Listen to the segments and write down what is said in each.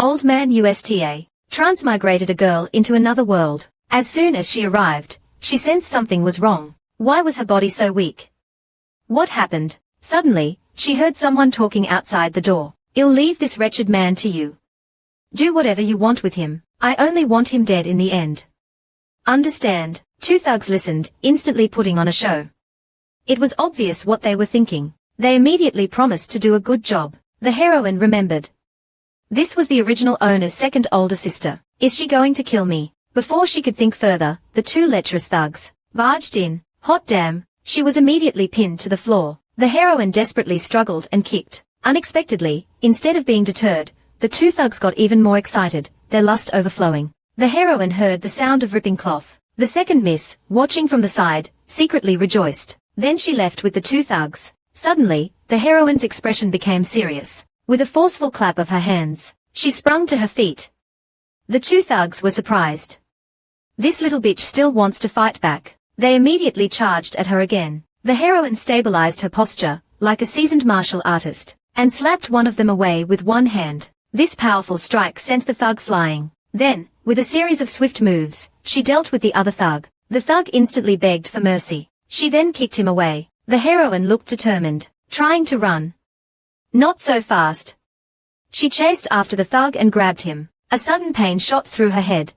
Old man USTA transmigrated a girl into another world. As soon as she arrived, she sensed something was wrong. Why was her body so weak? What happened? Suddenly, she heard someone talking outside the door. I'll leave this wretched man to you. Do whatever you want with him. I only want him dead in the end. Understand? Two thugs listened, instantly putting on a show. It was obvious what they were thinking. They immediately promised to do a good job. The heroine remembered. This was the original owner's second older sister. Is she going to kill me? Before she could think further, the two lecherous thugs barged in. Hot damn, she was immediately pinned to the floor. The heroine desperately struggled and kicked. Unexpectedly, instead of being deterred, the two thugs got even more excited, their lust overflowing. The heroine heard the sound of ripping cloth. The second miss, watching from the side, secretly rejoiced. Then she left with the two thugs. Suddenly, the heroine's expression became serious. With a forceful clap of her hands, she sprung to her feet. The two thugs were surprised. This little bitch still wants to fight back. They immediately charged at her again. The heroine stabilized her posture, like a seasoned martial artist, and slapped one of them away with one hand. This powerful strike sent the thug flying. Then, with a series of swift moves, she dealt with the other thug. The thug instantly begged for mercy. She then kicked him away. The heroine looked determined, trying to run. Not so fast. She chased after the thug and grabbed him. A sudden pain shot through her head.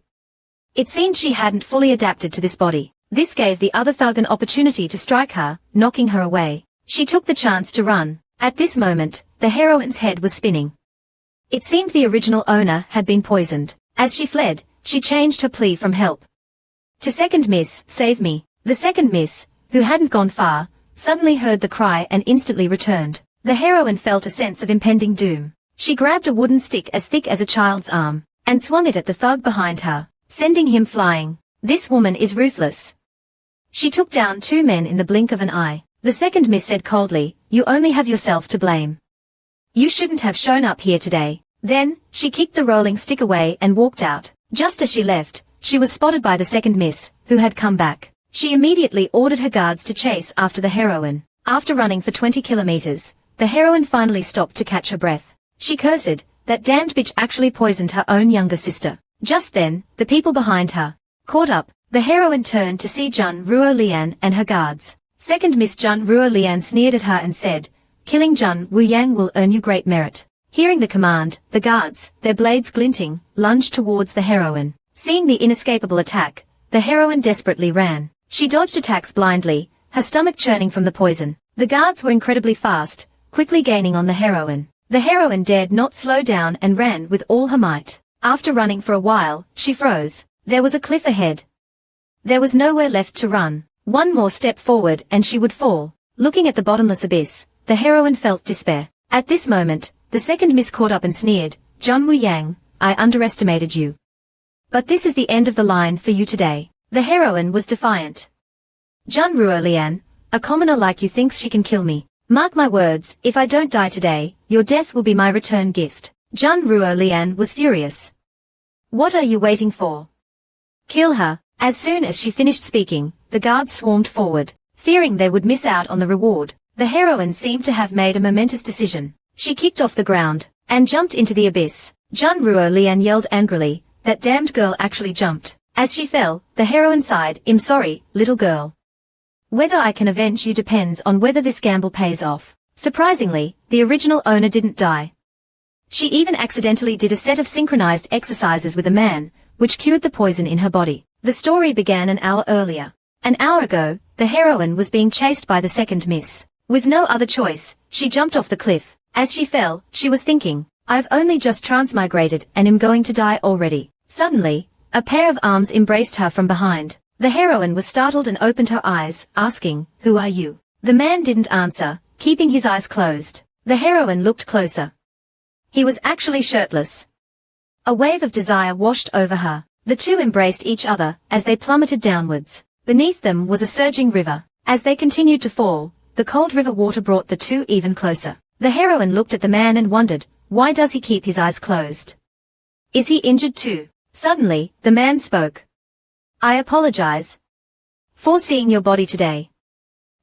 It seemed she hadn't fully adapted to this body. This gave the other thug an opportunity to strike her, knocking her away. She took the chance to run. At this moment, the heroine's head was spinning. It seemed the original owner had been poisoned. As she fled, she changed her plea from help to second miss, save me. The second miss, who hadn't gone far, suddenly heard the cry and instantly returned. The heroine felt a sense of impending doom. She grabbed a wooden stick as thick as a child's arm, and swung it at the thug behind her, sending him flying. This woman is ruthless. She took down two men in the blink of an eye. The second miss said coldly, you only have yourself to blame. You shouldn't have shown up here today. Then, she kicked the rolling stick away and walked out. Just as she left, she was spotted by the second miss, who had come back. She immediately ordered her guards to chase after the heroine. After running for 20 kilometers, the heroine finally stopped to catch her breath. She cursed, that damned bitch actually poisoned her own younger sister. Just then, the people behind her caught up. The heroine turned to see Jun Ruo Lian and her guards. Second Miss Jun Ruo Lian sneered at her and said, killing Jun Wu Yang will earn you great merit. Hearing the command, the guards, their blades glinting, lunged towards the heroine. Seeing the inescapable attack, the heroine desperately ran. She dodged attacks blindly, her stomach churning from the poison. The guards were incredibly fast, quickly gaining on the heroine. The heroine dared not slow down and ran with all her might. After running for a while, she froze. There was a cliff ahead. There was nowhere left to run. One more step forward and she would fall. Looking at the bottomless abyss, the heroine felt despair. At this moment, the second miss caught up and sneered, Jun Wu Yang, I underestimated you. But this is the end of the line for you today. The heroine was defiant. Jun Ruo Lian, a commoner like you thinks she can kill me. Mark my words, if I don't die today, your death will be my return gift. Jun Ruo Lian was furious. What are you waiting for? Kill her. As soon as she finished speaking, the guards swarmed forward. Fearing they would miss out on the reward, the heroine seemed to have made a momentous decision. She kicked off the ground, and jumped into the abyss. Jun Ruo Lian yelled angrily, that damned girl actually jumped. As she fell, the heroine sighed, I'm sorry, little girl. Whether I can avenge you depends on whether this gamble pays off. Surprisingly, the original owner didn't die. She even accidentally did a set of synchronized exercises with a man, which cured the poison in her body. The story began an hour earlier. An hour ago, the heroine was being chased by the second miss. With no other choice, she jumped off the cliff. As she fell, she was thinking, I've only just transmigrated and am going to die already. Suddenly, a pair of arms embraced her from behind. The heroine was startled and opened her eyes, asking, who are you? The man didn't answer, keeping his eyes closed. The heroine looked closer. He was actually shirtless. A wave of desire washed over her. The two embraced each other as they plummeted downwards. Beneath them was a surging river. As they continued to fall, the cold river water brought the two even closer. The heroine looked at the man and wondered, why does he keep his eyes closed? Is he injured too? Suddenly, the man spoke. I apologize for seeing your body today.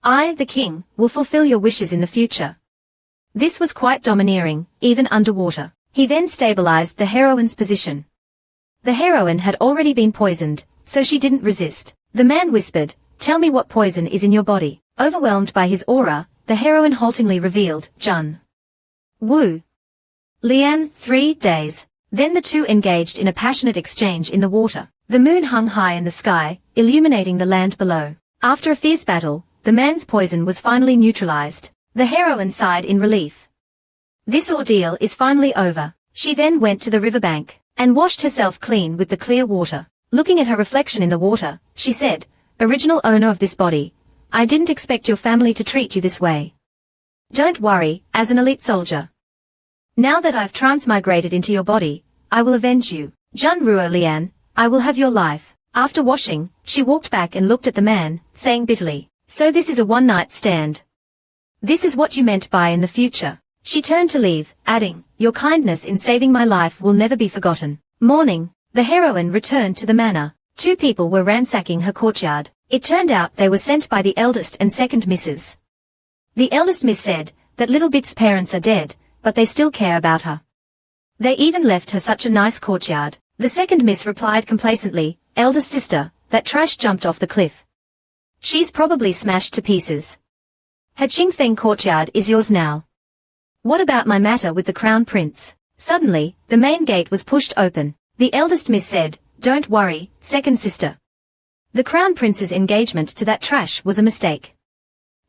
I, the king, will fulfill your wishes in the future. This was quite domineering, even underwater. He then stabilized the heroine's position. The heroine had already been poisoned, so she didn't resist. The man whispered, "Tell me what poison is in your body." Overwhelmed by his aura, the heroine haltingly revealed, "Jun Woo Lian, 3 days. Then the two engaged in a passionate exchange in the water. The moon hung high in the sky, illuminating the land below. After a fierce battle, the man's poison was finally neutralized. The heroine sighed in relief. This ordeal is finally over. She then went to the riverbank and washed herself clean with the clear water. Looking at her reflection in the water, she said, "Original owner of this body, I didn't expect your family to treat you this way. Don't worry, as an elite soldier. Now that I've transmigrated into your body, I will avenge you. Jun Ruo Lian, I will have your life." After washing, she walked back and looked at the man, saying bitterly, "So this is a one-night stand. This is what you meant by in the future." She turned to leave, adding, "Your kindness in saving my life will never be forgotten." Morning, the heroine returned to the manor. 2 people were ransacking her courtyard. It turned out they were sent by the eldest and second misses. The eldest miss said that Little Bit's parents are dead, but they still care about her. They even left her such a nice courtyard. The second miss replied complacently, "Eldest sister, that trash jumped off the cliff. She's probably smashed to pieces. Her Qingfeng courtyard is yours now. What about my matter with the crown prince?" Suddenly, the main gate was pushed open. The eldest miss said, "Don't worry, second sister. The crown prince's engagement to that trash was a mistake.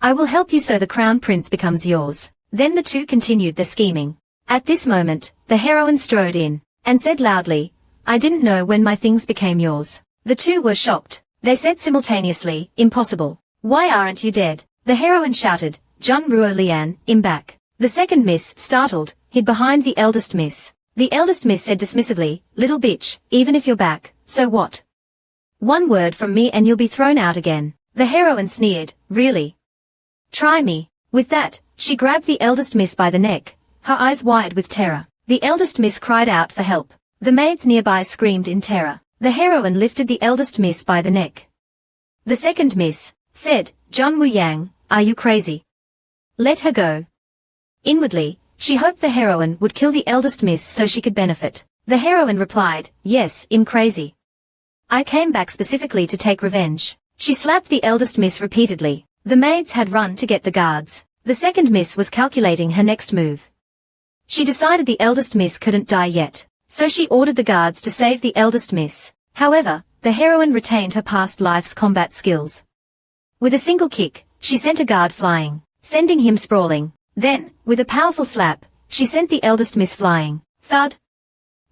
I will help you so the crown prince becomes yours." Then the two continued their scheming. At this moment, the heroine strode in and said loudly, "I didn't know when my things became yours." The two were shocked. They said simultaneously, "Impossible. Why aren't you dead?" The heroine shouted, "Jun Ruo Lian, I'm back." The second miss, startled, hid behind the eldest miss. The eldest miss said dismissively, "Little bitch, even if you're back, so what? One word from me and you'll be thrown out again." The heroine sneered, "Really? Try me." With that, she grabbed the eldest miss by the neck, her eyes wide with terror. The eldest miss cried out for help. The maids nearby screamed in terror. The heroine lifted the eldest miss by the neck. The second miss said, "Jun Wu Yang, are you crazy? Let her go." Inwardly, she hoped the heroine would kill the eldest miss so she could benefit. The heroine replied, "Yes, I'm crazy. I came back specifically to take revenge." She slapped the eldest miss repeatedly. The maids had run to get the guards. The second miss was calculating her next move. She decided the eldest miss couldn't die yet, so she ordered the guards to save the eldest miss. However, the heroine retained her past life's combat skills. With a single kick, she sent a guard flying, sending him sprawling. Then, with a powerful slap, she sent the eldest miss flying. Thud!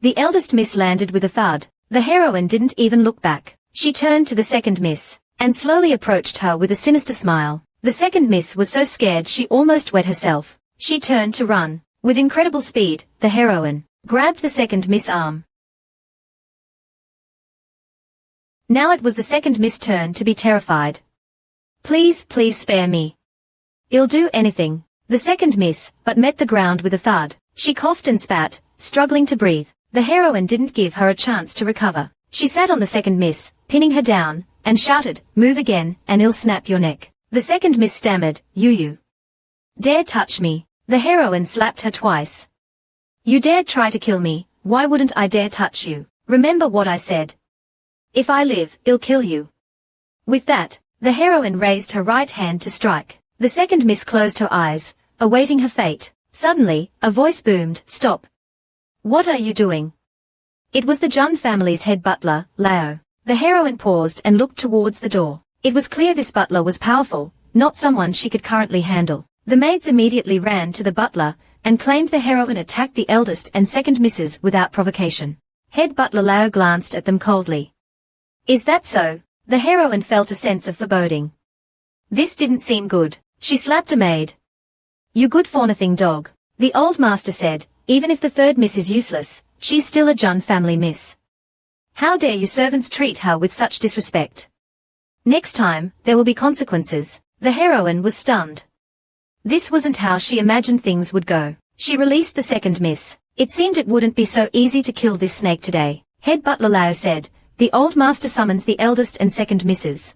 The eldest miss landed with a thud. The heroine didn't even look back. She turned to the second miss and slowly approached her with a sinister smile. The second miss was so scared she almost wet herself. She turned to run. With incredible speed, the heroine grabbed the second miss' arm. Now it was the second miss' turn to be terrified. Please spare me. I'll do anything." The second miss, but met the ground with a thud. She coughed and spat, struggling to breathe. The heroine didn't give her a chance to recover. She sat on the second miss, pinning her down, and shouted, "Move again, and I'll snap your neck." The second miss stammered, You dare touch me." The heroine slapped her twice. "You dared try to kill me, why wouldn't I dare touch you? Remember what I said. If I live, I'll kill you." With that, the heroine raised her right hand to strike. The second miss closed her eyes, awaiting her fate. Suddenly, a voice boomed, "Stop. What are you doing?" It was the Jun family's head butler, Lao. The heroine paused and looked towards the door. It was clear this butler was powerful, not someone she could currently handle. The maids immediately ran to the butler and claimed the heroine attacked the eldest and second misses without provocation. Head butler Lao glanced at them coldly. "Is that so?" The heroine felt a sense of foreboding. This didn't seem good. She slapped a maid. "You good for nothing dog." The old master said, "Even if the third miss is useless, she's still a Jun family miss. How dare you servants treat her with such disrespect? Next time, there will be consequences." The heroine was stunned. This wasn't how she imagined things would go. She released the second miss. It seemed it wouldn't be so easy to kill this snake today. Head butler Lao said, "The old master summons the eldest and second misses.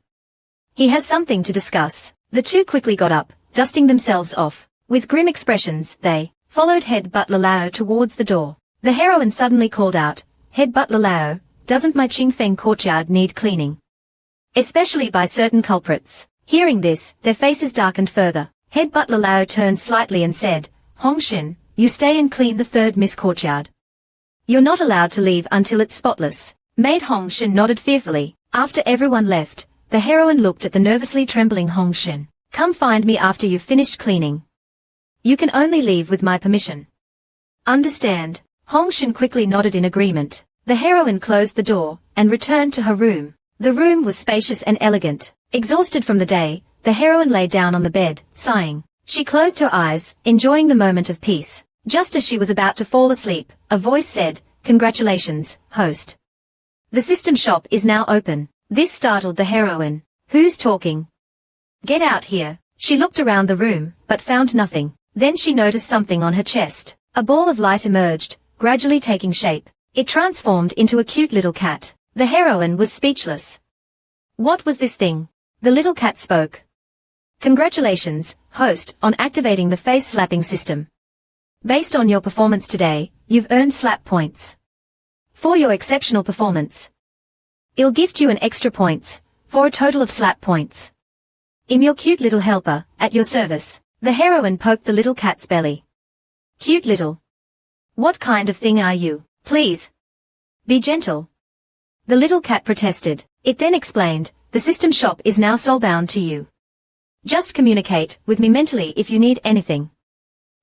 He has something to discuss." The two quickly got up, dusting themselves off. With grim expressions, they followed head butler Lao towards the door. The heroine suddenly called out, "Head butler Lao, doesn't my Qingfeng courtyard need cleaning? Especially by certain culprits." Hearing this, their faces darkened further. Head butler Lao turned slightly and said, "Hongshin, you stay and clean the third Miss courtyard. You're not allowed to leave until it's spotless." Maid Hongshin nodded fearfully. After everyone left, the heroine looked at the nervously trembling Hongshin. "Come find me after you've finished cleaning. You can only leave with my permission." "Understand." Hongshin quickly nodded in agreement. The heroine closed the door and returned to her room. The room was spacious and elegant. Exhausted from the day, the heroine lay down on the bed, sighing. She closed her eyes, enjoying the moment of peace. Just as she was about to fall asleep, a voice said, "Congratulations, host. The system shop is now open." This startled the heroine. "Who's talking? Get out here." She looked around the room, but found nothing. Then she noticed something on her chest. A ball of light emerged, gradually taking shape. It transformed into a cute little cat. The heroine was speechless. What was this thing? The little cat spoke. "Congratulations, host, on activating the face slapping system. Based on your performance today, you've earned slap points. For your exceptional performance, I'll gift you an extra points, for a total of slap points. I'm your cute little helper, at your service." The heroine poked the little cat's belly. "Cute little. What kind of thing are you? Please be gentle." The little cat protested. It then explained, "The system shop is now soulbound to you. Just communicate with me mentally if you need anything.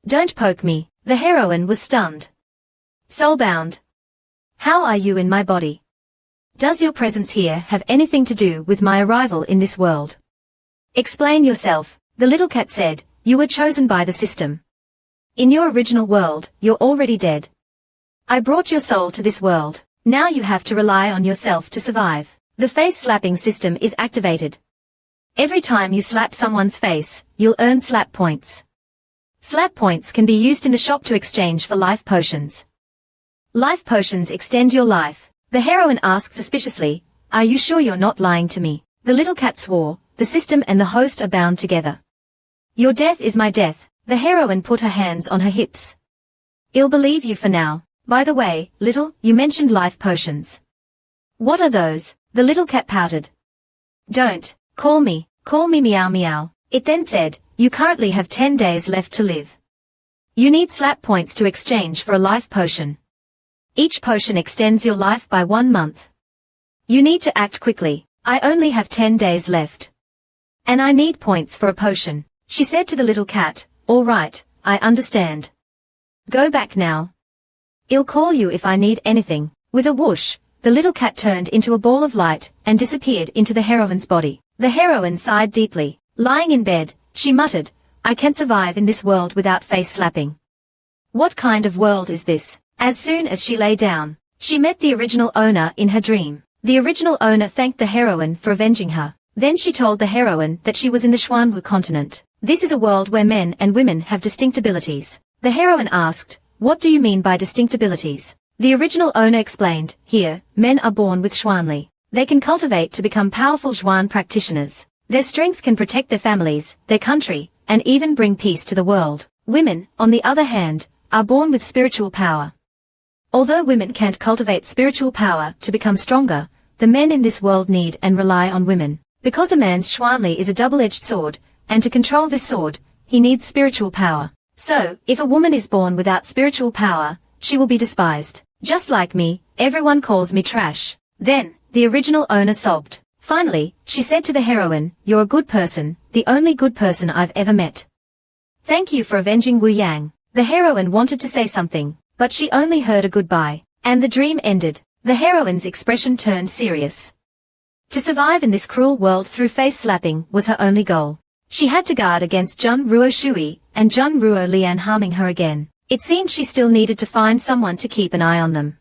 Don't poke me." The heroine was stunned. "Soulbound? How are you in my body? Does your presence here have anything to do with my arrival in this world? Explain yourself." The little cat said, "You were chosen by the system. In your original world, you're already dead. I brought your soul to this world. Now you have to rely on yourself to survive." The face slapping system is activated. Every time you slap someone's face, you'll earn slap points. Slap points can be used in the shop to exchange for life potions. Life potions extend your life. The heroine asked suspiciously, "Are you sure you're not lying to me?" The little cat swore, "The system and the host are bound together. Your death is my death." The heroine put her hands on her hips. "I'll believe you for now. By the way, little, you mentioned life potions. What are those?" The little cat pouted. Don't call me meow meow." It then said, "You currently have 10 days left to live. You need slap points to exchange for a life potion. Each potion extends your life by 1 month. You need to act quickly. I only have 10 days left. And I need points for a potion." She said to the little cat, "All right, I understand. Go back now. I'll call you if I need anything." With a whoosh, the little cat turned into a ball of light and disappeared into the heroine's body. The heroine sighed deeply. Lying in bed, she muttered, "I can't survive in this world without face slapping. What kind of world is this?" As soon as she lay down, she met the original owner in her dream. The original owner thanked the heroine for avenging her. Then she told the heroine that she was in the Xuanwu continent. This is a world where men and women have distinct abilities. The heroine asked, "What do you mean by distinct abilities?" The original owner explained, "Here, men are born with Xuanli. They can cultivate to become powerful Xuan practitioners. Their strength can protect their families, their country, and even bring peace to the world. Women, on the other hand, are born with spiritual power. Although women can't cultivate spiritual power to become stronger, the men in this world need and rely on women. Because a man's Xuanli is a double-edged sword, and to control this sword, he needs spiritual power. So, if a woman is born without spiritual power, she will be despised. Just like me, everyone calls me trash." Then, the original owner sobbed. Finally, she said to the heroine, "You're a good person, the only good person I've ever met. Thank you for avenging Wu Yang." The heroine wanted to say something, but she only heard a goodbye, and the dream ended. The heroine's expression turned serious. To survive in this cruel world through face slapping was her only goal. She had to guard against Jun Ruo Shui and Jun Ruo Lian harming her again. It seemed she still needed to find someone to keep an eye on them.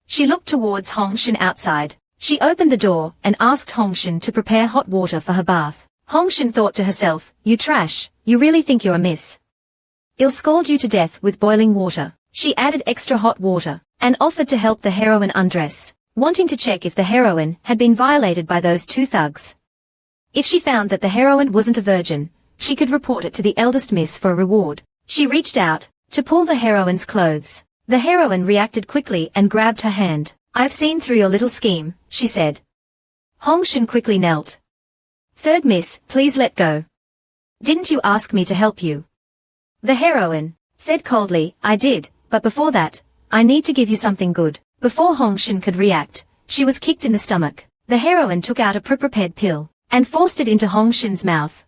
She looked towards Hongshin outside. She opened the door and asked Hongshin to prepare hot water for her bath. Hongshin thought to herself, "You trash, you really think you're a miss? I'll scald you to death with boiling water." She added extra hot water and offered to help the heroine undress, wanting to check if the heroine had been violated by those two thugs. If she found that the heroine wasn't a virgin, she could report it to the eldest miss for a reward. She reached out to pull the heroine's clothes. The heroine reacted quickly and grabbed her hand. "I've seen through your little scheme," she said. Hong Shin quickly knelt. "Third miss, please let go. Didn't you ask me to help you?" The heroine said coldly, "I did, but before that, I need to give you something good." Before Hong Shin could react, she was kicked in the stomach. The heroine took out a pre-prepared pill and forced it into Hong Shin's mouth.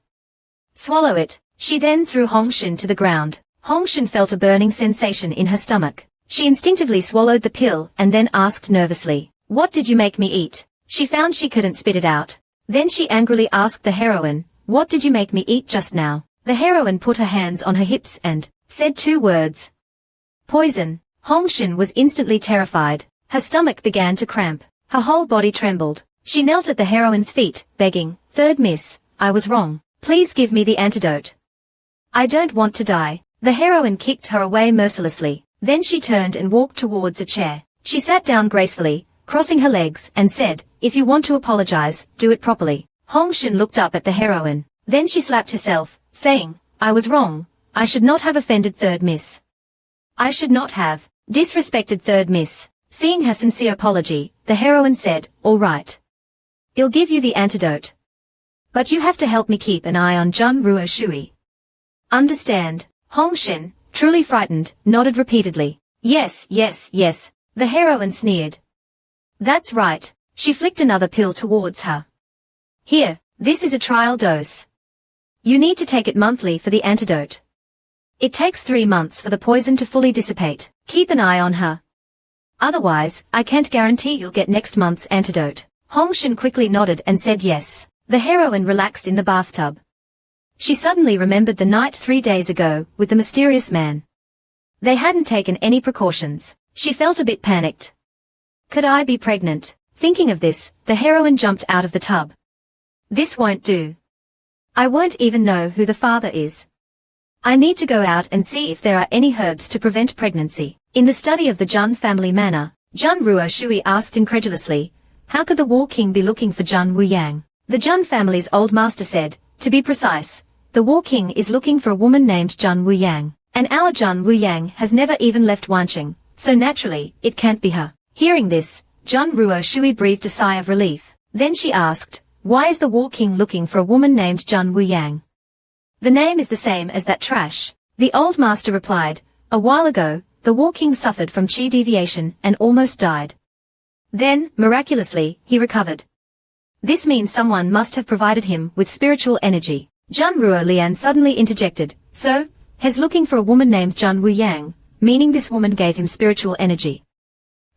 "Swallow it." She then threw Hong Shin to the ground. Hong Shin felt a burning sensation in her stomach. She instinctively swallowed the pill and then asked nervously, "What did you make me eat?" She found she couldn't spit it out. Then she angrily asked the heroine, "What did you make me eat just now?" The heroine put her hands on her hips and said 2 words. "Poison." Hong Shin was instantly terrified. Her stomach began to cramp. Her whole body trembled. She knelt at the heroine's feet, begging, "Third miss, I was wrong. Please give me the antidote. I don't want to die." The heroine kicked her away mercilessly. Then she turned and walked towards a chair. She sat down gracefully, crossing her legs, and said, "If you want to apologize, do it properly." Hong Shin looked up at the heroine. Then she slapped herself, saying, "I was wrong. I should not have offended third miss. I should not have disrespected third miss." Seeing her sincere apology, the heroine said, "All right. I'll give you the antidote. But you have to help me keep an eye on Jun Ruo Shui. Understand?" Hong Shin, truly frightened, nodded repeatedly. "Yes, yes, yes." The heroine sneered. "That's right." She flicked another pill towards her. "Here, this is a trial dose. You need to take it monthly for the antidote. It takes 3 months for the poison to fully dissipate. Keep an eye on her. Otherwise, I can't guarantee you'll get next month's antidote." Hong Shin quickly nodded and said yes. The heroine relaxed in the bathtub. She suddenly remembered the night 3 days ago with the mysterious man. They hadn't taken any precautions. She felt a bit panicked. Could I be pregnant? Thinking of this, the heroine jumped out of the tub. This won't do. I won't even know who the father is. I need to go out and see if there are any herbs to prevent pregnancy. In the study of the Jun family manor, Jun Ruo Shui asked incredulously, how could the War King be looking for Jun Wuyang? The Jun family's old master said, to be precise, the War King is looking for a woman named Jun Wuyang, and our Jun Wuyang has never even left Wancheng, so naturally, it can't be her. Hearing this, Jun Ruo Shui breathed a sigh of relief. Then she asked, why is the War King looking for a woman named Jun Wuyang? The name is the same as that trash. The old master replied, a while ago, the War King suffered from chi deviation and almost died. Then, miraculously, he recovered. This means someone must have provided him with spiritual energy. Jun Ruo Lian suddenly interjected, so, he's looking for a woman named Jun Wuyang, meaning this woman gave him spiritual energy.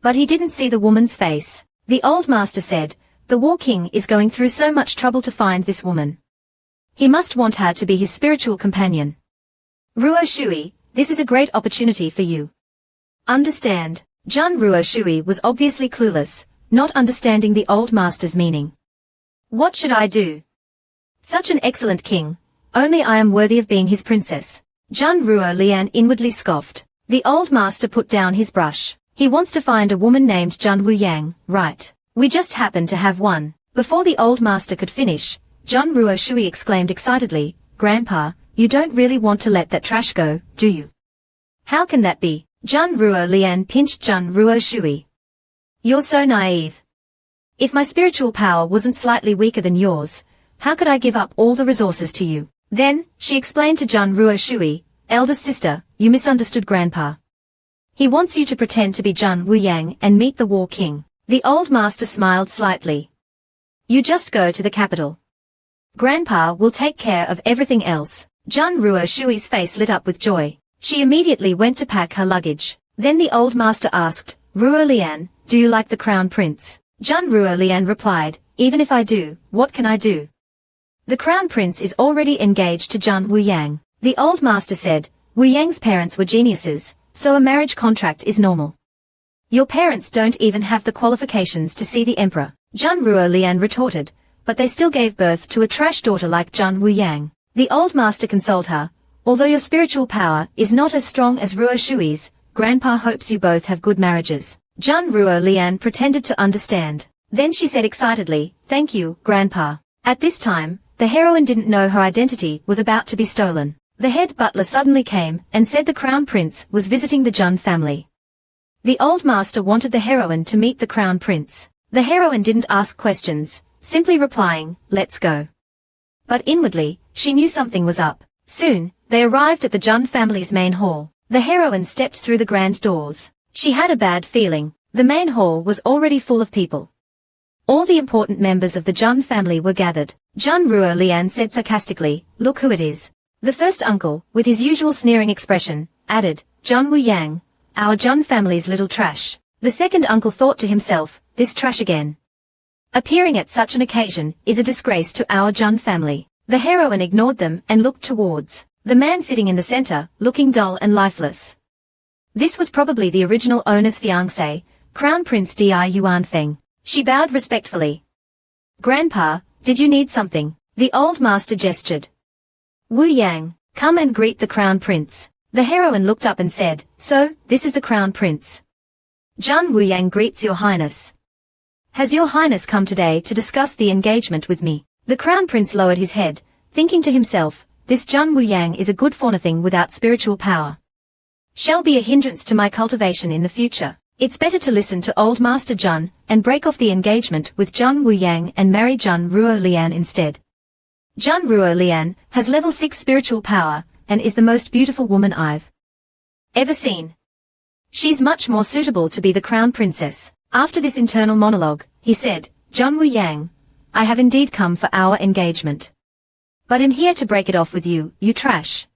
But he didn't see the woman's face. The old master said, the War King is going through so much trouble to find this woman. He must want her to be his spiritual companion. Ruo Shui, this is a great opportunity for you. Understand? Jun Ruo Shui was obviously clueless, not understanding the old master's meaning. What should I do? Such an excellent king, only I am worthy of being his princess. Jun Ruo Lian inwardly scoffed. The old master put down his brush. He wants to find a woman named Jun Wuyang, right? We just happen to have one. Before the old master could finish, Jun Ruo Shui exclaimed excitedly, Grandpa, you don't really want to let that trash go, do you? How can that be? Jun Ruo Lian pinched Jun Ruo Shui. You're so naive. If my spiritual power wasn't slightly weaker than yours, how could I give up all the resources to you? Then, she explained to Jun Ruo Shui, eldest sister, you misunderstood Grandpa. He wants you to pretend to be Jun Wuyang and meet the War King. The old master smiled slightly. You just go to the capital. Grandpa will take care of everything else. Jun Ruo Shui's face lit up with joy. She immediately went to pack her luggage. Then the old master asked, Ruo Lian, do you like the crown prince? Jun Ruo Lian replied, even if I do, what can I do? The crown prince is already engaged to Jun Wuyang. The old master said, Wuyang's parents were geniuses, so a marriage contract is normal. Your parents don't even have the qualifications to see the emperor. Jun Ruo Lian retorted, but they still gave birth to a trash daughter like Jun Wuyang. The old master consoled her, although your spiritual power is not as strong as Ruo Shui's, Grandpa hopes you both have good marriages. Jun Ruo Lian pretended to understand. Then she said excitedly, thank you, Grandpa. At this time, the heroine didn't know her identity was about to be stolen. The head butler suddenly came and said the crown prince was visiting the Jun family. The old master wanted the heroine to meet the crown prince. The heroine didn't ask questions, simply replying, "Let's go." But inwardly, she knew something was up. Soon, they arrived at the Jun family's main hall. The heroine stepped through the grand doors. She had a bad feeling. The main hall was already full of people. All the important members of the Jun family were gathered. Jun Ruo Lian said sarcastically, "Look who it is." The first uncle, with his usual sneering expression, added, "Jun Wu Yang, our Jun family's little trash." The second uncle thought to himself, "This trash again. Appearing at such an occasion is a disgrace to our Jun family." The heroine ignored them and looked towards the man sitting in the center, looking dull and lifeless. This was probably the original owner's fiancé, Crown Prince Di Yuanfeng. She bowed respectfully. "Grandpa, did you need something?" The old master gestured. "Wu Yang, come and greet the Crown Prince." The heroine looked up and said, "So, this is the Crown Prince." "Jun Wu Yang greets your highness. Has your highness come today to discuss the engagement with me?" The Crown Prince lowered his head, thinking to himself, "This Jun Wu Yang is a good for nothing without spiritual power. Shall be a hindrance to my cultivation in the future. It's better to listen to old Master Jun and break off the engagement with Jun Wu Yang and marry Jun Ruo Lian instead. Jun Ruo Lian has level 6 spiritual power and is the most beautiful woman I've ever seen. She's much more suitable to be the crown princess." After this internal monologue, he said, "Jun Wu Yang, I have indeed come for our engagement. But am here to break it off with you, you trash.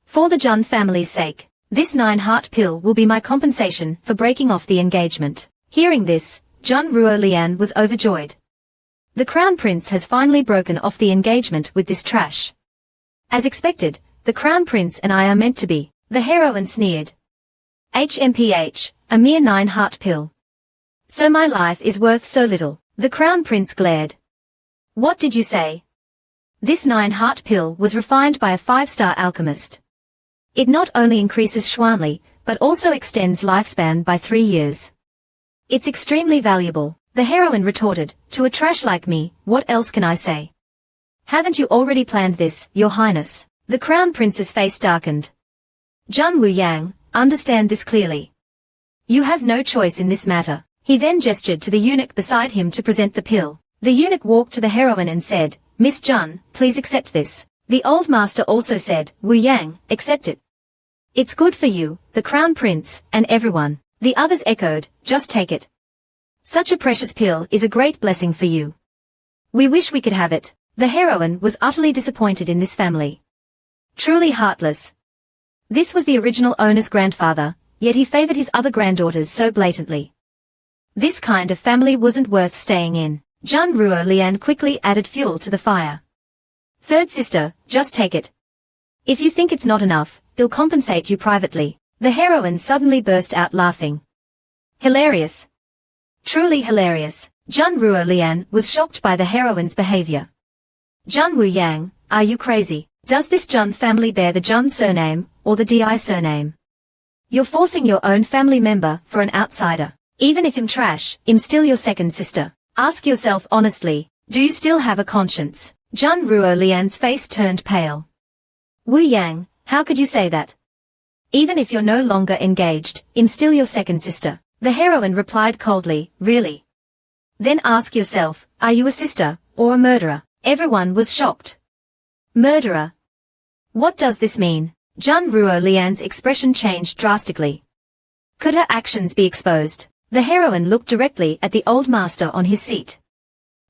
For the Jun family's sake, this 9-heart pill will be my compensation for breaking off the engagement." Hearing this, Jun Ruo Lian was overjoyed. The crown prince has finally broken off the engagement with this trash. As expected, the crown prince and I are meant to be. The heroine sneered. "HMPH, a mere 9-heart pill. So my life is worth so little." The crown prince glared. "What did you say?" This 9-heart pill was refined by a 5-star alchemist. It not only increases Xuanli, but also extends lifespan by 3 years. It's extremely valuable, the heroine retorted. "To a trash like me, what else can I say? Haven't you already planned this, your highness?" The crown prince's face darkened. "Jun Wu Yang, understand this clearly. You have no choice in this matter." He then gestured to the eunuch beside him to present the pill. The eunuch walked to the heroine and said, "Miss Jun, please accept this." The old master also said, "Wu Yang, accept it. It's good for you, the crown prince, and everyone." The others echoed, "Just take it. Such a precious pill is a great blessing for you. We wish we could have it." The heroine was utterly disappointed in this family. Truly heartless. This was the original owner's grandfather, yet he favored his other granddaughters so blatantly. This kind of family wasn't worth staying in. Jun Ruo Lian quickly added fuel to the fire. "Third sister, just take it. If you think it's not enough, he'll compensate you privately." The heroine suddenly burst out laughing. Hilarious. Truly hilarious. Jun Ruo Lian was shocked by the heroine's behavior. "Jun Wu Yang, are you crazy? Does this Jun family bear the Jun surname, or the Di surname? You're forcing your own family member for an outsider. Even if I'm trash, I'm still your second sister. Ask yourself honestly, do you still have a conscience?" Jun Ruo Lian's face turned pale. "Wu Yang, how could you say that? Even if you're no longer engaged, I'm still your second sister." The heroine replied coldly, "Really? Then ask yourself, are you a sister, or a murderer?" Everyone was shocked. Murderer? What does this mean? Jun Ruo Lian's expression changed drastically. Could her actions be exposed? The heroine looked directly at the old master on his seat.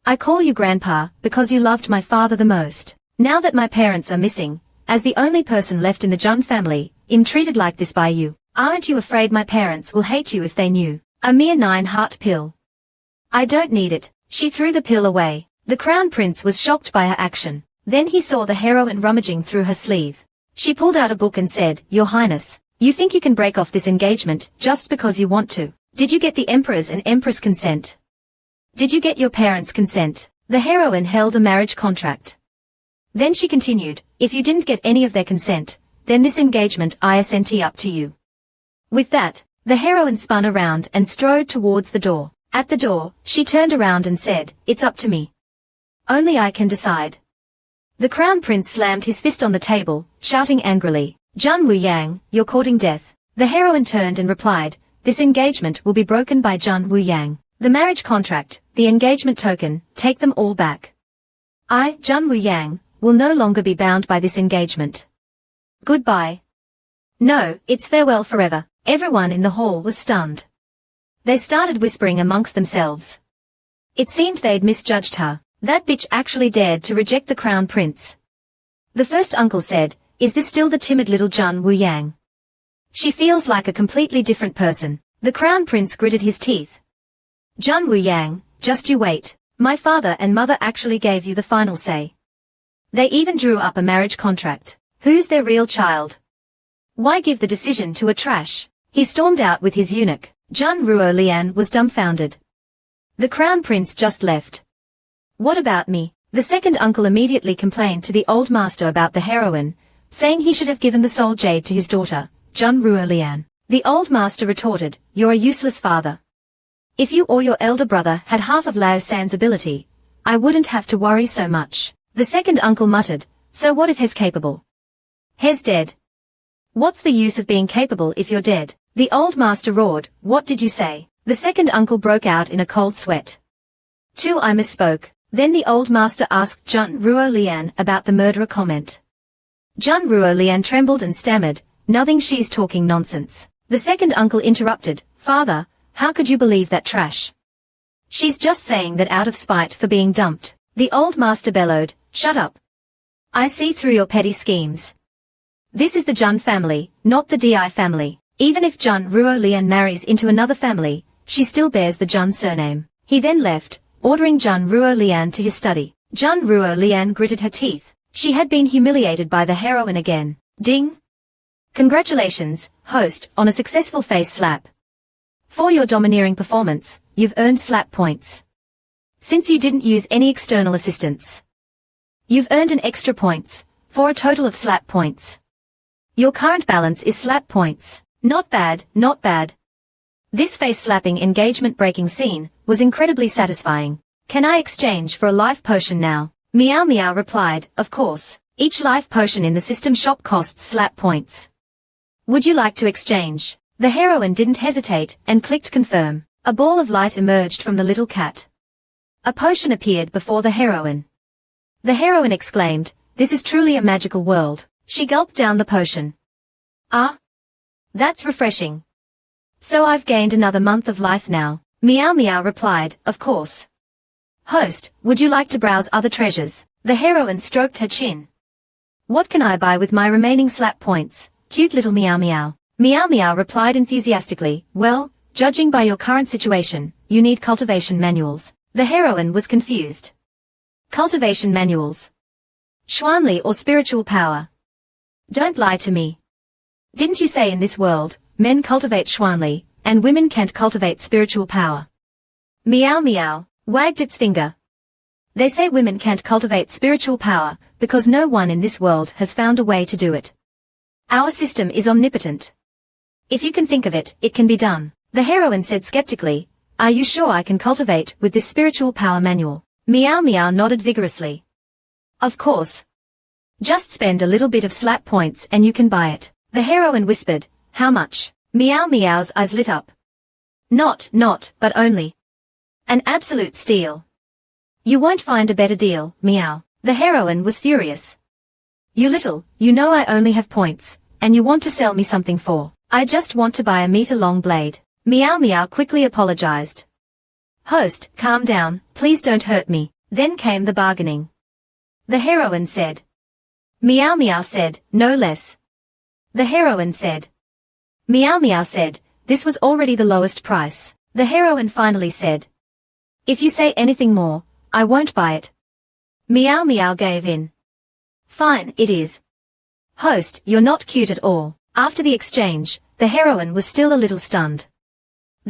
"I call you grandpa because you loved my father the most. Now that my parents are missing, as the only person left in the Jun family, I'm treated like this by you. Aren't you afraid my parents will hate you if they knew? A mere 9-heart pill. I don't need it." She threw the pill away. The crown prince was shocked by her action. Then he saw the heroine rummaging through her sleeve. She pulled out a book and said, "Your Highness, you think you can break off this engagement just because you want to? Did you get the emperor's and empress consent? Did you get your parents' consent?" The heroine held a marriage contract. Then she continued, "If you didn't get any of their consent, then this engagement isn't up to you." With that, the heroine spun around and strode towards the door. At the door, she turned around and said, "It's up to me. Only I can decide." The crown prince slammed his fist on the table, shouting angrily, "Jun Wu Yang, you're courting death." The heroine turned and replied, this engagement will be broken by Jun Wuyang. The marriage contract, the engagement token, take them all back. I, Jun Wuyang, will no longer be bound by this engagement. Goodbye. No, it's farewell forever. Everyone in the hall was stunned. They started whispering amongst themselves. It seemed they'd misjudged her. That bitch actually dared to reject the crown prince. The first uncle said, "Is this still the timid little Jun Wuyang? She feels like a completely different person." The crown prince gritted his teeth. Jun Wuyang, just you wait. My father and mother actually gave you the final say. They even drew up a marriage contract. Who's their real child? Why give the decision to a trash? He stormed out with his eunuch. Jun Ruolian was dumbfounded. The crown prince just left. What about me? The second uncle immediately complained to the old master about the heroine, saying he should have given the soul jade to his daughter, Jun Ruolian. The old master retorted, "You're a useless father. If you or your elder brother had half of Lao San's ability, I wouldn't have to worry so much." The second uncle muttered, "So what if he's capable? He's dead. What's the use of being capable if you're dead?" The old master roared, "What did you say?" The second uncle broke out in a cold sweat. I misspoke." Then the old master asked Jun Ruolian about the murderer comment. Jun Ruolian trembled and stammered, "Nothing, she's talking nonsense." The second uncle interrupted, "Father, how could you believe that trash? She's just saying that out of spite for being dumped." The old master bellowed, "Shut up. I see through your petty schemes. This is the Jun family, not the Di family. Even if Jun Ruolian marries into another family, she still bears the Jun surname." He then left, ordering Jun Ruolian to his study. Jun Ruolian gritted her teeth. She had been humiliated by the heroine again. Ding! Congratulations, host, on a successful face slap. For your domineering performance, you've earned slap points. Since you didn't use any external assistance, you've earned an extra points, for a total of slap points. Your current balance is slap points. Not bad, not bad. This face-slapping engagement-breaking scene was incredibly satisfying. "Can I exchange for a life potion now?" Meow Meow replied, "Of course. Each life potion in the system shop costs slap points. Would you like to exchange?" The heroine didn't hesitate and clicked confirm. A ball of light emerged from the little cat. A potion appeared before the heroine. The heroine exclaimed, "This is truly a magical world." She gulped down the potion. "Ah, that's refreshing. So I've gained another month of life now." Meow Meow replied, "Of course. Host, would you like to browse other treasures?" The heroine stroked her chin. "What can I buy with my remaining slap points, cute little Meow Meow?" Meow Meow replied enthusiastically, "Well, judging by your current situation, you need cultivation manuals." The heroine was confused. Cultivation manuals. Xuanli or spiritual power? Don't lie to me. Didn't you say in this world, men cultivate Xuanli, and women can't cultivate spiritual power? Meow Meow wagged its finger. They say women can't cultivate spiritual power, because no one in this world has found a way to do it. Our system is omnipotent. If you can think of it, it can be done. The heroine said skeptically, "Are you sure I can cultivate with this spiritual power manual?" Meow Meow nodded vigorously. "Of course. Just spend a little bit of slap points and you can buy it." The heroine whispered, "How much?" Meow Meow's eyes lit up. Not, but only. An absolute steal. You won't find a better deal, Meow." The heroine was furious. You know I only have points, and you want to sell me something for. I just want to buy a meter-long blade. Meow Meow quickly apologized. "Host, calm down, please don't hurt me." Then came the bargaining. The heroine said. Meow Meow said, "No less." The heroine said. Meow Meow said, "This was already the lowest price." The heroine finally said. "If you say anything more, I won't buy it." Meow Meow gave in. "Fine, it is." "Host, you're not cute at all." After the exchange, the heroine was still a little stunned.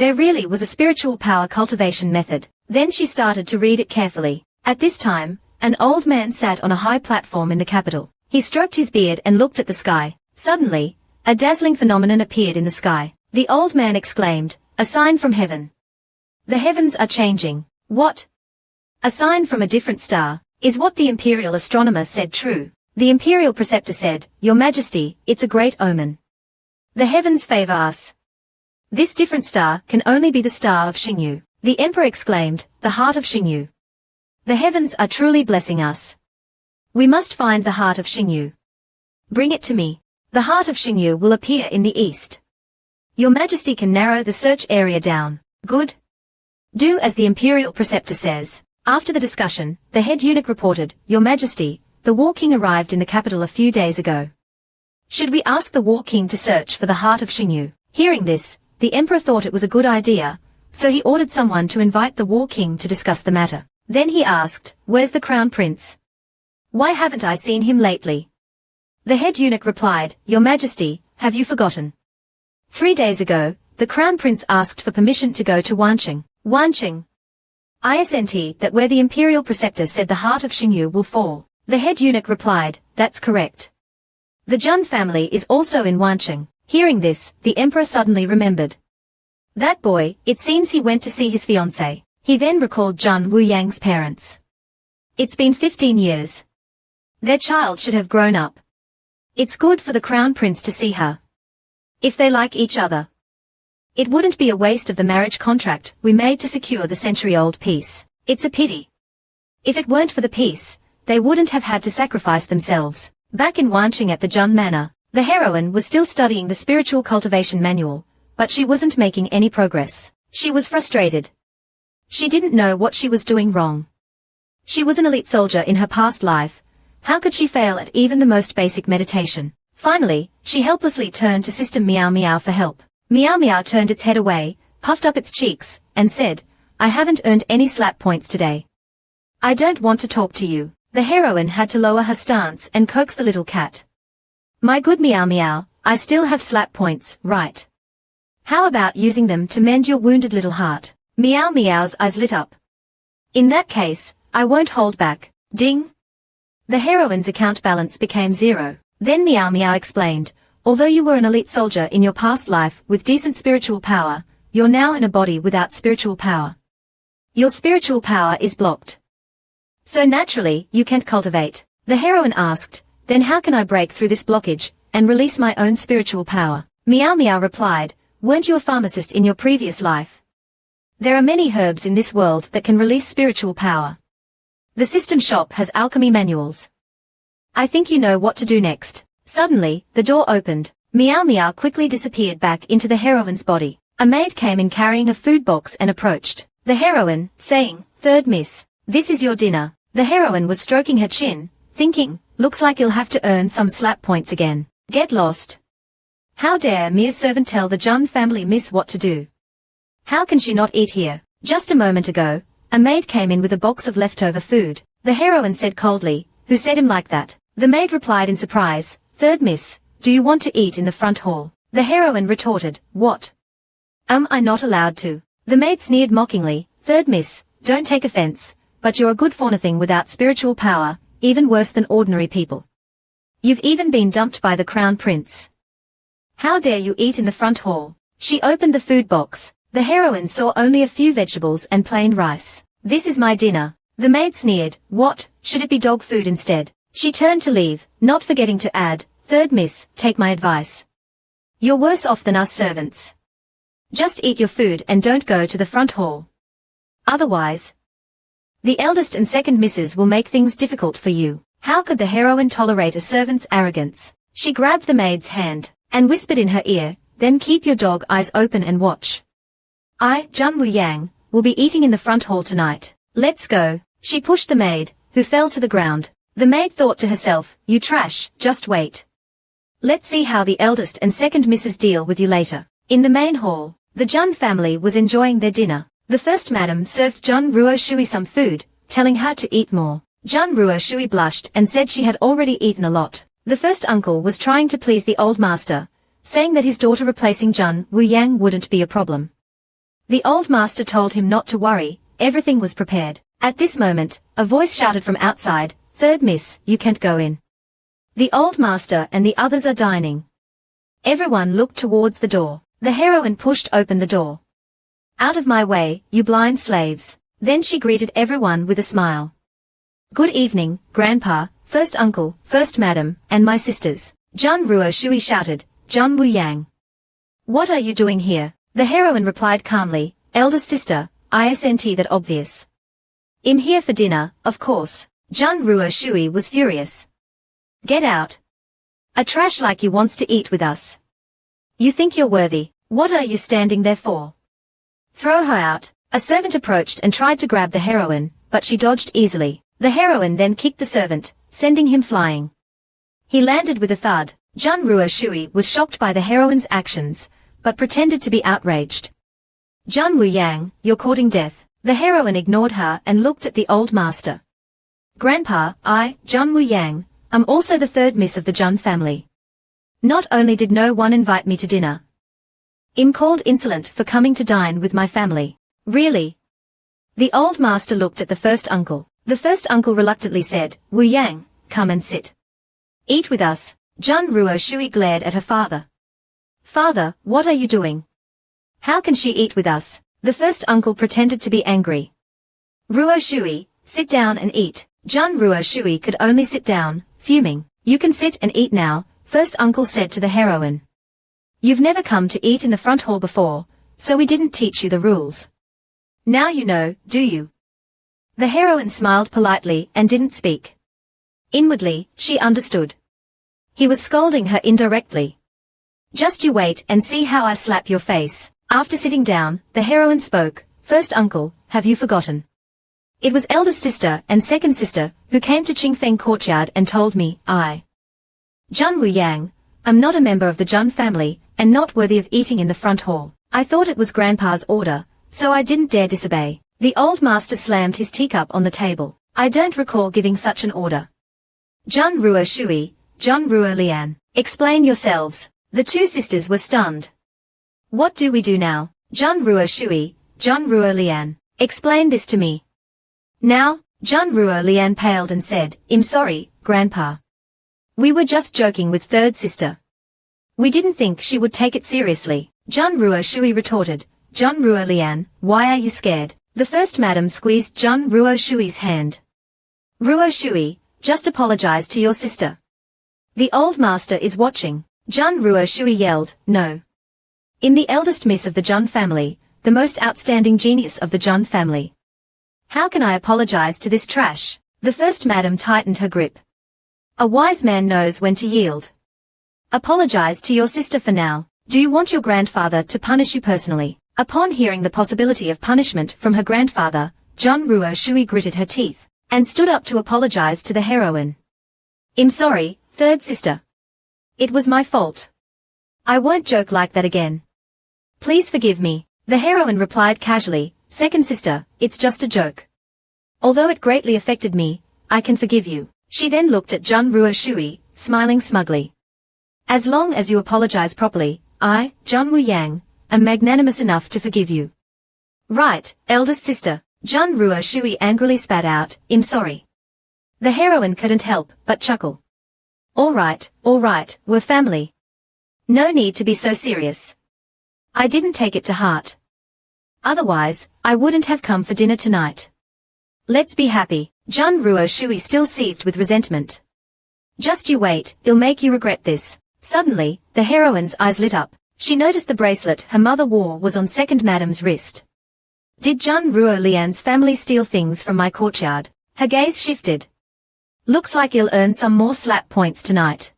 There really was a spiritual power cultivation method. Then she started to read it carefully. At this time, an old man sat on a high platform in the capital. He stroked his beard and looked at the sky. Suddenly, a dazzling phenomenon appeared in the sky. The old man exclaimed, "A sign from heaven. The heavens are changing." "What? A sign from a different star? Is what the imperial astronomer said true?" The imperial preceptor said, "Your Majesty, it's a great omen. The heavens favor us." This different star can only be the star of Xingyu. The emperor exclaimed, the heart of Xingyu. The heavens are truly blessing us. We must find the heart of Xingyu. Bring it to me. The heart of Xingyu will appear in the east. Your Majesty can narrow the search area down. Good. Do as the imperial preceptor says. After the discussion, the head eunuch reported, Your Majesty, the War King arrived in the capital a few days ago. Should we ask the War King to search for the heart of Xingyu? Hearing this, the emperor thought it was a good idea, so he ordered someone to invite the War King to discuss the matter. Then he asked, Where's the Crown Prince? Why haven't I seen him lately? The head eunuch replied, Your Majesty, have you forgotten? 3 days ago, the Crown Prince asked for permission to go to Wanqing. Wanqing. Isn't that where the imperial preceptor said the heart of Xingyu will fall? The head eunuch replied, That's correct. The Jun family is also in Wanqing. Hearing this, the emperor suddenly remembered. That boy, it seems he went to see his fiancée. He then recalled Jun Wuyang's parents. It's been 15 years. Their child should have grown up. It's good for the Crown Prince to see her. If they like each other. It wouldn't be a waste of the marriage contract we made to secure the century-old peace. It's a pity. If it weren't for the peace, they wouldn't have had to sacrifice themselves. Back in Wanqing at the Jun Manor, the heroine was still studying the spiritual cultivation manual, but she wasn't making any progress. She was frustrated. She didn't know what she was doing wrong. She was an elite soldier in her past life. How could she fail at even the most basic meditation? Finally, she helplessly turned to System Meow Meow for help. Meow Meow turned its head away, puffed up its cheeks, and said, I haven't earned any slap points today. I don't want to talk to you. The heroine had to lower her stance and coax the little cat. My good Meow Meow, I still have slap points, right? How about using them to mend your wounded little heart? Meow Meow's eyes lit up. In that case, I won't hold back. Ding! The heroine's account balance became 0. Then Meow Meow explained, although you were an elite soldier in your past life with decent spiritual power, you're now in a body without spiritual power. Your spiritual power is blocked. So naturally, you can't cultivate. The heroine asked, then how can I break through this blockage and release my own spiritual power? Meow Meow replied, weren't you a pharmacist in your previous life? There are many herbs in this world that can release spiritual power. The system shop has alchemy manuals. I think you know what to do next. Suddenly, the door opened. Meow Meow quickly disappeared back into the heroine's body. A maid came in carrying a food box and approached the heroine, saying, "Third miss, this is your dinner." The heroine was stroking her chin, thinking, looks like you'll have to earn some slap points again. Get lost. How dare mere servant tell the Jun family miss what to do? How can she not eat here? Just a moment ago, a maid came in with a box of leftover food. The heroine said coldly, who said him like that? The maid replied in surprise, "Third miss, do you want to eat in the front hall?" The heroine retorted, "What? I not allowed to?" The maid sneered mockingly, "Third miss, don't take offense, but you're a good for nothing without spiritual power, even worse than ordinary people. You've even been dumped by the crown prince. How dare you eat in the front hall?" She opened the food box. The heroine saw only a few vegetables and plain rice. "This is my dinner." The maid sneered, "What, should it be dog food instead?" She turned to leave, not forgetting to add, "Third miss, take my advice. You're worse off than us servants. Just eat your food and don't go to the front hall. Otherwise, the eldest and second misses will make things difficult for you." How could the heroine tolerate a servant's arrogance? She grabbed the maid's hand and whispered in her ear, "Then keep your dog eyes open and watch. I, Jun Wuyang, will be eating in the front hall tonight. Let's go." She pushed the maid, who fell to the ground. The maid thought to herself, "You trash, just wait. Let's see how the eldest and second misses deal with you later." In the main hall, the Jun family was enjoying their dinner. The first madam served Jun Ruo Shui some food, telling her to eat more. Jun Ruo Shui blushed and said she had already eaten a lot. The first uncle was trying to please the old master, saying that his daughter replacing Jun Wuyang wouldn't be a problem. The old master told him not to worry, everything was prepared. At this moment, a voice shouted from outside, "Third miss, you can't go in. The old master and the others are dining." Everyone looked towards the door. The heroine pushed open the door. "Out of my way, you blind slaves." Then she greeted everyone with a smile. "Good evening, Grandpa, first uncle, first madam, and my sisters." Jun Ruo Shui shouted, "Jun Wuyang. What are you doing here?" The heroine replied calmly, eldest sister, isn't that obvious? I'm here for dinner, of course. Jun Ruo Shui was furious. Get out. A trash like you wants to eat with us. You think you're worthy, what are you standing there for? Throw her out. A servant approached and tried to grab the heroine, but she dodged easily. The heroine then kicked the servant, sending him flying. He landed with a thud. Jun Ruo Shui was shocked by the heroine's actions, but pretended to be outraged. Jun Wu Yang, you're courting death. The heroine ignored her and looked at the old master. Grandpa, I, Jun Wu Yang, am also the third miss of the Jun family. Not only did no one invite me to dinner, I'm called insolent for coming to dine with my family. Really? The old master looked at the first uncle. The first uncle reluctantly said, Wu Yang, come and sit. Eat with us. Jun Ruo Shui glared at her father. Father, what are you doing? How can she eat with us? The first uncle pretended to be angry. Ruo Shui, sit down and eat. Jun Ruo Shui could only sit down, fuming. You can sit and eat now, first uncle said to the heroine. You've never come to eat in the front hall before, so we didn't teach you the rules. Now you know, do you? The heroine smiled politely and didn't speak. Inwardly, she understood. He was scolding her indirectly. Just you wait and see how I slap your face. After sitting down, the heroine spoke. First uncle, have you forgotten? It was eldest sister and second sister who came to Qingfeng courtyard and told me, I, Jun Wu Yang, am not a member of the Jun family and not worthy of eating in the front hall. I thought it was grandpa's order, so I didn't dare disobey. The old master slammed his teacup on the table. I don't recall giving such an order. Jun Ruo Shui, Jun Ruo Lian, explain yourselves. The two sisters were stunned. What do we do now? Jun Ruo Shui, Jun Ruo Lian, explain this to me. Now, Jun Ruo Lian paled and said, I'm sorry, Grandpa. We were just joking with third sister. We didn't think she would take it seriously. Jun Ruo Shui retorted, Jun Ruo Lian, why are you scared? The first madam squeezed Jun Ruo Shui's hand. Ruo Shui, just apologize to your sister. The old master is watching. Jun Ruo Shui yelled, no. I'm the eldest miss of the Jun family, the most outstanding genius of the Jun family. How can I apologize to this trash? The first madam tightened her grip. A wise man knows when to yield. Apologize to your sister for now. Do you want your grandfather to punish you personally? Upon hearing the possibility of punishment from her grandfather, Jun Ruo Shui gritted her teeth, and stood up to apologize to the heroine. I'm sorry, third sister. It was my fault. I won't joke like that again. Please forgive me. The heroine replied casually, second sister, it's just a joke. Although it greatly affected me, I can forgive you. She then looked at Jun Ruo Shui, smiling smugly. As long as you apologize properly, I, Jun Wu Yang, am magnanimous enough to forgive you. Right, eldest sister. Jun Ruo Shui angrily spat out, I'm sorry. The heroine couldn't help but chuckle. All right, we're family. No need to be so serious. I didn't take it to heart. Otherwise, I wouldn't have come for dinner tonight. Let's be happy. Jun Ruo Shui still seethed with resentment. Just you wait, it'll make you regret this. Suddenly, the heroine's eyes lit up. She noticed the bracelet her mother wore was on second madam's wrist. Did Jun Ruo Lian's family steal things from my courtyard? Her gaze shifted. Looks like he'll earn some more slap points tonight.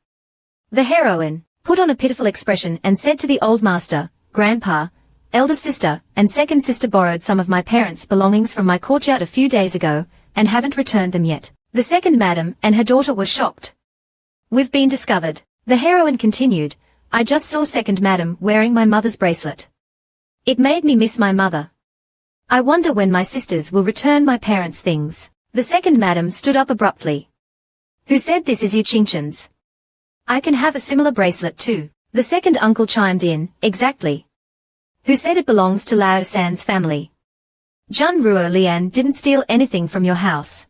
The heroine put on a pitiful expression and said to the old master, Grandpa, eldest sister, and second sister borrowed some of my parents' belongings from my courtyard a few days ago, and haven't returned them yet. The second madam and her daughter were shocked. We've been discovered. The heroine continued, I just saw second madam wearing my mother's bracelet. It made me miss my mother. I wonder when my sisters will return my parents' things. The second madam stood up abruptly. Who said this is you Qingchens? I can have a similar bracelet too. The second uncle chimed in, exactly. Who said it belongs to Lao San's family? Jun Ruo Lian didn't steal anything from your house.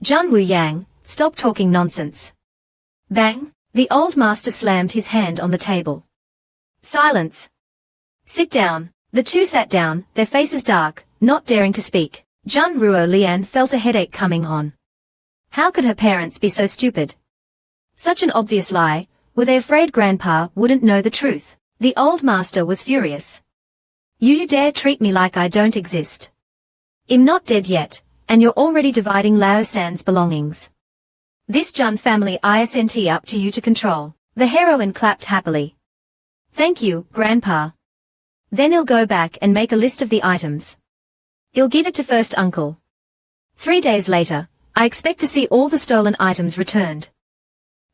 Jun Wu Yang, stop talking nonsense. Bang! The old master slammed his hand on the table. Silence. Sit down. The two sat down, their faces dark, not daring to speak. Jun Ruo Lian felt a headache coming on. How could her parents be so stupid? Such an obvious lie. Were they afraid Grandpa wouldn't know the truth? The old master was furious. You dare treat me like I don't exist. I'm not dead yet, and you're already dividing Lao San's belongings. This Jun family isn't up to you to control. The heroine clapped happily. Thank you, Grandpa. Then he'll go back and make a list of the items. He'll give it to first uncle. 3 days later, I expect to see all the stolen items returned.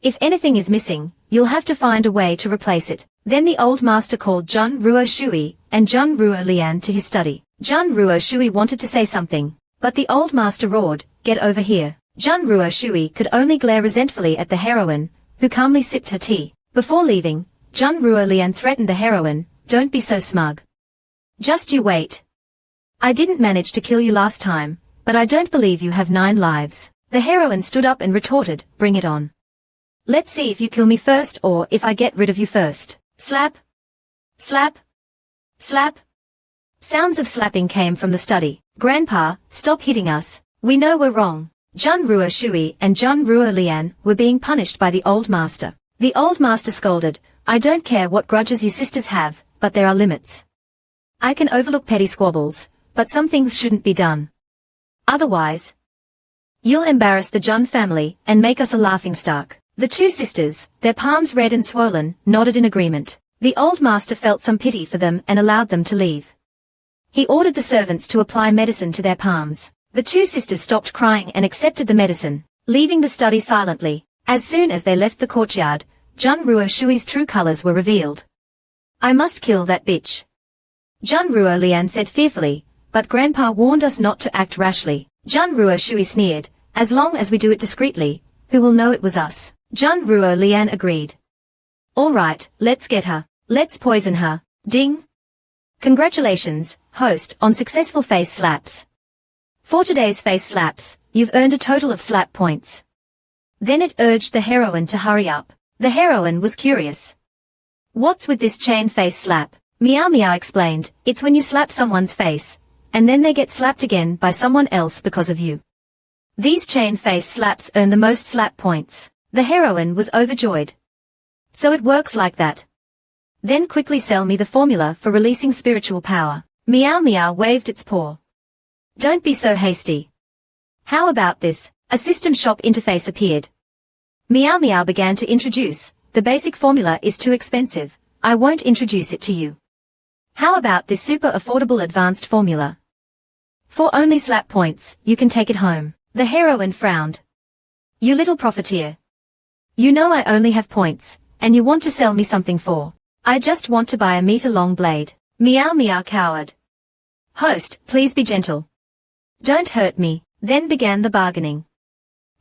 If anything is missing, you'll have to find a way to replace it. Then the old master called Jun Ruo Shui and Jun Ruo Lian to his study. Jun Ruo Shui wanted to say something, but the old master roared, "Get over here." Jun Ruo Shui could only glare resentfully at the heroine, who calmly sipped her tea. Before leaving, Jun Ruo Lian threatened the heroine, "Don't be so smug. Just you wait. I didn't manage to kill you last time, but I don't believe you have 9 lives." The heroine stood up and retorted, "Bring it on. Let's see if you kill me first or if I get rid of you first." Slap. Slap. Slap. Sounds of slapping came from the study. "Grandpa, stop hitting us. We know we're wrong." Jun Ruo Shui and Jun Ruo Lian were being punished by the old master. The old master scolded, "I don't care what grudges you sisters have, but there are limits. I can overlook petty squabbles, but some things shouldn't be done. Otherwise, you'll embarrass the Jun family and make us a laughingstock." The 2 sisters, their palms red and swollen, nodded in agreement. The old master felt some pity for them and allowed them to leave. He ordered the servants to apply medicine to their palms. The 2 sisters stopped crying and accepted the medicine, leaving the study silently. As soon as they left the courtyard, Jun Ruo Shui's true colors were revealed. "I must kill that bitch," Jun Ruo Lian said fearfully, "but Grandpa warned us not to act rashly." Jun Ruo Shui sneered, "As long as we do it discreetly, who will know it was us?" Jun Ruo Lian agreed. "All right, let's get her. Let's poison her." Ding! Congratulations, host, on successful face slaps. For today's face slaps, you've earned a total of slap points. Then it urged the heroine to hurry up. The heroine was curious. "What's with this chain face slap?" Meow Meow explained, "It's when you slap someone's face, and then they get slapped again by someone else because of you. These chain face slaps earn the most slap points." The heroine was overjoyed. "So it works like that. Then quickly sell me the formula for releasing spiritual power." Meow Meow waved its paw. "Don't be so hasty. How about this?" A system shop interface appeared. Meow Meow began to introduce, "The basic formula is too expensive. I won't introduce it to you. How about this super affordable advanced formula? For only slap points, you can take it home." The heroine frowned. "You little profiteer. You know I only have points, and you want to sell me something for. I just want to buy a meter-long blade." Meow Meow cowered. "Host, please be gentle. Don't hurt me." Then began the bargaining.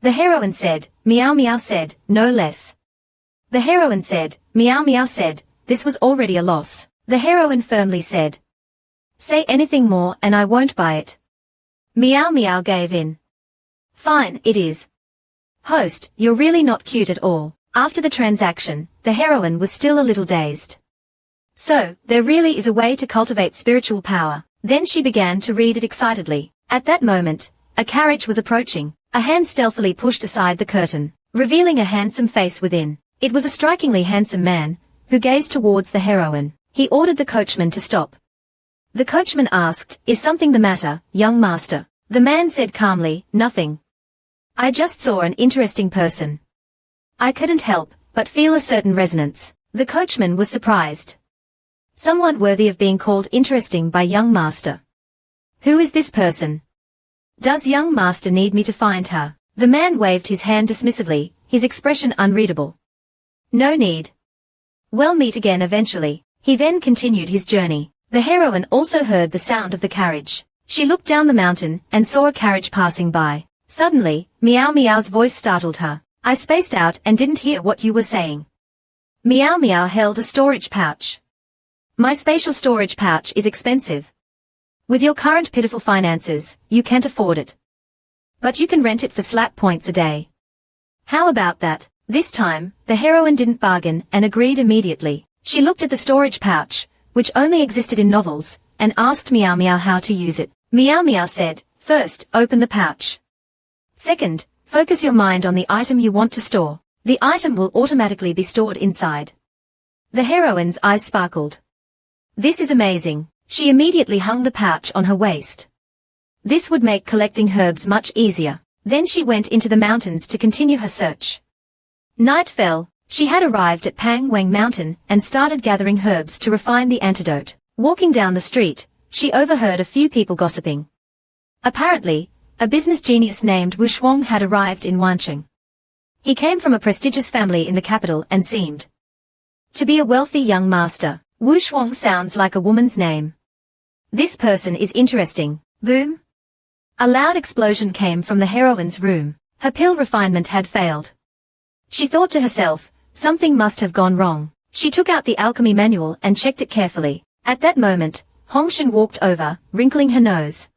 The heroine said, Meow Meow said, "No less." The heroine said, Meow Meow said, "This was already a loss." The heroine firmly said, "Say anything more and I won't buy it." Meow Meow gave in. "Fine, it is." "Host, you're really not cute at all." After the transaction, the heroine was still a little dazed. "So, there really is a way to cultivate spiritual power." Then she began to read it excitedly. At that moment, a carriage was approaching. A hand stealthily pushed aside the curtain, revealing a handsome face within. It was a strikingly handsome man, who gazed towards the heroine. He ordered the coachman to stop. The coachman asked, "Is something the matter, young master?" The man said calmly, "Nothing. I just saw an interesting person. I couldn't help but feel a certain resonance." The coachman was surprised. Someone worthy of being called interesting by young master. "Who is this person? Does young master need me to find her?" The man waved his hand dismissively, his expression unreadable. "No need. We'll meet again eventually." He then continued his journey. The heroine also heard the sound of the carriage. She looked down the mountain and saw a carriage passing by. Suddenly, Meow Meow's voice startled her. "I spaced out and didn't hear what you were saying." Meow Meow held a storage pouch. "My spatial storage pouch is expensive. With your current pitiful finances, you can't afford it. But you can rent it for slap points a day. How about that?" This time, the heroine didn't bargain and agreed immediately. She looked at the storage pouch, which only existed in novels, and asked Meow Meow how to use it. Meow Meow said, "First, open the pouch. Second, focus your mind on the item you want to store. The item will automatically be stored inside." The heroine's eyes sparkled. "This is amazing." She immediately hung the pouch on her waist. This would make collecting herbs much easier. Then she went into the mountains to continue her search. Night fell. She had arrived at Pang Wang Mountain and started gathering herbs to refine the antidote. Walking down the street, she overheard a few people gossiping. Apparently, a business genius named Wu Shuang had arrived in Wancheng. He came from a prestigious family in the capital and seemed to be a wealthy young master. Wu Shuang sounds like a woman's name. This person is interesting. Boom! A loud explosion came from the heroine's room. Her pill refinement had failed. She thought to herself, something must have gone wrong. She took out the alchemy manual and checked it carefully. At that moment, Hongshan walked over, wrinkling her nose.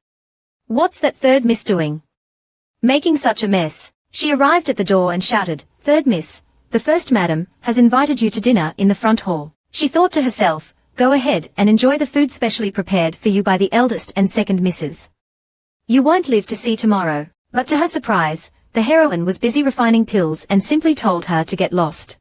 What's that third miss doing? Making such a mess. She arrived at the door and shouted, Third miss, the first madam, has invited you to dinner in the front hall. She thought to herself, go ahead and enjoy the food specially prepared for you by the eldest and second misses. You won't live to see tomorrow. But to her surprise, the heroine was busy refining pills and simply told her to get lost.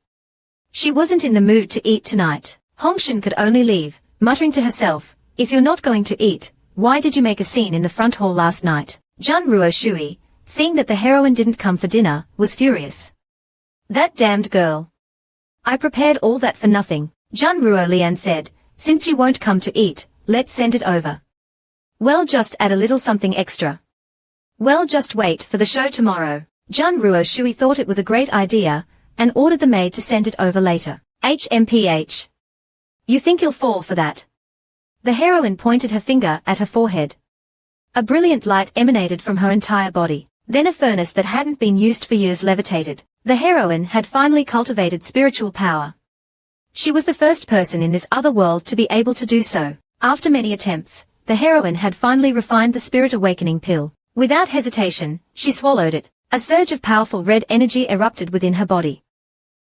She wasn't in the mood to eat tonight. Hongshan could only leave, muttering to herself, if you're not going to eat, why did you make a scene in the front hall last night? Jun Ruo Shui, seeing that the heroine didn't come for dinner, was furious. That damned girl. I prepared all that for nothing. Jun Ruo Lian said, since you won't come to eat, let's send it over. Well, just add a little something extra. Well, just wait for the show tomorrow. Jun Ruo Shui thought it was a great idea, and ordered the maid to send it over later. HMPH. You think you'll fall for that? The heroine pointed her finger at her forehead. A brilliant light emanated from her entire body. Then a furnace that hadn't been used for years levitated. The heroine had finally cultivated spiritual power. She was the first person in this other world to be able to do so. After many attempts, the heroine had finally refined the spirit awakening pill. Without hesitation, she swallowed it. A surge of powerful red energy erupted within her body.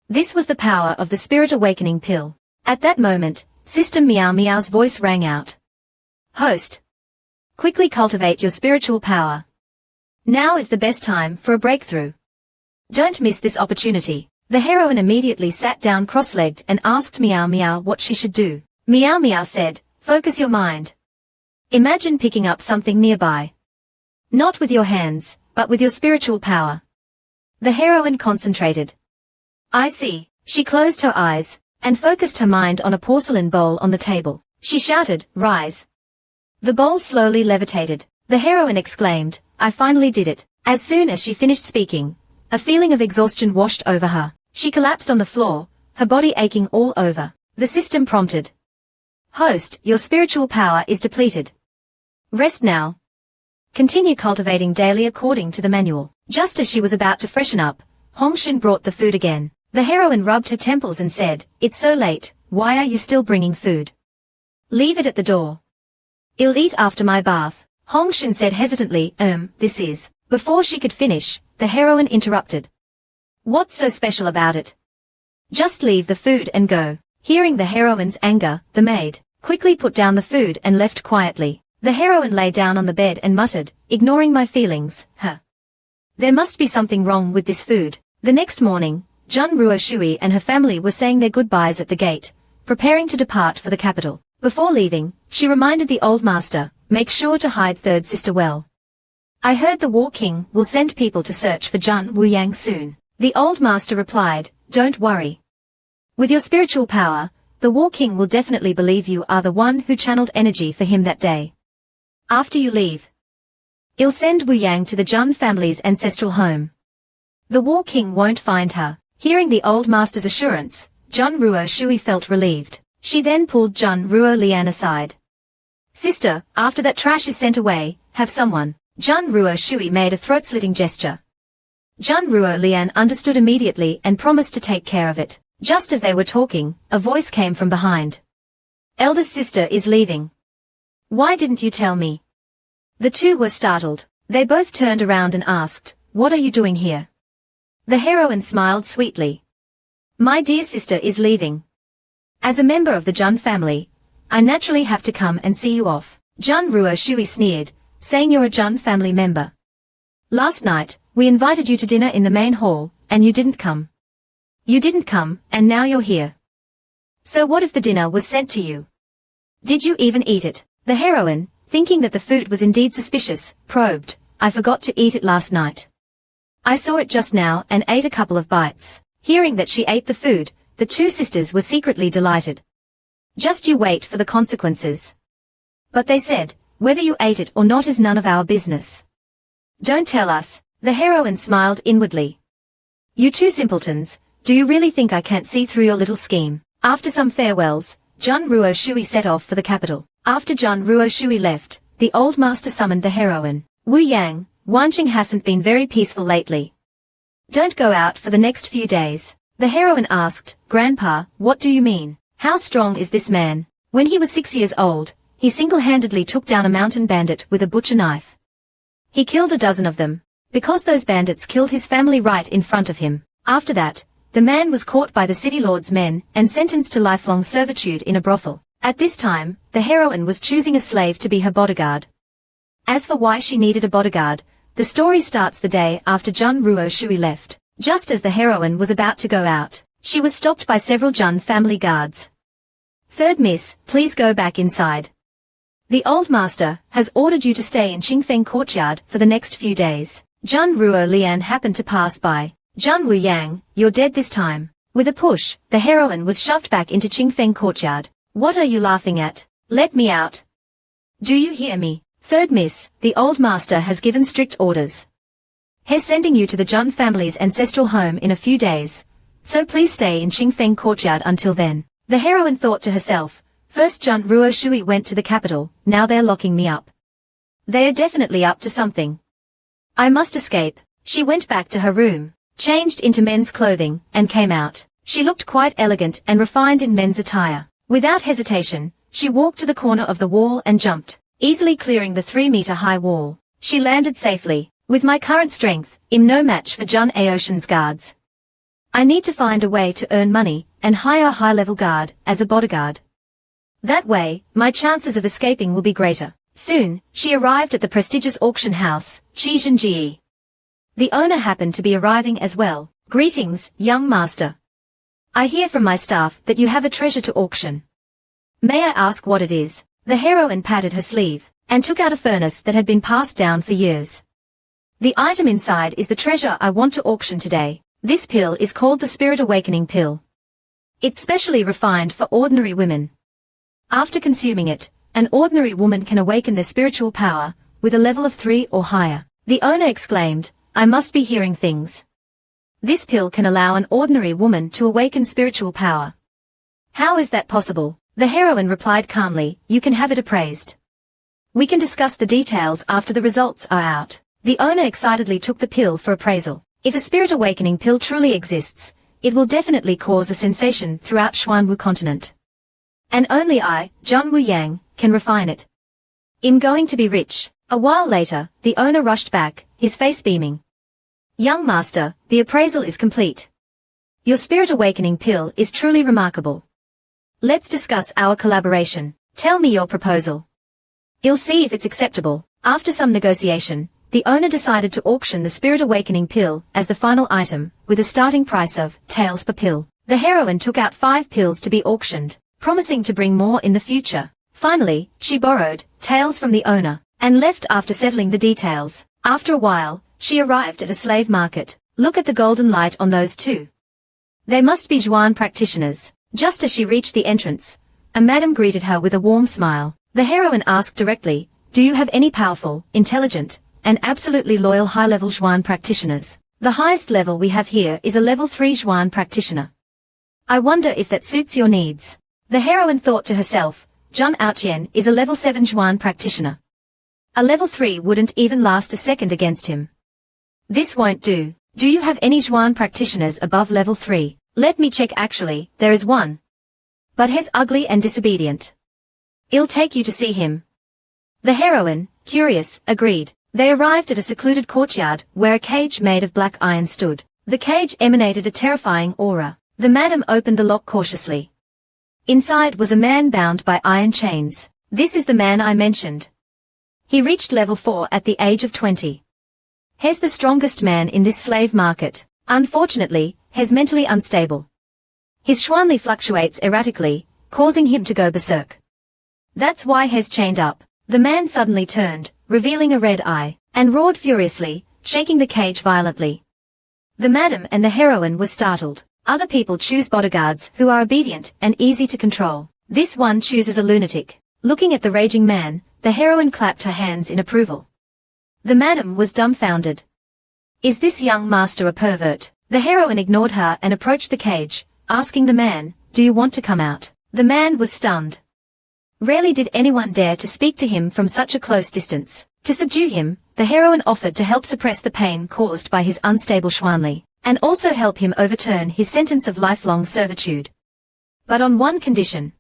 This was the power of the spirit awakening pill. At that moment, Sister Meow Meow's voice rang out. Host. Quickly cultivate your spiritual power. Now is the best time for a breakthrough. Don't miss this opportunity. The heroine immediately sat down cross-legged and asked Meow Meow what she should do. Meow Meow said, focus your mind. Imagine picking up something nearby. Not with your hands, but with your spiritual power. The heroine concentrated. I see. She closed her eyes, and focused her mind on a porcelain bowl on the table. She shouted, rise. The bowl slowly levitated. The heroine exclaimed, I finally did it. As soon as she finished speaking, a feeling of exhaustion washed over her. She collapsed on the floor, her body aching all over. The system prompted. Host, your spiritual power is depleted. Rest now. Continue cultivating daily according to the manual. Just as she was about to freshen up, Hongshan brought the food again. The heroine rubbed her temples and said, it's so late, why are you still bringing food? Leave it at the door. I'll eat after my bath. Hongshan said hesitantly, this is. Before she could finish, the heroine interrupted. What's so special about it? Just leave the food and go. Hearing the heroine's anger, the maid quickly put down the food and left quietly. The heroine lay down on the bed and muttered, ignoring my feelings, There must be something wrong with this food. The next morning, Jun Ruo Shui and her family were saying their goodbyes at the gate, preparing to depart for the capital. Before leaving, she reminded the old master, make sure to hide third sister well. I heard the War King will send people to search for Jun Wuyang soon. The old master replied, don't worry. With your spiritual power, the War King will definitely believe you are the one who channeled energy for him that day. After you leave, I'll send Wuyang to the Jun family's ancestral home. The War King won't find her. Hearing the old master's assurance, Jun Ruo Shui felt relieved. She then pulled Jun Ruo Lian aside. Sister, after that trash is sent away, have someone. Jun Ruo Shui made a throat-slitting gesture. Jun Ruo Lian understood immediately and promised to take care of it. Just as they were talking, a voice came from behind. Eldest sister is leaving. Why didn't you tell me? The two were startled. They both turned around and asked, what are you doing here? The heroine smiled sweetly. My dear sister is leaving. As a member of the Jun family, I naturally have to come and see you off. Jun Ruo Shui sneered, saying you're a Jun family member. Last night, we invited you to dinner in the main hall, and you didn't come. You didn't come, and now you're here. So what if the dinner was sent to you? Did you even eat it? The heroine, thinking that the food was indeed suspicious, probed, I forgot to eat it last night. I saw it just now and ate a couple of bites. Hearing that she ate the food, the two sisters were secretly delighted. Just you wait for the consequences. But they said, whether you ate it or not is none of our business. Don't tell us, the heroine smiled inwardly. You two simpletons, do you really think I can't see through your little scheme? After some farewells, Jun Ruo Shui set off for the capital. After Jun Ruo Shui left, the old master summoned the heroine. Wu Yang, Wanqing hasn't been very peaceful lately. Don't go out for the next few days. The heroine asked, Grandpa, what do you mean? How strong is this man? When he was 6 years old, he single-handedly took down a mountain bandit with a butcher knife. He killed a dozen of them, because those bandits killed his family right in front of him. After that, the man was caught by the city lord's men and sentenced to lifelong servitude in a brothel. At this time, the heroine was choosing a slave to be her bodyguard. As for why she needed a bodyguard, the story starts the day after Jun Ruo Shui left. Just as the heroine was about to go out, she was stopped by several Jun family guards. Third miss, please go back inside. The old master has ordered you to stay in Qingfeng courtyard for the next few days. Jun Ruo Lian happened to pass by. Jun Wu Yang, you're dead this time. With a push, the heroine was shoved back into Qingfeng courtyard. What are you laughing at? Let me out. Do you hear me? Third miss, the old master has given strict orders. He's sending you to the Jun family's ancestral home in a few days. So please stay in Qingfeng courtyard until then. The heroine thought to herself, first Jun Ruo Shui went to the capital, now they're locking me up. They are definitely up to something. I must escape. She went back to her room, changed into men's clothing, and came out. She looked quite elegant and refined in men's attire. Without hesitation, she walked to the corner of the wall and jumped, easily clearing the 3-meter-high wall. She landed safely. With my current strength, I'm no match for Jun Aocean's guards. I need to find a way to earn money and hire a high-level guard as a bodyguard. That way, my chances of escaping will be greater. Soon, she arrived at the prestigious auction house, Shizhenji. The owner happened to be arriving as well. Greetings, young master. I hear from my staff that you have a treasure to auction. May I ask what it is? The heroine patted her sleeve and took out a furnace that had been passed down for years. The item inside is the treasure I want to auction today. This pill is called the Spirit Awakening Pill. It's specially refined for ordinary women. After consuming it, an ordinary woman can awaken their spiritual power with a level of 3 or higher. The owner exclaimed, I must be hearing things. This pill can allow an ordinary woman to awaken spiritual power. How is that possible? The heroine replied calmly, you can have it appraised. We can discuss the details after the results are out. The owner excitedly took the pill for appraisal. If a spirit awakening pill truly exists, it will definitely cause a sensation throughout Xuanwu continent. And only I, Jun Wu Yang, can refine it. I'm going to be rich. A while later, the owner rushed back, his face beaming. Young master, the appraisal is complete. Your spirit awakening pill is truly remarkable. Let's discuss our collaboration. Tell me your proposal. I'll see if it's acceptable. After some negotiation, the owner decided to auction the Spirit Awakening pill as the final item, with a starting price of taels per pill. The heroine took out 5 pills to be auctioned, promising to bring more in the future. Finally, she borrowed taels from the owner, and left after settling the details. After a while, she arrived at a slave market. Look at the golden light on those two. They must be Zhuan practitioners. Just as she reached the entrance, a madam greeted her with a warm smile. The heroine asked directly, do you have any powerful, intelligent, and absolutely loyal high-level Zhuan practitioners? The highest level we have here is a level 3 Zhuan practitioner. I wonder if that suits your needs. The heroine thought to herself, Zhang Aoqian is a level 7 Zhuan practitioner. A level 3 wouldn't even last a second against him. This won't do. Do you have any Zhuan practitioners above level 3? Let me check actually, there is one. But he's ugly and disobedient. I'll take you to see him. The heroine, curious, agreed. They arrived at a secluded courtyard where a cage made of black iron stood. The cage emanated a terrifying aura. The madam opened the lock cautiously. Inside was a man bound by iron chains. This is the man I mentioned. He reached level 4 at the age of 20. He's the strongest man in this slave market. Unfortunately, he's mentally unstable. His Xuanli fluctuates erratically, causing him to go berserk. That's why he's chained up. The man suddenly turned, revealing a red eye, and roared furiously, shaking the cage violently. The madam and the heroine were startled. Other people choose bodyguards who are obedient and easy to control. This one chooses a lunatic. Looking at the raging man, the heroine clapped her hands in approval. The madam was dumbfounded. Is this young master a pervert? The heroine ignored her and approached the cage, asking the man, do you want to come out? The man was stunned. Rarely did anyone dare to speak to him from such a close distance. To subdue him, the heroine offered to help suppress the pain caused by his unstable Schwanli, and also help him overturn his sentence of lifelong servitude. But on one condition.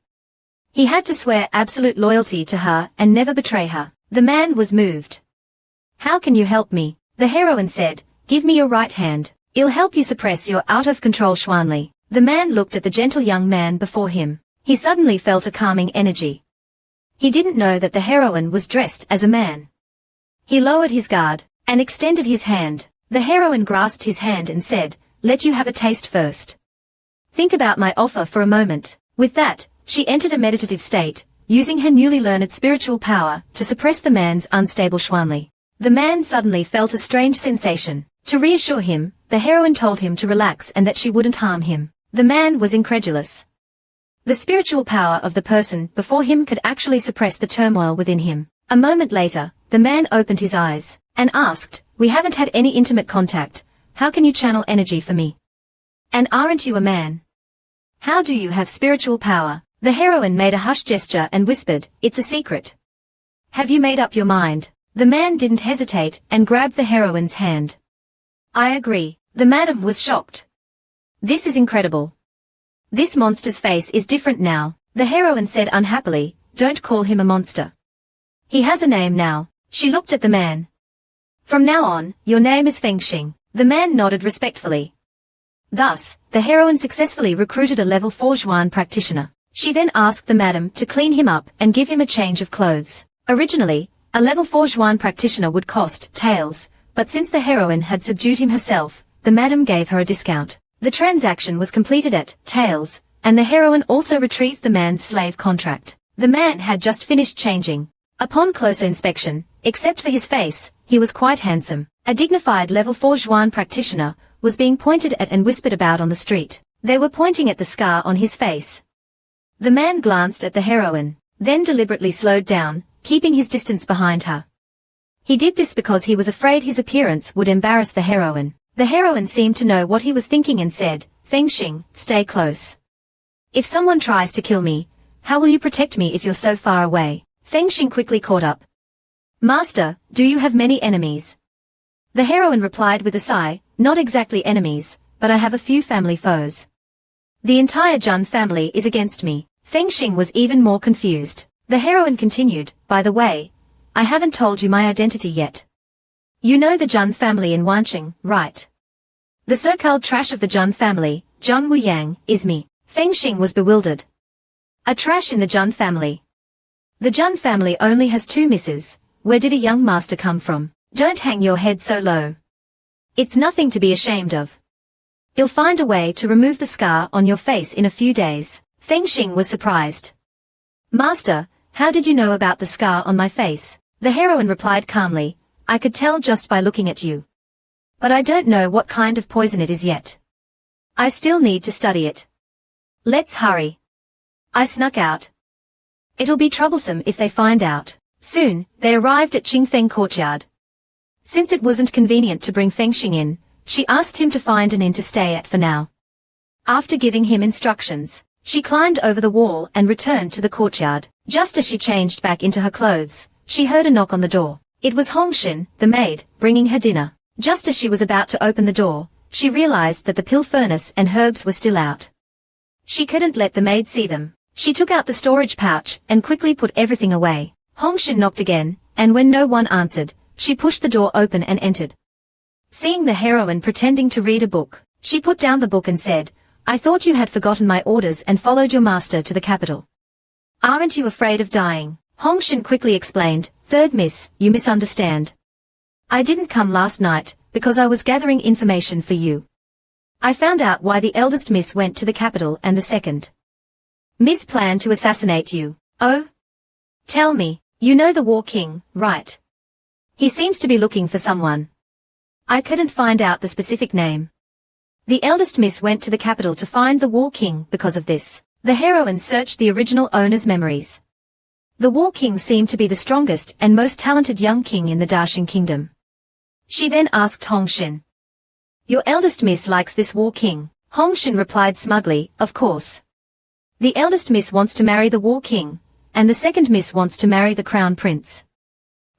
He had to swear absolute loyalty to her and never betray her. The man was moved. How can you help me? The heroine said, give me your right hand. It'll help you suppress your out-of-control Schwanli. The man looked at the gentle young man before him. He suddenly felt a calming energy. He didn't know that the heroine was dressed as a man. He lowered his guard, and extended his hand. The heroine grasped his hand and said, let you have a taste first. Think about my offer for a moment. With that, she entered a meditative state, using her newly learned spiritual power to suppress the man's unstable Schwanli. The man suddenly felt a strange sensation. To reassure him, the heroine told him to relax and that she wouldn't harm him. The man was incredulous. The spiritual power of the person before him could actually suppress the turmoil within him. A moment later, the man opened his eyes, and asked, we haven't had any intimate contact, how can you channel energy for me? And aren't you a man? How do you have spiritual power? The heroine made a hushed gesture and whispered, it's a secret. Have you made up your mind? The man didn't hesitate and grabbed the heroine's hand. I agree. The madam was shocked. This is incredible. This monster's face is different now, the heroine said unhappily, don't call him a monster. He has a name now. She looked at the man. From now on, your name is Fengxing. The man nodded respectfully. Thus, the heroine successfully recruited a level 4 Zhuan practitioner. She then asked the madam to clean him up and give him a change of clothes. Originally, a level 4 Zhuan practitioner would cost taels, but since the heroine had subdued him herself, the madam gave her a discount. The transaction was completed at taels, and the heroine also retrieved the man's slave contract. The man had just finished changing. Upon closer inspection, except for his face, he was quite handsome. A dignified level 4 Zhuan practitioner was being pointed at and whispered about on the street. They were pointing at the scar on his face. The man glanced at the heroine, then deliberately slowed down, keeping his distance behind her. He did this because he was afraid his appearance would embarrass the heroine. The heroine seemed to know what he was thinking and said, Fengxing, stay close. If someone tries to kill me, how will you protect me if you're so far away? Fengxing quickly caught up. Master, do you have many enemies? The heroine replied with a sigh, not exactly enemies, but I have a few family foes. The entire Jun family is against me. Fengxing was even more confused. The heroine continued, by the way, I haven't told you my identity yet. You know the Jun family in Wanqing, right? The so-called trash of the Jun family, Jun Wuyang, is me. Fengxing was bewildered. A trash in the Jun family. The Jun family only has 2 misses. Where did a young master come from? Don't hang your head so low. It's nothing to be ashamed of. You'll find a way to remove the scar on your face in a few days. Fengxing was surprised. Master, how did you know about the scar on my face? The heroine replied calmly, I could tell just by looking at you. But I don't know what kind of poison it is yet. I still need to study it. Let's hurry. I snuck out. It'll be troublesome if they find out. Soon, they arrived at Qingfeng courtyard. Since it wasn't convenient to bring Fengxing in, she asked him to find an inn to stay at for now. After giving him instructions, she climbed over the wall and returned to the courtyard. Just as she changed back into her clothes, she heard a knock on the door. It was Hongxin, the maid, bringing her dinner. Just as she was about to open the door, she realized that the pill furnace and herbs were still out. She couldn't let the maid see them. She took out the storage pouch and quickly put everything away. Hongxin knocked again, and when no one answered, she pushed the door open and entered. Seeing the heroine pretending to read a book, she put down the book and said, I thought you had forgotten my orders and followed your master to the capital. Aren't you afraid of dying? Hongxin quickly explained, Third miss, you misunderstand. I didn't come last night, because I was gathering information for you. I found out why the eldest miss went to the capital and the second miss planned to assassinate you. Oh? Tell me, you know the War King, right? He seems to be looking for someone. I couldn't find out the specific name. The eldest miss went to the capital to find the War King because of this. The heroine searched the original owner's memories. The War King seemed to be the strongest and most talented young king in the Darshan kingdom. She then asked Hong Shin. Your eldest miss likes this War King. Hong Shin replied smugly, of course. The eldest miss wants to marry the War King, and the second miss wants to marry the crown prince.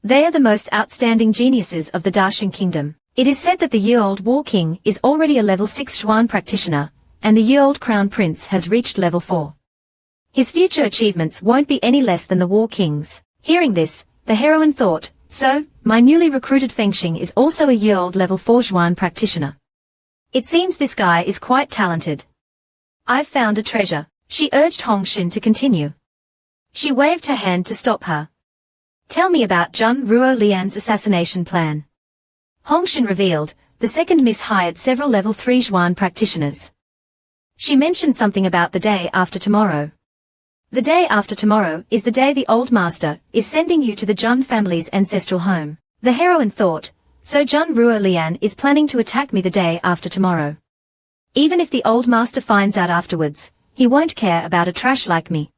They are the most outstanding geniuses of the Darshan kingdom. It is said that the year-old War King is already a level 6 Xuan practitioner, and the year-old crown prince has reached level 4. His future achievements won't be any less than the War King's. Hearing this, the heroine thought, so, my newly recruited Fengxing is also a year-old level 4 Xuan practitioner. It seems this guy is quite talented. I've found a treasure, she urged Hong Shin to continue. She waved her hand to stop her. Tell me about Zhun Ruo Lian's assassination plan. Hong Shin revealed, the second miss hired several level 3 Xuan practitioners. She mentioned something about the day after tomorrow. The day after tomorrow is the day the old master is sending you to the Zhun family's ancestral home. The heroine thought, so Zhun Ruo Lian is planning to attack me the day after tomorrow. Even if the old master finds out afterwards, he won't care about a trash like me.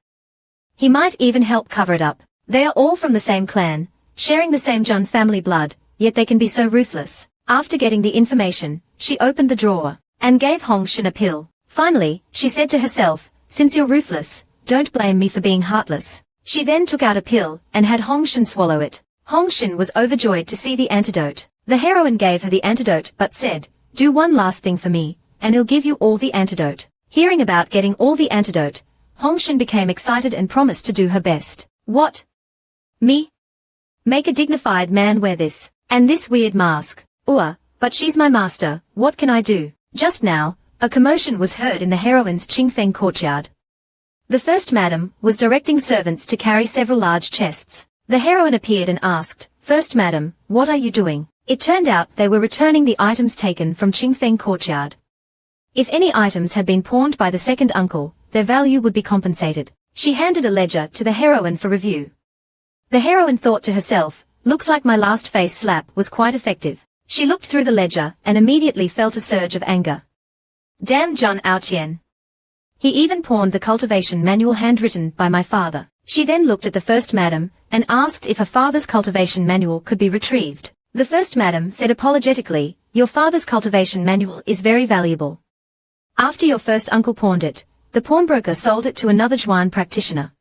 He might even help cover it up. They are all from the same clan, sharing the same Zhun family blood, yet they can be so ruthless. After getting the information, she opened the drawer and gave Hong Shin a pill. Finally, she said to herself, since you're ruthless, don't blame me for being heartless. She then took out a pill and had Hong Shin swallow it. Hong Shin was overjoyed to see the antidote. The heroine gave her the antidote but said, do one last thing for me, and I'll give you all the antidote. Hearing about getting all the antidote, Hong Shin became excited and promised to do her best. What? Me? Make a dignified man wear this, and this weird mask. But she's my master, what can I do? Just now, a commotion was heard in the heroine's Qingfeng courtyard. The first madam was directing servants to carry several large chests. The heroine appeared and asked, First madam, what are you doing? It turned out they were returning the items taken from Qingfeng courtyard. If any items had been pawned by the second uncle, their value would be compensated. She handed a ledger to the heroine for review. The heroine thought to herself, looks like my last face slap was quite effective. She looked through the ledger and immediately felt a surge of anger. Damn Zhun Aotian. He even pawned the cultivation manual handwritten by my father. She then looked at the first madam and asked if her father's cultivation manual could be retrieved. The first madam said apologetically, your father's cultivation manual is very valuable. After your first uncle pawned it, the pawnbroker sold it to another Zhuan practitioner.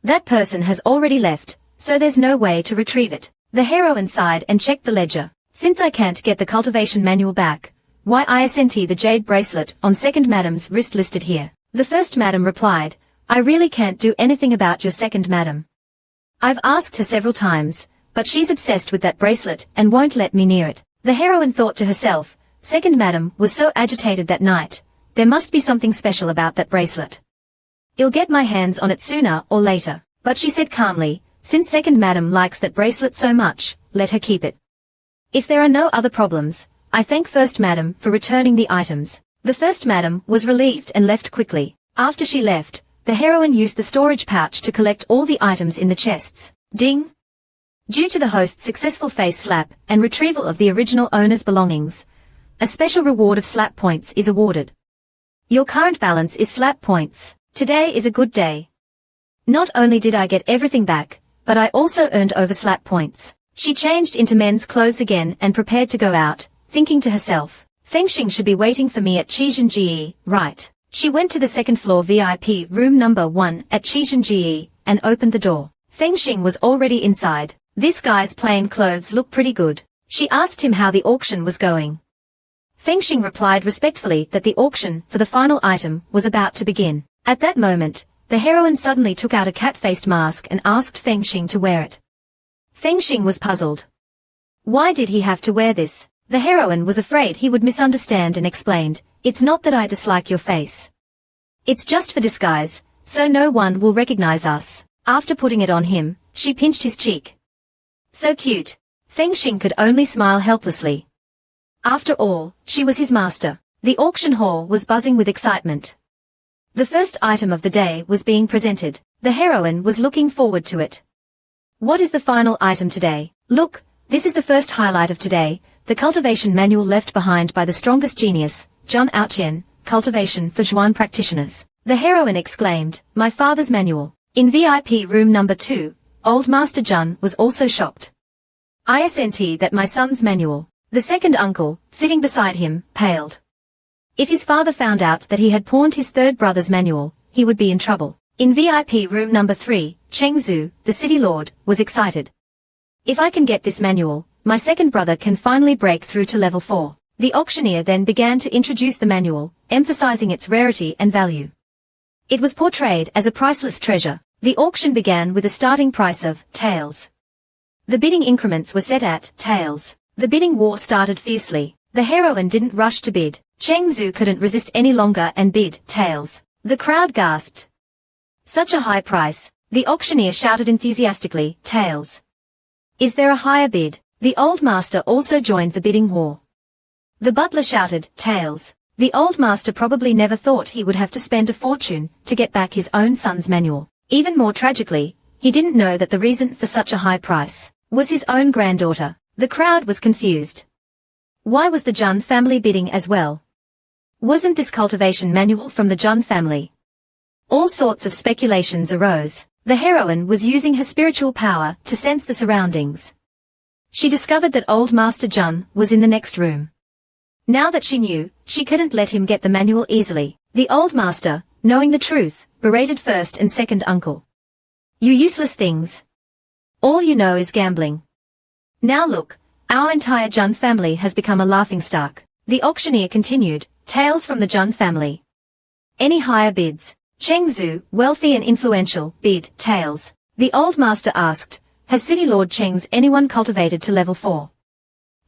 That person has already left, so there's no way to retrieve it. The heroine sighed and checked the ledger. Since I can't get the cultivation manual back, why isn't the jade bracelet on second madam's wrist listed here? The first madam replied, I really can't do anything about your second madam. I've asked her several times, but she's obsessed with that bracelet and won't let me near it. The heroine thought to herself, second madam was so agitated that night, there must be something special about that bracelet. I'll get my hands on it sooner or later. But she said calmly, since second madam likes that bracelet so much, let her keep it. If there are no other problems, I thank first madam for returning the items. The first madam was relieved and left quickly. After she left, the heroine used the storage pouch to collect all the items in the chests. Ding! Due to the host's successful face slap and retrieval of the original owner's belongings, a special reward of slap points is awarded. Your current balance is slap points. Today is a good day. Not only did I get everything back, but I also earned over slap points. She changed into men's clothes again and prepared to go out, thinking to herself, Fengxing should be waiting for me at Qizhenji, right? She went to the second floor VIP room number 1 at Qizhenji and opened the door. Fengxing was already inside. This guy's plain clothes look pretty good. She asked him how the auction was going. Fengxing replied respectfully that the auction for the final item was about to begin. At that moment, the heroine suddenly took out a cat-faced mask and asked Fengxing to wear it. Fengxing was puzzled. Why did he have to wear this? The heroine was afraid he would misunderstand and explained, it's not that I dislike your face. It's just for disguise, so no one will recognize us. After putting it on him, she pinched his cheek. So cute. Fengxing could only smile helplessly. After all, she was his master. The auction hall was buzzing with excitement. The first item of the day was being presented. The heroine was looking forward to it. What is the final item today? Look, this is the first highlight of today, the cultivation manual left behind by the strongest genius, John Outchen, Cultivation for Zhuan practitioners. The heroine exclaimed, my father's manual. In VIP room number 2, old Master Jun was also shocked. Isn't that my son's manual? The second uncle, sitting beside him, paled. If his father found out that he had pawned his third brother's manual, he would be in trouble. In VIP room number 3, Cheng Zhu, the city lord, was excited. If I can get this manual, my second brother can finally break through to level 4. The auctioneer then began to introduce the manual, emphasizing its rarity and value. It was portrayed as a priceless treasure. The auction began with a starting price of taels. The bidding increments were set at taels. The bidding war started fiercely. The heroine didn't rush to bid. Cheng Zhu couldn't resist any longer and bid taels. The crowd gasped. Such a high price. The auctioneer shouted enthusiastically, taels. Is there a higher bid? The old master also joined the bidding war. The butler shouted, taels. The old master probably never thought he would have to spend a fortune to get back his own son's manual. Even more tragically, he didn't know that the reason for such a high price was his own granddaughter. The crowd was confused. Why was the Jun family bidding as well? Wasn't this cultivation manual from the Jun family? All sorts of speculations arose. The heroine was using her spiritual power to sense the surroundings. She discovered that old Master Jun was in the next room. Now that she knew, she couldn't let him get the manual easily. The old master, knowing the truth, berated first and second uncle. You useless things. All you know is gambling. Now look, our entire Jun family has become a laughingstock. The auctioneer continued, tales from the Jun family. Any higher bids? Cheng Zhu, wealthy and influential, bid taels. The old master asked, has City Lord Cheng's anyone cultivated to level 4?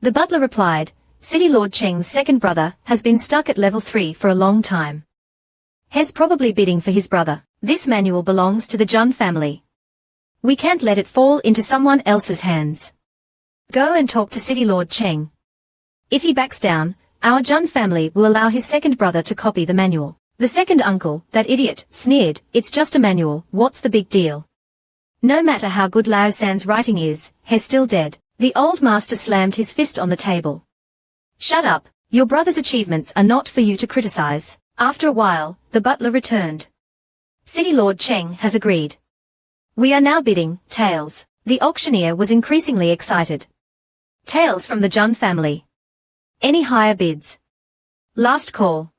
The butler replied, City Lord Cheng's second brother has been stuck at level 3 for a long time. He's probably bidding for his brother. This manual belongs to the Jun family. We can't let it fall into someone else's hands. Go and talk to City Lord Cheng. If he backs down, our Jun family will allow his second brother to copy the manual. The second uncle, that idiot, sneered, it's just a manual, what's the big deal? No matter how good Lao San's writing is, he's still dead. The old master slammed his fist on the table. Shut up, your brother's achievements are not for you to criticize. After a while, the butler returned. City Lord Cheng has agreed. We are now bidding, taels. The auctioneer was increasingly excited. Taels from the Jun family. Any higher bids? Last call.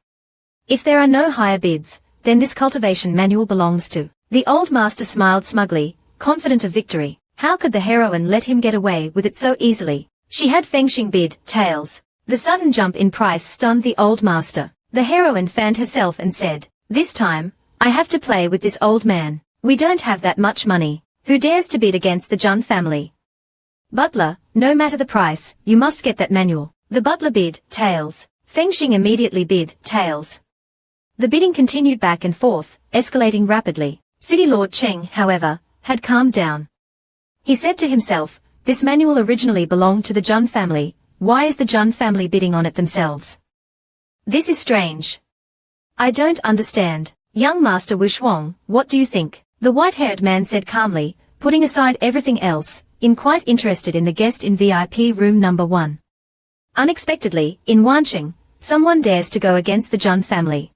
If there are no higher bids, then this cultivation manual belongs to. The old master smiled smugly, confident of victory. How could the heroine let him get away with it so easily? She had Fengxing bid, taels. The sudden jump in price stunned the old master. The heroine fanned herself and said, this time, I have to play with this old man. We don't have that much money. Who dares to bid against the Jun family? Butler, no matter the price, you must get that manual. The butler bid, taels. Fengxing immediately bid, taels. The bidding continued back and forth, escalating rapidly. City Lord Cheng, however, had calmed down. He said to himself, this manual originally belonged to the Jun family. Why is the Jun family bidding on it themselves? This is strange. I don't understand. Young Master Wu Shuang, what do you think? The white-haired man said calmly, putting aside everything else, quite interested in the guest in VIP room number 1. Unexpectedly, in Wanqing, someone dares to go against the Jun family.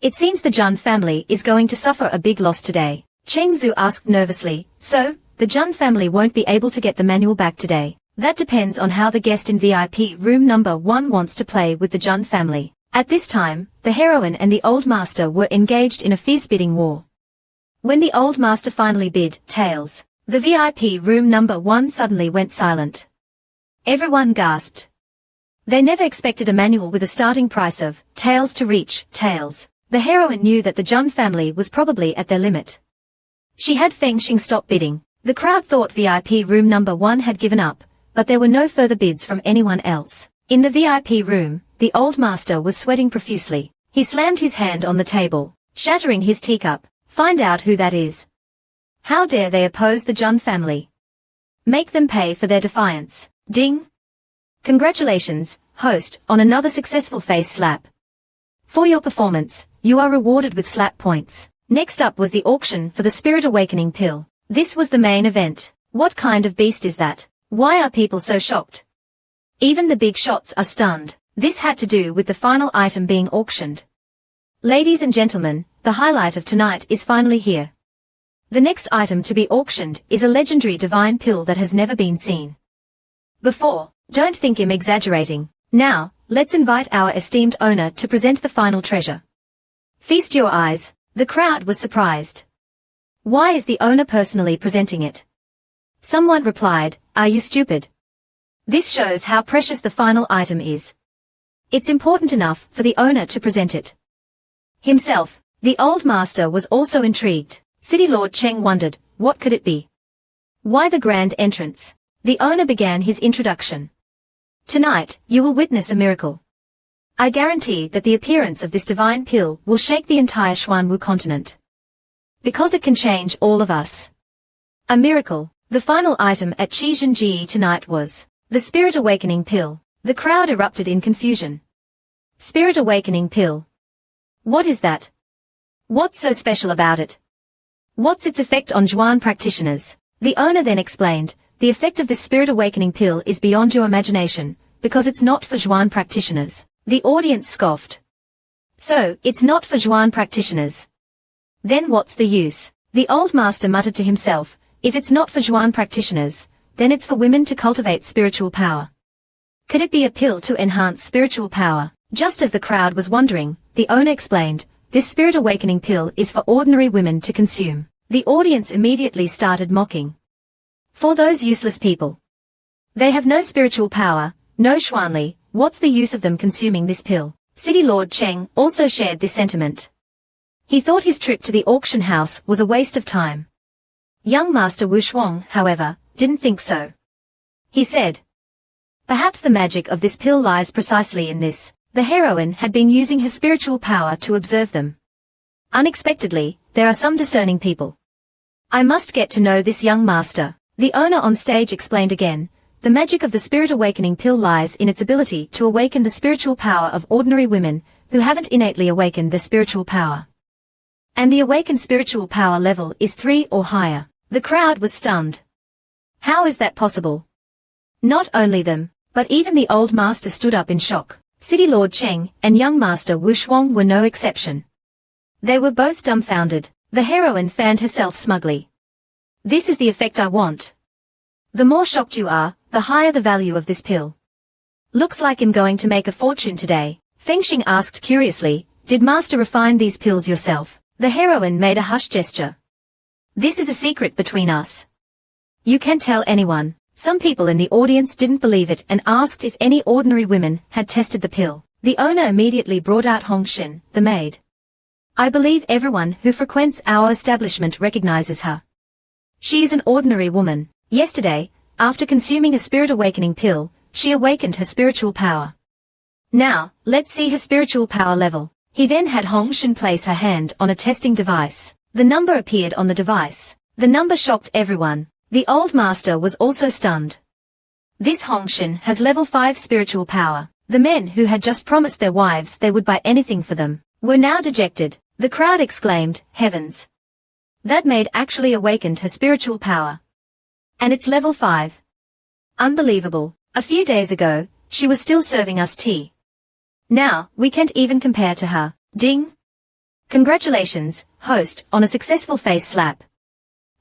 It seems the Jun family is going to suffer a big loss today. Cheng Zhu asked nervously, so, the Jun family won't be able to get the manual back today. That depends on how the guest in VIP room number 1 wants to play with the Jun family. At this time, the heroine and the old master were engaged in a fierce bidding war. When the old master finally bid, taels, the VIP room number 1 suddenly went silent. Everyone gasped. They never expected a manual with a starting price of taels to reach taels. The heroine knew that the Jun family was probably at their limit. She had Fengxing stop bidding. The crowd thought VIP room number 1 had given up, but there were no further bids from anyone else. In the VIP room, the old master was sweating profusely. He slammed his hand on the table, shattering his teacup. Find out who that is. How dare they oppose the Jun family? Make them pay for their defiance. Ding! Congratulations, host, on another successful face slap. For your performance, you are rewarded with slap points. Next up was the auction for the Spirit Awakening pill. This was the main event. What kind of beast is that? Why are people so shocked? Even the big shots are stunned. This had to do with the final item being auctioned. Ladies and gentlemen, the highlight of tonight is finally here. The next item to be auctioned is a legendary divine pill that has never been seen before. Don't think I'm exaggerating. Now, let's invite our esteemed owner to present the final treasure. Feast your eyes. The crowd was surprised. Why is the owner personally presenting it? Someone replied, "Are you stupid? This shows how precious the final item is. It's important enough for the owner to present it himself." The old master was also intrigued. City Lord Cheng wondered, what could it be? Why the grand entrance? The owner began his introduction. Tonight, you will witness a miracle. I guarantee that the appearance of this divine pill will shake the entire Xuanwu continent. Because it can change all of us. A miracle. The final item at Qizhenji tonight was the Spirit Awakening pill. The crowd erupted in confusion. Spirit Awakening pill. What is that? What's so special about it? What's its effect on Zhuan practitioners? The owner then explained, the effect of this Spirit Awakening pill is beyond your imagination, because it's not for Zhuan practitioners. The audience scoffed. So, it's not for Zhuan practitioners. Then what's the use? The old master muttered to himself, if it's not for Zhuan practitioners, then it's for women to cultivate spiritual power. Could it be a pill to enhance spiritual power? Just as the crowd was wondering, the owner explained, this Spirit Awakening pill is for ordinary women to consume. The audience immediately started mocking. For those useless people. They have no spiritual power, no Xuanli, what's the use of them consuming this pill? City Lord Cheng also shared this sentiment. He thought his trip to the auction house was a waste of time. Young Master Wu Shuang, however, didn't think so. He said, perhaps the magic of this pill lies precisely in this. The heroine had been using her spiritual power to observe them. Unexpectedly, there are some discerning people. I must get to know this young master. The owner on stage explained again, the magic of the Spirit Awakening pill lies in its ability to awaken the spiritual power of ordinary women who haven't innately awakened their spiritual power. And the awakened spiritual power level is 3 or higher. The crowd was stunned. How is that possible? Not only them, but even the old master stood up in shock. City Lord Cheng and young master Wu Shuang were no exception. They were both dumbfounded. The heroine fanned herself smugly. This is the effect I want. The more shocked you are, the higher the value of this pill. Looks like I'm going to make a fortune today. Fengxing asked curiously, did master refine these pills yourself? The heroine made a hush gesture. This is a secret between us. You can't tell anyone. Some people in the audience didn't believe it and asked if any ordinary women had tested the pill. The owner immediately brought out Hong Xin, the maid. I believe everyone who frequents our establishment recognizes her. She is an ordinary woman. Yesterday, after consuming a Spirit Awakening pill, she awakened her spiritual power. Now, let's see her spiritual power level. He then had Hong Xin place her hand on a testing device. The number appeared on the device. The number shocked everyone. The old master was also stunned. This Hong Xin has level 5 spiritual power. The men who had just promised their wives they would buy anything for them, were now dejected. The crowd exclaimed, heavens! That maid actually awakened her spiritual power. And it's level 5. Unbelievable. A few days ago, she was still serving us tea. Now, we can't even compare to her. Ding! Congratulations, host, on a successful face slap.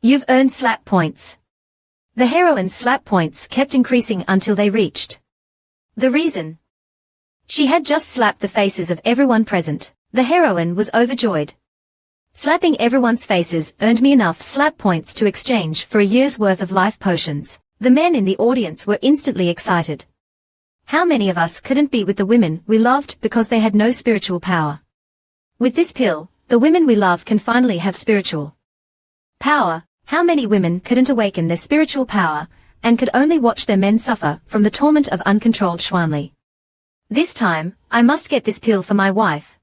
You've earned slap points. The heroine's slap points kept increasing until they reached the reason. She had just slapped the faces of everyone present. The heroine was overjoyed. Slapping everyone's faces earned me enough slap points to exchange for a year's worth of life potions. The men in the audience were instantly excited. How many of us couldn't be with the women we loved because they had no spiritual power? With this pill, the women we love can finally have spiritual power. How many women couldn't awaken their spiritual power, and could only watch their men suffer from the torment of uncontrolled Xuanli? This time, I must get this pill for my wife.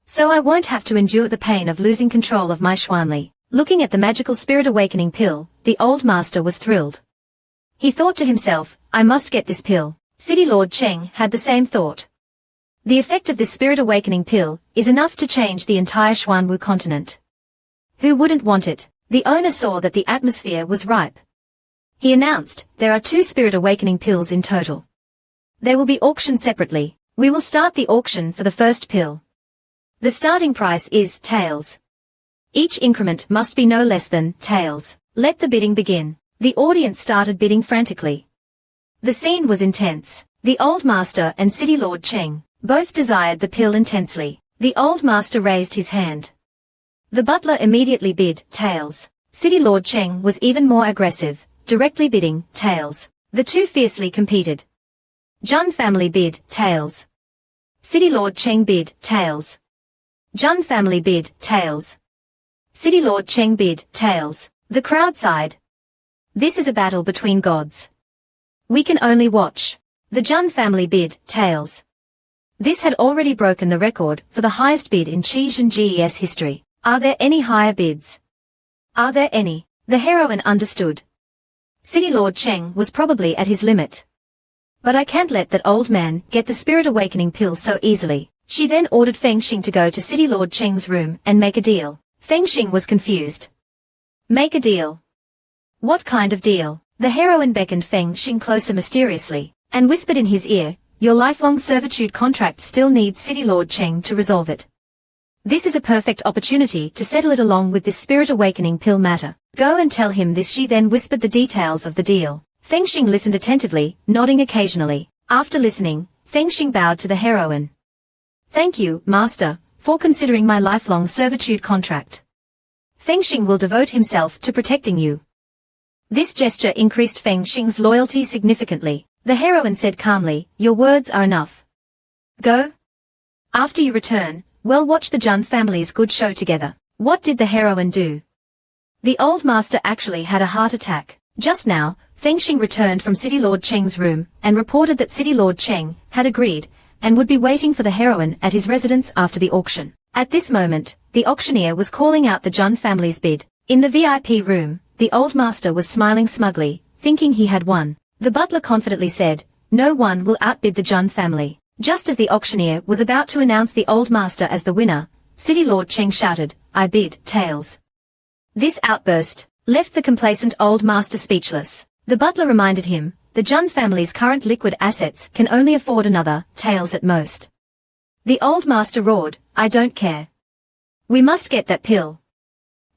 So I won't have to endure the pain of losing control of my Xuanli. Looking at the magical Spirit Awakening pill, the old master was thrilled. He thought to himself, I must get this pill. City Lord Cheng had the same thought. The effect of this Spirit Awakening pill is enough to change the entire Xuanwu continent. Who wouldn't want it? The owner saw that the atmosphere was ripe. He announced, there are 2 spirit awakening pills in total. They will be auctioned separately. We will start the auction for the first pill. The starting price is tails. Each increment must be no less than tails. Let the bidding begin. The audience started bidding frantically. The scene was intense. The old master and City Lord Cheng both desired the pill intensely. The old master raised his hand. The butler immediately bid tails. City Lord Cheng was even more aggressive, directly bidding tails. The two fiercely competed. Jun family bid tails. City Lord Cheng bid tails. Jun family bid tails. City Lord Cheng bid tails. The crowd sighed. This is a battle between gods. We can only watch. The Jun family bid tails. This had already broken the record for the highest bid in Chechen GES history. Are there any higher bids? Are there any? The heroine understood. City Lord Cheng was probably at his limit. But I can't let that old man get the spirit awakening pill so easily. She then ordered Feng Xing to go to City Lord Cheng's room and make a deal. Feng Xing was confused. Make a deal? What kind of deal? The heroine beckoned Feng Xing closer mysteriously, and whispered in his ear, your lifelong servitude contract still needs City Lord Cheng to resolve it. This is a perfect opportunity to settle it along with this spirit awakening pill matter. Go and tell him this. She then whispered the details of the deal. Feng Xing listened attentively, nodding occasionally. After listening, Feng Xing bowed to the heroine. Thank you, master, for considering my lifelong servitude contract. Feng Xing will devote himself to protecting you. This gesture increased Feng Xing's loyalty significantly. The heroine said calmly, your words are enough. Go. After you return, we'll watch the Jun family's good show together. What did the heroine do? The old master actually had a heart attack. Just now, Feng Xing returned from City Lord Cheng's room and reported that City Lord Cheng had agreed and would be waiting for the heroine at his residence after the auction. At this moment, the auctioneer was calling out the Jun family's bid. In the VIP room, the old master was smiling smugly, thinking he had won. The butler confidently said, no one will outbid the Jun family. Just as the auctioneer was about to announce the old master as the winner, City Lord Cheng shouted, I bid tails. This outburst left the complacent old master speechless. The butler reminded him, the Jun family's current liquid assets can only afford another tails at most. The old master roared, I don't care. We must get that pill.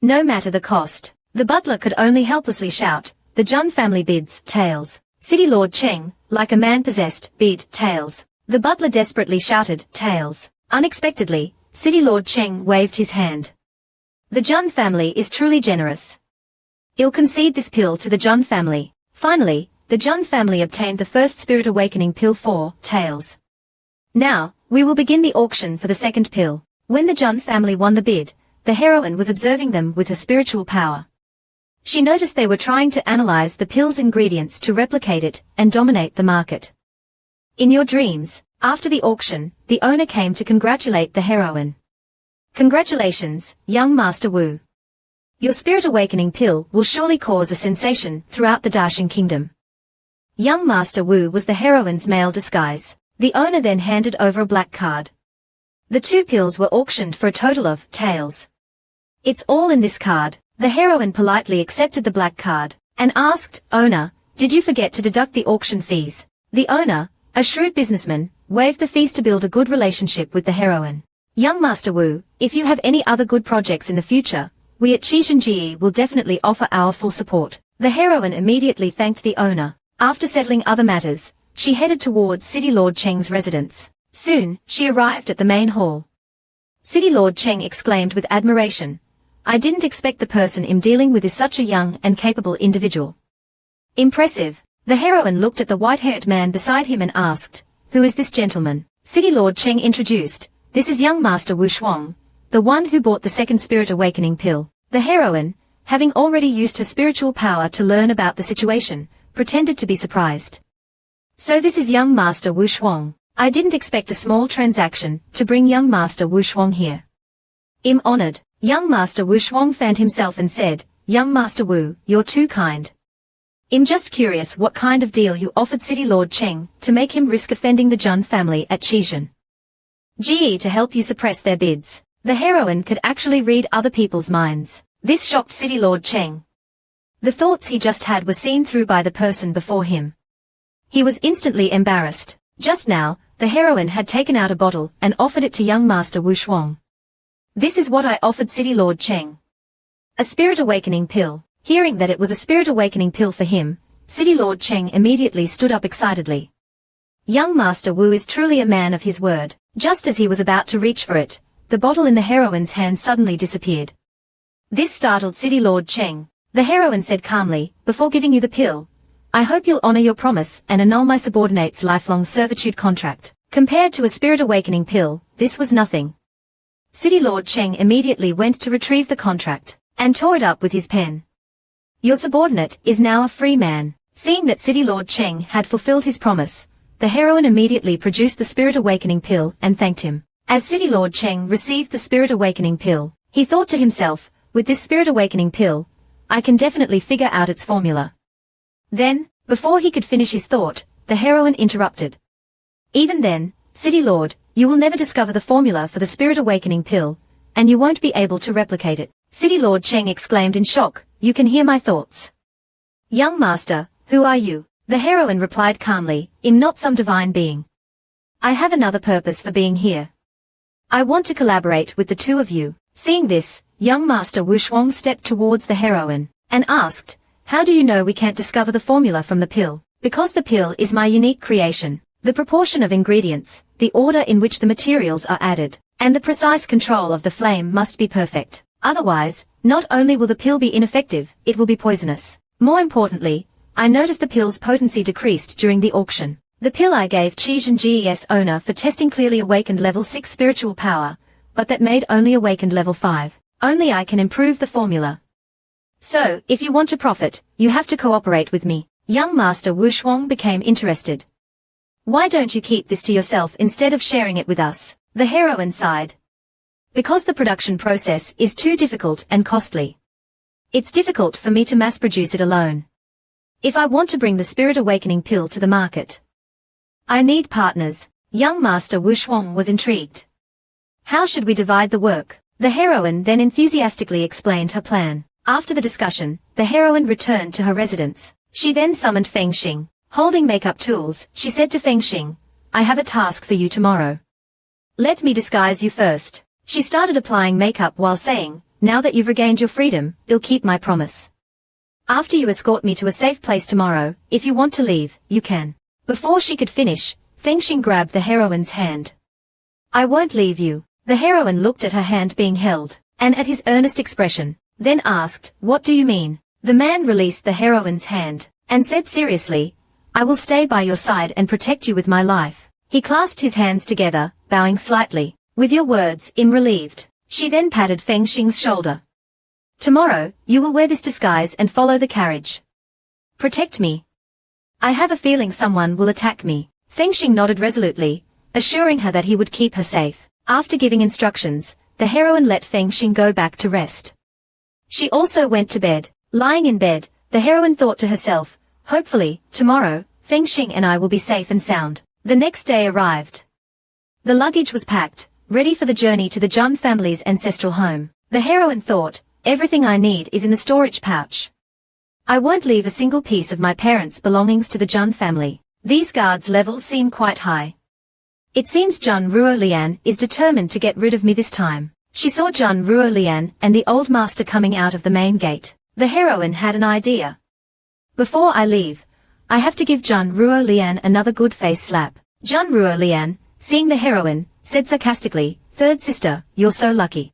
No matter the cost. The butler could only helplessly shout, the Jun family bids tails. City Lord Cheng, like a man possessed, bid tails. The butler desperately shouted, tails. Unexpectedly, City Lord Cheng waved his hand. The Jun family is truly generous. I'll concede this pill to the Jun family. Finally, the Jun family obtained the first spirit awakening pill for tails. Now, we will begin the auction for the second pill. When the Jun family won the bid, the heroine was observing them with her spiritual power. She noticed they were trying to analyze the pill's ingredients to replicate it and dominate the market. In your dreams, after the auction, the owner came to congratulate the heroine. Congratulations, young Master Wu. Your spirit awakening pill will surely cause a sensation throughout the Darshan kingdom. Young Master Wu was the heroine's male disguise. The owner then handed over a black card. The two pills were auctioned for a total of tails. It's all in this card. The heroine politely accepted the black card, and asked, owner, did you forget to deduct the auction fees? The owner, a shrewd businessman, waived the fees to build a good relationship with the heroine. Young Master Wu, if you have any other good projects in the future, we at Chechen GE will definitely offer our full support. The heroine immediately thanked the owner. After settling other matters, she headed towards City Lord Cheng's residence. Soon, she arrived at the main hall. City Lord Cheng exclaimed with admiration, I didn't expect the person I'm dealing with is such a young and capable individual. Impressive. The heroine looked at the white-haired man beside him and asked, who is this gentleman? City Lord Cheng introduced, this is young Master Wu Shuang, the one who bought the second spirit awakening pill. The heroine, having already used her spiritual power to learn about the situation, pretended to be surprised. So this is young Master Wu Shuang. I didn't expect a small transaction to bring young Master Wu Shuang here. I'm honored. Young Master Wu Shuang fanned himself and said, young Master Wu, you're too kind. I'm just curious what kind of deal you offered City Lord Cheng to make him risk offending the Jun family at Chechen GE to help you suppress their bids. The heroine could actually read other people's minds. This shocked City Lord Cheng. The thoughts he just had were seen through by the person before him. He was instantly embarrassed. Just now, the heroine had taken out a bottle and offered it to young Master Wu Shuang. This is what I offered City Lord Cheng. A spirit awakening pill. Hearing that it was a spirit awakening pill for him, City Lord Cheng immediately stood up excitedly. Young Master Wu is truly a man of his word. Just as he was about to reach for it, the bottle in the heroine's hand suddenly disappeared. This startled City Lord Cheng. The heroine said calmly, before giving you the pill, I hope you'll honor your promise and annul my subordinate's lifelong servitude contract. Compared to a spirit awakening pill, this was nothing. City Lord Cheng immediately went to retrieve the contract, and tore it up with his pen. Your subordinate is now a free man. Seeing that City Lord Cheng had fulfilled his promise, the heroine immediately produced the spirit awakening pill and thanked him. As City Lord Cheng received the spirit awakening pill, he thought to himself, with this spirit awakening pill, I can definitely figure out its formula. Then, before he could finish his thought, the heroine interrupted. Even then, City Lord, you will never discover the formula for the spirit awakening pill, and you won't be able to replicate it. City Lord Cheng exclaimed in shock, you can hear my thoughts. Young master, who are you? The heroine replied calmly, I'm not some divine being. I have another purpose for being here. I want to collaborate with the two of you. Seeing this, young Master Wu Shuang stepped towards the heroine, and asked, how do you know we can't discover the formula from the pill? Because the pill is my unique creation. The proportion of ingredients, the order in which the materials are added, and the precise control of the flame must be perfect. Otherwise, not only will the pill be ineffective, it will be poisonous. More importantly, I noticed the pill's potency decreased during the auction. The pill I gave Qizhen GES owner for testing clearly awakened level 6 spiritual power, but that made only awakened level 5. Only I can improve the formula. So, if you want to profit, you have to cooperate with me. Young Master Wu Shuang became interested. Why don't you keep this to yourself instead of sharing it with us? The heroine sighed. Because the production process is too difficult and costly. It's difficult for me to mass produce it alone. If I want to bring the spirit awakening pill to the market, I need partners. Young Master Wu Shuang was intrigued. How should we divide the work? The heroine then enthusiastically explained her plan. After the discussion, the heroine returned to her residence. She then summoned Feng Xing. Holding makeup tools, she said to Feng Xing, I have a task for you tomorrow. Let me disguise you first. She started applying makeup while saying, now that you've regained your freedom, I'll keep my promise. After you escort me to a safe place tomorrow, if you want to leave, you can. Before she could finish, Feng Xing grabbed the heroine's hand. I won't leave you. The heroine looked at her hand being held, and at his earnest expression, then asked, what do you mean? The man released the heroine's hand, and said seriously, I will stay by your side and protect you with my life. He clasped his hands together, bowing slightly. With your words, I'm relieved. She then patted Feng Xing's shoulder. Tomorrow, you will wear this disguise and follow the carriage. Protect me. I have a feeling someone will attack me. Feng Xing nodded resolutely, assuring her that he would keep her safe. After giving instructions, the heroine let Feng Xing go back to rest. She also went to bed. Lying in bed, the heroine thought to herself, hopefully, tomorrow, Feng Xing and I will be safe and sound. The next day arrived. The luggage was packed, ready for the journey to the Jun family's ancestral home. The heroine thought, everything I need is in the storage pouch. I won't leave a single piece of my parents' belongings to the Jun family. These guards' levels seem quite high. It seems Jun Ruolian is determined to get rid of me this time. She saw Jun Ruolian and the old master coming out of the main gate. The heroine had an idea. Before I leave, I have to give Jun Ruolian another good face slap. Jun Ruolian, seeing the heroine, said sarcastically, third sister, you're so lucky.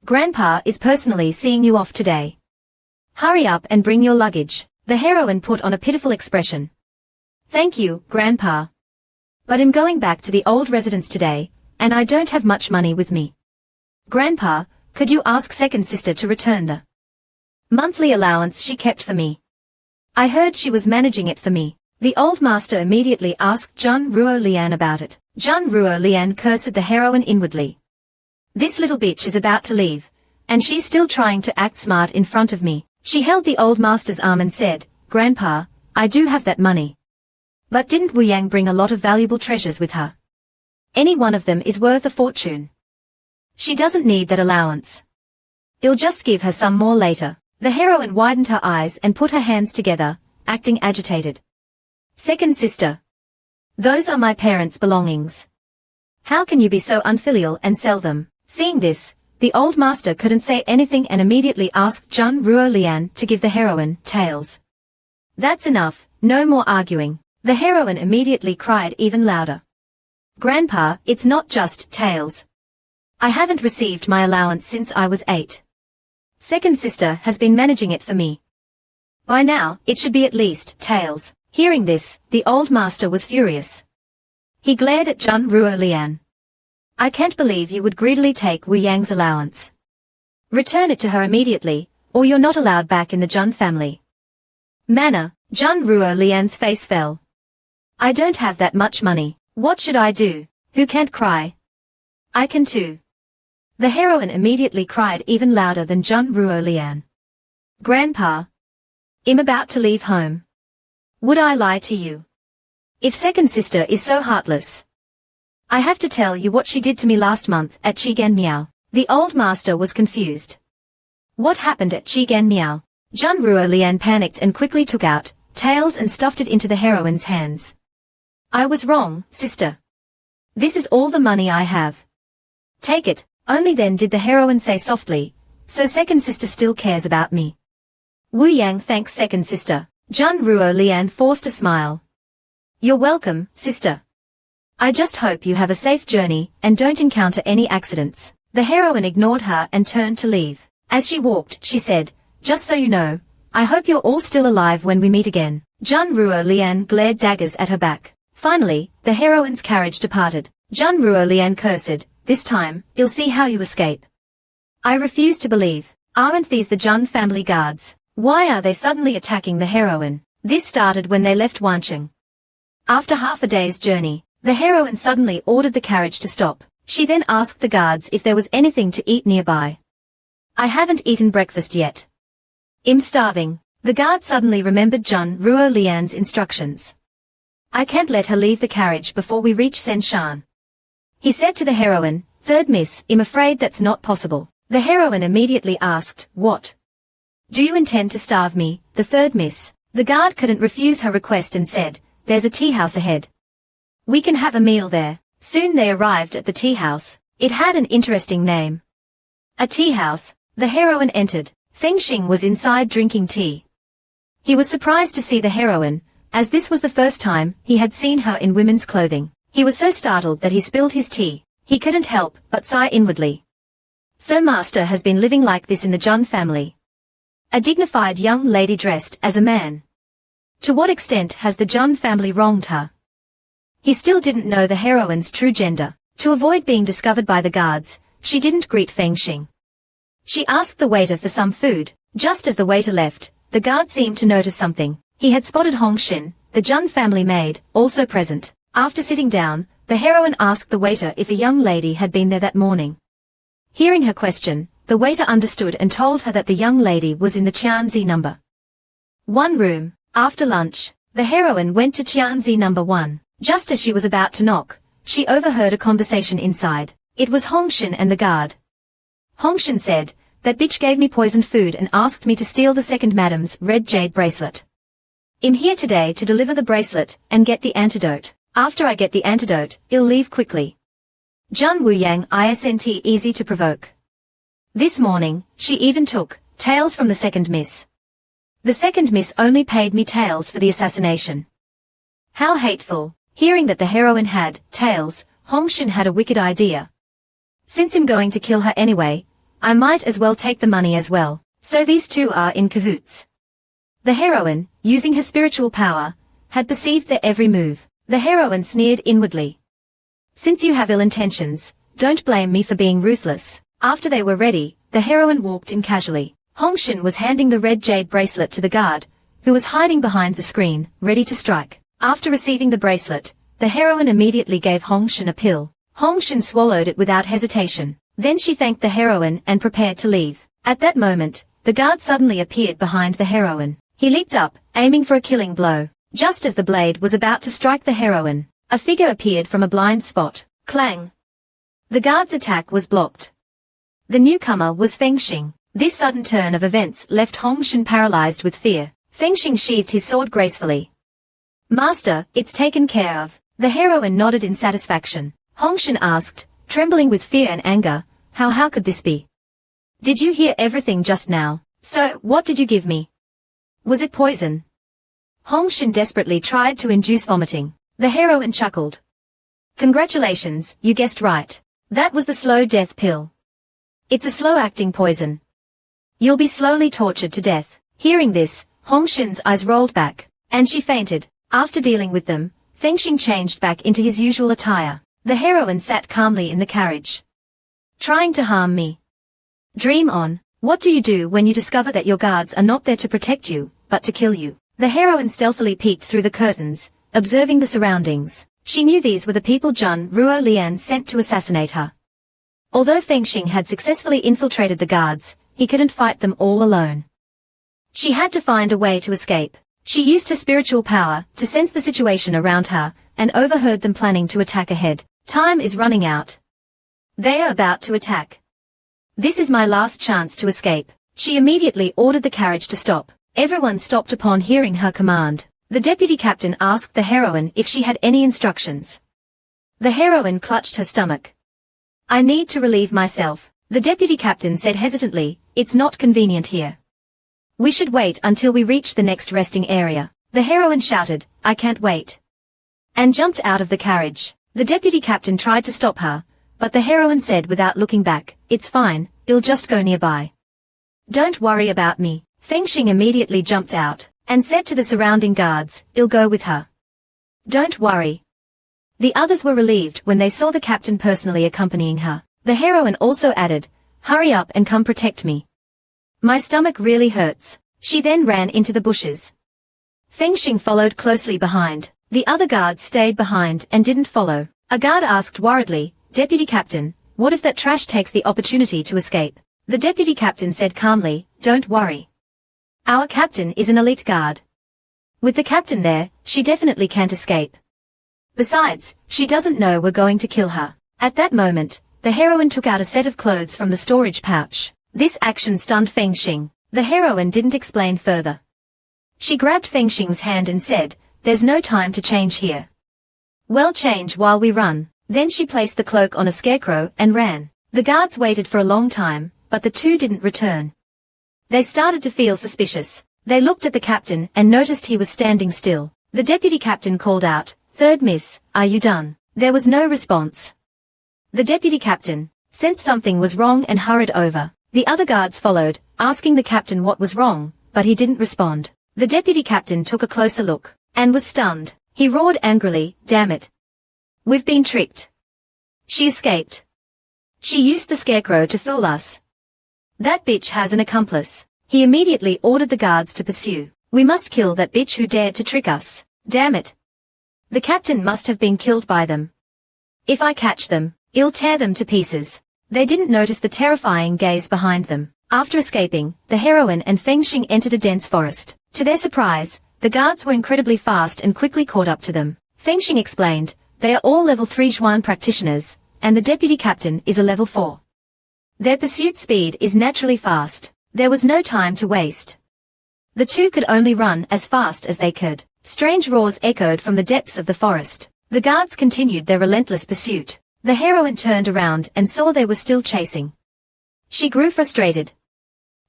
Grandpa is personally seeing you off today. Hurry up and bring your luggage. The heroine put on a pitiful expression. Thank you, Grandpa. But I'm going back to the old residence today, and I don't have much money with me. Grandpa, could you ask second sister to return the monthly allowance she kept for me? I heard she was managing it for me. The old master immediately asked Jun Ruolian about it. Jun Ruolian cursed the heroine inwardly. This little bitch is about to leave, and she's still trying to act smart in front of me. She held the old master's arm and said, Grandpa, I do have that money. But didn't Wu Yang bring a lot of valuable treasures with her? Any one of them is worth a fortune. She doesn't need that allowance. I'll just give her some more later. The heroine widened her eyes and put her hands together, acting agitated. Second sister. Those are my parents' belongings. How can you be so unfilial and sell them? Seeing this, the old master couldn't say anything and immediately asked Jun Ruo Lian to give the heroine tails. That's enough, no more arguing. The heroine immediately cried even louder. Grandpa, it's not just tails. I haven't received my allowance since I was 8. Second sister has been managing it for me. By now, it should be at least tails. Hearing this, the old master was furious. He glared at Jun Ruo Lian. I can't believe you would greedily take Wu Yang's allowance. Return it to her immediately, or you're not allowed back in the Jun family. Manor, Jun Ruo Lian's face fell. I don't have that much money. What should I do? Who can't cry? I can too. The heroine immediately cried even louder than Jun Ruo Lian. Grandpa. I'm about to leave home. Would I lie to you? If second sister is so heartless. I have to tell you what she did to me last month at Chigan Miao. The old master was confused. What happened at Chigan Miao? Jun Ruo Lian panicked and quickly took out tails and stuffed it into the heroine's hands. I was wrong, sister. This is all the money I have. Take it. Only then did the heroine say softly, so second sister still cares about me. Wu Yang thanks second sister. Jun Ruo Lian forced a smile. You're welcome, sister. I just hope you have a safe journey and don't encounter any accidents. The heroine ignored her and turned to leave. As she walked, she said, just so you know, I hope you're all still alive when we meet again. Jun Ruo Lian glared daggers at her back. Finally, the heroine's carriage departed. Jun Ruo Lian cursed, this time, I'll see how you escape. I refuse to believe. Aren't these the Jun family guards? Why are they suddenly attacking the heroine? This started when they left Wancheng. After half a day's journey, the heroine suddenly ordered the carriage to stop. She then asked the guards if there was anything to eat nearby. I haven't eaten breakfast yet. I'm starving. The guard suddenly remembered Jun Ruo Lian's instructions. I can't let her leave the carriage before we reach Senshan. He said to the heroine, Third miss, I'm afraid that's not possible. The heroine immediately asked, What? Do you intend to starve me, the third miss? The guard couldn't refuse her request and said, There's a tea house ahead. We can have a meal there. Soon they arrived at the tea house. It had an interesting name. A tea house. The heroine entered. Feng Xing was inside drinking tea. He was surprised to see the heroine, as this was the first time he had seen her in women's clothing. He was so startled that he spilled his tea. He couldn't help but sigh inwardly. So master has been living like this in the Jun family. A dignified young lady dressed as a man. To what extent has the Jun family wronged her? He still didn't know the heroine's true gender. To avoid being discovered by the guards, she didn't greet Feng Xing. She asked the waiter for some food. Just as the waiter left, the guard seemed to notice something. He had spotted Hong Xin, the Jun family maid, also present. After sitting down, the heroine asked the waiter if a young lady had been there that morning. Hearing her question, the waiter understood and told her that the young lady was in the Qianzi number 1 room. After lunch, the heroine went to Qianzi number 1. Just as she was about to knock, she overheard a conversation inside. It was Hong Xin and the guard. Hong Xin said, that bitch gave me poisoned food and asked me to steal the second madam's red jade bracelet. I'm here today to deliver the bracelet and get the antidote. After I get the antidote, I'll leave quickly. Jun Wu Yang isn't easy to provoke. This morning, she even took tails from the second miss. The second miss only paid me tails for the assassination. How hateful. Hearing that the heroine had tails, Hong Xin had a wicked idea. Since I'm going to kill her anyway, I might as well take the money as well. So these two are in cahoots. The heroine, using her spiritual power, had perceived their every move. The heroine sneered inwardly. Since you have ill intentions, don't blame me for being ruthless. After they were ready, the heroine walked in casually. Hong Xin was handing the red jade bracelet to the guard, who was hiding behind the screen, ready to strike. After receiving the bracelet, the heroine immediately gave Hong Xin a pill. Hong Xin swallowed it without hesitation. Then she thanked the heroine and prepared to leave. At that moment, the guard suddenly appeared behind the heroine. He leaped up, aiming for a killing blow. Just as the blade was about to strike the heroine, a figure appeared from a blind spot. Clang! The guard's attack was blocked. The newcomer was Feng Xing. This sudden turn of events left Hongshan paralyzed with fear. Fengxing sheathed his sword gracefully. Master, it's taken care of. The heroine nodded in satisfaction. Hongshan asked, trembling with fear and anger, how could this be? Did you hear everything just now? So, what did you give me? Was it poison? Hongshan desperately tried to induce vomiting. The heroine chuckled. Congratulations, you guessed right. That was the slow death pill. It's a slow-acting poison. You'll be slowly tortured to death. Hearing this, Hongshan's eyes rolled back, and she fainted. After dealing with them, Fengxing changed back into his usual attire. The heroine sat calmly in the carriage. Trying to harm me. Dream on. What do you do when you discover that your guards are not there to protect you, but to kill you? The heroine stealthily peeked through the curtains, observing the surroundings. She knew these were the people Zhang Ruo Lian sent to assassinate her. Although Fengxing had successfully infiltrated the guards, he couldn't fight them all alone. She had to find a way to escape. She used her spiritual power to sense the situation around her, and overheard them planning to attack ahead. Time is running out. They are about to attack. This is my last chance to escape. She immediately ordered the carriage to stop. Everyone stopped upon hearing her command. The deputy captain asked the heroine if she had any instructions. The heroine clutched her stomach. I need to relieve myself. The deputy captain said hesitantly, it's not convenient here. We should wait until we reach the next resting area. The heroine shouted, I can't wait. And jumped out of the carriage. The deputy captain tried to stop her, but the heroine said without looking back, it's fine, I'll just go nearby. Don't worry about me. Fengxing immediately jumped out, and said to the surrounding guards, I'll go with her. Don't worry. The others were relieved when they saw the captain personally accompanying her. The heroine also added, hurry up and come protect me. My stomach really hurts. She then ran into the bushes. Fengxing followed closely behind. The other guards stayed behind and didn't follow. A guard asked worriedly, Deputy Captain, what if that trash takes the opportunity to escape? The deputy captain said calmly, don't worry. Our captain is an elite guard. With the captain there, she definitely can't escape. Besides, she doesn't know we're going to kill her. At that moment, the heroine took out a set of clothes from the storage pouch. This action stunned Fengxing. The heroine didn't explain further. She grabbed Fengxing's hand and said, there's no time to change here. Well, change while we run. Then she placed the cloak on a scarecrow and ran. The guards waited for a long time, but the two didn't return. They started to feel suspicious. They looked at the captain and noticed he was standing still. The deputy captain called out, Third Miss, are you done? There was no response. The deputy captain sensed something was wrong and hurried over. The other guards followed, asking the captain what was wrong, but he didn't respond. The deputy captain took a closer look, and was stunned. He roared angrily, damn it. We've been tricked. She escaped. She used the scarecrow to fool us. That bitch has an accomplice. He immediately ordered the guards to pursue. We must kill that bitch who dared to trick us. Damn it. The captain must have been killed by them. If I catch them, I'll tear them to pieces. They didn't notice the terrifying gaze behind them. After escaping, the heroine and Fengxing entered a dense forest. To their surprise, the guards were incredibly fast and quickly caught up to them. Fengxing explained, they are all level 3 Zhuan practitioners, and the deputy captain is a level 4. Their pursuit speed is naturally fast. There was no time to waste. The two could only run as fast as they could. Strange roars echoed from the depths of the forest. The guards continued their relentless pursuit. The heroine turned around and saw they were still chasing. She grew frustrated.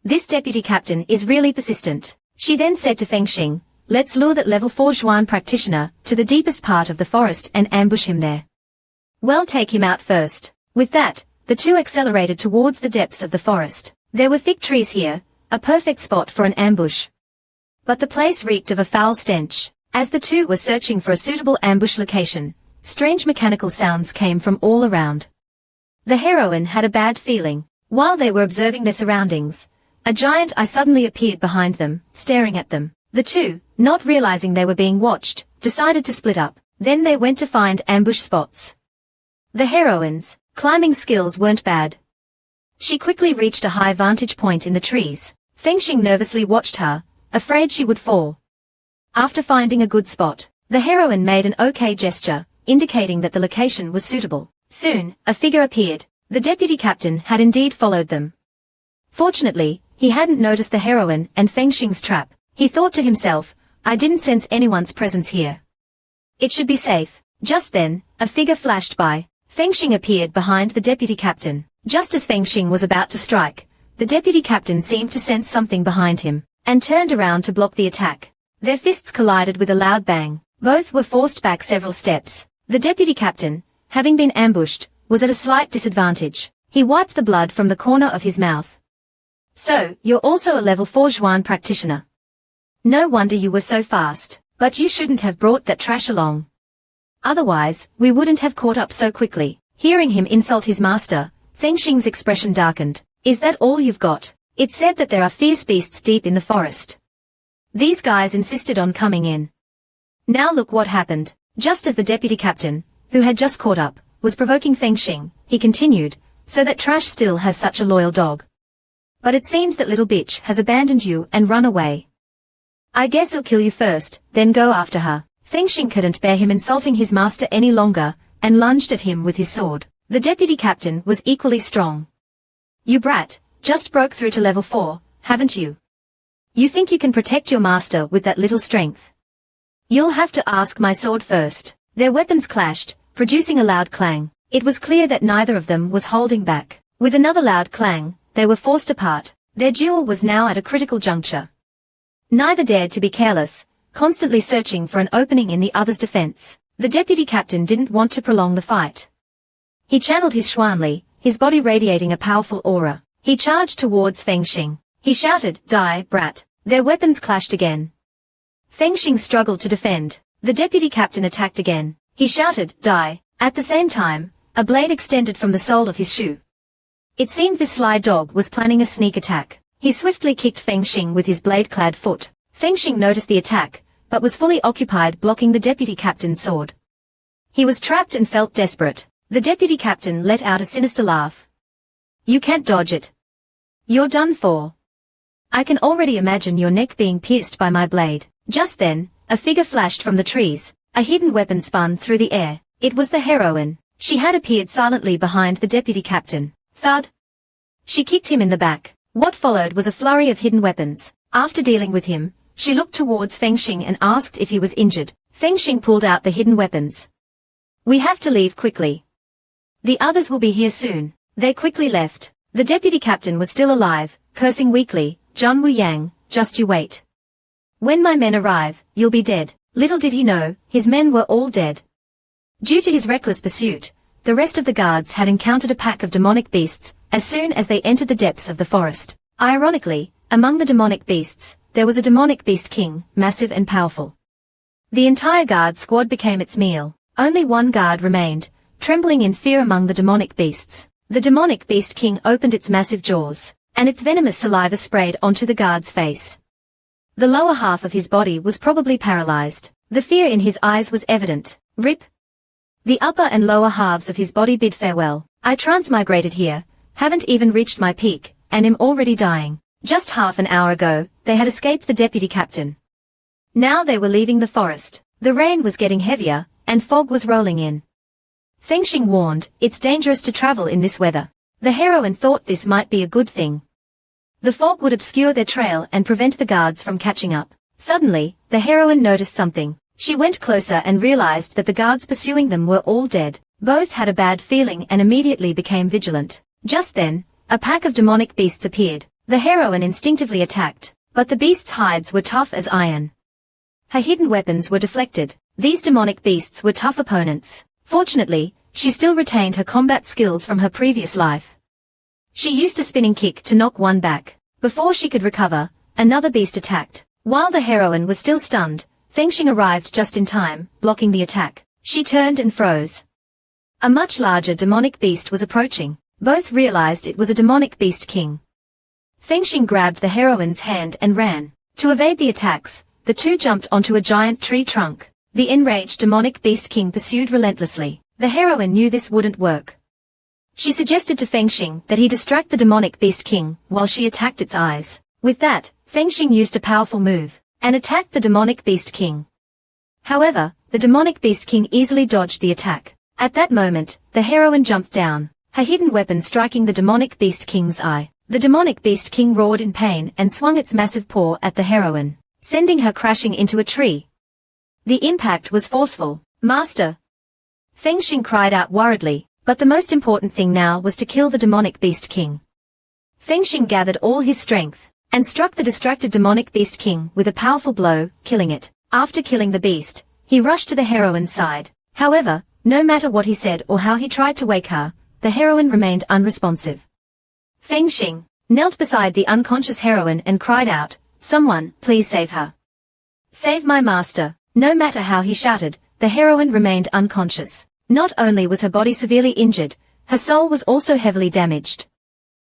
This deputy captain is really persistent. She then said to Fengxing, let's lure that level 4 Zhuan practitioner to the deepest part of the forest and ambush him there. Well, take him out first. With that, the two accelerated towards the depths of the forest. There were thick trees here, a perfect spot for an ambush. But the place reeked of a foul stench. As the two were searching for a suitable ambush location, strange mechanical sounds came from all around. The heroine had a bad feeling. While they were observing their surroundings, a giant eye suddenly appeared behind them, staring at them. The two, not realizing they were being watched, decided to split up. Then they went to find ambush spots. The heroine's climbing skills weren't bad. She quickly reached a high vantage point in the trees. Fengxing nervously watched her, afraid she would fall. After finding a good spot, the heroine made an okay gesture, indicating that the location was suitable. Soon, a figure appeared. The deputy captain had indeed followed them. Fortunately, he hadn't noticed the heroine and Fengxing's trap. He thought to himself, I didn't sense anyone's presence here. It should be safe. Just then, a figure flashed by. Fengxing appeared behind the deputy captain. Just as Fengxing was about to strike, the deputy captain seemed to sense something behind him, and turned around to block the attack. Their fists collided with a loud bang. Both were forced back several steps. The deputy captain, having been ambushed, was at a slight disadvantage. He wiped the blood from the corner of his mouth. So, you're also a level 4 Zhuan practitioner. No wonder you were so fast, but you shouldn't have brought that trash along. Otherwise, we wouldn't have caught up so quickly. Hearing him insult his master, Fengxing's expression darkened. Is that all you've got? It's said that there are fierce beasts deep in the forest. These guys insisted on coming in. Now look what happened. Just as the deputy captain, who had just caught up, was provoking Fengxing, he continued, so that trash still has such a loyal dog. But it seems that little bitch has abandoned you and run away. I guess I'll kill you first, then go after her. Fengxing couldn't bear him insulting his master any longer, and lunged at him with his sword. The deputy captain was equally strong. You brat, just broke through to level 4, haven't you? You think you can protect your master with that little strength? You'll have to ask my sword first. Their weapons clashed, producing a loud clang. It was clear that neither of them was holding back. With another loud clang, they were forced apart. Their duel was now at a critical juncture. Neither dared to be careless, constantly searching for an opening in the other's defense. The deputy captain didn't want to prolong the fight. He channeled his Xuanli, his body radiating a powerful aura. He charged towards Fengxing. He shouted, Die, brat. Their weapons clashed again. Fengxing struggled to defend. The deputy captain attacked again. He shouted, Die. At the same time, a blade extended from the sole of his shoe. It seemed this sly dog was planning a sneak attack. He swiftly kicked Fengxing with his blade-clad foot. Fengxing noticed the attack, but was fully occupied blocking the deputy captain's sword. He was trapped and felt desperate. The deputy captain let out a sinister laugh. You can't dodge it. You're done for. I can already imagine your neck being pierced by my blade. Just then, a figure flashed from the trees. A hidden weapon spun through the air. It was the heroine. She had appeared silently behind the deputy captain. Thud. She kicked him in the back. What followed was a flurry of hidden weapons. After dealing with him, she looked towards Fengxing and asked if he was injured. Fengxing pulled out the hidden weapons. We have to leave quickly. The others will be here soon. They quickly left. The deputy captain was still alive, cursing weakly. Zhang Wuyang, just you wait. When my men arrive, you'll be dead. Little did he know, his men were all dead. Due to his reckless pursuit, the rest of the guards had encountered a pack of demonic beasts as soon as they entered the depths of the forest. Ironically, among the demonic beasts, there was a demonic beast king, massive and powerful. The entire guard squad became its meal. Only one guard remained, trembling in fear among the demonic beasts. The demonic beast king opened its massive jaws, and its venomous saliva sprayed onto the guard's face. The lower half of his body was probably paralyzed. The fear in his eyes was evident. Rip. The upper and lower halves of his body bid farewell. I transmigrated here, haven't even reached my peak, and am already dying. Just half an hour ago, they had escaped the deputy captain. Now they were leaving the forest. The rain was getting heavier, and fog was rolling in. Fengxing warned, it's dangerous to travel in this weather. The heroine thought this might be a good thing. The fog would obscure their trail and prevent the guards from catching up. Suddenly, the heroine noticed something. She went closer and realized that the guards pursuing them were all dead. Both had a bad feeling and immediately became vigilant. Just then, a pack of demonic beasts appeared. The heroine instinctively attacked, but the beasts' hides were tough as iron. Her hidden weapons were deflected. These demonic beasts were tough opponents. Fortunately, she still retained her combat skills from her previous life. She used a spinning kick to knock one back. Before she could recover, another beast attacked. While the heroine was still stunned, Fengxing arrived just in time, blocking the attack. She turned and froze. A much larger demonic beast was approaching. Both realized it was a demonic beast king. Fengxing grabbed the heroine's hand and ran. To evade the attacks, the two jumped onto a giant tree trunk. The enraged demonic beast king pursued relentlessly. The heroine knew this wouldn't work. She suggested to Fengxing that he distract the demonic beast king while she attacked its eyes. With that, Fengxing used a powerful move and attacked the demonic beast king. However, the demonic beast king easily dodged the attack. At that moment, the heroine jumped down, her hidden weapon striking the demonic beast king's eye. The demonic beast king roared in pain and swung its massive paw at the heroine, sending her crashing into a tree. The impact was forceful. Master! Fengxing cried out worriedly, but the most important thing now was to kill the demonic beast king. Fengxing gathered all his strength, and struck the distracted demonic beast king with a powerful blow, killing it. After killing the beast, he rushed to the heroine's side. However, no matter what he said or how he tried to wake her, the heroine remained unresponsive. Fengxing knelt beside the unconscious heroine and cried out, "Someone, please save her. Save my master." No matter how he shouted, the heroine remained unconscious. Not only was her body severely injured, her soul was also heavily damaged.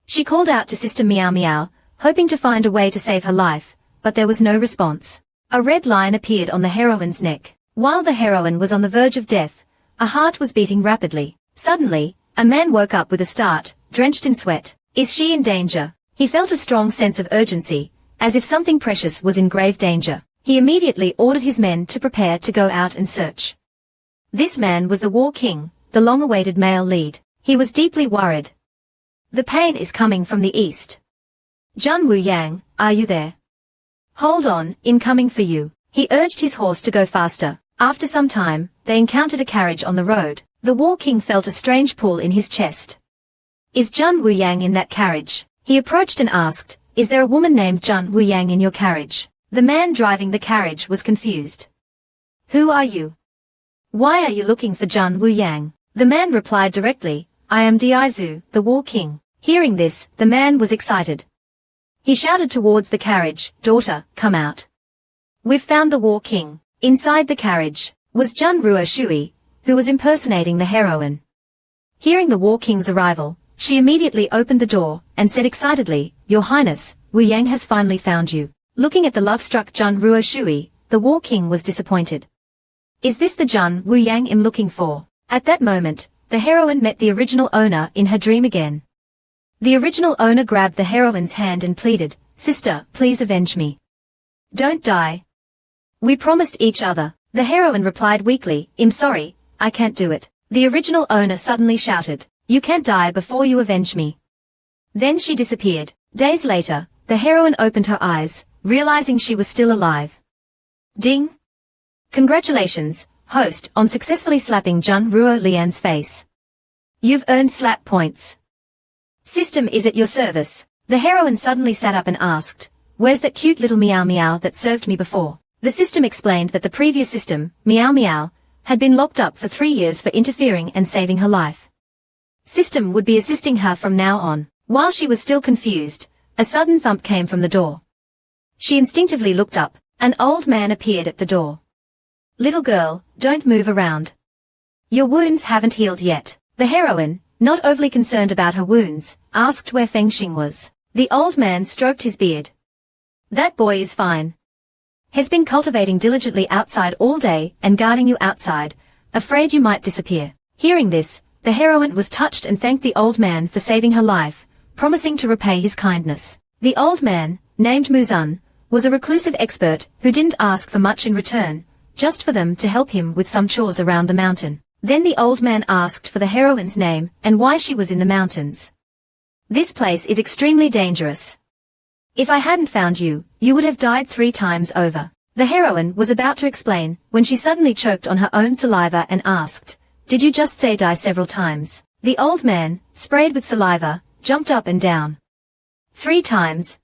She called out to Sister Meow Meow, hoping to find a way to save her life, but there was no response. A red line appeared on the heroine's neck. While the heroine was on the verge of death, a heart was beating rapidly. Suddenly, a man woke up with a start, drenched in sweat. Is she in danger? He felt a strong sense of urgency, as if something precious was in grave danger. He immediately ordered his men to prepare to go out and search. This man was the War King, the long-awaited male lead. He was deeply worried. The pain is coming from the east. Zhun Wuyang, are you there? Hold on, I'm coming for you. He urged his horse to go faster. After some time, they encountered a carriage on the road. The War King felt a strange pull in his chest. Is Zhun Wuyang in that carriage? He approached and asked, is there a woman named Zhun Wuyang in your carriage? The man driving the carriage was confused. Who are you? Why are you looking for Zhun Wuyang? The man replied directly, I am Diaizu, the War King. Hearing this, the man was excited. He shouted towards the carriage, daughter, come out. We've found the War King. Inside the carriage was Zhun Ruo Shui, who was impersonating the heroine. Hearing the War King's arrival, she immediately opened the door and said excitedly, Your Highness, Wu Yang has finally found you. Looking at the love-struck Zhun Ruo Shui, the War King was disappointed. Is this the Zhun Wu Yang I'm looking for? At that moment, the heroine met the original owner in her dream again. The original owner grabbed the heroine's hand and pleaded, Sister, please avenge me. Don't die. We promised each other. The heroine replied weakly, I'm sorry, I can't do it. The original owner suddenly shouted, You can't die before you avenge me. Then she disappeared. Days later, the heroine opened her eyes, realizing she was still alive. Ding! Congratulations, host, on successfully slapping Zhun Ruo Lian's face. You've earned slap points. System is at your service. The heroine suddenly sat up and asked, Where's that cute little Meow Meow that served me before? The system explained that the previous system, Meow Meow, had been locked up for 3 years for interfering and saving her life. System would be assisting her from now on. While she was still confused, a sudden thump came from the door. She instinctively looked up. An old man appeared at the door. Little girl, don't move around. Your wounds haven't healed yet. The heroine, not overly concerned about her wounds, asked where Fengxing was. The old man stroked his beard. That boy is fine. Has been cultivating diligently outside all day and guarding you outside, afraid you might disappear. Hearing this, the heroine was touched and thanked the old man for saving her life, promising to repay his kindness. The old man, named Muzun, was a reclusive expert who didn't ask for much in return, just for them to help him with some chores around the mountain. Then the old man asked for the heroine's name and why she was in the mountains. This place is extremely dangerous. If I hadn't found you, you would have died 3 times over. The heroine was about to explain when she suddenly choked on her own saliva and asked, Did you just say die several times? The old man, sprayed with saliva, jumped up and down. 3 times?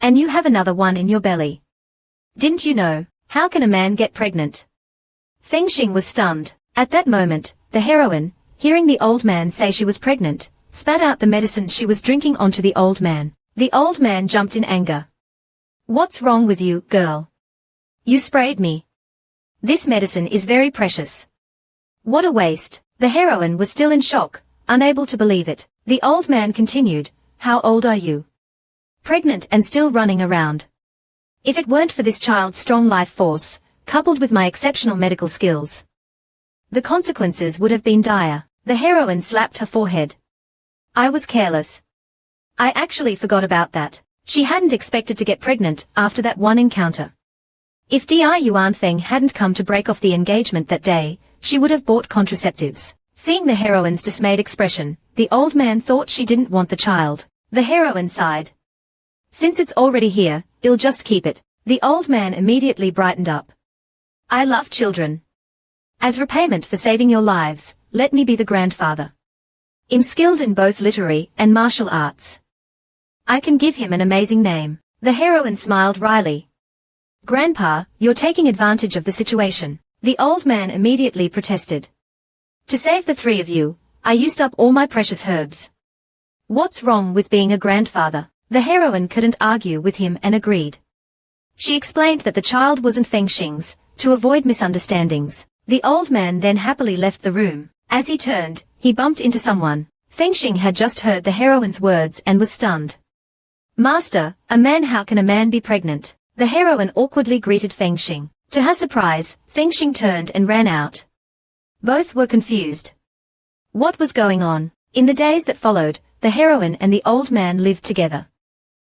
And you have another one in your belly. Didn't you know? How can a man get pregnant? Fengxing was stunned. At that moment, the heroine, hearing the old man say she was pregnant, spat out the medicine she was drinking onto the old man. The old man jumped in anger. What's wrong with you, girl? You sprayed me. This medicine is very precious. What a waste. The heroine was still in shock, unable to believe it. The old man continued, How old are you? Pregnant and still running around. If it weren't for this child's strong life force, coupled with my exceptional medical skills, the consequences would have been dire. The heroine slapped her forehead. I was careless. I actually forgot about that. She hadn't expected to get pregnant after that one encounter. If Di Yuanfeng hadn't come to break off the engagement that day, she would have bought contraceptives. Seeing the heroine's dismayed expression, the old man thought she didn't want the child. The heroine sighed. Since it's already here, I'll just keep it. The old man immediately brightened up. I love children. As repayment for saving your lives, let me be the grandfather. I'm skilled in both literary and martial arts. I can give him an amazing name. The heroine smiled wryly. Grandpa, you're taking advantage of the situation. The old man immediately protested. To save the three of you, I used up all my precious herbs. What's wrong with being a grandfather? The heroine couldn't argue with him and agreed. She explained that the child wasn't Fengxing's, to avoid misunderstandings. The old man then happily left the room. As he turned, he bumped into someone. Fengxing had just heard the heroine's words and was stunned. Master, a man, how can a man be pregnant? The heroine awkwardly greeted Fengxing. To her surprise, Fengxing turned and ran out. Both were confused. What was going on? In the days that followed, the heroine and the old man lived together.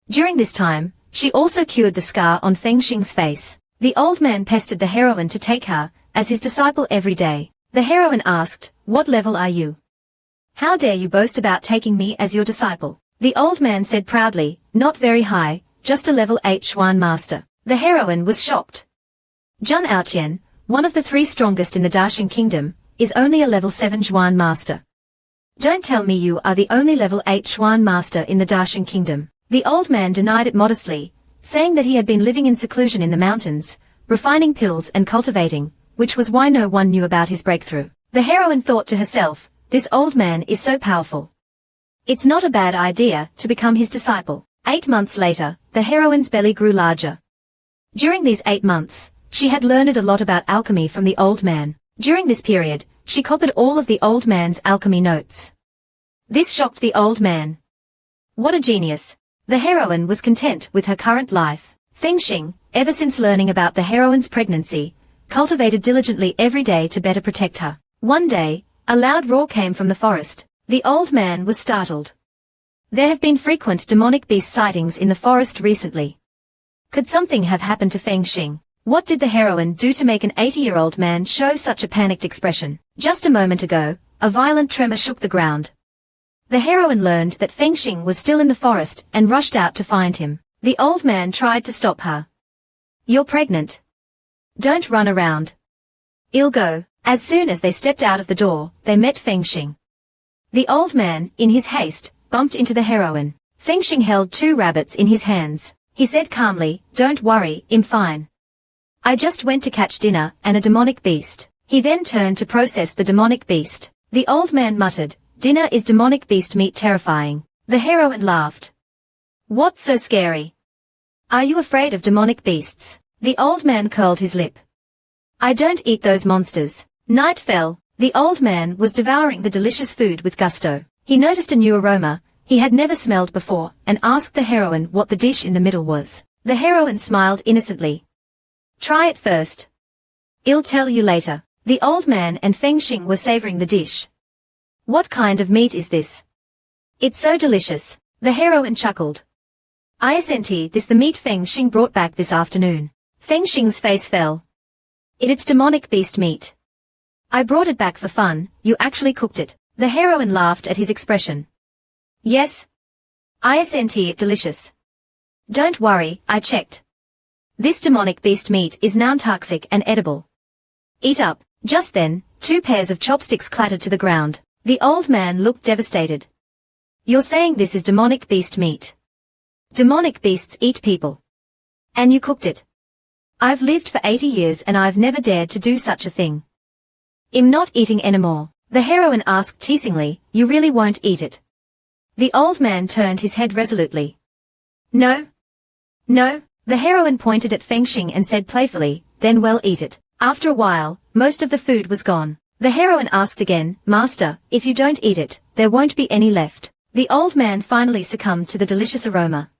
During this time, she also cured the scar on Fengxing's face. The old man pestered the heroine to take her as his disciple every day. The heroine asked, "What level are you? How dare you boast about taking me as your disciple?" The old man said proudly, "Not very high, just a level 8 Xuan master." The heroine was shocked. Jun Aotian, one of the 3 strongest in the Daxing kingdom, is only a level 7 Xuan master. Don't tell me you are the only level 8 Xuan master in the Daxing kingdom. The old man denied it modestly, saying that he had been living in seclusion in the mountains, refining pills and cultivating, which was why no one knew about his breakthrough. The heroine thought to herself, this old man is so powerful. It's not a bad idea to become his disciple. 8 months later, the heroine's belly grew larger. During these 8 months, she had learned a lot about alchemy from the old man. During this period, she copied all of the old man's alchemy notes. This shocked the old man. What a genius. The heroine was content with her current life. Fengxing, ever since learning about the heroine's pregnancy, cultivated diligently every day to better protect her. One day, a loud roar came from the forest. The old man was startled. There have been frequent demonic beast sightings in the forest recently. Could something have happened to Fengxing? What did the heroine do to make an 80-year-old man show such a panicked expression? Just a moment ago, a violent tremor shook the ground. The heroine learned that Fengxing was still in the forest and rushed out to find him. The old man tried to stop her. You're pregnant. Don't run around. I'll go. As soon as they stepped out of the door, they met Fengxing. The old man, in his haste, bumped into the heroine. Fengxing held 2 rabbits in his hands. He said calmly, "Don't worry, I'm fine. I just went to catch dinner and a demonic beast." He then turned to process the demonic beast. The old man muttered, "Dinner is demonic beast meat terrifying." The heroine laughed. What's so scary? Are you afraid of demonic beasts? The old man curled his lip. I don't eat those monsters. Night fell. The old man was devouring the delicious food with gusto. He noticed a new aroma he had never smelled before and asked the heroine what the dish in the middle was. The heroine smiled innocently. Try it first. I'll tell you later. The old man and Fengxing were savoring the dish. What kind of meat is this? It's so delicious. The heroine chuckled. Isn't this the meat Fengxing brought back this afternoon? Fengxing's face fell. It's demonic beast meat. I brought it back for fun. You actually cooked it. The heroine laughed at his expression. Yes. Isn't it delicious? Don't worry, I checked. This demonic beast meat is non-toxic and edible. Eat up. Just then, 2 pairs of chopsticks clattered to the ground. The old man looked devastated. You're saying this is demonic beast meat? Demonic beasts eat people. And you cooked it. I've lived for 80 years and I've never dared to do such a thing. I'm not eating anymore. The heroine asked teasingly, you really won't eat it? The old man turned his head resolutely. No. No. The heroine pointed at Fengxing and said playfully, then well, eat it. After a while, most of the food was gone. The heroine asked again, Master, if you don't eat it, there won't be any left. The old man finally succumbed to the delicious aroma.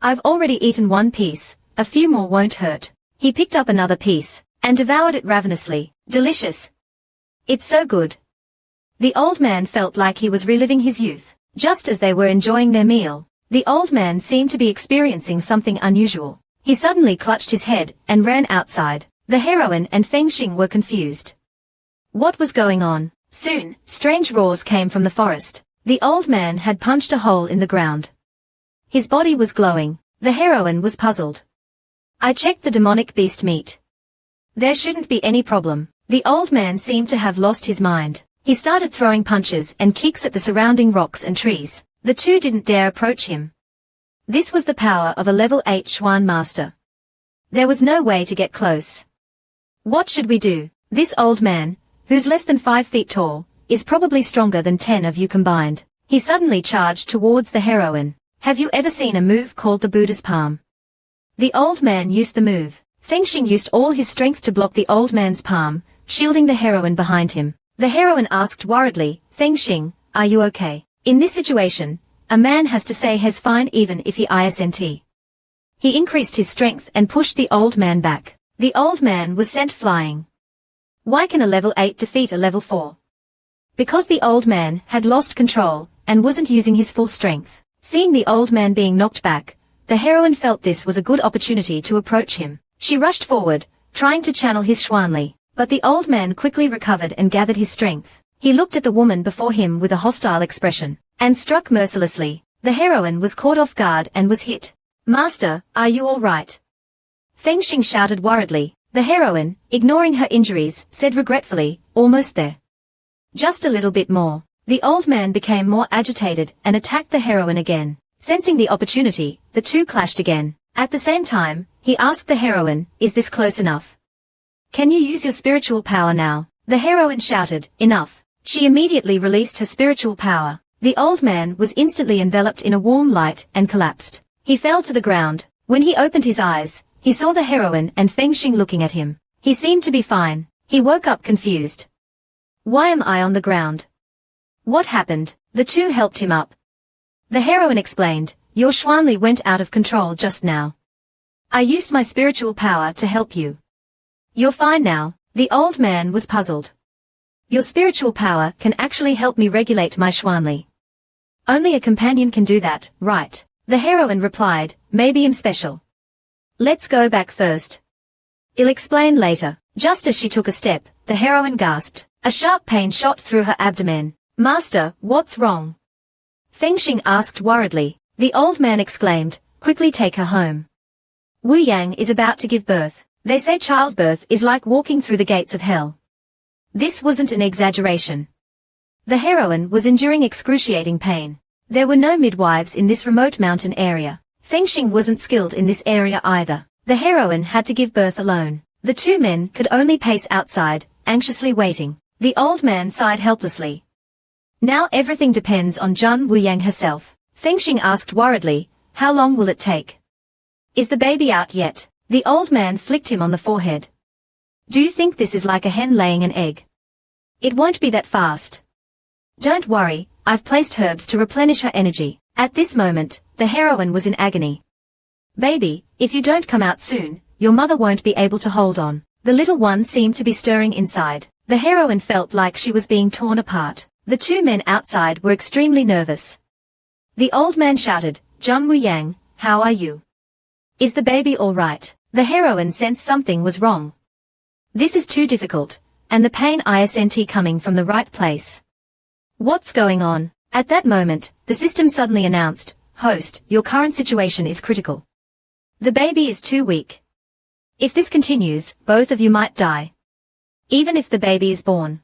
I've already eaten 1 piece, a few more won't hurt. He picked up another piece, and devoured it ravenously. Delicious. It's so good. The old man felt like he was reliving his youth. Just as they were enjoying their meal, the old man seemed to be experiencing something unusual. He suddenly clutched his head and ran outside. The heroine and Fengxing were confused. What was going on? Soon, strange roars came from the forest. The old man had punched a hole in the ground. His body was glowing. The heroine was puzzled. I checked the demonic beast meat. There shouldn't be any problem. The old man seemed to have lost his mind. He started throwing punches and kicks at the surrounding rocks and trees. The two didn't dare approach him. This was the power of a level 8 Xuan master. There was no way to get close. What should we do? This old man, who's less than 5 feet tall, is probably stronger than 10 of you combined. He suddenly charged towards the heroine. Have you ever seen a move called the Buddha's palm? The old man used the move. Fengxing used all his strength to block the old man's palm, shielding the heroine behind him. The heroine asked worriedly, Fengxing, are you okay? In this situation, a man has to say he's fine even if he isn't. He increased his strength and pushed the old man back. The old man was sent flying. Why can a level 8 defeat a level 4? Because the old man had lost control and wasn't using his full strength. Seeing the old man being knocked back, the heroine felt this was a good opportunity to approach him. She rushed forward, trying to channel his Xuanli, but the old man quickly recovered and gathered his strength. He looked at the woman before him with a hostile expression, and struck mercilessly. The heroine was caught off guard and was hit. Master, are you all right? Fengxing shouted worriedly. The heroine, ignoring her injuries, said regretfully, almost there. Just a little bit more. The old man became more agitated and attacked the heroine again. Sensing the opportunity, the two clashed again. At the same time, he asked the heroine, is this close enough? Can you use your spiritual power now? The heroine shouted, enough. She immediately released her spiritual power. The old man was instantly enveloped in a warm light and collapsed. He fell to the ground. When he opened his eyes, he saw the heroine and Fengxing looking at him. He seemed to be fine. He woke up confused. Why am I on the ground? What happened? The two helped him up. The heroine explained, your Xuanli went out of control just now. I used my spiritual power to help you. You're fine now. The old man was puzzled. Your spiritual power can actually help me regulate my Xuanli. Only a companion can do that, right? The heroine replied, maybe I'm special. Let's go back first. I'll explain later. Just as she took a step, the heroine gasped. A sharp pain shot through her abdomen. Master, what's wrong? Fengxing asked worriedly. The old man exclaimed, quickly take her home. Wu Yang is about to give birth. They say childbirth is like walking through the gates of hell. This wasn't an exaggeration. The heroine was enduring excruciating pain. There were no midwives in this remote mountain area. Fengxing wasn't skilled in this area either. The heroine had to give birth alone. The two men could only pace outside, anxiously waiting. The old man sighed helplessly. Now everything depends on Zhan Wuyang herself. Fengxing asked worriedly, how long will it take? Is the baby out yet? The old man flicked him on the forehead. Do you think this is like a hen laying an egg? It won't be that fast. Don't worry, I've placed herbs to replenish her energy. At this moment, the heroine was in agony. Baby, if you don't come out soon, your mother won't be able to hold on. The little one seemed to be stirring inside. The heroine felt like she was being torn apart. The two men outside were extremely nervous. The old man shouted, Zhan Wuyang, how are you? Is the baby all right? The heroine sensed something was wrong. This is too difficult, and the pain isn't coming from the right place. What's going on? At that moment, the system suddenly announced, Host, your current situation is critical. The baby is too weak. If this continues, both of you might die. Even if the baby is born,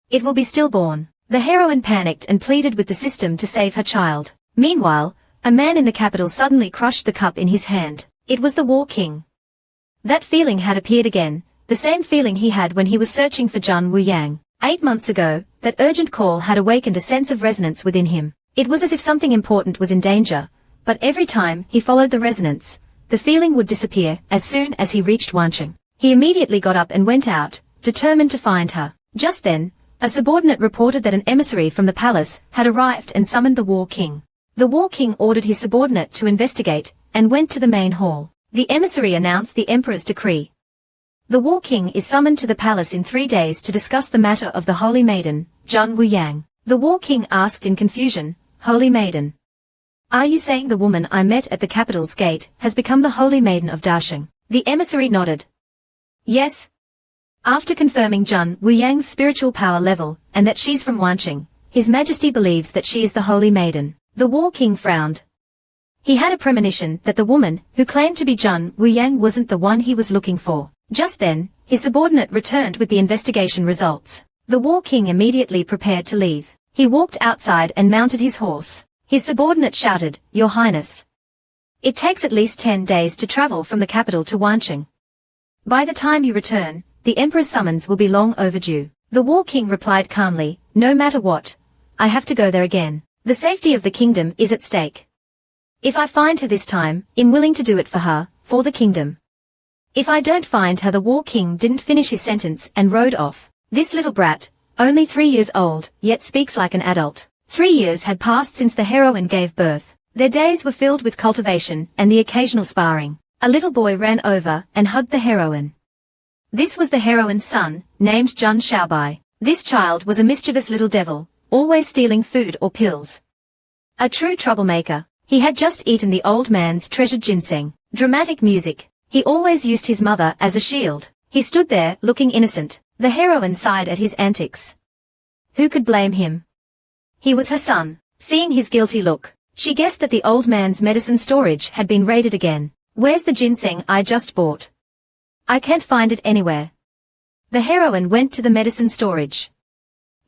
it will be stillborn. The heroine panicked and pleaded with the system to save her child. Meanwhile, a man in the capital suddenly crushed the cup in his hand. It was the War King. That feeling had appeared again, the same feeling he had when he was searching for Zhan Wuyang. 8 months ago, that urgent call had awakened a sense of resonance within him. It was as if something important was in danger, but every time he followed the resonance, the feeling would disappear as soon as he reached Wancheng. He immediately got up and went out, determined to find her. Just then, a subordinate reported that an emissary from the palace had arrived and summoned the War King. The War King ordered his subordinate to investigate, and went to the main hall. The emissary announced the emperor's decree. The War King is summoned to the palace in 3 days to discuss the matter of the Holy Maiden, Zhan Wuyang. The War King asked in confusion, Holy Maiden? Are you saying the woman I met at the capital's gate has become the Holy Maiden of Dasheng? The emissary nodded. Yes. After confirming Zhan Wuyang's spiritual power level, and that she's from Wancheng, His Majesty believes that she is the Holy Maiden. The War King frowned. He had a premonition that the woman, who claimed to be Jun Wuyang, wasn't the one he was looking for. Just then, his subordinate returned with the investigation results. The War King immediately prepared to leave. He walked outside and mounted his horse. His subordinate shouted, "Your Highness. It takes at least 10 days to travel from the capital to Wancheng. By the time you return, the Emperor's summons will be long overdue." The War King replied calmly, "No matter what, I have to go there again. The safety of the kingdom is at stake. If I find her this time, I'm willing to do it for her, for the kingdom. If I don't find her." The War King didn't finish his sentence and rode off. This little brat, only 3 years old, yet speaks like an adult. 3 years had passed since the heroine gave birth. Their days were filled with cultivation and the occasional sparring. A little boy ran over and hugged the heroine. This was the heroine's son, named Jun Xiaobai. This child was a mischievous little devil, always stealing food or pills. A true troublemaker. He had just eaten the old man's treasured ginseng. Dramatic music. He always used his mother as a shield. He stood there, looking innocent. The heroine sighed at his antics. Who could blame him? He was her son. Seeing his guilty look, she guessed that the old man's medicine storage had been raided again. "Where's the ginseng I just bought? I can't find it anywhere." The heroine went to the medicine storage.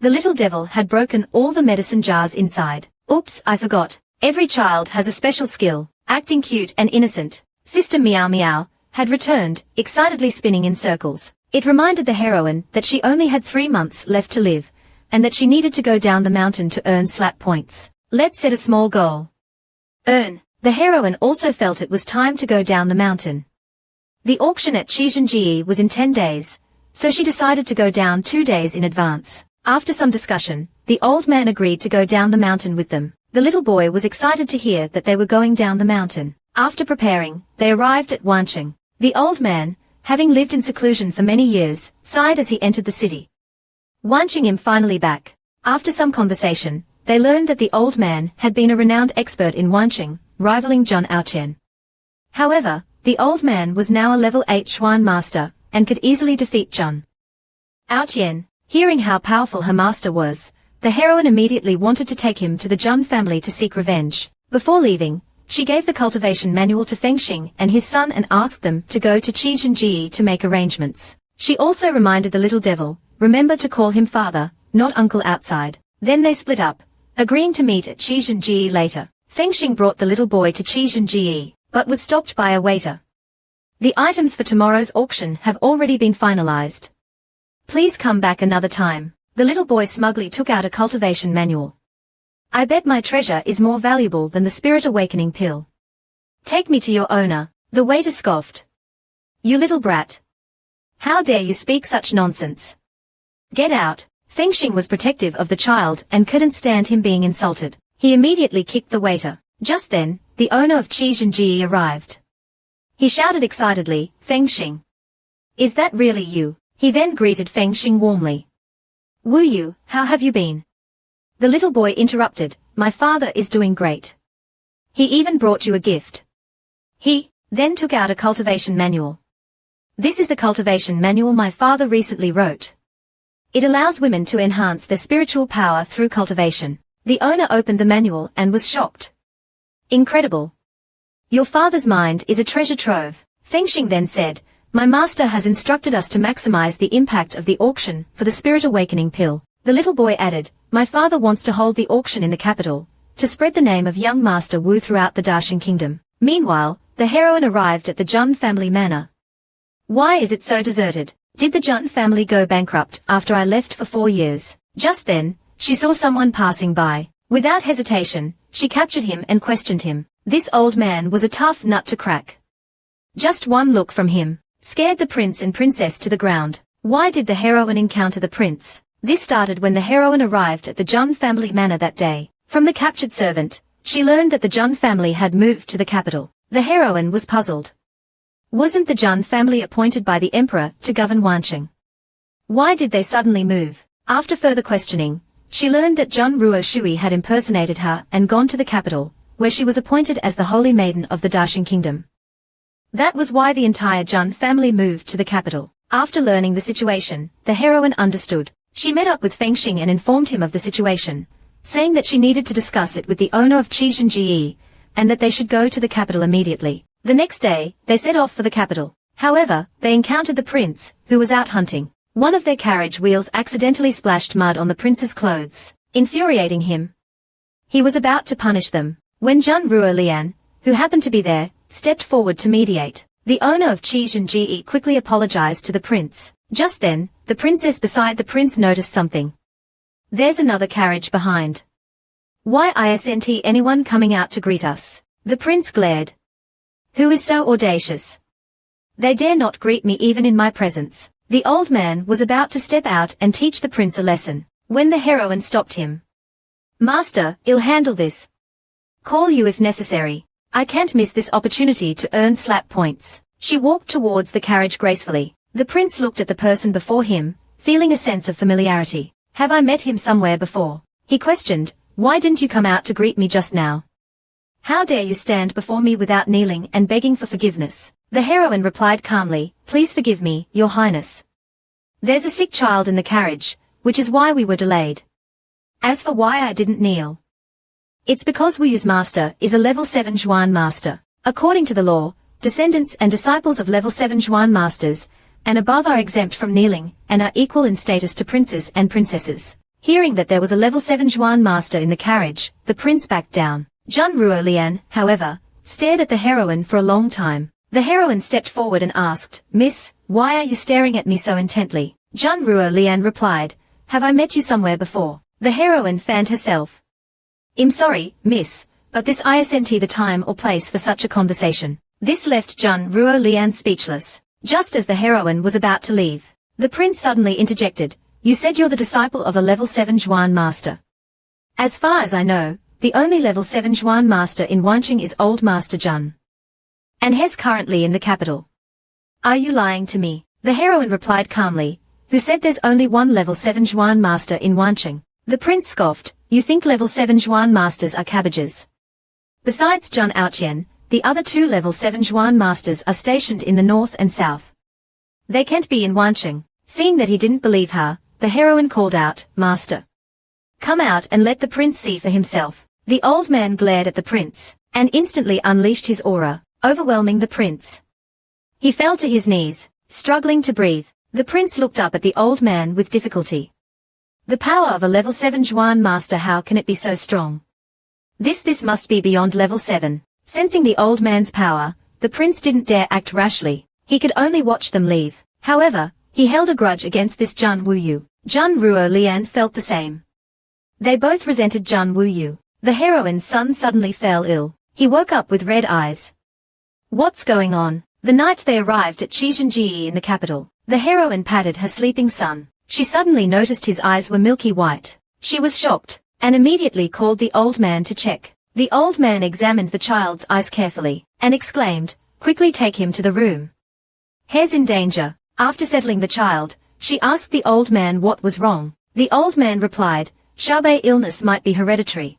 The little devil had broken all the medicine jars inside. "Oops, I forgot. Every child has a special skill, acting cute and innocent." Sister Meow Meow had returned, excitedly spinning in circles. It reminded the heroine that she only had 3 months left to live, and that she needed to go down the mountain to earn slap points. Let's set a small goal. Earn. The heroine also felt it was time to go down the mountain. The auction at Qizhenji was in 10 days, so she decided to go down 2 days in advance. After some discussion, the old man agreed to go down the mountain with them. The little boy was excited to hear that they were going down the mountain. After preparing, they arrived at Wancheng. The old man, having lived in seclusion for many years, sighed as he entered the city. Wancheng him finally back. After some conversation, they learned that the old man had been a renowned expert in Wancheng, rivaling Zhang Aoqian. However, the old man was now a level 8 Xuan master, and could easily defeat Zhang Aoqian. Hearing how powerful her master was, the heroine immediately wanted to take him to the Zhang family to seek revenge. Before leaving, she gave the cultivation manual to Fengxing and his son and asked them to go to Qizhenji to make arrangements. She also reminded the little devil, remember to call him father, not uncle outside. Then they split up, agreeing to meet at Qizhenji later. Fengxing brought the little boy to Qizhenji, but was stopped by a waiter. "The items for tomorrow's auction have already been finalized. Please come back another time." The little boy smugly took out a cultivation manual. "I bet my treasure is more valuable than the spirit awakening pill. Take me to your owner." The waiter scoffed. "You little brat. How dare you speak such nonsense? Get out." Fengxing was protective of the child and couldn't stand him being insulted. He immediately kicked the waiter. Just then, the owner of Qizhenji arrived. He shouted excitedly, "Fengxing. Is that really you?" He then greeted Fengxing warmly. "Wu Yu, how have you been?" The little boy interrupted, "My father is doing great. He even brought you a gift." He then took out a cultivation manual. "This is the cultivation manual my father recently wrote. It allows women to enhance their spiritual power through cultivation." The owner opened the manual and was shocked. "Incredible. Your father's mind is a treasure trove." Fengxing then said, "My master has instructed us to maximize the impact of the auction for the spirit awakening pill." The little boy added, "My father wants to hold the auction in the capital, to spread the name of young Master Wu throughout the Daxing kingdom." Meanwhile, the heroine arrived at the Jun family manor. "Why is it so deserted? Did the Jun family go bankrupt after I left for 4 years?" Just then, she saw someone passing by. Without hesitation, she captured him and questioned him. This old man was a tough nut to crack. Just one look from him scared the prince and princess to the ground. Why did the heroine encounter the prince? This started when the heroine arrived at the Jun family manor that day. From the captured servant, she learned that the Jun family had moved to the capital. The heroine was puzzled. Wasn't the Jun family appointed by the emperor to govern Wancheng? Why did they suddenly move? After further questioning, she learned that Jun Ruo Shui had impersonated her and gone to the capital, where she was appointed as the Holy Maiden of the Daxing Kingdom. That was why the entire Jun family moved to the capital. After learning the situation, the heroine understood. She met up with Fengxing and informed him of the situation, saying that she needed to discuss it with the owner of Qizhenji, and that they should go to the capital immediately. The next day, they set off for the capital. However, they encountered the prince, who was out hunting. One of their carriage wheels accidentally splashed mud on the prince's clothes, infuriating him. He was about to punish them, when Jun Ruo Lian, who happened to be there, stepped forward to mediate. The owner of Qizhen quickly apologized to the prince. Just then, the princess beside the prince noticed something. There's another carriage behind. Why isn't anyone coming out to greet us? The prince glared. Who is so audacious? They dare not greet me even in my presence. The old man was about to step out and teach the prince a lesson, when the heroine stopped him. Master, I'll handle this. Call you if necessary. I can't miss this opportunity to earn slap points. She walked towards the carriage gracefully. The prince looked at the person before him, feeling a sense of familiarity. Have I met him somewhere before? He questioned. Why didn't you come out to greet me just now? How dare you stand before me without kneeling and begging for forgiveness? The heroine replied calmly, please forgive me, your highness. There's a sick child in the carriage, which is why we were delayed. As for why I didn't kneel, it's because Wu Yu's master is a level 7 Zhuan master. According to the law, descendants and disciples of level 7 Zhuan masters and above are exempt from kneeling and are equal in status to princes and princesses. Hearing that there was a level 7 Zhuan master in the carriage, the prince backed down. Jun Ruo Lian, however, stared at the heroine for a long time. The heroine stepped forward and asked, Miss, why are you staring at me so intently? Jun Ruo Lian replied, have I met you somewhere before? The heroine fanned herself. I'm sorry, miss, but this isn't the time or place for such a conversation. This left Jun Ruo Lian speechless. Just as the heroine was about to leave, the prince suddenly interjected, you said you're the disciple of a level 7 Zhuan master. As far as I know, the only level 7 Zhuan master in Wanqing is old master Jun. And he's currently in the capital. Are you lying to me? The heroine replied calmly, who said there's only one level 7 Zhuan master in Wanqing. The prince scoffed, you think level 7 Zhuan masters are cabbages? Besides Jun Aoqian, the other two level 7 Zhuan masters are stationed in the north and south. They can't be in Wanqing. Seeing that he didn't believe her, the heroine called out, Master, come out and let the prince see for himself. The old man glared at the prince, and instantly unleashed his aura, overwhelming the prince. He fell to his knees, struggling to breathe. The prince looked up at the old man with difficulty. The power of a level 7 Zhuan master, how can it be so strong? This must be beyond level 7. Sensing the old man's power, the prince didn't dare act rashly. He could only watch them leave. However, he held a grudge against this Jun Wu Yu. Jun Ruo Lian felt the same. They both resented Jun Wu Yu. The heroine's son suddenly fell ill. He woke up with red eyes. What's going on? The night they arrived at Qizhen in the capital, the heroine patted her sleeping son. She suddenly noticed his eyes were milky white. She was shocked, and immediately called the old man to check. The old man examined the child's eyes carefully, and exclaimed, quickly take him to the room. He's in danger. After settling the child, she asked the old man what was wrong. The old man replied, Shabei illness might be hereditary.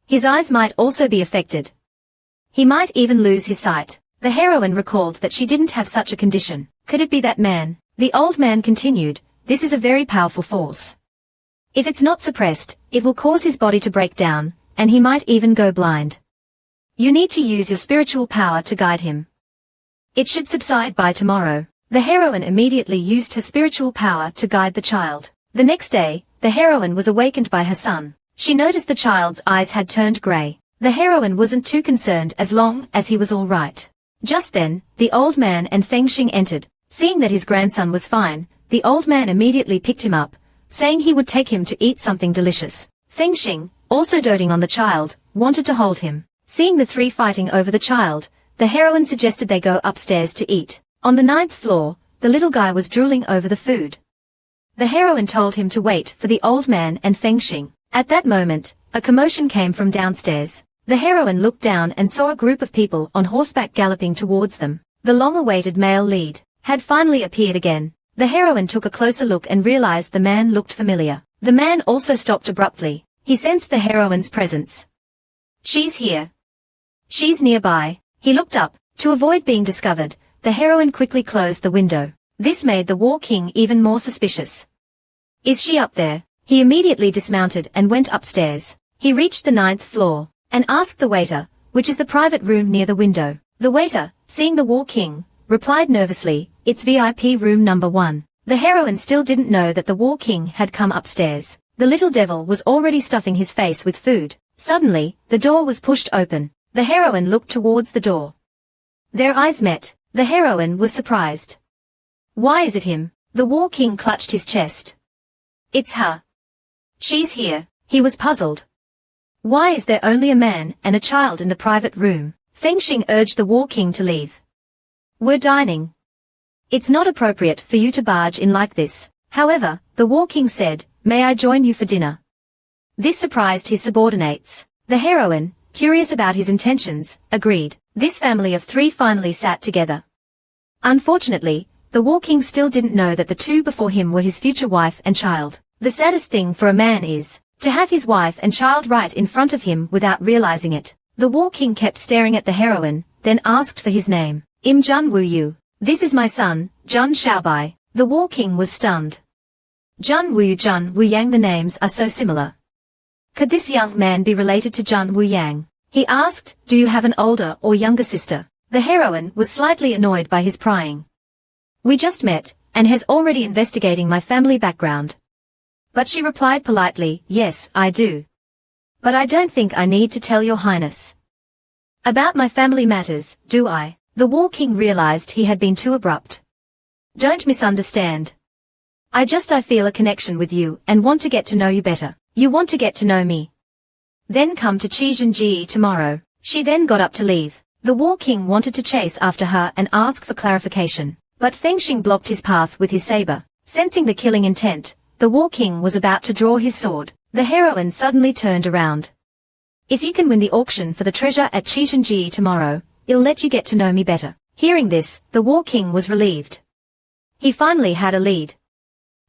His eyes might also be affected. He might even lose his sight. The heroine recalled that she didn't have such a condition. Could it be that man? The old man continued, this is a very powerful force. If it's not suppressed, it will cause his body to break down, and he might even go blind. You need to use your spiritual power to guide him. It should subside by tomorrow. The heroine immediately used her spiritual power to guide the child. The next day, the heroine was awakened by her son. She noticed the child's eyes had turned grey. The heroine wasn't too concerned as long as he was all right. Just then, the old man and Feng Xing entered. Seeing that his grandson was fine, the old man immediately picked him up, saying he would take him to eat something delicious. Feng Xing, also doting on the child, wanted to hold him. Seeing the three fighting over the child, the heroine suggested they go upstairs to eat. On the 9th floor, the little guy was drooling over the food. The heroine told him to wait for the old man and Feng Xing. At that moment, a commotion came from downstairs. The heroine looked down and saw a group of people on horseback galloping towards them. The long-awaited male lead had finally appeared again. The heroine took a closer look and realized the man looked familiar. The man also stopped abruptly. He sensed the heroine's presence. She's here. She's nearby. He looked up. To avoid being discovered, the heroine quickly closed the window. This made the War King even more suspicious. Is she up there? He immediately dismounted and went upstairs. He reached the 9th floor and asked the waiter, which is the private room near the window. The waiter, seeing the War King, replied nervously, "It's VIP room number 1. The heroine still didn't know that the War King had come upstairs. The little devil was already stuffing his face with food. Suddenly, the door was pushed open. The heroine looked towards the door. Their eyes met. The heroine was surprised. "Why is it him?" The War King clutched his chest. "It's her. She's here." He was puzzled. "Why is there only a man and a child in the private room?" Fengxing urged the War King to leave. "We're dining. It's not appropriate for you to barge in like this." However, the War King said, "May I join you for dinner?" This surprised his subordinates. The heroine, curious about his intentions, agreed. This family of 3 finally sat together. Unfortunately, the War King still didn't know that the 2 before him were his future wife and child. The saddest thing for a man is to have his wife and child right in front of him without realizing it. The War King kept staring at the heroine, then asked for his name. "Im Jun Wu Yu. This is my son, Jun Xiaobai." The War King was stunned. Jun Wu Yu, Jun Wu Yang, the names are so similar. Could this young man be related to Jun Wu Yang? He asked, "Do you have an older or younger sister?" The heroine was slightly annoyed by his prying. "We just met, and has already investigating my family background." But she replied politely, "Yes, I do. But I don't think I need to tell your highness about my family matters, do I?" The War King realized he had been too abrupt. "Don't misunderstand. I feel a connection with you and want to get to know you better. You want to get to know me. Then come to Qizhenji tomorrow." She then got up to leave. The War King wanted to chase after her and ask for clarification, but Fengxing blocked his path with his saber. Sensing the killing intent, the War King was about to draw his sword. The heroine suddenly turned around. "If you can win the auction for the treasure at Qizhenji tomorrow, it'll let you get to know me better." Hearing this, the War King was relieved. He finally had a lead.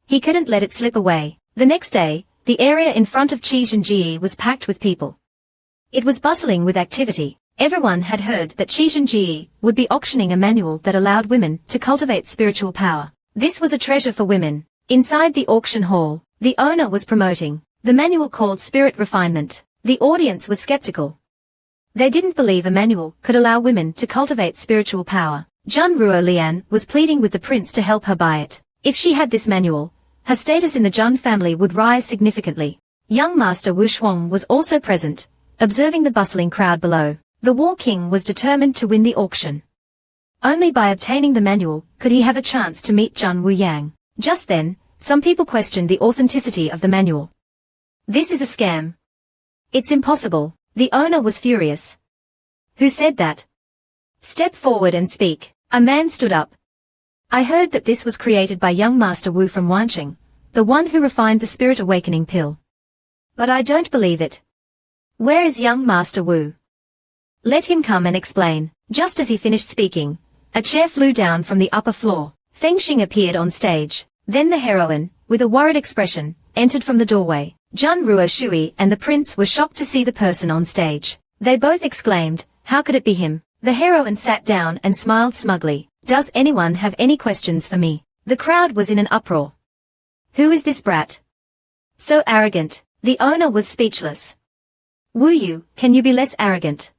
He couldn't let it slip away. The next day, the area in front of Qizhenji was packed with people. It was bustling with activity. Everyone had heard that Qizhenji would be auctioning a manual that allowed women to cultivate spiritual power. This was a treasure for women. Inside the auction hall, the owner was promoting the manual called Spirit Refinement. The audience was skeptical. They didn't believe a manual could allow women to cultivate spiritual power. Jun Ruo Lian was pleading with the prince to help her buy it. If she had this manual, her status in the Jun family would rise significantly. Young Master Wu Shuang was also present, observing the bustling crowd below. The War King was determined to win the auction. Only by obtaining the manual could he have a chance to meet Jun Wu Yang. Just then, some people questioned the authenticity of the manual. "This is a scam. It's impossible." The owner was furious. "Who said that? Step forward and speak." A man stood up. "I heard that this was created by young Master Wu from Wanqing, the one who refined the Spirit Awakening pill. But I don't believe it. Where is young Master Wu? Let him come and explain." Just as he finished speaking, a chair flew down from the upper floor. Fengxing appeared on stage. Then the heroine, with a worried expression, entered from the doorway. Jun Ruo Shui and the prince were shocked to see the person on stage. They both exclaimed, "How could it be him?" The heroine sat down and smiled smugly. "Does anyone have any questions for me?" The crowd was in an uproar. "Who is this brat? So arrogant." The owner was speechless. "Wu Yu, can you be less arrogant?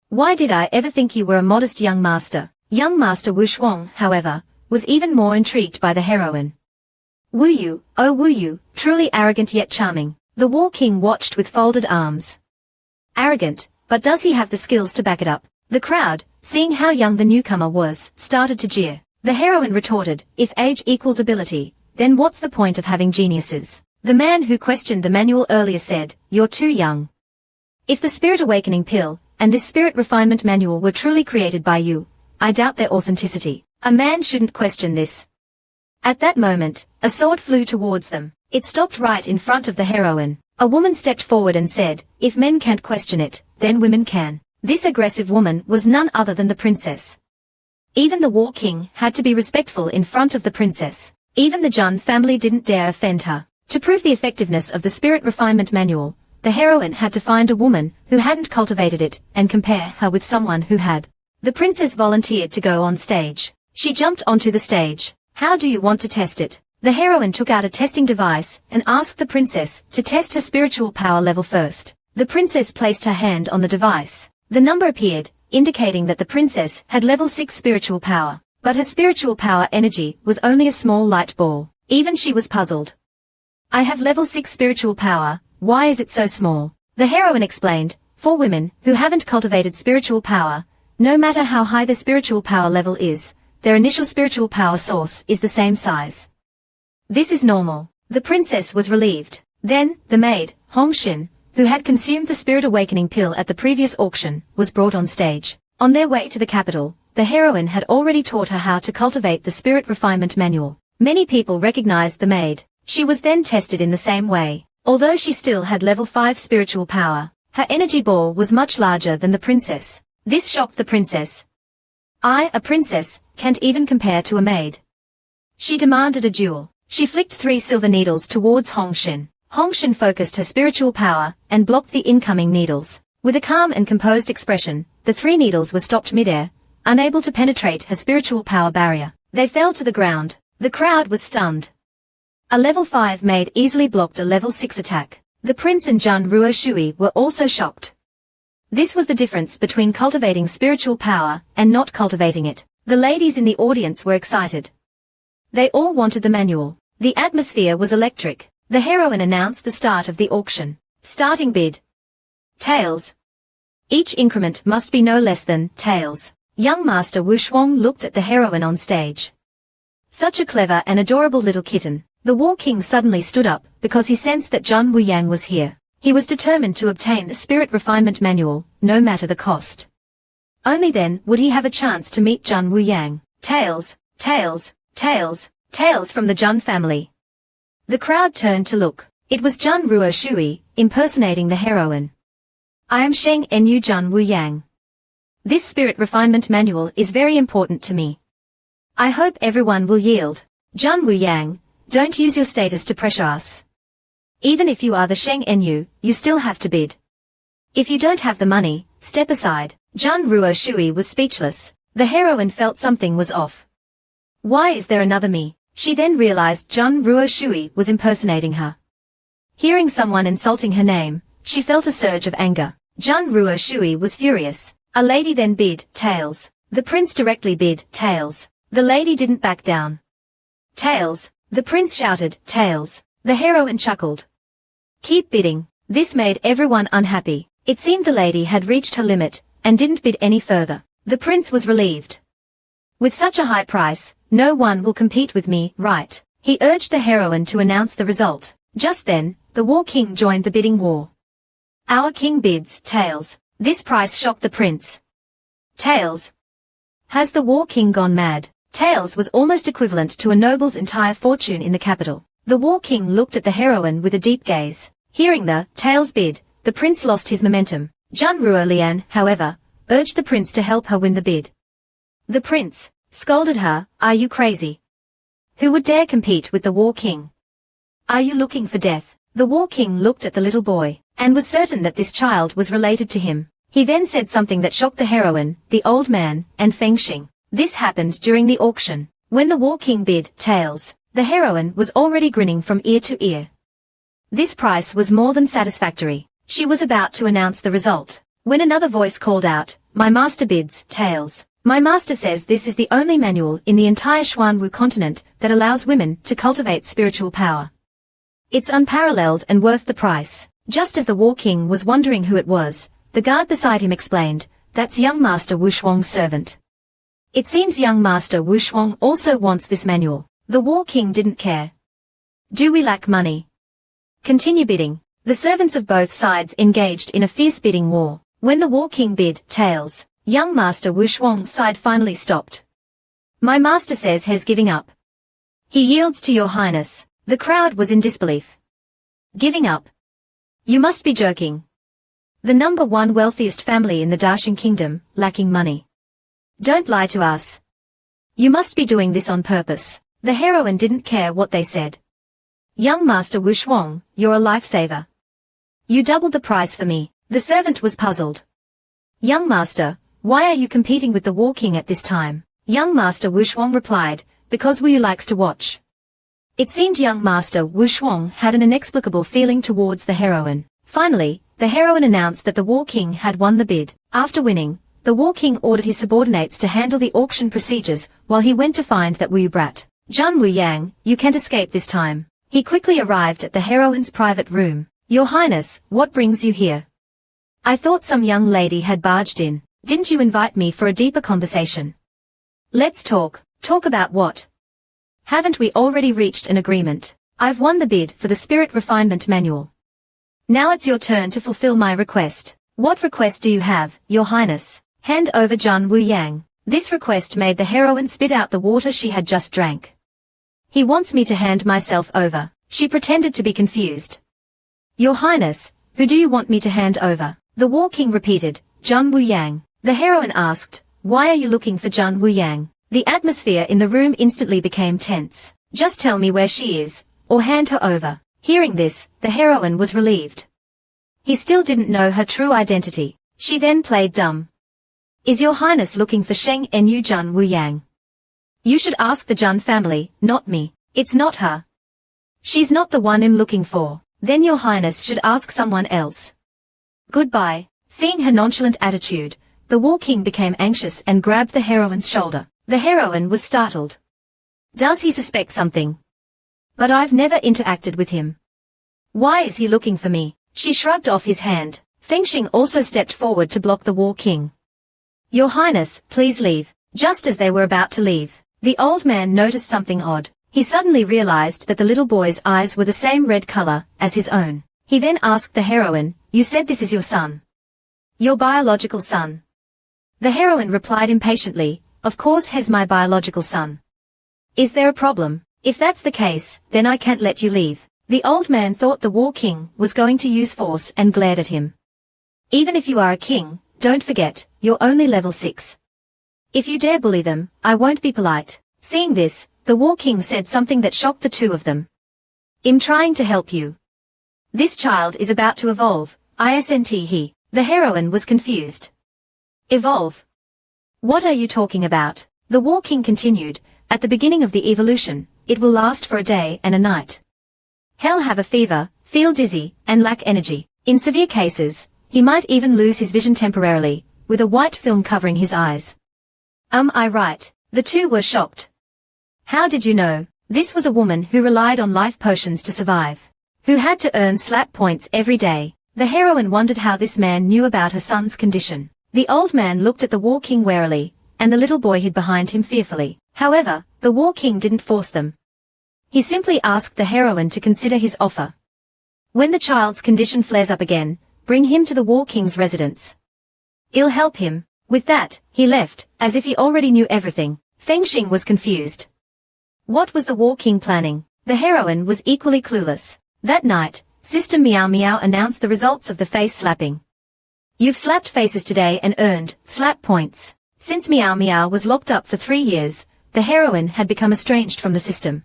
Why did I ever think you were a modest young master?" Young Master Wu Shuang, however, was even more intrigued by the heroine. "Wu Yu, oh Wu Yu, truly arrogant yet charming." The War King watched with folded arms. "Arrogant, but does he have the skills to back it up?" The crowd, seeing how young the newcomer was, started to jeer. The heroine retorted, "If age equals ability, then what's the point of having geniuses?" The man who questioned the manual earlier said, "You're too young. If the Spirit Awakening pill and this Spirit Refinement manual were truly created by you, I doubt their authenticity. A man shouldn't question this." At that moment, a sword flew towards them. It stopped right in front of the heroine. A woman stepped forward and said, "If men can't question it, then women can." This aggressive woman was none other than the princess. Even the War King had to be respectful in front of the princess. Even the Jun family didn't dare offend her. To prove the effectiveness of the Spirit Refinement Manual, the heroine had to find a woman who hadn't cultivated it and compare her with someone who had. The princess volunteered to go on stage. She jumped onto the stage. "How do you want to test it?" The heroine took out a testing device and asked the princess to test her spiritual power level first. The princess placed her hand on the device. The number appeared, indicating that the princess had level 6 spiritual power, but her spiritual power energy was only a small light ball. Even she was puzzled. I have level 6 spiritual power, why is it so small? The heroine explained, for women who haven't cultivated spiritual power, no matter how high their spiritual power level is, their initial spiritual power source is the same size. This is normal. The princess was relieved. Then, the maid, Hong Xin, who had consumed the spirit awakening pill at the previous auction, was brought on stage. On their way to the capital, the heroine had already taught her how to cultivate the spirit refinement manual. Many people recognized the maid. She was then tested in the same way. Although she still had level 5 spiritual power, her energy ball was much larger than the princess. This shocked the princess. A princess, can't even compare to a maid. She demanded a duel. She flicked 3 silver needles towards Hong Xin. Hong Xin focused her spiritual power and blocked the incoming needles. With a calm and composed expression, the 3 needles were stopped midair, unable to penetrate her spiritual power barrier. They fell to the ground. The crowd was stunned. A level 5 maid easily blocked a level 6 attack. The prince and Zhan Ruo Shui were also shocked. This was the difference between cultivating spiritual power and not cultivating it. The ladies in the audience were excited. They all wanted the manual. The atmosphere was electric. The heroine announced the start of the auction. Starting bid. Tails. Each increment must be no less than tails. Young Master Wu Shuang looked at the heroine on stage. Such a clever and adorable little kitten. The War King suddenly stood up because he sensed that Zhan Wuyang was here. He was determined to obtain the spirit refinement manual, no matter the cost. Only then would he have a chance to meet Zhan Wuyang. Tails, tails, tails, tails from the Zhan family. The crowd turned to look. It was Zhan Ruo Shui, impersonating the heroine. I am Sheng Enyu Zhan Wuyang. This spirit refinement manual is very important to me. I hope everyone will yield. Zhan Wuyang, don't use your status to pressure us. Even if you are the Sheng Enyu, you still have to bid. If you don't have the money, step aside. Zhan Ruo Shui was speechless. The heroine felt something was off. Why is there another me? She then realized Zhan Ruo Shui was impersonating her. Hearing someone insulting her name, she felt a surge of anger. Zhan Ruo Shui was furious. A lady then bid tails. The prince directly bid tails. The lady didn't back down. Tails. The prince shouted tails. The heroine chuckled. Keep bidding. This made everyone unhappy. It seemed the lady had reached her limit and didn't bid any further. The prince was relieved. With such a high price, no one will compete with me, right? He urged the heroine to announce the result. Just then, the War King joined the bidding war. Our king bids tails. This price shocked the prince. Tails. Has the War King gone mad? Tails was almost equivalent to a noble's entire fortune in the capital. The War King looked at the heroine with a deep gaze. Hearing the tails bid, the prince lost his momentum. Zhan Ruo Lian, however, urged the prince to help her win the bid. The prince scolded her, are you crazy? Who would dare compete with the War King? Are you looking for death? The War King looked at the little boy, and was certain that this child was related to him. He then said something that shocked the heroine, the old man, and Feng Xing. This happened during the auction. When the War King bid tails, the heroine was already grinning from ear to ear. This price was more than satisfactory. She was about to announce the result, when another voice called out, my master bids tails. My master says this is the only manual in the entire Xuanwu continent that allows women to cultivate spiritual power. It's unparalleled and worth the price. Just as the War King was wondering who it was, the guard beside him explained, that's young Master Wu Shuang's servant. It seems young Master Wu Shuang also wants this manual. The War King didn't care. Do we lack money? Continue bidding. The servants of both sides engaged in a fierce bidding war. When the War King bid tails, young Master Wu Shuang's side finally stopped. My master says he's giving up. He yields to your highness. The crowd was in disbelief. Giving up? You must be joking. The number 1 wealthiest family in the Daxing Kingdom, lacking money. Don't lie to us. You must be doing this on purpose. The heroine didn't care what they said. Young Master Wu Shuang, you're a lifesaver. You doubled the price for me. The servant was puzzled. Young Master, why are you competing with the War King at this time? Young Master Wu Shuang replied, because Wu likes to watch. It seemed young Master Wu Shuang had an inexplicable feeling towards the heroine. Finally, the heroine announced that the War King had won the bid. After winning, the War King ordered his subordinates to handle the auction procedures while he went to find that Wu brat. Jun Wu Yang, you can't escape this time. He quickly arrived at the heroine's private room. Your Highness, what brings you here? I thought some young lady had barged in. Didn't you invite me for a deeper conversation? Let's talk. Talk about what? Haven't we already reached an agreement? I've won the bid for the Spirit Refinement Manual. Now it's your turn to fulfill my request. What request do you have, Your Highness? Hand over Jun Wu Yang. This request made the heroine spit out the water she had just drank. He wants me to hand myself over. She pretended to be confused. Your Highness, who do you want me to hand over? The War King repeated, Jun Wu Yang. The heroine asked, why are you looking for Jun Wu Yang? The atmosphere in the room instantly became tense. Just tell me where she is, or hand her over. Hearing this, the heroine was relieved. He still didn't know her true identity. She then played dumb. Is Your Highness looking for Sheng Nu Jun Wu Yang? You should ask the Jun family, not me. It's not her. She's not the one I'm looking for. Then Your Highness should ask someone else. Goodbye. Seeing her nonchalant attitude, the War King became anxious and grabbed the heroine's shoulder. The heroine was startled. Does he suspect something? But I've never interacted with him. Why is he looking for me? She shrugged off his hand. Fengxing also stepped forward to block the War King. Your Highness, please leave. Just as they were about to leave, the old man noticed something odd. He suddenly realized that the little boy's eyes were the same red color as his own. He then asked the heroine, you said this is your son? Your biological son? The heroine replied impatiently, of course he's my biological son. Is there a problem? If that's the case, then I can't let you leave. The old man thought the War King was going to use force and glared at him. Even if you are a king, don't forget, you're only level 6. If you dare bully them, I won't be polite. Seeing this, the War King said something that shocked the two of them. I'm trying to help you. This child is about to evolve, isn't he? The heroine was confused. Evolve? What are you talking about? The War King continued, at the beginning of the evolution, it will last for a day and a night. He'll have a fever, feel dizzy, and lack energy. In severe cases, he might even lose his vision temporarily, with a white film covering his eyes. I right? The two were shocked. How did you know? This was a woman who relied on life potions to survive, who had to earn slap points every day. The heroine wondered how this man knew about her son's condition. The old man looked at the War King warily, and the little boy hid behind him fearfully. However, the War King didn't force them. He simply asked the heroine to consider his offer. When the child's condition flares up again, bring him to the War King's residence. I'll help him. With that, he left, as if he already knew everything. Fengxing was confused. What was the War King planning? The heroine was equally clueless. That night, Sister Meow Meow announced the results of the face slapping. You've slapped faces today and earned slap points. Since Meow Meow was locked up for 3 years, the heroine had become estranged from the system.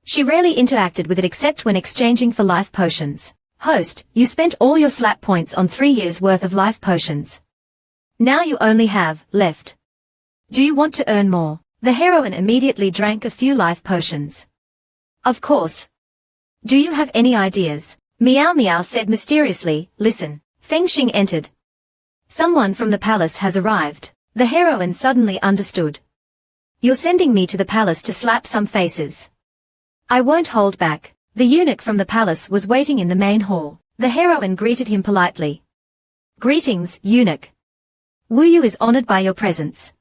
She rarely interacted with it except when exchanging for life potions. Host, you spent all your slap points on 3 years' worth of life potions. Now you only have left. Do you want to earn more? The heroine immediately drank a few life potions. Of course. Do you have any ideas? Meow Meow said mysteriously, listen. Fengxing entered. Someone from the palace has arrived. The heroine suddenly understood. You're sending me to the palace to slap some faces. I won't hold back. The eunuch from the palace was waiting in the main hall. The heroine greeted him politely. Greetings, eunuch. Wu Yu is honored by your presence.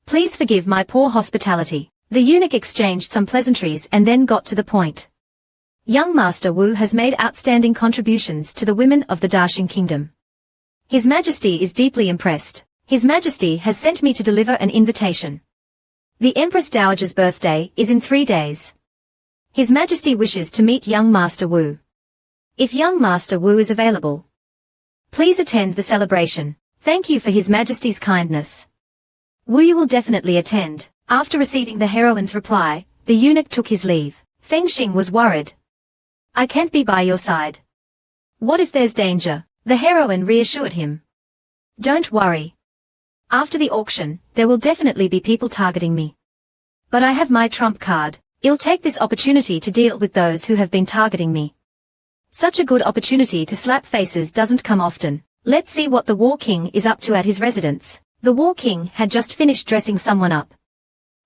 Please forgive my poor hospitality. The eunuch exchanged some pleasantries and then got to the point. Young Master Wu has made outstanding contributions to the women of the Daxing Kingdom. His Majesty is deeply impressed. His Majesty has sent me to deliver an invitation. The Empress Dowager's birthday is in 3 days. His Majesty wishes to meet young Master Wu. If young Master Wu is available, please attend the celebration. Thank you for His Majesty's kindness. Wu Yu will definitely attend. After receiving the heroine's reply, the eunuch took his leave. Fengxing was worried. I can't be by your side. What if there's danger? The heroine reassured him. Don't worry. After the auction, there will definitely be people targeting me. But I have my trump card. I'll take this opportunity to deal with those who have been targeting me. Such a good opportunity to slap faces doesn't come often. Let's see what the War King is up to at his residence. The War King had just finished dressing someone up.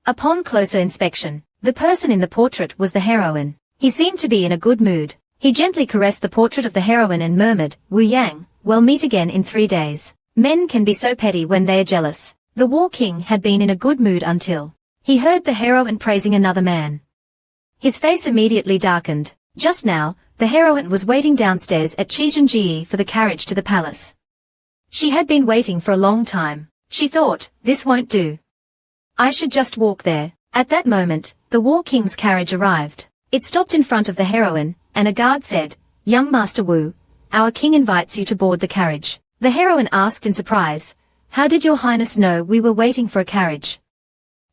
Upon closer inspection, the person in the portrait was the heroine. He seemed to be in a good mood. He gently caressed the portrait of the heroine and murmured, "Wu Yang, we'll meet again in 3 days." Men can be so petty when they are jealous. The War King had been in a good mood until he heard the heroine praising another man. His face immediately darkened. Just now, the heroine was waiting downstairs at Chizhenji for the carriage to the palace. She had been waiting for a long time. She thought, this won't do. I should just walk there. At that moment, the War King's carriage arrived. It stopped in front of the heroine, and a guard said, "Young Master Wu, our king invites you to board the carriage." The heroine asked in surprise, "How did your highness know we were waiting for a carriage?"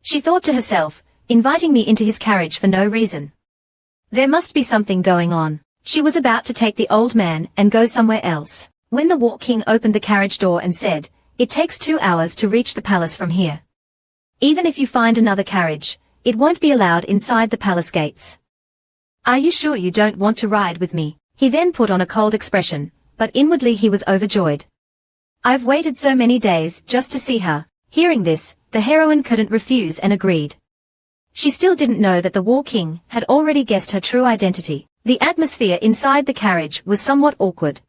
She thought to herself, inviting me into his carriage for no reason. There must be something going on. She was about to take the old man and go somewhere else, when the War King opened the carriage door and said, "It takes 2 hours to reach the palace from here. Even if you find another carriage, it won't be allowed inside the palace gates. Are you sure you don't want to ride with me?" He then put on a cold expression, but inwardly he was overjoyed. "I've waited so many days just to see her." Hearing this, the heroine couldn't refuse and agreed. She still didn't know that the War King had already guessed her true identity. The atmosphere inside the carriage was somewhat awkward.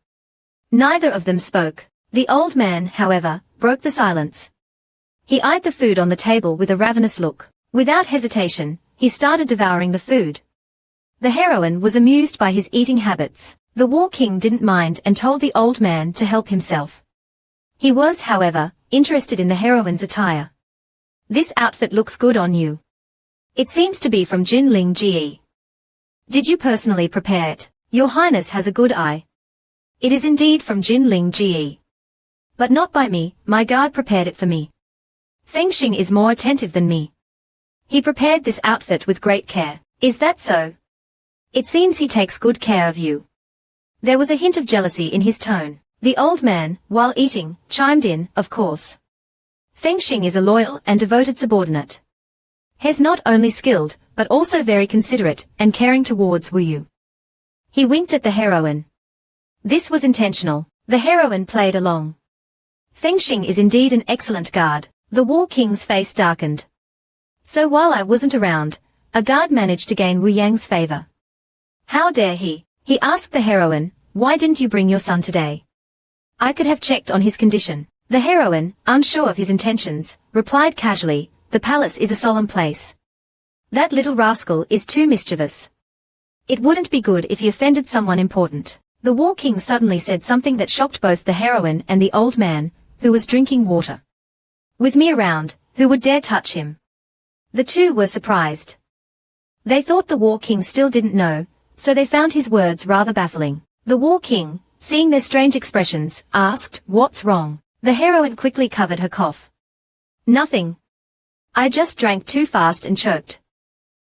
Neither of them spoke. The old man, however, broke the silence. He eyed the food on the table with a ravenous look. Without hesitation, he started devouring the food. The heroine was amused by his eating habits. The War King didn't mind and told the old man to help himself. He was, however, interested in the heroine's attire. "This outfit looks good on you. It seems to be from Jinling Ji. Did you personally prepare it? Your highness has a good eye." "It is indeed from Jinling Ji. But not by me, my guard prepared it for me. Fengxing is more attentive than me. He prepared this outfit with great care." "Is that so? It seems he takes good care of you." There was a hint of jealousy in his tone. The old man, while eating, chimed in, "Of course. Fengxing is a loyal and devoted subordinate. He's not only skilled, but also very considerate and caring towards Wu Yu." He winked at the heroine. This was intentional. The heroine played along. "Fengxing is indeed an excellent guard." The War King's face darkened. "So while I wasn't around, a guard managed to gain Wu Yang's favor. How dare he?" He asked the heroine, "Why didn't you bring your son today? I could have checked on his condition." The heroine, unsure of his intentions, replied casually, "The palace is a solemn place. That little rascal is too mischievous. It wouldn't be good if he offended someone important." The War King suddenly said something that shocked both the heroine and the old man, who was drinking water. "With me around, who would dare touch him?" The two were surprised. They thought the War King still didn't know, so they found his words rather baffling. The War King, seeing their strange expressions, asked, "What's wrong?" The heroine quickly covered her cough. "Nothing. I just drank too fast and choked."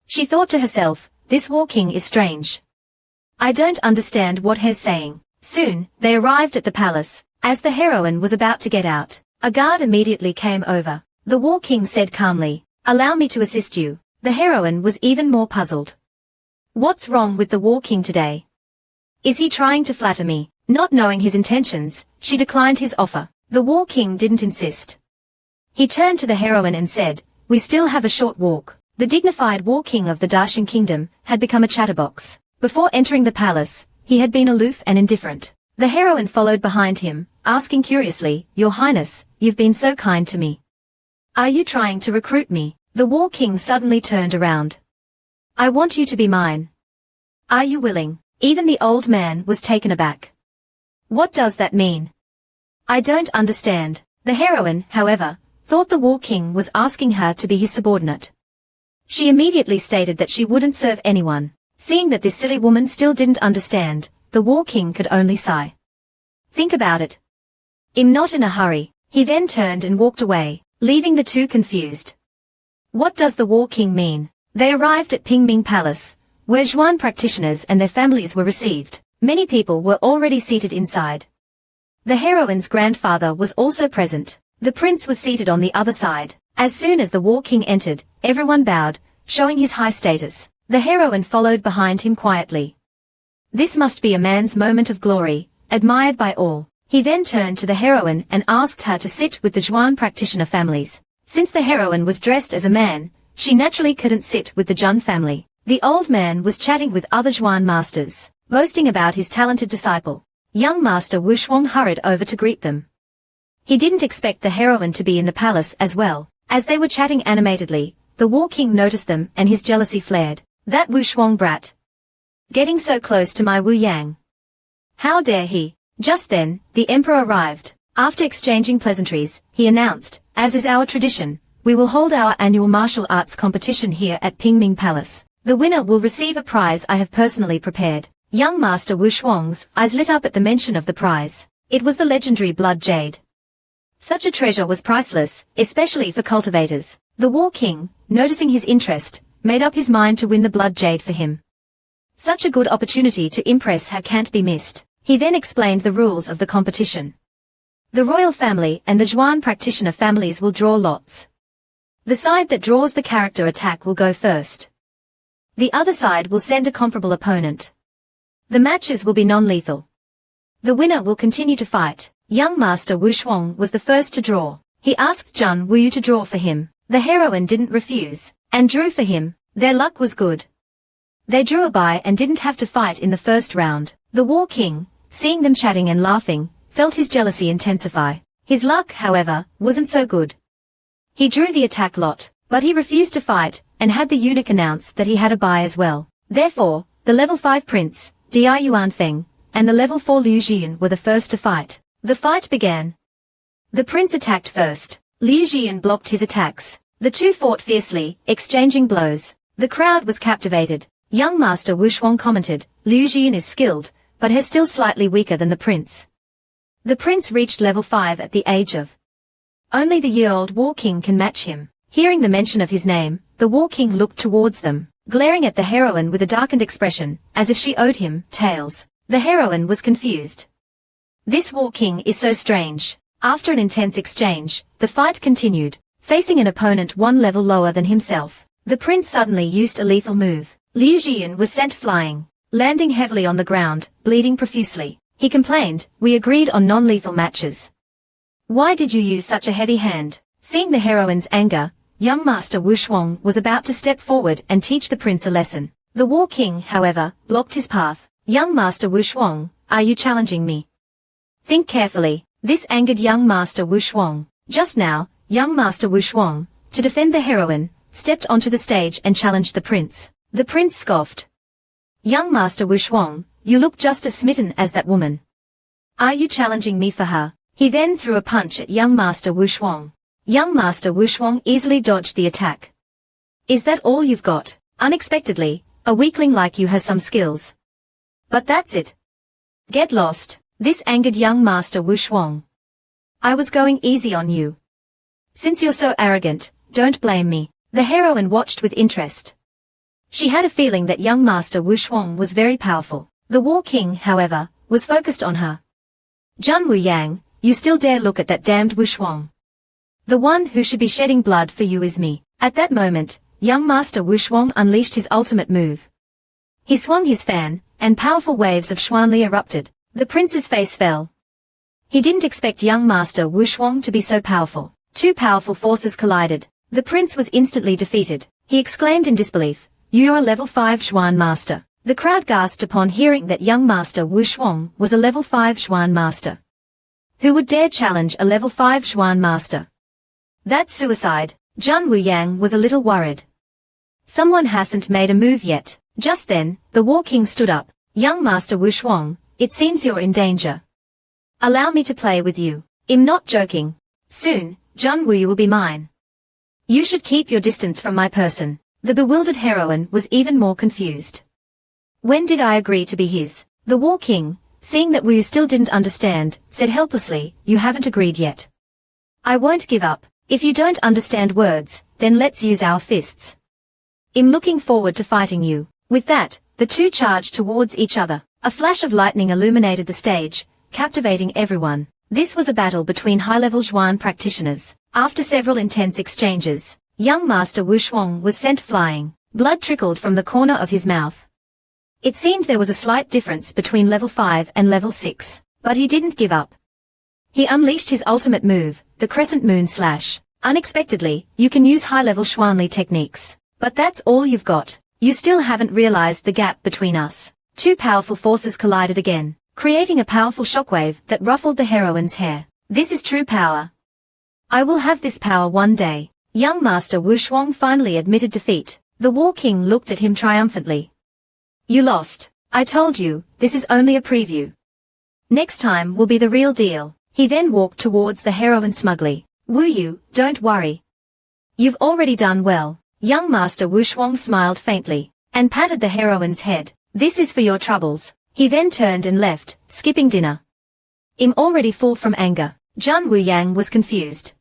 She thought to herself, "This War King is strange. I don't understand what he's saying." Soon, they arrived at the palace. As the heroine was about to get out, a guard immediately came over. The War King said calmly, "Allow me to assist you." The heroine was even more puzzled. What's wrong with the War King today? Is he trying to flatter me? Not knowing his intentions, she declined his offer. The War King didn't insist. He turned to the heroine and said, "We still have a short walk." The dignified War King of the Dacian kingdom had become a chatterbox. Before entering the palace, he had been aloof and indifferent. The heroine followed behind him, asking curiously, "Your Highness, you've been so kind to me. Are you trying to recruit me?" The War King suddenly turned around. "I want you to be mine. Are you willing?" Even the old man was taken aback. "What does that mean? I don't understand." The heroine, however, thought the War King was asking her to be his subordinate. She immediately stated that she wouldn't serve anyone. Seeing that this silly woman still didn't understand, the War King could only sigh. "Think about it. I'm not in a hurry." He then turned and walked away, leaving the two confused. What does the War King mean? They arrived at Pingming Palace, where Zhuan practitioners and their families were received. Many people were already seated inside. The heroine's grandfather was also present. The prince was seated on the other side. As soon as the War King entered, everyone bowed, showing his high status. The heroine followed behind him quietly. This must be a man's moment of glory, admired by all. He then turned to the heroine and asked her to sit with the Zhuan practitioner families. Since the heroine was dressed as a man, she naturally couldn't sit with the Zhun family. The old man was chatting with other Zhuan masters, boasting about his talented disciple. Young Master Wu Shuang hurried over to greet them. He didn't expect the heroine to be in the palace as well. As they were chatting animatedly, the War King noticed them and his jealousy flared. That Wu Shuang brat. Getting so close to my Wu Yang. How dare he? Just then, the emperor arrived. After exchanging pleasantries, he announced, as is our tradition, we will hold our annual martial arts competition here at Pingming Palace. The winner will receive a prize I have personally prepared. Young Master Wu Shuang's eyes lit up at the mention of the prize. It was the legendary blood jade. Such a treasure was priceless, especially for cultivators. The War King, noticing his interest, made up his mind to win the blood jade for him. Such a good opportunity to impress her can't be missed. He then explained the rules of the competition. The royal family and the Zhuan practitioner families will draw lots. The side that draws the character attack will go first. The other side will send a comparable opponent. The matches will be non-lethal. The winner will continue to fight. Young Master Wu Shuang was the first to draw. He asked Zhun Wu to draw for him. The heroine didn't refuse, and drew for him. Their luck was good. They drew a bye and didn't have to fight in the first round. The War King, seeing them chatting and laughing, felt his jealousy intensify. His luck, however, wasn't so good. He drew the attack lot, but he refused to fight, and had the eunuch announce that he had a bye as well. Therefore, the level 5 prince, Di Yuanfeng, and the level 4 Liu Jian were the first to fight. The fight began. The prince attacked first. Liu Jian blocked his attacks. The two fought fiercely, exchanging blows. The crowd was captivated. Young Master Wu Shuang commented, Liu Jian is skilled, but is still slightly weaker than the prince. The prince reached level 5 at the age of. Only the year-old War King can match him. Hearing the mention of his name, the War King looked towards them, glaring at the heroine with a darkened expression, as if she owed him tails. The heroine was confused. This War King is so strange. After an intense exchange, the fight continued, facing an opponent one level lower than himself. The prince suddenly used a lethal move. Liu Jian was sent flying, landing heavily on the ground, bleeding profusely. He complained, we agreed on non-lethal matches. Why did you use such a heavy hand? Seeing the heroine's anger, young Master Wu Shuang was about to step forward and teach the prince a lesson. The War King, however, blocked his path. Young Master Wu Shuang, are you challenging me? Think carefully. This angered young Master Wu Shuang. Just now, young Master Wu Shuang, to defend the heroine, stepped onto the stage and challenged the prince. The prince scoffed. Young Master Wu Shuang, you look just as smitten as that woman. Are you challenging me for her? He then threw a punch at young Master Wu Shuang. Young Master Wu Shuang easily dodged the attack. Is that all you've got? Unexpectedly, a weakling like you has some skills. But that's it. Get lost. This angered young Master Wu Shuang. I was going easy on you. Since you're so arrogant, don't blame me. The heroine watched with interest. She had a feeling that young Master Wu Shuang was very powerful. The War King, however, was focused on her. Zhun Wu Yang, you still dare look at that damned Wu Shuang. The one who should be shedding blood for you is me. At that moment, young Master Wu Shuang unleashed his ultimate move. He swung his fan, and powerful waves of Xuanli erupted. The prince's face fell. He didn't expect young Master Wu Shuang to be so powerful. Two powerful forces collided. The prince was instantly defeated. He exclaimed in disbelief, "You are a level 5 Xuan master." The crowd gasped upon hearing that young Master Wu Shuang was a level 5 Xuan master. Who would dare challenge a level 5 Xuan master? That's suicide. Zhun Wu Yang was a little worried. Someone hasn't made a move yet. Just then, the War King stood up. Young Master Wu Shuang, it seems you're in danger. Allow me to play with you. I'm not joking. Soon, Zhun Wu will be mine. You should keep your distance from my person. The bewildered heroine was even more confused. When did I agree to be his? The War King, seeing that Wu still didn't understand, said helplessly, you haven't agreed yet. I won't give up. If you don't understand words, then let's use our fists. I'm looking forward to fighting you. With that, the two charged towards each other. A flash of lightning illuminated the stage, captivating everyone. This was a battle between high-level Zhuan practitioners. After several intense exchanges, young Master Wu Shuang was sent flying. Blood trickled from the corner of his mouth. It seemed there was a slight difference between level 5 and level 6, but he didn't give up. He unleashed his ultimate move, the Crescent Moon Slash. Unexpectedly, you can use high-level Xuanli techniques, but that's all you've got. You still haven't realized the gap between us. Two powerful forces collided again, creating a powerful shockwave that ruffled the heroine's hair. This is true power. I will have this power one day. Young Master Wu Shuang finally admitted defeat. The War King looked at him triumphantly. You lost. I told you, this is only a preview. Next time will be the real deal. He then walked towards the heroine smugly. Wu Yu, don't worry. You've already done well. Young Master Wu Shuang smiled faintly, and patted the heroine's head. This is for your troubles. He then turned and left, skipping dinner. I'm already full from anger. Zhan Wuyang was confused.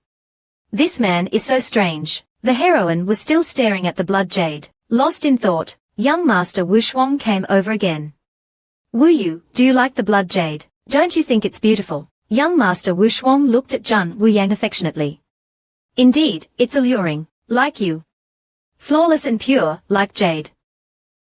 This man is so strange. The heroine was still staring at the blood jade. Lost in thought, young Master Wu Shuang came over again. Wu Yu, do you like the blood jade? Don't you think it's beautiful? Young Master Wu Shuang looked at Zhan Wuyang affectionately. Indeed, it's alluring, like you. Flawless and pure, like jade.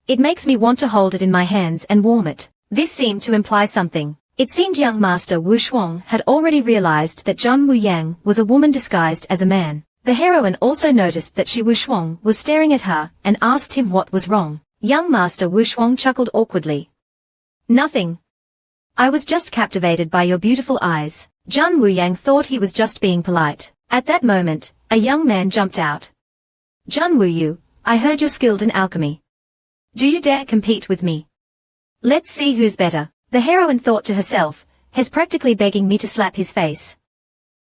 It makes me want to hold it in my hands and warm it. This seemed to imply something. It seemed young Master Wu Shuang had already realized that Zhan Wuyang was a woman disguised as a man. The heroine also noticed that Wu Shuang was staring at her and asked him what was wrong. Young Master Wu Shuang chuckled awkwardly. Nothing. I was just captivated by your beautiful eyes. Zhan Wuyang thought he was just being polite. At that moment, a young man jumped out. Zhan Wuyu, I heard you're skilled in alchemy. Do you dare compete with me? Let's see who's better. The heroine thought to herself, he's practically begging me to slap his face.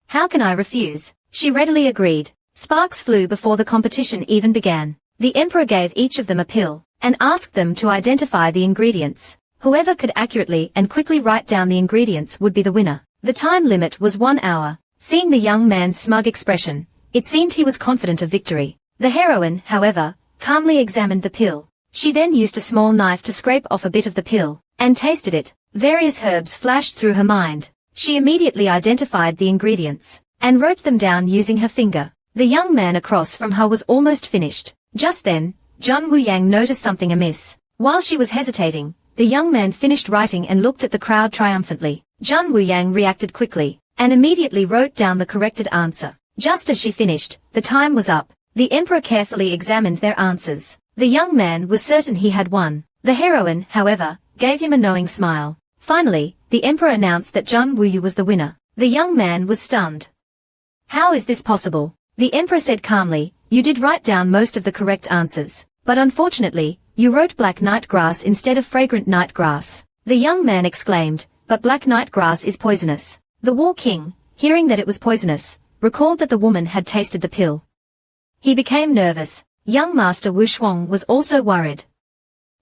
How can I refuse? She readily agreed. Sparks flew before the competition even began. The emperor gave each of them a pill, and asked them to identify the ingredients. Whoever could accurately and quickly write down the ingredients would be the winner. The time limit was 1 hour. Seeing the young man's smug expression, it seemed he was confident of victory. The heroine, however, calmly examined the pill. She then used a small knife to scrape off a bit of the pill, and tasted it. Various herbs flashed through her mind. She immediately identified the ingredients, and wrote them down using her finger. The young man across from her was almost finished. Just then, Zhan Wuyang noticed something amiss. While she was hesitating, the young man finished writing and looked at the crowd triumphantly. Zhan Wuyang reacted quickly, and immediately wrote down the corrected answer. Just as she finished, the time was up. The emperor carefully examined their answers. The young man was certain he had won. The heroine, however, gave him a knowing smile. Finally, the emperor announced that Zhan Wuyu was the winner. The young man was stunned. How is this possible? The emperor said calmly, you did write down most of the correct answers, but unfortunately, you wrote black nightgrass instead of fragrant nightgrass. The young man exclaimed, but black nightgrass is poisonous. The War King, hearing that it was poisonous, recalled that the woman had tasted the pill. He became nervous. Young Master Wu Shuang was also worried.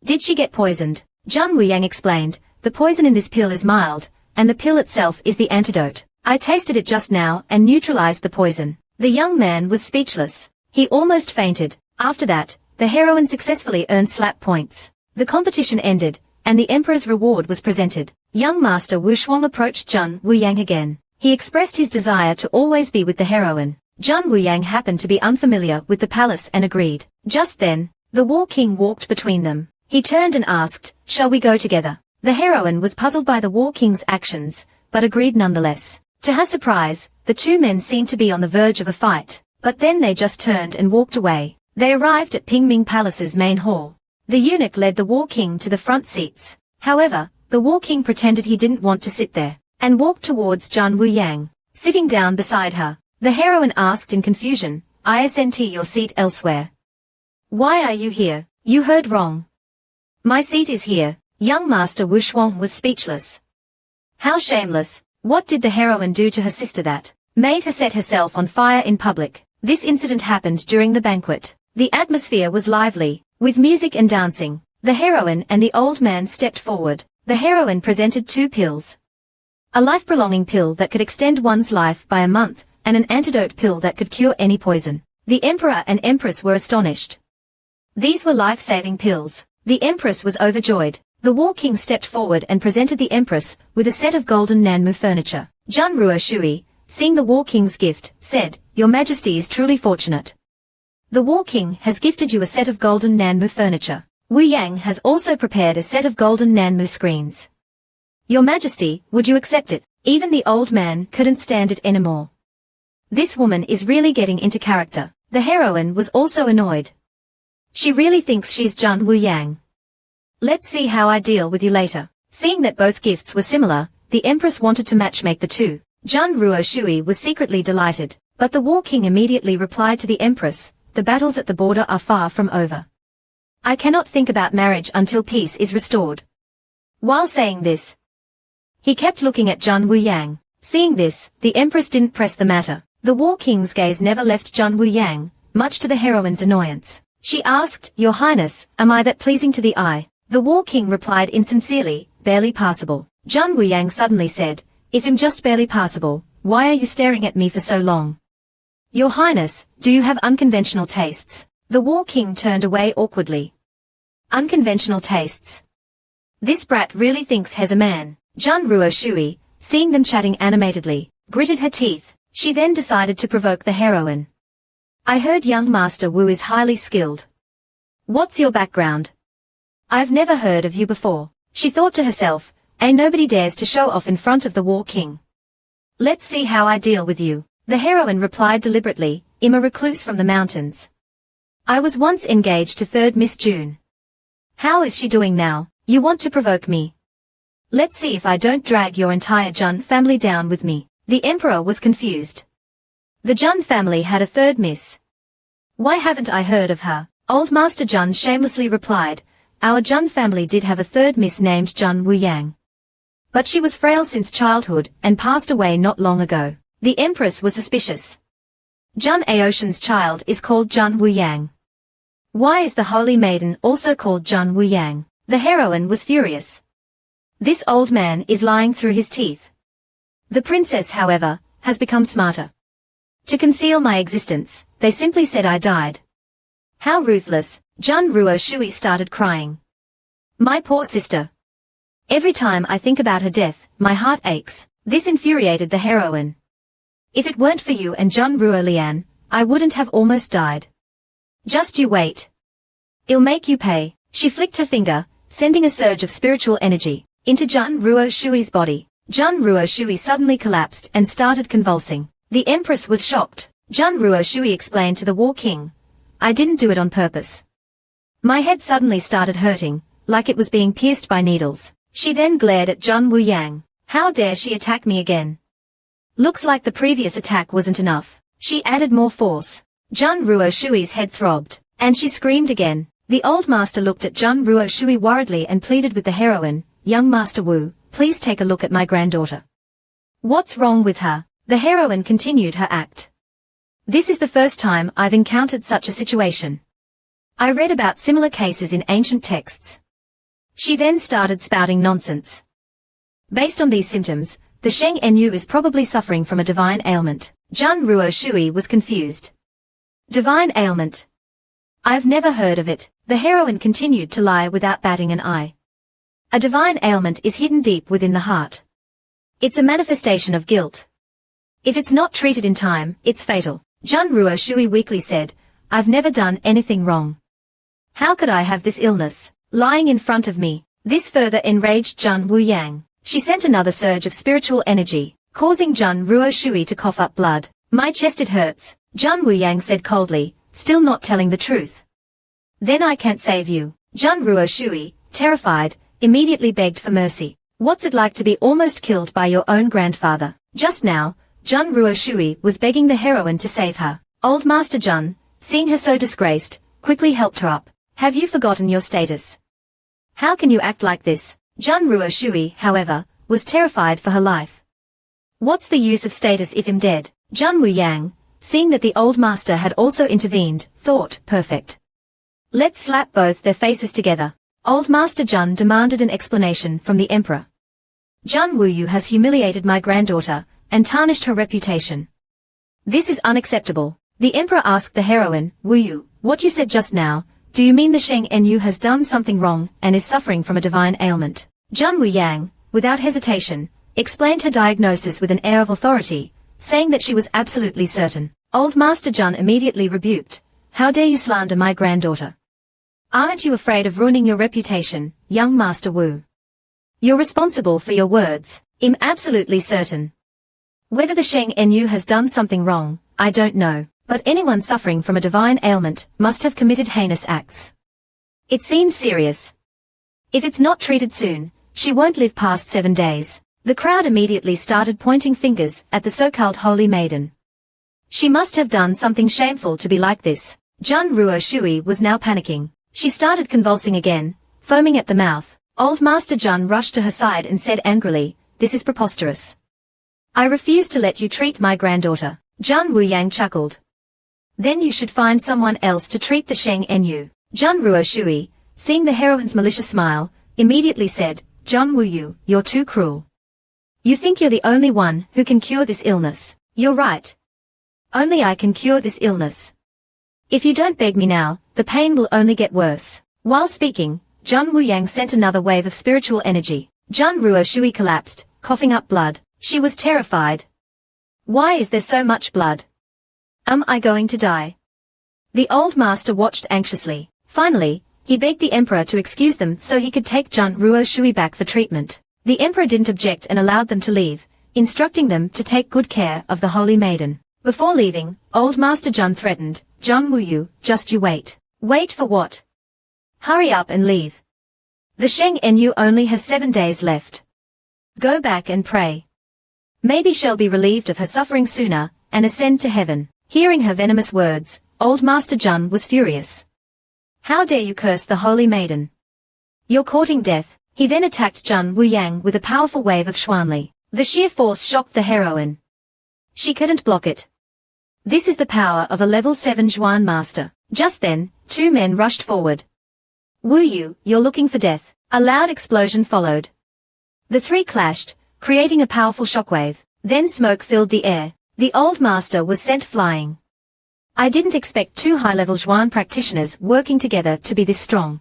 Did she get poisoned? Zhan Wuyang explained, the poison in this pill is mild, and the pill itself is the antidote. I tasted it just now and neutralized the poison. The young man was speechless. He almost fainted. After that, the heroine successfully earned slap points. The competition ended, and the emperor's reward was presented. Young Master Wu Shuang approached Zhan Wuyang again. He expressed his desire to always be with the heroine. Zhan Wuyang happened to be unfamiliar with the palace and agreed. Just then, the War King walked between them. He turned and asked, shall we go together? The heroine was puzzled by the War King's actions, but agreed nonetheless. To her surprise, the two men seemed to be on the verge of a fight, but then they just turned and walked away. They arrived at Pingming Palace's main hall. The eunuch led the War King to the front seats. However, the War King pretended he didn't want to sit there, and walked towards Zhan Wuyang. Sitting down beside her, the heroine asked in confusion, isn't your seat elsewhere? Why are you here? You heard wrong. My seat is here. Young Master Wu Shuang was speechless. How shameless. What did the heroine do to her sister that made her set herself on fire in public? This incident happened during the banquet. The atmosphere was lively, with music and dancing. The heroine and the old man stepped forward. The heroine presented 2 pills. A life-prolonging pill that could extend one's life by a month, and an antidote pill that could cure any poison. The emperor and empress were astonished. These were life-saving pills. The empress was overjoyed. The War King stepped forward and presented the empress with a set of golden Nanmu furniture. Zhan Ruo Shui, seeing the War King's gift, said, Your Majesty is truly fortunate. The War King has gifted you a set of golden Nanmu furniture. Wu Yang has also prepared a set of golden Nanmu screens. Your Majesty, would you accept it? Even the old man couldn't stand it anymore. This woman is really getting into character. The heroine was also annoyed. She really thinks she's Jun Wu Yang. Let's see how I deal with you later. Seeing that both gifts were similar, the Empress wanted to matchmake the two. Jun Ruo Shui was secretly delighted, but the War King immediately replied to the Empress, the battles at the border are far from over. I cannot think about marriage until peace is restored. While saying this, he kept looking at Jun Wu Yang. Seeing this, the Empress didn't press the matter. The War King's gaze never left Jun Wu Yang, much to the heroine's annoyance. She asked, Your Highness, am I that pleasing to the eye? The War King replied insincerely, barely passable. Jun Wu Yang suddenly said, If I'm just barely passable, why are you staring at me for so long? Your Highness, do you have unconventional tastes? The War King turned away awkwardly. Unconventional tastes. This brat really thinks he's a man. Jun Ruo Shui, seeing them chatting animatedly, gritted her teeth. She then decided to provoke the heroine. I heard young Master Wu is highly skilled. What's your background? I've never heard of you before. She thought to herself, nobody dares to show off in front of the War King. Let's see how I deal with you. The heroine replied deliberately, I'm a recluse from the mountains. I was once engaged to 3rd Miss June. How is she doing now? You want to provoke me? Let's see if I don't drag your entire Jun family down with me. The Emperor was confused. The Jun family had a 3rd miss. Why haven't I heard of her? Old Master Jun shamelessly replied, Our Jun family did have a 3rd miss named Jun Wu Yang. But she was frail since childhood and passed away not long ago. The Empress was suspicious. Jun Aotian's child is called Jun Wu Yang. Why is the Holy Maiden also called Jun Wu Yang? The heroine was furious. This old man is lying through his teeth. The princess, however, has become smarter. To conceal my existence, they simply said I died. How ruthless. Jun Ruo Shui started crying. My poor sister. Every time I think about her death, my heart aches. This infuriated the heroine. If it weren't for you and Jun Ruo Lian, I wouldn't have almost died. Just you wait. I'll make you pay. She flicked her finger, sending a surge of spiritual energy into Jun Ruo Shui's body. Jun Ruo Shui suddenly collapsed and started convulsing. The Empress was shocked. Jun Ruo Shui explained to the War King, I didn't do it on purpose. My head suddenly started hurting, like it was being pierced by needles. She then glared at Jun Wu Yang. How dare she attack me again? Looks like the previous attack wasn't enough. She added more force. Jun Ruo Shui's head throbbed, and she screamed again. The old master looked at Jun Ruo Shui worriedly and pleaded with the heroine, Young Master Wu, please take a look at my granddaughter. What's wrong with her? The heroine continued her act. This is the first time I've encountered such a situation. I read about similar cases in ancient texts. She then started spouting nonsense. Based on these symptoms, the Sheng Nu is probably suffering from a divine ailment. Jun Ruo Shui was confused. Divine ailment. I've never heard of it. The heroine continued to lie without batting an eye. A divine ailment is hidden deep within the heart. It's a manifestation of guilt. If it's not treated in time, it's fatal. Jun Ruo Shui weakly said, I've never done anything wrong. How could I have this illness lying in front of me? This further enraged Jun Wu Yang. She sent another surge of spiritual energy, causing Jun Ruo Shui to cough up blood. My chest, it hurts, Jun Wu Yang said coldly, still not telling the truth. Then I can't save you. Jun Ruo Shui, terrified, immediately begged for mercy. What's it like to be almost killed by your own grandfather? Just now, Jun Ruo Shui was begging the heroine to save her. Old Master Jun, seeing her so disgraced, quickly helped her up. Have you forgotten your status? How can you act like this? Jun Ruo Shui, however, was terrified for her life. What's the use of status if I'm dead? Jun Wu Yang, seeing that the old master had also intervened, thought, perfect. Let's slap both their faces together. Old Master Jun demanded an explanation from the emperor. Jun Wuyu has humiliated my granddaughter and tarnished her reputation. This is unacceptable. The emperor asked the heroine, Wuyu, what you said just now, do you mean the Sheng Nu has done something wrong and is suffering from a divine ailment? Jun Wu Yang, without hesitation, explained her diagnosis with an air of authority, saying that she was absolutely certain. Old Master Jun immediately rebuked, how dare you slander my granddaughter? Aren't you afraid of ruining your reputation, young Master Wu? You're responsible for your words. I'm absolutely certain. Whether the Sheng Nu has done something wrong, I don't know, but anyone suffering from a divine ailment must have committed heinous acts. It seems serious. If it's not treated soon, she won't live past 7 days. The crowd immediately started pointing fingers at the so-called holy maiden. She must have done something shameful to be like this. Jun Ruo Shui was now panicking. She started convulsing again, foaming at the mouth. Old Master Jun rushed to her side and said angrily, "This is preposterous. I refuse to let you treat my granddaughter." Jun Wuyang chuckled. "Then you should find someone else to treat the Sheng Nu." Jun Ruo Shui, seeing the heroine's malicious smile, immediately said, "Jun Wuyu, you're too cruel. You think you're the only one who can cure this illness. You're right. Only I can cure this illness. If you don't beg me now, the pain will only get worse." While speaking, Jun Wuyang sent another wave of spiritual energy. Jun Ruo Shui collapsed, coughing up blood. She was terrified. Why is there so much blood? Am I going to die? The old master watched anxiously. Finally, he begged the emperor to excuse them so he could take Jun Ruo Shui back for treatment. The emperor didn't object and allowed them to leave, instructing them to take good care of the holy maiden. Before leaving, old Master Jun threatened, "Jun Wuyu, just you wait." "Wait for what? Hurry up and leave. The Sheng Nu only has 7 days left. Go back and pray. Maybe she'll be relieved of her suffering sooner, and ascend to heaven." Hearing her venomous words, old Master Jun was furious. "How dare you curse the holy maiden? You're courting death." He then attacked Jun Wuyang with a powerful wave of Xuanli. The sheer force shocked the heroine. She couldn't block it. This is the power of a level 7 Zhuan master. Just then, 2 men rushed forward. "Wu Yu, you're looking for death." A loud explosion followed. The 3 clashed, creating a powerful shockwave. Then smoke filled the air. The old master was sent flying. I didn't expect 2 high-level Zhuan practitioners working together to be this strong.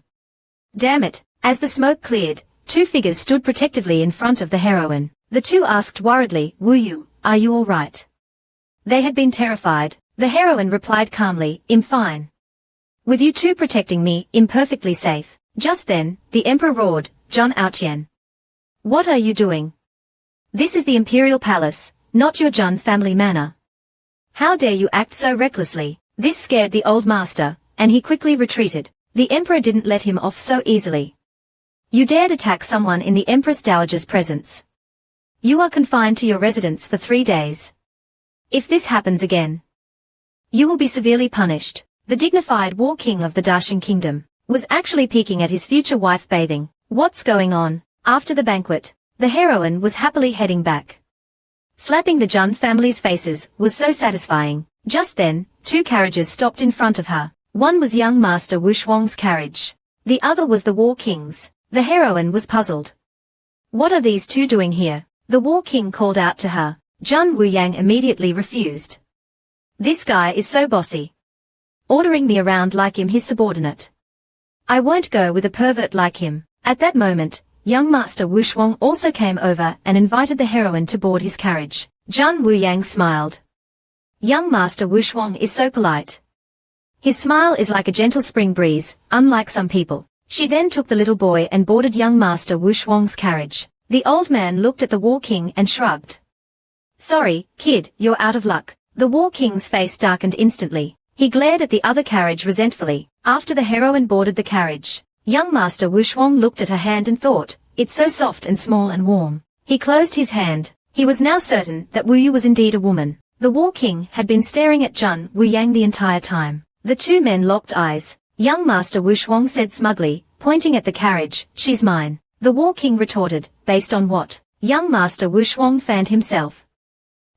Damn it. As the smoke cleared, 2 figures stood protectively in front of the heroine. The 2 asked worriedly, "Wu Yu, are you all right?" They had been terrified. The heroine replied calmly, "I'm fine. With you 2 protecting me, I'm perfectly safe." Just then, the emperor roared, "Zhang Aoqian. What are you doing? This is the imperial palace, not your Jun family manor. How dare you act so recklessly?" This scared the old master, and he quickly retreated. The emperor didn't let him off so easily. "You dared attack someone in the Empress Dowager's presence. You are confined to your residence for 3 days. If this happens again, you will be severely punished." The dignified war king of the Dacian kingdom was actually peeking at his future wife bathing. What's going on? After the banquet, the heroine was happily heading back. Slapping the Jun family's faces was so satisfying. Just then, 2 carriages stopped in front of her. One was young Master Wu Shuang's carriage. The other was the war king's. The heroine was puzzled. What are these 2 doing here? The war king called out to her. Jun Wuyang immediately refused. This guy is so bossy. Ordering me around like I'm his subordinate. I won't go with a pervert like him. At that moment, young Master Wu Shuang also came over and invited the heroine to board his carriage. Jun Wuyang smiled. Young Master Wu Shuang is so polite. His smile is like a gentle spring breeze, unlike some people. She then took the little boy and boarded young Master Wu Shuang's carriage. The old man looked at the war king and shrugged. Sorry, kid, you're out of luck. The war king's face darkened instantly. He glared at the other carriage resentfully. After the heroine boarded the carriage, young Master Wu Shuang looked at her hand and thought, it's so soft and small and warm. He closed his hand. He was now certain that Wu Yu was indeed a woman. The war king had been staring at Jun Wuyang the entire time. The 2 men locked eyes. Young Master Wu Shuang said smugly, pointing at the carriage, "She's mine." The war king retorted, "Based on what?" Young Master Wu Shuang fanned himself.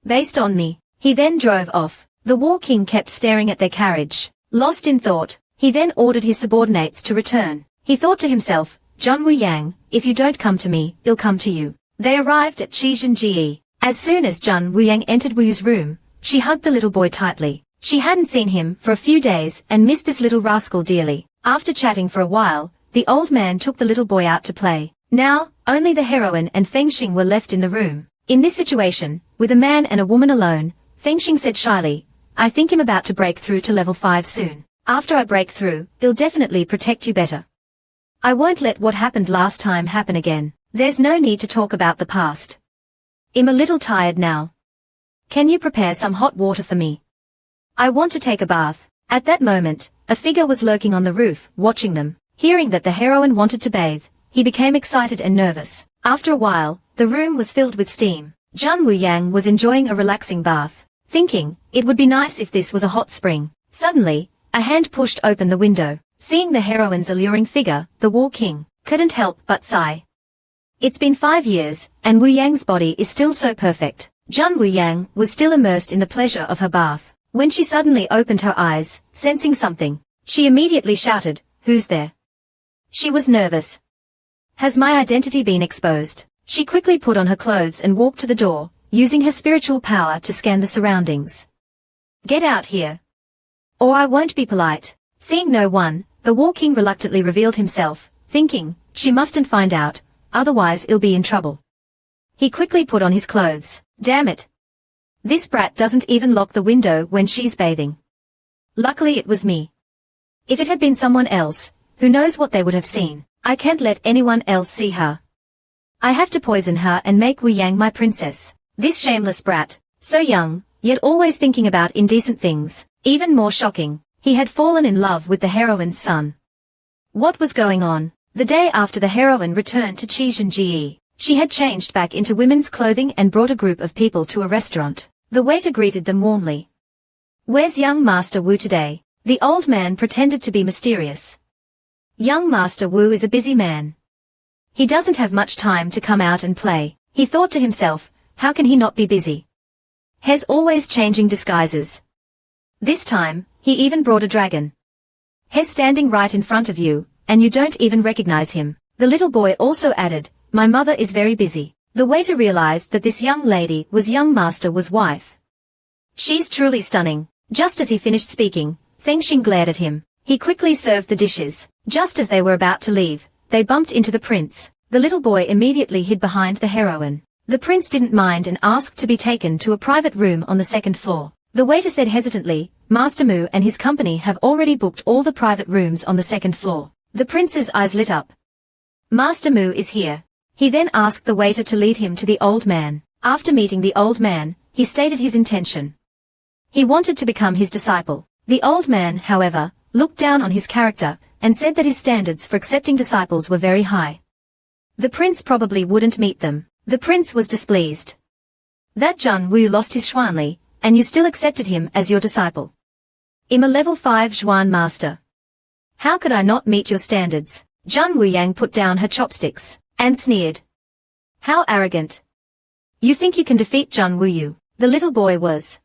"Based on me." He then drove off. The war king kept staring at their carriage. Lost in thought, he then ordered his subordinates to return. He thought to himself, Jun Wuyang, if you don't come to me, I'll come to you. They arrived at Shizhenji. As soon as Jun Wuyang entered Wu Yu's room, she hugged the little boy tightly. She hadn't seen him for a few days and missed this little rascal dearly. After chatting for a while, the old man took the little boy out to play. Now, only the heroine and Feng Xing were left in the room. In this situation, with a man and a woman alone, Feng Xing said shyly, "I think I'm about to break through to level 5 soon." After I break through, I'll definitely protect you better. I won't let what happened last time happen again. There's no need to talk about the past. I'm a little tired now. Can you prepare some hot water for me? I want to take a bath. At that moment, a figure was lurking on the roof, watching them. Hearing that the heroine wanted to bathe, he became excited and nervous. After a while, the room was filled with steam. Jun Wuyang was enjoying a relaxing bath, thinking, it would be nice if this was a hot spring. Suddenly, a hand pushed open the window. Seeing the heroine's alluring figure, the War King couldn't help but sigh. It's been 5 years, and Wuyang's body is still so perfect. Jun Wuyang was still immersed in the pleasure of her bath, when she suddenly opened her eyes, sensing something. She immediately shouted, "Who's there?" She was nervous. Has my identity been exposed? She quickly put on her clothes and walked to the door, using her spiritual power to scan the surroundings. Get out here, or I won't be polite. Seeing no one, the War King reluctantly revealed himself, thinking, she mustn't find out, otherwise I'll be in trouble. He quickly put on his clothes. Damn it. This brat doesn't even lock the window when she's bathing. Luckily it was me. If it had been someone else, who knows what they would have seen. I can't let anyone else see her. I have to poison her and make Wuyang my princess. This shameless brat, so young, yet always thinking about indecent things. Even more shocking, he had fallen in love with the heroine's son. What was going on? The day after the heroine returned to Chizhenji, she had changed back into women's clothing and brought a group of people to a restaurant. The waiter greeted them warmly. Where's young Master Wu today? The old man pretended to be mysterious. Young Master Wu is a busy man. He doesn't have much time to come out and play. He thought to himself, how can he not be busy? He's always changing disguises. This time, he even brought a dragon. He's standing right in front of you, and you don't even recognize him. The little boy also added, my mother is very busy. The waiter realized that this young lady was young Master Wu's wife. She's truly stunning. Just as he finished speaking, Fengxing glared at him. He quickly served the dishes. Just as they were about to leave, they bumped into the prince. The little boy immediately hid behind the heroine. The prince didn't mind and asked to be taken to a private room on the second floor. The waiter said hesitantly, Master Mu and his company have already booked all the private rooms on the second floor. The prince's eyes lit up. Master Mu is here. He then asked the waiter to lead him to the old man. After meeting the old man, he stated his intention. He wanted to become his disciple. The old man, however, looked down on his character, and said that his standards for accepting disciples were very high. The prince probably wouldn't meet them. The prince was displeased. That Jun Wu lost his Xuanli, and you still accepted him as your disciple. I'm a level 5 Xuan master. How could I not meet your standards? Jun Wuyang put down her chopsticks, and sneered. How arrogant. You think you can defeat Jun Wuyu? The little boy was.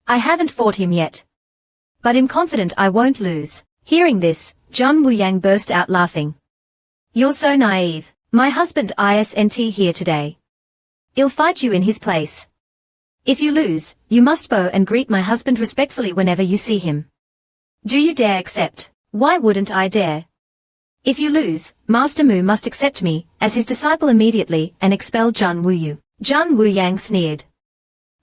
I haven't fought him yet. But I'm confident I won't lose. Hearing this, Jun Wuyang burst out laughing. You're so naive. My husband isn't here today. I'll fight you in his place. If you lose, you must bow and greet my husband respectfully whenever you see him. Do you dare accept? Why wouldn't I dare? If you lose, Master Mu must accept me as his disciple immediately and expel Jun Wuyu. Jun Wuyang sneered.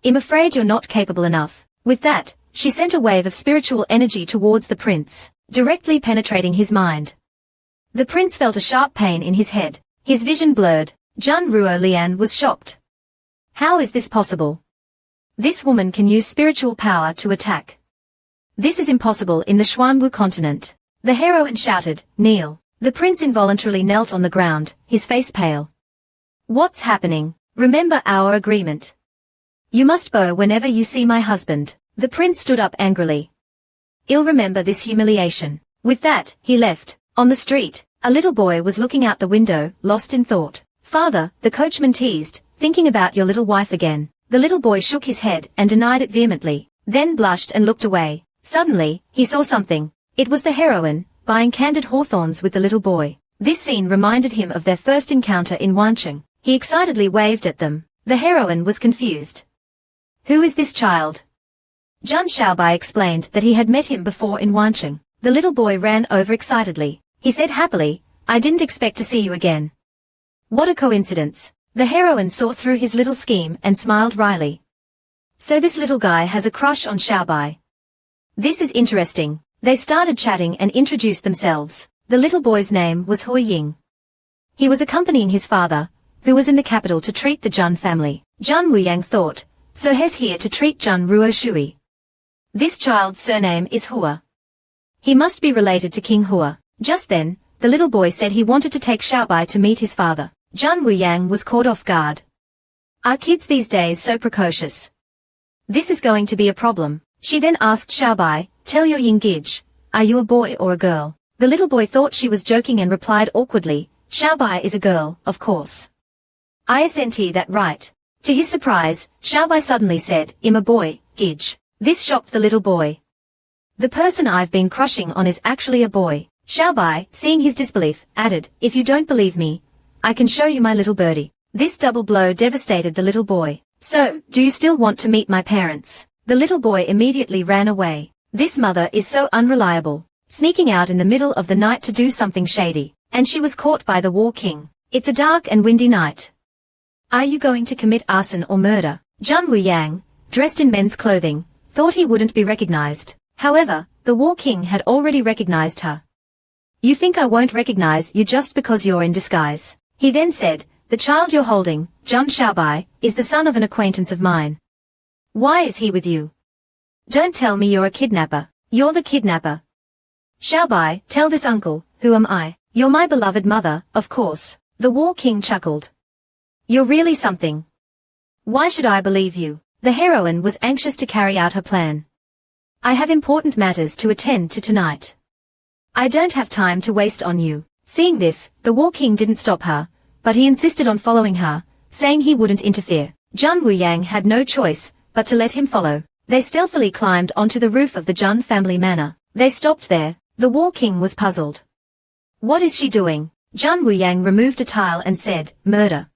I'm afraid you're not capable enough. With that, she sent a wave of spiritual energy towards the prince, directly penetrating his mind. The prince felt a sharp pain in his head. His vision blurred. Jun Ruolian was shocked. How is this possible? This woman can use spiritual power to attack. This is impossible in the Xuanwu continent. The heroine shouted, kneel. The prince involuntarily knelt on the ground, his face pale. What's happening? Remember our agreement. You must bow whenever you see my husband. The prince stood up angrily. I'll remember this humiliation. With that, he left. On the street, a little boy was looking out the window, lost in thought. Father, the coachman teased, thinking about your little wife again. The little boy shook his head and denied it vehemently, then blushed and looked away. Suddenly, he saw something. It was the heroine, buying candied hawthorns with the little boy. This scene reminded him of their first encounter in Wancheng. He excitedly waved at them. The heroine was confused. Who is this child? Jun Xiaobai explained that he had met him before in Wancheng. The little boy ran over excitedly. He said happily, I didn't expect to see you again. What a coincidence. The heroine saw through his little scheme and smiled wryly. So this little guy has a crush on Xiaobai. This is interesting. They started chatting and introduced themselves. The little boy's name was Hui Ying. He was accompanying his father, who was in the capital to treat the Jun family. Jun Wuyang thought, so he's here to treat Jun Ruo Shui. This child's surname is Hua. He must be related to King Hua. Just then, the little boy said he wanted to take Xiaobai to meet his father. Jun Wuyang was caught off guard. Are kids these days so precocious? This is going to be a problem. She then asked Xiaobai, tell your Yingij, are you a boy or a girl? The little boy thought she was joking and replied awkwardly, Xiaobai is a girl, of course. Isn't that right? To his surprise, Xiaobai suddenly said, I'm a boy, Gij. This shocked the little boy. The person I've been crushing on is actually a boy. Xiaobai, seeing his disbelief, added, if you don't believe me, I can show you my little birdie. This double blow devastated the little boy. So, do you still want to meet my parents? The little boy immediately ran away. This mother is so unreliable, sneaking out in the middle of the night to do something shady, and she was caught by the War King. It's a dark and windy night. Are you going to commit arson or murder? Jun Wuyang, dressed in men's clothing, thought he wouldn't be recognized. However, the War King had already recognized her. You think I won't recognize you just because you're in disguise? He then said, the child you're holding, Jun Xiaobai, is the son of an acquaintance of mine. Why is he with you? Don't tell me you're a kidnapper. You're the kidnapper. Xiaobai, tell this uncle, who am I? You're my beloved mother, of course. The War King chuckled. You're really something. Why should I believe you? The heroine was anxious to carry out her plan. I have important matters to attend to tonight. I don't have time to waste on you. Seeing this, the War King didn't stop her, but he insisted on following her, saying he wouldn't interfere. Jun Wuyang had no choice but to let him follow. They stealthily climbed onto the roof of the Jun family manor. They stopped there. The War King was puzzled. What is she doing? Jun Wuyang removed a tile and said, murder.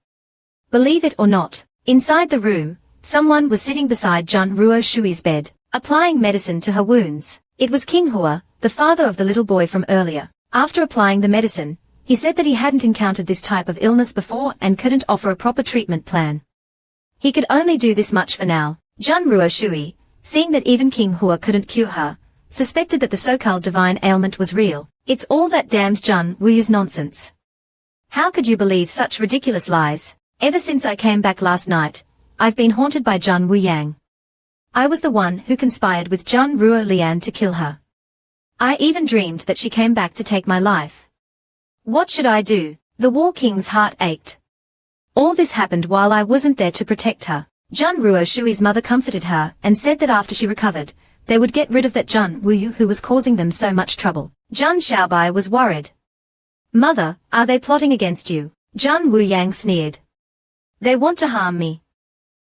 Believe it or not, inside the room, someone was sitting beside Jun Ruo Shui's bed, applying medicine to her wounds. It was King Hua, the father of the little boy from earlier. After applying the medicine, he said that he hadn't encountered this type of illness before and couldn't offer a proper treatment plan. He could only do this much for now. Jun Ruo Shui, seeing that even King Hua couldn't cure her, suspected that the so-called divine ailment was real. It's all that damned Jun Wuyu's nonsense. How could you believe such ridiculous lies? Ever since I came back last night, I've been haunted by Jun Wuyang. I was the one who conspired with Jun Ruo Lian to kill her. I even dreamed that she came back to take my life. What should I do? The War King's heart ached. All this happened while I wasn't there to protect her. Jun Ruo Shui's mother comforted her and said that after she recovered, they would get rid of that Jun Wuyu who was causing them so much trouble. Jun Xiaobai was worried. Mother, are they plotting against you? Jun Wuyang sneered. They want to harm me.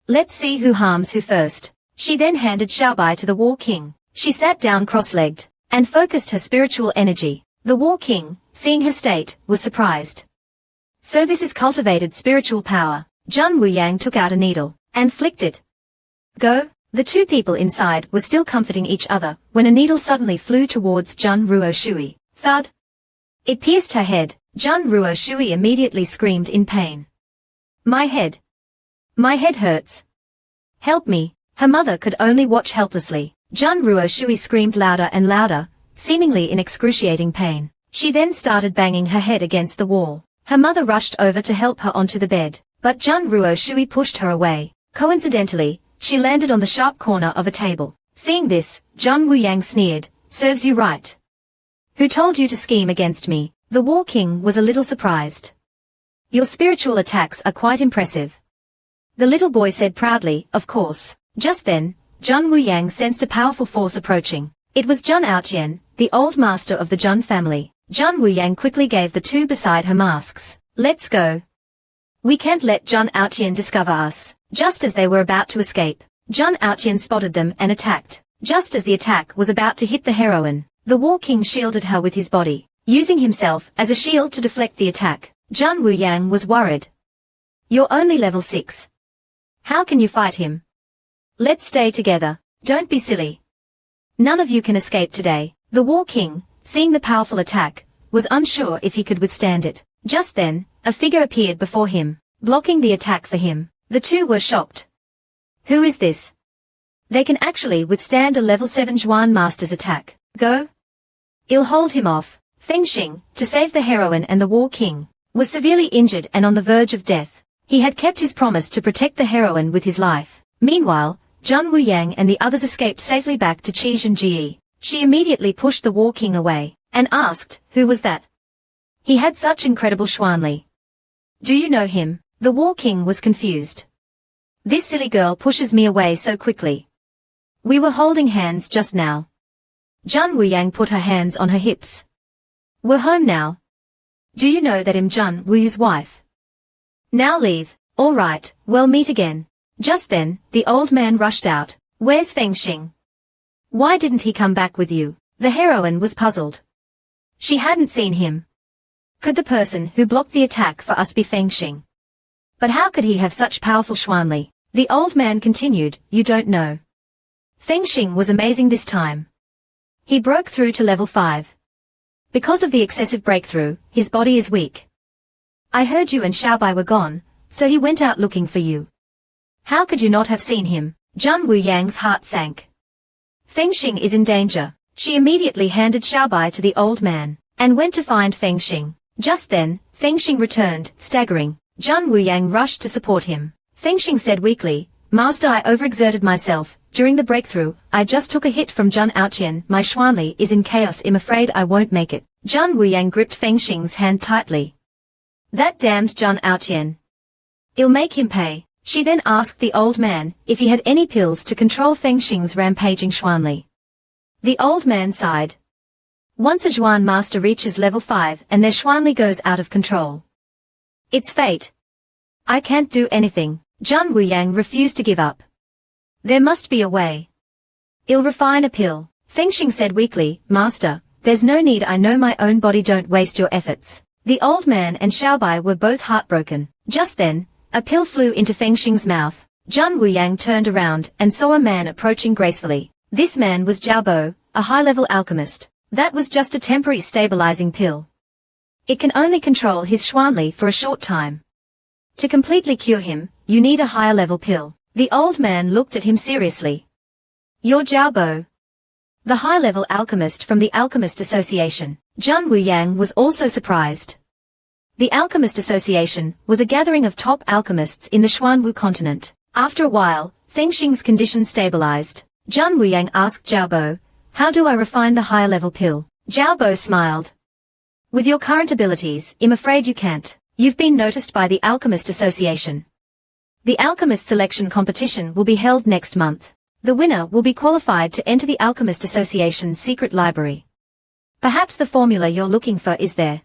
Let's see who harms who first. She then handed Xiaobai to the War King. She sat down cross-legged and focused her spiritual energy. The War King, seeing her state, was surprised. So this is cultivated spiritual power. Jun Wuyang took out a needle and flicked it. Go. The two people inside were still comforting each other when a needle suddenly flew towards Jun Ruo Shui. Thud. It pierced her head. Jun Ruo Shui immediately screamed in pain. My head. My head hurts. Help me. Her mother could only watch helplessly. Jun Ruo Shui screamed louder and louder, seemingly in excruciating pain. She then started banging her head against the wall. Her mother rushed over to help her onto the bed, but Jun Ruo Shui pushed her away. Coincidentally, she landed on the sharp corner of a table. Seeing this, Jun Wuyang sneered, serves you right. Who told you to scheme against me? The War King was a little surprised. Your spiritual attacks are quite impressive. The little boy said proudly, of course. Just then, Jun Wuyang sensed a powerful force approaching. It was Jun Aotian, the old master of the Jun family. Jun Wuyang quickly gave the two beside her masks. Let's go. We can't let Jun Aotian discover us. Just as they were about to escape, Jun Aotian spotted them and attacked. Just as the attack was about to hit the heroine, the War King shielded her with his body, using himself as a shield to deflect the attack. Jun Wuyang was worried. You're only level 6. How can you fight him? Let's stay together. Don't be silly. None of you can escape today. The War King, seeing the powerful attack, was unsure if he could withstand it. Just then, a figure appeared before him, blocking the attack for him. The two were shocked. Who is this? They can actually withstand a level 7 Zhuan Master's attack. Go. I'll hold him off. Feng Xing, to save the heroine and the war king, was severely injured and on the verge of death. He had kept his promise to protect the heroine with his life. Meanwhile, Zhang Wuyang and the others escaped safely back to Qizhenji. She immediately pushed the war king away, and asked, who was that? He had such incredible Xuanli. Do you know him? The war king was confused. This silly girl pushes me away so quickly. We were holding hands just now. Zhang Wuyang put her hands on her hips. We're home now. Do you know that I'm Zhang Wuyu's wife? Now leave. All right, we'll meet again. Just then, the old man rushed out. Where's Feng Xing? Why didn't he come back with you? The heroine was puzzled. She hadn't seen him. Could the person who blocked the attack for us be Feng Xing? But how could he have such powerful Xuanli? The old man continued, you don't know. Feng Xing was amazing this time. He broke through to level 5. Because of the excessive breakthrough, his body is weak. I heard you and Xiaobai were gone, so he went out looking for you. How could you not have seen him? Zhang Wuyang's heart sank. Feng Xing is in danger. She immediately handed Xiaobai to the old man, and went to find Feng Xing. Just then, Feng Xing returned, staggering. Zhang Wuyang rushed to support him. Feng Xing said weakly, Master, I overexerted myself. During the breakthrough, I just took a hit from Zhang Aoqian. My Xuanli is in chaos. I'm afraid I won't make it. Zhang Wuyang gripped Feng Xing's hand tightly. That damned Zhang Aoqian. I'll make him pay. She then asked the old man if he had any pills to control Feng Xing's rampaging Xuanli. The old man sighed. Once a Zhuan master reaches level 5 and their Xuanli goes out of control. It's fate. I can't do anything. Zhang Wuyang refused to give up. There must be a way. I'll refine a pill. Feng Xing said weakly, Master, there's no need. I know my own body. Don't waste your efforts. The old man and Xiaobai were both heartbroken. Just then, a pill flew into Feng Xing's mouth. Zhang Wuyang turned around and saw a man approaching gracefully. This man was Zhao Bo, a high-level alchemist. That was just a temporary stabilizing pill. It can only control his Xuanli for a short time. To completely cure him, you need a higher-level pill. The old man looked at him seriously. You're Zhao Bo, the high-level alchemist from the Alchemist Association. Zhang Wuyang was also surprised. The Alchemist Association was a gathering of top alchemists in the Xuanwu continent. After a while, Feng Xing's condition stabilized. Zhang Wuyang asked Zhao Bo, how do I refine the higher-level pill? Zhao Bo smiled. With your current abilities, I'm afraid you can't. You've been noticed by the Alchemist Association. The Alchemist Selection Competition will be held next month. The winner will be qualified to enter the Alchemist Association's secret library. Perhaps the formula you're looking for is there.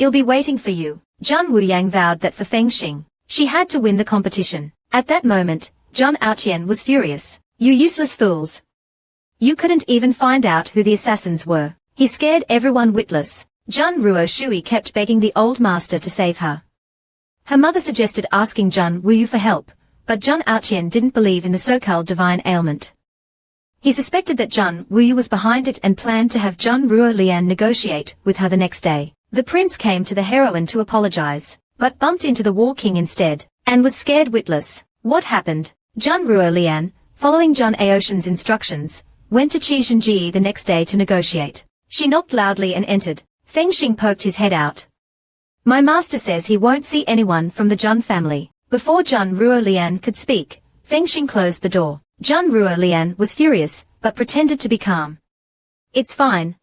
I'll be waiting for you. Zhang Wuyang vowed that for Feng Xing, she had to win the competition. At that moment, Zhang Aoqian was furious. You useless fools. You couldn't even find out who the assassins were. He scared everyone witless. Zhang Ruoshui kept begging the old master to save her. Her mother suggested asking Zhang Wuyu for help, but Zhang Aoqian didn't believe in the so-called divine ailment. He suspected that Zhang Wuyu was behind it and planned to have Zhang Ruolian negotiate with her the next day. The prince came to the heroine to apologize, but bumped into the war king instead, and was scared witless. What happened? Zhang Ruolian, following Zhang Aoqian's instructions, went to Qizhenji the next day to negotiate. She knocked loudly and entered. Feng Xing poked his head out. My master says he won't see anyone from the Zhang family. Before Zhang Ruolian could speak, Feng Xing closed the door. Zhang Ruolian was furious, but pretended to be calm. It's fine.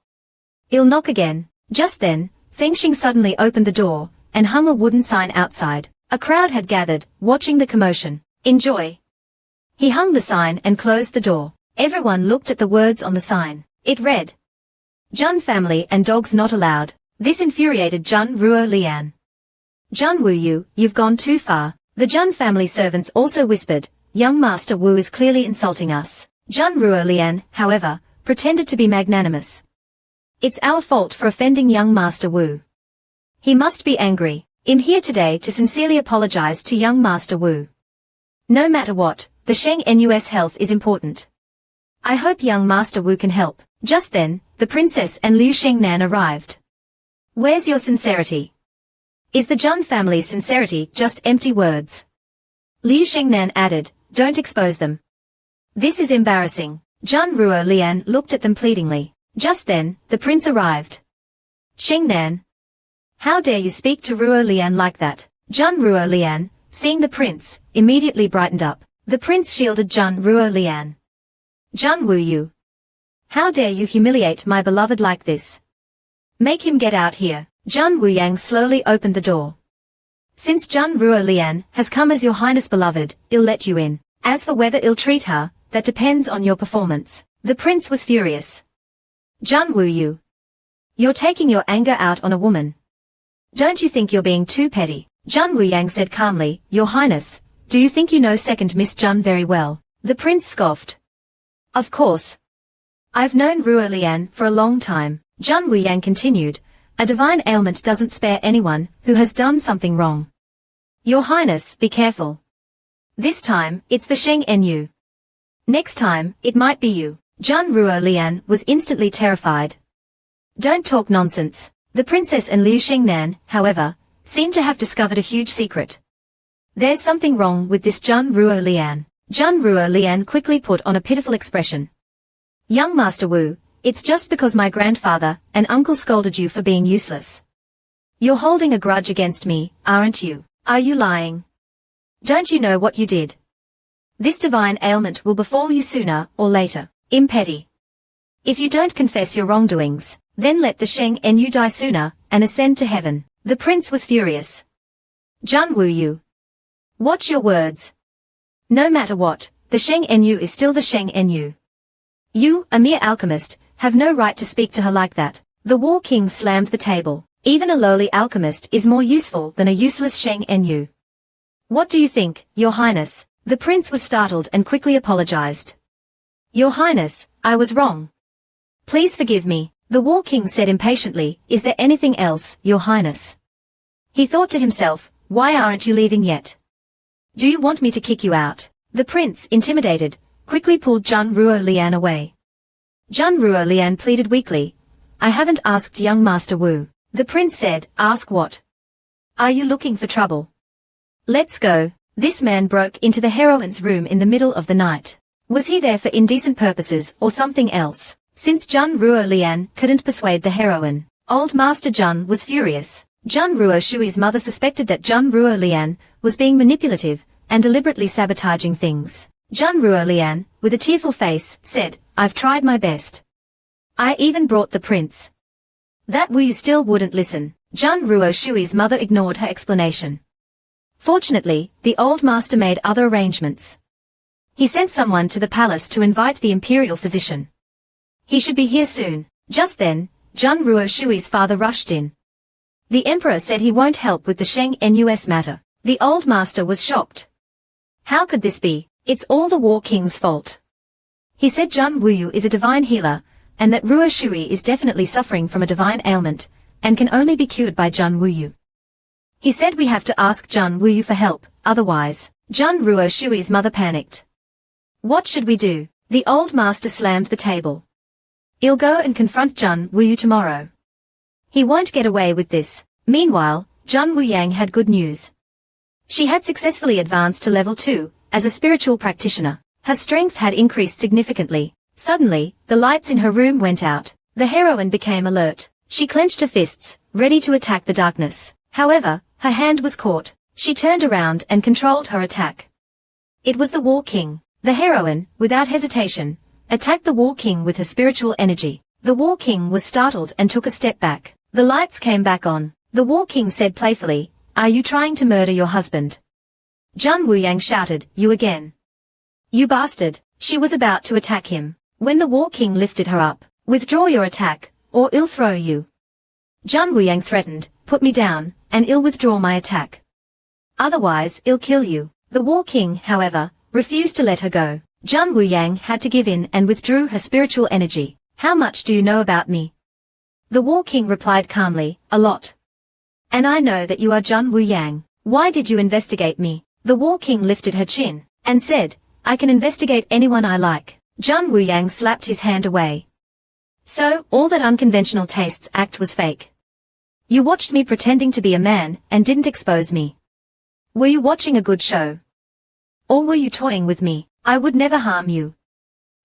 I'll knock again. Just then, Feng Xing suddenly opened the door, and hung a wooden sign outside. A crowd had gathered, watching the commotion. Enjoy. He hung the sign and closed the door. Everyone looked at the words on the sign. It read, Zhang family and dogs not allowed. This infuriated Zhang Ruolian. Zhang Wuyu, you've gone too far. The Zhang family servants also whispered, young Master Wu is clearly insulting us. Zhang Ruolian, however, pretended to be magnanimous. It's our fault for offending young Master Wu. He must be angry. I'm here today to sincerely apologize to young Master Wu. No matter what, the Sheng Nus health is important. I hope young Master Wu can help. Just then, the princess and Liu Shengnan arrived. Where's your sincerity? Is the Zhang family's sincerity just empty words? Liu Shengnan added, don't expose them. This is embarrassing. Zhang Ruolian looked at them pleadingly. Just then, the prince arrived. Xingnan. How dare you speak to Ruo Lian like that? Jun Ruo Lian, seeing the prince, immediately brightened up. The prince shielded Jun Ruo Lian. Jun Wu Yu. How dare you humiliate my beloved like this? Make him get out here. Jun Wu Yang slowly opened the door. Since Jun Ruo Lian has come as your highness beloved, I'll let you in. As for whether I'll treat her, that depends on your performance. The prince was furious. Jun Wu Yu. You're taking your anger out on a woman. Don't you think you're being too petty? Jun Wu Yang said calmly, Your Highness, do you think you know second Miss Jun very well? The prince scoffed. Of course. I've known Ruo Lian for a long time. Jun Wu Yang continued, a divine ailment doesn't spare anyone who has done something wrong. Your Highness, be careful. This time, it's the Sheng Nu. Next time, it might be you. Jun Ruo Lian was instantly terrified. Don't talk nonsense. The princess and Liu Xingnan, however, seemed to have discovered a huge secret. There's something wrong with this Jun Ruo Lian. Jun Ruo Lian quickly put on a pitiful expression. Young Master Wu, it's just because my grandfather and uncle scolded you for being useless. You're holding a grudge against me, aren't you? Are you lying? Don't you know what you did? This divine ailment will befall you sooner or later. Impeti. If you don't confess your wrongdoings, then let the Sheng Nu die sooner and ascend to heaven. The prince was furious. Jun Wu Yu. Watch your words. No matter what, the Sheng Nu is still the Sheng Nu. You, a mere alchemist, have no right to speak to her like that. The War King slammed the table. Even a lowly alchemist is more useful than a useless Sheng Nu. What do you think, Your Highness? The prince was startled and quickly apologized. Your Highness, I was wrong. Please forgive me, the War King said impatiently. Is there anything else, Your Highness? He thought to himself, why aren't you leaving yet? Do you want me to kick you out? The prince, intimidated, quickly pulled Jun Ruo Lian away. Jun Ruo Lian pleaded weakly. I haven't asked young Master Wu. The prince said, ask what? Are you looking for trouble? Let's go. This man broke into the heroine's room in the middle of the night. Was he there for indecent purposes or something else? Since Jun Ruo Lian couldn't persuade the heroine, old Master Jun was furious. Jun Ruo Shui's mother suspected that Jun Ruo Lian was being manipulative and deliberately sabotaging things. Jun Ruo Lian, with a tearful face, said, I've tried my best. I even brought the prince. That Wu still wouldn't listen. Jun Ruo Shui's mother ignored her explanation. Fortunately, the old master made other arrangements. He sent someone to the palace to invite the imperial physician. He should be here soon. Just then, Jun Ruo Shui's father rushed in. The emperor said he won't help with the Sheng Nu's matter. The old master was shocked. How could this be? It's all the War King's fault. He said Jun Wuyu is a divine healer, and that Ruo Shui is definitely suffering from a divine ailment, and can only be cured by Jun Wuyu. He said we have to ask Jun Wuyu for help, otherwise. Jun Ruo Shui's mother panicked. What should we do? The old master slammed the table. I'll go and confront Jun Wuyu tomorrow. He won't get away with this. Meanwhile, Jun Wuyang had good news. She had successfully advanced to level 2, as a spiritual practitioner. Her strength had increased significantly. Suddenly, the lights in her room went out. The heroine became alert. She clenched her fists, ready to attack the darkness. However, her hand was caught. She turned around and controlled her attack. It was the War King. The heroine, without hesitation, attacked the War King with her spiritual energy. The War King was startled and took a step back. The lights came back on. The War King said playfully, "Are you trying to murder your husband?" Jun Wuyang shouted, "You again. You bastard." She was about to attack him, when the War King lifted her up. "Withdraw your attack, or I'll throw you." Jun Wuyang threatened, "Put me down, and I'll withdraw my attack. Otherwise, I'll kill you." The War King, however, refused to let her go. Jun Wuyang had to give in and withdrew her spiritual energy. "How much do you know about me?" The War King replied calmly, "A lot. And I know that you are Jun Wuyang. Why did you investigate me?" The War King lifted her chin, and said, "I can investigate anyone I like." Jun Wuyang slapped his hand away. "So, all that unconventional tastes act was fake. You watched me pretending to be a man, and didn't expose me. Were you watching a good show? Or were you toying with me? I would never harm you.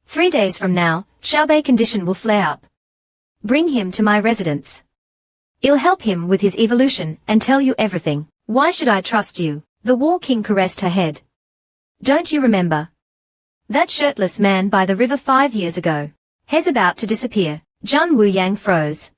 3 days from now, Xiaobei condition will flare up. Bring him to my residence. I'll help him with his evolution and tell you everything. Why should I trust you? The War King caressed her head. Don't you remember? That shirtless man by the river 5 years ago. He's about to disappear. Jun Wuyang froze.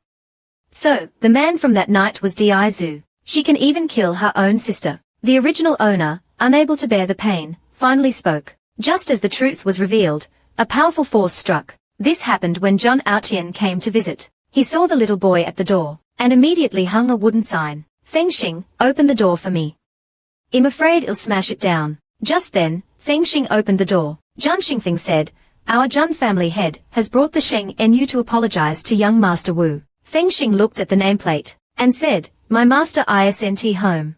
So, the man from that night was Di Zhu. She can even kill her own sister. The original owner, unable to bear the pain, finally spoke. Just as the truth was revealed, a powerful force struck. This happened when Zhang Aotian came to visit. He saw the little boy at the door, and immediately hung a wooden sign. Fengxing, open the door for me. I'm afraid I'll smash it down. Just then, Fengxing opened the door. Zhang Xingfeng said, our Zhang family head has brought the Sheng Nu to apologize to young Master Wu. Fengxing looked at the nameplate, and said, my master isn't home.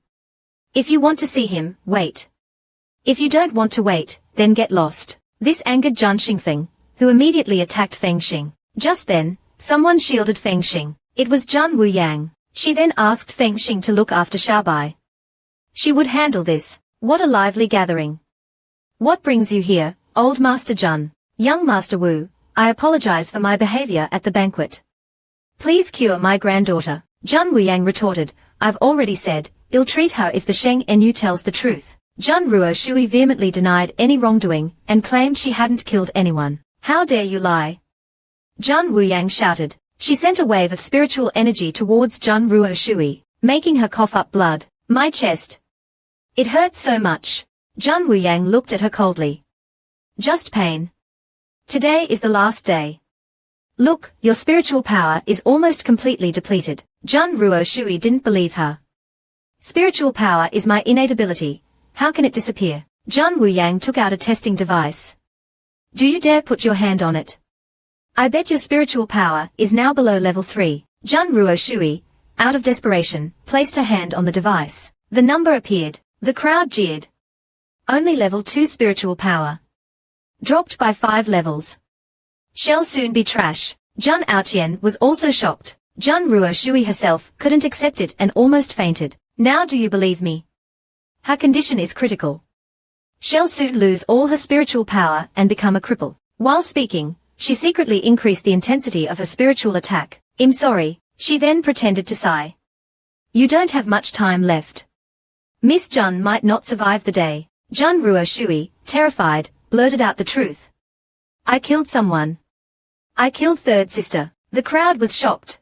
If you want to see him, wait. If you don't want to wait, then get lost. This angered Zhang Xingfeng, who immediately attacked Fengxing. Just then, someone shielded Fengxing. It was Zhang Wuyang. She then asked Fengxing to look after Xiaobai. She would handle this. What a lively gathering. What brings you here, old Master Zhang? Young Master Wu, I apologize for my behavior at the banquet. Please cure my granddaughter. Zhang Wuyang retorted, I've already said, I'll treat her if the Sheng Nu tells the truth. Zhang Ruo Shui vehemently denied any wrongdoing, and claimed she hadn't killed anyone. How dare you lie? Zhang Wuyang shouted. She sent a wave of spiritual energy towards Zhang Ruo Shui, making her cough up blood. My chest. It hurts so much. Zhang Wuyang looked at her coldly. Just pain. Today is the last day. Look, your spiritual power is almost completely depleted. Zhang Ruo Shui didn't believe her. Spiritual power is my innate ability. How can it disappear? Zhang Wuyang took out a testing device. Do you dare put your hand on it? I bet your spiritual power is now below level 3. Zhang Ruo Shui, out of desperation, placed her hand on the device. The number appeared. The crowd jeered. Only level 2 spiritual power. Dropped by 5 levels. Shall soon be trash. Zhang Aotian was also shocked. Zhang Ruo Shui herself couldn't accept it and almost fainted. Now do you believe me? Her condition is critical. She'll soon lose all her spiritual power and become a cripple. While speaking, she secretly increased the intensity of her spiritual attack. I'm sorry, she then pretended to sigh. You don't have much time left. Miss Zhang might not survive the day. Zhang Ruo Shui, terrified, blurted out the truth. I killed someone. I killed third sister. The crowd was shocked.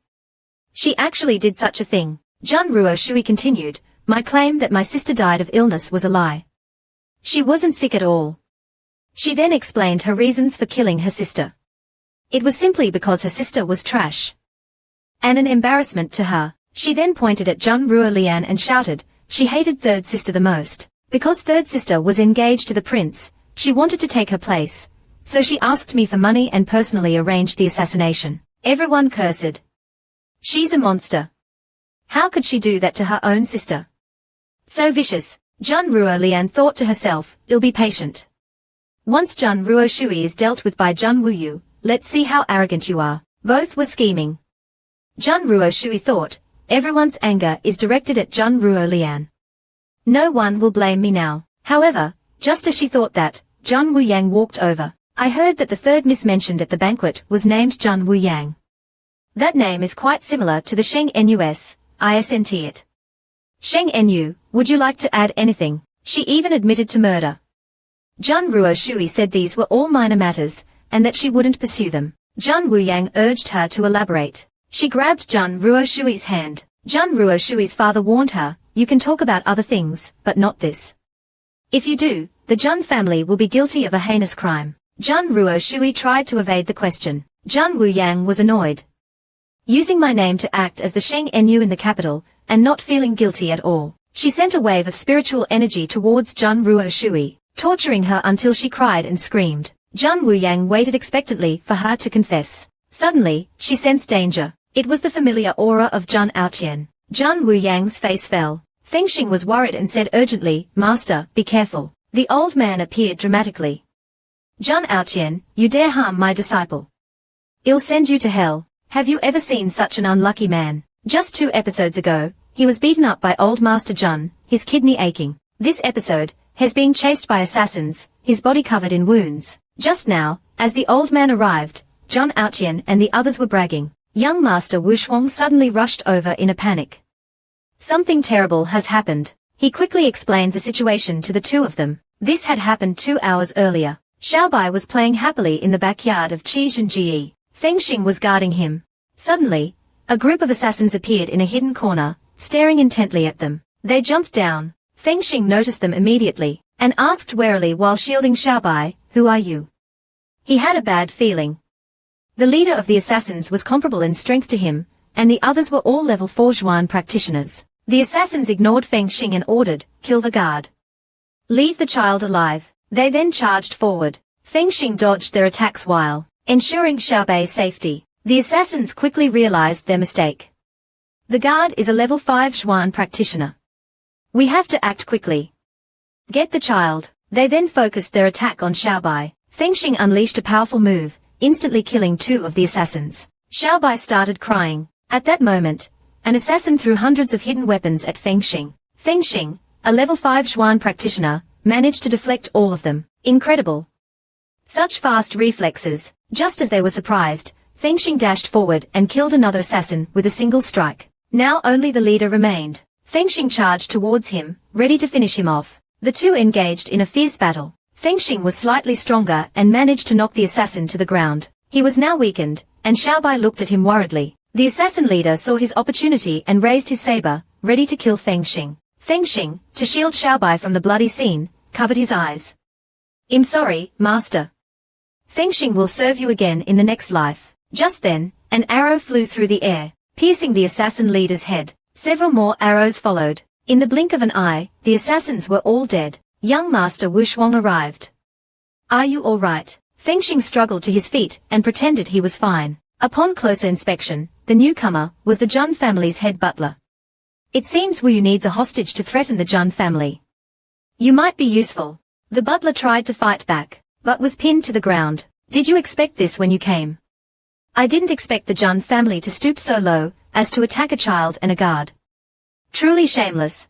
She actually did such a thing. Zhang Ruo Shui continued, my claim that my sister died of illness was a lie. She wasn't sick at all. She then explained her reasons for killing her sister. It was simply because her sister was trash. And an embarrassment to her. She then pointed at Zhang Ruo Lian and shouted, she hated third sister the most. Because third sister was engaged to the prince, she wanted to take her place. So she asked me for money and personally arranged the assassination. Everyone cursed. She's a monster. How could she do that to her own sister? So vicious. Zhang Ruo Lian thought to herself, I'll be patient. Once Zhang Ruo Shui is dealt with by Zhang Wuyu, let's see how arrogant you are. Both were scheming. Zhang Ruo Shui thought, everyone's anger is directed at Zhang Ruo Lian. No one will blame me now. However, just as she thought that, Zhang Wuyang walked over. I heard that the third miss mentioned at the banquet was named Zhang Wuyang. That name is quite similar to the Sheng Nus, isn't it? Sheng Nu, would you like to add anything? She even admitted to murder. Zhang Ruo Shui said these were all minor matters, and that she wouldn't pursue them. Zhang Wuyang urged her to elaborate. She grabbed Zhang Ruo Shui's hand. Zhang Ruo Shui's father warned her, you can talk about other things, but not this. If you do, the Zhang family will be guilty of a heinous crime. Zhang Ruo Shui tried to evade the question. Zhang Wuyang was annoyed. Using my name to act as the Sheng Nu in the capital, and not feeling guilty at all. She sent a wave of spiritual energy towards Zhang Ruo Shui, torturing her until she cried and screamed. Zhang Wuyang waited expectantly for her to confess. Suddenly, she sensed danger. It was the familiar aura of Zhang Aotian. Zhang Wuyang's face fell. Fengxing was worried and said urgently, Master, be careful. The old man appeared dramatically. Zhang Aotian, you dare harm my disciple. I'll send you to hell. Have you ever seen such an unlucky man? Just 2 episodes ago, he was beaten up by old Master Zhang, his kidney aching. This episode, he's being chased by assassins, his body covered in wounds. Just now, as the old man arrived, Zhang Aotian and the others were bragging. Young Master Wu Shuang suddenly rushed over in a panic. Something terrible has happened. He quickly explained the situation to the two of them. This had happened 2 hours earlier. Xiaobai was playing happily in the backyard of Qi Zhenji. Feng Xing was guarding him. Suddenly, a group of assassins appeared in a hidden corner, staring intently at them. They jumped down. Feng Xing noticed them immediately, and asked warily while shielding Xiaobai, "Who are you?" He had a bad feeling. The leader of the assassins was comparable in strength to him, and the others were all level 4 Zhuan practitioners. The assassins ignored Feng Xing and ordered, "Kill the guard. Leave the child alive." They then charged forward. Feng Xing dodged their attacks while ensuring Xiaobai's safety. The assassins quickly realized their mistake. The guard is a level 5 Zhuan practitioner. We have to act quickly. Get the child. They then focused their attack on Xiaobai. Feng Xing unleashed a powerful move, instantly killing 2 of the assassins. Xiaobai started crying. At that moment, an assassin threw hundreds of hidden weapons at Feng Xing. Feng Xing, a level 5 Zhuan practitioner, managed to deflect all of them. Incredible. Such fast reflexes. Just as they were surprised, Feng Xing dashed forward and killed another assassin with a single strike. Now only the leader remained. Feng Xing charged towards him, ready to finish him off. The two engaged in a fierce battle. Feng Xing was slightly stronger and managed to knock the assassin to the ground. He was now weakened, and Xiaobai looked at him worriedly. The assassin leader saw his opportunity and raised his saber, ready to kill Feng Xing. Feng Xing, to shield Xiaobai from the bloody scene, covered his eyes. "I'm sorry, master. Feng Xing will serve you again in the next life." Just then, an arrow flew through the air, piercing the assassin leader's head. Several more arrows followed. In the blink of an eye, the assassins were all dead. Young Master Wu Shuang arrived. "Are you all right?" Feng Xing struggled to his feet and pretended he was fine. Upon closer inspection, the newcomer was the Zhun family's head butler. "It seems Wu Yu needs a hostage to threaten the Zhun family. You might be useful." The butler tried to fight back, but was pinned to the ground. "Did you expect this when you came?" "I didn't expect the Zhun family to stoop so low as to attack a child and a guard. Truly shameless.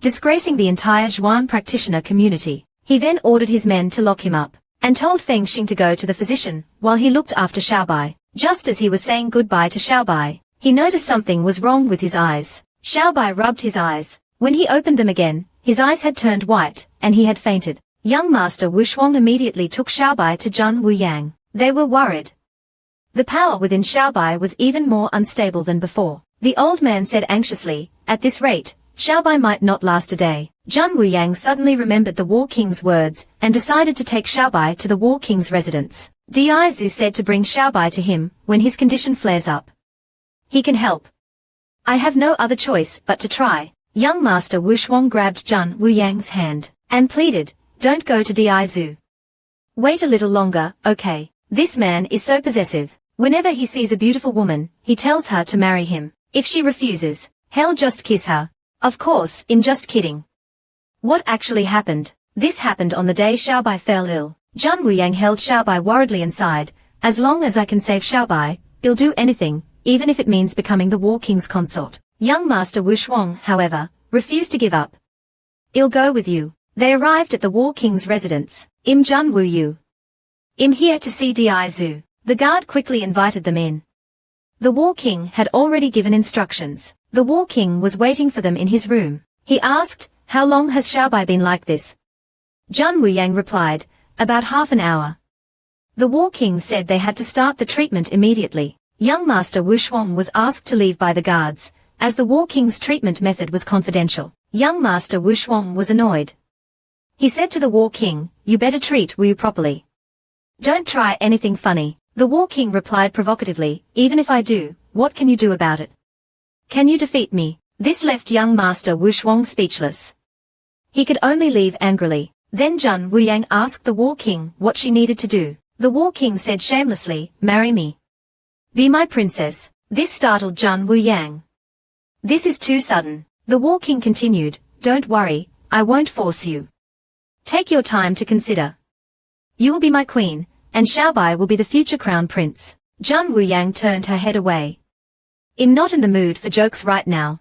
Disgracing the entire Zhuan practitioner community." He then ordered his men to lock him up, and told Feng Xing to go to the physician, while he looked after Xiaobai. Just as he was saying goodbye to Xiaobai, he noticed something was wrong with his eyes. Xiaobai rubbed his eyes. When he opened them again, his eyes had turned white, and he had fainted. Young Master Wu Shuang immediately took Xiaobai to Zhun Wuyang. They were worried. The power within Xiaobai was even more unstable than before. The old man said anxiously, "At this rate, Xiaobai might not last a day." Zhun Wuyang suddenly remembered the War King's words, and decided to take Xiaobai to the War King's residence. Diaizu said to bring Xiaobai to him, when his condition flares up. He can help. I have no other choice but to try. Young Master Wu Shuang grabbed Zhun Wuyang's hand, and pleaded, "Don't go to Diaizu. Wait a little longer, okay? This man is so possessive. Whenever he sees a beautiful woman, he tells her to marry him. If she refuses, he'll just kiss her. Of course, I'm just kidding." What actually happened? This happened on the day Xiaobai fell ill. Zhun Wuyang held Xiaobai worriedly inside. "As long as I can save Xiaobai, I'll do anything, even if it means becoming the War King's consort." Young Master Wu Shuang, however, refused to give up. "I'll go with you." They arrived at the War King's residence. "I'm Zhun Wu Yu. I'm here to see Diaizu." The guard quickly invited them in. The War King had already given instructions. The War King was waiting for them in his room. He asked, "How long has Xiaobai been like this?" Zhun Wuyang replied, "About half an hour." The War King said they had to start the treatment immediately. Young Master Wu Shuang was asked to leave by the guards, as the War King's treatment method was confidential. Young Master Wu Shuang was annoyed. He said to the War King, "You better treat Wu properly. Don't try anything funny." The War King replied provocatively, "Even if I do, what can you do about it? Can you defeat me?" This left young Master Wu Shuang speechless. He could only leave angrily. Then Zhun Wuyang asked the War King what she needed to do. The War King said shamelessly, "Marry me. Be my princess." This startled Zhun Wuyang. "This is too sudden." The War King continued, "Don't worry, I won't force you. Take your time to consider. You will be my queen, and Xiaobai will be the future crown prince." Zhun Wuyang turned her head away. "I'm not in the mood for jokes right now."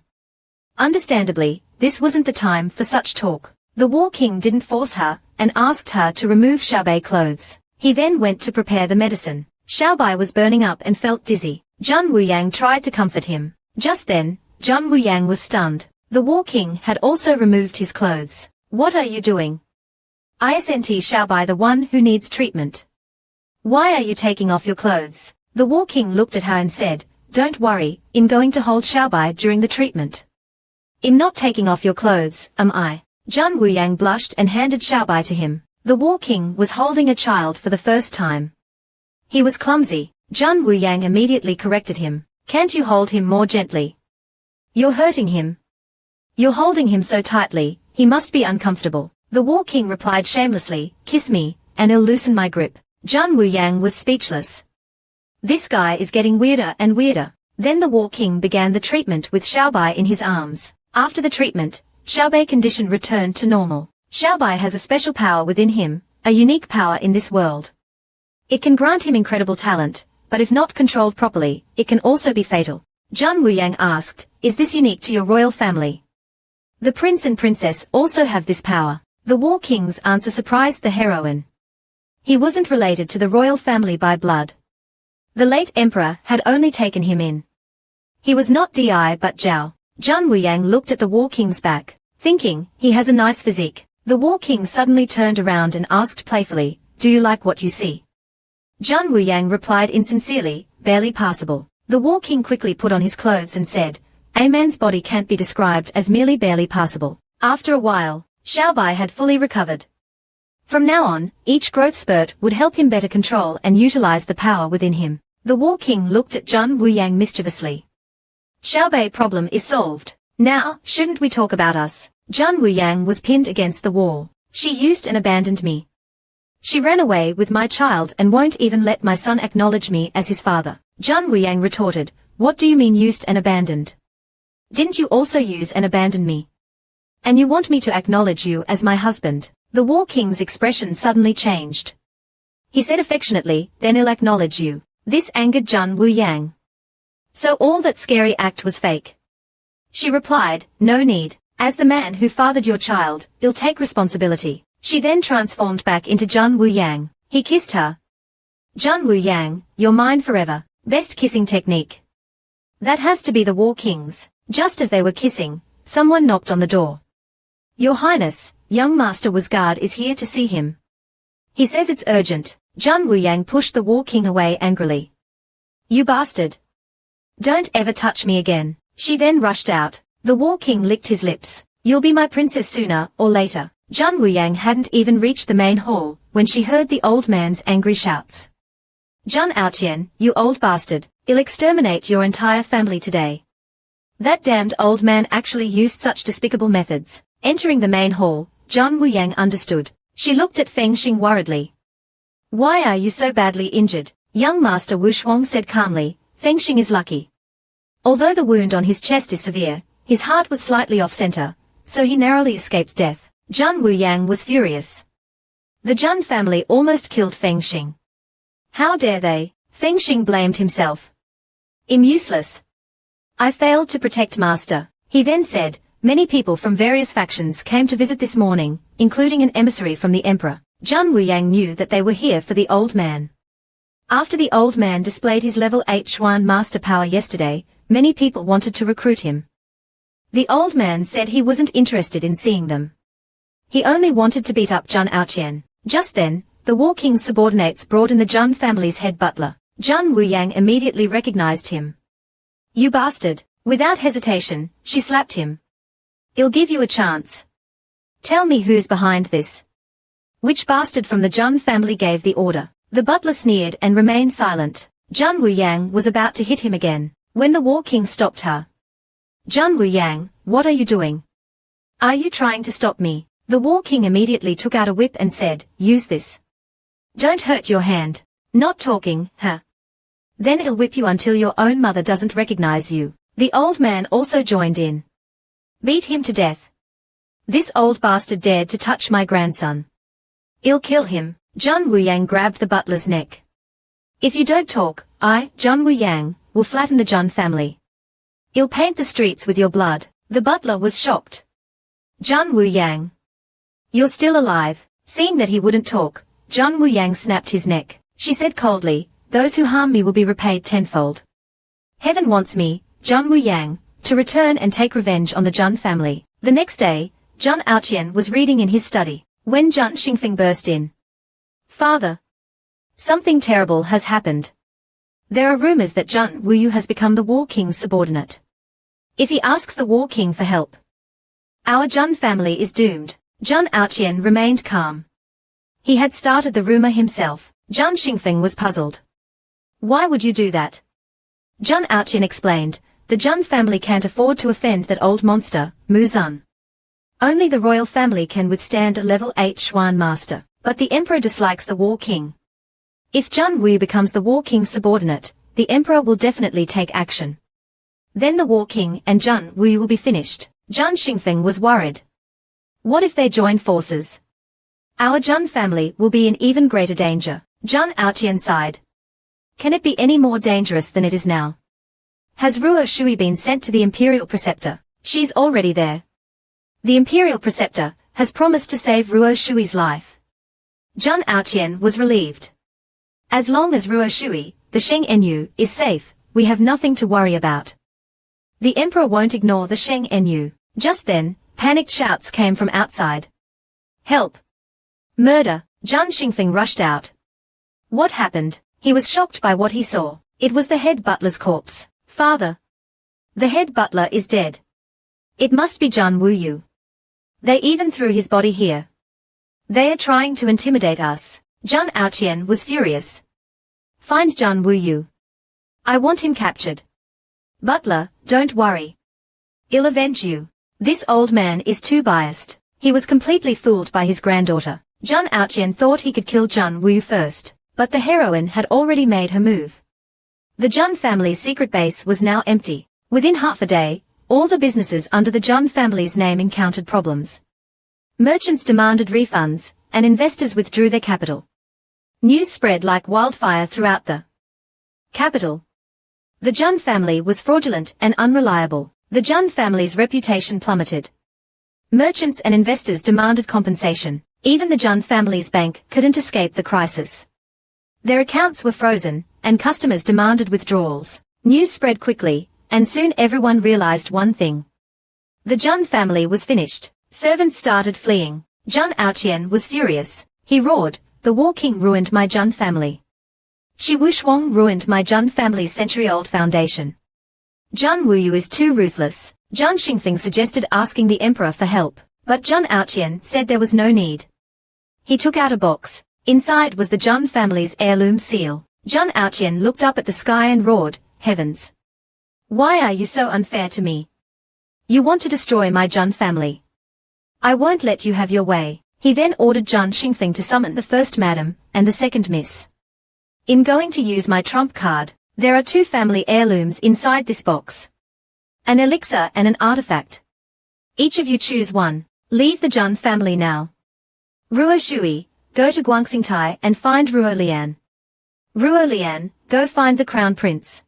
Understandably, this wasn't the time for such talk. The War King didn't force her, and asked her to remove Xiaobai's clothes. He then went to prepare the medicine. Xiaobai was burning up and felt dizzy. Zhang Wuyang tried to comfort him. Just then, Zhang Wuyang was stunned. The War King had also removed his clothes. What are you doing? Isn't Xiaobai the one who needs treatment? Why are you taking off your clothes? The War King looked at her and said, don't worry, I'm going to hold Xiaobai during the treatment. I'm not taking off your clothes, am I? Zhang Wuyang blushed and handed Xiaobai to him. The War King was holding a child for the first time. He was clumsy. Zhang Wuyang immediately corrected him. Can't you hold him more gently? You're hurting him. You're holding him so tightly, he must be uncomfortable. The War King replied shamelessly, kiss me, and I'll loosen my grip. Zhang Wuyang was speechless. This guy is getting weirder and weirder. Then the War King began the treatment with Xiaobai in his arms. After the treatment, Xiaobai's condition returned to normal. Xiaobai has a special power within him, a unique power in this world. It can grant him incredible talent, but if not controlled properly, it can also be fatal. Zhang Wuyang asked, is this unique to your royal family? The prince and princess also have this power. The War King's answer surprised the heroine. He wasn't related to the royal family by blood. The late emperor had only taken him in. He was not Di but Zhao. Zhang Wuyang looked at the War King's back, thinking, he has a nice physique. The War King suddenly turned around and asked playfully, do you like what you see? Zhang Wuyang replied insincerely, barely passable. The War King quickly put on his clothes and said, a man's body can't be described as merely barely passable. After a while, Xiaobai had fully recovered. From now on, each growth spurt would help him better control and utilize the power within him. The War King looked at Zhang Wuyang mischievously. Xiaobai problem is solved. Now, shouldn't we talk about us? Zhang Wuyang was pinned against the wall. She used and abandoned me. She ran away with my child and won't even let my son acknowledge me as his father. Zhang Wuyang retorted, what do you mean used and abandoned? Didn't you also use and abandon me? And you want me to acknowledge you as my husband? The War King's expression suddenly changed. He said affectionately, then I'll acknowledge you. This angered Zhang Wuyang. So all that scary act was fake. She replied, no need. As the man who fathered your child, I'll take responsibility. She then transformed back into Zhang Wuyang. He kissed her. Zhang Wuyang, you're mine forever. Best kissing technique. That has to be the War King's. Just as they were kissing, someone knocked on the door. Your Highness, young Master Wasguard is here to see him. He says it's urgent. Zhang Wuyang pushed the War King away angrily. You bastard. Don't ever touch me again. She then rushed out. The War King licked his lips. You'll be my princess sooner or later. Zhang Wuyang hadn't even reached the main hall when she heard the old man's angry shouts. Zhang Aotian, you old bastard, I'll exterminate your entire family today. That damned old man actually used such despicable methods. Entering the main hall, Zhang Wuyang understood. She looked at Feng Xing worriedly. Why are you so badly injured? Young Master Wu Shuang said calmly, Feng Xing is lucky. Although the wound on his chest is severe, his heart was slightly off-center, so he narrowly escaped death. Zhang Wuyang was furious. The Zhang family almost killed Feng Xing. How dare they? Feng Xing blamed himself. I'm useless. I failed to protect Master. He then said, many people from various factions came to visit this morning, including an emissary from the Emperor. Zhang Wuyang knew that they were here for the old man. After the old man displayed his level 8 Xuan master power yesterday, many people wanted to recruit him. The old man said he wasn't interested in seeing them. He only wanted to beat up Zhang Aotian. Just then, the War King's subordinates brought in the Zhang family's head butler. Zhang Wuyang immediately recognized him. You bastard! Without hesitation, she slapped him. I'll give you a chance. Tell me who's behind this. Which bastard from the Zhang family gave the order? The butler sneered and remained silent. Zhang Wuyang was about to hit him again, when the War King stopped her. Zhang Wuyang, what are you doing? Are you trying to stop me? The War King immediately took out a whip and said, use this. Don't hurt your hand. Not talking, huh? Then I'll whip you until your own mother doesn't recognize you. The old man also joined in. Beat him to death. This old bastard dared to touch my grandson. I'll kill him. Zhang Wuyang grabbed the butler's neck. If you don't talk, I, Zhang Wuyang, will flatten the Zhang family. I'll paint the streets with your blood. The butler was shocked. Zhang Wuyang. You're still alive. Seeing that he wouldn't talk, Zhang Wuyang snapped his neck. She said coldly, those who harm me will be repaid tenfold. Heaven wants me, Zhang Wuyang, to return and take revenge on the Zhang family. The next day, Zhang Aoqian was reading in his study, when Zhang Xingfeng burst in. Father! Something terrible has happened. There are rumors that Zhang Wuyu has become the War King's subordinate. If he asks the War King for help, our Zhang family is doomed. Zhang Aoqian remained calm. He had started the rumor himself. Zhang Xingfeng was puzzled. Why would you do that? Zhang Aoqian explained, the Zhang family can't afford to offend that old monster, Mu Zun. Only the royal family can withstand a level 8 Xuan master, but the emperor dislikes the War King. If Zhang Wu becomes the War King's subordinate, the emperor will definitely take action. Then the War King and Zhang Wu will be finished. Zhang Xingfeng was worried. What if they join forces? Our Zhang family will be in even greater danger. Zhang Aoqian sighed. Can it be any more dangerous than it is now? Has Ruo Shui been sent to the Imperial Preceptor? She's already there. The Imperial Preceptor has promised to save Ruo Shui's life. Zhang Aoqian was relieved. As long as Ruo Shui, the Sheng Enyu, is safe, we have nothing to worry about. The Emperor won't ignore the Sheng Enyu. Just then, panicked shouts came from outside. Help! Murder! Zhang Xingfeng rushed out. What happened? He was shocked by what he saw. It was the head butler's corpse. Father! The head butler is dead. It must be Zhang Wuyu. They even threw his body here. They are trying to intimidate us. Zhang Aoqian was furious. Find Zhang Wuyu. I want him captured. Butler, don't worry. I'll avenge you. This old man is too biased. He was completely fooled by his granddaughter. Zhang Aoqian thought he could kill Zhang Wu first, but the heroine had already made her move. The Zhang family's secret base was now empty. Within half a day, all the businesses under the Zhang family's name encountered problems. Merchants demanded refunds, and investors withdrew their capital. News spread like wildfire throughout the capital. The Zhang family was fraudulent and unreliable. The Zhang family's reputation plummeted. Merchants and investors demanded compensation. Even the Zhang family's bank couldn't escape the crisis. Their accounts were frozen, and customers demanded withdrawals. News spread quickly, and soon everyone realized one thing. The Zhang family was finished. Servants started fleeing. Zhang Aoqian was furious. He roared, the War King ruined my Zhang family. Shi Wushuang ruined my Zhang family's century-old foundation. Zhang Wuyu is too ruthless. Zhang Xingfeng suggested asking the emperor for help, but Zhang Aoqian said there was no need. He took out a box. Inside was the Zhang family's heirloom seal. Zhang Aoqian looked up at the sky and roared, heavens! Why are you so unfair to me? You want to destroy my Zhang family. I won't let you have your way. He then ordered Zhang Xingfeng to summon the first madam, and the second miss. I'm going to use my trump card. There are 2 family heirlooms inside this box. An elixir and an artifact. Each of you choose one. Leave the Zhang family now. Ruo Shui, go to Guangxingtai and find Ruo Lian. Ruo Lian, go find the crown prince.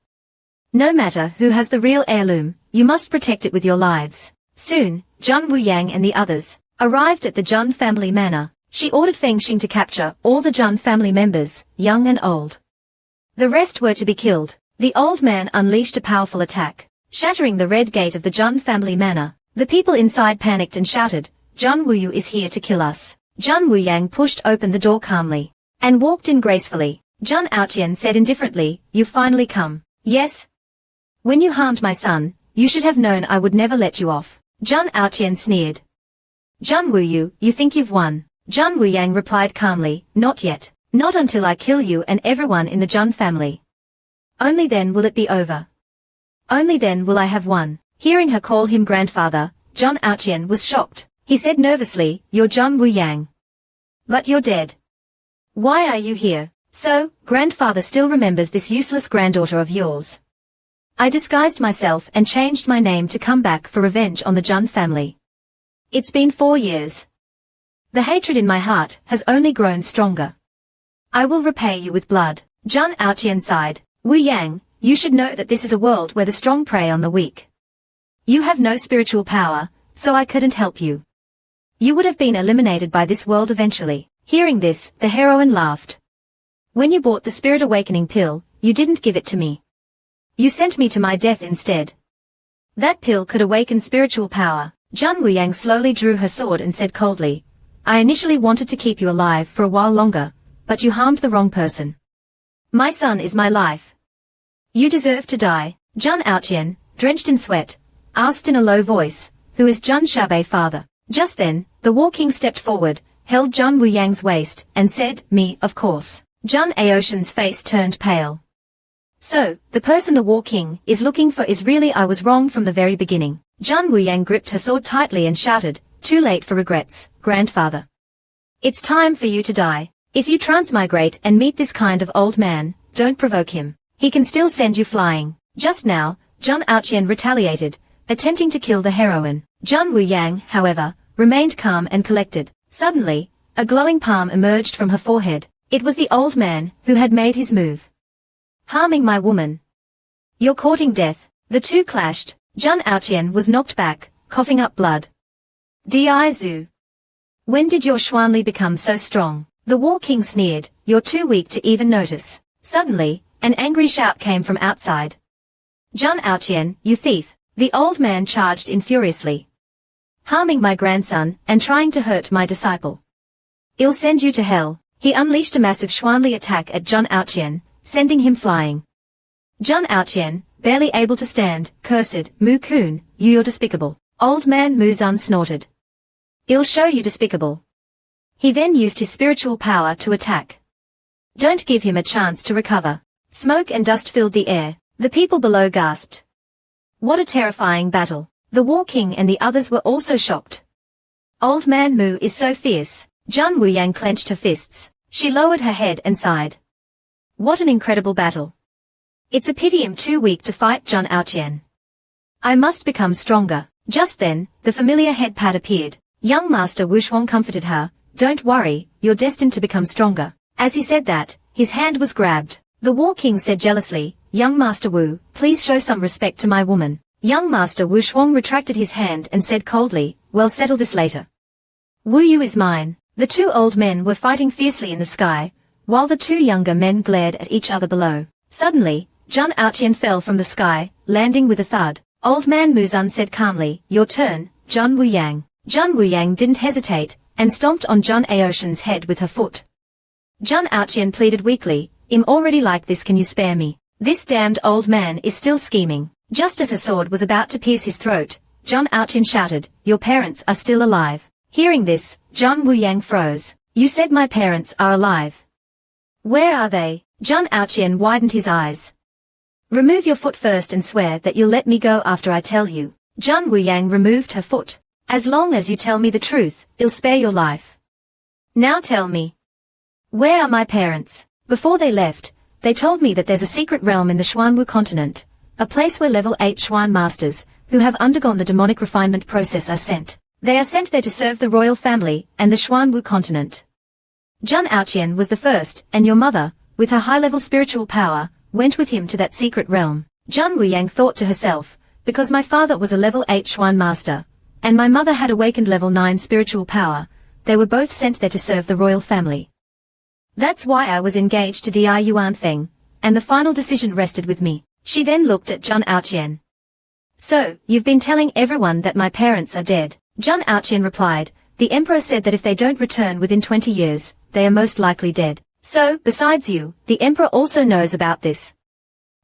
No matter who has the real heirloom, you must protect it with your lives. Soon, Zhang Wuyang and the others arrived at the Zhang family manor. She ordered Feng Xing to capture all the Zhang family members, young and old. The rest were to be killed. The old man unleashed a powerful attack, shattering the red gate of the Zhang family manor. The people inside panicked and shouted, Zhang Wuyu is here to kill us. Zhang Wuyang pushed open the door calmly and walked in gracefully. Zhang Aoqian said indifferently, you finally come. Yes? When you harmed my son, you should have known I would never let you off. Zhang Aoqian sneered. Zhang Wuyu, you think you've won? Zhang Wuyang replied calmly, not yet. Not until I kill you and everyone in the Zhang family. Only then will it be over. Only then will I have won. Hearing her call him grandfather, Zhang Aoqian was shocked. He said nervously, you're Zhang Wuyang. But you're dead. Why are you here? So, grandfather still remembers this useless granddaughter of yours. I disguised myself and changed my name to come back for revenge on the Zhang family. It's been 4 years. The hatred in my heart has only grown stronger. I will repay you with blood. Zhang Aoqian sighed. Wu Yang, you should know that this is a world where the strong prey on the weak. You have no spiritual power, so I couldn't help you. You would have been eliminated by this world eventually. Hearing this, the heroine laughed. When you bought the Spirit Awakening pill, you didn't give it to me. You sent me to my death instead. That pill could awaken spiritual power. Zhang Wuyang slowly drew her sword and said coldly, I initially wanted to keep you alive for a while longer, but you harmed the wrong person. My son is my life. You deserve to die. Zhang Aoqian, drenched in sweat, asked in a low voice, who is Zhang Shabei's father? Just then, the War King stepped forward, held Zhang Wuyang's waist, and said, me, of course. Zhang Aoqian's face turned pale. So, the person the War King is looking for is really I was wrong from the very beginning. Zhang Wuyang gripped her sword tightly and shouted, too late for regrets, grandfather. It's time for you to die. If you transmigrate and meet this kind of old man, don't provoke him. He can still send you flying. Just now, Zhang Aoqian retaliated, attempting to kill the heroine. Zhang Wuyang, however, remained calm and collected. Suddenly, a glowing palm emerged from her forehead. It was the old man who had made his move. Harming my woman. You're courting death. The two clashed. Zhang Aoqian was knocked back, coughing up blood. Di Zhu. When did your Xuanli become so strong? The War King sneered, you're too weak to even notice. Suddenly, an angry shout came from outside. Zhang Aoqian, you thief. The old man charged in furiously. Harming my grandson and trying to hurt my disciple. I'll send you to hell. He unleashed a massive Xuanli attack at Zhang Aoqian, sending him flying. Zhang Aoqian, barely able to stand, cursed, Mu Kun, you're despicable. Old man Mu Zun snorted. I'll show you despicable. He then used his spiritual power to attack. Don't give him a chance to recover. Smoke and dust filled the air. The people below gasped. What a terrifying battle. The War King and the others were also shocked. Old man Mu is so fierce. Zhang Wuyang clenched her fists. She lowered her head and sighed. What an incredible battle. It's a pity I'm too weak to fight Zhang Aoqian. I must become stronger. Just then, the familiar head pad appeared. Young Master Wu Shuang comforted her. Don't worry, you're destined to become stronger. As he said that, his hand was grabbed. The War King said jealously, Young Master Wu, please show some respect to my woman. Young Master Wu Shuang retracted his hand and said coldly, we'll settle this later. Wu Yu is mine. The two old men were fighting fiercely in the sky, while the two younger men glared at each other below. Suddenly, Zhang Aoqian fell from the sky, landing with a thud. Old man Mu Zun said calmly, your turn, Zhang Wuyang. Zhang Wuyang didn't hesitate, and stomped on Zhang Aoqian's head with her foot. Zhang Aoqian pleaded weakly, I'm already like this, can you spare me? This damned old man is still scheming. Just as her sword was about to pierce his throat, Zhang Aoqian shouted, your parents are still alive. Hearing this, Zhang Wuyang froze. You said my parents are alive. Where are they? Zhang Aoqian widened his eyes. Remove your foot first and swear that you'll let me go after I tell you. Zhang Wuyang removed her foot. As long as you tell me the truth, I'll spare your life. Now tell me. Where are my parents? Before they left, they told me that there's a secret realm in the Xuanwu continent, a place where level 8 Xuan masters, who have undergone the demonic refinement process are sent. They are sent there to serve the royal family and the Xuanwu continent. Zhang Aoqian was the first, and your mother, with her high-level spiritual power, went with him to that secret realm. Zhang Wuyang thought to herself, because my father was a level 8 Xuan master, and my mother had awakened level 9 spiritual power, they were both sent there to serve the royal family. That's why I was engaged to Di Yuan Feng, and the final decision rested with me. She then looked at Zhang Aoqian. So, you've been telling everyone that my parents are dead. Zhang Aoqian replied, the emperor said that if they don't return within 20 years, they are most likely dead. So, besides you, the emperor also knows about this.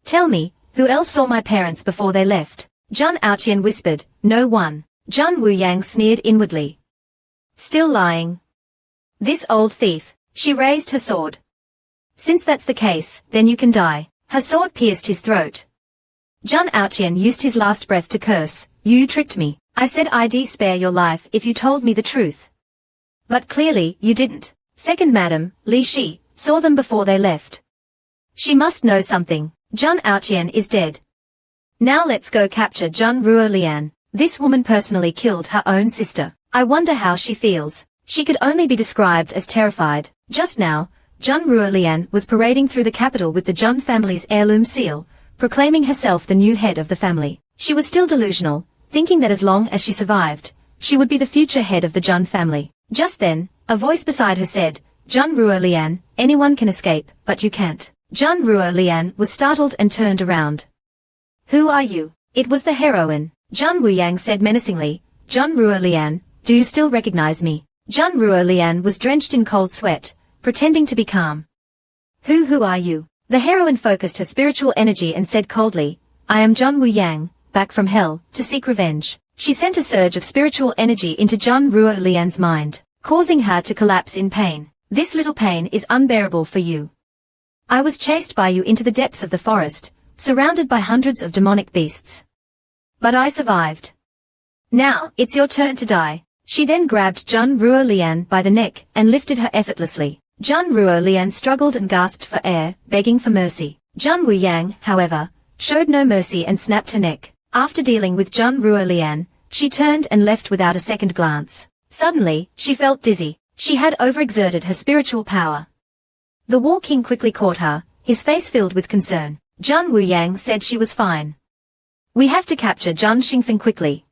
Tell me, who else saw my parents before they left? Zhang Aoqian whispered, no one. Zhang Wuyang sneered inwardly. Still lying. This old thief. She raised her sword. Since that's the case, then you can die. Her sword pierced his throat. Zhang Aoqian used his last breath to curse, you tricked me. I said I'd spare your life if you told me the truth. But clearly, you didn't. Second Madam, Li Shi, saw them before they left. She must know something. Zhang Aoqian is dead. Now let's go capture Zhang Ruolian. This woman personally killed her own sister. I wonder how she feels. She could only be described as terrified. Just now, Zhang Ruolian was parading through the capital with the Zhang family's heirloom seal, proclaiming herself the new head of the family. She was still delusional, thinking that as long as she survived, she would be the future head of the Zhang family. Just then, a voice beside her said, Zhang Ruolian, anyone can escape, but you can't. Zhang Ruolian was startled and turned around. Who are you? It was the heroine. Zhang Wuyang said menacingly. Zhang Ruolian, do you still recognize me? Zhang Ruolian was drenched in cold sweat, pretending to be calm. Who are you? The heroine focused her spiritual energy and said coldly, I am Zhang Wuyang, back from hell, to seek revenge. She sent a surge of spiritual energy into Zhang Ruolian's mind, causing her to collapse in pain. This little pain is unbearable for you. I was chased by you into the depths of the forest, surrounded by hundreds of demonic beasts. But I survived. Now, it's your turn to die. She then grabbed Zhang Ruolian by the neck and lifted her effortlessly. Zhang Ruolian struggled and gasped for air, begging for mercy. Zhang Wuyang, however, showed no mercy and snapped her neck. After dealing with Zhang Ruolian, she turned and left without a second glance. Suddenly, she felt dizzy. She had overexerted her spiritual power. The War King quickly caught her, his face filled with concern. Zhang Wuyang said she was fine. We have to capture Zhang Xingfeng quickly.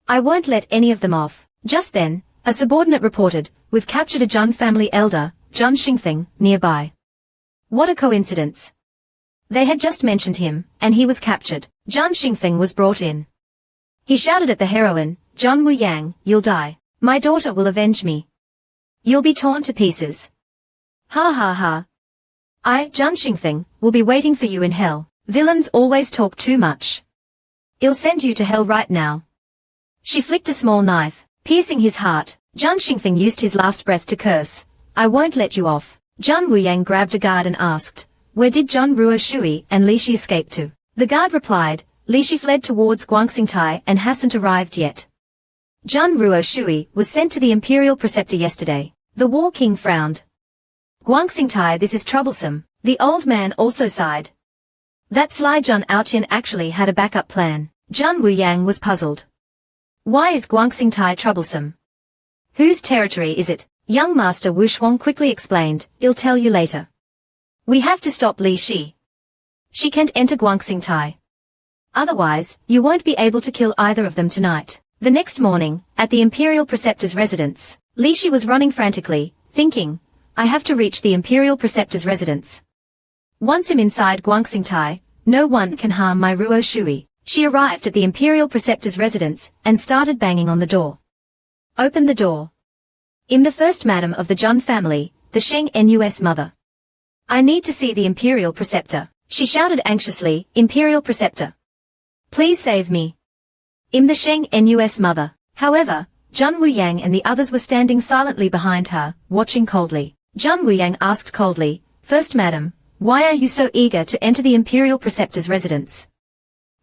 I won't let any of them off. Just then, a subordinate reported, we've captured a Zhang family elder, Zhang Xingfeng, nearby. What a coincidence. They had just mentioned him, and he was captured. Zhang Xingfeng was brought in. He shouted at the heroine, Zhang Wuyang, you'll die. My daughter will avenge me. You'll be torn to pieces. Ha ha ha. I, Zhang Xingfeng, will be waiting for you in hell. Villains always talk too much. I'll send you to hell right now. She flicked a small knife, piercing his heart. Zhang Xingfeng used his last breath to curse. I won't let you off. Zhang Wuyang grabbed a guard and asked, where did Zhang Ruoshui and Li Shi escape to? The guard replied, Li Shi fled towards Guangxingtai and hasn't arrived yet. Zhang Ruoshui was sent to the Imperial Preceptor yesterday. The War King frowned. Guangxingtai, this is troublesome. The old man also sighed. That sly Zhang Aoqian actually had a backup plan. Zhang Wuyang was puzzled. Why is Guangxingtai troublesome? Whose territory is it? Young Master Wu Shuang quickly explained, I'll tell you later. We have to stop Li Shi. She can't enter Guangxingtai. Otherwise, you won't be able to kill either of them tonight. The next morning, at the Imperial Preceptor's residence, Li Shi was running frantically, thinking, I have to reach the Imperial Preceptor's residence. Once I'm inside Guangxingtai, no one can harm my Ruo Shui. She arrived at the Imperial Preceptor's residence and started banging on the door. Open the door. I'm the first madam of the Zhang family, the Sheng Nus mother. I need to see the Imperial Preceptor. She shouted anxiously, Imperial Preceptor. Please save me. I'm the Sheng Nus mother. However, Zhang Wuyang and the others were standing silently behind her, watching coldly. Zhang Wuyang asked coldly, First Madam, why are you so eager to enter the Imperial Preceptor's residence?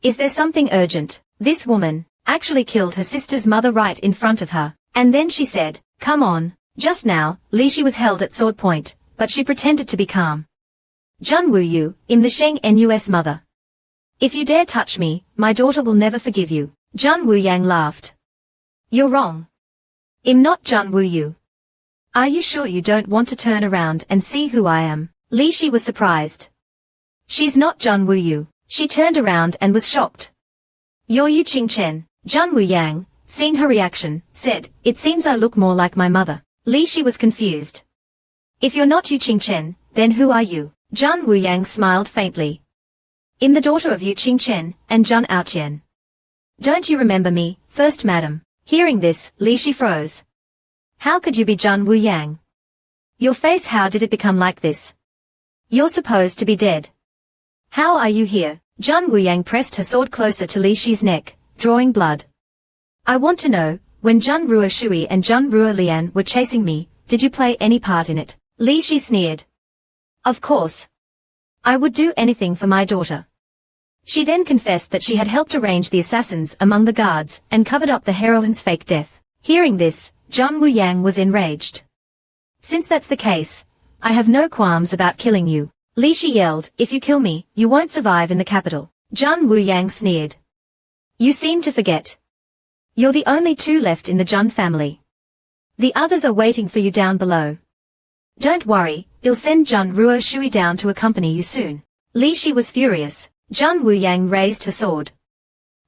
Is there something urgent? This woman actually killed her sister's mother right in front of her. And then she said, Come on. Just now, Li Shi was held at sword point, but she pretended to be calm. Zhang Wuyu, I'm the Sheng Nus mother. If you dare touch me, my daughter will never forgive you. Zhang Wuyang laughed. You're wrong. I'm not Zhang Wuyu. Are you sure you don't want to turn around and see who I am? Li Shi was surprised. She's not Zhang Wuyu. She turned around and was shocked. You're Yu Qingchen. Zhang Wuyang, seeing her reaction, said, It seems I look more like my mother. Li Shi was confused. If you're not Yu Qingchen, then who are you? Zhang Wuyang smiled faintly. I'm the daughter of Yu Qingchen and Zhang Aoqian. Don't you remember me, First Madam? Hearing this, Li Shi froze. How could you be Zhang Wuyang? Your face, how did it become like this? You're supposed to be dead. How are you here? Zhang Wuyang pressed her sword closer to Li Shi's neck, drawing blood. I want to know, when Zhang Ruoshui and Zhang Ruolian were chasing me, did you play any part in it? Li Shi sneered. Of course. I would do anything for my daughter. She then confessed that she had helped arrange the assassins among the guards and covered up the heroine's fake death. Hearing this, Zhang Wuyang was enraged. Since that's the case, I have no qualms about killing you. Li Shi yelled, If you kill me, you won't survive in the capital. Zhang Wuyang sneered. You seem to forget. You're the only two left in the Zhang family. The others are waiting for you down below. Don't worry, I'll send Zhang Ruoshui down to accompany you soon. Li Shi was furious. Zhang Wuyang raised her sword.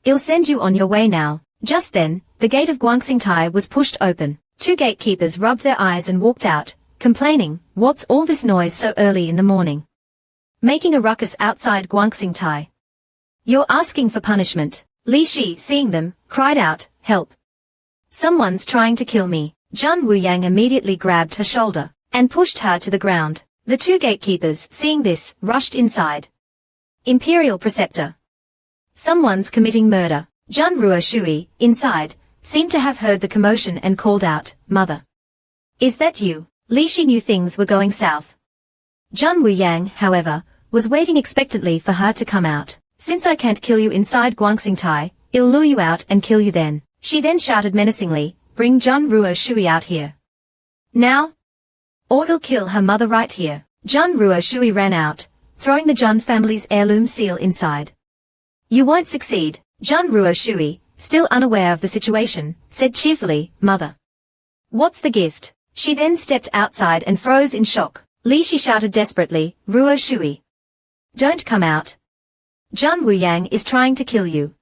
I'll send you on your way now. Just then, the gate of Guangxingtai was pushed open. Two gatekeepers rubbed their eyes and walked out, complaining, What's all this noise so early in the morning? Making a ruckus outside Guangxingtai. You're asking for punishment. Li Shi, seeing them, cried out, help. Someone's trying to kill me. Zhan Wuyang immediately grabbed her shoulder and pushed her to the ground. The two gatekeepers, seeing this, rushed inside. Imperial Preceptor. Someone's committing murder. Zhan Ruoshui, inside, seemed to have heard the commotion and called out, Mother. Is that you? Li Shi knew things were going south. Zhan Wuyang, however, was waiting expectantly for her to come out. Since I can't kill you inside Guangxingtai, I'll lure you out and kill you then. She then shouted menacingly, bring Zhan Ruoshui out here. Now? Or I'll kill her mother right here. Zhan Ruoshui ran out, throwing the Zhan family's heirloom seal inside. You won't succeed. Zhan Ruoshui, still unaware of the situation, said cheerfully, Mother. What's the gift? She then stepped outside and froze in shock. Li Shi shouted desperately, Ruoshui. Don't come out. Zhan Wuyang is trying to kill you.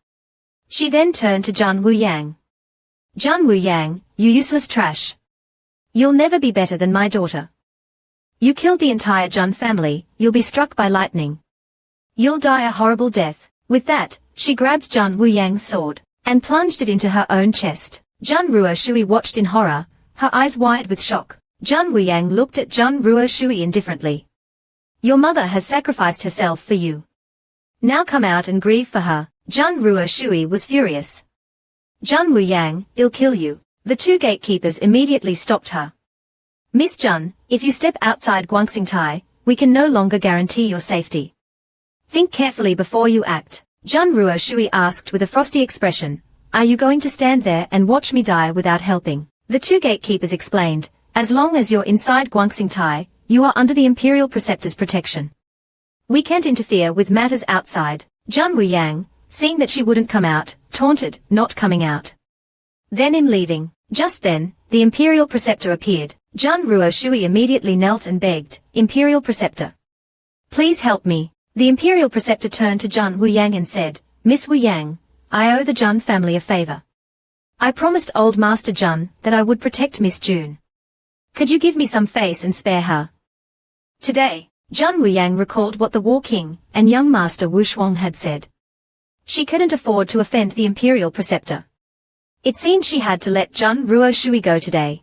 She then turned to Zhan Wuyang. Zhan Wuyang, you useless trash. You'll never be better than my daughter. You killed the entire Zhan family, you'll be struck by lightning. You'll die a horrible death. With that, she grabbed Zhan Wuyang's sword and plunged it into her own chest. Zhan Ruoshui watched in horror, her eyes wide with shock. Zhan Wuyang looked at Zhan Ruoshui indifferently. Your mother has sacrificed herself for you. Now come out and grieve for her. Zhan Ruoshui was furious. Zhan Wuyang, I'll kill you. The two gatekeepers immediately stopped her. Miss Zhan, if you step outside Guangxingtai, we can no longer guarantee your safety. Think carefully before you act. Zhan Ruoshui asked with a frosty expression, are you going to stand there and watch me die without helping? The two gatekeepers explained, as long as you're inside Guangxingtai, you are under the Imperial Preceptor's protection. We can't interfere with matters outside. Zhan Wuyang, seeing that she wouldn't come out, taunted, not coming out. Then I'm leaving. Just then, the Imperial Preceptor appeared. Zhan Ruoshui immediately knelt and begged, Imperial Preceptor. Please help me. The Imperial Preceptor turned to Zhan Wuyang and said, Miss Wuyang, I owe the Zhan family a favor. I promised old Master Zhan that I would protect Miss June. Could you give me some face and spare her? Today, Zhan Wuyang recalled what the War King and young Master Wu Shuang had said. She couldn't afford to offend the Imperial Preceptor. It seemed she had to let Zhan Ruoshui go today.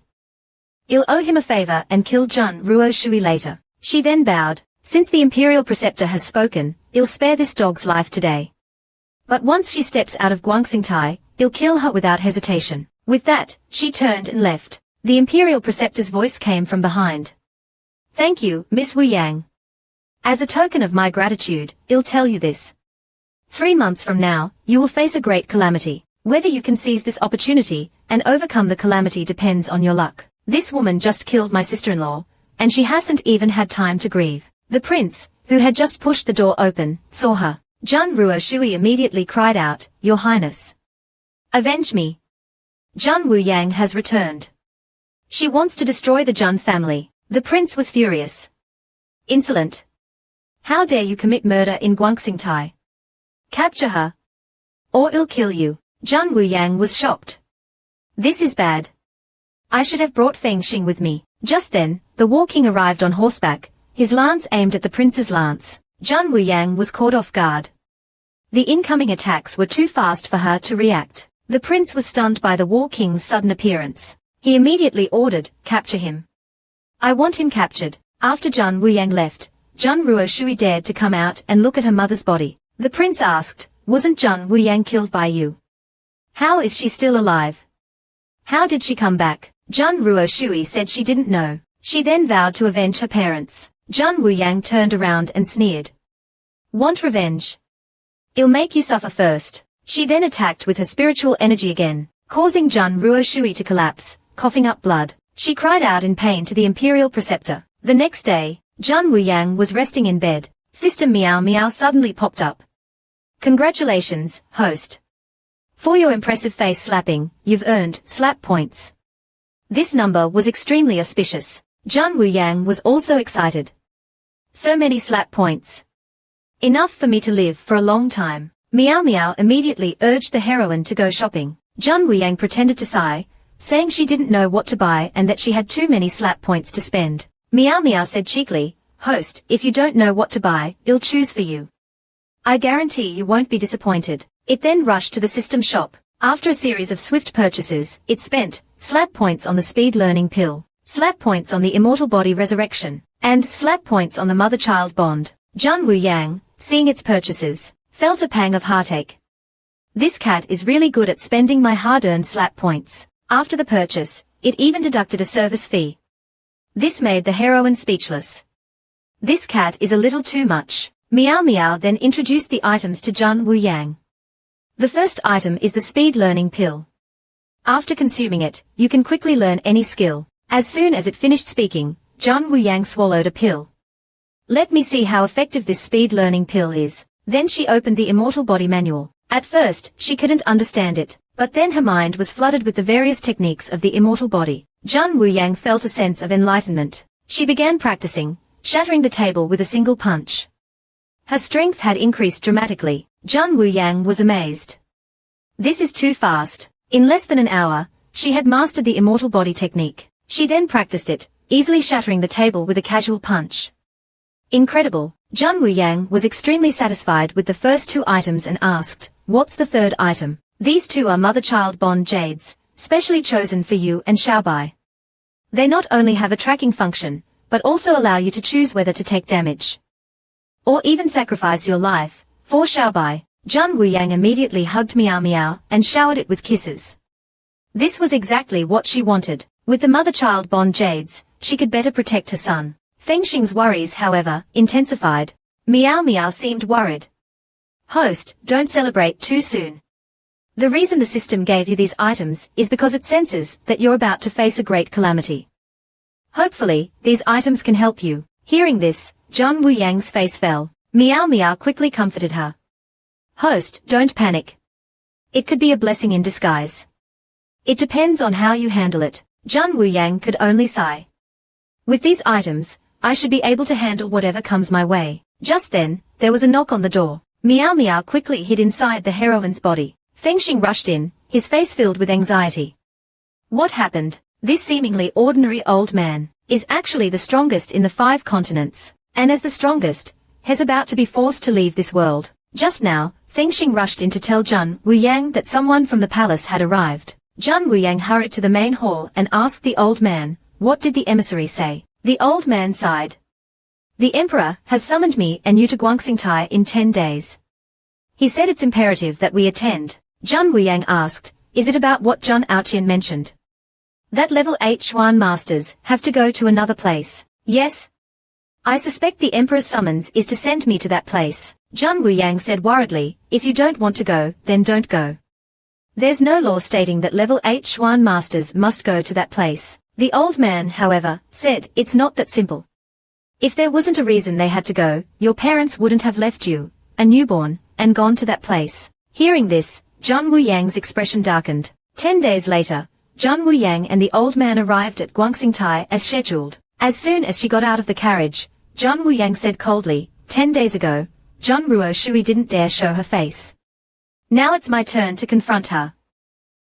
I'll owe him a favor and kill Zhan Ruoshui later. She then bowed. Since the Imperial Preceptor has spoken, I'll spare this dog's life today. But once she steps out of Guangxingtai, I'll kill her without hesitation. With that, she turned and left. The Imperial Preceptor's voice came from behind. Thank you, Miss Wuyang. As a token of my gratitude, I'll tell you this. 3 months from now, you will face a great calamity. Whether you can seize this opportunity and overcome the calamity depends on your luck. This woman just killed my sister-in-law, and she hasn't even had time to grieve. The prince, who had just pushed the door open, saw her. Zhan Ruoshui immediately cried out, Your Highness. Avenge me. Zhan Wuyang has returned. She wants to destroy the Zhan family. The prince was furious. Insolent. How dare you commit murder in Guangxingtai? Capture her. Or I'll kill you. Zhan Wuyang was shocked. This is bad. I should have brought Feng Xing with me. Just then, the War King arrived on horseback, his lance aimed at the prince's lance. Zhan Wuyang was caught off guard. The incoming attacks were too fast for her to react. The prince was stunned by the War King's sudden appearance. He immediately ordered, capture him. I want him captured. After Zhan Wuyang left, Zhan Ruoshui dared to come out and look at her mother's body. The prince asked, wasn't Zhan Wuyang killed by you? How is she still alive? How did she come back? Zhan Ruoshui said she didn't know. She then vowed to avenge her parents. Zhan Wuyang turned around and sneered. Want revenge? I'll make you suffer first. She then attacked with her spiritual energy again, causing Zhan Ruoshui to collapse, coughing up blood. She cried out in pain to the Imperial Preceptor. The next day, Zhan Wuyang was resting in bed. Sister Meow Meow suddenly popped up. Congratulations, host. For your impressive face slapping, you've earned slap points. This number was extremely auspicious. Zhan Wuyang was also excited. So many slap points. Enough for me to live for a long time. Meow Meow immediately urged the heroine to go shopping. Zhan Wuyang pretended to sigh, saying she didn't know what to buy and that she had too many slap points to spend. Meow Meow said cheekily, host, if you don't know what to buy, I'll choose for you. I guarantee you won't be disappointed. It then rushed to the system shop. After a series of swift purchases, it spent slap points on the speed learning pill, slap points on the immortal body resurrection, and slap points on the mother-child bond. Jun Wu-yang, seeing its purchases, felt a pang of heartache. This cat is really good at spending my hard-earned slap points. After the purchase, it even deducted a service fee. This made the heroine speechless. This cat is a little too much. Meow Meow then introduced the items to Jun Wu-yang. The first item is the speed learning pill. After consuming it, you can quickly learn any skill. As soon as it finished speaking, Jun Wu-yang swallowed a pill. Let me see how effective this speed learning pill is. Then she opened the immortal body manual. At first, she couldn't understand it, but then her mind was flooded with the various techniques of the immortal body. Jun Wu-yang felt a sense of enlightenment. She began practicing, shattering the table with a single punch. Her strength had increased dramatically. Jun Wu-yang was amazed. This is too fast. In less than an hour, she had mastered the immortal body technique. She then practiced it, easily shattering the table with a casual punch. Incredible. Jun Wu-yang was extremely satisfied with the first two items and asked, "What's the third item?" These two are mother-child bond jades, specially chosen for you and Xiaobai. They not only have a tracking function, but also allow you to choose whether to take damage or even sacrifice your life. For Xiaobai, Jun Wu-yang immediately hugged Meow Meow and showered it with kisses. This was exactly what she wanted. With the mother-child bond jades, she could better protect her son. Fengxing's worries, however, intensified. Meow Meow seemed worried. Host, don't celebrate too soon. The reason the system gave you these items is because it senses that you're about to face a great calamity. Hopefully, these items can help you. Hearing this, Jun Wu-yang's face fell. Meow Meow quickly comforted her. Host, don't panic. It could be a blessing in disguise. It depends on how you handle it. Jun Wu-yang could only sigh. With these items, I should be able to handle whatever comes my way. Just then, there was a knock on the door. Meow Meow quickly hid inside the heroine's body. Fengxing rushed in, his face filled with anxiety. What happened? This seemingly ordinary old man is actually the strongest in the 5 continents, and as the strongest, is about to be forced to leave this world. Just now, Fengxing rushed in to tell Jun Wu-yang that someone from the palace had arrived. Jun Wu-yang hurried to the main hall and asked the old man, what did the emissary say? The old man sighed. The emperor has summoned me and you to Guangxingtai in 10 days. He said it's imperative that we attend. Jun Wu-yang asked, is it about what Jun Aoqian mentioned? That level 8 Xuan masters have to go to another place. Yes. I suspect the emperor's summons is to send me to that place. Jun Wu-yang said worriedly, if you don't want to go, then don't go. There's no law stating that level 8 Xuan masters must go to that place. The old man, however, said, it's not that simple. If there wasn't a reason they had to go, your parents wouldn't have left you, a newborn, and gone to that place. Hearing this, Jun Wu-yang's expression darkened. 10 days later, Jun Wu-yang and the old man arrived at Guangxingtai as scheduled. As soon as she got out of the carriage, Jun Wu-yang said coldly, 10 days ago, Jun Ruo Shui didn't dare show her face. Now it's my turn to confront her.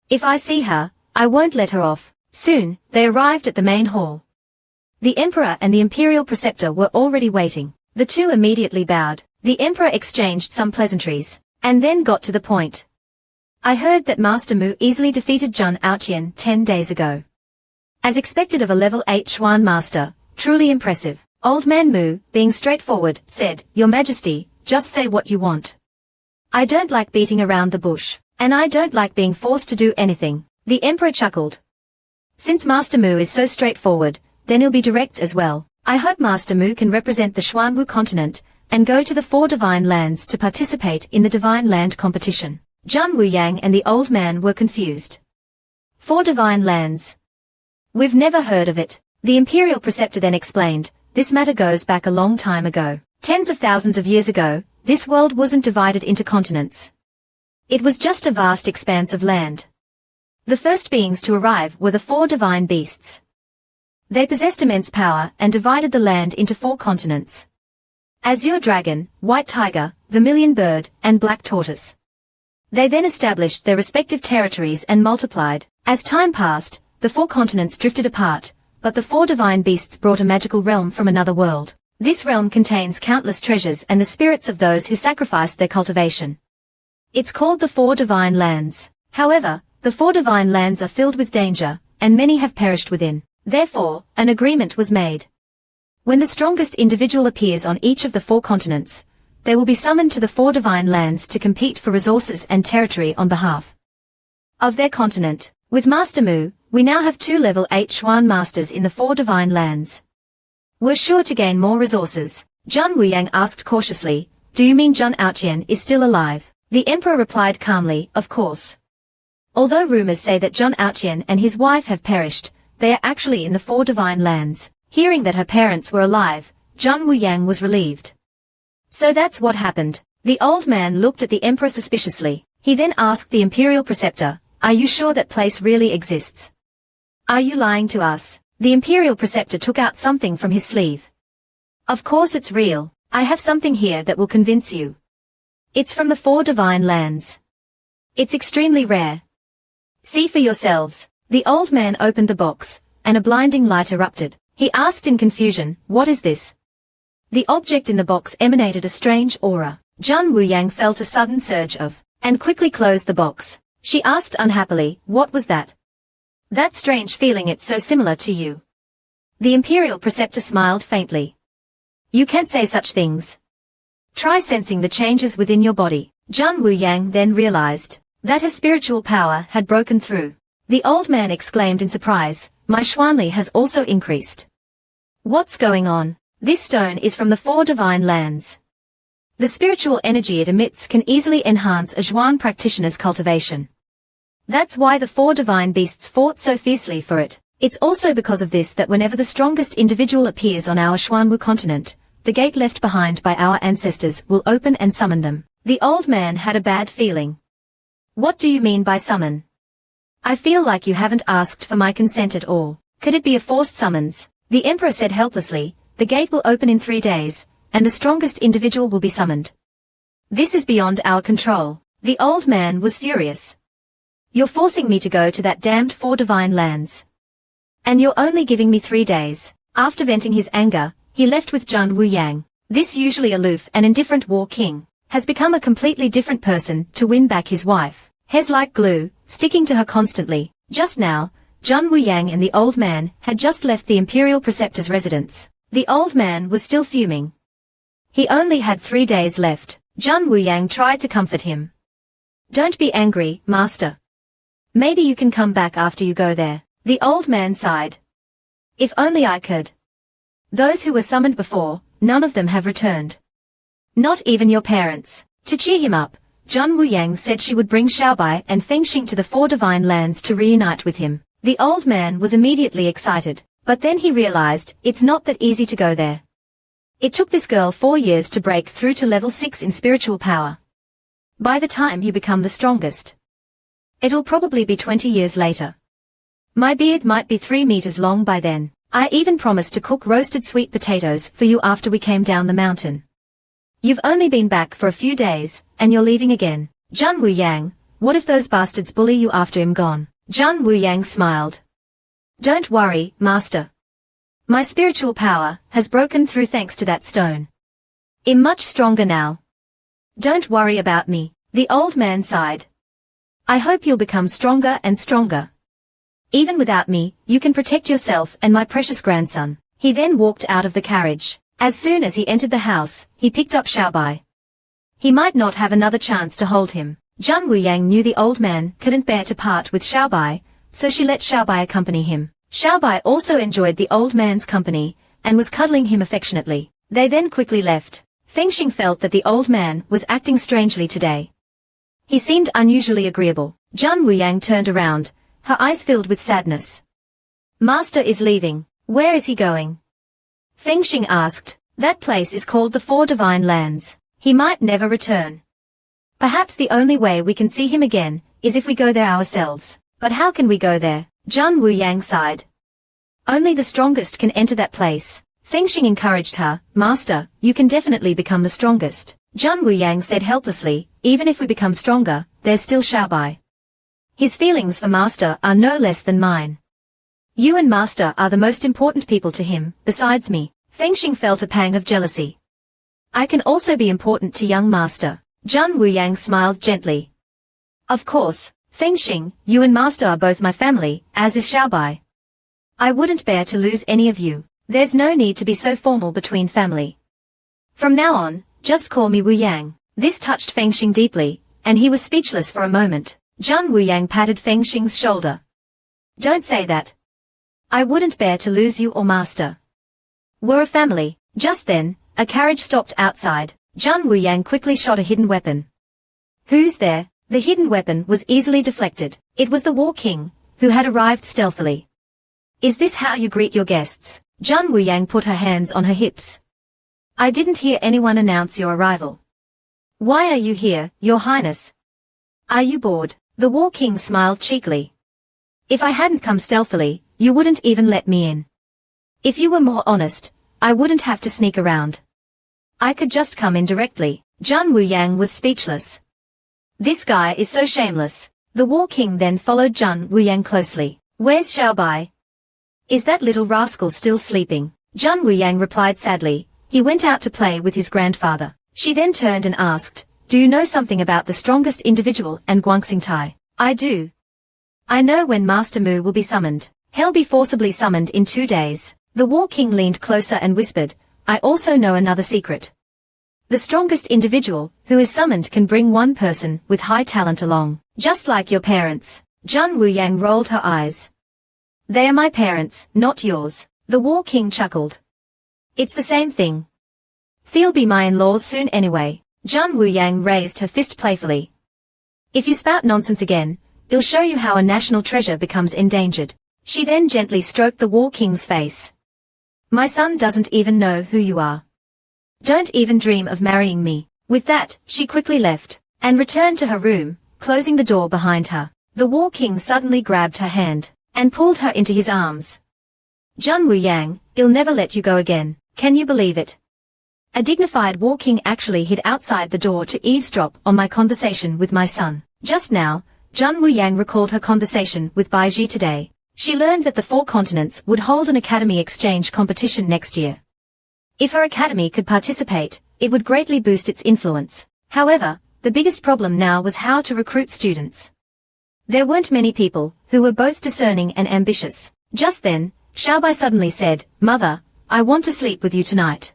If I see her, I won't let her off. Soon, they arrived at the main hall. The emperor and the imperial preceptor were already waiting. The two immediately bowed. The emperor exchanged some pleasantries, and then got to the point. I heard that Master Mu easily defeated Jun Aoqian 10 days ago. As expected of a level 8 Xuan master, truly impressive. Old man Mu, being straightforward, said, Your Majesty, just say what you want. I don't like beating around the bush, and I don't like being forced to do anything. The emperor chuckled. Since Master Mu is so straightforward, then he'll be direct as well. I hope Master Mu can represent the Xuanwu continent, and go to the 4 divine lands to participate in the divine land competition. Jun Wu-yang and the old man were confused. 4 divine lands. We've never heard of it. The imperial preceptor then explained, this matter goes back a long time ago. Tens of thousands of years ago, this world wasn't divided into continents. It was just a vast expanse of land. The first beings to arrive were the 4 divine beasts. They possessed immense power and divided the land into 4 continents. Azure Dragon, White Tiger, Vermilion Bird, and Black Tortoise. They then established their respective territories and multiplied. As time passed, the 4 continents drifted apart, but the 4 divine beasts brought a magical realm from another world. This realm contains countless treasures and the spirits of those who sacrificed their cultivation. It's called the Four Divine Lands. However, the Four Divine Lands are filled with danger, and many have perished within. Therefore, an agreement was made. When the strongest individual appears on each of the 4 continents, they will be summoned to the Four Divine Lands to compete for resources and territory on behalf of their continent. With Master Mu, we now have 2 level 8 Xuan Masters in the Four Divine Lands. We're sure to gain more resources. Zhang Wuyang asked cautiously, do you mean Zhang Aoqian is still alive? The emperor replied calmly, of course. Although rumors say that Zhang Aoqian and his wife have perished, they are actually in the Four Divine Lands. Hearing that her parents were alive, Zhang Wuyang was relieved. So that's what happened. The old man looked at the emperor suspiciously. He then asked the imperial preceptor, are you sure that place really exists? Are you lying to us? The imperial preceptor took out something from his sleeve. Of course it's real. I have something here that will convince you. It's from the Four Divine Lands. It's extremely rare. See for yourselves. The old man opened the box, and a blinding light erupted. He asked in confusion, what is this? The object in the box emanated a strange aura. Zhang Wuyang felt a sudden surge of, and quickly closed the box. She asked unhappily, what was that? That strange feeling, it's so similar to you. The imperial preceptor smiled faintly. You can't say such things. Try sensing the changes within your body. Zhang Wuyang then realized that her spiritual power had broken through. The old man exclaimed in surprise, my Xuanli has also increased. What's going on? This stone is from the Four Divine Lands. The spiritual energy it emits can easily enhance a Zhuan practitioner's cultivation. That's why the 4 divine beasts fought so fiercely for it. It's also because of this that whenever the strongest individual appears on our Xuanwu continent, the gate left behind by our ancestors will open and summon them. The old man had a bad feeling. What do you mean by summon? I feel like you haven't asked for my consent at all. Could it be a forced summons? The emperor said helplessly, the gate will open in 3 days, and the strongest individual will be summoned. This is beyond our control. The old man was furious. You're forcing me to go to that damned Four Divine Lands. And you're only giving me 3 days. After venting his anger, he left with Zhang Wuyang. This usually aloof and indifferent war king has become a completely different person to win back his wife. Hair's like glue, sticking to her constantly. Just now, Zhang Wuyang and the old man had just left the imperial preceptor's residence. The old man was still fuming. He only had 3 days left. Zhang Wuyang tried to comfort him. Don't be angry, master. Maybe you can come back after you go there. The old man sighed. If only I could. Those who were summoned before, none of them have returned. Not even your parents. To cheer him up, Zhang Wuyang said she would bring Xiaobai and Fengxing to the Four Divine Lands to reunite with him. The old man was immediately excited, but then he realized it's not that easy to go there. It took this girl 4 years to break through to level 6 in spiritual power. By the time you become the strongest, it'll probably be 20 years later. My beard might be 3 meters long by then. I even promised to cook roasted sweet potatoes for you after we came down the mountain. You've only been back for a few days, and you're leaving again. Zhang Wuyang, what if those bastards bully you after I'm gone? Zhang Wuyang smiled. Don't worry, master. My spiritual power has broken through thanks to that stone. I'm much stronger now. Don't worry about me. The old man sighed. I hope you'll become stronger and stronger. Even without me, you can protect yourself and my precious grandson. He then walked out of the carriage. As soon as he entered the house, he picked up Xiaobai. He might not have another chance to hold him. Zhang Wuyang knew the old man couldn't bear to part with Xiaobai, so she let Xiaobai accompany him. Xiaobai also enjoyed the old man's company, and was cuddling him affectionately. They then quickly left. Fengxing felt that the old man was acting strangely today. He seemed unusually agreeable. Zhang Wuyang turned around, her eyes filled with sadness. Master is leaving. Where is he going? Fengxing asked. That place is called the Four Divine Lands. He might never return. Perhaps the only way we can see him again is if we go there ourselves. But how can we go there? Zhang Wuyang sighed. Only the strongest can enter that place. Fengxing encouraged her. Master, you can definitely become the strongest. Zhang Wuyang said helplessly, even if we become stronger, there's still Xiaobai. His feelings for Master are no less than mine. You and Master are the most important people to him, besides me. Fengxing felt a pang of jealousy. I can also be important to young master. Zhang Wuyang smiled gently. Of course, Fengxing, you and master are both my family, as is Xiaobai. I wouldn't bear to lose any of you. There's no need to be so formal between family. From now on, just call me Wuyang. This touched Fengxing deeply, and he was speechless for a moment. Zhang Wuyang patted Fengxing's shoulder. Don't say that. I wouldn't bear to lose you or master. We're a family. Just then, a carriage stopped outside. Zhang Wuyang quickly shot a hidden weapon. Who's there? The hidden weapon was easily deflected. It was the War King, who had arrived stealthily. Is this how you greet your guests? Zhang Wuyang put her hands on her hips. I didn't hear anyone announce your arrival. Why are you here, your highness? Are you bored? The War King smiled cheekily. If I hadn't come stealthily, you wouldn't even let me in. If you were more honest, I wouldn't have to sneak around. I could just come in directly. Zhang Wuyang was speechless. This guy is so shameless. The War King then followed Zhang Wuyang closely. Where's Xiaobai? Is that little rascal still sleeping? Zhang Wuyang replied sadly. He went out to play with his grandfather. She then turned and asked, do you know something about the strongest individual and Guangxing Tai? I do. I know when Master Mu will be summoned. He'll be forcibly summoned in 2 days. The War King leaned closer and whispered, I also know another secret. The strongest individual who is summoned can bring one person with high talent along, just like your parents. Zhang Wuyang rolled her eyes. They are my parents, not yours. The War King chuckled. It's the same thing. They'll be my in-laws soon anyway. Zhang Wuyang raised her fist playfully. If you spout nonsense again, I'll show you how a national treasure becomes endangered. She then gently stroked the War King's face. My son doesn't even know who you are. Don't even dream of marrying me. With that, she quickly left, and returned to her room, closing the door behind her. The War King suddenly grabbed her hand, and pulled her into his arms. Zhang Wuyang, I'll never let you go again. Can you believe it? A dignified War King actually hid outside the door to eavesdrop on my conversation with my son. Just now, Zhang Wuyang recalled her conversation with Baiji today. She learned that the 4 continents would hold an academy exchange competition next year. If her academy could participate, it would greatly boost its influence. However, the biggest problem now was how to recruit students. There weren't many people who were both discerning and ambitious. Just then, Xiaobai suddenly said, Mother, I want to sleep with you tonight.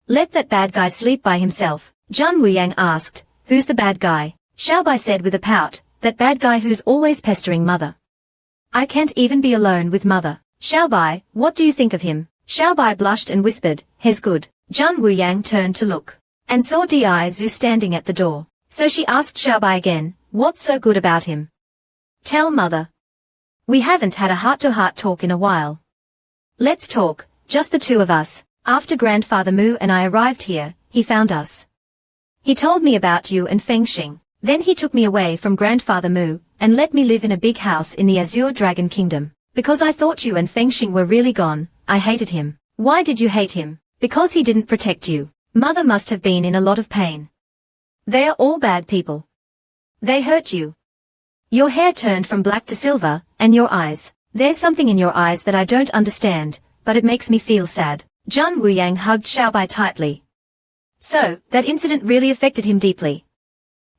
Let that bad guy sleep by himself. Zhang Wuyang asked, who's the bad guy? Xiaobai said with a pout, that bad guy who's always pestering Mother. I can't even be alone with Mother. Xiaobai, what do you think of him? Xiaobai blushed and whispered, he's good. Zhang Wuyang turned to look, and saw Di Zhu standing at the door. So she asked Xiaobai again, what's so good about him? Tell Mother. We haven't had a heart-to-heart talk in a while. Let's talk, just the 2 of us. After Grandfather Mu and I arrived here, he found us. He told me about you and Fengxing. Then he took me away from Grandfather Mu, and let me live in a big house in the Azure Dragon Kingdom. Because I thought you and Fengxing were really gone, I hated him. Why did you hate him? Because he didn't protect you. Mother must have been in a lot of pain. They are all bad people. They hurt you. Your hair turned from black to silver, and your eyes. There's something in your eyes that I don't understand, but it makes me feel sad. Zhang Wuyang hugged Xiaobai tightly. So, that incident really affected him deeply.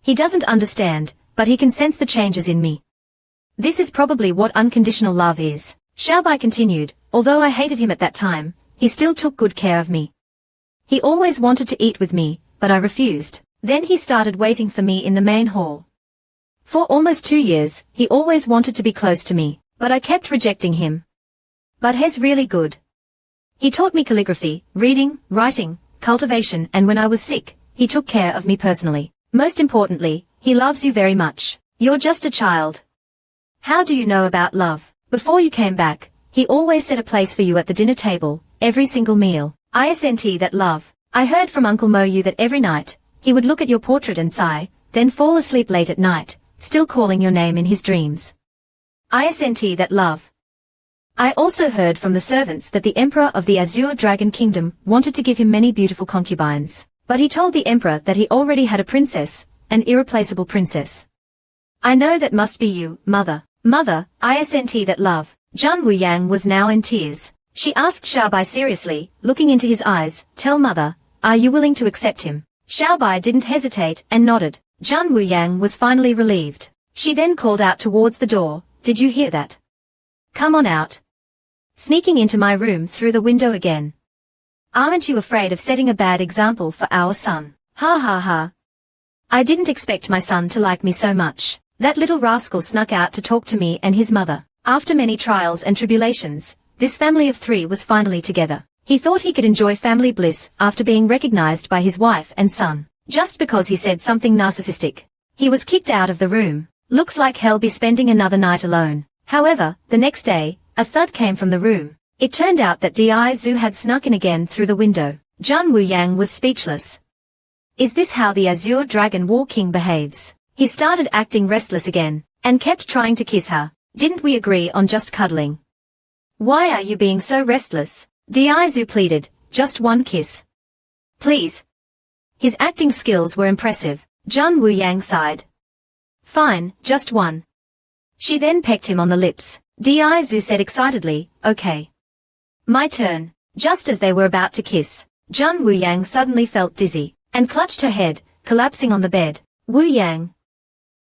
He doesn't understand, but he can sense the changes in me. This is probably what unconditional love is. Xiaobai continued, although I hated him at that time, he still took good care of me. He always wanted to eat with me, but I refused. Then he started waiting for me in the main hall. For almost 2 years, he always wanted to be close to me, but I kept rejecting him. But he's really good. He taught me calligraphy, reading, writing, cultivation, and when I was sick, he took care of me personally. Most importantly, he loves you very much. You're just a child. How do you know about love? Before you came back, he always set a place for you at the dinner table, every single meal. ISNT that love. I heard from Uncle Moyu that every night, he would look at your portrait and sigh, then fall asleep late at night, still calling your name in his dreams. ISNT that love. I also heard from the servants that the Emperor of the Azure Dragon Kingdom wanted to give him many beautiful concubines, but he told the Emperor that he already had a princess, an irreplaceable princess. I know that must be you, Mother. Mother, ISNT that love. Zhang Wuyang was now in tears. She asked Xiaobai seriously, looking into his eyes. Tell mother, are you willing to accept him? Xiaobai didn't hesitate and nodded. Zhan Wuyang was finally relieved. She then called out towards the door, did you hear that? Come on out. Sneaking into my room through the window again. Aren't you afraid of setting a bad example for our son? Ha ha ha. I didn't expect my son to like me so much. That little rascal snuck out to talk to me and his mother. After many trials and tribulations, this family of 3 was finally together. He thought he could enjoy family bliss after being recognized by his wife and son. Just because he said something narcissistic. He was kicked out of the room. Looks like he'll be spending another night alone. However, the next day, a thud came from the room. It turned out that Di Zhu had snuck in again through the window. Zhan Wuyang was speechless. Is this how the Azure Dragon War King behaves? He started acting restless again, and kept trying to kiss her. Didn't we agree on just cuddling? Why are you being so restless? Di Zhu pleaded, just one kiss. Please. His acting skills were impressive. Zhan Wuyang sighed. Fine, just one. She then pecked him on the lips. Di Zhu said excitedly, okay. My turn. Just as they were about to kiss, Zhan Wuyang suddenly felt dizzy, and clutched her head, collapsing on the bed. Wuyang.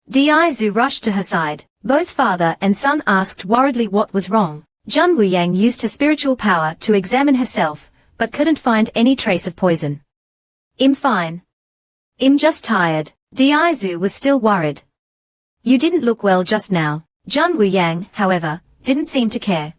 Di Zhu rushed to her side. Both father and son asked worriedly what was wrong. Zhan Wuyang used her spiritual power to examine herself, but couldn't find any trace of poison. I'm fine. I'm just tired. Di Zhu was still worried. You didn't look well just now. Zhan Wuyang, however, didn't seem to care.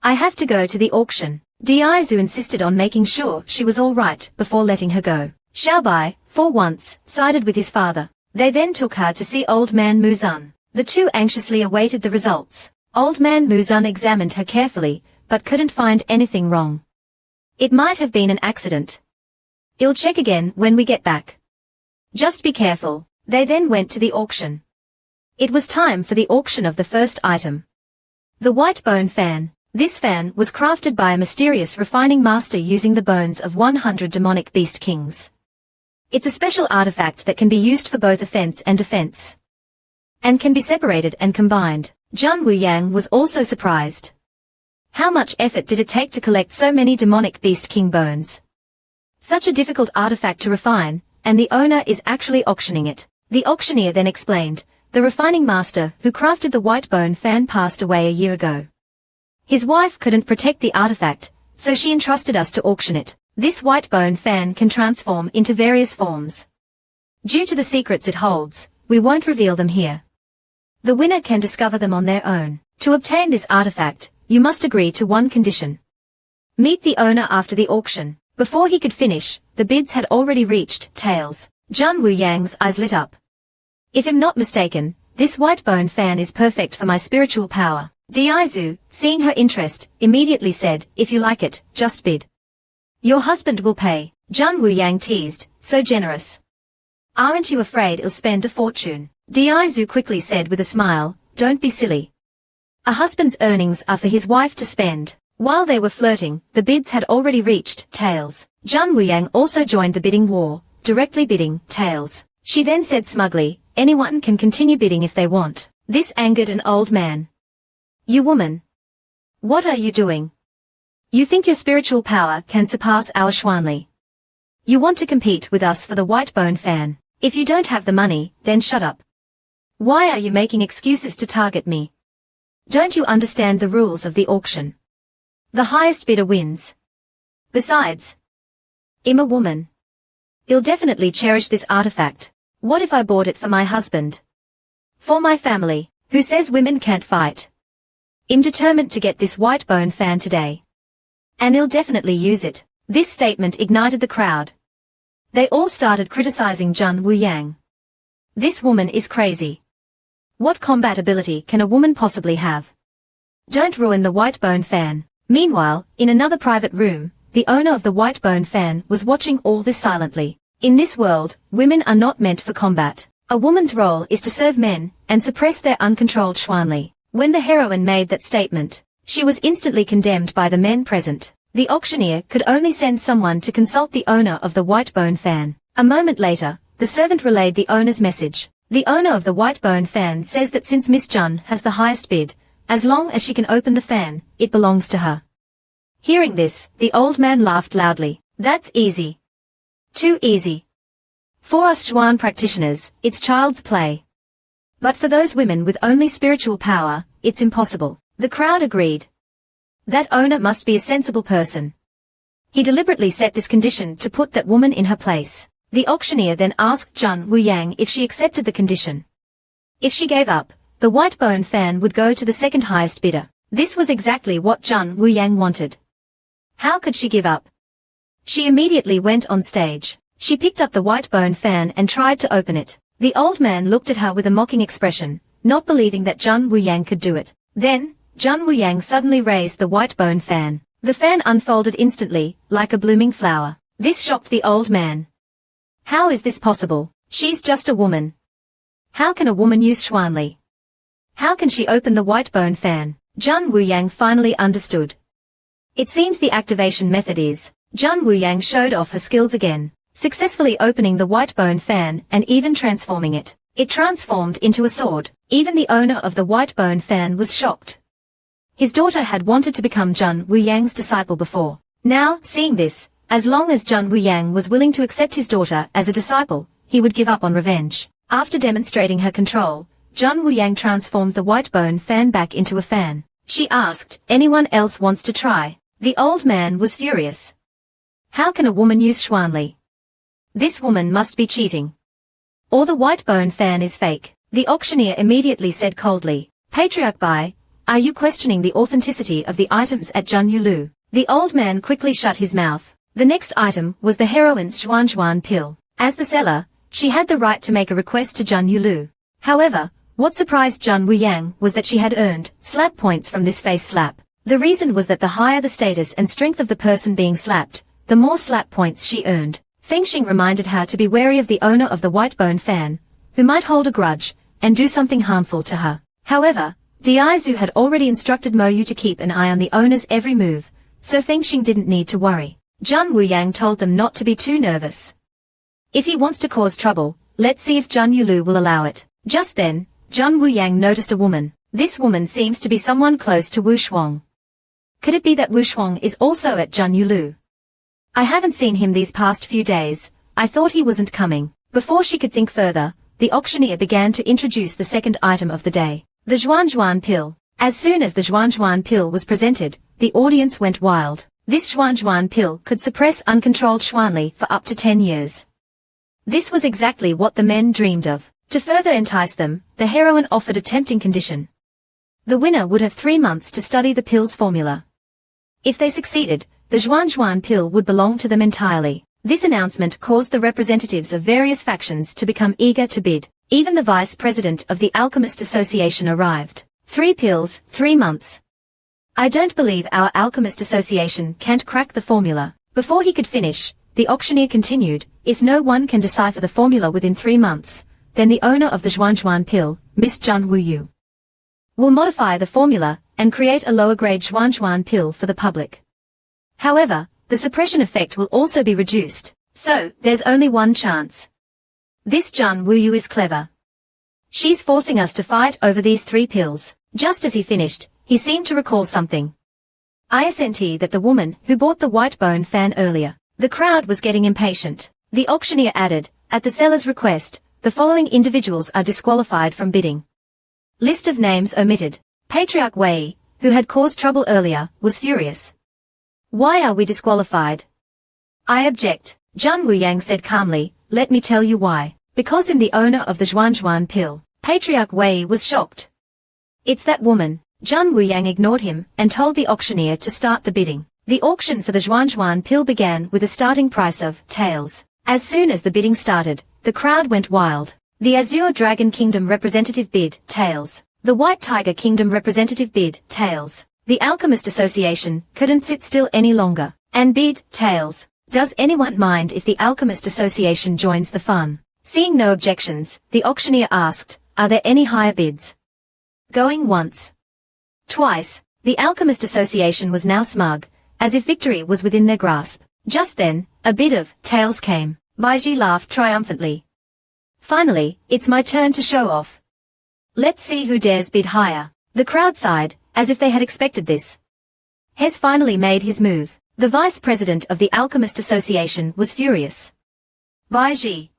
I have to go to the auction. Di Zhu insisted on making sure she was all right before letting her go. Xiaobai, for once, sided with his father. They then took her to see Old Man Muzan. The two anxiously awaited the results. Old Man Muzan examined her carefully, but couldn't find anything wrong. It might have been an accident. I'll check again when we get back. Just be careful. They then went to the auction. It was time for the auction of the first item. The white bone fan. This fan was crafted by a mysterious refining master using the bones of 100 demonic beast kings. It's a special artifact that can be used for both offense and defense, and can be separated and combined. Zhan Wuyang was also surprised. How much effort did it take to collect so many demonic beast king bones? Such a difficult artifact to refine, and the owner is actually auctioning it. The auctioneer then explained, the refining master who crafted the white bone fan passed away a year ago. His wife couldn't protect the artifact, so she entrusted us to auction it. This white bone fan can transform into various forms. Due to the secrets it holds, we won't reveal them here. The winner can discover them on their own. To obtain this artifact, you must agree to one condition. Meet the owner after the auction. Before he could finish, the bids had already reached tails. Zhan Wuyang's eyes lit up. If I'm not mistaken, this white bone fan is perfect for my spiritual power. Di Zhu, seeing her interest, immediately said, if you like it, just bid. Your husband will pay. Zhan Wuyang teased, so generous. Aren't you afraid he'll spend a fortune? Di Zhu quickly said with a smile, don't be silly. A husband's earnings are for his wife to spend. While they were flirting, the bids had already reached tails. Zhan Wuyang also joined the bidding war, directly bidding tails. She then said smugly, anyone can continue bidding if they want. This angered an old man. You woman. What are you doing? You think your spiritual power can surpass our Xuanli. You want to compete with us for the white bone fan. If you don't have the money, then shut up. Why are you making excuses to target me? Don't you understand the rules of the auction? The highest bidder wins. Besides, I'm a woman. I'll definitely cherish this artifact. What if I bought it for my husband? For my family, who says women can't fight? I'm determined to get this white bone fan today. And I'll definitely use it. This statement ignited the crowd. They all started criticizing Zhan Wuyang. This woman is crazy. What combat ability can a woman possibly have? Don't ruin the white bone fan. Meanwhile, in another private room, the owner of the white bone fan was watching all this silently. In this world, women are not meant for combat. A woman's role is to serve men, and suppress their uncontrolled Xuanli. When the heroine made that statement, she was instantly condemned by the men present. The auctioneer could only send someone to consult the owner of the white bone fan. A moment later, the servant relayed the owner's message. The owner of the white bone fan says that since Miss Zhan has the highest bid, as long as she can open the fan, it belongs to her. Hearing this, the old man laughed loudly. That's easy. Too easy. For us Xuan practitioners, it's child's play. But for those women with only spiritual power, it's impossible. The crowd agreed. That owner must be a sensible person. He deliberately set this condition to put that woman in her place. The auctioneer then asked Zhang Wuyang if she accepted the condition. If she gave up, the white bone fan would go to the second highest bidder. This was exactly what Zhang Wuyang wanted. How could she give up? She immediately went on stage. She picked up the white bone fan and tried to open it. The old man looked at her with a mocking expression, not believing that Zhang Wuyang could do it. Then, Zhang Wuyang suddenly raised the white bone fan. The fan unfolded instantly, like a blooming flower. This shocked the old man. How is this possible? She's just a woman. How can a woman use Xuanli? How can she open the white bone fan? Zhang Wuyang finally understood. It seems the activation method is. Zhang Wuyang showed off her skills again, successfully opening the white bone fan and even transforming it. It transformed into a sword. Even the owner of the white bone fan was shocked. His daughter had wanted to become Zhang Wuyang's disciple before. Now, seeing this, as long as Zhang Wuyang was willing to accept his daughter as a disciple, he would give up on revenge. After demonstrating her control, Zhang Wuyang transformed the white bone fan back into a fan. She asked, anyone else wants to try? The old man was furious. How can a woman use Xuanli? This woman must be cheating. Or the white bone fan is fake. The auctioneer immediately said coldly, Patriarch Bai, are you questioning the authenticity of the items at Zhan Yulu? The old man quickly shut his mouth. The next item was the heroine's Xuan pill. As the seller, she had the right to make a request to Zhan Yulu. However, what surprised Zhang Wuyang was that she had earned slap points from this face slap. The reason was that the higher the status and strength of the person being slapped, the more slap points she earned. Fengxing reminded her to be wary of the owner of the white bone fan, who might hold a grudge and do something harmful to her. However, Diaizu had already instructed Mo Yu to keep an eye on the owner's every move, so Fengxing didn't need to worry. Zhang Wuyang told them not to be too nervous. If he wants to cause trouble, let's see if Zhan Yulu will allow it. Just then, Zhang Wuyang noticed a woman. This woman seems to be someone close to Wu Shuang. Could it be that Wu Shuang is also at Zhan Yulu? I haven't seen him these past few days. I thought he wasn't coming. Before she could think further, the auctioneer began to introduce the second item of the day, the Xuan pill. As soon as the Xuan pill was presented, the audience went wild. This Xuan pill could suppress uncontrolled Xuanli for up to 10 years. This was exactly what the men dreamed of. To further entice them, the heroine offered a tempting condition. The winner would have 3 months to study the pill's formula. If they succeeded, the Xuan pill would belong to them entirely. This announcement caused the representatives of various factions to become eager to bid. Even the vice president of the Alchemist Association arrived. 3 pills, 3 months. I don't believe our Alchemist Association can't crack the formula. Before he could finish, the auctioneer continued, if no one can decipher the formula within 3 months, then the owner of the Xuan pill, Miss Zhan Wuyu, will modify the formula and create a lower-grade Xuan pill for the public. However, the suppression effect will also be reduced, so there's only one chance. This Zhan Wuyu is clever. She's forcing us to fight over these 3 pills. Just as he finished, he seemed to recall something. I assent that the woman who bought the white bone fan earlier. The crowd was getting impatient. The auctioneer added, at the seller's request, the following individuals are disqualified from bidding. List of names omitted. Patriarch Wei, who had caused trouble earlier, was furious. Why are we disqualified? I object. Zhang Wuyang said calmly, let me tell you why. Because I'm the owner of the Xuan pill. Patriarch Wei was shocked. It's that woman. Zhang Wuyang ignored him and told the auctioneer to start the bidding. The auction for the Xuan pill began with a starting price of taels. As soon as the bidding started, the crowd went wild. The Azure Dragon Kingdom representative bid taels. The White Tiger Kingdom representative bid taels. The Alchemist Association couldn't sit still any longer and bid taels. Does anyone mind if the Alchemist Association joins the fun? Seeing no objections, the auctioneer asked, are there any higher bids? Going once. Twice. The Alchemist Association was now smug, as if victory was within their grasp. Just then, a bid of tails came. Baiji laughed triumphantly. Finally, it's my turn to show off. Let's see who dares bid higher. The crowd sighed, as if they had expected this. Hes finally made his move. The vice president of the Alchemist Association was furious. Bai Ji.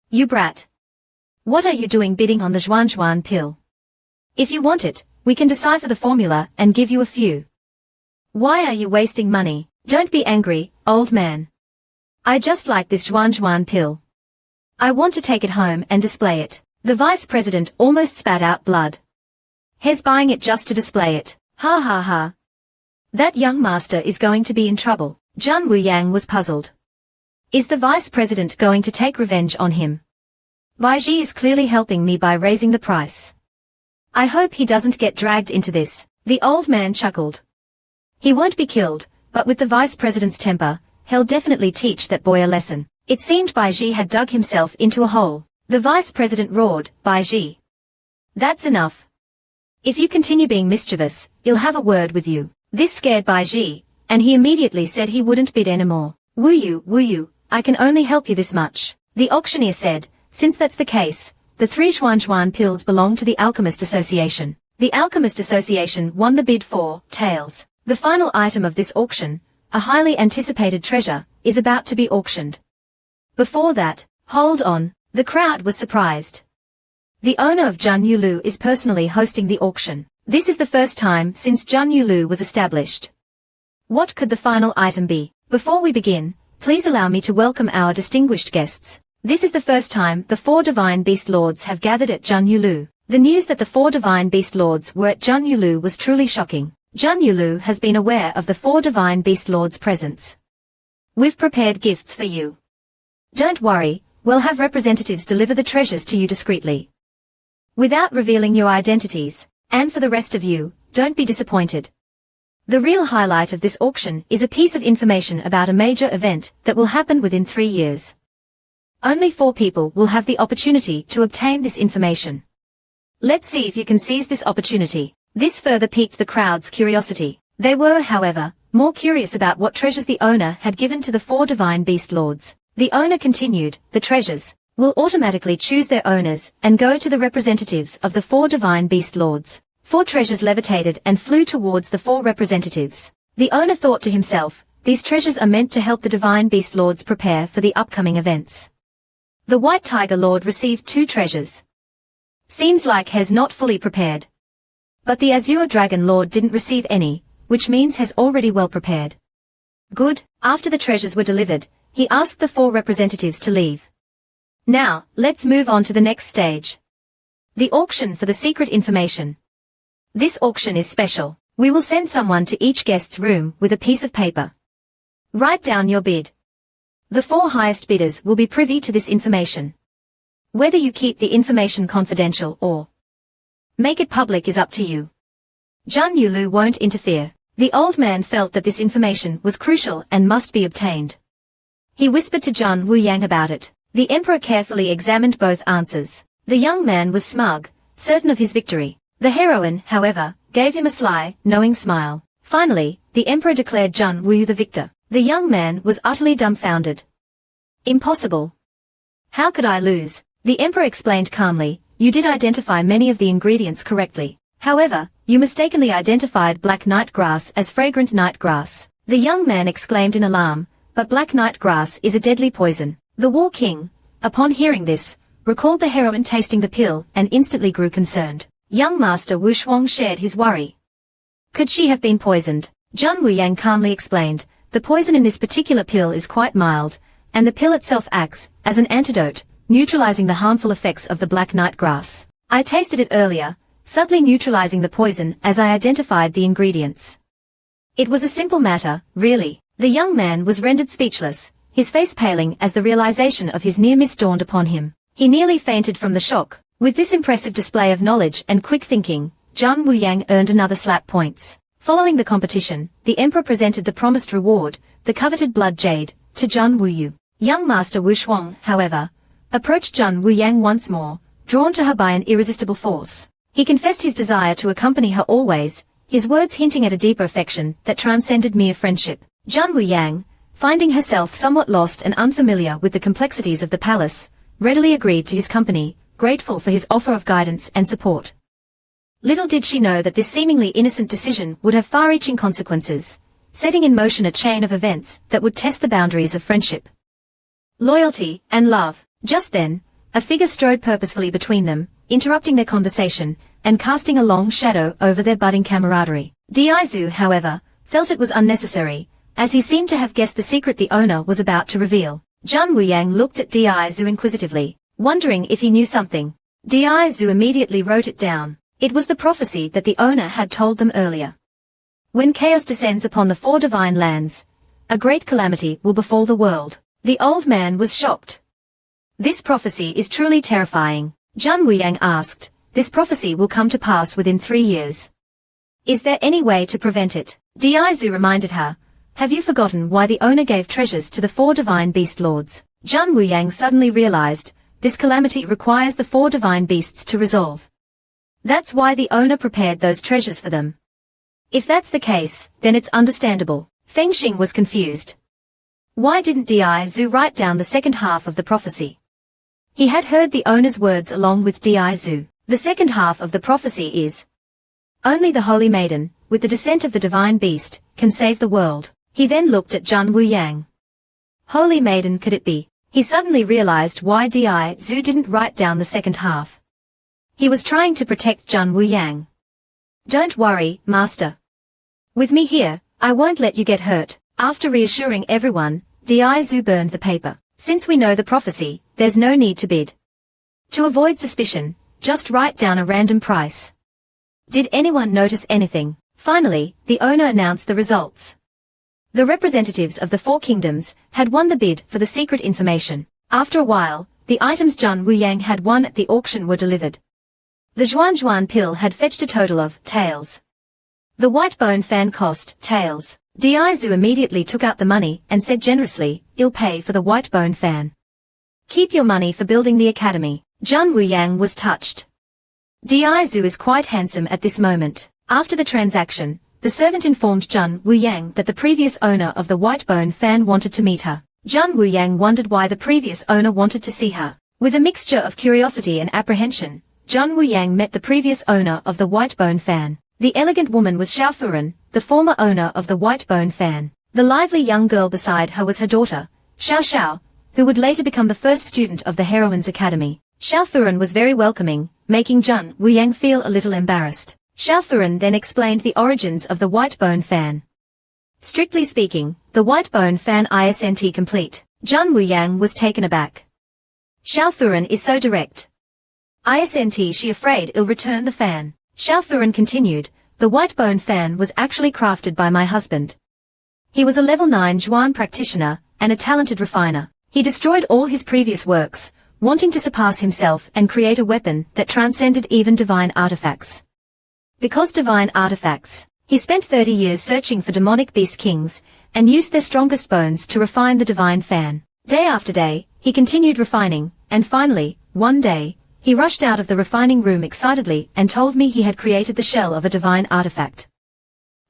You brat. What are you doing bidding on the Zhuan pill? If you want it, we can decipher the formula and give you a few. Why are you wasting money? Don't be angry, old man. I just like this Zhuan pill. I want to take it home and display it. The vice president almost spat out blood. Hes buying it just to display it. Ha ha ha. That young master is going to be in trouble. Zhan Wuyang was puzzled. Is the vice president going to take revenge on him? Bai Ji is clearly helping me by raising the price. I hope he doesn't get dragged into this. The old man chuckled. He won't be killed, but with the vice president's temper, he'll definitely teach that boy a lesson. It seemed Bai Ji had dug himself into a hole. The vice president roared, Bai Ji. That's enough. If you continue being mischievous, he'll have a word with you. This scared Bai Ji, and he immediately said he wouldn't bid anymore. Wu Yu, I can only help you this much. The auctioneer said, since that's the case, the 3 Zhuan pills belong to the Alchemist Association. The Alchemist Association won the bid for tails. The final item of this auction, a highly anticipated treasure, is about to be auctioned. Before that, hold on, the crowd was surprised. The owner of Zhan Yulu is personally hosting the auction. This is the first time since Zhan Yulu was established. What could the final item be? Before we begin, please allow me to welcome our distinguished guests. This is the first time the 4 Divine Beast Lords have gathered at Zhan Yulu. The news that the 4 Divine Beast Lords were at Zhan Yulu was truly shocking. Zhan Yulu has been aware of the 4 Divine Beast Lords' presence. We've prepared gifts for you. Don't worry, we'll have representatives deliver the treasures to you discreetly. Without revealing your identities, and for the rest of you, don't be disappointed. The real highlight of this auction is a piece of information about a major event that will happen within 3 years. Only 4 people will have the opportunity to obtain this information. Let's see if you can seize this opportunity. This further piqued the crowd's curiosity. They were, however, more curious about what treasures the owner had given to the 4 Divine Beast Lords. The owner continued, the treasures will automatically choose their owners and go to the representatives of the 4 Divine Beast Lords. 4 treasures levitated and flew towards the 4 representatives. The owner thought to himself, these treasures are meant to help the Divine Beast Lords prepare for the upcoming events. The White Tiger Lord received 2 treasures. Seems like Hes not fully prepared. But the Azure Dragon Lord didn't receive any, which means Hes already well prepared. Good. After the treasures were delivered, he asked the 4 representatives to leave. Now, let's move on to the next stage. The auction for the secret information. This auction is special. We will send someone to each guest's room with a piece of paper. Write down your bid. The 4 highest bidders will be privy to this information. Whether you keep the information confidential or make it public is up to you. Zhan Yulu won't interfere. The old man felt that this information was crucial and must be obtained. He whispered to Zhan Wuyang about it. The emperor carefully examined both answers. The young man was smug, certain of his victory. The heroine, however, gave him a sly, knowing smile. Finally, the emperor declared Zhan Wu the victor. The young man was utterly dumbfounded. Impossible. How could I lose? The emperor explained calmly, you did identify many of the ingredients correctly. However, you mistakenly identified black nightgrass as fragrant nightgrass. The young man exclaimed in alarm, but black nightgrass is a deadly poison. The War King, upon hearing this, recalled the heroine tasting the pill and instantly grew concerned. Young Master Wu Shuang shared his worry. Could she have been poisoned? Zhan Wuyang calmly explained, the poison in this particular pill is quite mild, and the pill itself acts as an antidote, neutralizing the harmful effects of the black nightgrass. I tasted it earlier, subtly neutralizing the poison as I identified the ingredients. It was a simple matter, really. The young man was rendered speechless, his face paling as the realization of his near miss dawned upon him. He nearly fainted from the shock. With this impressive display of knowledge and quick thinking, Zhan Wuyang earned another slap points. Following the competition, the emperor presented the promised reward, the coveted blood jade, to Zhan Wuyu. Young Master Wu Shuang, however, approached Zhan Wuyang once more, drawn to her by an irresistible force. He confessed his desire to accompany her always, his words hinting at a deeper affection that transcended mere friendship. Zhan Wuyang, finding herself somewhat lost and unfamiliar with the complexities of the palace, readily agreed to his company, grateful for his offer of guidance and support. Little did she know that this seemingly innocent decision would have far-reaching consequences, setting in motion a chain of events that would test the boundaries of friendship, loyalty, and love. Just then, a figure strode purposefully between them, interrupting their conversation, and casting a long shadow over their budding camaraderie. Diaizu, however, felt it was unnecessary, as he seemed to have guessed the secret the owner was about to reveal. Zhang Wuyang looked at Diaizu inquisitively, wondering if he knew something. Diaizu immediately wrote it down. It was the prophecy that the owner had told them earlier. When chaos descends upon the 4 divine lands, a great calamity will befall the world. The old man was shocked. This prophecy is truly terrifying. Zhang Wuyang asked, this prophecy will come to pass within 3 years. Is there any way to prevent it? Diaizu reminded her, have you forgotten why the owner gave treasures to the 4 divine beast lords? Zhang Wuyang suddenly realized, this calamity requires the 4 divine beasts to resolve. That's why the owner prepared those treasures for them. If that's the case, then it's understandable. Feng Xing was confused. Why didn't Diaizu write down the second half of the prophecy? He had heard the owner's words along with Diaizu. The second half of the prophecy is, only the holy maiden, with the descent of the divine beast, can save the world. He then looked at Zhang Wuyang. Holy maiden could it be? He suddenly realized why Diaizu didn't write down the second half. He was trying to protect Zhang Wuyang. Don't worry, master. With me here, I won't let you get hurt. After reassuring everyone, Diaizu burned the paper. Since we know the prophecy, there's no need to bid. To avoid suspicion, just write down a random price. Did anyone notice anything? Finally, the owner announced the results. The representatives of the 4 kingdoms had won the bid for the secret information. After a while, the items Zhang Wuyang had won at the auction were delivered. The Zhuan pill had fetched a total of taels. The white bone fan cost taels. Diaizu immediately took out the money and said generously, I'll pay for the white bone fan. Keep your money for building the academy. Zhang Wuyang was touched. Diaizu is quite handsome at this moment. After the transaction, the servant informed Zhang Wuyang that the previous owner of the white bone fan wanted to meet her. Zhang Wuyang wondered why the previous owner wanted to see her. With a mixture of curiosity and apprehension, Zhang Wuyang met the previous owner of the white bone fan. The elegant woman was Xiao Furen, the former owner of the white bone fan. The lively young girl beside her was her daughter, Xiao Xiao, who would later become the first student of the Heroines Academy. Xiao Furen was very welcoming, making Zhang Wuyang feel a little embarrassed. Xiao Furen then explained the origins of the white bone fan. Strictly speaking, the white bone fan isn't complete. Zhang Wuyang was taken aback. Xiao Furen is so direct. Isn't she afraid I'll return the fan? Xiao Furen continued, the white bone fan was actually crafted by my husband. He was a level 9 Zhuan practitioner, and a talented refiner. He destroyed all his previous works, wanting to surpass himself and create a weapon that transcended even divine artifacts. Because divine artifacts, he spent 30 years searching for demonic beast kings, and used their strongest bones to refine the divine fan. Day after day, he continued refining, and finally, one day, he rushed out of the refining room excitedly and told me he had created the shell of a divine artifact.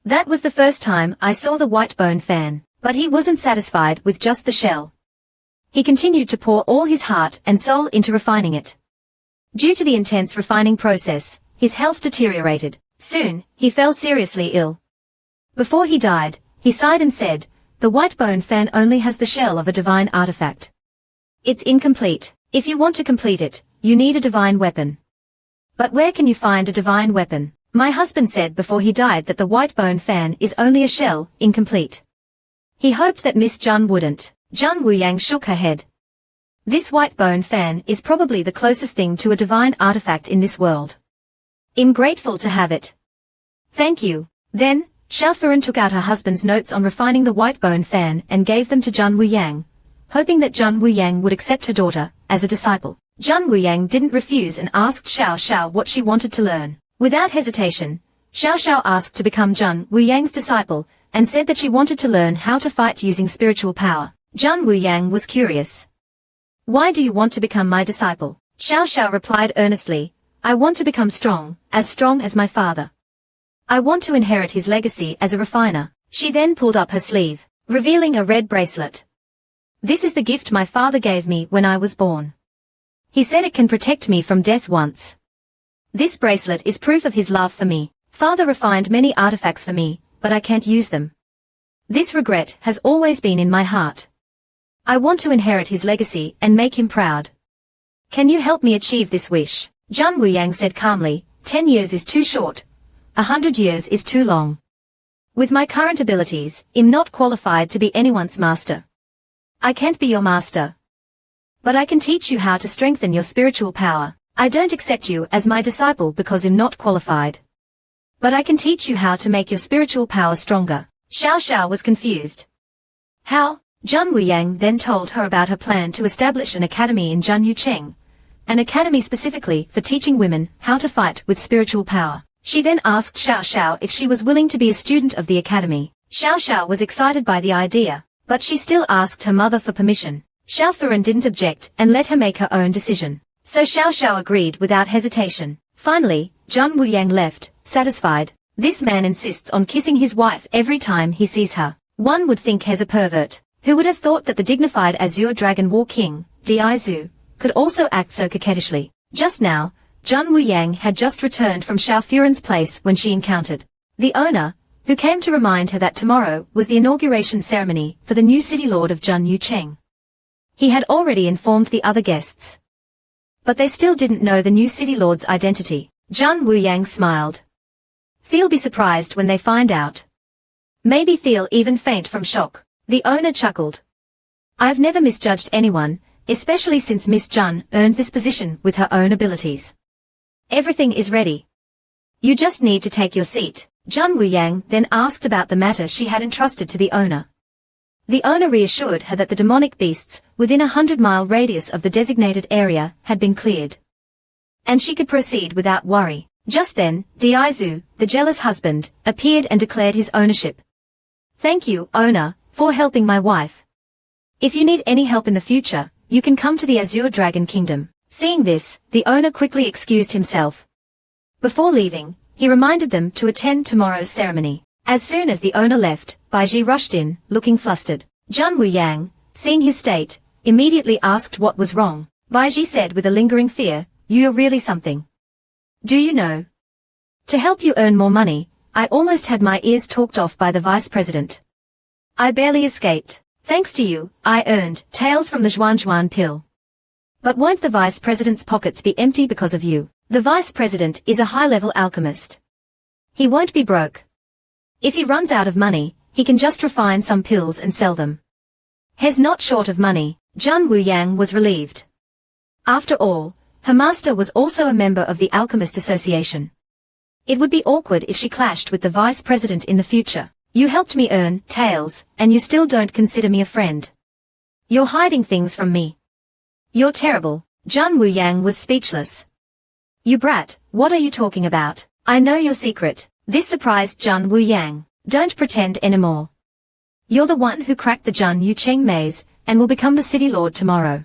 That was the first time I saw the white bone fan, but he wasn't satisfied with just the shell. He continued to pour all his heart and soul into refining it. Due to the intense refining process, his health deteriorated. Soon, he fell seriously ill. Before he died, he sighed and said, the white bone fan only has the shell of a divine artifact. It's incomplete. If you want to complete it, you need a divine weapon. But where can you find a divine weapon? My husband said before he died that the white bone fan is only a shell, incomplete. He hoped that Miss Zhang wouldn't. Zhang Wuyang shook her head. This white bone fan is probably the closest thing to a divine artifact in this world. I'm grateful to have it. Thank you. Then, Xiao Furen took out her husband's notes on refining the white bone fan and gave them to Zhang Wuyang, hoping that Zhang Wuyang would accept her daughter as a disciple. Zhang Wuyang didn't refuse and asked Xiao Xiao what she wanted to learn. Without hesitation, Xiao Xiao asked to become Zhang Wuyang's disciple, and said that she wanted to learn how to fight using spiritual power. Zhang Wuyang was curious. Why do you want to become my disciple? Xiao Xiao replied earnestly, I want to become strong as my father. I want to inherit his legacy as a refiner. She then pulled up her sleeve, revealing a red bracelet. This is the gift my father gave me when I was born. He said it can protect me from death once. This bracelet is proof of his love for me. Father refined many artifacts for me, but I can't use them. This regret has always been in my heart. I want to inherit his legacy and make him proud. Can you help me achieve this wish? Zhang Wuyang said calmly, 10 years is too short. 100 years is too long. With my current abilities, I'm not qualified to be anyone's master. I can't be your master. But I can teach you how to strengthen your spiritual power. I don't accept you as my disciple because I'm not qualified. But I can teach you how to make your spiritual power stronger. Xiao Xiao was confused. How? Zhang Wuyang then told her about her plan to establish an academy in Junyucheng, an academy specifically for teaching women how to fight with spiritual power. She then asked Xiao Xiao if she was willing to be a student of the academy. Xiao Xiao was excited by the idea, but she still asked her mother for permission. Xiao Furen didn't object and let her make her own decision. So Xiao Xiao agreed without hesitation. Finally, Zhang Wuyang left, satisfied. This man insists on kissing his wife every time he sees her. One would think he's a pervert. Who would have thought that the dignified Azure Dragon War King, Dizu, could also act so coquettishly? Just now, Zhang Wuyang had just returned from Xiao Furen's place when she encountered the owner, who came to remind her that tomorrow was the inauguration ceremony for the new city lord of Junyucheng. He had already informed the other guests. But they still didn't know the new city lord's identity. Zhang Wuyang smiled. They'll be surprised when they find out. Maybe they'll even faint from shock. The owner chuckled. I've never misjudged anyone, especially since Miss Zhang earned this position with her own abilities. Everything is ready. You just need to take your seat. Zhang Wuyang then asked about the matter she had entrusted to the owner. The owner reassured her that the demonic beasts within a 100-mile radius of the designated area had been cleared. And she could proceed without worry. Just then, Dizu, the jealous husband, appeared and declared his ownership. Thank you, owner, for helping my wife. If you need any help in the future, you can come to the Azure Dragon Kingdom. Seeing this, the owner quickly excused himself. Before leaving, he reminded them to attend tomorrow's ceremony. As soon as the owner left, Baiji rushed in, looking flustered. Zhang Wuyang, seeing his state, immediately asked what was wrong. Baiji said with a lingering fear, "You're really something. Do you know? To help you earn more money, I almost had my ears talked off by the vice president. I barely escaped. Thanks to you, I earned tails from the Zhuan pill. But won't the vice president's pockets be empty because of you? The vice president is a high-level alchemist. He won't be broke. If he runs out of money, he can just refine some pills and sell them. He's not short of money." Zhang Wuyang was relieved. After all, her master was also a member of the Alchemist Association. It would be awkward if she clashed with the vice president in the future. You helped me earn tails, and you still don't consider me a friend. You're hiding things from me. You're terrible. Zhang Wuyang was speechless. You brat, what are you talking about? I know your secret. This surprised Zhang Wuyang. Don't pretend anymore. You're the one who cracked the Junyucheng maze, and will become the city lord tomorrow.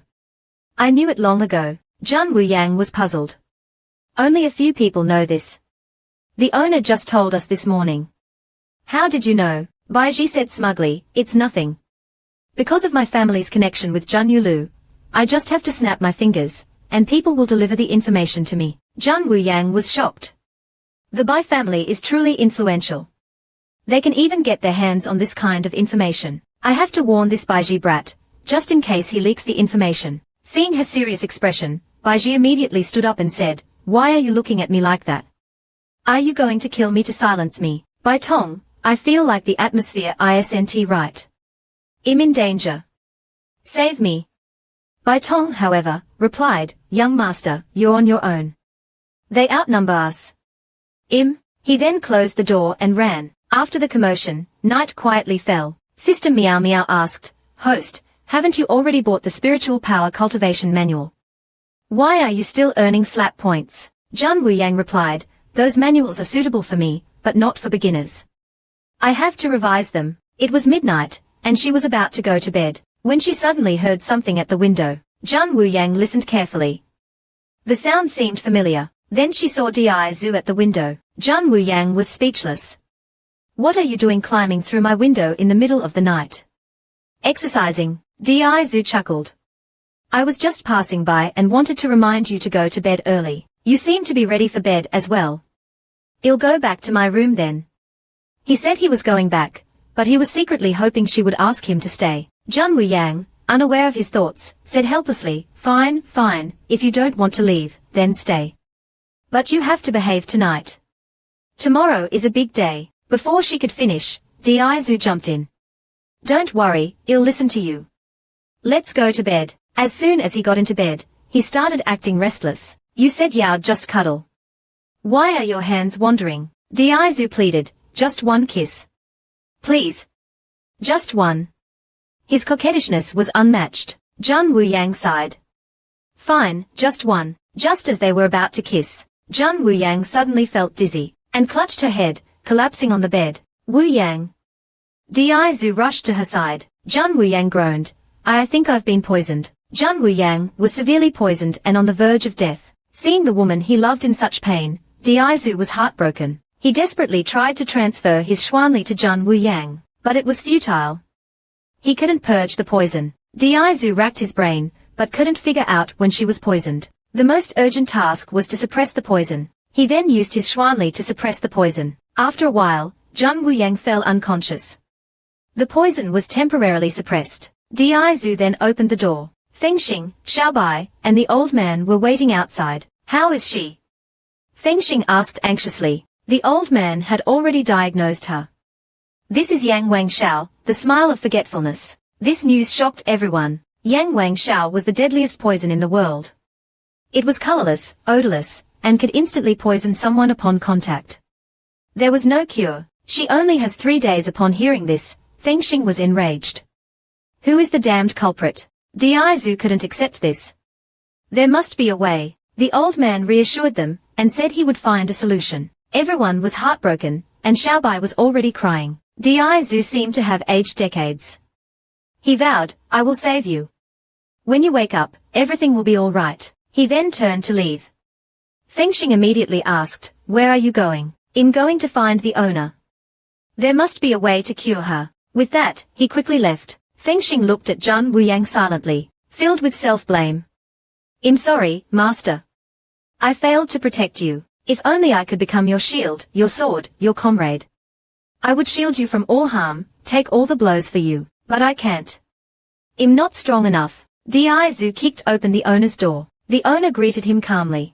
I knew it long ago. Zhang Wuyang was puzzled. Only a few people know this. The owner just told us this morning. How did you know? Baiji said smugly, it's nothing. Because of my family's connection with Junyulu, I just have to snap my fingers, and people will deliver the information to me. Zhang Wuyang was shocked. The Bai family is truly influential. They can even get their hands on this kind of information. I have to warn this Baiji brat, just in case he leaks the information. Seeing her serious expression, Baiji immediately stood up and said, why are you looking at me like that? Are you going to kill me to silence me? Bai Tong, I feel like the atmosphere isn't right. I'm in danger. Save me. Bai Tong, however, replied, young master, you're on your own. They outnumber us. He then closed the door and ran. After the commotion, night quietly fell. Sister Meow Meow asked, host, haven't you already bought the spiritual power cultivation manual? Why are you still earning slap points? Zhang Wuyang replied, those manuals are suitable for me, but not for beginners. I have to revise them. It was midnight, and she was about to go to bed, when she suddenly heard something at the window. Zhang Wuyang listened carefully. The sound seemed familiar. Then she saw Dizu at the window. Zhang Wuyang was speechless. What are you doing climbing through my window in the middle of the night? Exercising. Dizu chuckled. I was just passing by and wanted to remind you to go to bed early. You seem to be ready for bed as well. I'll go back to my room then. He said he was going back, but he was secretly hoping she would ask him to stay. Jun Wuyang, unaware of his thoughts, said helplessly, fine, fine, if you don't want to leave, then stay. But you have to behave tonight. Tomorrow is a big day. Before she could finish, Dizu jumped in. Don't worry, I'll listen to you. Let's go to bed. As soon as he got into bed, he started acting restless. You said you'd just cuddle. Why are your hands wandering? Dizu pleaded, just one kiss. Please. Just one. His coquettishness was unmatched. Jun Wuyang sighed. Fine, just one. Just as they were about to kiss, Jun Wuyang suddenly felt dizzy, and clutched her head, collapsing on the bed. Wuyang. Dizu rushed to her side. Jun Wuyang groaned. I think I've been poisoned. Jun Wuyang was severely poisoned and on the verge of death. Seeing the woman he loved in such pain, Dizu was heartbroken. He desperately tried to transfer his Xuanli to Jun Wuyang, but it was futile. He couldn't purge the poison. Dizu racked his brain, but couldn't figure out when she was poisoned. The most urgent task was to suppress the poison. He then used his Xuanli to suppress the poison. After a while, Jun Wuyang fell unconscious. The poison was temporarily suppressed. Dizu then opened the door. Fengxing, Xiaobai, and the old man were waiting outside. How is she? Fengxing asked anxiously. The old man had already diagnosed her. This is Yang Wangshao, the smile of forgetfulness. This news shocked everyone. Yang Wangshao was the deadliest poison in the world. It was colorless, odorless, and could instantly poison someone upon contact. There was no cure. She only has 3 days. Upon hearing this, Fengxing was enraged. Who is the damned culprit? Dizu couldn't accept this. There must be a way. The old man reassured them, and said he would find a solution. Everyone was heartbroken, and Xiaobai was already crying. Dizu seemed to have aged decades. He vowed, I will save you. When you wake up, everything will be all right. He then turned to leave. Fengxing immediately asked, where are you going? I'm going to find the owner. There must be a way to cure her. With that, he quickly left. Fengxing looked at Jun Wuyang silently, filled with self-blame. I'm sorry, master. I failed to protect you. If only I could become your shield, your sword, your comrade. I would shield you from all harm, take all the blows for you, but I can't. I'm not strong enough. Dizu kicked open the owner's door. The owner greeted him calmly.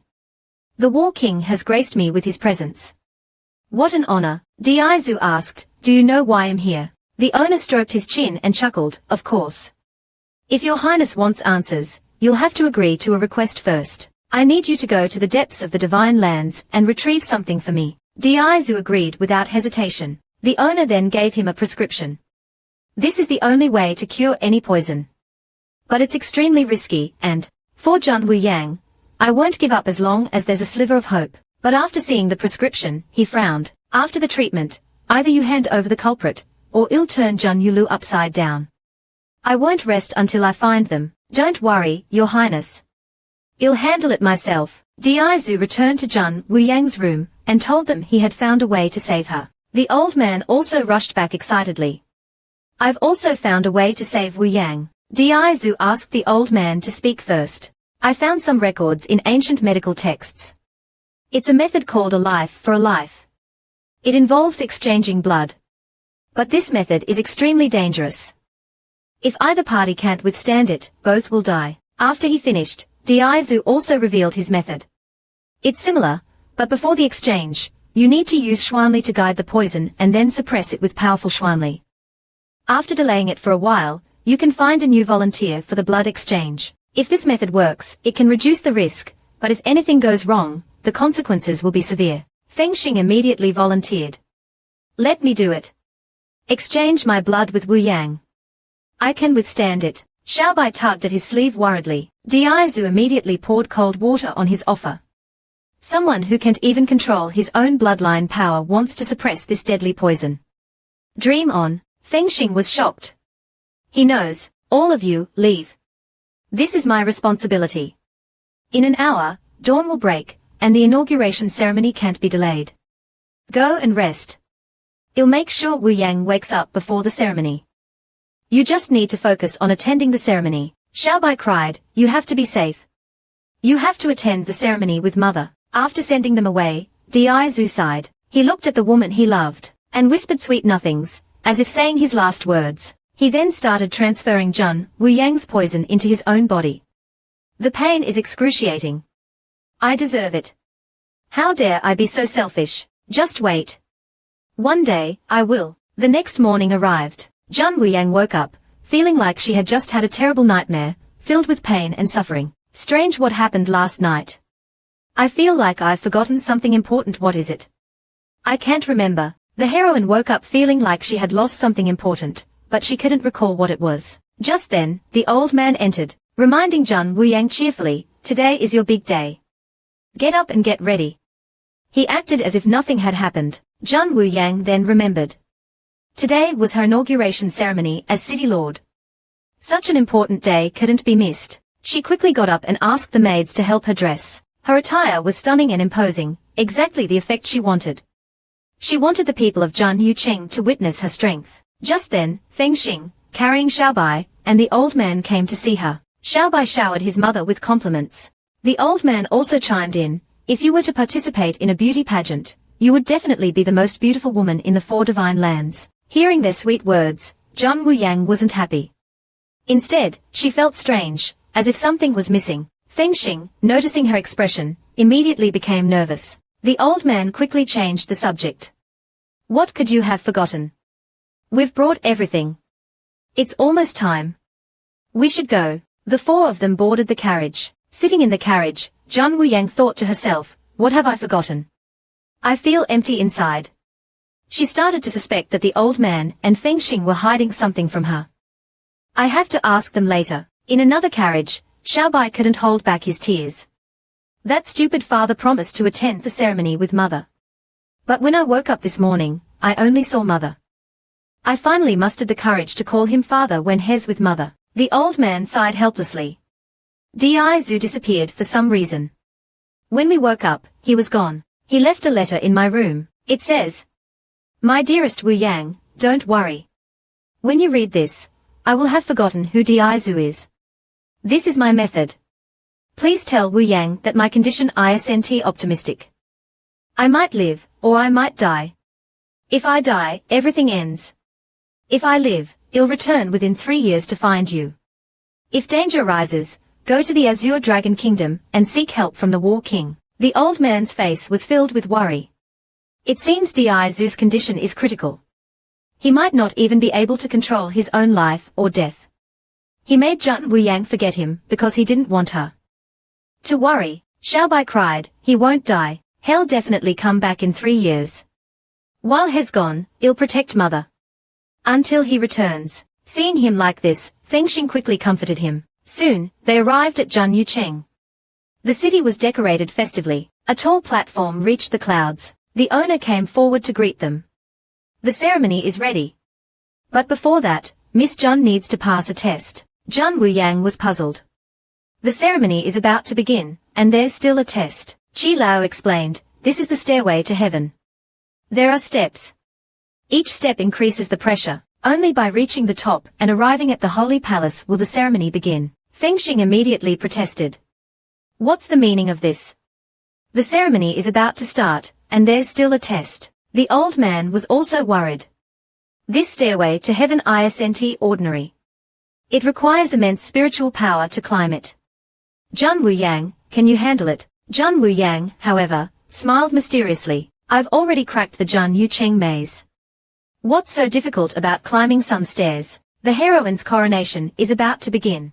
The War King has graced me with his presence. What an honor, Dizu asked, do you know why I'm here? The owner stroked his chin and chuckled, of course. If your highness wants answers, you'll have to agree to a request first. I need you to go to the depths of the divine lands and retrieve something for me. Dizu agreed without hesitation. The owner then gave him a prescription. This is the only way to cure any poison. But it's extremely risky, and, for Jun Wuyang, I won't give up as long as there's a sliver of hope. But after seeing the prescription, he frowned. After the treatment, either you hand over the culprit, or I'll turn Jun Yulu upside down. I won't rest until I find them. Don't worry, your highness. I'll handle it myself. Dizu returned to Jun Wuyang's room, and told them he had found a way to save her. The old man also rushed back excitedly. I've also found a way to save Wuyang. Dizu asked the old man to speak first. I found some records in ancient medical texts. It's a method called a life for a life. It involves exchanging blood. But this method is extremely dangerous. If either party can't withstand it, both will die. After he finished, Dizu also revealed his method. It's similar, but before the exchange, you need to use Xuanli to guide the poison and then suppress it with powerful Xuanli. After delaying it for a while, you can find a new volunteer for the blood exchange. If this method works, it can reduce the risk, but if anything goes wrong, the consequences will be severe. Fengxing immediately volunteered. Let me do it. Exchange my blood with Wuyang. I can withstand it. Xiaobai tugged at his sleeve worriedly. Dizu immediately poured cold water on his offer. Someone who can't even control his own bloodline power wants to suppress this deadly poison. Dream on. Fengxing was shocked. He knows. All of you, leave. This is my responsibility. In an hour, dawn will break, and the inauguration ceremony can't be delayed. Go and rest. I'll make sure Wuyang wakes up before the ceremony. You just need to focus on attending the ceremony. Xiaobai cried, you have to be safe. You have to attend the ceremony with mother. After sending them away, Di Zhu sighed. He looked at the woman he loved, and whispered sweet nothings, as if saying his last words. He then started transferring Jun Wuyang's poison into his own body. The pain is excruciating. I deserve it. How dare I be so selfish? Just wait. One day, I will. The next morning arrived. Jun Wuyang woke up, feeling like she had just had a terrible nightmare, filled with pain and suffering. Strange, what happened last night? I feel like I've forgotten something important. What is it? I can't remember. The heroine woke up feeling like she had lost something important, but she couldn't recall what it was. Just then, the old man entered, reminding Jun Wuyang cheerfully, "Today is your big day. Get up and get ready." He acted as if nothing had happened. Jun Wuyang then remembered. Today was her inauguration ceremony as city lord. Such an important day couldn't be missed. She quickly got up and asked the maids to help her dress. Her attire was stunning and imposing, exactly the effect she wanted. She wanted the people of Jun Yucheng to witness her strength. Just then, Feng Xing, carrying Xiaobai, and the old man came to see her. Xiaobai showered his mother with compliments. The old man also chimed in, "If you were to participate in a beauty pageant, you would definitely be the most beautiful woman in the 4 divine lands." Hearing their sweet words, Jun Wuyang wasn't happy. Instead, she felt strange, as if something was missing. Feng Xing, noticing her expression, immediately became nervous. The old man quickly changed the subject. "What could you have forgotten? We've brought everything. It's almost time. We should go." The 4 of them boarded the carriage. Sitting in the carriage, Jun Wuyang thought to herself, "What have I forgotten? I feel empty inside." She started to suspect that the old man and Feng Xing were hiding something from her. "I have to ask them later." In another carriage, Xiaobai couldn't hold back his tears. That stupid father promised to attend the ceremony with mother. But when I woke up this morning, I only saw mother. I finally mustered the courage to call him father when he's with mother. The old man sighed helplessly. Di Zhu disappeared for some reason. When we woke up, he was gone. He left a letter in my room. It says, "My dearest Wu Yang, don't worry. When you read this, I will have forgotten who Di Zhu is. This is my method. Please tell Wu Yang that my condition isn't optimistic. I might live, or I might die. If I die, everything ends. If I live, I'll return within 3 years to find you. If danger arises, go to the Azure Dragon Kingdom and seek help from the War King." The old man's face was filled with worry. It seems Di Zhu's condition is critical. He might not even be able to control his own life or death. He made Jun Wuyang forget him because he didn't want her to worry. Xiaobai cried, "He won't die. He'll definitely come back in 3 years. While he's gone, I'll protect mother until he returns." Seeing him like this, Feng Xing quickly comforted him. Soon, they arrived at Jun Yucheng. The city was decorated festively. A tall platform reached the clouds. The owner came forward to greet them. "The ceremony is ready. But before that, Miss Jun needs to pass a test." Jun Wuyang was puzzled. "The ceremony is about to begin, and there's still a test." Qi Lao explained, "This is the stairway to heaven. There are steps. Each step increases the pressure. Only by reaching the top and arriving at the Holy Palace will the ceremony begin." Feng Xing immediately protested. "What's the meaning of this? The ceremony is about to start, and there's still a test." The old man was also worried. "This stairway to heaven isn't ordinary. It requires immense spiritual power to climb it. Jun Wuyang, can you handle it?" Jun Wuyang, however, smiled mysteriously. "I've already cracked the Jun Yucheng maze. What's so difficult about climbing some stairs? The heroine's coronation is about to begin.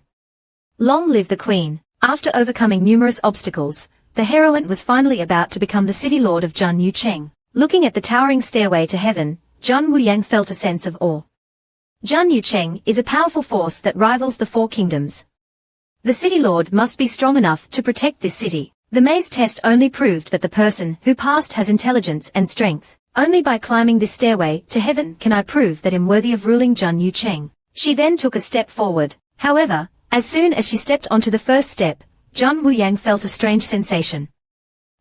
Long live the queen." After overcoming numerous obstacles, the heroine was finally about to become the city lord of Jun Yucheng. Looking at the towering stairway to heaven, Jun Wuyang felt a sense of awe. Jun Yucheng is a powerful force that rivals the 4 kingdoms. The city lord must be strong enough to protect this city. The maze test only proved that the person who passed has intelligence and strength. Only by climbing this stairway to heaven can I prove that I'm worthy of ruling Jun Yucheng. She then took a step forward. However, as soon as she stepped onto the first step, Jun Wuyang felt a strange sensation.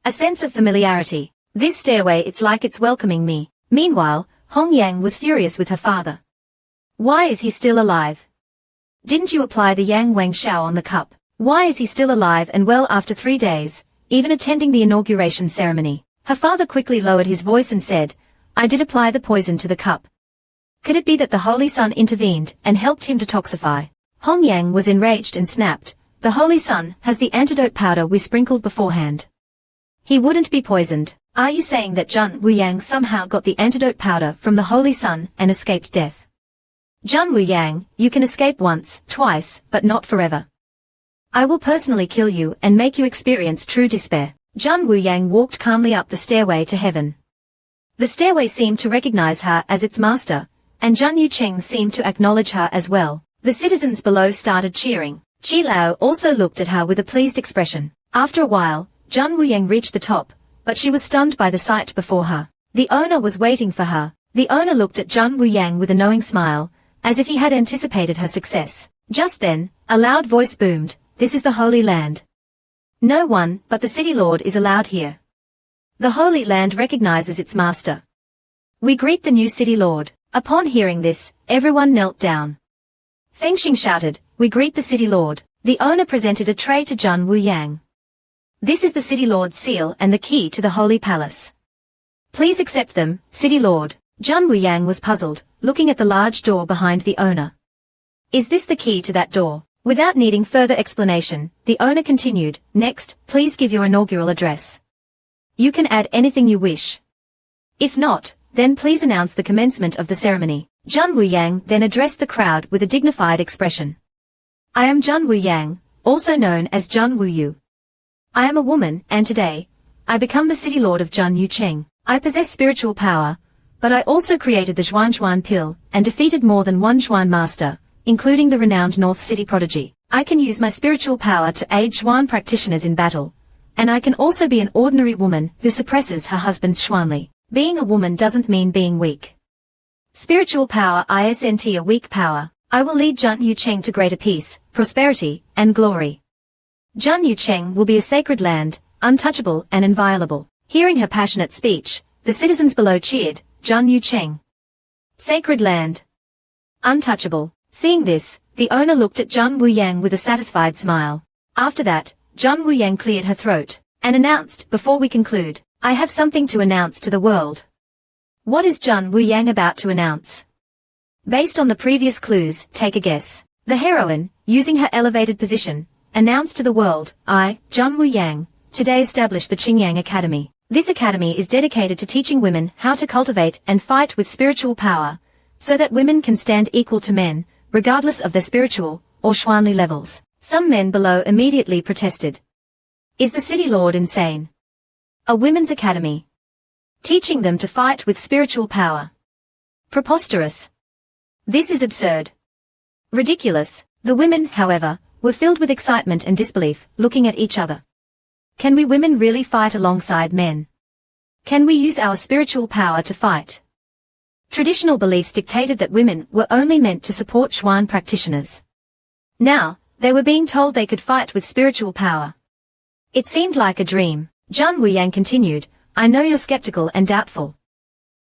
A sense of familiarity. "This stairway, it's like it's welcoming me." Meanwhile, Hong Yang was furious with her father. "Why is he still alive? Didn't you apply the Yang Wang Shao on the cup? Why is he still alive and well after 3 days? even attending the inauguration ceremony. Her father quickly lowered his voice and said, "I did apply the poison to the cup." Could it be that the Holy Sun intervened and helped him detoxify? Hong Yang was enraged and snapped, "The Holy Sun has the antidote powder we sprinkled beforehand. He wouldn't be poisoned. Are you saying that Jun Wuyang somehow got the antidote powder from the Holy Sun and escaped death? Jun Wuyang, you can escape once, twice, but not forever. I will personally kill you and make you experience true despair." Jun Wuyang walked calmly up the stairway to heaven. The stairway seemed to recognize her as its master, and Jun Yucheng seemed to acknowledge her as well. The citizens below started cheering. Qi Lao also looked at her with a pleased expression. After a while, Jun Wuyang reached the top, but she was stunned by the sight before her. The owner was waiting for her. The owner looked at Jun Wuyang with a knowing smile, as if he had anticipated her success. Just then, a loud voice boomed, "This is the Holy Land. No one but the City Lord is allowed here. The Holy Land recognizes its master. We greet the new City Lord." Upon hearing this, everyone knelt down. Feng Xing shouted, "We greet the City Lord." The owner presented a tray to Jun Wuyang. "This is the City Lord's seal and the key to the Holy Palace. Please accept them, City Lord." Jun Wuyang was puzzled, looking at the large door behind the owner. "Is this the key to that door?" Without needing further explanation, the owner continued, "Next, please give your inaugural address. You can add anything you wish. If not, then please announce the commencement of the ceremony." Jun Wuyang then addressed the crowd with a dignified expression. "I am Jun Wuyang, also known as Jun Wuyu. I am a woman, and today, I become the City Lord of Jun Yucheng. I possess spiritual power, but I also created the Zhuan pill and defeated more than one Zhuan master, including the renowned North City prodigy. I can use my spiritual power to aid Zhuan practitioners in battle, and I can also be an ordinary woman who suppresses her husband's Xuanli. Being a woman doesn't mean being weak. Spiritual power isn't a weak power. I will lead Jun Yucheng to greater peace, prosperity, and glory. Jun Yucheng will be a sacred land, untouchable and inviolable." Hearing her passionate speech, the citizens below cheered, "Jun Yucheng. Sacred land. Untouchable." Seeing this, the owner looked at Jun Wuyang with a satisfied smile. After that, Jun Wuyang cleared her throat, and announced, "Before we conclude, I have something to announce to the world." What is Jun Wuyang about to announce? Based on the previous clues, take a guess. The heroine, using her elevated position, announced to the world, "I, Jun Wuyang, today established the Qingyang Academy. This academy is dedicated to teaching women how to cultivate and fight with spiritual power, so that women can stand equal to men, regardless of their spiritual or Xuanli levels." Some men below immediately protested. Is the City Lord insane? A women's academy, teaching them to fight with spiritual power. Preposterous. This is absurd. Ridiculous. The women, however, were filled with excitement and disbelief, looking at each other. Can we women really fight alongside men? Can we use our spiritual power to fight? Traditional beliefs dictated that women were only meant to support Xuan practitioners. Now, they were being told they could fight with spiritual power. It seemed like a dream. Jun Wuyang continued, "I know you're skeptical and doubtful.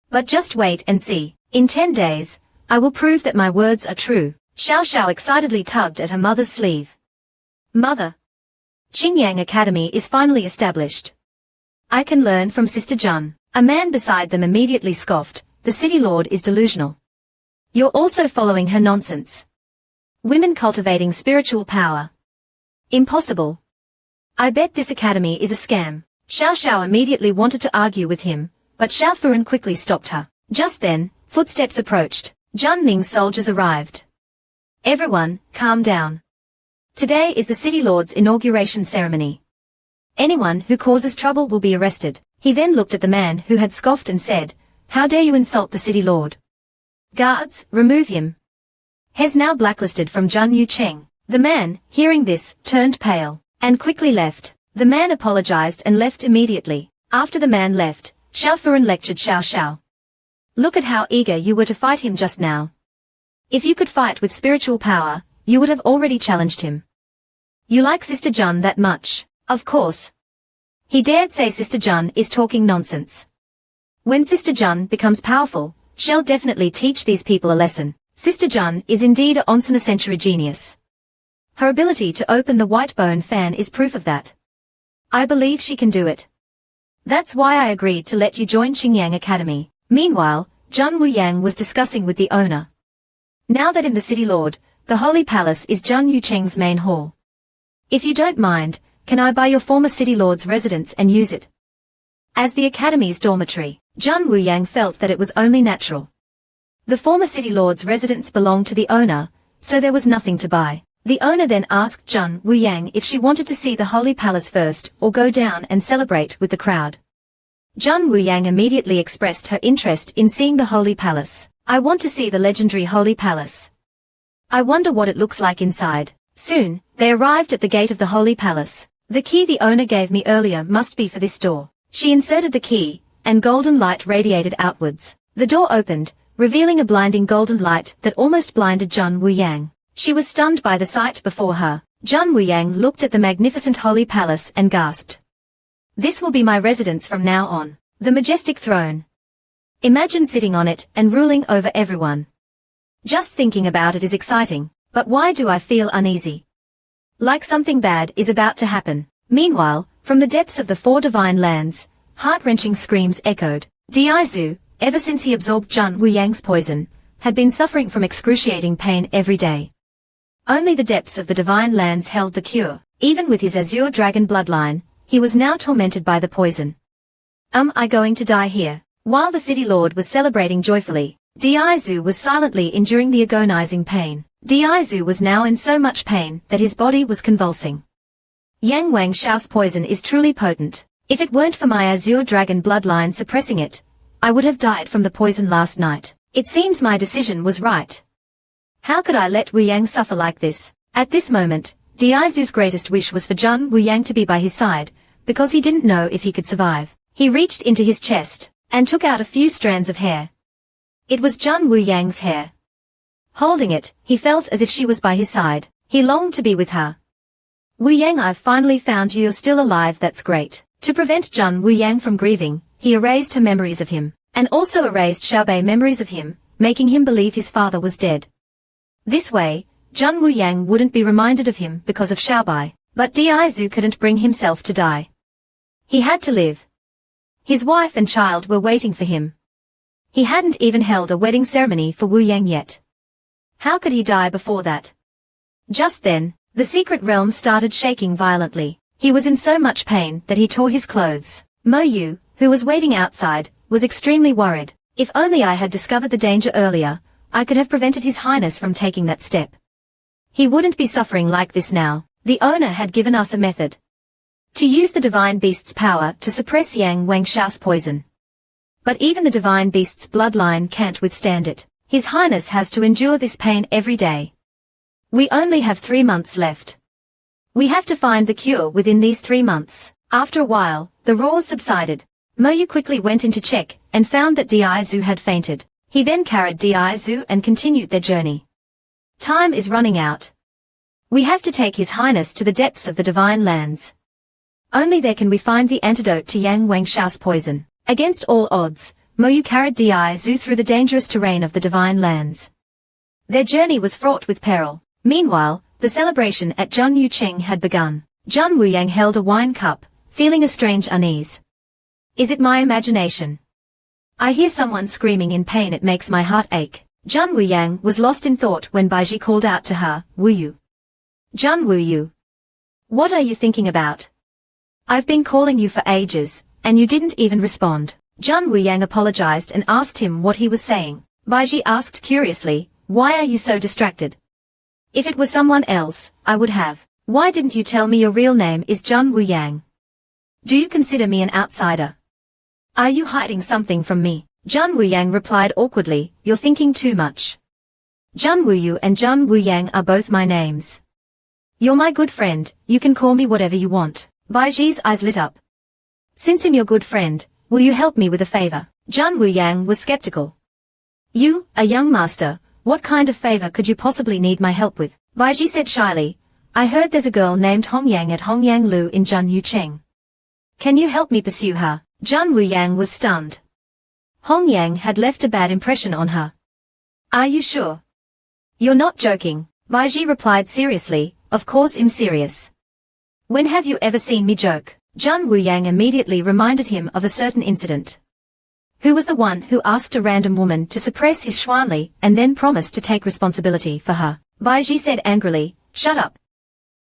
But just wait and see. In 10 days, I will prove that my words are true." Xiao Xiao excitedly tugged at her mother's sleeve. "Mother, Qingyang Academy is finally established. I can learn from Sister Jun." A man beside them immediately scoffed, "The City Lord is delusional. You're also following her nonsense. Women cultivating spiritual power. Impossible. I bet this academy is a scam." Xiao Xiao immediately wanted to argue with him, but Xiao Furen quickly stopped her. Just then, footsteps approached. Zhang Ming's soldiers arrived. "Everyone, calm down. Today is the City Lord's inauguration ceremony. Anyone who causes trouble will be arrested." He then looked at the man who had scoffed and said, "How dare you insult the City Lord? Guards, remove him. He's now blacklisted from Jun Yucheng." The man, hearing this, turned pale, and quickly left. The man apologized and left immediately. After the man left, Xiao Furen lectured Xiao Xiao. "Look at how eager you were to fight him just now. If you could fight with spiritual power, you would have already challenged him. You like Sister Jun that much, of course." He dared say Sister Jun is talking nonsense. When Sister Jun becomes powerful, she'll definitely teach these people a lesson. Sister Jun is indeed a once-in-a-century genius. Her ability to open the white bone fan is proof of that. I believe she can do it. That's why I agreed to let you join Xingyang Academy. Meanwhile, Zhang Wuyang was discussing with the owner. Now that I'm the city lord, the Holy Palace is Zhang Yucheng's main hall. If you don't mind, can I buy your former city lord's residence and use it as the academy's dormitory? Zhang Wuyang felt that it was only natural. The former city lord's residence belonged to the owner, so there was nothing to buy. The owner then asked Zhang Wuyang if she wanted to see the Holy Palace first or go down and celebrate with the crowd. Zhang Wuyang immediately expressed her interest in seeing the Holy Palace. I want to see the legendary Holy Palace. I wonder what it looks like inside. Soon, they arrived at the gate of the Holy Palace. The key the owner gave me earlier must be for this door. She inserted the key, and golden light radiated outwards. The door opened, revealing a blinding golden light that almost blinded Zhang Wuyang. She was stunned by the sight before her. Zhang Wuyang looked at the magnificent Holy Palace and gasped. This will be my residence from now on. The majestic throne. Imagine sitting on it and ruling over everyone. Just thinking about it is exciting, but why do I feel uneasy? Like something bad is about to happen. Meanwhile, from the depths of the four divine lands, heart-wrenching screams echoed. Diaizu, ever since he absorbed Zhang Wuyang's poison, had been suffering from excruciating pain every day. Only the depths of the divine lands held the cure. Even with his azure dragon bloodline, he was now tormented by the poison. Am I going to die here? While the city lord was celebrating joyfully, Diaizu was silently enduring the agonizing pain. Diaizu was now in so much pain that his body was convulsing. Yang Wang Shao's poison is truly potent. If it weren't for my azure dragon bloodline suppressing it, I would have died from the poison last night. It seems my decision was right. How could I let Wu Yang suffer like this? At this moment, Diaizu's greatest wish was for Zhang Wuyang to be by his side, because he didn't know if he could survive. He reached into his chest, and took out a few strands of hair. It was Zhang Wuyang's hair. Holding it, he felt as if she was by his side. He longed to be with her. Wu Yang, I've finally found you. You're still alive, that's great. To prevent Zhang Wuyang from grieving, he erased her memories of him, and also erased Xiaobei's memories of him, making him believe his father was dead. This way, Zhang Wuyang wouldn't be reminded of him because of Xiaobai, but Diaizu couldn't bring himself to die. He had to live. His wife and child were waiting for him. He hadn't even held a wedding ceremony for Wu Yang yet. How could he die before that? Just then, the secret realm started shaking violently. He was in so much pain that he tore his clothes. Mo Yu, who was waiting outside, was extremely worried. If only I had discovered the danger earlier, I could have prevented His Highness from taking that step. He wouldn't be suffering like this now. The owner had given us a method to use the divine beast's power to suppress Yang Wang Shao's poison. But even the divine beast's bloodline can't withstand it. His Highness has to endure this pain every day. We only have 3 months left. We have to find the cure within these 3 months. After a while, the roars subsided. Mo Yu quickly went in to check, and found that Diaizu had fainted. He then carried Diaizu and continued their journey. Time is running out. We have to take His Highness to the depths of the divine lands. Only there can we find the antidote to Yang Wang Shao's poison. Against all odds, Mo Yu carried Diaizu through the dangerous terrain of the divine lands. Their journey was fraught with peril. Meanwhile, the celebration at Zhang Yucheng had begun. Zhang Wuyang held a wine cup, feeling a strange unease. Is it my imagination? I hear someone screaming in pain. It makes my heart ache. Zhang Wuyang was lost in thought when Baiji called out to her, Wu Yu. Zhang Wu Yu. What are you thinking about? I've been calling you for ages, and you didn't even respond. Zhang Wuyang apologized and asked him what he was saying. Baiji asked curiously, why are you so distracted? If it was someone else, I would have. Why didn't you tell me your real name is Zhang Wuyang? Do you consider me an outsider? Are you hiding something from me? Zhang Wuyang replied awkwardly, you're thinking too much. Zhang Wuyu and Zhang Wuyang are both my names. You're my good friend, you can call me whatever you want. Baiji's eyes lit up. Since I'm your good friend, will you help me with a favor? Zhang Wuyang was skeptical. You, a young master, what kind of favor could you possibly need my help with? Baiji said shyly, I heard there's a girl named Hongyang at Hongyang Lu in Zhang Yucheng. Can you help me pursue her? Zhang Wuyang was stunned. Hongyang had left a bad impression on her. Are you sure? You're not joking, Baiji replied seriously, of course I'm serious. When have you ever seen me joke? Zhang Wuyang immediately reminded him of a certain incident. Who was the one who asked a random woman to suppress his Xuanli and then promised to take responsibility for her? Baiji said angrily, "Shut up.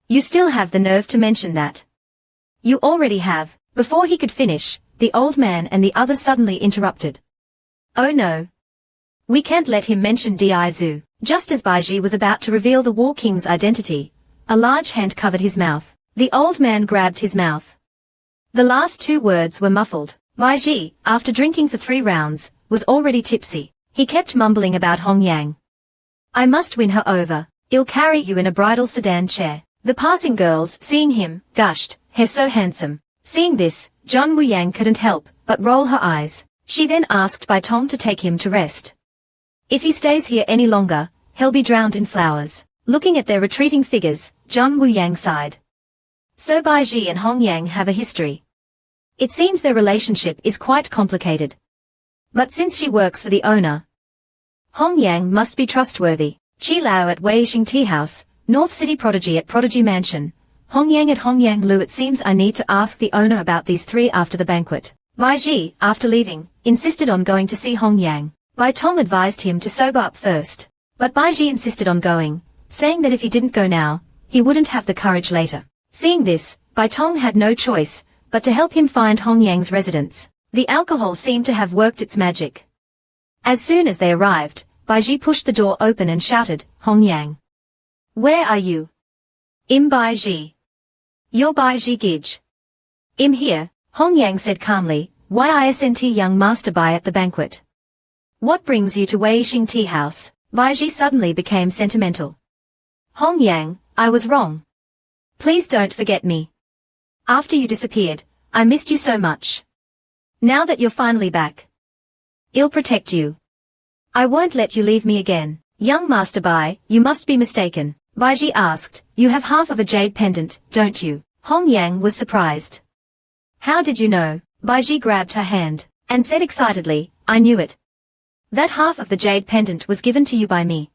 You still have the nerve to mention that." "You already have." Before he could finish, the old man and the other suddenly interrupted. "Oh no. We can't let him mention Di Zhu." Just as Baiji was about to reveal the War King's identity, a large hand covered his mouth. The old man grabbed his mouth. The last two words were muffled. Baiji, after drinking for 3 rounds, was already tipsy. He kept mumbling about Hong Yang. "I must win her over. I'll carry you in a bridal sedan chair." The passing girls, seeing him, gushed, "He's so handsome." Seeing this, Zhang Wuyang couldn't help but roll her eyes. She then asked Bai Tong to take him to rest. If he stays here any longer, he'll be drowned in flowers. Looking at their retreating figures, Zhang Wuyang sighed. So Baiji and Hong Yang have a history. It seems their relationship is quite complicated. But since she works for the owner, Hong Yang must be trustworthy. Chi Lao at Weixing Tea House, North City Prodigy at Prodigy Mansion, Hong Yang at Hong Yang Lu. It seems I need to ask the owner about these 3 after the banquet. Baiji, after leaving, insisted on going to see Hong Yang. Bai Tong advised him to sober up first. But Baiji insisted on going, saying that if he didn't go now, he wouldn't have the courage later. Seeing this, Bai Tong had no choice but to help him find Hong Yang's residence. The alcohol seemed to have worked its magic. As soon as they arrived, Baiji pushed the door open and shouted, "Hong Yang. Where are you?" "Im Baiji. You're Baiji Gij." "Im here," Hong Yang said calmly. "Why isn't young Master Bai at the banquet? What brings you to Weixing Tea House?" Baiji suddenly became sentimental. "Hong Yang, I was wrong. Please don't forget me. After you disappeared, I missed you so much. Now that you're finally back, I'll protect you. I won't let you leave me again." "Young Master Bai, you must be mistaken," Baiji asked. "You have half of a jade pendant, don't you?" Hong Yang was surprised. "How did you know?" Baiji grabbed her hand and said excitedly, "I knew it. That half of the jade pendant was given to you by me.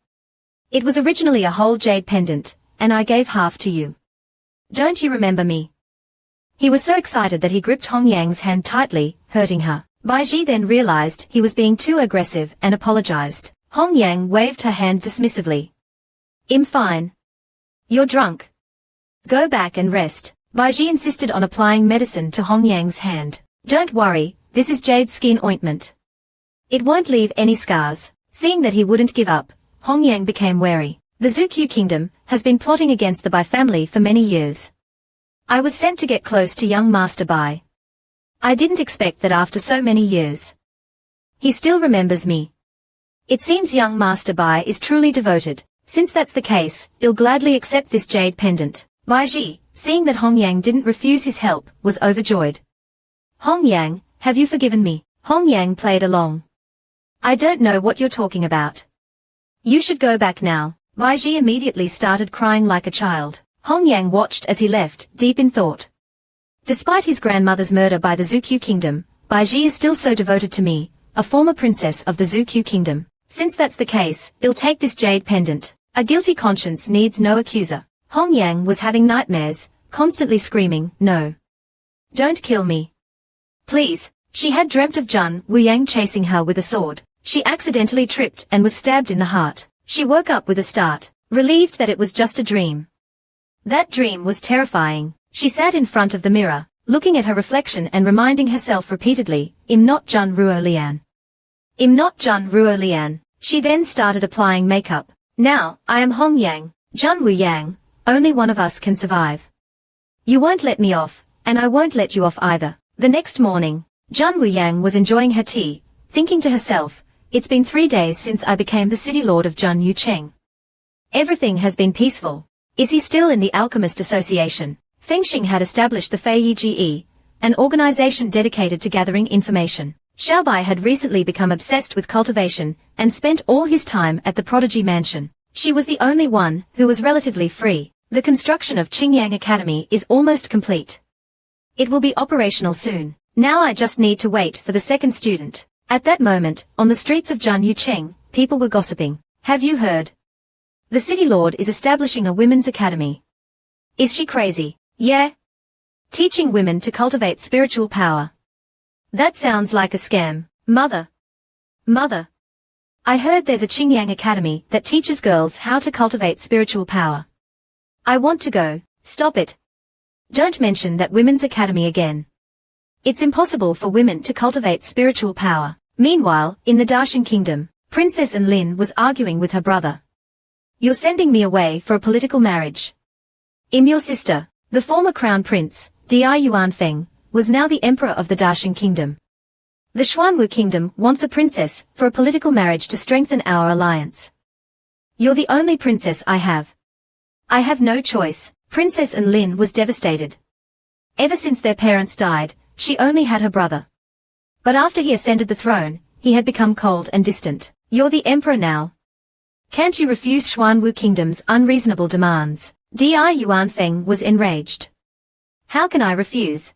It was originally a whole jade pendant, and I gave half to you. Don't you remember me?" He was so excited that he gripped Hong Yang's hand tightly, hurting her. Baiji then realized he was being too aggressive and apologized. Hong Yang waved her hand dismissively. "I'm fine. You're drunk. Go back and rest." Baiji insisted on applying medicine to Hong Yang's hand. "Don't worry, this is jade skin ointment. It won't leave any scars." Seeing that he wouldn't give up, Hong Yang became wary. "The Zukyu Kingdom has been plotting against the Bai family for many years. I was sent to get close to young Master Bai. I didn't expect that after so many years, he still remembers me. It seems young Master Bai is truly devoted. Since that's the case, I'll gladly accept this jade pendant." Baiji, seeing that Hong Yang didn't refuse his help, was overjoyed. "Hong Yang, have you forgiven me?" Hong Yang played along. "I don't know what you're talking about. You should go back now." Baiji immediately started crying like a child. Hong Yang watched as he left, deep in thought. Despite his grandmother's murder by the Zukyu Kingdom, Baiji is still so devoted to me, a former princess of the Zukyu Kingdom. Since that's the case, I'll take this jade pendant. A guilty conscience needs no accuser. Hong Yang was having nightmares, constantly screaming, "No. Don't kill me. Please." She had dreamt of Zhang Wuyang chasing her with a sword. She accidentally tripped and was stabbed in the heart. She woke up with a start, relieved that it was just a dream. That dream was terrifying. She sat in front of the mirror, looking at her reflection and reminding herself repeatedly, "I'm not Zhang Ruolian. I'm not Zhang Ruolian." She then started applying makeup. "Now, I am Hong Yang, Zhang Wuyang, only one of us can survive. You won't let me off, and I won't let you off either." The next morning, Zhang Wuyang was enjoying her tea, thinking to herself, "It's been 3 days since I became the city lord of Zhang Yucheng. Everything has been peaceful. Is he still in the Alchemist Association?" Feng Xing had established the Feige, an organization dedicated to gathering information. Xiaobai had recently become obsessed with cultivation and spent all his time at the Prodigy Mansion. She was the only one who was relatively free. The construction of Qingyang Academy is almost complete. It will be operational soon. Now I just need to wait for the second student. At that moment, on the streets of Zhang Yucheng, people were gossiping. "Have you heard? The city lord is establishing a women's academy. Is she crazy?" "Yeah. Teaching women to cultivate spiritual power. That sounds like a scam. Mother. I heard there's a Qingyang Academy that teaches girls how to cultivate spiritual power. I want to go. Stop it. Don't mention that women's academy again. It's impossible for women to cultivate spiritual power. Meanwhile, in the Dacian kingdom, Princess Enlin was arguing with her brother. You're sending me away for a political marriage. Your sister, the former crown prince, Di Yuanfeng, was now the emperor of the Dacian kingdom. The Xuanwu kingdom wants a princess for a political marriage to strengthen our alliance. You're the only princess I have. I have no choice. Princess Enlin was devastated. Ever since their parents died, she only had her brother. But after he ascended the throne, he had become cold and distant. You're the emperor now. Can't you refuse Xuanwu kingdom's unreasonable demands? Di Yuanfeng was enraged. How can I refuse?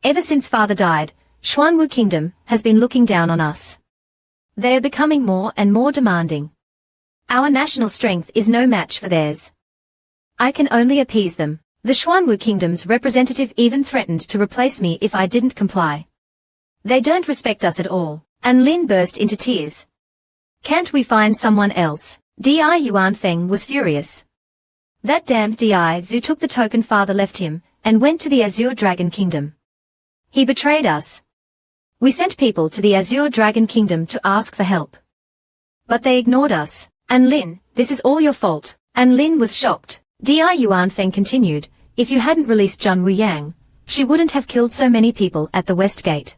Ever since father died, Xuanwu kingdom has been looking down on us. They are becoming more and more demanding. Our national strength is no match for theirs. I can only appease them. The Xuanwu kingdom's representative even threatened to replace me if I didn't comply. They don't respect us at all. And Lin burst into tears. Can't we find someone else? Di Yuanfeng was furious. That damned Di Zhu took the token father left him, and went to the Azure Dragon Kingdom. He betrayed us. We sent people to the Azure Dragon Kingdom to ask for help. But they ignored us. And Lin, this is all your fault. And Lin was shocked. Di Yuanfeng continued, if you hadn't released Zhang Wuyang, she wouldn't have killed so many people at the West Gate.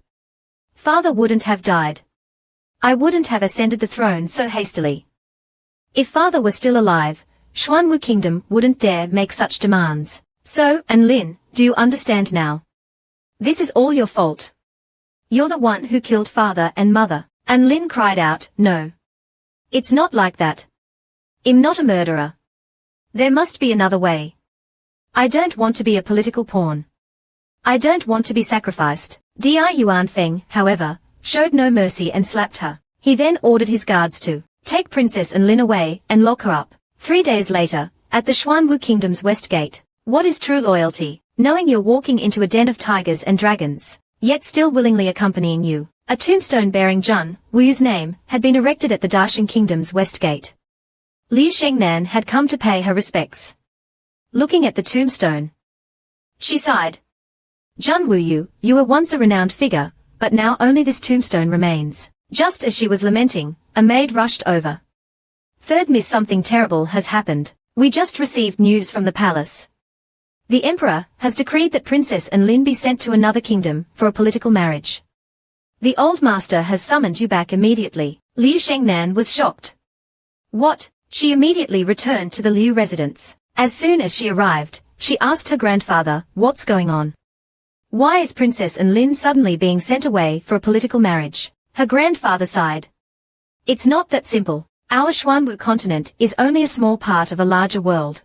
Father wouldn't have died. I wouldn't have ascended the throne so hastily. If father were still alive, Xuanwu kingdom wouldn't dare make such demands. So, Enlin, do you understand now? This is all your fault. You're the one who killed father and mother. Enlin cried out, no. It's not like that. I'm not a murderer. There must be another way. I don't want to be a political pawn. I don't want to be sacrificed. Di Yuanfeng, however, showed no mercy and slapped her. He then ordered his guards to take Princess Enlin away and lock her up. 3 days later, at the Xuanwu Kingdom's west gate. What is true loyalty? Knowing you're walking into a den of tigers and dragons, yet still willingly accompanying you. A tombstone bearing Zhang Wu's name had been erected at the Dacian Kingdom's west gate. Liu Shengnan had come to pay her respects. Looking at the tombstone, she sighed. Zhang Wu, you were once a renowned figure, but now only this tombstone remains. Just as she was lamenting, a maid rushed over. Third Miss, something terrible has happened. We just received news from the palace. The emperor has decreed that Princess Enlin be sent to another kingdom for a political marriage. The old master has summoned you back immediately. Liu Shengnan was shocked. What? She immediately returned to the Liu residence. As soon as she arrived, she asked her grandfather, what's going on? Why is Princess Enlin suddenly being sent away for a political marriage? Her grandfather sighed. It's not that simple. Our Xuanwu continent is only a small part of a larger world.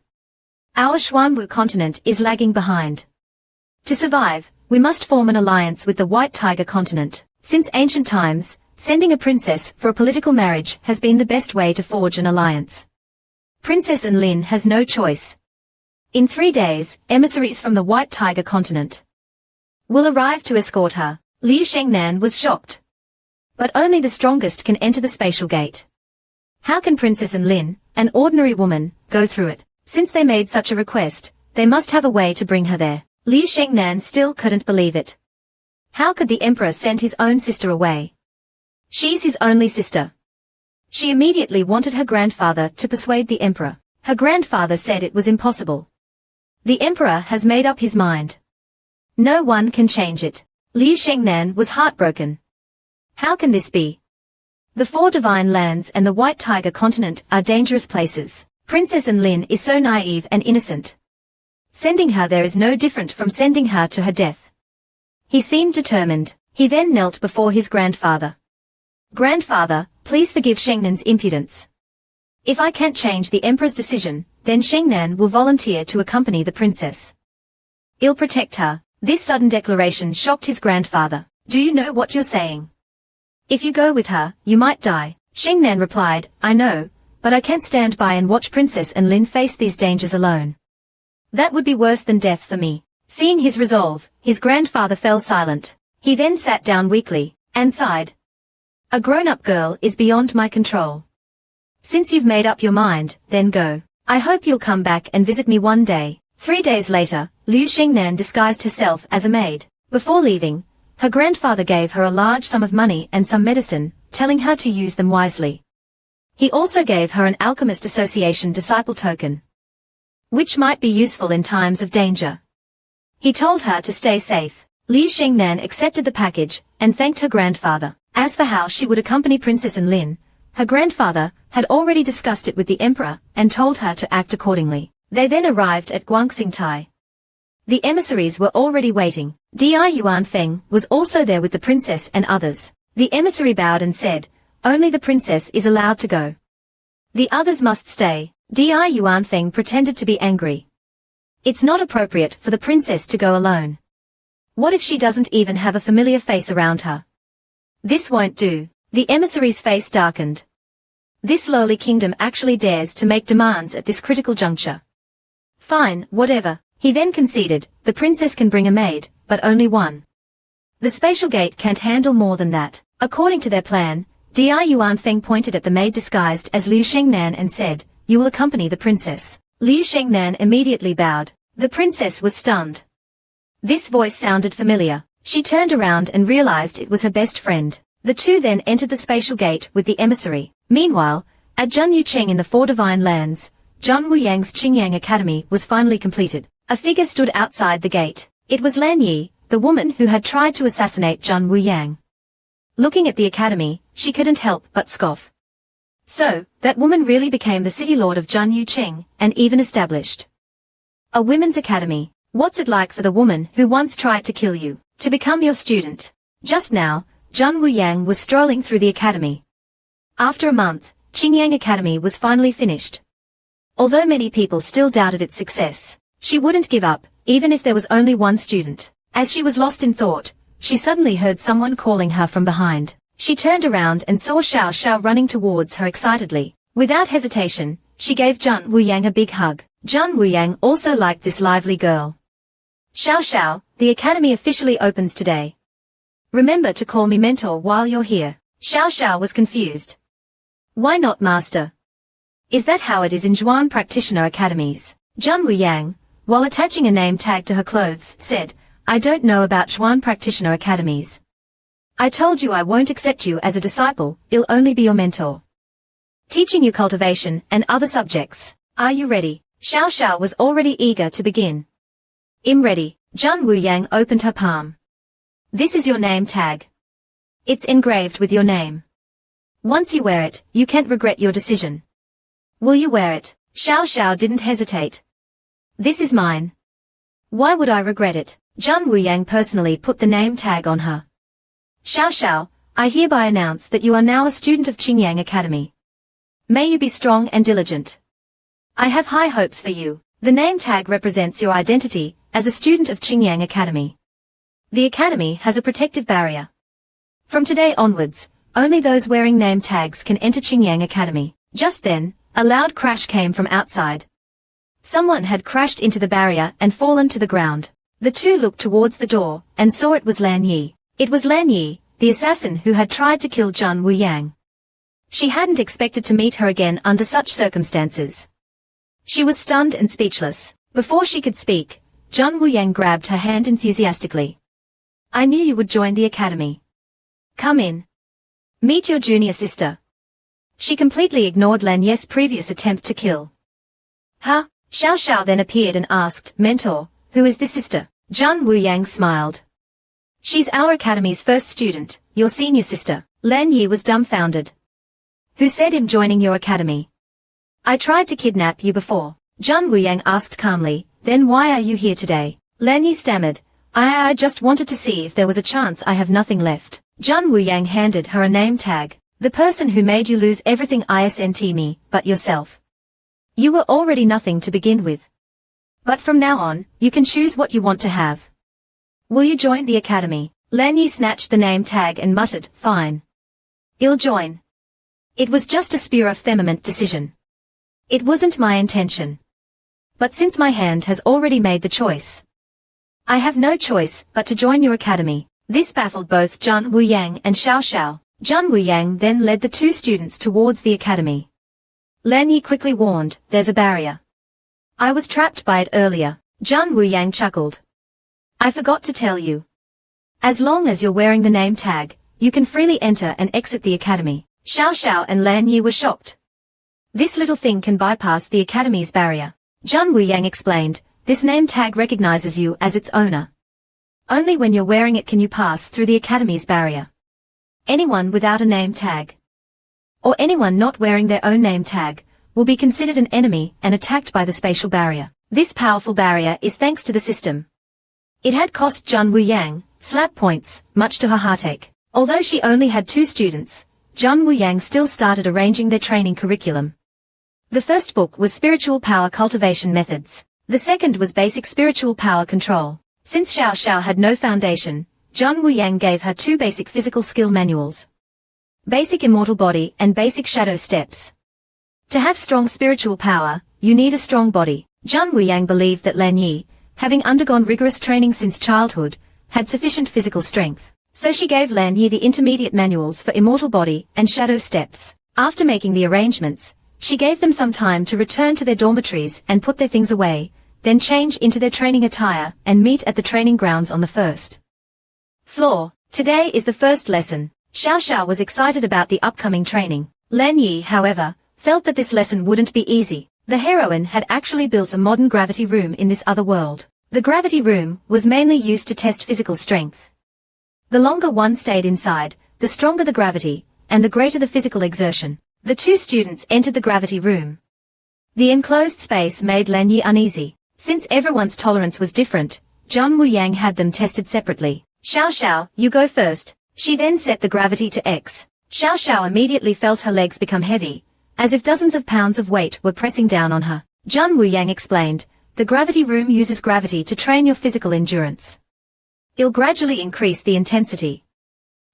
Our Xuanwu continent is lagging behind. To survive, we must form an alliance with the White Tiger continent. Since ancient times, sending a princess for a political marriage has been the best way to forge an alliance. Princess Enlin has no choice. In 3 days, emissaries from the White Tiger continent will arrive to escort her. Liu Shengnan was shocked. But only the strongest can enter the spatial gate. How can Princess Enlin, an ordinary woman, go through it? Since they made such a request, they must have a way to bring her there. Liu Shengnan still couldn't believe it. How could the emperor send his own sister away? She's his only sister. She immediately wanted her grandfather to persuade the emperor. Her grandfather said it was impossible. The emperor has made up his mind. No one can change it. Liu Shengnan was heartbroken. How can this be? The 4 divine lands and the White Tiger continent are dangerous places. Princess Enlin is so naive and innocent. Sending her there is no different from sending her to her death. He seemed determined. He then knelt before his grandfather. Grandfather, please forgive Shengnan's impudence. If I can't change the emperor's decision, then Shengnan will volunteer to accompany the princess. I'll protect her. This sudden declaration shocked his grandfather. Do you know what you're saying? If you go with her, you might die. Shengnan replied, I know, but I can't stand by and watch Princess Enlin face these dangers alone. That would be worse than death for me. Seeing his resolve, his grandfather fell silent. He then sat down weakly, and sighed. A grown-up girl is beyond my control. Since you've made up your mind, then go. I hope you'll come back and visit me one day. 3 days later, Liu Xingnan disguised herself as a maid. Before leaving, her grandfather gave her a large sum of money and some medicine, telling her to use them wisely. He also gave her an Alchemist Association disciple token, which might be useful in times of danger. He told her to stay safe. Liu Xingnan accepted the package and thanked her grandfather. As for how she would accompany Princess Enlin, her grandfather had already discussed it with the emperor and told her to act accordingly. They then arrived at Guangxingtai. The emissaries were already waiting. Di Yuanfeng was also there with the princess and others. The emissary bowed and said, "Only the princess is allowed to go. The others must stay." Di Yuanfeng pretended to be angry. It's not appropriate for the princess to go alone. What if she doesn't even have a familiar face around her? This won't do. The emissary's face darkened. This lowly kingdom actually dares to make demands at this critical juncture. Fine, whatever. He then conceded, the princess can bring a maid, but only one. The spatial gate can't handle more than that. According to their plan, Di Yuanfeng pointed at the maid disguised as Liu Xingnan and said, "You will accompany the princess." Liu Xingnan immediately bowed. The princess was stunned. This voice sounded familiar. She turned around and realized it was her best friend. The two then entered the spatial gate with the emissary. Meanwhile, at Zhun Yucheng in the Four Divine Lands, Zhang Wuyang's Qingyang Academy was finally completed. A figure stood outside the gate. It was Lan Yi, the woman who had tried to assassinate Zhang Wuyang. Looking at the academy, she couldn't help but scoff. So, that woman really became the city lord of Zhun Yucheng, and even established a women's academy. What's it like for the woman who once tried to kill you to become your student? Just now, Zhang Wuyang was strolling through the academy. After a month, Qingyang Academy was finally finished. Although many people still doubted its success, she wouldn't give up, even if there was only one student. As she was lost in thought, she suddenly heard someone calling her from behind. She turned around and saw Xiao Xiao running towards her excitedly. Without hesitation, she gave Zhang Wuyang a big hug. Zhang Wuyang also liked this lively girl. Xiao Xiao, the academy officially opens today. Remember to call me mentor while you're here. Xiao Xiao was confused. Why not master? Is that how it is in Zhuan practitioner academies? Zhang Wuyang, while attaching a name tag to her clothes, said, "I don't know about Zhuan practitioner academies. I told you I won't accept you as a disciple, I'll only be your mentor. Teaching you cultivation and other subjects. Are you ready?" Xiao Xiao was already eager to begin. "I'm ready." Zhang Wuyang opened her palm. "This is your name tag. It's engraved with your name. Once you wear it, you can't regret your decision. Will you wear it?" Xiao Xiao didn't hesitate. "This is mine. Why would I regret it?" Zhang Wuyang personally put the name tag on her. "Xiao Xiao, I hereby announce that you are now a student of Qingyang Academy. May you be strong and diligent. I have high hopes for you." The name tag represents your identity as a student of Qingyang Academy. The academy has a protective barrier. From today onwards, only those wearing name tags can enter Qingyang Academy. Just then, a loud crash came from outside. Someone had crashed into the barrier and fallen to the ground. The two looked towards the door and saw it was Lan Yi. It was Lan Yi, the assassin who had tried to kill Zhang Wuyang. She hadn't expected to meet her again under such circumstances. She was stunned and speechless. Before she could speak, Zhang Wuyang grabbed her hand enthusiastically. "I knew you would join the academy. Come in. Meet your junior sister." She completely ignored Lan Yi's previous attempt to kill. "Huh?" Xiao Xiao then appeared and asked, "Mentor, who is this sister?" Zhang Wuyang smiled. "She's our academy's first student, your senior sister." Lan Yi was dumbfounded. "Who said I'm joining your academy? I tried to kidnap you before." Zhang Wuyang asked calmly, "Then why are you here today?" Lan Yi stammered, I just wanted to see if there was a chance I have nothing left." Zhang Wuyang handed her a name tag. "The person who made you lose everything isn't me, but yourself. You were already nothing to begin with. But from now on, you can choose what you want to have. Will you join the academy?" Lan Yi snatched the name tag and muttered, "Fine. I'll join." It was just a pure effeminate decision. It wasn't my intention. But since my hand has already made the choice, I have no choice but to join your academy. This baffled both Zhang Wuyang and Xiao Xiao. Zhang Wuyang then led the two students towards the academy. Lan Yi quickly warned, there's a barrier. I was trapped by it earlier. Zhang Wuyang chuckled. I forgot to tell you. As long as you're wearing the name tag, you can freely enter and exit the academy. Xiao Xiao and Lan Yi were shocked. This little thing can bypass the academy's barrier. Zhang Wuyang explained, this name tag recognizes you as its owner. Only when you're wearing it can you pass through the academy's barrier. Anyone without a name tag, or anyone not wearing their own name tag, will be considered an enemy and attacked by the spatial barrier. This powerful barrier is thanks to the system. It had cost Zhang Wuyang slap points, much to her heartache. Although she only had 2 students, Zhang Wuyang still started arranging their training curriculum. The first book was Spiritual Power Cultivation Methods. The second was Basic Spiritual Power Control. Since Xiao Xiao had no foundation, Zhang Wuyang gave her 2 basic physical skill manuals. Basic Immortal Body and Basic Shadow Steps. To have strong spiritual power, you need a strong body. Zhang Wuyang believed that Lan Yi, having undergone rigorous training since childhood, had sufficient physical strength. So she gave Lan Yi the intermediate manuals for Immortal Body and Shadow Steps. After making the arrangements, she gave them some time to return to their dormitories and put their things away, then change into their training attire and meet at the training grounds on the first floor. Today is the first lesson. Xiao Xiao was excited about the upcoming training. Lan Yi, however, felt that this lesson wouldn't be easy. The heroine had actually built a modern gravity room in this other world. The gravity room was mainly used to test physical strength. The longer one stayed inside, the stronger the gravity, and the greater the physical exertion. The 2 students entered the gravity room. The enclosed space made Lan Yi uneasy. Since everyone's tolerance was different, Zhang Wuyang had them tested separately. Xiao Xiao, you go first. She then set the gravity to X. Xiao Xiao immediately felt her legs become heavy, as if dozens of pounds of weight were pressing down on her. Zhang Wuyang explained, the gravity room uses gravity to train your physical endurance. It'll gradually increase the intensity.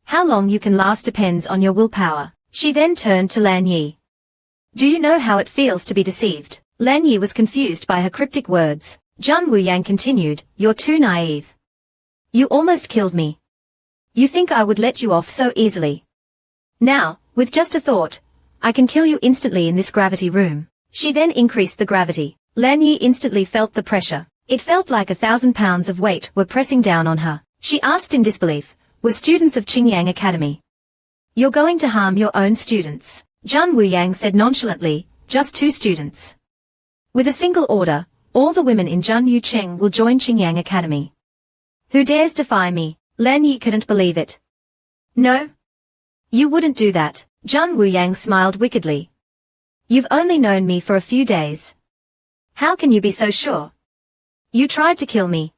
How long you can last depends on your willpower. She then turned to Lan Yi. Do you know how it feels to be deceived? Lan Yi was confused by her cryptic words. Zhang Wuyang continued, you're too naive. You almost killed me. You think I would let you off so easily. Now, with just a thought, I can kill you instantly in this gravity room. She then increased the gravity. Lan Yi instantly felt the pressure. It felt like 1,000 pounds of weight were pressing down on her. She asked in disbelief, were students of Qingyang Academy? You're going to harm your own students. Zhang Wuyang said nonchalantly, just 2 students. With a single order, all the women in Zhang Yucheng will join Qingyang Academy. Who dares defy me? Lan Yi couldn't believe it. No. You wouldn't do that. Zhang Wuyang smiled wickedly. You've only known me for a few days. How can you be so sure? You tried to kill me.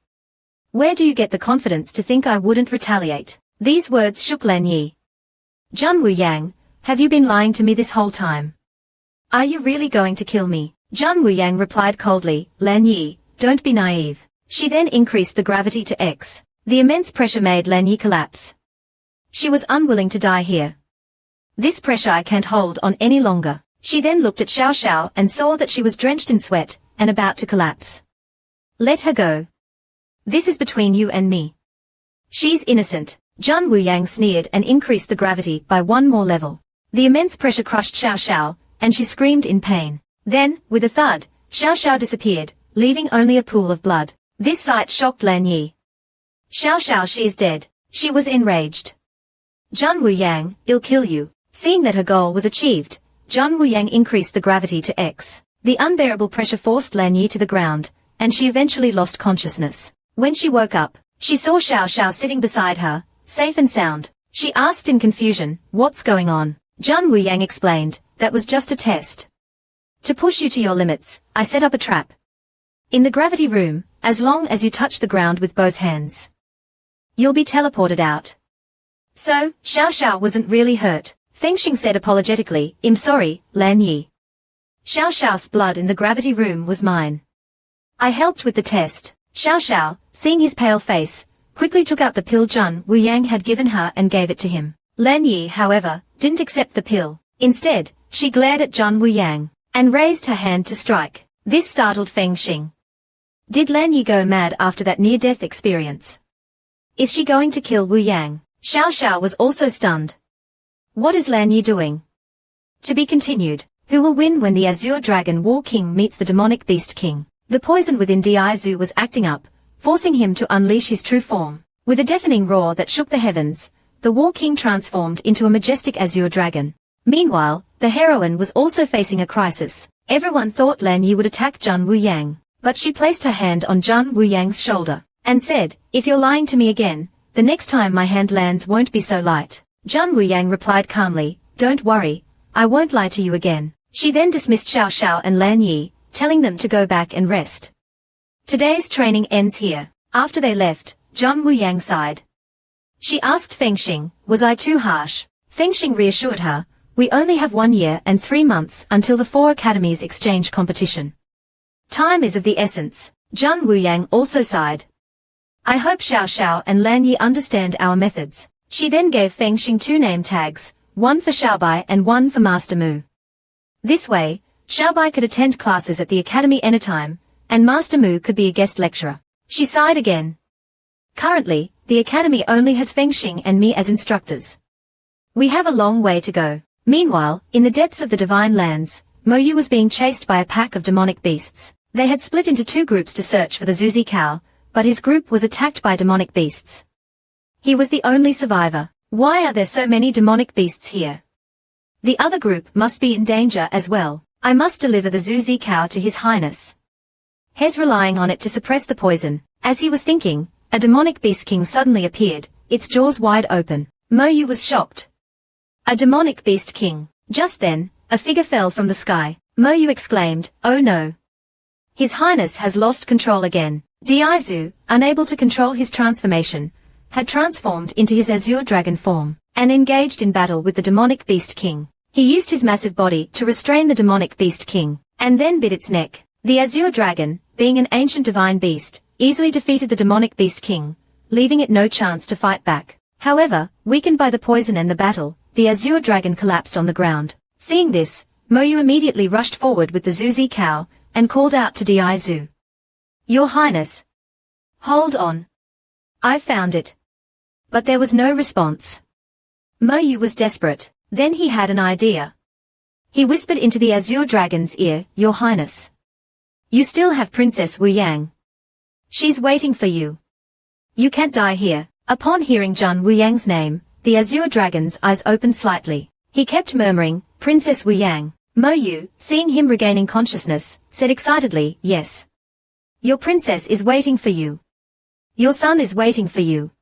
Where do you get the confidence to think I wouldn't retaliate? These words shook Lan Yi. Zhang Wuyang, have you been lying to me this whole time? Are you really going to kill me? Zhang Wuyang replied coldly, Lan Yi, don't be naive. She then increased the gravity to X. The immense pressure made Lan Yi collapse. She was unwilling to die here. This pressure I can't hold on any longer. She then looked at Xiao Xiao and saw that she was drenched in sweat and about to collapse. Let her go. This is between you and me. She's innocent. Zhang Wuyang sneered and increased the gravity by 1 more level. The immense pressure crushed Xiao Xiao, and she screamed in pain. Then, with a thud, Xiao Xiao disappeared, leaving only a pool of blood. This sight shocked Lan Yi. Xiao Xiao, she is dead. She was enraged. Zhang Wuyang, I'll kill you. Seeing that her goal was achieved, Zhang Wuyang increased the gravity to X. The unbearable pressure forced Lan Yi to the ground, and she eventually lost consciousness. When she woke up, she saw Xiao Xiao sitting beside her, safe and sound. She asked in confusion, what's going on? Zhang Wuyang explained, that was just a test. To push you to your limits, I set up a trap. In the gravity room, as long as you touch the ground with both hands, you'll be teleported out. So, Xiao Xiao wasn't really hurt. Fengxing said apologetically, I'm sorry, Lan Yi. Xiao Xiao's blood in the gravity room was mine. I helped with the test. Xiao Xiao, seeing his pale face, quickly took out the pill Zhang Wuyang had given her and gave it to him. Lan Yi, however, didn't accept the pill. Instead, she glared at Zhang Wuyang, and raised her hand to strike. This startled Fengxing. Did Lan Yi go mad after that near-death experience? Is she going to kill Wu Yang? Xiao Xiao was also stunned. What is Lan Yi doing? To be continued. Who will win when the Azure Dragon War King meets the Demonic Beast King? The poison within Diaizu was acting up, forcing him to unleash his true form. With a deafening roar that shook the heavens, the War King transformed into a majestic Azure Dragon. Meanwhile, the heroine was also facing a crisis. Everyone thought Lan Yi would attack Jun Wu Yang, but she placed her hand on Jun Wu Yang's shoulder, and said, "If you're lying to me again, the next time my hand lands won't be so light." Jun Wu Yang replied calmly, "Don't worry, I won't lie to you again." She then dismissed Xiao Xiao and Lan Yi, telling them to go back and rest. Today's training ends here. After they left, Jun Wu Yang sighed. She asked Feng Xing, "Was I too harsh?" Feng Xing reassured her, "We only have 1 year and 3 months until the 4 academies exchange competition. Time is of the essence." Jun Wu Yang also sighed. "I hope Xiao Xiao and Lan Yi understand our methods." She then gave Feng Xing 2 name tags, one for Xiaobai and one for Master Mu. This way, Xiaobai could attend classes at the academy anytime, and Master Mu could be a guest lecturer. She sighed again. Currently, the academy only has Feng Xing and me as instructors. We have a long way to go. Meanwhile, in the depths of the Divine Lands, Mo Yu was being chased by a pack of demonic beasts. They had split into 2 groups to search for the Zuzi cow, but his group was attacked by demonic beasts. He was the only survivor. Why are there so many demonic beasts here? The other group must be in danger as well. I must deliver the Zuzi cow to His Highness. Hes relying on it to suppress the poison. As he was thinking, a demonic beast king suddenly appeared, its jaws wide open. Mo Yu was shocked. A demonic beast king. Just then, a figure fell from the sky. Mo Yu exclaimed, "Oh no! His Highness has lost control again." Diaizu, unable to control his transformation, had transformed into his Azure Dragon form, and engaged in battle with the demonic beast king. He used his massive body to restrain the demonic beast king, and then bit its neck. The Azure Dragon, being an ancient divine beast, easily defeated the demonic beast king, leaving it no chance to fight back. However, weakened by the poison and the battle, the Azure Dragon collapsed on the ground. Seeing this, Mo Yu immediately rushed forward with the Zuzi cow, and called out to Diaizu. "Your Highness! Hold on! I found it!" But there was no response. Mo Yu was desperate. Then he had an idea. He whispered into the Azure Dragon's ear, "Your Highness! You still have Princess Wu Yang. She's waiting for you. You can't die here." Upon hearing Jun Wu Yang's name, the Azure Dragon's eyes opened slightly. He kept murmuring, "Princess Wu Yang." Mo Yu, seeing him regaining consciousness, said excitedly, "Yes. Your princess is waiting for you. Your son is waiting for you.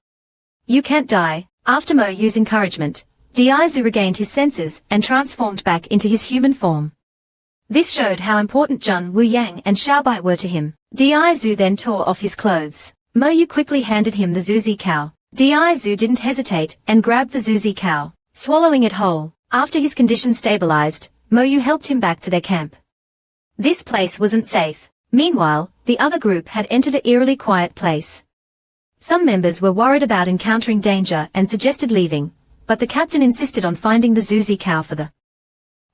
You can't die." After Mo Yu's encouragement, Diaizu regained his senses and transformed back into his human form. This showed how important Jun Wu Yang and Xiaobai were to him. Diaizu then tore off his clothes. Mo Yu quickly handed him the Zuzi cow. Diaizu didn't hesitate and grabbed the Zuzi cow, swallowing it whole. After his condition stabilized, Mo Yu helped him back to their camp. This place wasn't safe. Meanwhile, the other group had entered an eerily quiet place. Some members were worried about encountering danger and suggested leaving, but the captain insisted on finding the Zuzi cow for the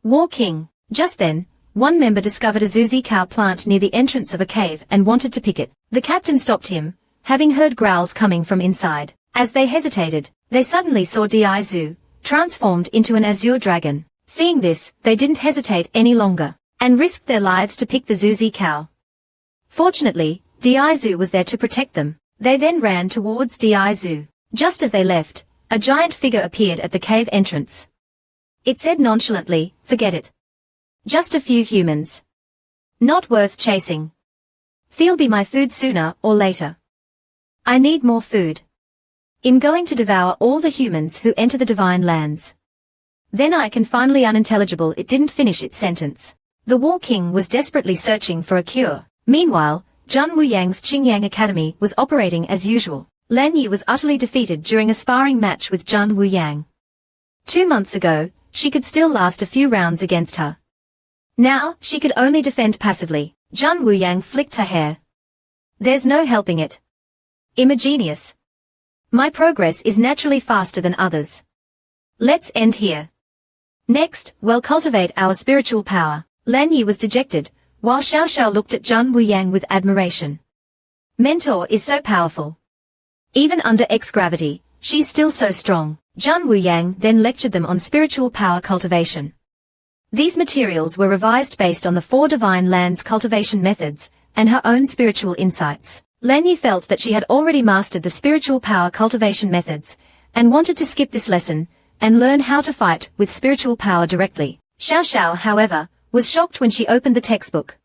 War King. Just then, one member discovered a Zuzi cow plant near the entrance of a cave and wanted to pick it. The captain stopped him, having heard growls coming from inside. As they hesitated, they suddenly saw Diaizu, transformed into an Azure Dragon. Seeing this, they didn't hesitate any longer, and risked their lives to pick the Zuzi cow. Fortunately, Diaizu was there to protect them. They then ran towards Diaizu. Just as they left, a giant figure appeared at the cave entrance. It said nonchalantly, "Forget it. Just a few humans. Not worth chasing. They'll be my food sooner or later. I need more food. I'm going to devour all the humans who enter the Divine Lands. Then I can finally unintelligible." It didn't finish its sentence. The War King was desperately searching for a cure. Meanwhile, Jun Wu Yang's Qingyang Academy was operating as usual. Lan Yi was utterly defeated during a sparring match with Jun Wu Yang. 2 months ago, she could still last a few rounds against her. Now, she could only defend passively. Jun Wu Yang flicked her hair. "There's no helping it. I'm a genius. My progress is naturally faster than others. Let's end here. Next, we'll cultivate our spiritual power." Lan Yi was dejected, while Xiao Xiao looked at Jun Wu Yang with admiration. Mentor is so powerful. Even under X-gravity, she's still so strong. Zhan Wuyang then lectured them on spiritual power cultivation. These materials were revised based on the 4 divine lands cultivation methods, and her own spiritual insights. Lan Yi felt that she had already mastered the spiritual power cultivation methods, and wanted to skip this lesson, and learn how to fight with spiritual power directly. Xiao Xiao, however, was shocked when she opened the textbook.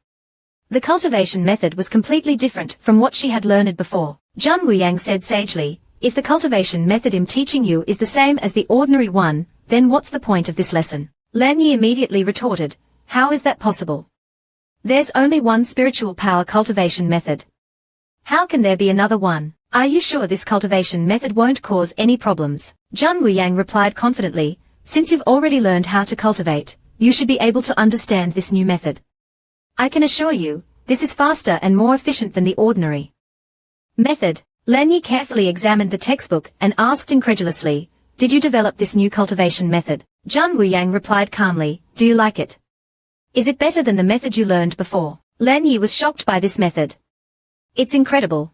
The cultivation method was completely different from what she had learned before. Zhan Wuyang said sagely, if the cultivation method I'm teaching you is the same as the ordinary one, then what's the point of this lesson? Lan Yi immediately retorted, how is that possible? There's only one spiritual power cultivation method. How can there be another one? Are you sure this cultivation method won't cause any problems? Zhan Wuyang replied confidently, since you've already learned how to cultivate, you should be able to understand this new method. I can assure you, this is faster and more efficient than the ordinary method. Lan Yi carefully examined the textbook and asked incredulously, did you develop this new cultivation method? Zhan Wuyang replied calmly, do you like it? Is it better than the method you learned before? Lan Yi was shocked by this method. It's incredible.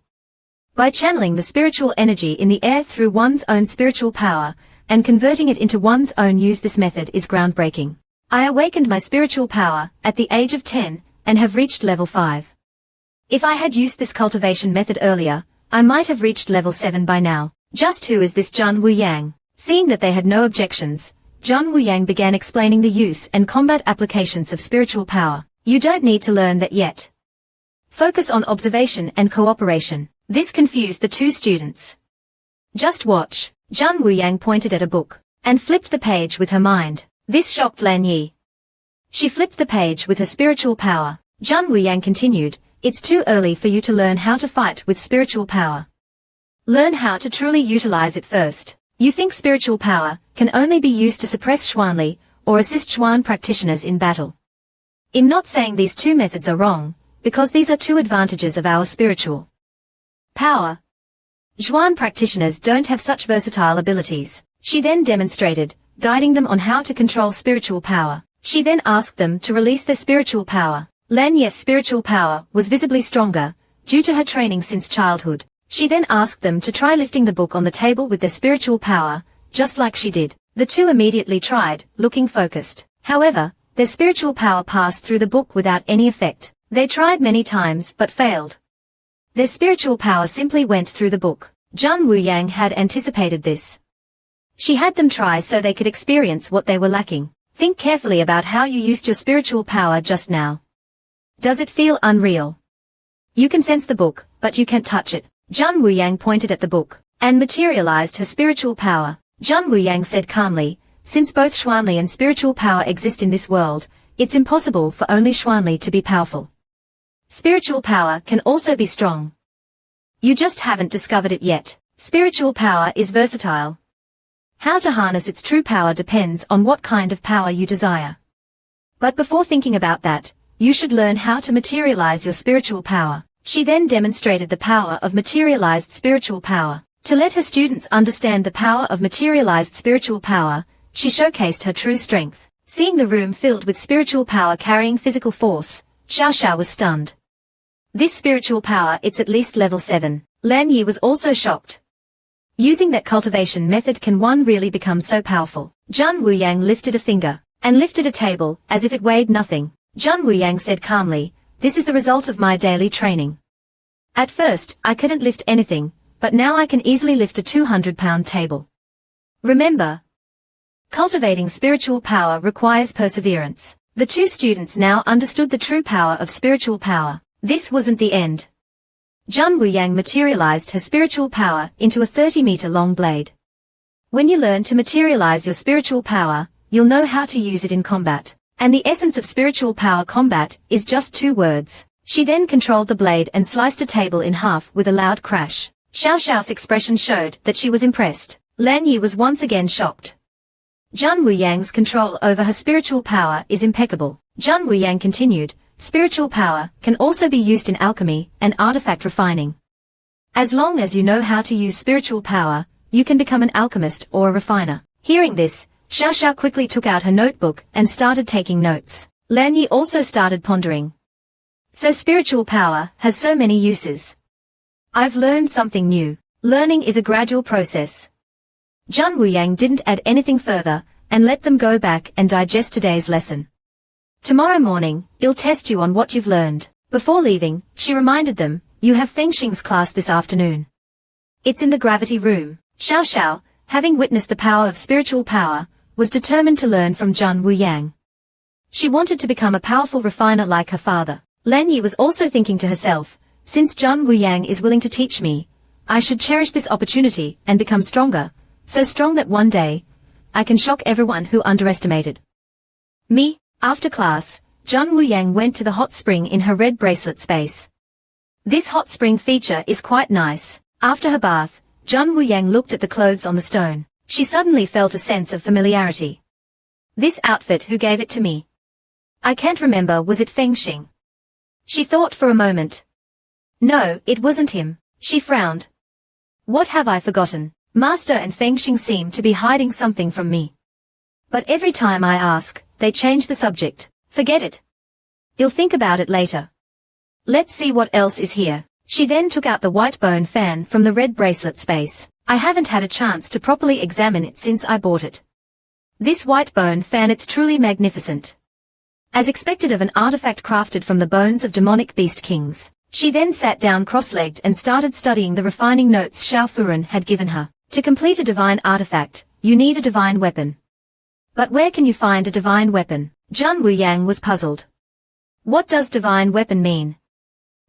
By channeling the spiritual energy in the air through one's own spiritual power, and converting it into one's own use, this method is groundbreaking. I awakened my spiritual power at the age of 10, and have reached level 5. If I had used this cultivation method earlier, I might have reached level 7 by now. Just who is this Zhan Wuyang? Seeing that they had no objections, Zhan Wuyang began explaining the use and combat applications of spiritual power. You don't need to learn that yet. Focus on observation and cooperation. This confused the 2 students. Just watch. Zhan Wuyang pointed at a book, and flipped the page with her mind. This shocked Lan Yi. She flipped the page with her spiritual power. Zhan Wuyang continued, it's too early for you to learn how to fight with spiritual power. Learn how to truly utilize it first. You think spiritual power can only be used to suppress Xuanli, or assist Xuan practitioners in battle. I'm not saying these 2 methods are wrong, because these are 2 advantages of our spiritual power. Xuan practitioners don't have such versatile abilities. She then demonstrated, guiding them on how to control spiritual power. She then asked them to release their spiritual power. Lan Yi's spiritual power was visibly stronger, due to her training since childhood. She then asked them to try lifting the book on the table with their spiritual power, just like she did. The 2 immediately tried, looking focused. However, their spiritual power passed through the book without any effect. They tried many times but failed. Their spiritual power simply went through the book. Zhan Wuyang had anticipated this. She had them try so they could experience what they were lacking. Think carefully about how you used your spiritual power just now. Does it feel unreal? You can sense the book, but you can't touch it. Zhan Wuyang pointed at the book, and materialized her spiritual power. Zhan Wuyang said calmly, since both Xuanli and spiritual power exist in this world, it's impossible for only Xuanli to be powerful. Spiritual power can also be strong. You just haven't discovered it yet. Spiritual power is versatile. How to harness its true power depends on what kind of power you desire. But before thinking about that, you should learn how to materialize your spiritual power. She then demonstrated the power of materialized spiritual power. To let her students understand the power of materialized spiritual power, she showcased her true strength. Seeing the room filled with spiritual power carrying physical force, Xiao Xiao was stunned. This spiritual power, it's at least level 7. Lan Yi was also shocked. Using that cultivation method, can one really become so powerful? Zhan Wuyang lifted a finger, and lifted a table, as if it weighed nothing. Zhan Wuyang said calmly, this is the result of my daily training. At first, I couldn't lift anything, but now I can easily lift a 200-pound table. Remember, cultivating spiritual power requires perseverance. The 2 students now understood the true power of spiritual power. This wasn't the end. Zhan Wuyang materialized her spiritual power into a 30-meter-long blade. When you learn to materialize your spiritual power, you'll know how to use it in combat. And the essence of spiritual power combat is just 2 words. She then controlled the blade and sliced a table in half with a loud crash. Xiao Xiao's expression showed that she was impressed. Lan Yi was once again shocked. Zhan Wuyang's control over her spiritual power is impeccable. Zhan Wuyang continued, spiritual power can also be used in alchemy and artifact refining. As long as you know how to use spiritual power, you can become an alchemist or a refiner. Hearing this, Xiao Xiao quickly took out her notebook and started taking notes. Lan Yi also started pondering. So spiritual power has so many uses. I've learned something new. Learning is a gradual process. Zhan Wuyang didn't add anything further, and let them go back and digest today's lesson. Tomorrow morning, I'll test you on what you've learned. Before leaving, she reminded them, you have Fengxing's class this afternoon. It's in the gravity room. Xiao Xiao, having witnessed the power of spiritual power, was determined to learn from Zhan Wuyang. She wanted to become a powerful refiner like her father. Lan Yi was also thinking to herself, since Zhan Wuyang is willing to teach me, I should cherish this opportunity and become stronger, so strong that one day, I can shock everyone who underestimated me. After class, Zhan Wuyang went to the hot spring in her red bracelet space. This hot spring feature is quite nice. After her bath, Zhan Wuyang looked at the clothes on the stone. She suddenly felt a sense of familiarity. This outfit, who gave it to me? I can't remember, was it Fengxing? She thought for a moment. No, it wasn't him. She frowned. What have I forgotten? Master and Fengxing seem to be hiding something from me. But every time I ask, they change the subject. Forget it. You'll think about it later. Let's see what else is here. She then took out the white bone fan from the red bracelet space. I haven't had a chance to properly examine it since I bought it. This white bone fan, it's truly magnificent. As expected of an artifact crafted from the bones of demonic beast kings, she then sat down cross-legged and started studying the refining notes Xiao Furen had given her. To complete a divine artifact, you need a divine weapon. But where can you find a divine weapon? Zhan Wuyang was puzzled. What does divine weapon mean?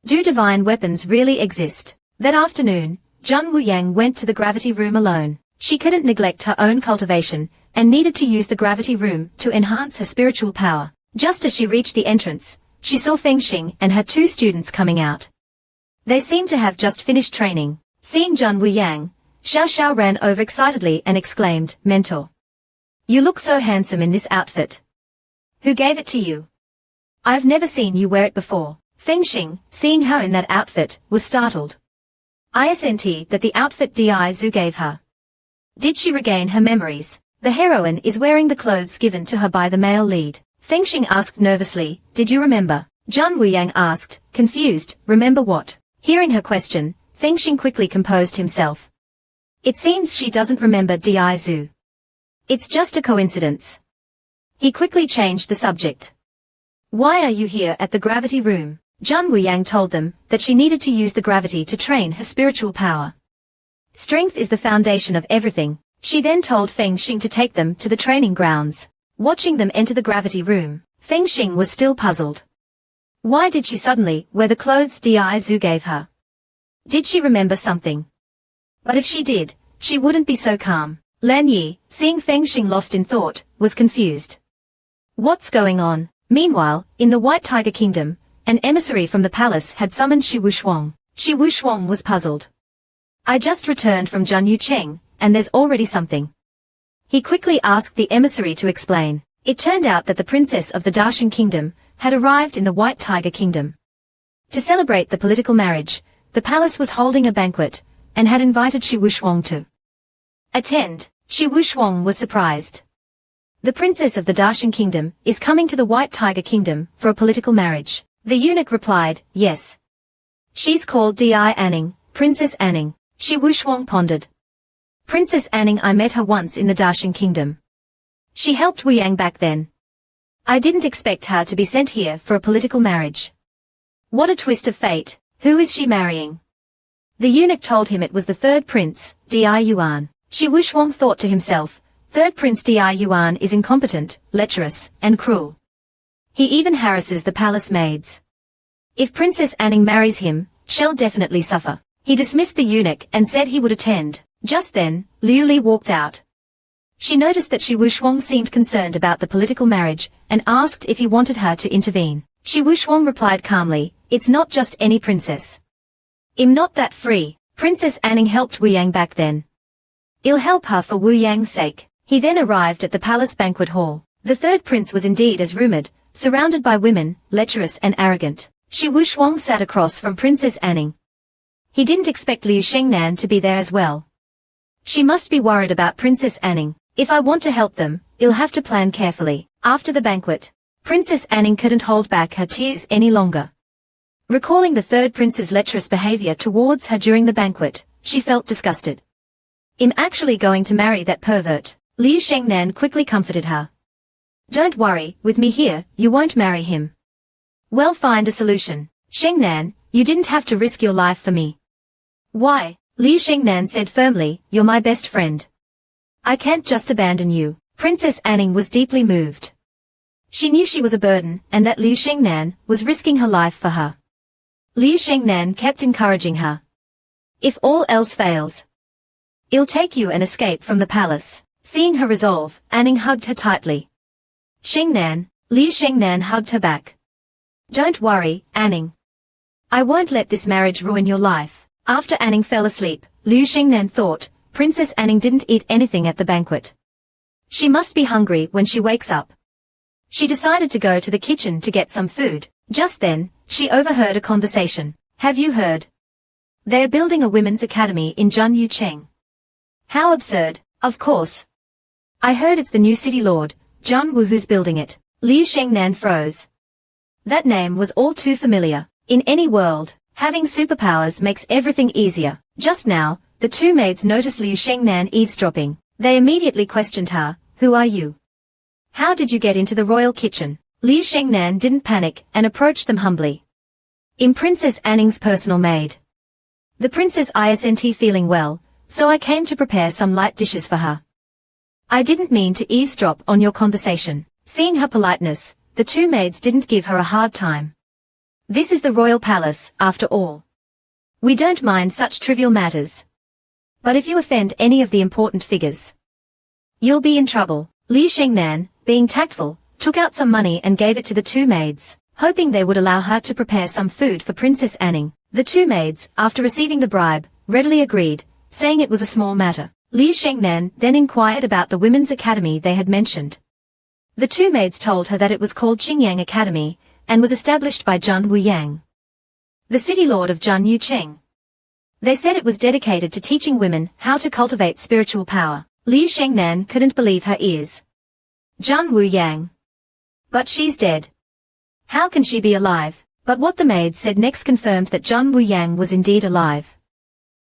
Do divine weapons really exist? That afternoon, Zhan Wuyang went to the gravity room alone. She couldn't neglect her own cultivation, and needed to use the gravity room to enhance her spiritual power. Just as she reached the entrance, she saw Fengxing and her 2 students coming out. They seemed to have just finished training. Seeing Zhan Wuyang, Xiao Xiao ran over excitedly and exclaimed, Mentor. You look so handsome in this outfit. Who gave it to you? I've never seen you wear it before. Fengxing, seeing her in that outfit, was startled. Isn't that the outfit Di Zhu gave her? Did she regain her memories? The heroine is wearing the clothes given to her by the male lead. Fengxing asked nervously, did you remember? Zhan Wuyang asked, confused, remember what? Hearing her question, Fengxing quickly composed himself. It seems she doesn't remember Di Zhu. It's just a coincidence. He quickly changed the subject. Why are you here at the gravity room? Zhan Wuyang told them that she needed to use the gravity to train her spiritual power. Strength is the foundation of everything. She then told Fengxing to take them to the training grounds. Watching them enter the gravity room, Fengxing was still puzzled. Why did she suddenly wear the clothes Di Zhu gave her? Did she remember something? But if she did, she wouldn't be so calm. Lan Yi, seeing Fengxing lost in thought, was confused. What's going on? Meanwhile, in the White Tiger Kingdom, an emissary from the palace had summoned Shi Wushuang. Shi Wushuang was puzzled. I just returned from Zhan Yucheng, and there's already something. He quickly asked the emissary to explain. It turned out that the princess of the Dacian Kingdom had arrived in the White Tiger Kingdom. To celebrate the political marriage, the palace was holding a banquet, and had invited Shi Wushuang to attend. Shi Wushuang was surprised. The princess of the Dacian Kingdom is coming to the White Tiger Kingdom for a political marriage. The eunuch replied, yes. She's called Di Anning, Princess Anning. Shi Wushuang pondered. Princess Anning, I met her once in the Dacian Kingdom. She helped Wuyang back then. I didn't expect her to be sent here for a political marriage. What a twist of fate. Who is she marrying? The eunuch told him it was the third prince, Di Yuan. Shi Wushuang thought to himself, third prince Di Yuan is incompetent, lecherous, and cruel. He even harasses the palace maids. If Princess Anning marries him, she'll definitely suffer. He dismissed the eunuch and said he would attend. Just then, Liu Li walked out. She noticed that Shi Wushuang seemed concerned about the political marriage, and asked if he wanted her to intervene. Shi Wushuang replied calmly, it's not just any princess. I'm not that free. Princess Anning helped Wuyang back then. I'll help her for Wuyang's sake. He then arrived at the palace banquet hall. The third prince was indeed as rumored, surrounded by women, lecherous and arrogant. Shi Wushuang sat across from Princess Anning. He didn't expect Liu Shengnan to be there as well. She must be worried about Princess Anning. If I want to help them, I'll have to plan carefully. After the banquet, Princess Anning couldn't hold back her tears any longer. Recalling the third prince's lecherous behavior towards her during the banquet, she felt disgusted. "I'm actually going to marry that pervert." Liu Shengnan quickly comforted her. "Don't worry, with me here, you won't marry him. We'll find a solution. Shengnan, you didn't have to risk your life for me." "Why?" Liu Shengnan said firmly, "You're my best friend. I can't just abandon you." Princess Anning was deeply moved. She knew she was a burden and that Liu Shengnan was risking her life for her. Liu Shengnan kept encouraging her. "If all else fails, I'll take you and escape from the palace." Seeing her resolve, Anning hugged her tightly. "Shengnan," Liu Shengnan hugged her back. "Don't worry, Anning. I won't let this marriage ruin your life." After Anning fell asleep, Liu Shengnan thought, Princess Anning didn't eat anything at the banquet. She must be hungry when she wakes up. She decided to go to the kitchen to get some food. Just then, she overheard a conversation. "Have you heard? They're building a women's academy in Junyucheng." "How absurd." "Of course. I heard it's the new city lord, Zhang Wu, who's building it." Liu Shengnan froze. That name was all too familiar. In any world, having superpowers makes everything easier. Just now, the two maids noticed Liu Shengnan eavesdropping. They immediately questioned her, "Who are you? How did you get into the royal kitchen?" Liu Shengnan didn't panic and approached them humbly. "I'm Princess Anning's personal maid. The princess isn't feeling well, so I came to prepare some light dishes for her. I didn't mean to eavesdrop on your conversation." Seeing her politeness, the two maids didn't give her a hard time. "This is the royal palace, after all. We don't mind such trivial matters. But if you offend any of the important figures, you'll be in trouble." Liu Shengnan, being tactful, took out some money and gave it to the two maids, hoping they would allow her to prepare some food for Princess Anning. The two maids, after receiving the bribe, readily agreed, saying it was a small matter. Liu Shengnan then inquired about the women's academy they had mentioned. The two maids told her that it was called Qingyang Academy, and was established by Zhang Wuyang, the city lord of Junyucheng. They said it was dedicated to teaching women how to cultivate spiritual power. Liu Shengnan couldn't believe her ears. Zhang Wuyang. But she's dead. How can she be alive? But what the maids said next confirmed that Zhang Wuyang was indeed alive.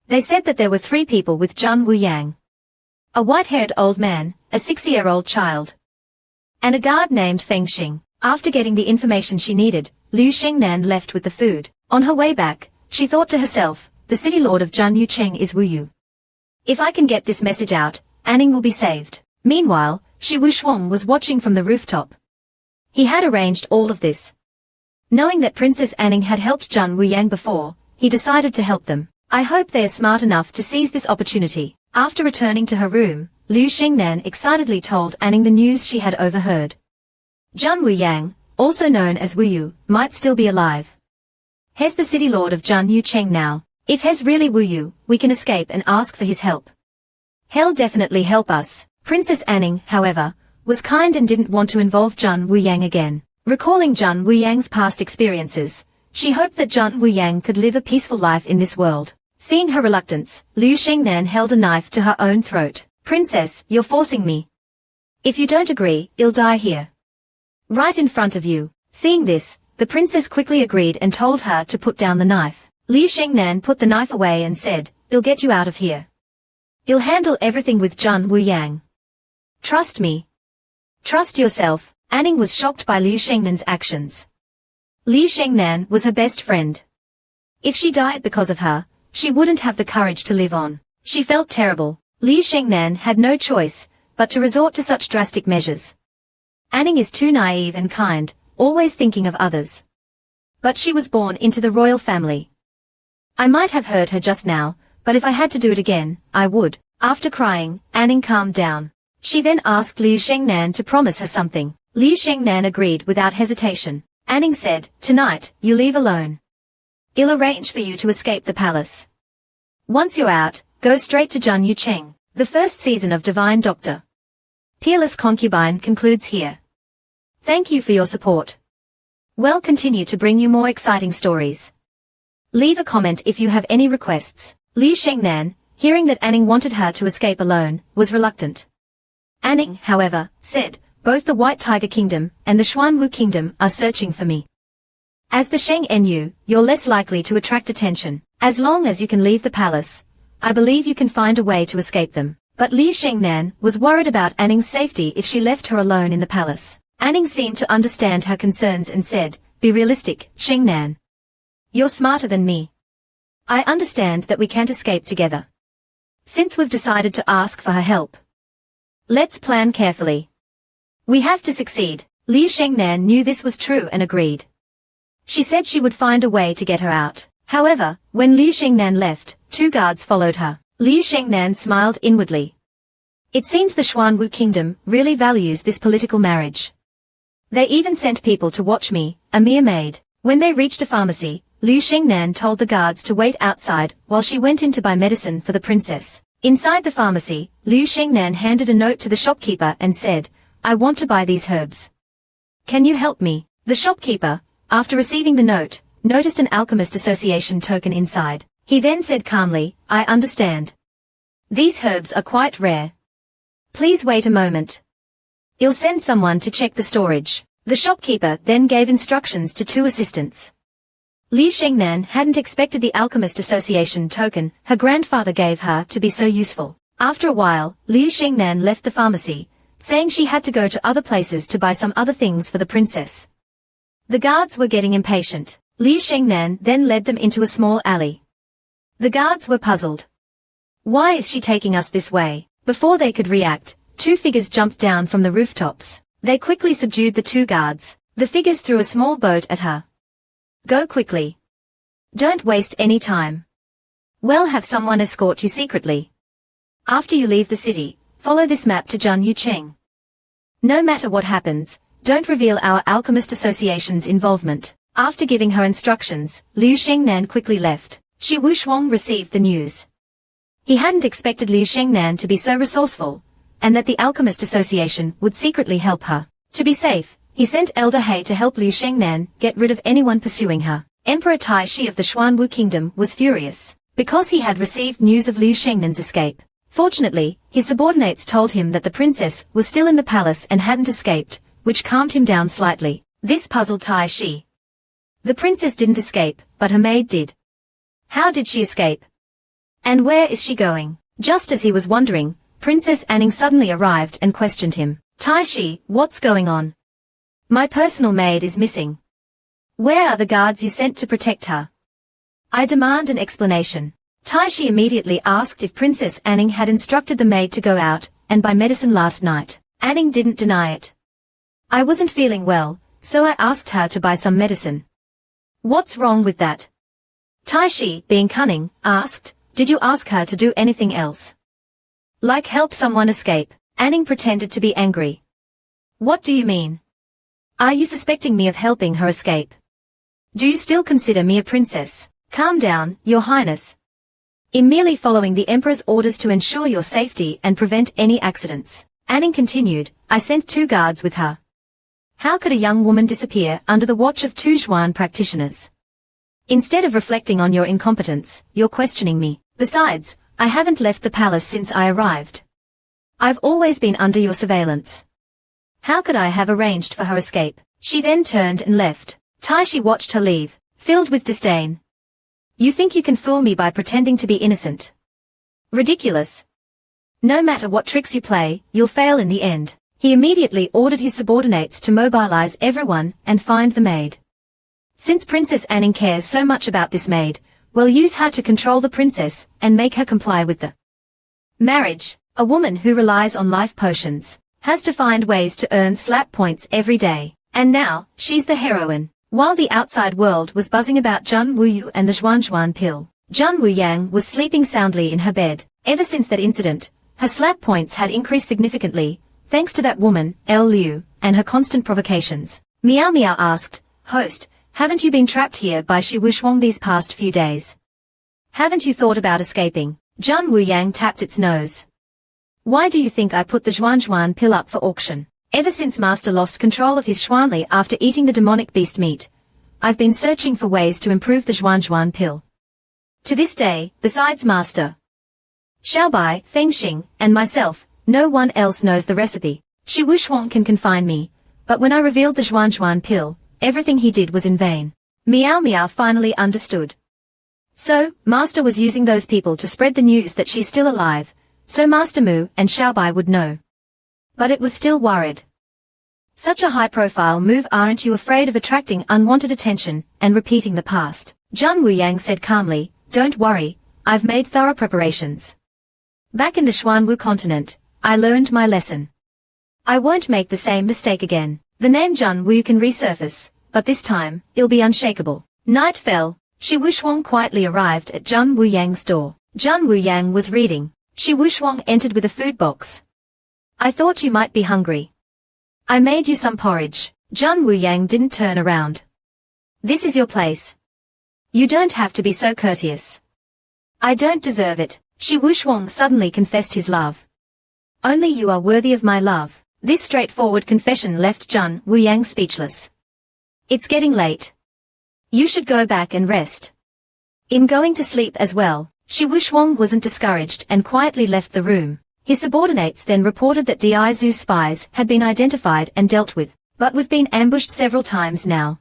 They said that there were 3 people with Zhang Wuyang. A white-haired old man, a 6-year-old child, and a guard named Feng Xing. After getting the information she needed, Liu Shengnan left with the food. On her way back, she thought to herself, the city lord of Junyucheng is Wu Yu. If I can get this message out, Anning will be saved. Meanwhile, Shi Wuxuang was watching from the rooftop. He had arranged all of this. Knowing that Princess Anning had helped Zhang Wuyang before, he decided to help them. "I hope they are smart enough to seize this opportunity." After returning to her room, Liu Shengnan excitedly told Anning the news she had overheard. Zhang Wuyang, also known as Wu Yu, might still be alive. He's the city lord of Junyucheng now. If he's really Wu Yu, we can escape and ask for his help. He'll definitely help us. Princess Anning, however, was kind and didn't want to involve Zhang Wuyang again. Recalling Zhang Wuyang's past experiences, she hoped that Zhang Wuyang could live a peaceful life in this world. Seeing her reluctance, Liu Shengnan held a knife to her own throat. "Princess, you're forcing me. If you don't agree, I'll die here. Right in front of you." Seeing this, the princess quickly agreed and told her to put down the knife. Liu Shengnan put the knife away and said, "I'll get you out of here. I'll handle everything with Zhang Wuyang. Trust me." "Trust yourself." Anning was shocked by Liu Shengnan's actions. Liu Shengnan was her best friend. If she died because of her, she wouldn't have the courage to live on. She felt terrible. Liu Shengnan had no choice but to resort to such drastic measures. Anning is too naive and kind, always thinking of others. But she was born into the royal family. I might have hurt her just now, but if I had to do it again, I would. After crying, Anning calmed down. She then asked Liu Shengnan to promise her something. Liu Shengnan agreed without hesitation. Anning said, "Tonight, you leave alone. I'll arrange for you to escape the palace. Once you're out, go straight to Junyucheng." The first season of Divine Doctor Peerless Concubine concludes here. Thank you for your support. We'll continue to bring you more exciting stories. Leave a comment if you have any requests. Liu Shengnan, hearing that Anning wanted her to escape alone, was reluctant. Anning, however, said, "Both the White Tiger Kingdom and the Xuanwu Kingdom are searching for me. As the Sheng Nu, you're less likely to attract attention. As long as you can leave the palace, I believe you can find a way to escape them. But Liu Shengnan was worried about Anning's safety if she left her alone in the palace. Anning seemed to understand her concerns and said, "Be realistic, Shengnan. You're smarter than me. I understand that we can't escape together. Since we've decided to ask for her help, let's plan carefully. We have to succeed." Liu Shengnan knew this was true and agreed. She said she would find a way to get her out. However, when Liu Shengnan left, 2 guards followed her. Liu Shengnan smiled inwardly. It seems the Xuanwu kingdom really values this political marriage. They even sent people to watch me, a mere maid. When they reached a pharmacy, Liu Shengnan told the guards to wait outside while she went in to buy medicine for the princess. Inside the pharmacy, Liu Shengnan handed a note to the shopkeeper and said, "I want to buy these herbs. Can you help me?" The shopkeeper, after receiving the note, noticed an Alchemist Association token inside. He then said calmly, "I understand. These herbs are quite rare. Please wait a moment. I'll send someone to check the storage." The shopkeeper then gave instructions to 2 assistants. Liu Shengnan hadn't expected the Alchemist Association token her grandfather gave her to be so useful. After a while, Liu Shengnan left the pharmacy, saying she had to go to other places to buy some other things for the princess. The guards were getting impatient. Liu Shengnan then led them into a small alley. The guards were puzzled. Why is she taking us this way? Before they could react, 2 figures jumped down from the rooftops. They quickly subdued the 2 guards. The figures threw a small boat at her. "Go quickly. Don't waste any time. We'll have someone escort you secretly. After you leave the city, follow this map to Jun Yucheng. No matter what happens, don't reveal our Alchemist Association's involvement." After giving her instructions, Liu Shengnan quickly left. Shi Wushuang received the news. He hadn't expected Liu Shengnan to be so resourceful, and that the Alchemist Association would secretly help her. To be safe, he sent Elder He to help Liu Shengnan get rid of anyone pursuing her. Emperor Tai Shi of the Xuanwu Kingdom was furious, because he had received news of Liu Shengnan's escape. Fortunately, his subordinates told him that the princess was still in the palace and hadn't escaped, which calmed him down slightly. This puzzled Tai Shi. The princess didn't escape, but her maid did. How did she escape? And where is she going? Just as he was wondering, Princess Anning suddenly arrived and questioned him. Tai Shi, what's going on? My personal maid is missing. Where are the guards you sent to protect her? I demand an explanation. Tai Shi immediately asked if Princess Anning had instructed the maid to go out and buy medicine last night. Anning didn't deny it. I wasn't feeling well, so I asked her to buy some medicine. What's wrong with that? Tai Shi, being cunning, asked, did you ask her to do anything else? Like help someone escape? Anning pretended to be angry. What do you mean? Are you suspecting me of helping her escape? Do you still consider me a princess? Calm down, Your Highness. I'm merely following the Emperor's orders to ensure your safety and prevent any accidents. Anning continued, I sent 2 guards with her. How could a young woman disappear under the watch of 2 Zhuan practitioners? Instead of reflecting on your incompetence, you're questioning me. Besides, I haven't left the palace since I arrived. I've always been under your surveillance. How could I have arranged for her escape? She then turned and left. Tai Shi watched her leave, filled with disdain. You think you can fool me by pretending to be innocent? Ridiculous. No matter what tricks you play, you'll fail in the end. He immediately ordered his subordinates to mobilize everyone and find the maid. Since Princess Anning cares so much about this maid, we'll use her to control the princess and make her comply with the marriage. A woman who relies on life potions has to find ways to earn slap points every day. And now, she's the heroine. While the outside world was buzzing about Jun Wuyu and the Zhuan pill, Jun Wuyang was sleeping soundly in her bed. Ever since that incident, her slap points had increased significantly, thanks to that woman, El Liu, and her constant provocations. Miao Miao asked, Host, haven't you been trapped here by Shi Wushuang these past few days? Haven't you thought about escaping? Jun Wuyang tapped its nose. Why do you think I put the Zhuan pill up for auction? Ever since Master lost control of his Xuanli after eating the demonic beast meat, I've been searching for ways to improve the Zhuan pill. To this day, besides Master Xiaobai, Fengxing, and myself, no one else knows the recipe. Shi Wushuang can confine me, but when I revealed the Zhuan pill, everything he did was in vain. Meow Meow finally understood. So, Master was using those people to spread the news that she's still alive, so Master Mu and Xiaobai would know. But it was still worried. Such a high-profile move, aren't you afraid of attracting unwanted attention and repeating the past? Zhang Wuyang said calmly, don't worry, I've made thorough preparations. Back in the Xuanwu continent, I learned my lesson. I won't make the same mistake again. The name Zhang Wu can resurface, but this time, it'll be unshakable. Night fell. Shi Wushuang quietly arrived at Zhang Wuyang's door. Zhang Wuyang was reading. Shi Wushuang entered with a food box. I thought you might be hungry. I made you some porridge. Zhang Wuyang didn't turn around. This is your place. You don't have to be so courteous. I don't deserve it. Shi Wushuang suddenly confessed his love. Only you are worthy of my love. This straightforward confession left Zhang Wuyang speechless. It's getting late. You should go back and rest. I'm going to sleep as well. Shi Wushuang wasn't discouraged and quietly left the room. His subordinates then reported that Dizu's spies had been identified and dealt with, but we've been ambushed several times now.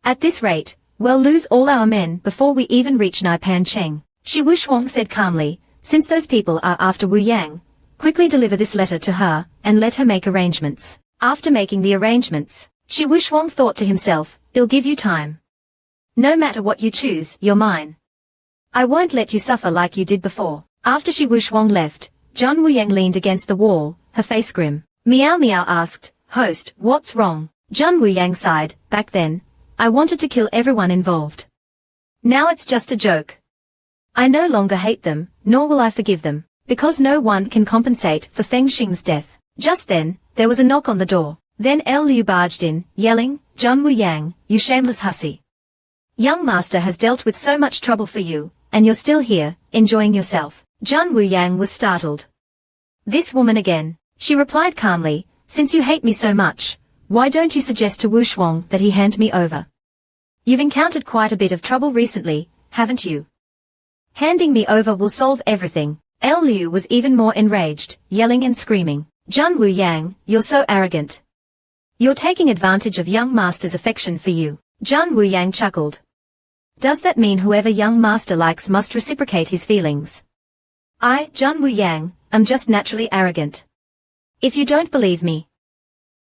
At this rate, we'll lose all our men before we even reach Naipancheng. Shi Wushuang said calmly, since those people are after Wu Yang, quickly deliver this letter to her, and let her make arrangements. After making the arrangements, Shi Wushuang thought to himself, I'll give you time. No matter what you choose, you're mine. I won't let you suffer like you did before. After Shi Wushuang left, Zhang Wuyang leaned against the wall, her face grim. Meow Meow asked, Host, what's wrong? Zhang Wuyang sighed, back then, I wanted to kill everyone involved. Now it's just a joke. I no longer hate them, nor will I forgive them, because no one can compensate for Feng Xing's death. Just then, there was a knock on the door. Then El Liu barged in, yelling, Zhang Wuyang, you shameless hussy. Young master has dealt with so much trouble for you, and you're still here, enjoying yourself. Zhang Wuyang was startled. This woman again, she replied calmly, since you hate me so much, why don't you suggest to Wushuang that he hand me over? You've encountered quite a bit of trouble recently, haven't you? Handing me over will solve everything. El Liu was even more enraged, yelling and screaming. Zhang Wuyang, you're so arrogant. You're taking advantage of young master's affection for you. Zhang Wuyang chuckled. Does that mean whoever young master likes must reciprocate his feelings? I, Zhang Wuyang, am just naturally arrogant. If you don't believe me,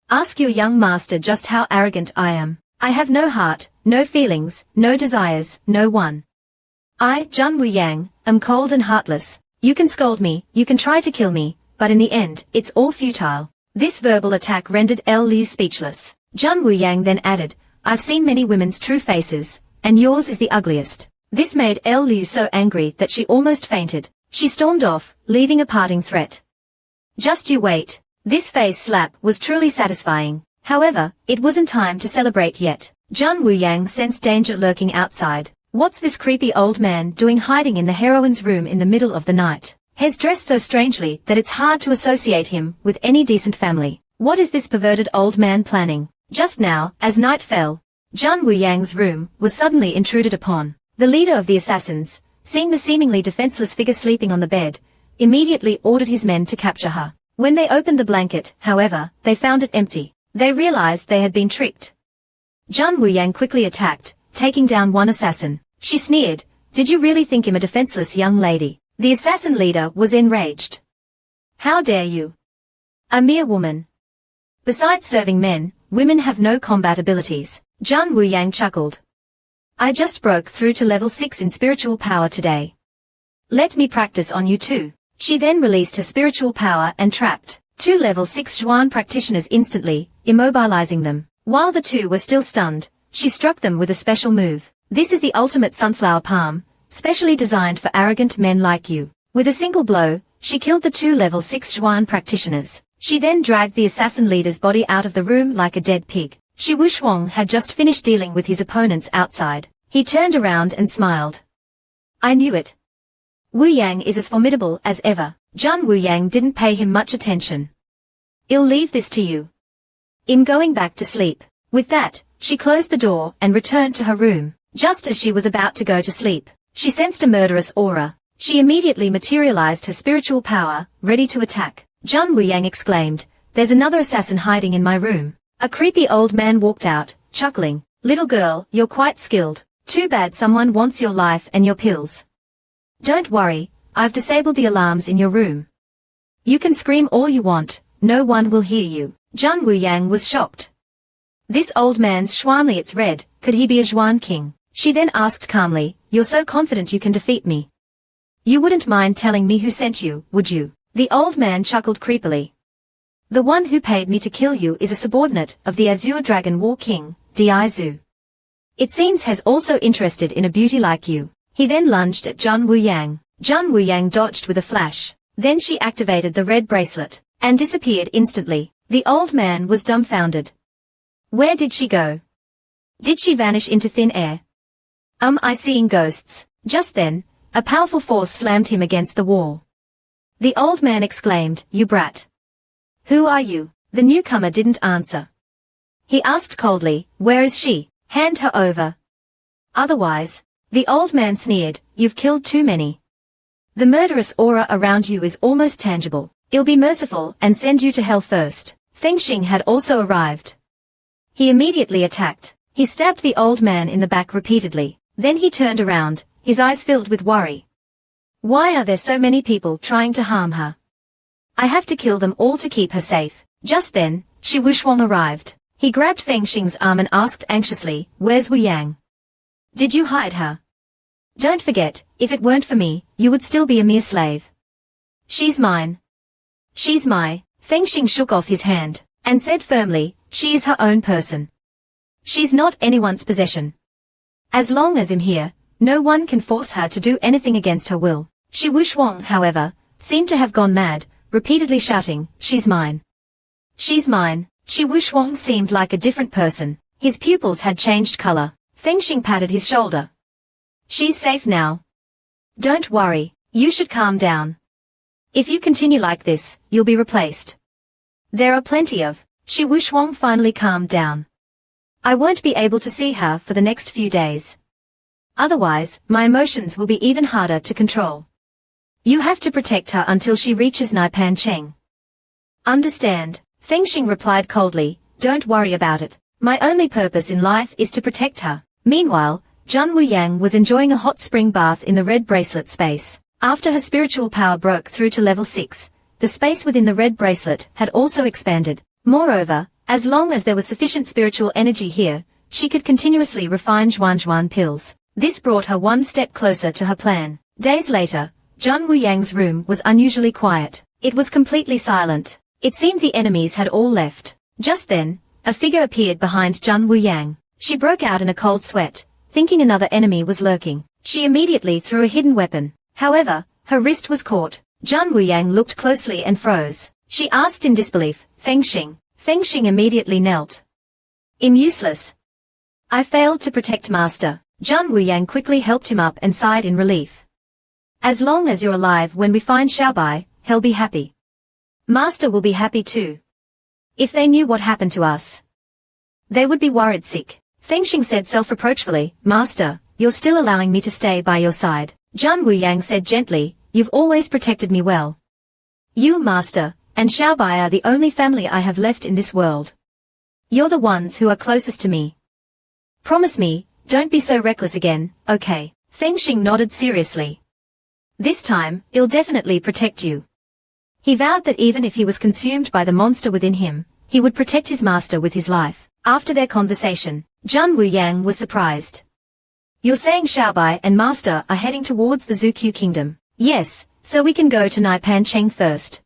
ask your young master just how arrogant I am. I have no heart, no feelings, no desires, no one. I, Zhang Wuyang, am cold and heartless. You can scold me, you can try to kill me, but in the end, it's all futile. This verbal attack rendered El Liu speechless. Zhang Wuyang then added, I've seen many women's true faces, and yours is the ugliest. This made El Liu so angry that she almost fainted. She stormed off, leaving a parting threat. Just you wait. This face slap was truly satisfying. However, it wasn't time to celebrate yet. Zhang Wuyang sensed danger lurking outside. What's this creepy old man doing hiding in the heroine's room in the middle of the night? He's dressed so strangely that it's hard to associate him with any decent family. What is this perverted old man planning? Just now, as night fell, Zhang Wuyang's room was suddenly intruded upon. The leader of the assassins, seeing the seemingly defenseless figure sleeping on the bed, immediately ordered his men to capture her. When they opened the blanket, however, they found it empty. They realized they had been tricked. Zhang Wuyang quickly attacked, taking down one assassin. She sneered, did you really think him a defenseless young lady? The assassin leader was enraged. How dare you? A mere woman. Besides serving men, women have no combat abilities. Zhang Wuyang chuckled. I just broke through to level 6 in spiritual power today. Let me practice on you too. She then released her spiritual power and trapped 2 level 6 Zhuan practitioners instantly, immobilizing them. While the 2 were still stunned, she struck them with a special move. This is the ultimate sunflower palm, specially designed for arrogant men like you. With a single blow, she killed the 2 level 6 Zhuan practitioners. She then dragged the assassin leader's body out of the room like a dead pig. Shi Wushuang had just finished dealing with his opponents outside. He turned around and smiled. I knew it. Wu Yang is as formidable as ever. Zhang Wuyang didn't pay him much attention. I'll leave this to you. I'm going back to sleep. With that, she closed the door and returned to her room. Just as she was about to go to sleep, she sensed a murderous aura. She immediately materialized her spiritual power, ready to attack. Zhang Wuyang exclaimed, there's another assassin hiding in my room. A creepy old man walked out, chuckling. Little girl, you're quite skilled. Too bad someone wants your life and your pills. Don't worry, I've disabled the alarms in your room. You can scream all you want, no one will hear you. Zhang Wuyang was shocked. This old man's Schwanliet's red, could he be a Zhuan king? She then asked calmly, you're so confident you can defeat me. You wouldn't mind telling me who sent you, would you? The old man chuckled creepily. The one who paid me to kill you is a subordinate of the Azure Dragon War King, Di Zhu. It seems he's also interested in a beauty like you. He then lunged at Zhang Wuyang. Zhang Wuyang dodged with a flash. Then she activated the red bracelet, and disappeared instantly. The old man was dumbfounded. Where did she go? Did she vanish into thin air? I seeing ghosts. Just then, a powerful force slammed him against the wall. The old man exclaimed, you brat. Who are you? The newcomer didn't answer. He asked coldly, where is she? Hand her over. Otherwise, the old man sneered, you've killed too many. The murderous aura around you is almost tangible. I'll be merciful and send you to hell first. Feng Xing had also arrived. He immediately attacked. He stabbed the old man in the back repeatedly. Then he turned around, his eyes filled with worry. Why are there so many people trying to harm her? I have to kill them all to keep her safe. Just then, Shi Wuxuang arrived. He grabbed Feng Xing's arm and asked anxiously, where's Wu Yang? Did you hide her? Don't forget, if it weren't for me, you would still be a mere slave. She's mine. She's my. Feng Xing shook off his hand, and said firmly, she is her own person. She's not anyone's possession. As long as I'm here, no one can force her to do anything against her will. Shi Wuxuang, however, seemed to have gone mad, repeatedly shouting, she's mine. She's mine. Shi Wuxuang seemed like a different person. His pupils had changed color. Feng Xing patted his shoulder. She's safe now. Don't worry, you should calm down. If you continue like this, you'll be replaced. There are plenty of. Shi Wuxuang finally calmed down. I won't be able to see her for the next few days. Otherwise, my emotions will be even harder to control. You have to protect her until she reaches Naipan Cheng. Understand, Feng Xing replied coldly, don't worry about it. My only purpose in life is to protect her. Meanwhile, Zhang Wuyang was enjoying a hot spring bath in the red bracelet space. After her spiritual power broke through to level 6, the space within the red bracelet had also expanded. Moreover, as long as there was sufficient spiritual energy here, she could continuously refine Zhuan pills. This brought her one step closer to her plan. Days later, Zhang Wuyang's room was unusually quiet. It was completely silent. It seemed the enemies had all left. Just then, a figure appeared behind Zhang Wuyang. She broke out in a cold sweat, thinking another enemy was lurking. She immediately threw a hidden weapon. However, her wrist was caught. Zhang Wuyang looked closely and froze. She asked in disbelief, Feng Xing. Feng Xing immediately knelt. I'm useless. I failed to protect Master. Zhang Wuyang quickly helped him up and sighed in relief. As long as you're alive when we find Xiaobai, he'll be happy. Master will be happy too. If they knew what happened to us, they would be worried sick. Feng Xing said self-reproachfully, Master, you're still allowing me to stay by your side. Zhang Wuyang said gently, you've always protected me well. You, Master, and Xiaobai are the only family I have left in this world. You're the ones who are closest to me. Promise me, don't be so reckless again, okay? Feng Xing nodded seriously. This time, I'll definitely protect you. He vowed that even if he was consumed by the monster within him, he would protect his master with his life. After their conversation, Zhang Wuyang was surprised. You're saying Xiaobai and Master are heading towards the Zukyu Kingdom? Yes, so we can go to Naipan Cheng first.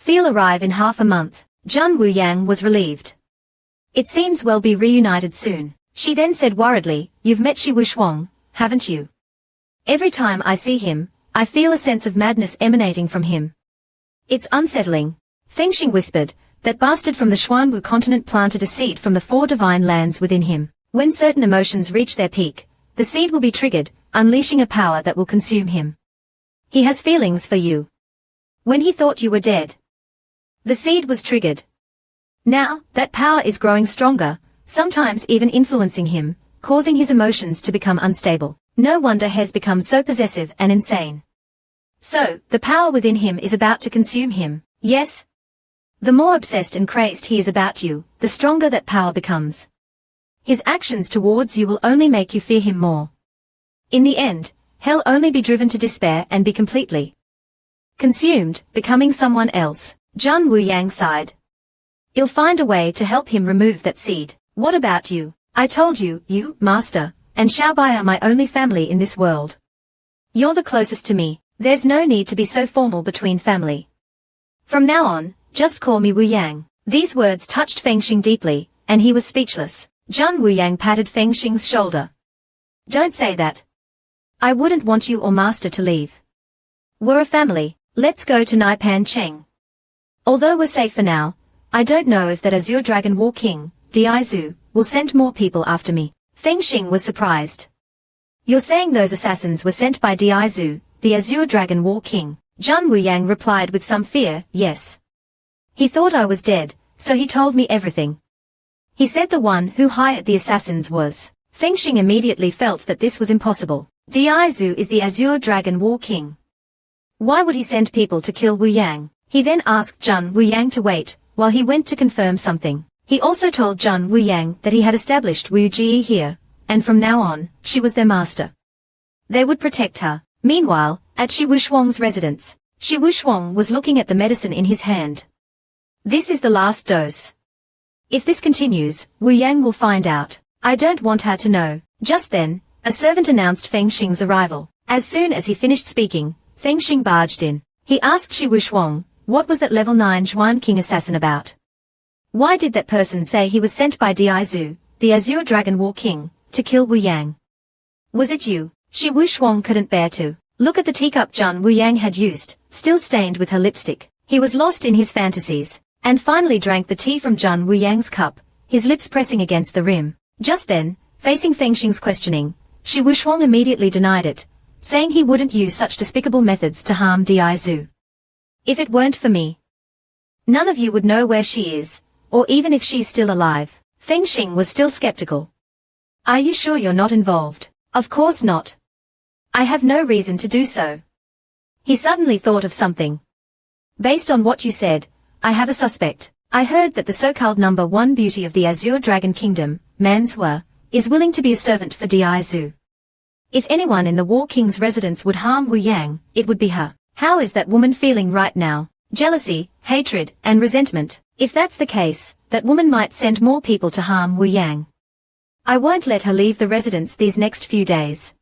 They'll arrive in half a month. Zhang Wuyang was relieved. It seems we'll be reunited soon. She then said worriedly, you've met Shi Wuxuang, haven't you? Every time I see him, I feel a sense of madness emanating from him. It's unsettling. Feng Xing whispered, that bastard from the Xuanwu continent planted a seed from the 4 divine lands within him. When certain emotions reach their peak, the seed will be triggered, unleashing a power that will consume him. He has feelings for you. When he thought you were dead, the seed was triggered. Now, that power is growing stronger, sometimes even influencing him, causing his emotions to become unstable. No wonder he has become so possessive and insane. So, the power within him is about to consume him. Yes? The more obsessed and crazed he is about you, the stronger that power becomes. His actions towards you will only make you fear him more. In the end, he'll only be driven to despair and be completely consumed, becoming someone else. Jun Wuyang sighed. You'll find a way to help him remove that seed. What about you? I told you, you, master, and Xiaobai are my only family in this world. You're the closest to me. There's no need to be so formal between family. From now on, just call me Wuyang. These words touched Fengxing deeply, and he was speechless. Jun Wuyang patted Fengxing's shoulder. Don't say that. I wouldn't want you or master to leave. We're a family. Let's go to Naipan Cheng. Although we're safe for now, I don't know if that Azure Dragon War King, Diaizu, will send more people after me. Fengxing was surprised. You're saying those assassins were sent by Diaizu, the Azure Dragon War King? Jun Wuyang replied with some fear, yes. He thought I was dead, so he told me everything. He said the one who hired the assassins was. Fengxing immediately felt that this was impossible. Diaizu is the Azure Dragon War King. Why would he send people to kill Wuyang? He then asked Jun Wuyang to wait, while he went to confirm something. He also told Jun Wuyang that he had established Wu Ji here, and from now on, she was their master. They would protect her. Meanwhile, at Shi Wuxuang's residence, Shi Wuxuang was looking at the medicine in his hand. This is the last dose. If this continues, Wuyang will find out. I don't want her to know. Just then, a servant announced Fengxing's arrival. As soon as he finished speaking, Fengxing barged in. He asked Shi Wuxuang, what was that level 9 Zhuan King assassin about? Why did that person say he was sent by Diaizu, the Azure Dragon War King, to kill Wuyang? Was it you? Shi Wuxuang couldn't bear to look at the teacup Jun Wuyang had used, still stained with her lipstick. He was lost in his fantasies, and finally drank the tea from Jun Wuyang's cup, his lips pressing against the rim. Just then, facing Fengxing's questioning, Shi Wuxuang immediately denied it, saying he wouldn't use such despicable methods to harm Diaizu. If it weren't for me, none of you would know where she is, or even if she's still alive. Fengxing was still skeptical. Are you sure you're not involved? Of course not. I have no reason to do so. He suddenly thought of something. Based on what you said, I have a suspect. I heard that the so-called number 1 beauty of the Azure Dragon Kingdom, Manhua, is willing to be a servant for Diaizu. If anyone in the War King's residence would harm Wuyang, it would be her. How is that woman feeling right now? Jealousy, hatred, and resentment. If that's the case, that woman might send more people to harm Wuyang. I won't let her leave the residence these next few days.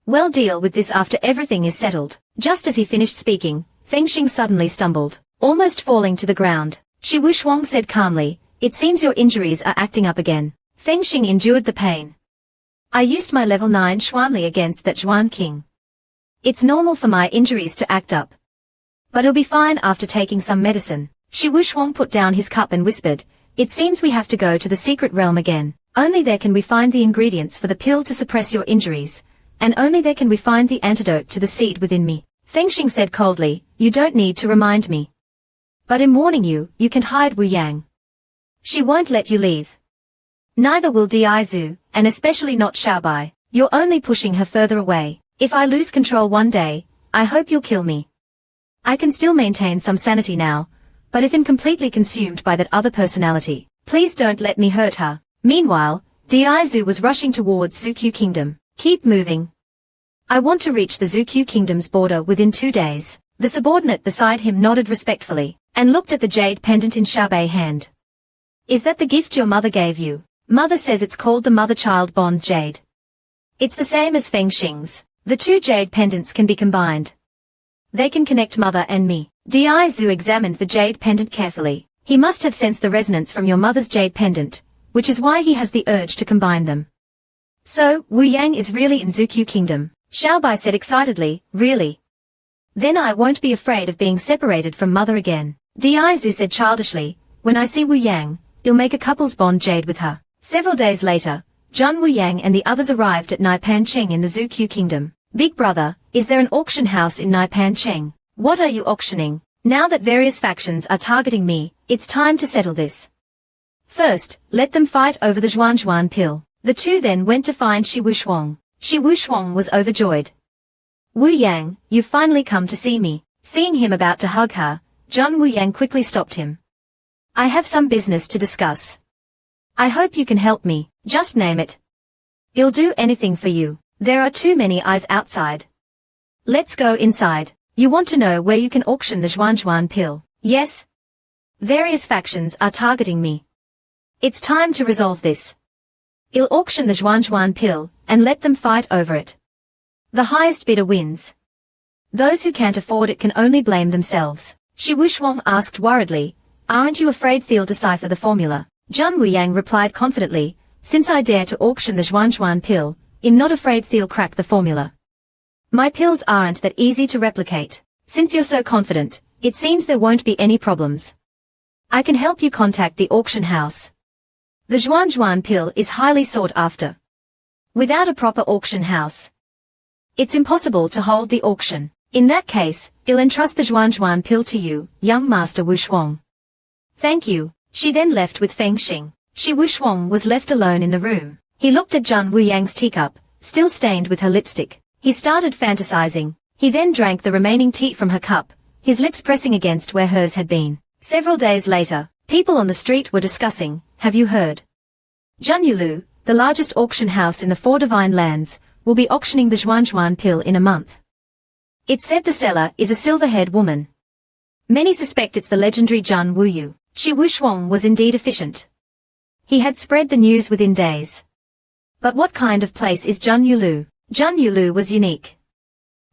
We'll deal with this after everything is settled. Just as he finished speaking, Fengxing suddenly stumbled, almost falling to the ground. Shi Wuxuang said calmly, it seems your injuries are acting up again. Fengxing endured the pain. I used my level 9 Xuanli against that Zhuan King. It's normal for my injuries to act up. But he'll be fine after taking some medicine. Shi Wuxuang put down his cup and whispered, it seems we have to go to the secret realm again. Only there can we find the ingredients for the pill to suppress your injuries, and only there can we find the antidote to the seed within me. Fengxing said coldly, you don't need to remind me. But in warning you, you can't hide Wuyang. She won't let you leave. Neither will Diaizu, and especially not Xiaobai. You're only pushing her further away. If I lose control one day, I hope you'll kill me. I can still maintain some sanity now, but if I'm completely consumed by that other personality, please don't let me hurt her. Meanwhile, Diaizu was rushing towards Zukyu Kingdom. Keep moving. I want to reach the Zukyu Kingdom's border within 2 days. The subordinate beside him nodded respectfully, and looked at the jade pendant in Xiaobei's hand. Is that the gift your mother gave you? Mother says it's called the mother-child bond jade. It's the same as Fengxing's. The 2 jade pendants can be combined. They can connect mother and me. Diaizu examined the jade pendant carefully. He must have sensed the resonance from your mother's jade pendant, which is why he has the urge to combine them. So, Wuyang is really in Zukyu Kingdom. Xiaobai said excitedly, really? Then I won't be afraid of being separated from mother again. Diaizu said childishly, when I see Wuyang, you'll make a couple's bond jade with her. Several days later, Jun Wuyang and the others arrived at Naipan Cheng in the Zukyu Kingdom. Big brother, is there an auction house in Naipan Cheng? What are you auctioning? Now that various factions are targeting me, it's time to settle this. First, let them fight over the Zhuan pill. The 2 then went to find Shi Wuxuang. Shi Wuxuang was overjoyed. Wuyang, you've finally come to see me. Seeing him about to hug her, Jun Wuyang quickly stopped him. I have some business to discuss. I hope you can help me. Just name it. I'll do anything for you. There are too many eyes outside. Let's go inside. You want to know where you can auction the Zhuan pill? Yes? Various factions are targeting me. It's time to resolve this. I'll auction the Zhuan pill, and let them fight over it. The highest bidder wins. Those who can't afford it can only blame themselves. Shi Wuxuang asked worriedly, aren't you afraid they'll decipher the formula? Zhan Wuyang replied confidently, since I dare to auction the Zhuan pill, I'm not afraid they'll crack the formula. My pills aren't that easy to replicate. Since you're so confident, it seems there won't be any problems. I can help you contact the auction house. The Zhuan pill is highly sought after. Without a proper auction house, it's impossible to hold the auction. In that case, I'll entrust the Zhuan pill to you, young Master Wuxuang. Thank you. She then left with Feng Xing. Shi Wuxuang was left alone in the room. He looked at Zhan Wuyang's teacup, still stained with her lipstick. He started fantasizing. He then drank the remaining tea from her cup, his lips pressing against where hers had been. Several days later, people on the street were discussing, have you heard? Zhan Yulu, the largest auction house in the Four Divine Lands, will be auctioning the Zhuan pill in a month. It's said the seller is a silver-haired woman. Many suspect it's the legendary Zhan Wuyu. Shi Wuxuang was indeed efficient. He had spread the news within days. But what kind of place is Zhan Yulu? Zhan Yulu was unique.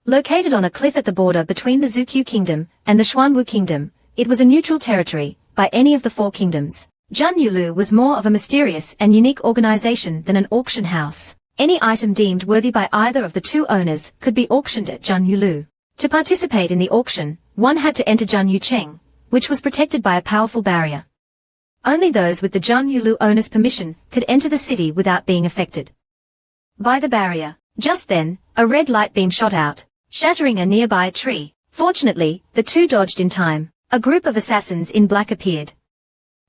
Located on a cliff at the border between the Zhuqiu Kingdom and the Xuanwu Kingdom, it was a neutral territory by any of the four kingdoms. Zhan Yulu was more of a mysterious and unique organization than an auction house. Any item deemed worthy by either of the two owners could be auctioned at Zhan Yulu. To participate in the auction, one had to enter Zhan Yucheng, which was protected by a powerful barrier. Only those with the Zhan Yulu owner's permission could enter the city without being affected by the barrier. Just then, a red light beam shot out, shattering a nearby tree. Fortunately, the two dodged in time. A group of assassins in black appeared.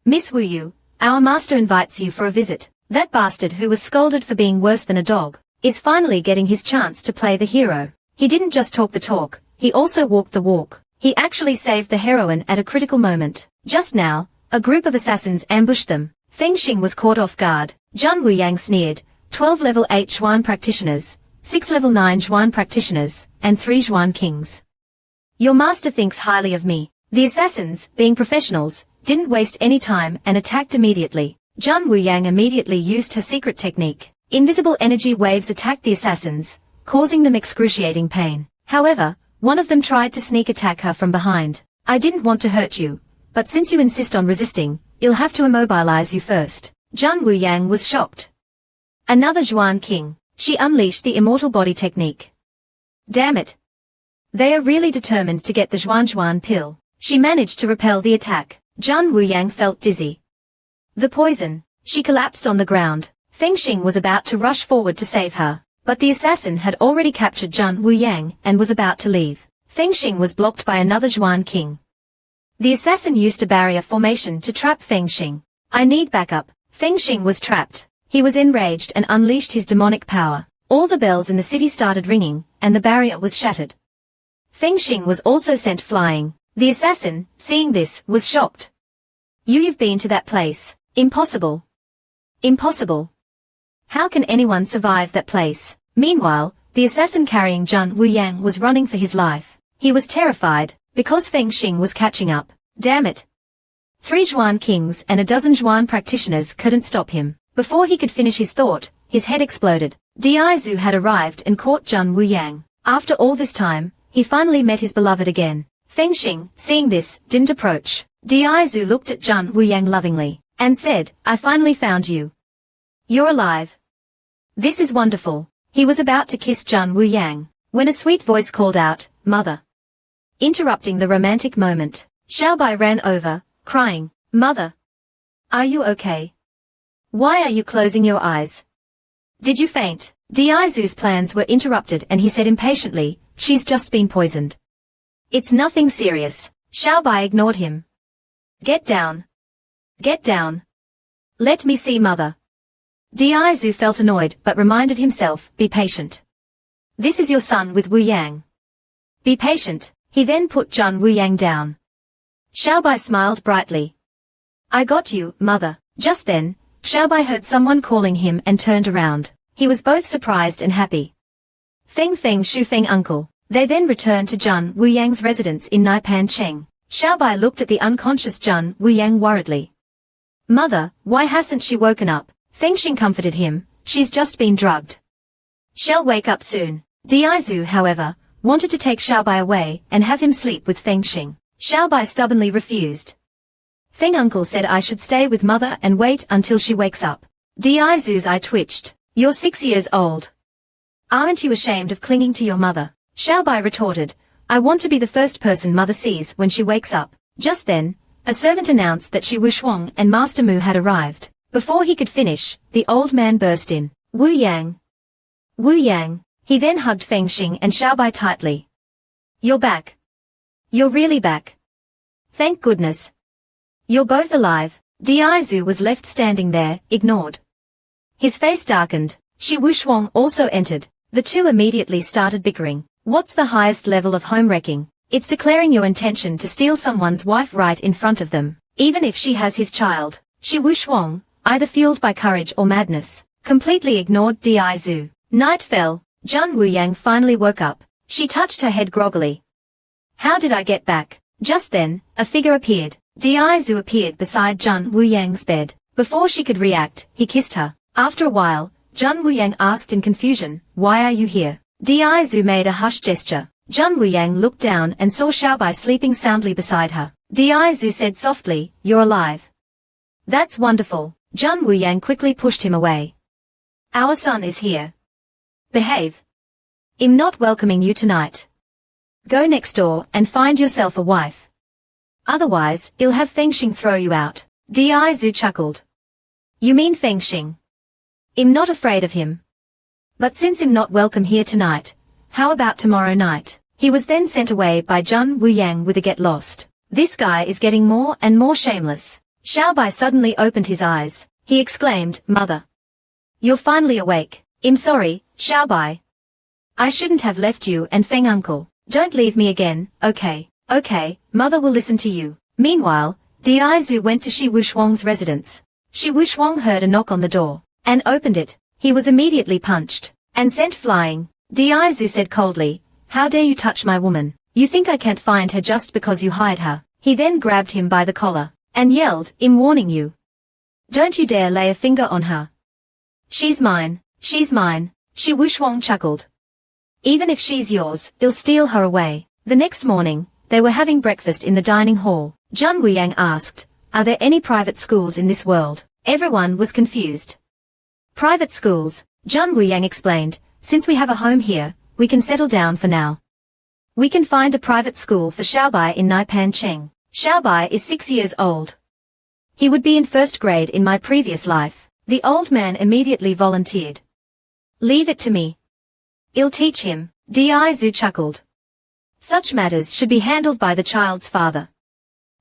Miss Wuyu, our master invites you for a visit. That bastard who was scolded for being worse than a dog is finally getting his chance to play the hero. He didn't just talk the talk, he also walked the walk. He actually saved the heroine at a critical moment. Just now, a group of assassins ambushed them. Feng Xing was caught off guard. Zhan Wuyang sneered, 12 level 8 Zhuan practitioners, 6 level 9 Zhuan practitioners, and 3 Zhuan kings. Your master thinks highly of me. The assassins, being professionals, didn't waste any time and attacked immediately. Zhan Wuyang immediately used her secret technique. Invisible energy waves attacked the assassins, causing them excruciating pain. However, one of them tried to sneak attack her from behind. I didn't want to hurt you, but since you insist on resisting, I'll have to immobilize you first. Zhan Wuyang was shocked. Another Zhuan king. She unleashed the immortal body technique. Damn it. They are really determined to get the Zhuan pill. She managed to repel the attack. Zhan Wuyang felt dizzy. The poison. She collapsed on the ground. Feng Xing was about to rush forward to save her, but the assassin had already captured Zhan Wuyang and was about to leave. Feng Xing was blocked by another Zhuan king. The assassin used a barrier formation to trap Feng Xing. I need backup. Feng Xing was trapped. He was enraged and unleashed his demonic power. All the bells in the city started ringing, and the barrier was shattered. Feng Xing was also sent flying. The assassin, seeing this, was shocked. You've been to that place. Impossible. Impossible. How can anyone survive that place? Meanwhile, the assassin carrying Zhan Wuyang was running for his life. He was terrified, because Feng Xing was catching up. Damn it. 3 Zhuan kings and a dozen Zhuan practitioners couldn't stop him. Before he could finish his thought, his head exploded. Diaizu had arrived and caught Zhan Wuyang. After all this time, he finally met his beloved again. Feng Xing, seeing this, didn't approach. Diaizu looked at Zhan Wuyang lovingly, and said, I finally found you. You're alive. This is wonderful. He was about to kiss Zhan Wuyang, when a sweet voice called out, Mother. Interrupting the romantic moment, Xiaobai ran over, crying, Mother. Are you okay? Why are you closing your eyes? Did you faint? Diaizu's plans were interrupted and he said impatiently, she's just been poisoned. It's nothing serious. Xiaobai ignored him. Get down. Get down. Let me see Mother. Diaizu felt annoyed but reminded himself, be patient. This is your son with Wuyang. Be patient. He then put Zhan Wuyang down. Xiaobai smiled brightly. I got you, Mother. Just then, Xiaobai heard someone calling him and turned around. He was both surprised and happy. Feng Feng Shu Feng uncle. They then returned to Zhang Wuyang's residence in Naipan Cheng. Xiaobai looked at the unconscious Zhang Wuyang worriedly. Mother, why hasn't she woken up? Feng Xing comforted him. She's just been drugged. She'll wake up soon. Diaizu, however, wanted to take Xiaobai away and have him sleep with Feng Xing. Xiaobai stubbornly refused. Feng uncle said I should stay with mother and wait until she wakes up. Diaizu's eye twitched. You're 6 years old. Aren't you ashamed of clinging to your mother? Xiaobai retorted. I want to be the first person mother sees when she wakes up. Just then, a servant announced that Shi Wushuang and Master Mu had arrived. Before he could finish, the old man burst in. Wu Yang. Wu Yang. He then hugged Feng Xing and Xiaobai tightly. You're back. You're really back. Thank goodness. You're both alive. Diaizu was left standing there, ignored. His face darkened. Shi Wushuang also entered. The two immediately started bickering. What's the highest level of homewrecking? It's declaring your intention to steal someone's wife right in front of them, even if she has his child. Shi Wushuang, either fueled by courage or madness, completely ignored Diaizu. Night fell. Zhang Wuyang finally woke up. She touched her head groggily. How did I get back? Just then, a figure appeared. Diaizu appeared beside Zhang Wuyang's bed. Before she could react, he kissed her. After a while, Zhang Wuyang asked in confusion, why are you here? Diaizu made a hush gesture. Zhang Wuyang looked down and saw Xiaobai sleeping soundly beside her. Diaizu said softly, you're alive. That's wonderful. Zhang Wuyang quickly pushed him away. Our son is here. Behave. I'm not welcoming you tonight. Go next door and find yourself a wife. Otherwise, I'll have Feng Xing throw you out. Diaizu chuckled. You mean Feng Xing? I'm not afraid of him. But since I'm not welcome here tonight, how about tomorrow night? He was then sent away by Zhang Wuyang with a get lost. This guy is getting more and more shameless. Xiaobai suddenly opened his eyes. He exclaimed, Mother. You're finally awake. I'm sorry, Xiaobai. I shouldn't have left you and Feng uncle. Don't leave me again, okay? Okay, Mother will listen to you. Meanwhile, Diaizu went to Shi Wushuang's residence. Shi Wushuang heard a knock on the door, and opened it. He was immediately punched, and sent flying. Diaizu said coldly, how dare you touch my woman? You think I can't find her just because you hired her? He then grabbed him by the collar, and yelled, I'm warning you. Don't you dare lay a finger on her. She's mine. She's mine. Shi Wushuang chuckled. Even if she's yours, I'll steal her away. The next morning, they were having breakfast in the dining hall. Zhang Wuyang asked, are there any private schools in this world? Everyone was confused. Private schools, Zhang Wuyang explained, since we have a home here, we can settle down for now. We can find a private school for Xiaobai in Naipan Cheng. Xiaobai is 6 years old. He would be in first grade in my previous life. The old man immediately volunteered. Leave it to me. I'll teach him. Diaizu chuckled. Such matters should be handled by the child's father.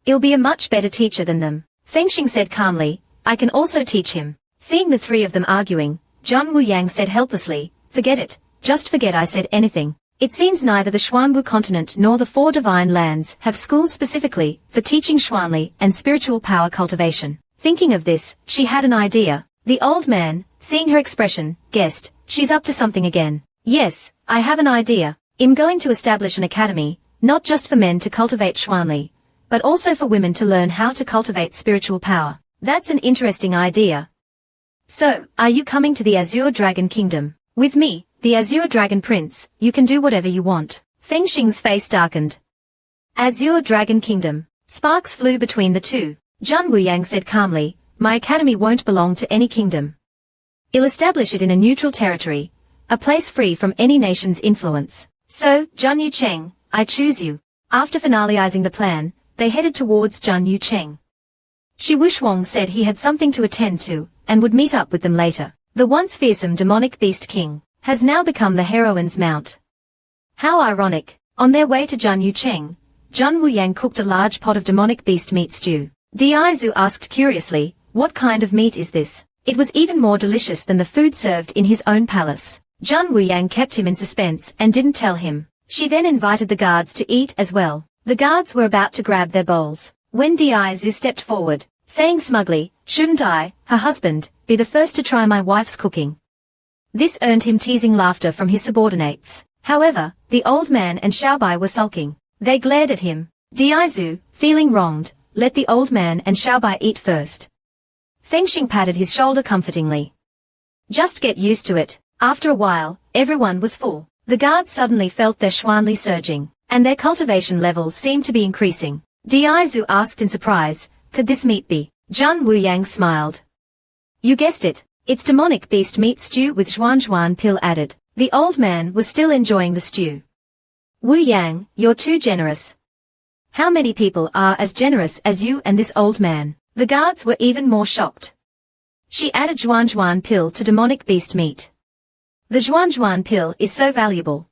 I'll be a much better teacher than them. Feng Xing said calmly, I can also teach him. Seeing the three of them arguing, Zhang Wuyang said helplessly, forget it, just forget I said anything. It seems neither the Xuanwu continent nor the four divine lands have schools specifically for teaching Xuanli and spiritual power cultivation. Thinking of this, she had an idea. The old man, seeing her expression, guessed, she's up to something again. Yes, I have an idea. I'm going to establish an academy, not just for men to cultivate Xuanli, but also for women to learn how to cultivate spiritual power. That's an interesting idea. So, are you coming to the Azure Dragon Kingdom? With me, the Azure Dragon Prince, you can do whatever you want. Feng Xing's face darkened. Azure Dragon Kingdom. Sparks flew between the two. Zhang Wuyang said calmly, my academy won't belong to any kingdom. I'll establish it in a neutral territory, a place free from any nation's influence. So, Zhan Yucheng, I choose you. After finalizing the plan, they headed towards Zhan Yucheng. Shi Wushuang said he had something to attend to, and would meet up with them later. The once fearsome demonic beast king has now become the heroine's mount. How ironic. On their way to Zhan Yucheng, Zhang Wuyang cooked a large pot of demonic beast meat stew. Diaizu asked curiously, what kind of meat is this? It was even more delicious than the food served in his own palace. Zhang Wuyang kept him in suspense and didn't tell him. She then invited the guards to eat as well. The guards were about to grab their bowls, when Diaizu stepped forward. saying smugly, "Shouldn't I, her husband, be the first to try my wife's cooking?" This earned him teasing laughter from his subordinates. However, the old man and Xiaobai were sulking. They glared at him. Diaizu, feeling wronged, let the old man and Xiaobai eat first. Fengxing patted his shoulder comfortingly. Just get used to it. After a while, everyone was full. The guards suddenly felt their Xuanli surging, and their cultivation levels seemed to be increasing. Diaizu asked in surprise, "Could this meat be?" Zhang Wuyang smiled. "You guessed it. It's demonic beast meat stew with Zhuan pill added." The old man was still enjoying the stew. "Wu Yang, you're too generous. How many people are as generous as you and this old man?" The guards were even more shocked. She added Zhuan pill to demonic beast meat. "The Zhuan pill is so valuable.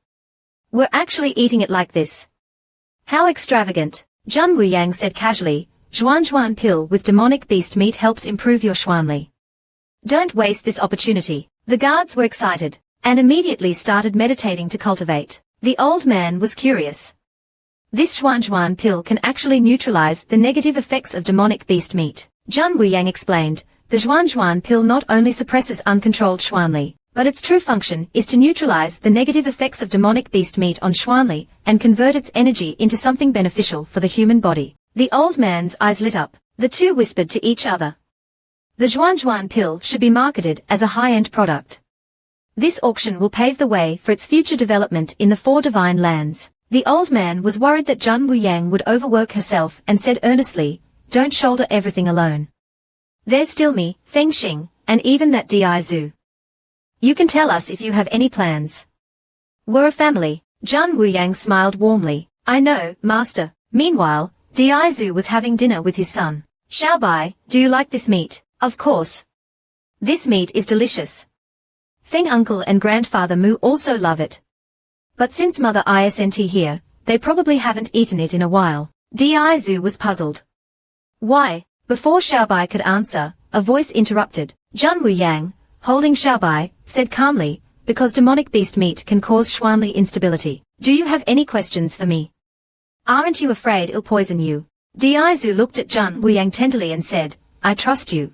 We're actually eating it like this." "How extravagant," Zhang Wuyang said casually. "Zhuan pill with demonic beast meat helps improve your Xuanli. Don't waste this opportunity." The guards were excited, and immediately started meditating to cultivate. The old man was curious. This Zhuan pill can actually neutralize the negative effects of demonic beast meat. Zhang Wuyang explained, the Zhuan pill not only suppresses uncontrolled Xuanli, but its true function is to neutralize the negative effects of demonic beast meat on Xuanli and convert its energy into something beneficial for the human body. The old man's eyes lit up. The two whispered to each other. The Zhuan pill should be marketed as a high-end product. This auction will pave the way for its future development in the Four Divine Lands. The old man was worried that Zhang Wuyang would overwork herself and said earnestly, "Don't shoulder everything alone. There's still me, Fengxing, and even that Diaizu. You can tell us if you have any plans. We're a family." Zhang Wuyang smiled warmly. "I know, master." Meanwhile, Diaizu was having dinner with his son. "Xiaobai, do you like this meat?" "Of course. This meat is delicious. Feng uncle and grandfather Mu also love it. But since mother isn't here, they probably haven't eaten it in a while." Diaizu was puzzled. "Why?" Before Xiaobai could answer, a voice interrupted. Zhang Wuyang, holding Xiaobai, said calmly, "Because demonic beast meat can cause Xuanli instability. Do you have any questions for me? Aren't you afraid it'll poison you?" Diaizu looked at Zhang Wuyang tenderly and said, "I trust you.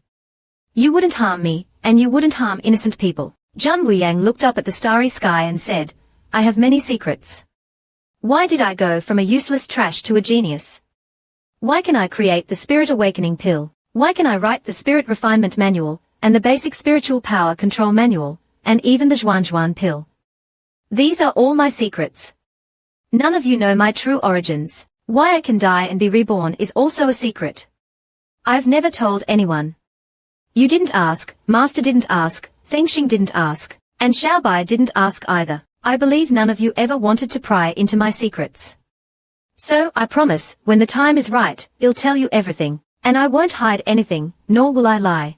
You wouldn't harm me, and you wouldn't harm innocent people." Zhang Wuyang looked up at the starry sky and said, "I have many secrets. Why did I go from a useless trash to a genius? Why can I create the Spirit Awakening pill? Why can I write the Spirit Refinement Manual, and the Basic Spiritual Power Control Manual, and even the Zhuan pill? These are all my secrets. None of you know my true origins. Why I can die and be reborn is also a secret. I've never told anyone. You didn't ask, Master didn't ask, Fengxing didn't ask, and Xiaobai didn't ask either. I believe none of you ever wanted to pry into my secrets. So I promise, when the time is right, I'll tell you everything, and I won't hide anything, nor will I lie.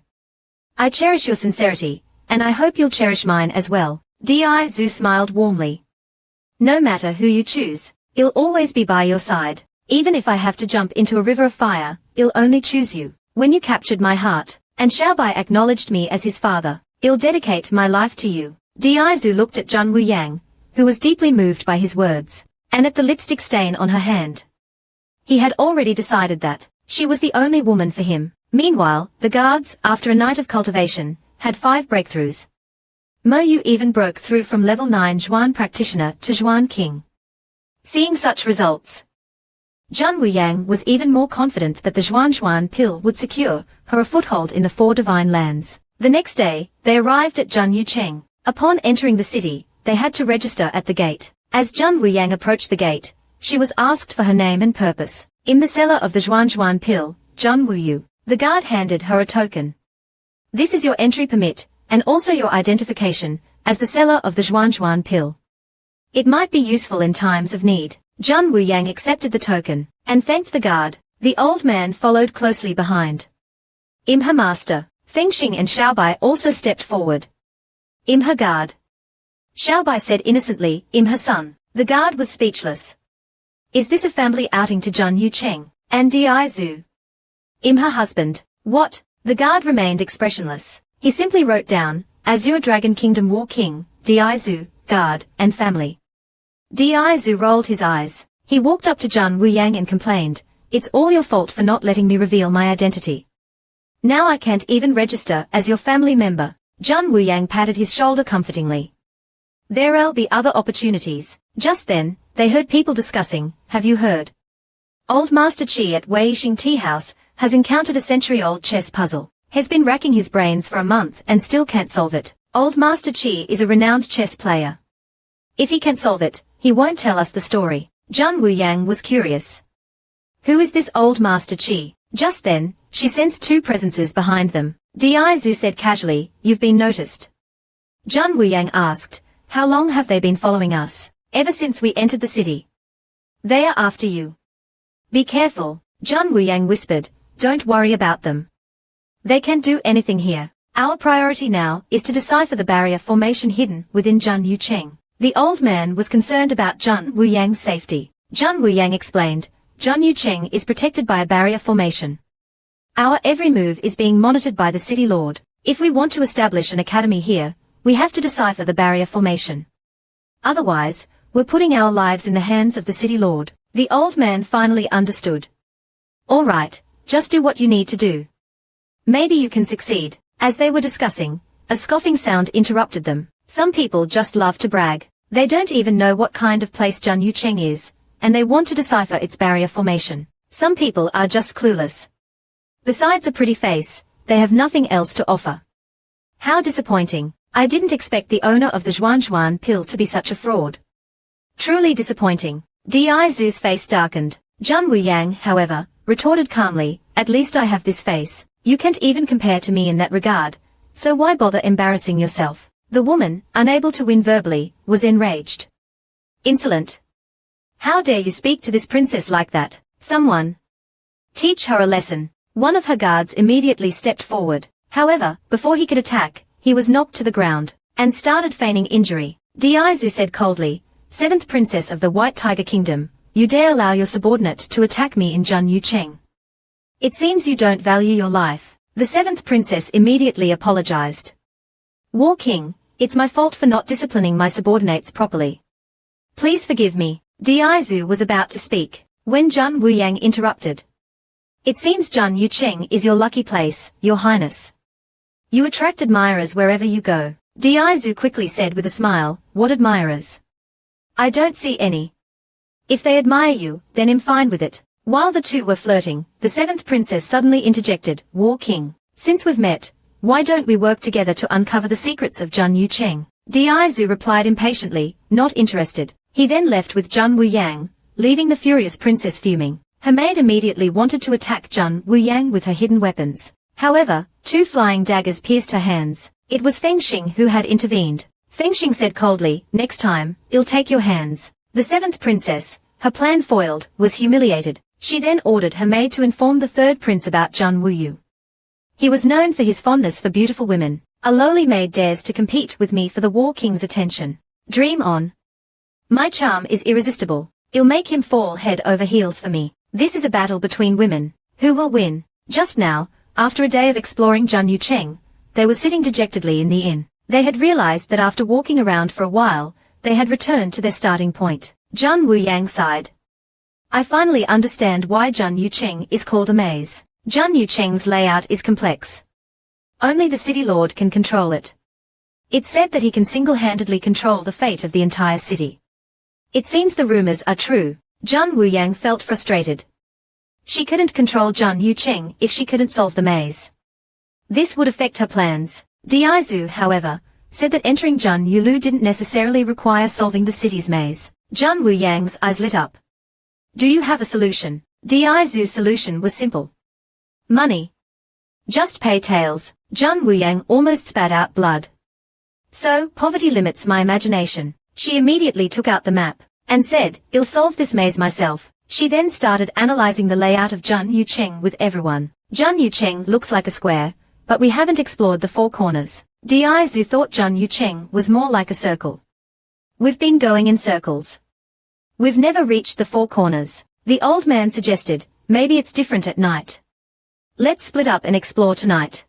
I cherish your sincerity, and I hope you'll cherish mine as well." Diaizu smiled warmly. "No matter who you choose, I'll always be by your side. Even if I have to jump into a river of fire, I'll only choose you. When you captured my heart, and Xiaobai acknowledged me as his father, I'll dedicate my life to you." Diaizu looked at Zhang Wuyang, who was deeply moved by his words, and at the lipstick stain on her hand. He had already decided that she was the only woman for him. Meanwhile, the guards, after a night of cultivation, had 5 breakthroughs. Mo Yu even broke through from level 9 Zhuan practitioner to Zhuan king. Seeing such results, Zhang Wuyang was even more confident that the Zhuan pill would secure her a foothold in the Four Divine Lands. The next day, they arrived at Zhang Yucheng. Upon entering the city, they had to register at the gate. As Zhang Wuyang approached the gate, she was asked for her name and purpose. "I'm the seller of the Zhuan pill, Zhang Wuyu." The guard handed her a token. "This is your entry permit, and also your identification, as the seller of the Zhuan pill. It might be useful in times of need." Zhang Wuyang accepted the token, and thanked the guard. The old man followed closely behind. "I'm her master." Fengxing and Xiaobai also stepped forward. "I'm her guard." Xiaobai said innocently, "I'm her son." The guard was speechless. "Is this a family outing to Zhang Yucheng and Diaizu?" "I'm her husband." "What?" The guard remained expressionless. He simply wrote down, Azure Dragon Kingdom War King, Diaizu, guard, and family. Diaizu rolled his eyes. He walked up to Zhang Wuyang and complained, "It's all your fault for not letting me reveal my identity. Now I can't even register as your family member. Zhang Wuyang patted his shoulder comfortingly. There'll be other opportunities. Just then, they heard people discussing, have you heard? Old Master Qi at Weixing Tea House has encountered a century-old chess puzzle. Has been racking his brains for a month and still can't solve it. Old Master Qi is a renowned chess player. If he can't solve it, he won't tell us the story. Zhang Wuyang was curious. Who is this old Master Qi? Just then, she sensed two presences behind them. Dizu said casually, you've been noticed. Zhang Wuyang asked, how long have they been following us? Ever since we entered the city. They are after you. Be careful, Zhang Wuyang whispered, don't worry about them. They can't do anything here. Our priority now is to decipher the barrier formation hidden within Zhang Yucheng. The old man was concerned about Zhang Wuyang's safety. Zhang Wuyang explained, Zhang Yucheng is protected by a barrier formation. Our every move is being monitored by the city lord. If we want to establish an academy here, we have to decipher the barrier formation. Otherwise, we're putting our lives in the hands of the city lord. The old man finally understood. All right, just do what you need to do. Maybe you can succeed. As they were discussing, a scoffing sound interrupted them. Some people just love to brag. They don't even know what kind of place Zhang Yucheng is, and they want to decipher its barrier formation. Some people are just clueless. Besides a pretty face, they have nothing else to offer. How disappointing. I didn't expect the owner of the Zhuan pill to be such a fraud. Truly disappointing. Dizu's face darkened. Zhang Wuyang, however, retorted calmly, at least I have this face. You can't even compare to me in that regard, so why bother embarrassing yourself? The woman, unable to win verbally, was enraged. Insolent. How dare you speak to this princess like that? Someone. Teach her a lesson. One of her guards immediately stepped forward. However, before he could attack, he was knocked to the ground, and started feigning injury. Dizu said coldly, Seventh Princess of the White Tiger Kingdom, you dare allow your subordinate to attack me in Zhang Yucheng. It seems you don't value your life. The seventh princess immediately apologized. War King, it's my fault for not disciplining my subordinates properly. Please forgive me. Dizu was about to speak, when Zhang Wuyang interrupted. It seems Zhang Yucheng is your lucky place, your highness. You attract admirers wherever you go. Dizu quickly said with a smile, what admirers? I don't see any. If they admire you, then I'm fine with it. While the two were flirting, the seventh princess suddenly interjected, War King, since we've met, why don't we work together to uncover the secrets of Zhang Yucheng? Dizu replied impatiently, not interested. He then left with Zhang Wuyang, leaving the furious princess fuming. Her maid immediately wanted to attack Zhang Wuyang with her hidden weapons. However, two flying daggers pierced her hands. It was Fengxing who had intervened. Fengxing said coldly, next time, I'll take your hands. The seventh princess, her plan foiled, was humiliated. She then ordered her maid to inform the third prince about Zhang Wuyu. He was known for his fondness for beautiful women. A lowly maid dares to compete with me for the War King's attention. Dream on. My charm is irresistible. I'll make him fall head over heels for me. This is a battle between women. Who will win? Just now, after a day of exploring Zhang Yucheng, they were sitting dejectedly in the inn. They had realized that after walking around for a while, they had returned to their starting point. Zhang Wuyang sighed. I finally understand why Zhang Yucheng is called a maze. Zhang Yucheng's layout is complex. Only the city lord can control it. It's said that he can single-handedly control the fate of the entire city. It seems the rumors are true. Zhang Wuyang felt frustrated. She couldn't control Zhang Yucheng if she couldn't solve the maze. This would affect her plans. Dizu, however, said that entering Zhang Yulu didn't necessarily require solving the city's maze. Zhang Wuyang's eyes lit up. Do you have a solution? Dizu's solution was simple. Money. Just pay tails. Zhang Wuyang almost spat out blood. So, poverty limits my imagination. She immediately took out the map, and said, I'll solve this maze myself. She then started analyzing the layout of Zhang Yucheng with everyone. Zhang Yucheng looks like a square, but we haven't explored the four corners. Dizu thought Zhang Yucheng was more like a circle. We've been going in circles. We've never reached the four corners. The old man suggested, maybe it's different at night. Let's split up and explore tonight.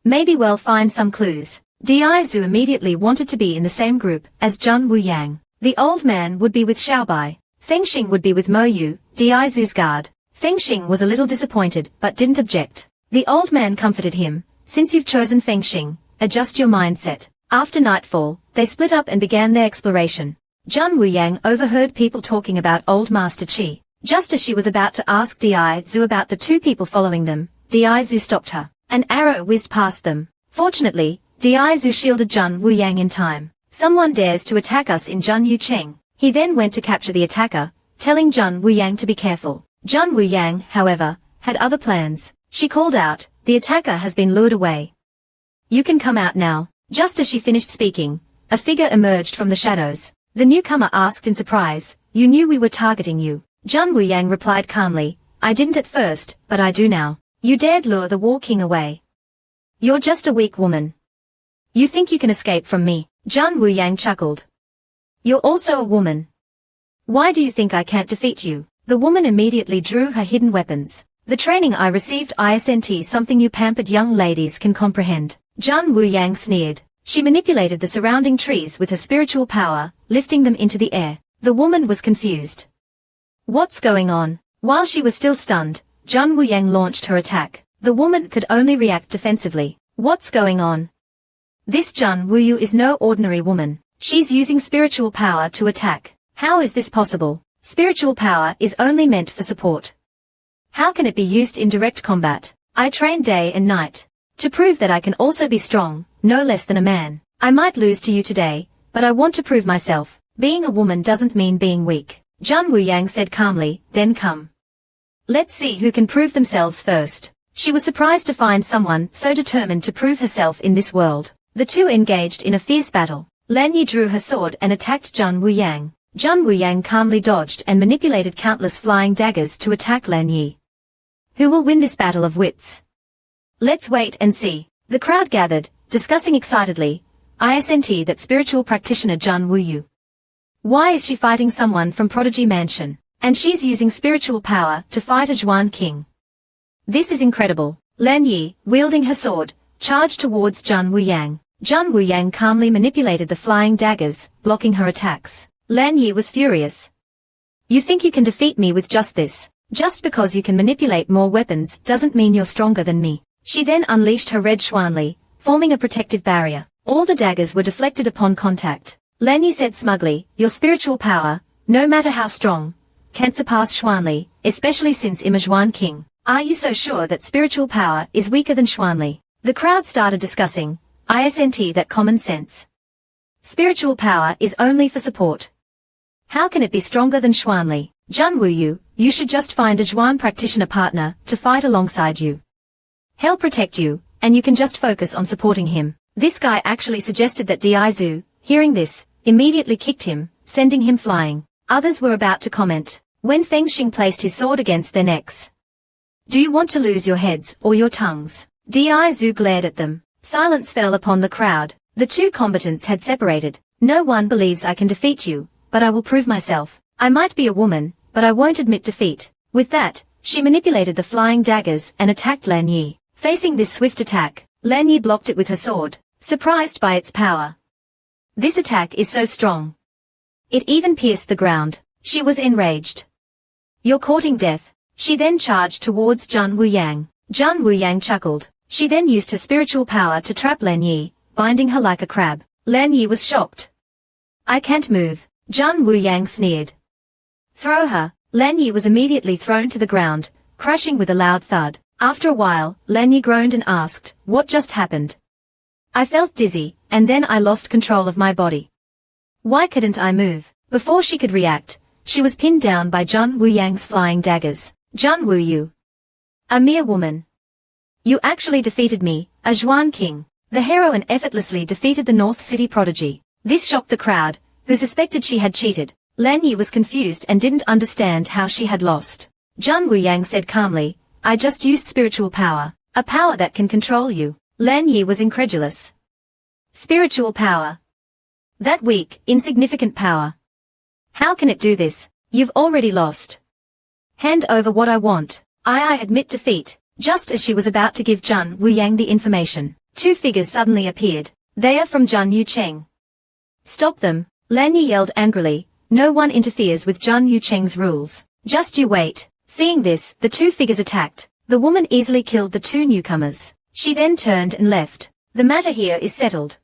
Maybe we'll find some clues. Dizu immediately wanted to be in the same group as Zhang Wuyang. The old man would be with Xiaobai. Fengxing would be with Mo Yu, Dizu's guard. Fengxing was a little disappointed but didn't object. The old man comforted him. Since you've chosen Fengxing, adjust your mindset. After nightfall, they split up and began their exploration. Zhang Wuyang overheard people talking about old Master Qi. Just as she was about to ask Di Zhu about the two people following them, Di Zhu stopped her. An arrow whizzed past them. Fortunately, Di Zhu shielded Zhang Wuyang in time. Someone dares to attack us in Zhang Yucheng. He then went to capture the attacker, telling Zhang Wuyang to be careful. Zhang Wuyang, however, had other plans. She called out, "The attacker has been lured away. You can come out now." Just as she finished speaking, a figure emerged from the shadows. The newcomer asked in surprise, "You knew we were targeting you?" Zhang Wuyang replied calmly, "I didn't at first, but I do now. You dared lure the War King away. You're just a weak woman. You think you can escape from me?" Zhang Wuyang chuckled. "You're also a woman. Why do you think I can't defeat you?" The woman immediately drew her hidden weapons. "The training I received isn't something you pampered young ladies can comprehend." Zhang Wuyang sneered. She manipulated the surrounding trees with her spiritual power, lifting them into the air. The woman was confused. What's going on? While she was still stunned, Zhang Wuyang launched her attack. The woman could only react defensively. What's going on? This Zhang Wuyu is no ordinary woman. She's using spiritual power to attack. How is this possible? Spiritual power is only meant for support. How can it be used in direct combat? I train day and night to prove that I can also be strong, no less than a man. I might lose to you today, but I want to prove myself. Being a woman doesn't mean being weak. Zhang Wuyang said calmly, "Then come. Let's see who can prove themselves first." She was surprised to find someone so determined to prove herself in this world. The two engaged in a fierce battle. Lan Yi drew her sword and attacked Zhang Wuyang. Zhang Wuyang calmly dodged and manipulated countless flying daggers to attack Lan Yi. Who will win this battle of wits? Let's wait and see. The crowd gathered, discussing excitedly. Isn't that spiritual practitioner Zhang Wuyu? Why is she fighting someone from Prodigy Mansion? And she's using spiritual power to fight a Zhuan king. This is incredible. Lan Yi, wielding her sword, charged towards Zhang Wuyang. Zhang Wuyang calmly manipulated the flying daggers, blocking her attacks. Lan Yi was furious. You think you can defeat me with just this? Just because you can manipulate more weapons doesn't mean you're stronger than me. She then unleashed her red Xuanli, forming a protective barrier. All the daggers were deflected upon contact. Lan Yi said smugly, "Your spiritual power, no matter how strong, can't surpass Xuanli, especially since I'm a Zhuan king. Are you so sure that spiritual power is weaker than Xuanli?" The crowd started discussing. Isn't that common sense? Spiritual power is only for support. How can it be stronger than Xuanli? Zhang Wuyu, you should just find a Zhuan practitioner partner to fight alongside you. He'll protect you, and you can just focus on supporting him. This guy actually suggested that Di Zhu, hearing this, immediately kicked him, sending him flying. Others were about to comment, when Fengxing placed his sword against their necks. Do you want to lose your heads or your tongues? Di Zhu glared at them. Silence fell upon the crowd. The two combatants had separated. No one believes I can defeat you, but I will prove myself. I might be a woman, but I won't admit defeat. With that, she manipulated the flying daggers and attacked Lan Yi. Facing this swift attack, Lan Yi blocked it with her sword, surprised by its power. This attack is so strong. It even pierced the ground. She was enraged. You're courting death. She then charged towards Zhang Wuyang. Zhang Wuyang chuckled. She then used her spiritual power to trap Lan Yi, binding her like a crab. Lan Yi was shocked. I can't move. Zhang Wuyang sneered. Throw her. Lan Yi was immediately thrown to the ground, crashing with a loud thud. After a while, Lan Yi groaned and asked, what just happened? I felt dizzy, and then I lost control of my body. Why couldn't I move? Before she could react, she was pinned down by Zhang Wuyang's flying daggers. Zhang Wuyu. A mere woman. You actually defeated me, a Zhuan king. The heroine effortlessly defeated the North City prodigy. This shocked the crowd, who suspected she had cheated. Lan Yi was confused and didn't understand how she had lost. Zhang Wuyang said calmly, I just used spiritual power, a power that can control you. Lan Yi was incredulous. Spiritual power. That weak, insignificant power. How can it do this? You've already lost. Hand over what I want. I admit defeat. Just as she was about to give Zhang Wuyang the information, two figures suddenly appeared. They are from Zhang Yucheng. Stop them, Lan Yi yelled angrily. No one interferes with Zhang Yucheng's rules. Just you wait. Seeing this, the two figures attacked. The woman easily killed the two newcomers. She then turned and left. The matter here is settled.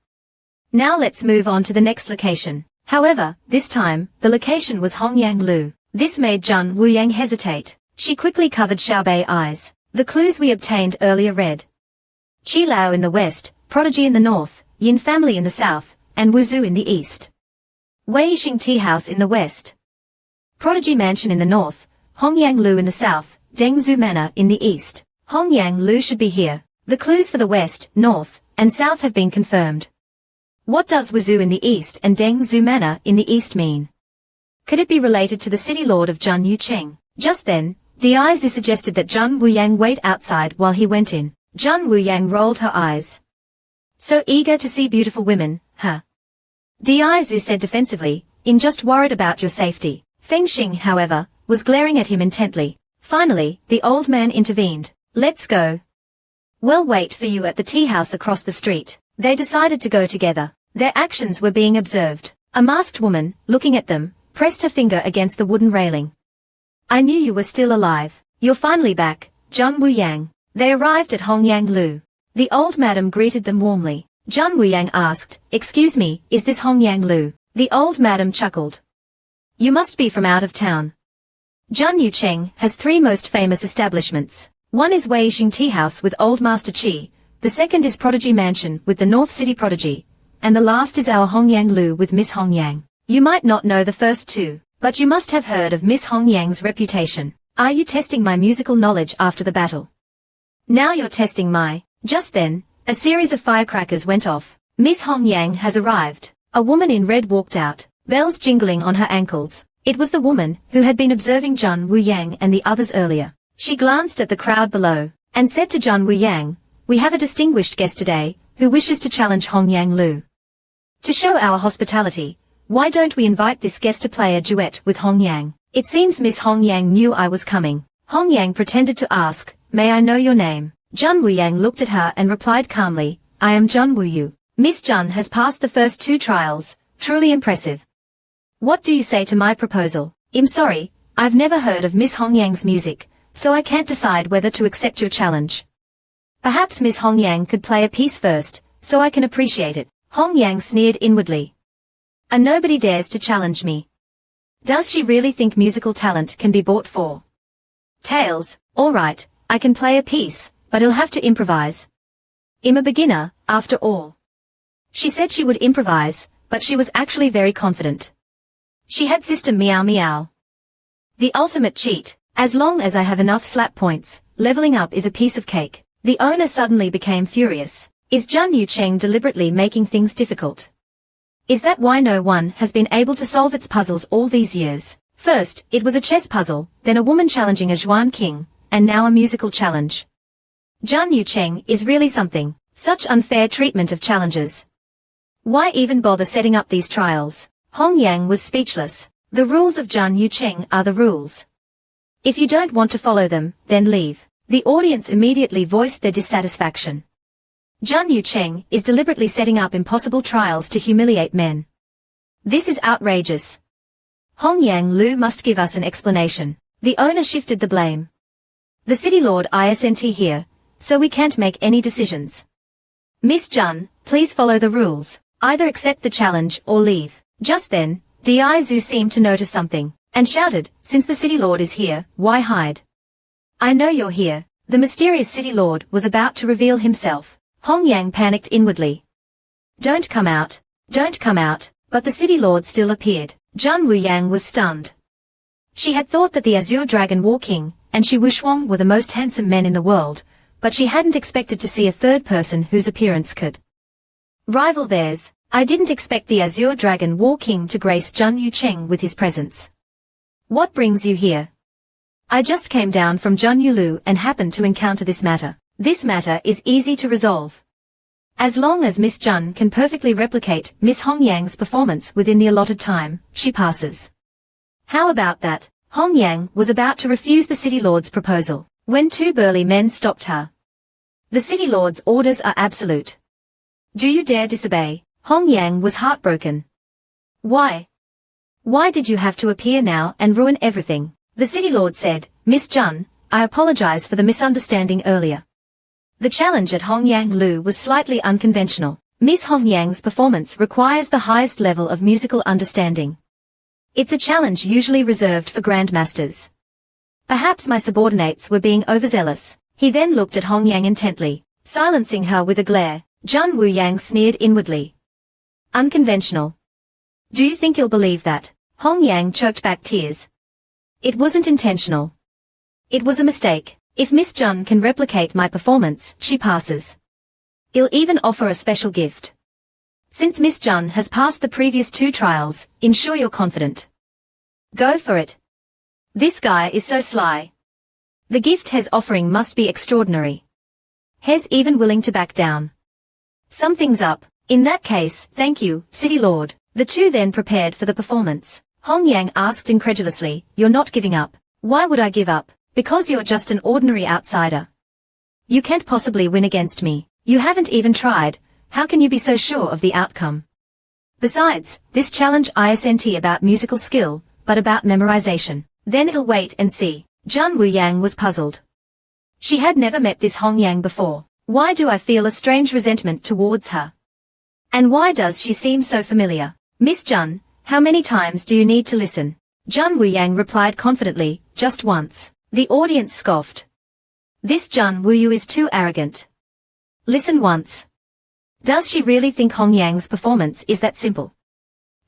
Now let's move on to the next location. However, this time, the location was Hongyang Lu. This made Jun Wuyang hesitate. She quickly covered Xiaobei's eyes. The clues we obtained earlier read: Qi Lao in the west, Prodigy in the north, Yin family in the south, and Wuzhu in the east. Wei Yixing Tea House in the west, Prodigy Mansion in the north, Hongyang Lu in the south, Dengzhu Manor in the east. Hongyang Lu should be here. The clues for the west, north, and south have been confirmed. What does Wuzhu in the east and Dengzhu Manor in the east mean? Could it be related to the city lord of Jun Yucheng? Just then, Dizu suggested that Jun Wuyang wait outside while he went in. Jun Wuyang rolled her eyes. So eager to see beautiful women, huh? Dizu said defensively, I'm just worried about your safety. Feng Xing, however, was glaring at him intently. Finally, the old man intervened. Let's go. We'll wait for you at the tea house across the street. They decided to go together. Their actions were being observed. A masked woman, looking at them, pressed her finger against the wooden railing. I knew you were still alive. You're finally back, Jun Wuyang. They arrived at Hongyang Lu. The old madam greeted them warmly. Jun Wuyang asked, Excuse me, is this Hongyang Lu? The old madam chuckled. You must be from out of town. Jun Yucheng has three most famous establishments. One is Wei Yixing Tea House with Old Master Qi, the second is Prodigy Mansion with the North City Prodigy, and the last is our Hongyang Lu with Miss Hongyang. You might not know the first two, but you must have heard of Miss Hongyang's reputation. Are you testing my musical knowledge after the battle? Now you're testing my... Just then, a series of firecrackers went off. Miss Hongyang has arrived. A woman in red walked out, bells jingling on her ankles. It was the woman who had been observing Jun Wuyang and the others earlier. She glanced at the crowd below, and said to Jun Wuyang, We have a distinguished guest today, who wishes to challenge Hongyang Lu. To show our hospitality, why don't we invite this guest to play a duet with Hongyang? It seems Miss Hongyang knew I was coming. Hongyang pretended to ask, May I know your name? Jun Wuyang looked at her and replied calmly, I am Jun Wuyu. Miss Jun has passed the first two trials, truly impressive. What do you say to my proposal? I'm sorry, I've never heard of Miss Hongyang's music, so I can't decide whether to accept your challenge. Perhaps Miss Hongyang could play a piece first, so I can appreciate it. Hongyang sneered inwardly. And nobody dares to challenge me. Does she really think musical talent can be bought for? Tails, alright, I can play a piece, but I'll have to improvise. I'm a beginner, after all. She said she would improvise, but she was actually very confident. She had system meow meow. The ultimate cheat. As long as I have enough slap points, leveling up is a piece of cake. The owner suddenly became furious. Is Jun Yucheng deliberately making things difficult? Is that why no one has been able to solve its puzzles all these years? First, it was a chess puzzle, then a woman challenging a Zhuan king, and now a musical challenge. Jun Yucheng is really something. Such unfair treatment of challengers. Why even bother setting up these trials? Hongyang was speechless. The rules of Jun Yucheng are the rules. If you don't want to follow them, then leave. The audience immediately voiced their dissatisfaction. Jun Yucheng is deliberately setting up impossible trials to humiliate men. This is outrageous. Hongyang Lu must give us an explanation. The owner shifted the blame. The city lord isn't here, so we can't make any decisions. Miss Jun, please follow the rules. Either accept the challenge or leave. Just then, Dizu seemed to notice something, and shouted, Since the city lord is here, why hide? I know you're here. The mysterious city lord was about to reveal himself. Hongyang panicked inwardly. Don't come out, but the city lord still appeared. Jun Wuyang was stunned. She had thought that the Azure Dragon War King and Shi Wuxuang were the most handsome men in the world, but she hadn't expected to see a third person whose appearance could rival theirs. I didn't expect the Azure Dragon War King to grace Jun Yucheng with his presence. What brings you here? I just came down from Jun Yulu and happened to encounter this matter. This matter is easy to resolve. As long as Miss Jun can perfectly replicate Miss Hongyang's performance within the allotted time, she passes. How about that? Hongyang was about to refuse the city lord's proposal, when two burly men stopped her. The city lord's orders are absolute. Do you dare disobey? Hongyang was heartbroken. Why? Why did you have to appear now and ruin everything? The city lord said, Miss Jun, I apologize for the misunderstanding earlier. The challenge at Hongyang Lu was slightly unconventional. Miss Hongyang's performance requires the highest level of musical understanding. It's a challenge usually reserved for grandmasters. Perhaps my subordinates were being overzealous. He then looked at Hongyang intently, silencing her with a glare. Jun Wuyang sneered inwardly. Unconventional. Do you think you'll believe that? Hongyang choked back tears. It wasn't intentional. It was a mistake. If Miss Jun can replicate my performance, she passes. I'll even offer a special gift. Since Miss Jun has passed the previous 2 trials, I'm sure you're confident. Go for it. This guy is so sly. The gift He's offering must be extraordinary. He's even willing to back down. Something's up. In that case, thank you, City Lord. The 2 then prepared for the performance. Hongyang asked incredulously, you're not giving up. Why would I give up? Because you're just an ordinary outsider. You can't possibly win against me. You haven't even tried. How can you be so sure of the outcome? Besides, this challenge isn't about musical skill, but about memorization. Then he'll wait and see. Jun Wuyang was puzzled. She had never met this Hongyang before. Why do I feel a strange resentment towards her? And why does she seem so familiar? Miss Jun, how many times do you need to listen? Jun Wuyang replied confidently, just once. The audience scoffed. This Jun Wuyu is too arrogant. Listen once. Does she really think Hongyang's performance is that simple?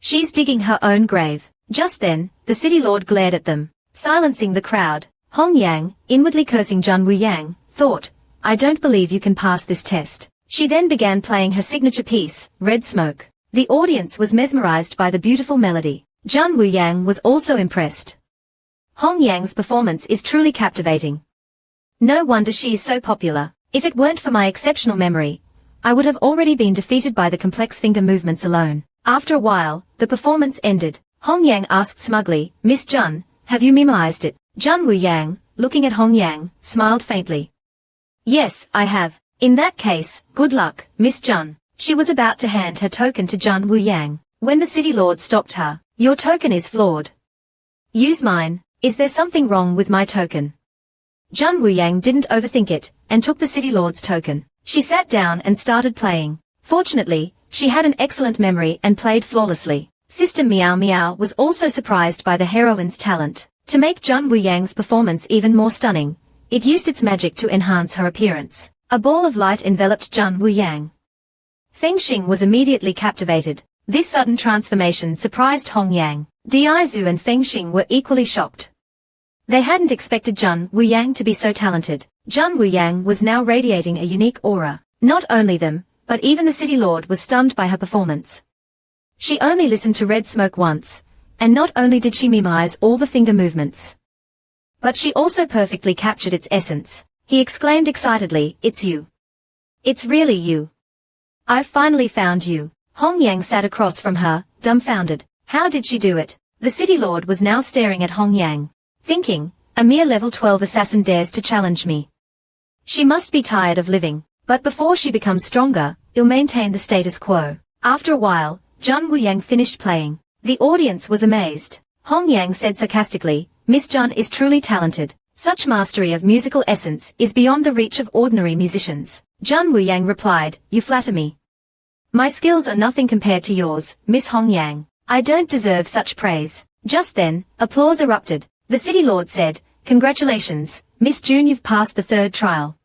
She's digging her own grave. Just then, the city lord glared at them, silencing the crowd. Hongyang, inwardly cursing Jun Wuyang, thought, I don't believe you can pass this test. She then began playing her signature piece, Red Smoke. The audience was mesmerized by the beautiful melody. Jun Wuyang was also impressed. Hongyang's performance is truly captivating. No wonder she is so popular. If it weren't for my exceptional memory, I would have already been defeated by the complex finger movements alone. After a while, the performance ended. Hongyang asked smugly, Miss Jun, have you memorized it? Jun Wuyang, looking at Hongyang, smiled faintly. Yes, I have. In that case, good luck, Miss Jun. She was about to hand her token to Jun Wuyang, when the city lord stopped her. Your token is flawed. Use mine. Is there something wrong with my token? Jun Wuyang didn't overthink it, and took the city lord's token. She sat down and started playing. Fortunately, she had an excellent memory and played flawlessly. Sister Meow Meow was also surprised by the heroine's talent. To make Jun Wuyang's performance even more stunning, it used its magic to enhance her appearance. A ball of light enveloped Jun Wuyang. Feng Xing was immediately captivated. This sudden transformation surprised Hongyang. Dizu and Feng Xing were equally shocked. They hadn't expected Jun Wuyang to be so talented. Jun Wuyang was now radiating a unique aura. Not only them, but even the city lord was stunned by her performance. She only listened to Red Smoke once, and not only did she memorize all the finger movements, but she also perfectly captured its essence. He exclaimed excitedly, it's you. It's really you. I've finally found you. Hongyang sat across from her, dumbfounded. How did she do it? The city lord was now staring at Hongyang, thinking, a mere level 12 assassin dares to challenge me. She must be tired of living, but before she becomes stronger, I'll maintain the status quo. After a while, Jun Wuyang finished playing. The audience was amazed. Hongyang said sarcastically, Miss Jun is truly talented. Such mastery of musical essence is beyond the reach of ordinary musicians. Jun Wuyang replied, you flatter me. My skills are nothing compared to yours, Miss Hongyang. I don't deserve such praise. Just then, applause erupted. The city lord said, congratulations, Miss Jun, you've passed the 3rd trial.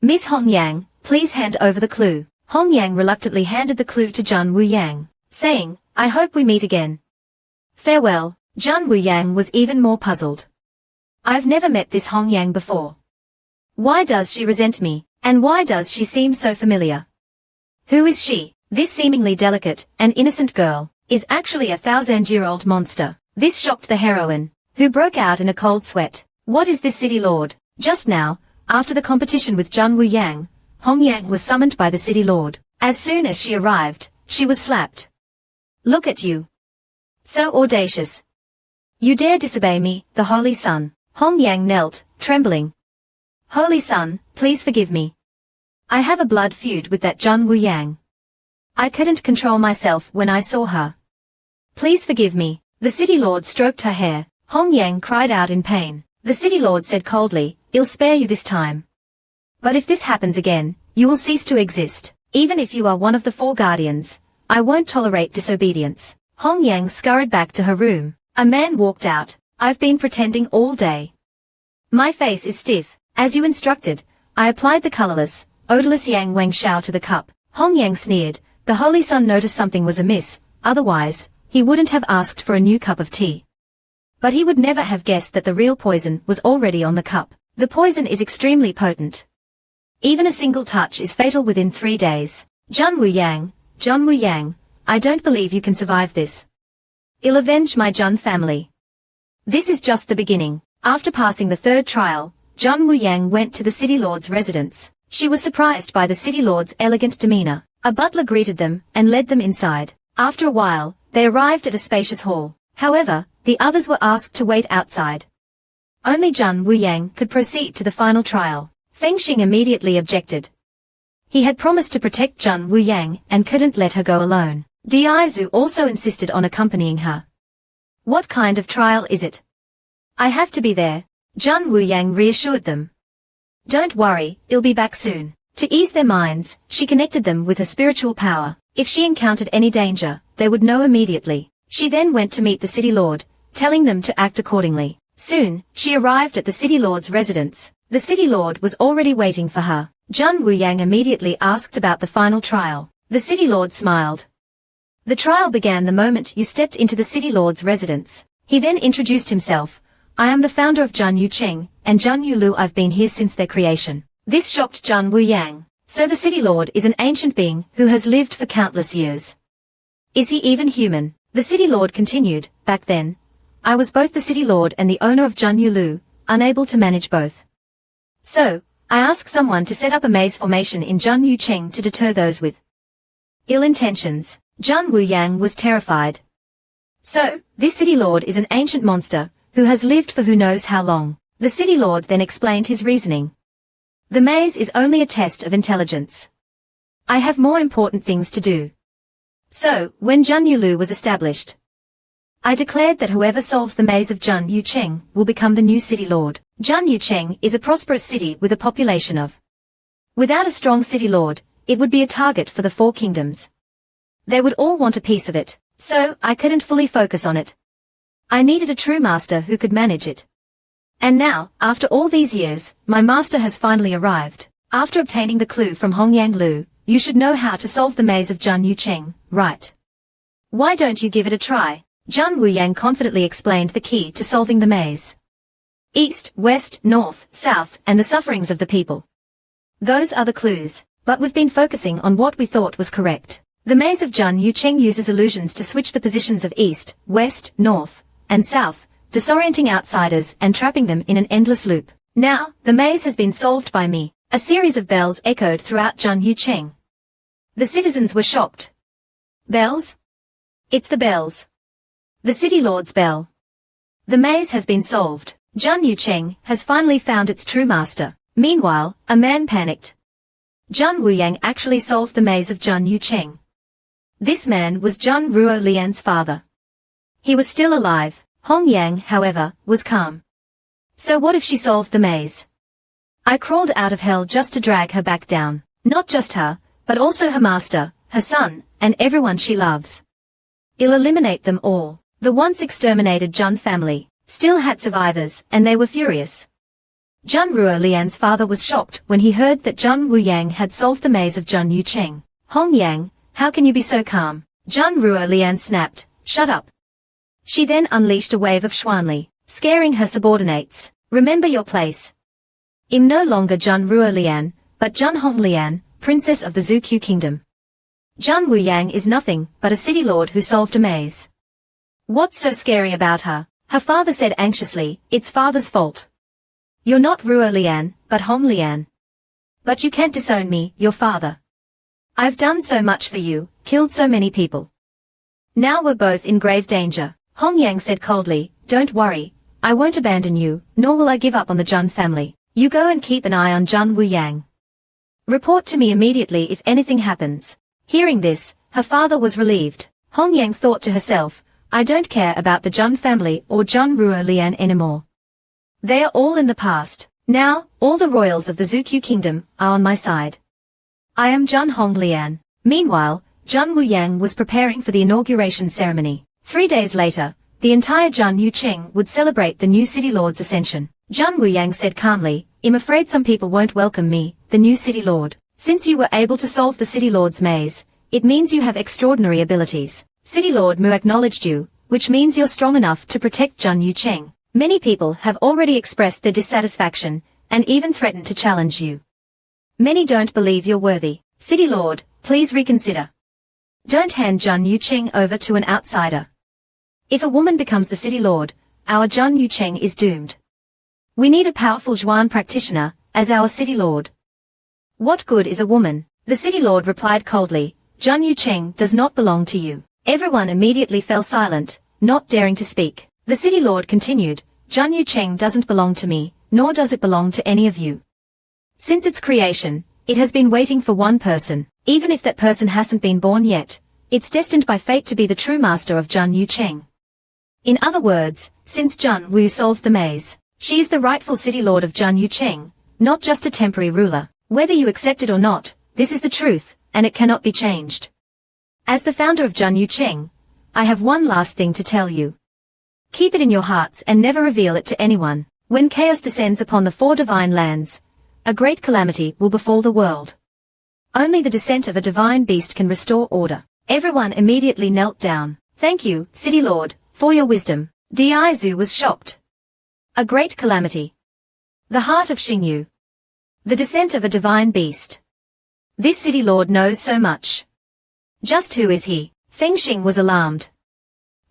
Miss Hongyang, please hand over the clue. Hongyang reluctantly handed the clue to Jun Wuyang, saying, I hope we meet again. Farewell. Jun Wuyang was even more puzzled. I've never met this Hongyang before. Why does she resent me, and why does she seem so familiar? Who is she? This seemingly delicate and innocent girl is actually a 1,000-year-old monster. This shocked the heroine, who broke out in a cold sweat. What is this city lord? Just now, after the competition with Jun Wuyang, Hongyang was summoned by the city lord. As soon as she arrived, she was slapped. Look at you. So audacious. You dare disobey me, the Holy Sun. Hongyang knelt, trembling. Holy Sun, please forgive me. I have a blood feud with that Jun Wuyang. I couldn't control myself when I saw her. Please forgive me. The city lord stroked her hair. Hongyang cried out in pain. The city lord said coldly, I'll spare you this time. But if this happens again, you will cease to exist. Even if you are one of the 4 guardians, I won't tolerate disobedience. Hong Yang scurried back to her room. A man walked out. I've been pretending all day. My face is stiff. As you instructed, I applied the colorless, odorless Yang Wang Shao to the cup. Hong Yang sneered. The Holy Sun noticed something was amiss, otherwise, he wouldn't have asked for a new cup of tea. But he would never have guessed that the real poison was already on the cup. The poison is extremely potent. Even a single touch is fatal within 3 days. John Wu Yang, I don't believe you can survive this. I'll avenge my Jun family. This is just the beginning. After passing the 3rd trial, John Wu Yang went to the city lord's residence. She was surprised by the city lord's elegant demeanor. A butler greeted them and led them inside. After a while, they arrived at a spacious hall. However, the others were asked to wait outside. Only John Wu Yang could proceed to the final trial. Feng Xing immediately objected. He had promised to protect John Wu Yang and couldn't let her go alone. Di Zhu also insisted on accompanying her. What kind of trial is it? I have to be there. John Wu Yang reassured them. Don't worry, I'll be back soon. To ease their minds, she connected them with her spiritual power. If she encountered any danger, they would know immediately. She then went to meet the city lord, telling them to act accordingly. Soon, she arrived at the city lord's residence. The city lord was already waiting for her. John Wu Yang immediately asked about the final trial. The city lord smiled. The trial began the moment you stepped into the city lord's residence. He then introduced himself. I am the founder of Jun Yucheng, and Jun Yulu. I've been here since their creation. This shocked John Wu Yang. So the city lord is an ancient being who has lived for countless years. Is he even human? The city lord continued. Back then, I was both the city lord and the owner of Jun Yulu, unable to manage both. So, I asked someone to set up a maze formation in Jun Yucheng to deter those with ill intentions. Jun Wu Yang was terrified. So, this city lord is an ancient monster, who has lived for who knows how long. The city lord then explained his reasoning. The maze is only a test of intelligence. I have more important things to do. So, when Jun Yulu was established, I declared that whoever solves the maze of Jun Yucheng will become the new city lord. Jun Yucheng is a prosperous city with a population of. Without a strong city lord, it would be a target for the 4 kingdoms. They would all want a piece of it, so I couldn't fully focus on it. I needed a true master who could manage it. And now, after all these years, my master has finally arrived. After obtaining the clue from Hong Yang Lu, you should know how to solve the maze of Jun Yucheng, right? Why don't you give it a try? Jun Wu Yang confidently explained the key to solving the maze. East, west, north, south, and the sufferings of the people. Those are the clues, but we've been focusing on what we thought was correct. The maze of Jun Yucheng uses illusions to switch the positions of east, west, north, and south, disorienting outsiders and trapping them in an endless loop. Now, the maze has been solved by me. A series of bells echoed throughout Jun Yucheng. The citizens were shocked. Bells? It's the bells. The city lord's bell. The maze has been solved. Jun Yucheng has finally found its true master. Meanwhile, a man panicked. Jun Wu Yang actually solved the maze of Jun Yucheng. This man was Jun Ruo Lian's father. He was still alive. Hong Yang, however, was calm. So what if she solved the maze? I crawled out of hell just to drag her back down. Not just her, but also her master, her son, and everyone she loves. I'll eliminate them all. The once exterminated Jun family still had survivors, and they were furious. Jun Ruo Lian's father was shocked when he heard that Jun Wu Yang had solved the maze of Jun Yucheng. Hong Yang, how can you be so calm? Jun Ruo Lian snapped, shut up. She then unleashed a wave of Xuanli, scaring her subordinates. Remember your place. I'm no longer Jun Ruo Lian, but Jun Hong Lian, princess of the Zhuqiu kingdom. Jun Wu Yang is nothing but a city lord who solved a maze. What's so scary about her? Her father said anxiously, it's father's fault. You're not Ruo Lian, but Hong Lian. But you can't disown me, your father. I've done so much for you, killed so many people. Now we're both in grave danger. Hong Yang said coldly, don't worry, I won't abandon you, nor will I give up on the Jun family. You go and keep an eye on Jun Wu Yang. Report to me immediately if anything happens. Hearing this, her father was relieved. Hong Yang thought to herself, I don't care about the Jun family or Jun Ruo Lian anymore. They are all in the past. Now, all the royals of the Zukyu kingdom are on my side. I am Jun Honglian. Meanwhile, Jun Wuyang was preparing for the inauguration ceremony. 3 days later, the entire Jun Yucheng would celebrate the new city lord's ascension. Jun Wuyang said calmly, I'm afraid some people won't welcome me, the new city lord. Since you were able to solve the city lord's maze, it means you have extraordinary abilities. City Lord Mu acknowledged you, which means you're strong enough to protect Jun Yucheng. Many people have already expressed their dissatisfaction, and even threatened to challenge you. Many don't believe you're worthy. City Lord, please reconsider. Don't hand Jun Yucheng over to an outsider. If a woman becomes the City Lord, our Jun Yucheng is doomed. We need a powerful Zhuan practitioner, as our City Lord. What good is a woman? The City Lord replied coldly, Jun Yucheng does not belong to you. Everyone immediately fell silent, not daring to speak. The City Lord continued, Jun Yucheng doesn't belong to me, nor does it belong to any of you. Since its creation, it has been waiting for one person. Even if that person hasn't been born yet, it's destined by fate to be the true master of Jun Yucheng. In other words, since Jun Wu solved the maze, she is the rightful City Lord of Jun Yucheng, not just a temporary ruler. Whether you accept it or not, this is the truth, and it cannot be changed. As the founder of Jun Yucheng, I have one last thing to tell you. Keep it in your hearts and never reveal it to anyone. When chaos descends upon the 4 divine lands, a great calamity will befall the world. Only the descent of a divine beast can restore order. Everyone immediately knelt down. Thank you, City Lord, for your wisdom. Dizu was shocked. A great calamity. The heart of Xingyu. The descent of a divine beast. This City Lord knows so much. Just who is he? Feng Xing was alarmed.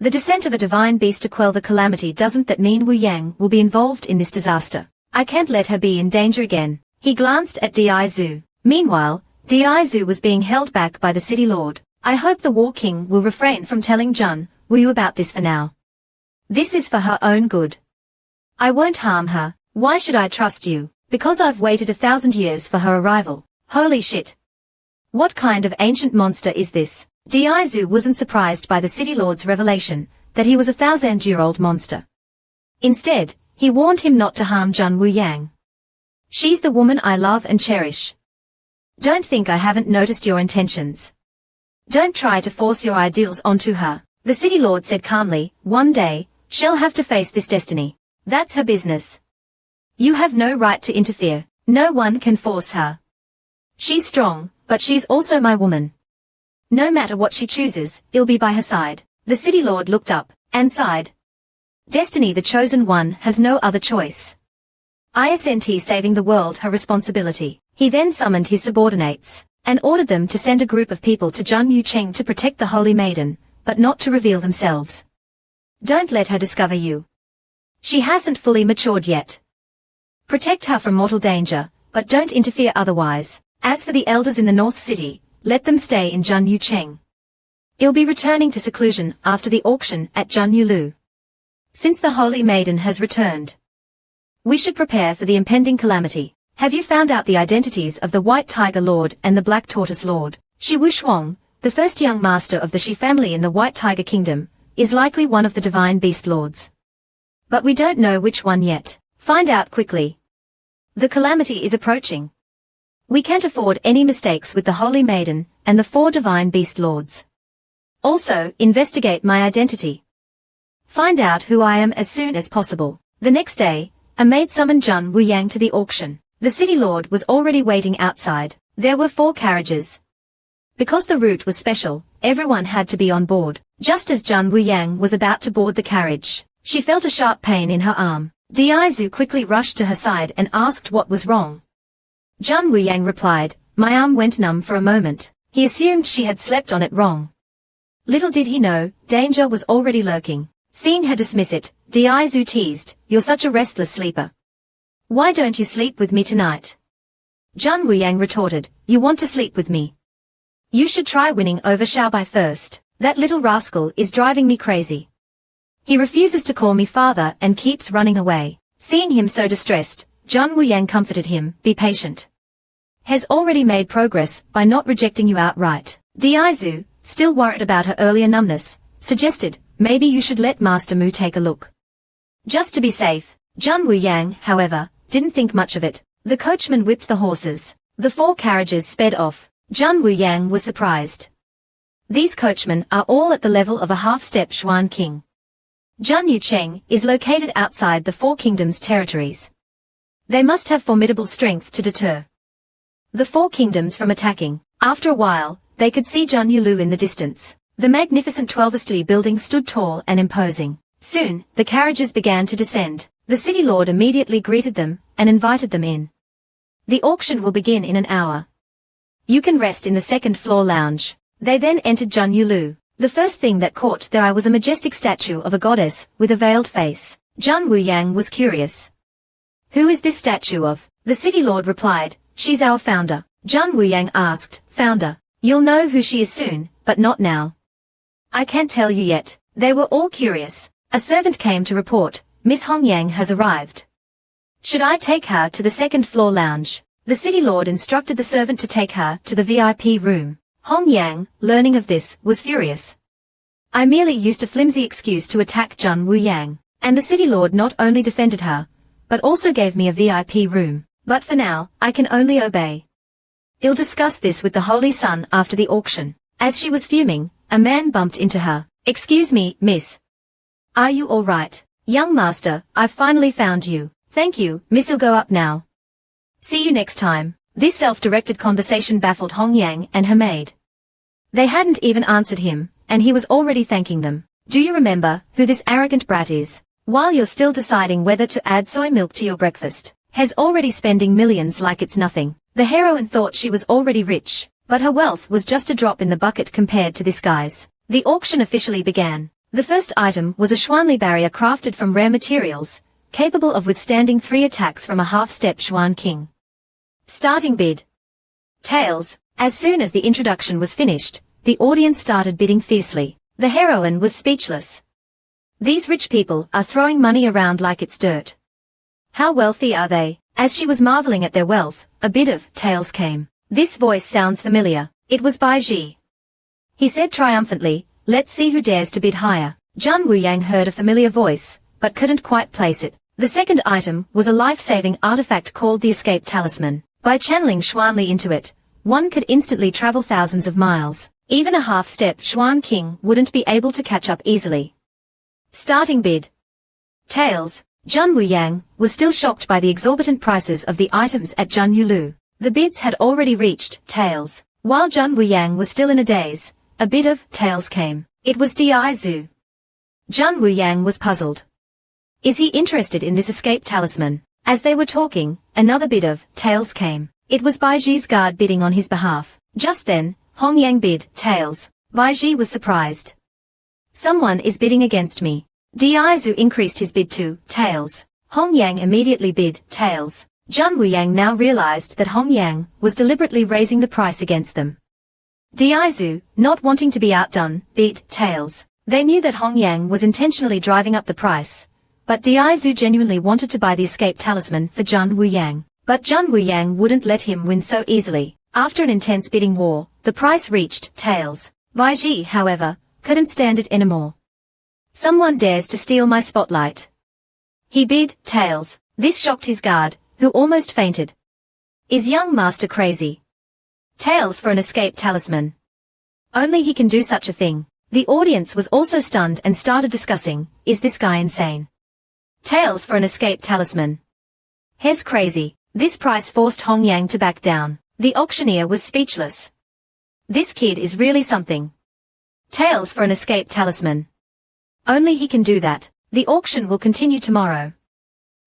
The descent of a divine beast to quell the calamity doesn't that mean Wu Yang will be involved in this disaster? I can't let her be in danger again. He glanced at Dizu. Meanwhile, Dizu was being held back by the City Lord. I hope the War King will refrain from telling Jun Wu about this for now. This is for her own good. I won't harm her. Why should I trust you? Because I've waited 1,000 years for her arrival. Holy shit. What kind of ancient monster is this? Dizu wasn't surprised by the City Lord's revelation that he was a 1,000-year-old monster. Instead, he warned him not to harm Jun Wuyang. She's the woman I love and cherish. Don't think I haven't noticed your intentions. Don't try to force your ideals onto her. The City Lord said calmly, one day, she'll have to face this destiny. That's her business. You have no right to interfere. No one can force her. She's strong, but she's also my woman. No matter what she chooses, I'll be by her side. The City Lord looked up, and sighed. Destiny, the chosen one, has no other choice. Isn't saving the world her responsibility? He then summoned his subordinates, and ordered them to send a group of people to Jun Yucheng to protect the Holy Maiden, but not to reveal themselves. Don't let her discover you. She hasn't fully matured yet. Protect her from mortal danger, but don't interfere otherwise. As for the elders in the North City, let them stay in Jun Yucheng. I'll be returning to seclusion after the auction at Jun Yulu. Since the Holy Maiden has returned, we should prepare for the impending calamity. Have you found out the identities of the White Tiger Lord and the Black Tortoise Lord? Shi Wushuang, the first young master of the Shi family in the White Tiger Kingdom, is likely one of the Divine Beast Lords. But we don't know which one yet. Find out quickly. The calamity is approaching. We can't afford any mistakes with the Holy Maiden and the 4 Divine Beast Lords. Also, investigate my identity. Find out who I am as soon as possible. The next day, a maid summoned Jun Wuyang to the auction. The City Lord was already waiting outside. There were 4 carriages. Because the route was special, everyone had to be on board. Just as Jun Wuyang was about to board the carriage, she felt a sharp pain in her arm. Dizu quickly rushed to her side and asked what was wrong. Jun Wuyang replied, my arm went numb for a moment. He assumed she had slept on it wrong. Little did he know, danger was already lurking. Seeing her dismiss it, Dizu teased, you're such a restless sleeper. Why don't you sleep with me tonight? Jun Wuyang retorted, you want to sleep with me? You should try winning over Xiaobai first. That little rascal is driving me crazy. He refuses to call me father and keeps running away. Seeing him so distressed, Jun Wuyang comforted him, be patient. Has already made progress by not rejecting you outright. Dizu, still worried about her earlier numbness, suggested, maybe you should let Master Mu take a look. Just to be safe. Jun Wuyang, however, didn't think much of it. The coachman whipped the horses. The 4 carriages sped off. Jun Wuyang was surprised. These coachmen are all at the level of a half-step Xuan king. Jun Yucheng is located outside the 4 kingdoms' territories. They must have formidable strength to deter the 4 kingdoms from attacking. After a while, they could see Jun Yulu in the distance. The magnificent 12-story building stood tall and imposing. Soon, the carriages began to descend. The city lord immediately greeted them and invited them in. The auction will begin in an hour. You can rest in the second-floor lounge. They then entered Jun Yulu. The first thing that caught their eye was a majestic statue of a goddess with a veiled face. Jun Wuyang was curious. Who is this statue of? The city lord replied, she's our founder. Jun Wuyang asked, founder? You'll know who she is soon, but not now. I can't tell you yet. They were all curious. A servant came to report, Miss Hongyang has arrived. Should I take her to the second-floor lounge? The city lord instructed the servant to take her to the VIP room. Hongyang, learning of this, was furious. I merely used a flimsy excuse to attack Jun Wuyang, and the city lord not only defended her, but also gave me a VIP room. But for now, I can only obey. I'll discuss this with the Holy Sun after the auction. As she was fuming, a man bumped into her. Excuse me, miss. Are you all right? Young master, I've finally found you. Thank you, miss. I'll go up now. See you next time. This self-directed conversation baffled Hongyang and her maid. They hadn't even answered him, and he was already thanking them. Do you remember who this arrogant brat is? While you're still deciding whether to add soy milk to your breakfast, has already spending millions like it's nothing. The heroine thought she was already rich, but her wealth was just a drop in the bucket compared to this guy's. The auction officially began. The first item was a Xuanli barrier crafted from rare materials, capable of withstanding 3 attacks from a half-step Xuan king. Starting bid. Tails. As soon as the introduction was finished, the audience started bidding fiercely. The heroine was speechless. These rich people are throwing money around like it's dirt. How wealthy are they? As she was marveling at their wealth, a bid of tails came. This voice sounds familiar. It was Bai Ji. He said triumphantly, let's see who dares to bid higher. Jun Wuyang heard a familiar voice, but couldn't quite place it. The second item was a life-saving artifact called the Escape Talisman. By channeling Xuanli into it, one could instantly travel thousands of miles. Even a half-step Xuan king wouldn't be able to catch up easily. Starting bid. Tails. Jun Wuyang was still shocked by the exorbitant prices of the items at Jun Yulu. The bids had already reached tails. While Jun Wuyang was still in a daze, a bid of tails came. It was Di Zhu. Jun Wuyang was puzzled. Is he interested in this escape talisman? As they were talking, another bid of tails came. It was Bai Ji's guard bidding on his behalf. Just then, Hongyang bid tails. Bai Ji was surprised. Someone is bidding against me. Di Zhu increased his bid to tails. Hongyang immediately bid tails. Jun Wuyang now realized that Hongyang was deliberately raising the price against them. Di Zhu, not wanting to be outdone, bid tails. They knew that Hongyang was intentionally driving up the price. But Di Zhu genuinely wanted to buy the escape talisman for Jun Wuyang. But Jun Wuyang wouldn't let him win so easily. After an intense bidding war, the price reached tails. Bai Ji, however, couldn't stand it anymore. Someone dares to steal my spotlight. He bid tails. This shocked his guard, who almost fainted. Is young master crazy? Tails for an escape talisman. Only he can do such a thing. The audience was also stunned and started discussing, is this guy insane? Tails for an escape talisman. He's crazy. This price forced Hongyang to back down. The auctioneer was speechless. This kid is really something. Tails for an escape talisman. Only he can do that. The auction will continue tomorrow.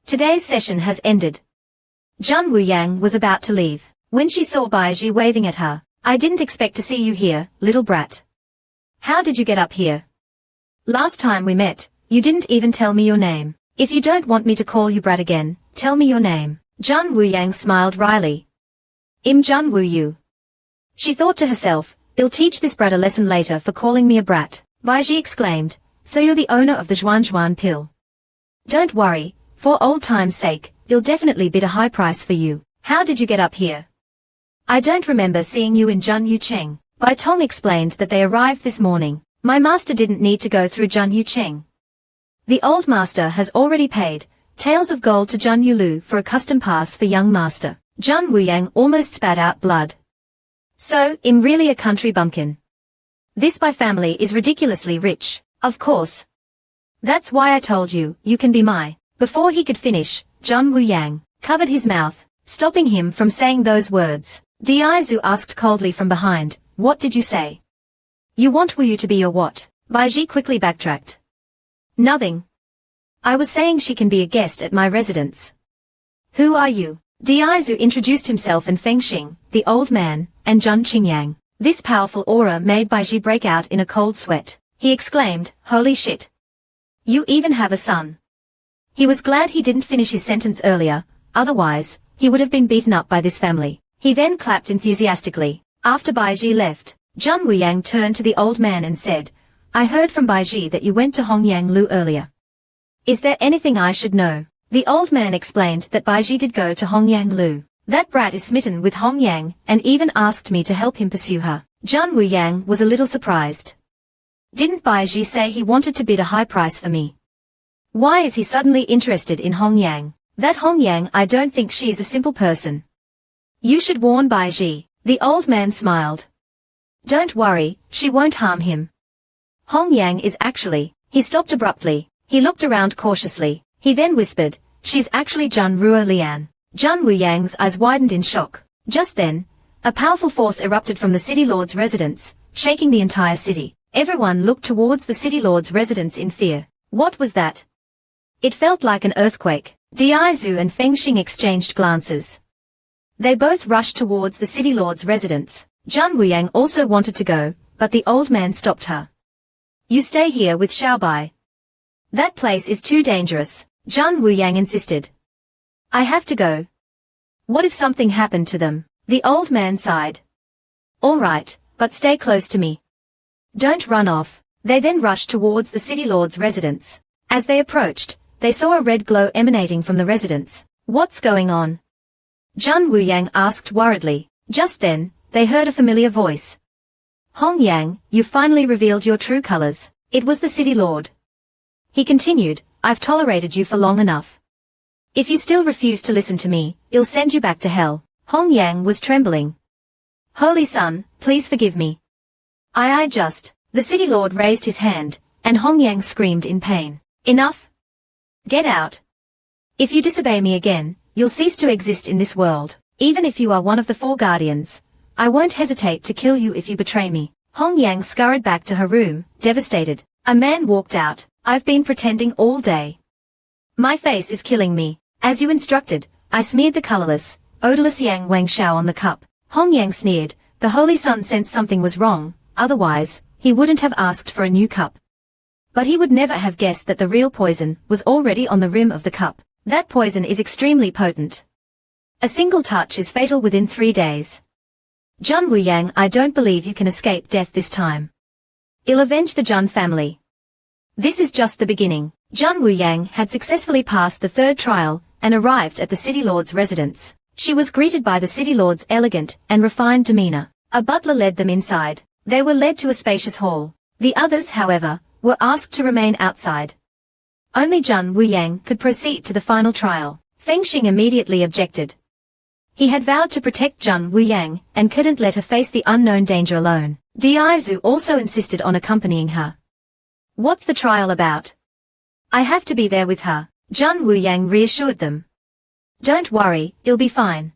Today's session has ended. Jun Wuyang was about to leave, when she saw Bai Ji waving at her. I didn't expect to see you here, little brat. How did you get up here? Last time we met, you didn't even tell me your name. If you don't want me to call you brat again, tell me your name. Jun Wuyang smiled wryly. Jun Wuyu. She thought to herself, I'll teach this brat a lesson later for calling me a brat. Bai Ji exclaimed, so you're the owner of the Zhuan pill. Don't worry, for old time's sake, I'll definitely bid a high price for you. How did you get up here? I don't remember seeing you in Jun Yucheng. Bai Tong explained that they arrived this morning. My master didn't need to go through Jun Yucheng. The old master has already paid, Tails of gold to Jun Yulu for a custom pass for young master. Jun Wuyang almost spat out blood. So, I'm really a country bumpkin. This by family is ridiculously rich, of course. That's why I told you, you can be my. Before he could finish, Jun Wuyang covered his mouth, stopping him from saying those words. Diaizu asked coldly from behind, what did you say? You want Wuyu to be your what? Baiji quickly backtracked. Nothing. I was saying she can be a guest at my residence. Who are you? Diaizu introduced himself and Fengxing, the old man, and Jun Qingyang. This powerful aura made Baiji break out in a cold sweat. He exclaimed, holy shit. You even have a son. He was glad he didn't finish his sentence earlier, otherwise, he would have been beaten up by this family. He then clapped enthusiastically. After Baiji left, Jun Wuyang turned to the old man and said, I heard from Baiji that you went to Hongyang Lu earlier. Is there anything I should know? The old man explained that Baiji did go to Hongyang Lu. That brat is smitten with Hongyang and even asked me to help him pursue her. Jun Wuyang was a little surprised. Didn't Baiji say he wanted to bid a high price for me? Why is he suddenly interested in Hongyang? That Hongyang, I don't think she is a simple person. You should warn Baiji. The old man smiled. Don't worry, she won't harm him. Hongyang is actually. He stopped abruptly. He looked around cautiously. He then whispered, she's actually Jun Ruo Lian. Jun Wuyang's eyes widened in shock. Just then, a powerful force erupted from the city lord's residence, shaking the entire city. Everyone looked towards the city lord's residence in fear. What was that? It felt like an earthquake. Diaizu and Fengxing exchanged glances. They both rushed towards the city lord's residence. Jun Wuyang also wanted to go, but the old man stopped her. You stay here with Xiaobai. That place is too dangerous, Jun Wuyang insisted. I have to go. What if something happened to them? The old man sighed. All right, but stay close to me. Don't run off. They then rushed towards the city lord's residence. As they approached, they saw a red glow emanating from the residence. What's going on? Jun Wuyang asked worriedly. Just then, they heard a familiar voice. Hongyang, you finally revealed your true colors. It was the city lord. He continued, I've tolerated you for long enough. If you still refuse to listen to me, I'll send you back to hell. Hongyang was trembling. Holy Son, please forgive me. I just. The city lord raised his hand, and Hongyang screamed in pain. Enough. Get out. If you disobey me again, you'll cease to exist in this world. Even if you are one of the four guardians, I won't hesitate to kill you if you betray me. Hongyang scurried back to her room, devastated. A man walked out. I've been pretending all day. My face is killing me. As you instructed, I smeared the colorless, odorless Yang Wang Shao on the cup. Hongyang sneered. The Holy Son sensed something was wrong, otherwise, he wouldn't have asked for a new cup. But he would never have guessed that the real poison was already on the rim of the cup. That poison is extremely potent. A single touch is fatal within 3 days. Jun Wuyang, I don't believe you can escape death this time. I'll avenge the Jun family. This is just the beginning. Jun Wuyang had successfully passed the third trial and arrived at the city lord's residence. She was greeted by the city lord's elegant and refined demeanor. A butler led them inside. They were led to a spacious hall. The others, however, were asked to remain outside. Only Jun Wuyang could proceed to the final trial. Fengxing immediately objected. He had vowed to protect Jun Wuyang and couldn't let her face the unknown danger alone. Diaizu also insisted on accompanying her. What's the trial about? I have to be there with her. Jun Wuyang reassured them. Don't worry, it'll be fine.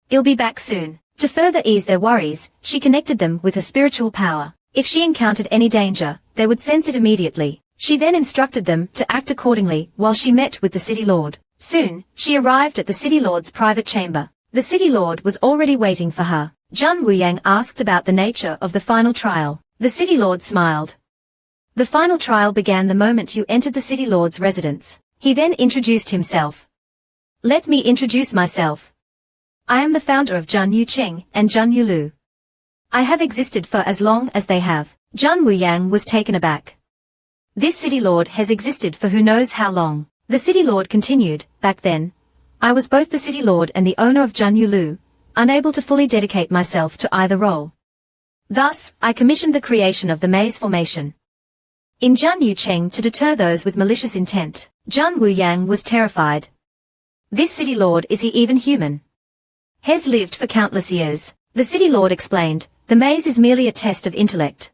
I'll be back soon. To further ease their worries, she connected them with her spiritual power. If she encountered any danger, they would sense it immediately. She then instructed them to act accordingly while she met with the city lord. Soon, she arrived at the city lord's private chamber. The city lord was already waiting for her. Jun Wuyang asked about the nature of the final trial. The city lord smiled. The final trial began the moment you entered the city lord's residence. He then introduced himself. Let me introduce myself. I am the founder of Jun Yuqing and Jun Yulu. I have existed for as long as they have. Jun Wuyang was taken aback. This city lord has existed for who knows how long. The city lord continued, back then, I was both the city lord and the owner of Jun Yulu, unable to fully dedicate myself to either role. Thus, I commissioned the creation of the maze formation in Jun Yuqing to deter those with malicious intent. Zhang Wuyang was terrified. This city lord, is he even human? Has lived for countless years. The city lord explained, the maze is merely a test of intellect.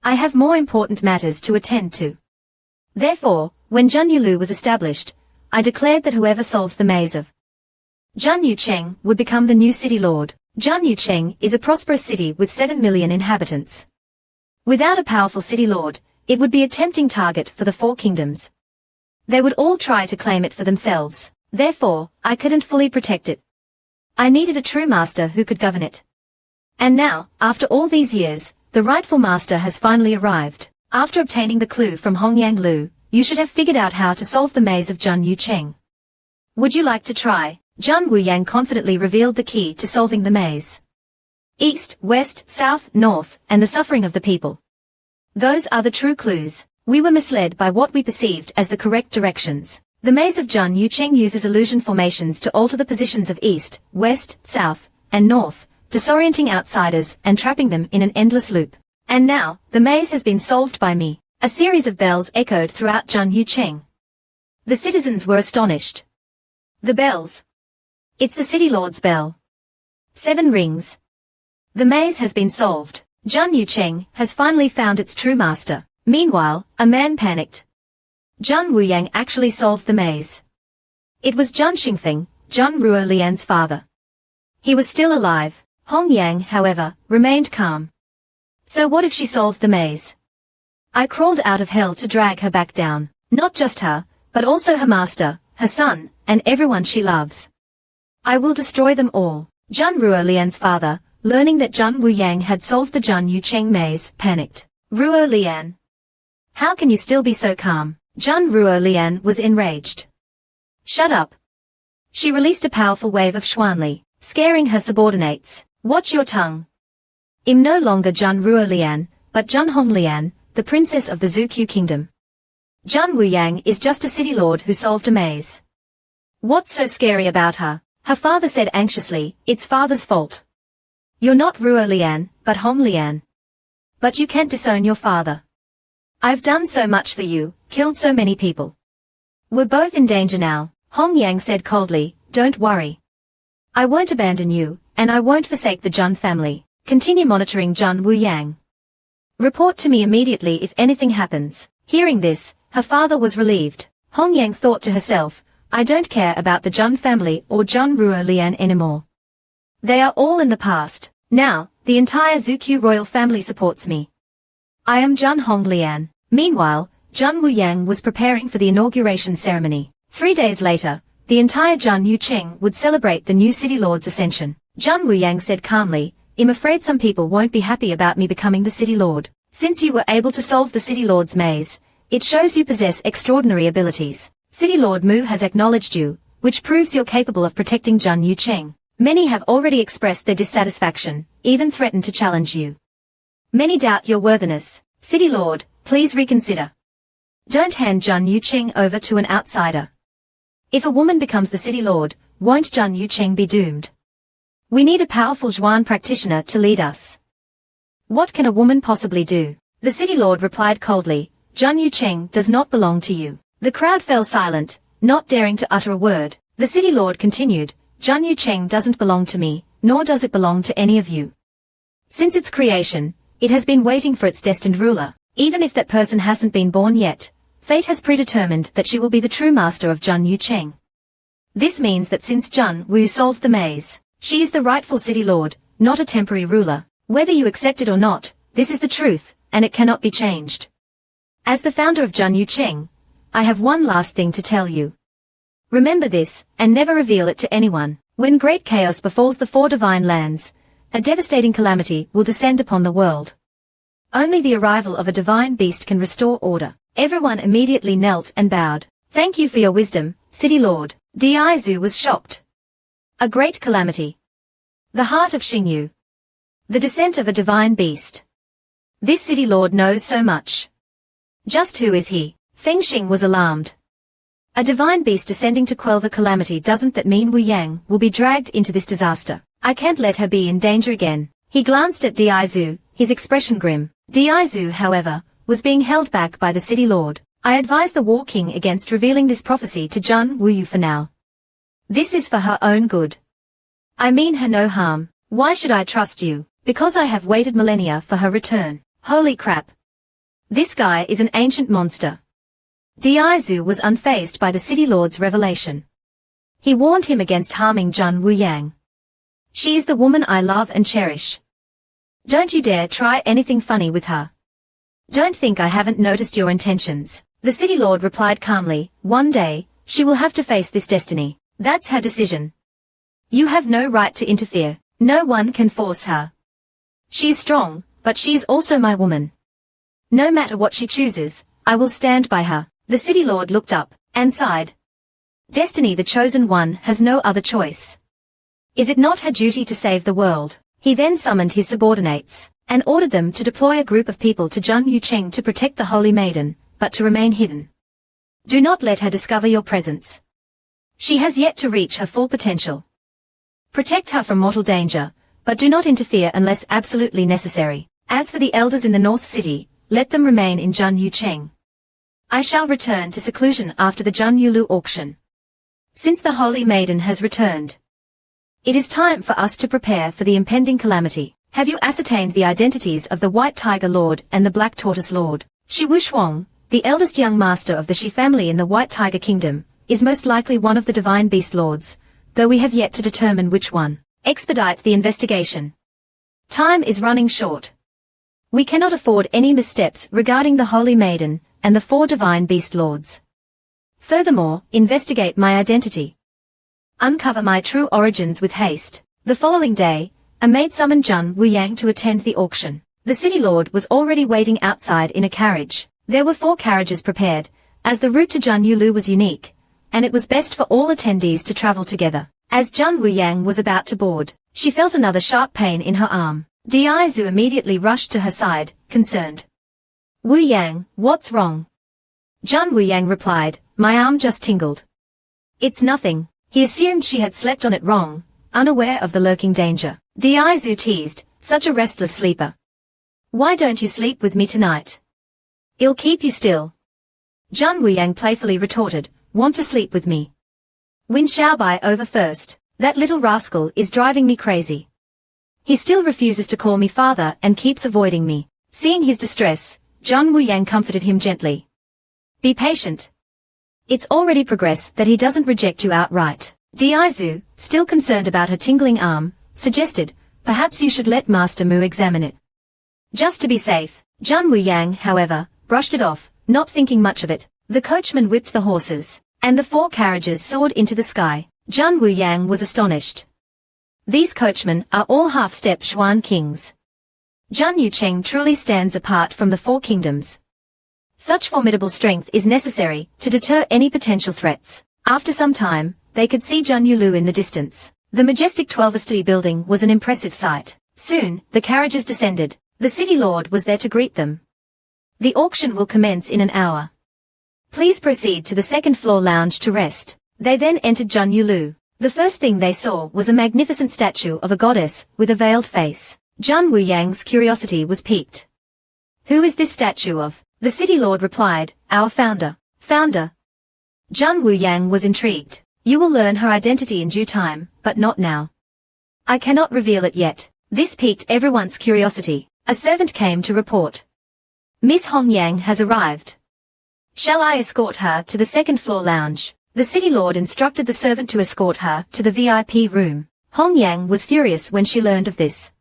I have more important matters to attend to. Therefore, when Zhang Yulu was established, I declared that whoever solves the maze of Zhang Yucheng would become the new city lord. Zhang Yucheng is a prosperous city with 7 million inhabitants. Without a powerful city lord, it would be a tempting target for the four kingdoms. They would all try to claim it for themselves. Therefore, I couldn't fully protect it. I needed a true master who could govern it. And now, after all these years, the rightful master has finally arrived. After obtaining the clue from Hongyang Lu, you should have figured out how to solve the maze of Zhang Yucheng. Would you like to try? Zhang Wuyang confidently revealed the key to solving the maze. East, west, south, north, and the suffering of the people. Those are the true clues. We were misled by what we perceived as the correct directions. The maze of Zhang Yucheng uses illusion formations to alter the positions of east, west, south, and north, disorienting outsiders and trapping them in an endless loop. And now, the maze has been solved by me. A series of bells echoed throughout Zhang Yucheng. The citizens were astonished. The bells. It's the city lord's bell. 7 rings. The maze has been solved. Zhang Yucheng has finally found its true master. Meanwhile, a man panicked. Zhang Wuyang actually solved the maze. It was Zhang Xingfeng, Zhang Ruolian's father. He was still alive. Hong Yang, however, remained calm. So what if she solved the maze? I crawled out of hell to drag her back down. Not just her, but also her master, her son, and everyone she loves. I will destroy them all. Zhang Ruolian's father, learning that Zhang Wuyang had solved the Zhang Yucheng maze, panicked. Ruolian. How can you still be so calm? Zhang Ruolian was enraged. Shut up. She released a powerful wave of Xuanli, scaring her subordinates. Watch your tongue. I'm no longer Zhang Ruolian, but Zhang Honglian, the princess of the Zhuqiu kingdom. Zhang Wuyang is just a city lord who solved a maze. What's so scary about her? Her father said anxiously, it's father's fault. You're not Ruolian, but Honglian. But you can't disown your father. I've done so much for you, killed so many people. We're both in danger now, Hong Yang said coldly, don't worry. I won't abandon you, and I won't forsake the Zhang family. Continue monitoring Zhang Wuyang. Report to me immediately if anything happens. Hearing this, her father was relieved. Hong Yang thought to herself, I don't care about the Zhang family or Zhang Ruolian anymore. They are all in the past. Now, the entire Zhuqiu royal family supports me. I am Zhang Honglian. Meanwhile, Zhang Wuyang was preparing for the inauguration ceremony. 3 days later, the entire Zhang Yucheng would celebrate the new city lord's ascension. Zhang Wuyang said calmly, I'm afraid some people won't be happy about me becoming the city lord. Since you were able to solve the city lord's maze, it shows you possess extraordinary abilities. City Lord Mu has acknowledged you, which proves you're capable of protecting Zhang Yucheng. Many have already expressed their dissatisfaction, even threatened to challenge you. Many doubt your worthiness. City Lord, please reconsider. Don't hand Zhang Yucheng over to an outsider. If a woman becomes the City Lord, won't Zhang Yucheng be doomed? We need a powerful Zhuan practitioner to lead us. What can a woman possibly do? The City Lord replied coldly, Zhang Yucheng does not belong to you. The crowd fell silent, not daring to utter a word. The City Lord continued, Zhang Yucheng doesn't belong to me, nor does it belong to any of you. Since its creation, it has been waiting for its destined ruler. Even if that person hasn't been born yet, fate has predetermined that she will be the true master of Zhang Yucheng. This means that since Zhang Wu solved the maze, she is the rightful city lord, not a temporary ruler. Whether you accept it or not, this is the truth, and it cannot be changed. As the founder of Zhang Yucheng, I have one last thing to tell you. Remember this, and never reveal it to anyone. When great chaos befalls the 4 divine lands, a devastating calamity will descend upon the world. Only the arrival of a divine beast can restore order. Everyone immediately knelt and bowed. Thank you for your wisdom, City Lord. Diaizu was shocked. A great calamity. The heart of Xingyu. The descent of a divine beast. This City Lord knows so much. Just who is he? Feng Xing was alarmed. A divine beast descending to quell the calamity, doesn't that mean Wu Yang will be dragged into this disaster? I can't let her be in danger again. He glanced at Diaizu, his expression grim. Diaizu, however, was being held back by the City Lord. I advise the War King against revealing this prophecy to Jun Wuyu for now. This is for her own good. I mean her no harm. Why should I trust you? Because I have waited millennia for her return. Holy crap. This guy is an ancient monster. Diaizu was unfazed by the city lord's revelation. He warned him against harming Jun Wuyang. She is the woman I love and cherish. Don't you dare try anything funny with her. Don't think I haven't noticed your intentions. The city lord replied calmly, one day, she will have to face this destiny. That's her decision. You have no right to interfere. No one can force her. She is strong, but she is also my woman. No matter what she chooses, I will stand by her. The city lord looked up, and sighed. Destiny, the chosen one, has no other choice. Is it not her duty to save the world? He then summoned his subordinates, and ordered them to deploy a group of people to Jun Yucheng to protect the Holy Maiden, but to remain hidden. Do not let her discover your presence. She has yet to reach her full potential. Protect her from mortal danger, but do not interfere unless absolutely necessary. As for the elders in the North City, let them remain in Jun Yucheng. I shall return to seclusion after the Jun Yulu auction. Since the Holy Maiden has returned, it is time for us to prepare for the impending calamity. Have you ascertained the identities of the White Tiger Lord and the Black Tortoise Lord? Shi Wushuang, the eldest young master of the Shi family in the White Tiger Kingdom, is most likely one of the Divine Beast Lords, though we have yet to determine which one. Expedite the investigation. Time is running short. We cannot afford any missteps regarding the Holy Maiden and the 4 Divine Beast Lords. Furthermore, investigate my identity. Uncover my true origins with haste. The following day, a maid summoned Jun Wuyang to attend the auction. The city lord was already waiting outside in a carriage. There were 4 carriages prepared, as the route to Jun Yulu was unique, and it was best for all attendees to travel together. As Jun Wuyang was about to board, she felt another sharp pain in her arm. Diaizu immediately rushed to her side, concerned. Wuyang, what's wrong? Jun Wuyang replied, my arm just tingled. It's nothing. He assumed she had slept on it wrong, unaware of the lurking danger. Diaizu teased, such a restless sleeper. Why don't you sleep with me tonight? I'll keep you still. Jun Wuyang playfully retorted, want to sleep with me? Win Xiaobai over first. That little rascal is driving me crazy. He still refuses to call me father and keeps avoiding me. Seeing his distress, Jun Wuyang comforted him gently. Be patient. It's already progress that he doesn't reject you outright. Diaizu, still concerned about her tingling arm, suggested, perhaps you should let Master Mu examine it. Just to be safe. Jun Wuyang, however, brushed it off, not thinking much of it. The coachman whipped the horses, and the 4 carriages soared into the sky. Jun Wuyang was astonished. These coachmen are all half-step Xuan kings. Jun Yucheng truly stands apart from the 4 kingdoms. Such formidable strength is necessary to deter any potential threats. After some time, they could see Jun Yulu in the distance. The majestic 12-story building was an impressive sight. Soon, the carriages descended. The city lord was there to greet them. The auction will commence in an hour. Please proceed to the 2nd floor lounge to rest. They then entered Jun Yulu. The first thing they saw was a magnificent statue of a goddess with a veiled face. Jun Wuyang's curiosity was piqued. Who is this statue of? The city lord replied, our founder. Founder? Jun Wuyang was intrigued. You will learn her identity in due time, but not now. I cannot reveal it yet. This piqued everyone's curiosity. A servant came to report. Miss Hong Yang has arrived. Shall I escort her to the 2nd floor lounge? The city lord instructed the servant to escort her to the VIP room. Hong Yang was furious when she learned of this.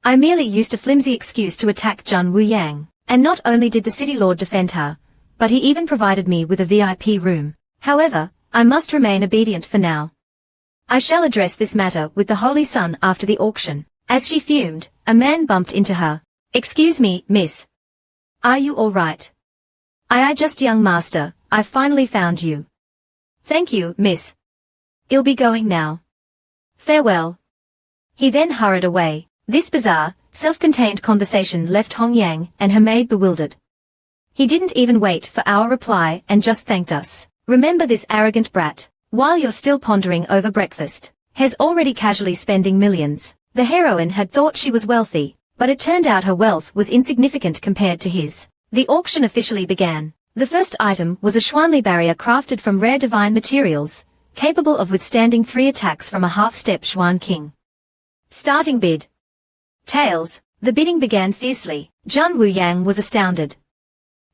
I merely used a flimsy excuse to attack Jun Wuyang. And not only did the city lord defend her, but he even provided me with a VIP room. However, I must remain obedient for now. I shall address this matter with the Holy Sun after the auction. As she fumed, a man bumped into her. Excuse me, miss. Are you all right? I just young master, I've finally found you. Thank you, miss. I'll be going now. Farewell. He then hurried away. This bizarre, self-contained conversation left Hong Yang and her maid bewildered. He didn't even wait for our reply and just thanked us. Remember this arrogant brat. While you're still pondering over breakfast, has already casually spending millions. The heroine had thought she was wealthy, but it turned out her wealth was insignificant compared to his. The auction officially began. The first item was a Xuanli barrier crafted from rare divine materials, capable of withstanding 3 attacks from a half-step Xuan king. Starting bid. Tails. The bidding began fiercely. Zhang Wuyang was astounded.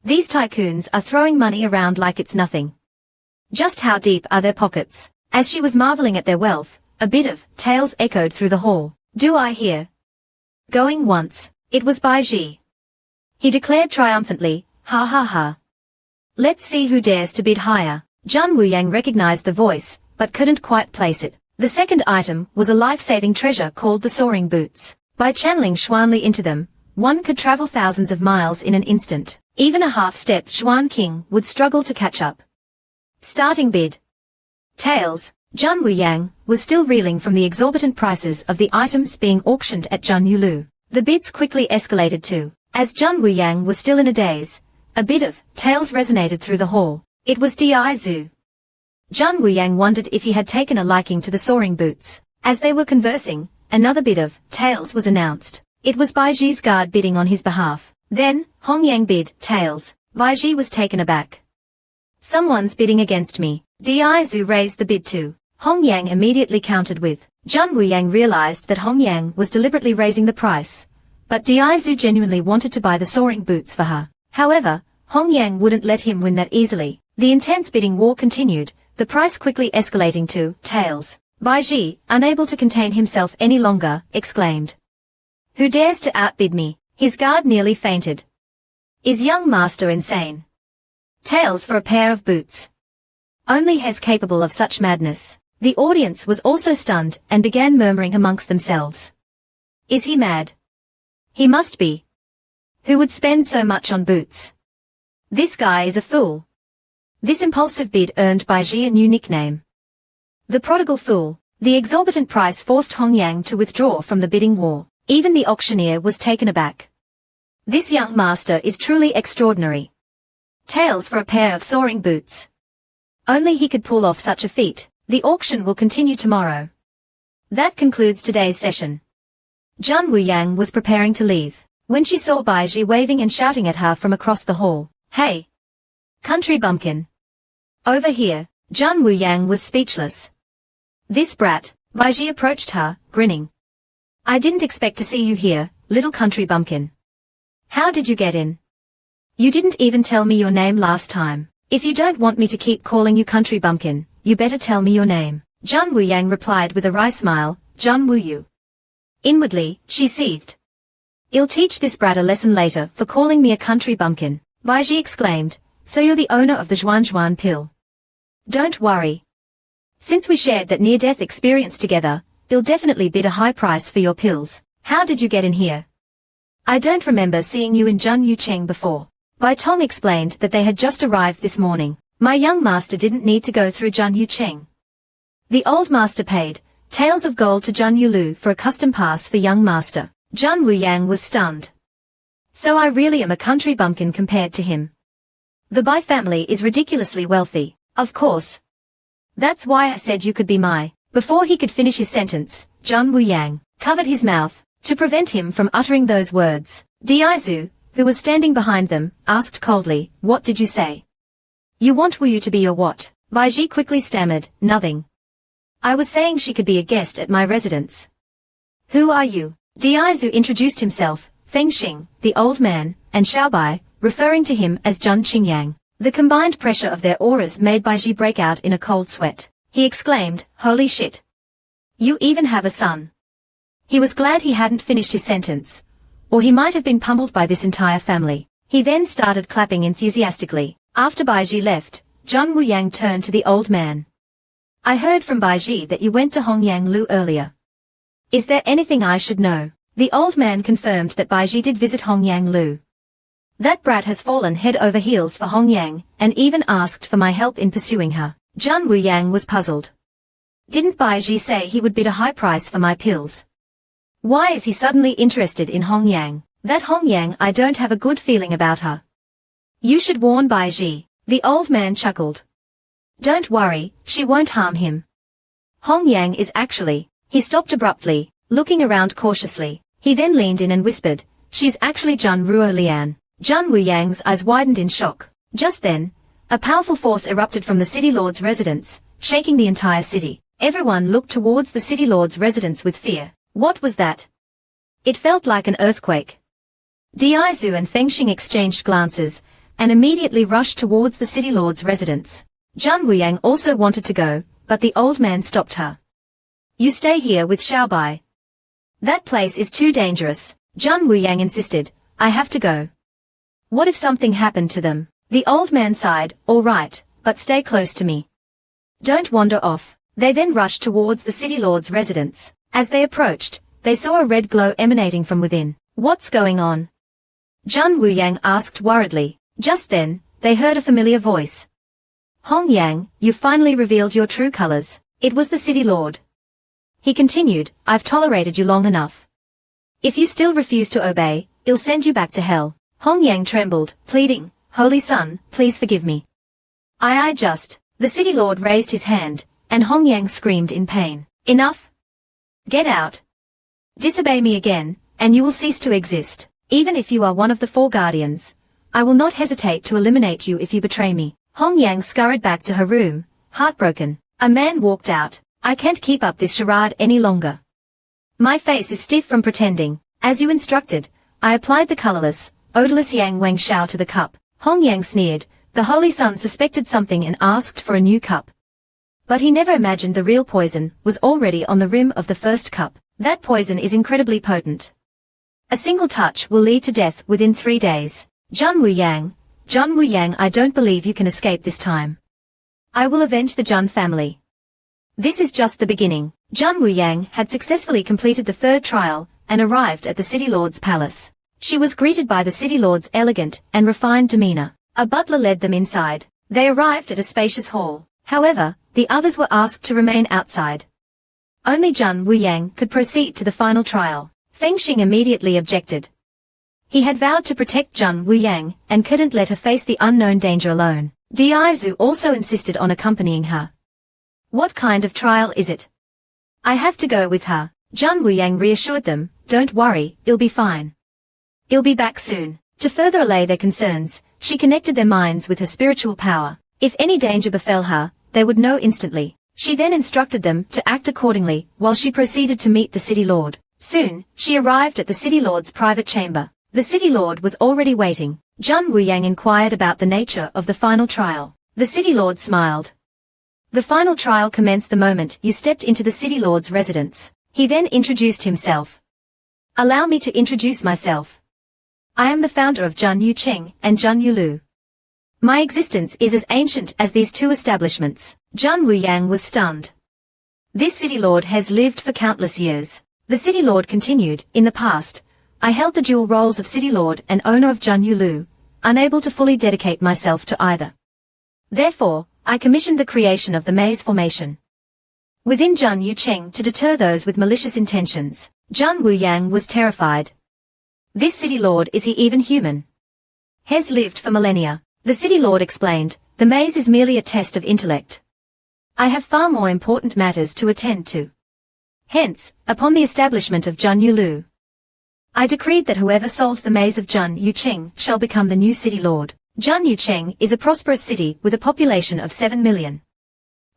These tycoons are throwing money around like it's nothing. Just how deep are their pockets? As she was marveling at their wealth, a bit of tails echoed through the hall. Do I hear? Going once. It was Bai Ji. He declared triumphantly, ha ha ha. Let's see who dares to bid higher. Zhang Wuyang recognized the voice, but couldn't quite place it. The second item was a life-saving treasure called the soaring boots. By channeling Xuanli into them, one could travel thousands of miles in an instant. Even a half-step Xuan king would struggle to catch up. Starting bid. Tails. Zhang Wuyang was still reeling from the exorbitant prices of the items being auctioned at Zhang Yulu. The bids quickly escalated too. As Zhang Wuyang was still in a daze, a bit of tails resonated through the hall. It was Di Zhu. Zhang Wuyang wondered if he had taken a liking to the soaring boots. As they were conversing, another bid of tails was announced. It was Bai Ji's guard bidding on his behalf. Then, Hong Yang bid tails. Bai Ji was taken aback. Someone's bidding against me. Di Zhu raised the bid too. Hong Yang immediately countered with. Zhang Wuyang realized that Hong Yang was deliberately raising the price. But Di Zhu genuinely wanted to buy the soaring boots for her. However, Hong Yang wouldn't let him win that easily. The intense bidding war continued, the price quickly escalating to tails. Bai Ji, unable to contain himself any longer, exclaimed. Who dares to outbid me? His guard nearly fainted. Is young master insane? Tails for a pair of boots. Only Hes capable of such madness. The audience was also stunned and began murmuring amongst themselves. Is he mad? He must be. Who would spend so much on boots? This guy is a fool. This impulsive bid earned Bai Ji a new nickname. The prodigal fool. The exorbitant price forced Hong Yang to withdraw from the bidding war. Even the auctioneer was taken aback. This young master is truly extraordinary. Tails for a pair of soaring boots. Only he could pull off such a feat. The auction will continue tomorrow. That concludes today's session. Zhang Wuyang was preparing to leave, when she saw Bai Ji waving and shouting at her from across the hall. Hey! Country bumpkin! Over here. Zhang Wuyang was speechless. This brat. Bai Ji approached her, grinning. I didn't expect to see you here, little country bumpkin. How did you get in? You didn't even tell me your name last time. If you don't want me to keep calling you country bumpkin, you better tell me your name. Zhang Wuyang replied with a wry smile, Zhang Wuyu. Inwardly, she seethed. I'll teach this brat a lesson later for calling me a country bumpkin. Bai Ji exclaimed, so you're the owner of the Zhuan pill. Don't worry. Since we shared that near-death experience together, I'll definitely bid a high price for your pills. How did you get in here? I don't remember seeing you in Zhang Yucheng before. Bai Tong explained that they had just arrived this morning. My young master didn't need to go through Zhang Yucheng. The old master paid taels of gold to Zhang Yulu for a custom pass for young master. Zhang Wuyang was stunned. So I really am a country bumpkin compared to him. The Bai family is ridiculously wealthy, of course. That's why I said you could be my. Before he could finish his sentence, Zhang Wuyang covered his mouth to prevent him from uttering those words. Di Zhu, who was standing behind them, asked coldly, what did you say? You want Wuyu to be your what? Bai Ji quickly stammered, nothing. I was saying she could be a guest at my residence. Who are you? Di Zhu introduced himself, Feng Xing, the old man, and Xiaobai, referring to him as Zhang Qingyang. The combined pressure of their auras made Bai Ji break out in a cold sweat. He exclaimed, holy shit. You even have a son. He was glad he hadn't finished his sentence, or he might have been pummeled by this entire family. He then started clapping enthusiastically. After Bai Ji left, Zhang Wuyang turned to the old man. I heard from Bai Ji that you went to Hong Yang Lu earlier. Is there anything I should know? The old man confirmed that Bai Ji did visit Hong Yang Lu. That brat has fallen head over heels for Hong Yang, and even asked for my help in pursuing her. Zhang Wuyang was puzzled. Didn't Bai Ji say he would bid a high price for my pills? Why is he suddenly interested in Hong Yang? That Hong Yang, I don't have a good feeling about her. You should warn Bai Ji. The old man chuckled. Don't worry, she won't harm him. Hong Yang is actually. He stopped abruptly, looking around cautiously. He then leaned in and whispered, she's actually Zhang Ruolian. Zhang Wuyang's eyes widened in shock. Just then, a powerful force erupted from the city lord's residence, shaking the entire city. Everyone looked towards the city lord's residence with fear. What was that? It felt like an earthquake. Diaizu and Fengxing exchanged glances, and immediately rushed towards the city lord's residence. Zhan Wuyang also wanted to go, but the old man stopped her. You stay here with Xiaobai. That place is too dangerous, Zhan Wuyang insisted. I have to go. What if something happened to them? The old man sighed. All right, but stay close to me. Don't wander off. They then rushed towards the city lord's residence. As they approached, they saw a red glow emanating from within. What's going on? Zhan Wuyang asked worriedly. Just then, they heard a familiar voice. Hong Yang, you finally revealed your true colors. It was the city lord. He continued, I've tolerated you long enough. If you still refuse to obey, I'll send you back to hell. Hong Yang trembled, pleading, Holy Son, please forgive me. I just. The city lord raised his hand, and Hong Yang screamed in pain. Enough. Get out. Disobey me again, and you will cease to exist. Even if you are one of the 4 guardians, I will not hesitate to eliminate you if you betray me. Hong Yang scurried back to her room, heartbroken. A man walked out. I can't keep up this charade any longer. My face is stiff from pretending. As you instructed, I applied the colorless, odorless Yang Wang Shao to the cup. Hong Yang sneered. The Holy Son suspected something and asked for a new cup. But he never imagined the real poison was already on the rim of the first cup. That poison is incredibly potent. A single touch will lead to death within 3 days. Zhan Wuyang, I don't believe you can escape this time. I will avenge the Zhan family. This is just the beginning. Zhan Wuyang had successfully completed the 3rd trial and arrived at the city lord's palace. She was greeted by the city lord's elegant and refined demeanor. A butler led them inside. They arrived at a spacious hall. However, the others were asked to remain outside. Only Zhan Wuyang could proceed to the final trial. Fengxing immediately objected. He had vowed to protect Zhan Wuyang and couldn't let her face the unknown danger alone. Diaizu also insisted on accompanying her. What kind of trial is it? I have to go with her. Zhan Wuyang reassured them, don't worry, it'll be fine. I'll be back soon. To further allay their concerns, she connected their minds with her spiritual power. If any danger befell her, they would know instantly. She then instructed them to act accordingly while she proceeded to meet the city lord. Soon, she arrived at the city lord's private chamber. The city lord was already waiting. Zhan Wuyang inquired about the nature of the final trial. The city lord smiled. The final trial commenced the moment you stepped into the city lord's residence. He then introduced himself. Allow me to introduce myself. I am the founder of Zhan Yucheng and Zhan Yulu. My existence is as ancient as these 2 establishments. Zhan Wuyang was stunned. This city lord has lived for countless years. The city lord continued, in the past, I held the dual roles of city lord and owner of Zhan Yulu, unable to fully dedicate myself to either. Therefore, I commissioned the creation of the maze formation within Zhan Yucheng to deter those with malicious intentions. Zhan Wuyang was terrified. This city lord, is he even human? Has lived for millennia. The city lord explained, the maze is merely a test of intellect. I have far more important matters to attend to. Hence, upon the establishment of Zhan Yulu, I decreed that whoever solves the maze of Zhan Yucheng shall become the new city lord. Zhan Yucheng is a prosperous city with a population of 7 million.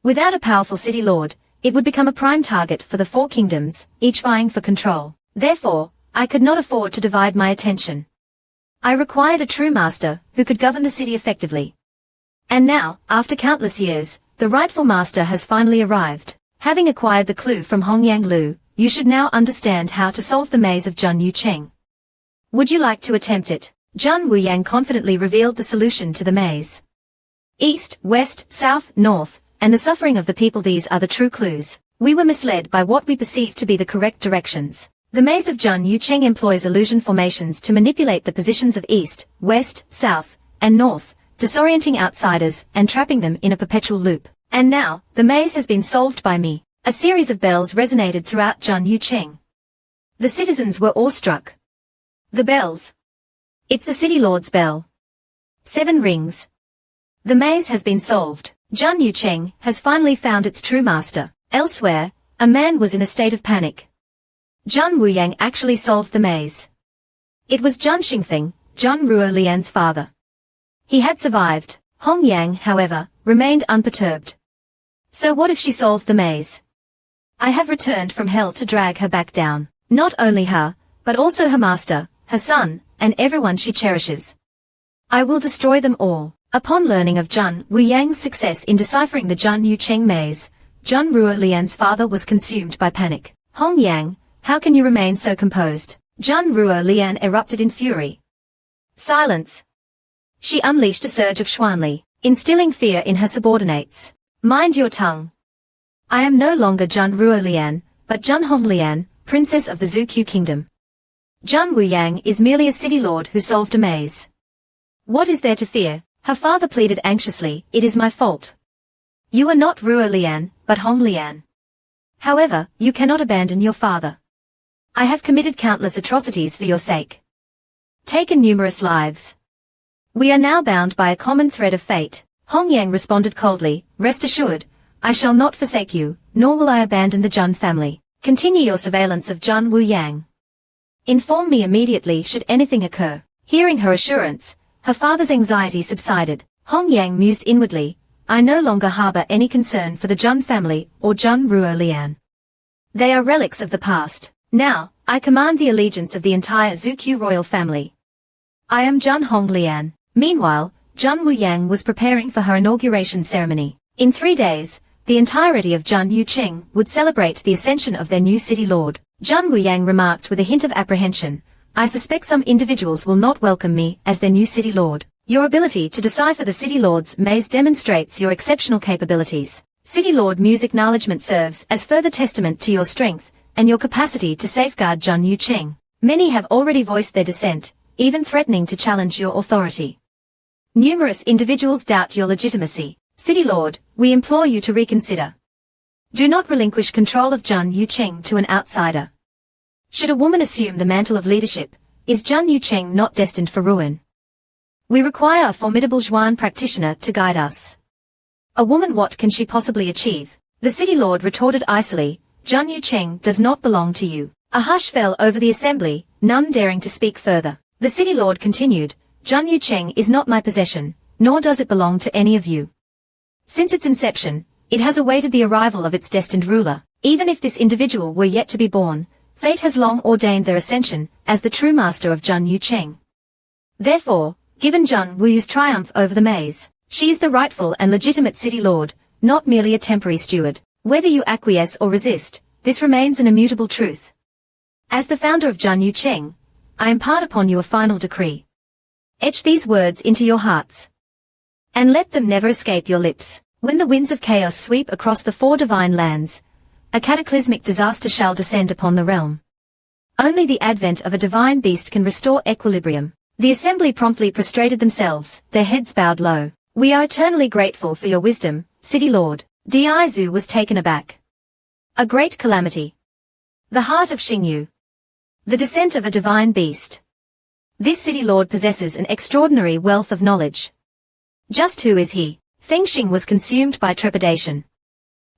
Without a powerful city lord, it would become a prime target for the 4 kingdoms, each vying for control. Therefore, I could not afford to divide my attention. I required a true master who could govern the city effectively. And now, after countless years, the rightful master has finally arrived. Having acquired the clue from Hong Yang Lu, you should now understand how to solve the maze of Zhan Yucheng. Would you like to attempt it? Zhan Wuyang confidently revealed the solution to the maze. East, west, south, north, and the suffering of the people, these are the true clues. We were misled by what we perceived to be the correct directions. The maze of Zhan Yucheng employs illusion formations to manipulate the positions of east, west, south, and north, disorienting outsiders and trapping them in a perpetual loop. And now, the maze has been solved by me. A series of bells resonated throughout Zhan Yucheng. The citizens were awestruck. The bells. It's the city lord's bell. 7 rings. The maze has been solved. Zhan Yucheng has finally found its true master. Elsewhere, a man was in a state of panic. Zhan Wuyang actually solved the maze. It was Zhan Xingfeng, Zhan Ruolian's father. He had survived. Hong Yang, however, remained unperturbed. So what if she solved the maze? I have returned from hell to drag her back down. Not only her, but also her master, her son, and everyone she cherishes. I will destroy them all. Upon learning of Zhang Wuyang's success in deciphering the Zhang Yucheng maze, Zhang Ruolian's father was consumed by panic. Hong Yang, how can you remain so composed? Zhang Ruolian erupted in fury. Silence. She unleashed a surge of Xuanli, instilling fear in her subordinates. Mind your tongue. I am no longer Zhang Ruolian, but Zhang Honglian, princess of the Zhuqiu kingdom. Zhang Wuyang is merely a city lord who solved a maze. What is there to fear? Her father pleaded anxiously, it is my fault. You are not Ruolian, but Honglian. However, you cannot abandon your father. I have committed countless atrocities for your sake. Taken numerous lives. We are now bound by a common thread of fate. Hong Yang responded coldly, rest assured, I shall not forsake you, nor will I abandon the Zhang family. Continue your surveillance of Zhang Wuyang. Inform me immediately should anything occur. Hearing her assurance, her father's anxiety subsided. Hong Yang mused inwardly, I no longer harbor any concern for the Zhang family or Zhang Ruolian. They are relics of the past. Now, I command the allegiance of the entire Zhuqiu royal family. I am Zhang Honglian. Meanwhile, Zhang Wuyang was preparing for her inauguration ceremony. In 3 days, the entirety of Zhang Yucheng would celebrate the ascension of their new city lord. Zhang Wuyang remarked with a hint of apprehension, I suspect some individuals will not welcome me as their new city lord. Your ability to decipher the city lord's maze demonstrates your exceptional capabilities. City lord music acknowledgement serves as further testament to your strength and your capacity to safeguard Zhang Yucheng. Many have already voiced their dissent, even threatening to challenge your authority. Numerous individuals doubt your legitimacy. City Lord, we implore you to reconsider. Do not relinquish control of Zhang Yucheng to an outsider. Should a woman assume the mantle of leadership, is Zhang Yucheng not destined for ruin? We require a formidable Zhuan practitioner to guide us. A woman, what can she possibly achieve? The City Lord retorted icily, Zhang Yucheng does not belong to you. A hush fell over the assembly, none daring to speak further. The City Lord continued, Zhang Yucheng is not my possession, nor does it belong to any of you. Since its inception, it has awaited the arrival of its destined ruler. Even if this individual were yet to be born, fate has long ordained their ascension as the true master of Zhang Yucheng. Therefore, given Zhang Wuyu's triumph over the maze, she is the rightful and legitimate city lord, not merely a temporary steward. Whether you acquiesce or resist, this remains an immutable truth. As the founder of Zhang Yucheng, I impart upon you a final decree. Etch these words into your hearts, and let them never escape your lips. When the winds of chaos sweep across the 4 divine lands, a cataclysmic disaster shall descend upon the realm. Only the advent of a divine beast can restore equilibrium. The assembly promptly prostrated themselves, their heads bowed low. We are eternally grateful for your wisdom, City Lord. Diaizu was taken aback. A great calamity. The heart of Xingyu. The descent of a divine beast. This City Lord possesses an extraordinary wealth of knowledge. Just who is he? Feng Xing was consumed by trepidation.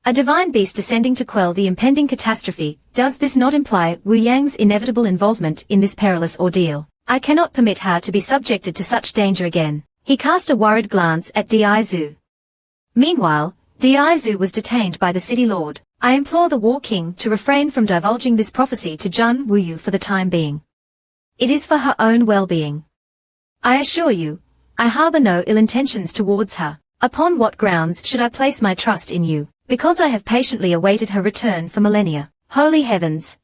A divine beast descending to quell the impending catastrophe, does this not imply Wu Yang's inevitable involvement in this perilous ordeal? I cannot permit her to be subjected to such danger again. He cast a worried glance at Diaizu. Meanwhile, Diaizu was detained by the City Lord. I implore the War King to refrain from divulging this prophecy to Zhang Wuyu for the time being. It is for her own well-being. I assure you, I harbor no ill intentions towards her. Upon what grounds should I place my trust in you? Because I have patiently awaited her return for millennia. Holy heavens!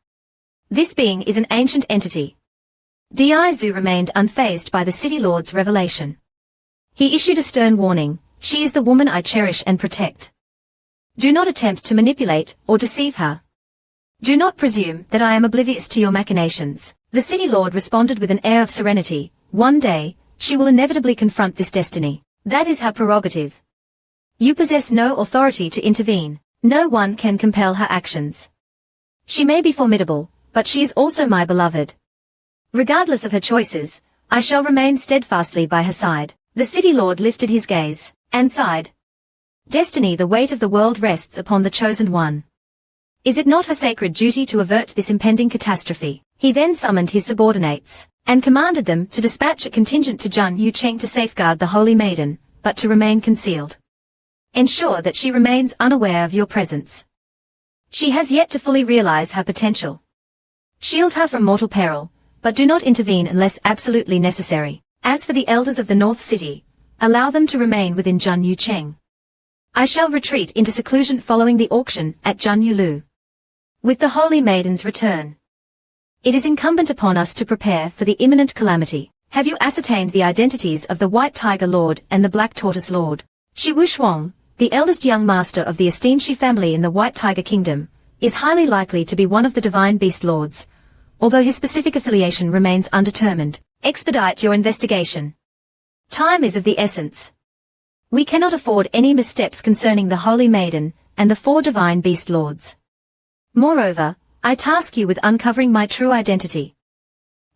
This being is an ancient entity. Diaizu remained unfazed by the City Lord's revelation. He issued a stern warning, she is the woman I cherish and protect. Do not attempt to manipulate or deceive her. Do not presume that I am oblivious to your machinations. The City Lord responded with an air of serenity. One day, she will inevitably confront this destiny. That is her prerogative. You possess no authority to intervene. No one can compel her actions. She may be formidable, but she is also my beloved. Regardless of her choices, I shall remain steadfastly by her side. The City Lord lifted his gaze, and sighed. Destiny, the weight of the world rests upon the chosen one. Is it not her sacred duty to avert this impending catastrophe? He then summoned his subordinates. and commanded them to dispatch a contingent to Jun Yucheng to safeguard the Holy Maiden, but to remain concealed. Ensure that she remains unaware of your presence. She has yet to fully realize her potential. Shield her from mortal peril, but do not intervene unless absolutely necessary. As for the elders of the North City, allow them to remain within Jun Yucheng. I shall retreat into seclusion following the auction at Jun Yulu. With the Holy Maiden's return, it is incumbent upon us to prepare for the imminent calamity. Have you ascertained the identities of the White Tiger Lord and the Black Tortoise Lord? Shi Wuxuang, the eldest young master of the esteemed Shi family in the White Tiger Kingdom, is highly likely to be one of the Divine Beast Lords, although his specific affiliation remains undetermined. Expedite your investigation. Time is of the essence. We cannot afford any missteps concerning the Holy Maiden and the 4 Divine Beast Lords. Moreover, I task you with uncovering my true identity.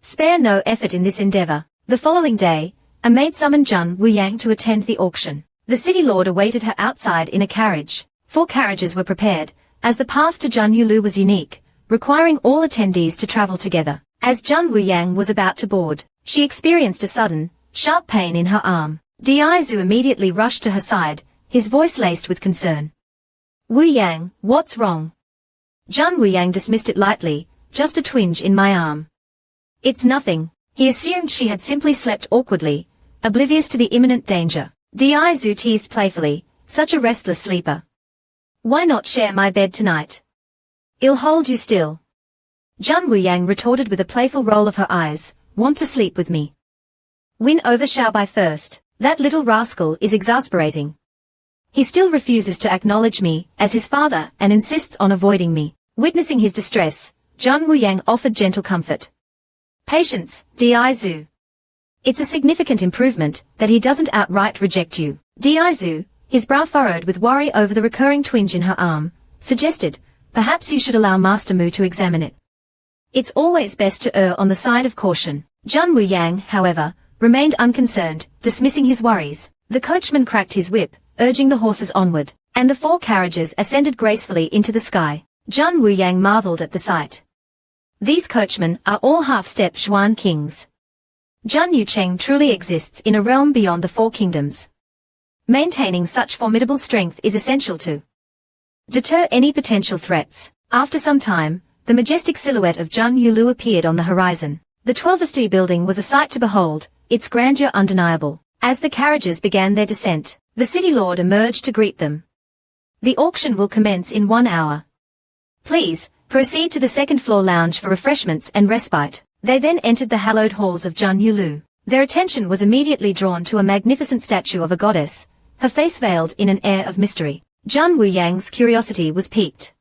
Spare no effort in this endeavor. The following day, a maid summoned Jun Wuyang to attend the auction. The city lord awaited her outside in a carriage. 4 carriages were prepared, as the path to Jun Yulu was unique, requiring all attendees to travel together. As Jun Wuyang was about to board, she experienced a sudden, sharp pain in her arm. Diaizu immediately rushed to her side, his voice laced with concern. Wuyang, what's wrong? Jun Wuyang dismissed it lightly, just a twinge in my arm. It's nothing. He assumed she had simply slept awkwardly, oblivious to the imminent danger. Diaizu teased playfully, such a restless sleeper. Why not share my bed tonight? I'll hold you still. Jun Wuyang retorted with a playful roll of her eyes. Want to sleep with me? Win over Xiaobai first. That little rascal is exasperating. He still refuses to acknowledge me as his father and insists on avoiding me. Witnessing his distress, Jun Wuyang offered gentle comfort. Patience, Diaizu. It's a significant improvement that he doesn't outright reject you. Diaizu, his brow furrowed with worry over the recurring twinge in her arm, suggested, perhaps you should allow Master Mu to examine it. It's always best to err on the side of caution. Jun Wuyang, however, remained unconcerned, dismissing his worries. The coachman cracked his whip, urging the horses onward, and the 4 carriages ascended gracefully into the sky. Jun Wuyang marveled at the sight. These coachmen are all half-step Xuan kings. Jun Yucheng truly exists in a realm beyond the 4 kingdoms. Maintaining such formidable strength is essential to deter any potential threats. After some time, the majestic silhouette of Jun Yulu appeared on the horizon. The 12th building was a sight to behold, its grandeur undeniable. As the carriages began their descent, the city lord emerged to greet them. The auction will commence in 1 hour. Please, proceed to the 2nd floor lounge for refreshments and respite. They then entered the hallowed halls of Jun Yulu. Their attention was immediately drawn to a magnificent statue of a goddess, her face veiled in an air of mystery. Jun Wuyang's curiosity was piqued.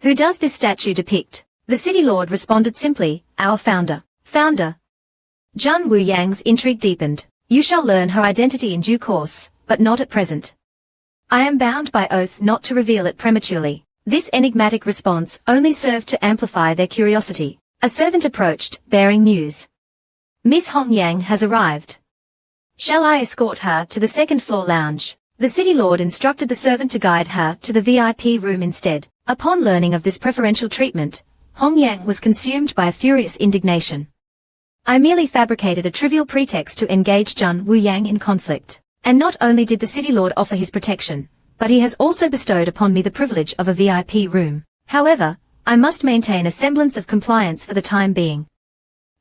Who does this statue depict? The city lord responded simply, our founder. Founder. Jun Wuyang's intrigue deepened. You shall learn her identity in due course, but not at present. I am bound by oath not to reveal it prematurely. This enigmatic response only served to amplify their curiosity. A servant approached, bearing news. Miss Hong Yang has arrived. Shall I escort her to the 2nd floor lounge? The city lord instructed the servant to guide her to the VIP room instead. Upon learning of this preferential treatment, Hong Yang was consumed by a furious indignation. I merely fabricated a trivial pretext to engage Jun Wuyang in conflict. And not only did the city lord offer his protection, but he has also bestowed upon me the privilege of a VIP room. However, I must maintain a semblance of compliance for the time being.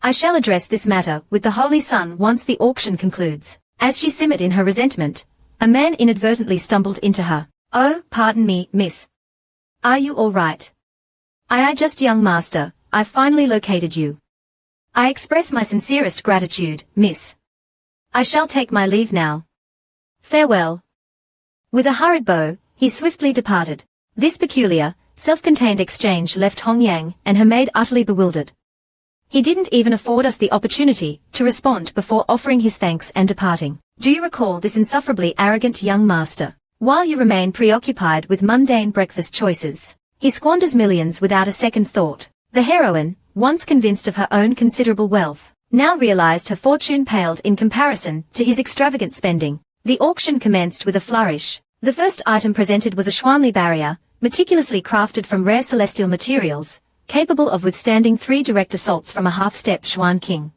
I shall address this matter with the Holy Sun once the auction concludes. As she simmered in her resentment, a man inadvertently stumbled into her. Oh, pardon me, miss. Are you all right? I just young master, I've finally located you. I express my sincerest gratitude, miss. I shall take my leave now. Farewell. With a hurried bow, he swiftly departed. This peculiar, self-contained exchange left Hong Yang and her maid utterly bewildered. He didn't even afford us the opportunity to respond before offering his thanks and departing. Do you recall this insufferably arrogant young master? While you remain preoccupied with mundane breakfast choices, he squanders millions without a second thought. The heroine, once convinced of her own considerable wealth, now realized her fortune paled in comparison to his extravagant spending. The auction commenced with a flourish. The first item presented was a Xuanli barrier, meticulously crafted from rare celestial materials, capable of withstanding 3 direct assaults from a half-step Xuan king.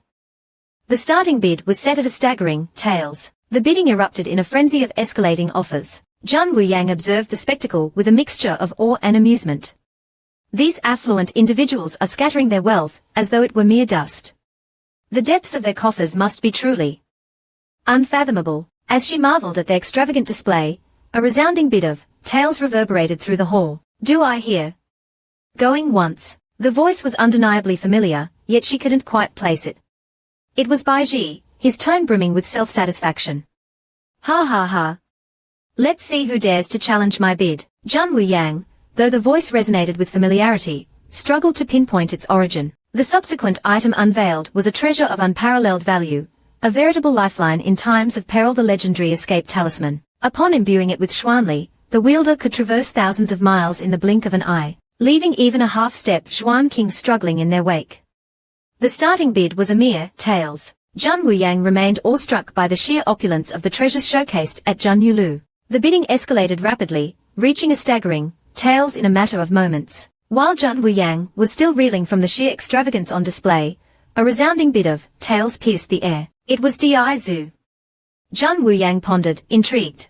The starting bid was set at a staggering tails. The bidding erupted in a frenzy of escalating offers. Zhang Wuyang observed the spectacle with a mixture of awe and amusement. These affluent individuals are scattering their wealth as though it were mere dust. The depths of their coffers must be truly unfathomable. As she marveled at their extravagant display, a resounding bid of tails reverberated through the hall. Do I hear? Going once. The voice was undeniably familiar, yet she couldn't quite place it. It was Bai Ji, his tone brimming with self-satisfaction. Ha ha ha. Let's see who dares to challenge my bid. Zhang Wuyang, though the voice resonated with familiarity, struggled to pinpoint its origin. The subsequent item unveiled was a treasure of unparalleled value, a veritable lifeline in times of peril, the legendary escape talisman. Upon imbuing it with Xuanli, the wielder could traverse thousands of miles in the blink of an eye, leaving even a half-step Xuan King struggling in their wake. The starting bid was a mere tails. Zhang Wuyang remained awestruck by the sheer opulence of the treasures showcased at Zhanyulu. The bidding escalated rapidly, reaching a staggering tails in a matter of moments. While Zhang Wuyang was still reeling from the sheer extravagance on display, a resounding bid of tails pierced the air. It was Di Zhu. Zhang Wuyang pondered, intrigued.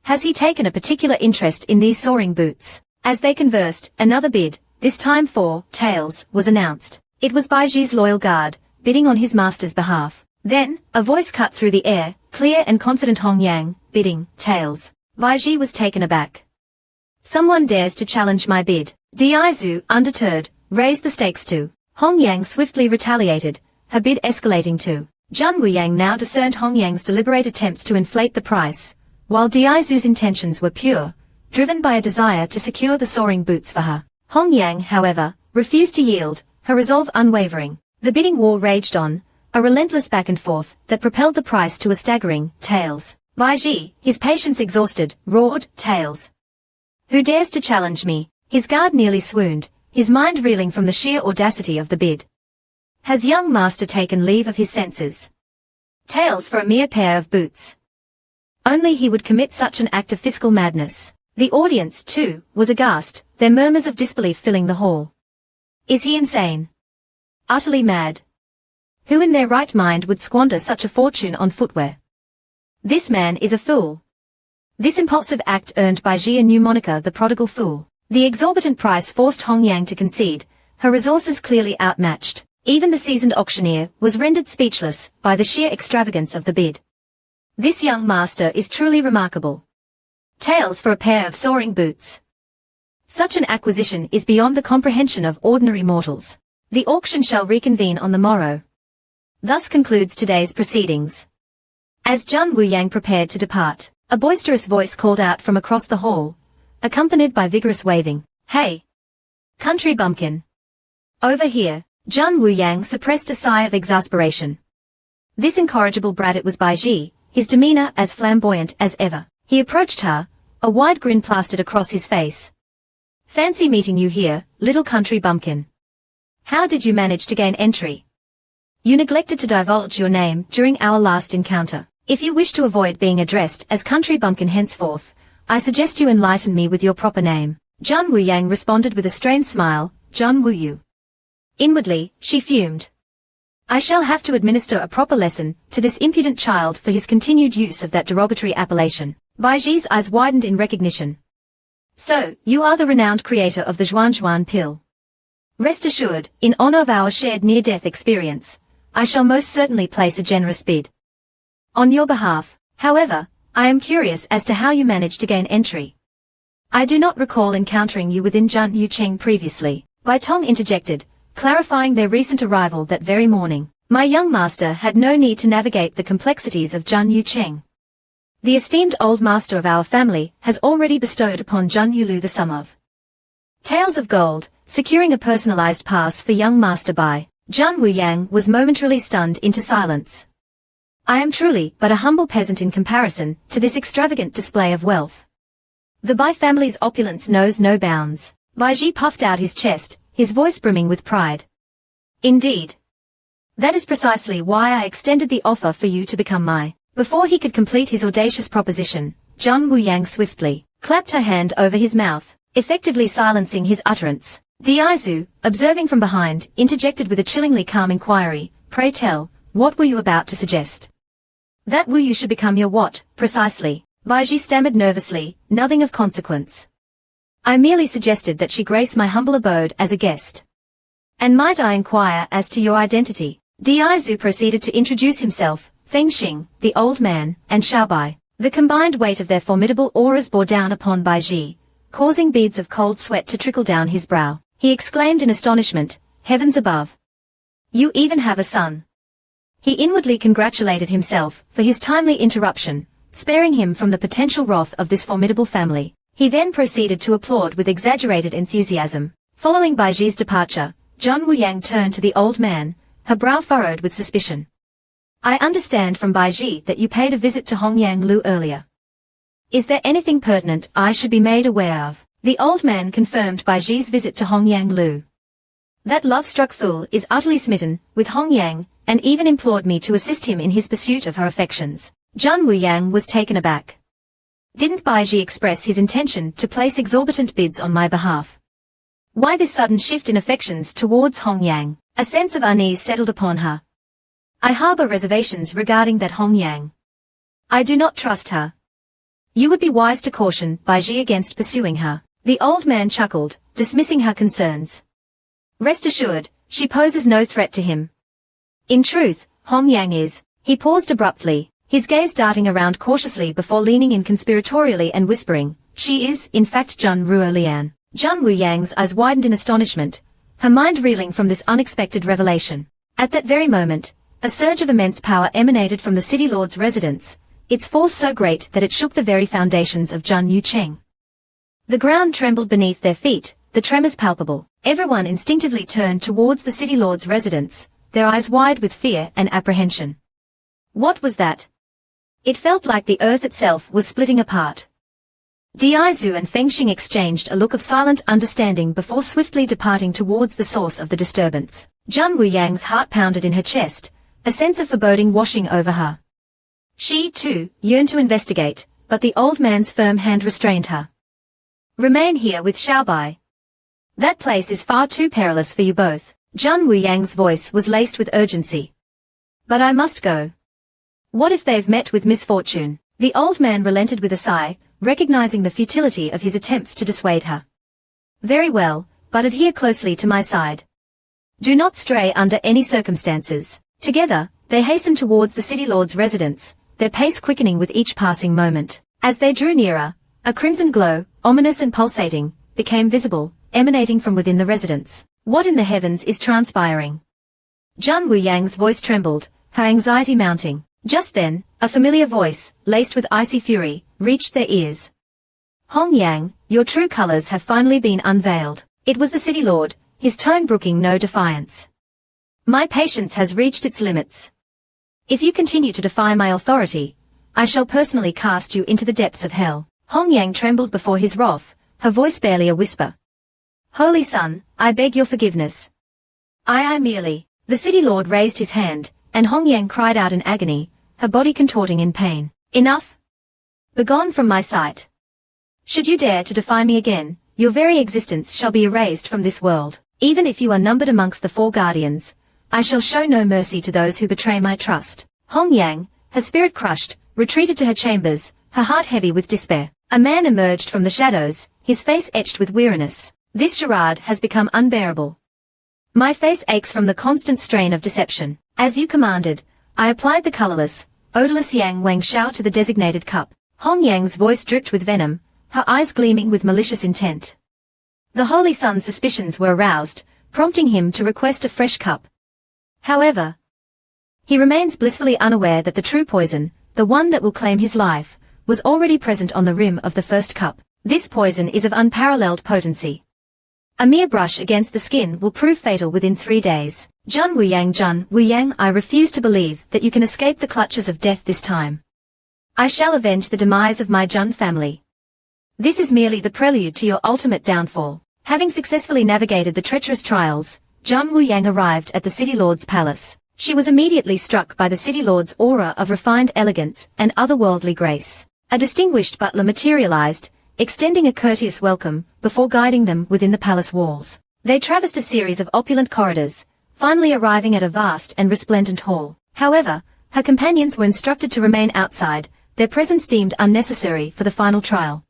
Has he taken a particular interest in these soaring boots? As they conversed, another bid, this time for tails, was announced. It was Bai Ji's loyal guard, bidding on his master's behalf. Then, a voice cut through the air, clear and confident. Hong Yang, bidding, tails. Bai Ji was taken aback. Someone dares to challenge my bid. Di Zhu, undeterred, raised the stakes to. Hong Yang swiftly retaliated, her bid escalating to. Zhang Wuyang now discerned Hong Yang's deliberate attempts to inflate the price, while Di Zhu's intentions were pure, driven by a desire to secure the soaring boots for her. Hong Yang, however, refused to yield, her resolve unwavering. The bidding war raged on, a relentless back and forth that propelled the price to a staggering tails. Bai Ji, his patience exhausted, roared, tails. Who dares to challenge me? His guard nearly swooned, his mind reeling from the sheer audacity of the bid. Has young master taken leave of his senses? Tails for a mere pair of boots. Only he would commit such an act of fiscal madness. The audience, too, was aghast, their murmurs of disbelief filling the hall. Is he insane? Utterly mad? Who in their right mind would squander such a fortune on footwear? This man is a fool. This impulsive act earned Bai Ji a new moniker, the prodigal fool. The exorbitant price forced Hong Yang to concede, her resources clearly outmatched. Even the seasoned auctioneer was rendered speechless by the sheer extravagance of the bid. This young master is truly remarkable. Tails for a pair of soaring boots. Such an acquisition is beyond the comprehension of ordinary mortals. The auction shall reconvene on the morrow. Thus concludes today's proceedings. As Zhang Wuyang prepared to depart, a boisterous voice called out from across the hall, accompanied by vigorous waving. Hey! Country bumpkin! Over here! Zhang Wuyang suppressed a sigh of exasperation. This incorrigible brat, it was Bai Ji, his demeanor as flamboyant as ever. He approached her, a wide grin plastered across his face. Fancy meeting you here, little country bumpkin. How did you manage to gain entry? You neglected to divulge your name during our last encounter. If you wish to avoid being addressed as country bumpkin henceforth, I suggest you enlighten me with your proper name. Zhang Wuyang responded with a strained smile, Zhang Wuyu. Inwardly, she fumed. I shall have to administer a proper lesson to this impudent child for his continued use of that derogatory appellation. Bai Ji's eyes widened in recognition. So, you are the renowned creator of the Zhuan pill. Rest assured, in honor of our shared near-death experience, I shall most certainly place a generous bid on your behalf. However, I am curious as to how you managed to gain entry. I do not recall encountering you within Zhan Yuqing previously. Bai Tong interjected, clarifying their recent arrival that very morning. My young master had no need to navigate the complexities of Zhan Yuqing. The esteemed old master of our family has already bestowed upon Zhan Yulu the sum of taels of gold, securing a personalized pass for young master Bai. Zhang Wuyang was momentarily stunned into silence. I am truly but a humble peasant in comparison to this extravagant display of wealth. The Bai family's opulence knows no bounds. Bai Ji puffed out his chest, his voice brimming with pride. Indeed. That is precisely why I extended the offer for you to become my. Before he could complete his audacious proposition, Zhang Wuyang swiftly clapped her hand over his mouth, effectively silencing his utterance. Di Zhu, observing from behind, interjected with a chillingly calm inquiry, Pray tell, what were you about to suggest? That Wu Yu should become your what, precisely? Baiji stammered nervously, nothing of consequence. I merely suggested that she grace my humble abode as a guest. And might I inquire as to your identity? Dizu proceeded to introduce himself, Feng Xing, the old man, and Xiaobai. The combined weight of their formidable auras bore down upon Baiji, causing beads of cold sweat to trickle down his brow. He exclaimed in astonishment, heavens above! You even have a son. He inwardly congratulated himself for his timely interruption, sparing him from the potential wrath of this formidable family. He then proceeded to applaud with exaggerated enthusiasm. Following Baiji's departure, Zhang Wuyang turned to the old man, her brow furrowed with suspicion. I understand from Baiji that you paid a visit to Hongyang Lu earlier. Is there anything pertinent I should be made aware of? The old man confirmed Baiji's visit to Hongyang Lu. That love-struck fool is utterly smitten with Hongyang, and even implored me to assist him in his pursuit of her affections. Zhang Wuyang was taken aback. Didn't Baiji express his intention to place exorbitant bids on my behalf? Why this sudden shift in affections towards Hongyang? A sense of unease settled upon her. I harbor reservations regarding that Hongyang. I do not trust her. You would be wise to caution Baiji against pursuing her. The old man chuckled, dismissing her concerns. Rest assured, she poses no threat to him. In truth, Hongyang is. He paused abruptly, his gaze darting around cautiously before leaning in conspiratorially and whispering, she is, in fact, Zhang Ruolian. Zhang Wuyang's eyes widened in astonishment, her mind reeling from this unexpected revelation. At that very moment, a surge of immense power emanated from the city lord's residence, its force so great that it shook the very foundations of Zhan Yucheng. The ground trembled beneath their feet, the tremors palpable. Everyone instinctively turned towards the city lord's residence, their eyes wide with fear and apprehension. What was that? It felt like the earth itself was splitting apart. Dizu and Feng Xing exchanged a look of silent understanding before swiftly departing towards the source of the disturbance. Zhang Wuyang's heart pounded in her chest, a sense of foreboding washing over her. She, too, yearned to investigate, but the old man's firm hand restrained her. Remain here with Xiaobai. That place is far too perilous for you both. Zhang Wuyang's voice was laced with urgency. But I must go. What if they've met with misfortune? The old man relented with a sigh, recognizing the futility of his attempts to dissuade her. Very well, but adhere closely to my side. Do not stray under any circumstances. Together, they hastened towards the city lord's residence, their pace quickening with each passing moment. As they drew nearer, a crimson glow, ominous and pulsating, became visible, emanating from within the residence. What in the heavens is transpiring? Zhang Wuyang's voice trembled, her anxiety mounting. Just then, a familiar voice, laced with icy fury, reached their ears. Hongyang, your true colors have finally been unveiled. It was the city lord, his tone brooking no defiance. My patience has reached its limits. If you continue to defy my authority, I shall personally cast you into the depths of hell. Hongyang trembled before his wrath, her voice barely a whisper. Holy Son, I beg your forgiveness. I merely. The city lord raised his hand, and Hongyang cried out in agony, her body contorting in pain. Enough! Begone from my sight. Should you dare to defy me again, your very existence shall be erased from this world. Even if you are numbered amongst the four guardians, I shall show no mercy to those who betray my trust. Hongyang, her spirit crushed, retreated to her chambers, her heart heavy with despair. A man emerged from the shadows, his face etched with weariness. This charade has become unbearable. My face aches from the constant strain of deception. As you commanded, I applied the colorless, odorless Yang Wang Shao to the designated cup. Hongyang's voice dripped with venom, her eyes gleaming with malicious intent. The Holy Son's suspicions were aroused, prompting him to request a fresh cup. However, he remains blissfully unaware that the true poison, the one that will claim his life, was already present on the rim of the first cup. This poison is of unparalleled potency. A mere brush against the skin will prove fatal within 3 days. Zhang Wuyang, I refuse to believe that you can escape the clutches of death this time. I shall avenge the demise of my Zhang family. This is merely the prelude to your ultimate downfall. Having successfully navigated the treacherous trials, Zhang Wuyang arrived at the city lord's palace. She was immediately struck by the city lord's aura of refined elegance and otherworldly grace. A distinguished butler materialized, extending a courteous welcome, before guiding them within the palace walls. They traversed a series of opulent corridors, finally arriving at a vast and resplendent hall. However, her companions were instructed to remain outside, their presence deemed unnecessary for the final trial.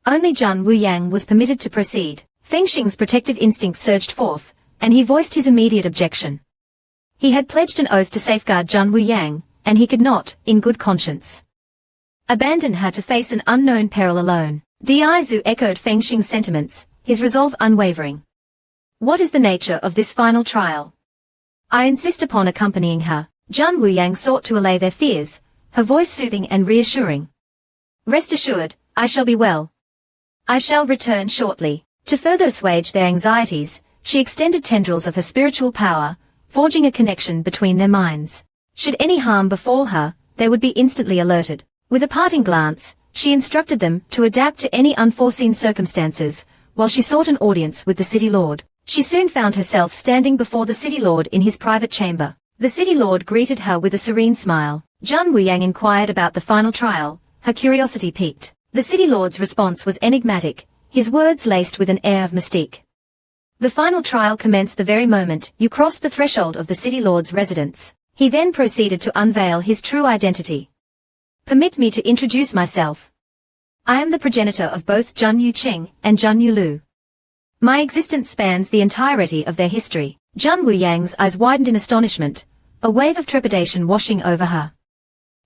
Only Zhan Wuyang was permitted to proceed. Feng Xing's protective instinct surged forth, and he voiced his immediate objection. He had pledged an oath to safeguard Zhan Wuyang, and he could not, in good conscience, abandon her to face an unknown peril alone. Di Zhu echoed Feng Xing's sentiments, his resolve unwavering. What is the nature of this final trial? I insist upon accompanying her. Zhan Wuyang sought to allay their fears, her voice soothing and reassuring. Rest assured, I shall be well. I shall return shortly. To further assuage their anxieties, she extended tendrils of her spiritual power, forging a connection between their minds. Should any harm befall her, they would be instantly alerted. With a parting glance, she instructed them to adapt to any unforeseen circumstances, while she sought an audience with the city lord. She soon found herself standing before the city lord in his private chamber. The city lord greeted her with a serene smile. Zhan Wuyang inquired about the final trial, her curiosity piqued. The city lord's response was enigmatic, his words laced with an air of mystique. The final trial commenced the very moment you crossed the threshold of the city lord's residence. He then proceeded to unveil his true identity. Permit me to introduce myself. I am the progenitor of both Zhan Yuqing and Zhan Yulu. My existence spans the entirety of their history. Zhan Wuyang's eyes widened in astonishment, a wave of trepidation washing over her.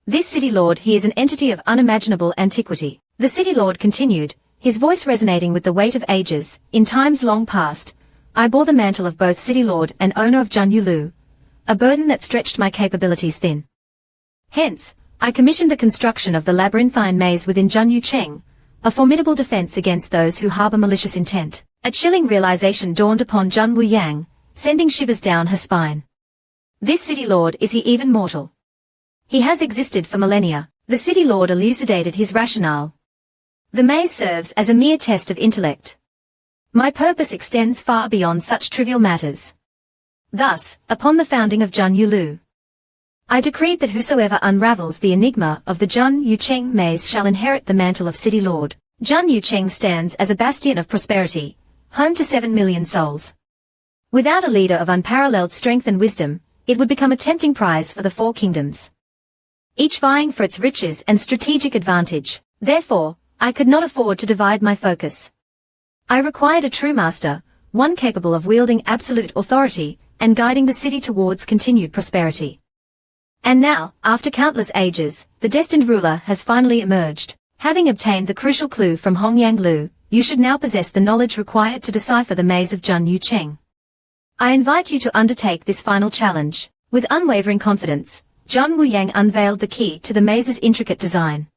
This city lord, he is an entity of unimaginable antiquity. The city lord continued, his voice resonating with the weight of ages. In times long past, I bore the mantle of both city lord and owner of Zhan Yulu, a burden that stretched my capabilities thin. Hence, I commissioned the construction of the labyrinthine maze within Zhan Yuqing, a formidable defense against those who harbor malicious intent. A chilling realization dawned upon Zhan Wuyang, sending shivers down her spine. This city lord, is he even mortal? He has existed for millennia. The city lord elucidated his rationale. The maze serves as a mere test of intellect. My purpose extends far beyond such trivial matters. Thus, upon the founding of Zhan Yulu, I decreed that whosoever unravels the enigma of the Zhan Yuqing maze shall inherit the mantle of city lord. Zhan Yuqing stands as a bastion of prosperity, home to 7 million souls. Without a leader of unparalleled strength and wisdom, it would become a tempting prize for the four kingdoms, each vying for its riches and strategic advantage. Therefore, I could not afford to divide my focus. I required a true master, one capable of wielding absolute authority and guiding the city towards continued prosperity. And now, after countless ages, the destined ruler has finally emerged. Having obtained the crucial clue from Hongyang Lu, you should now possess the knowledge required to decipher the maze of Zhan Yuqing. I invite you to undertake this final challenge. With unwavering confidence, Zhan Wuyang unveiled the key to the maze's intricate design.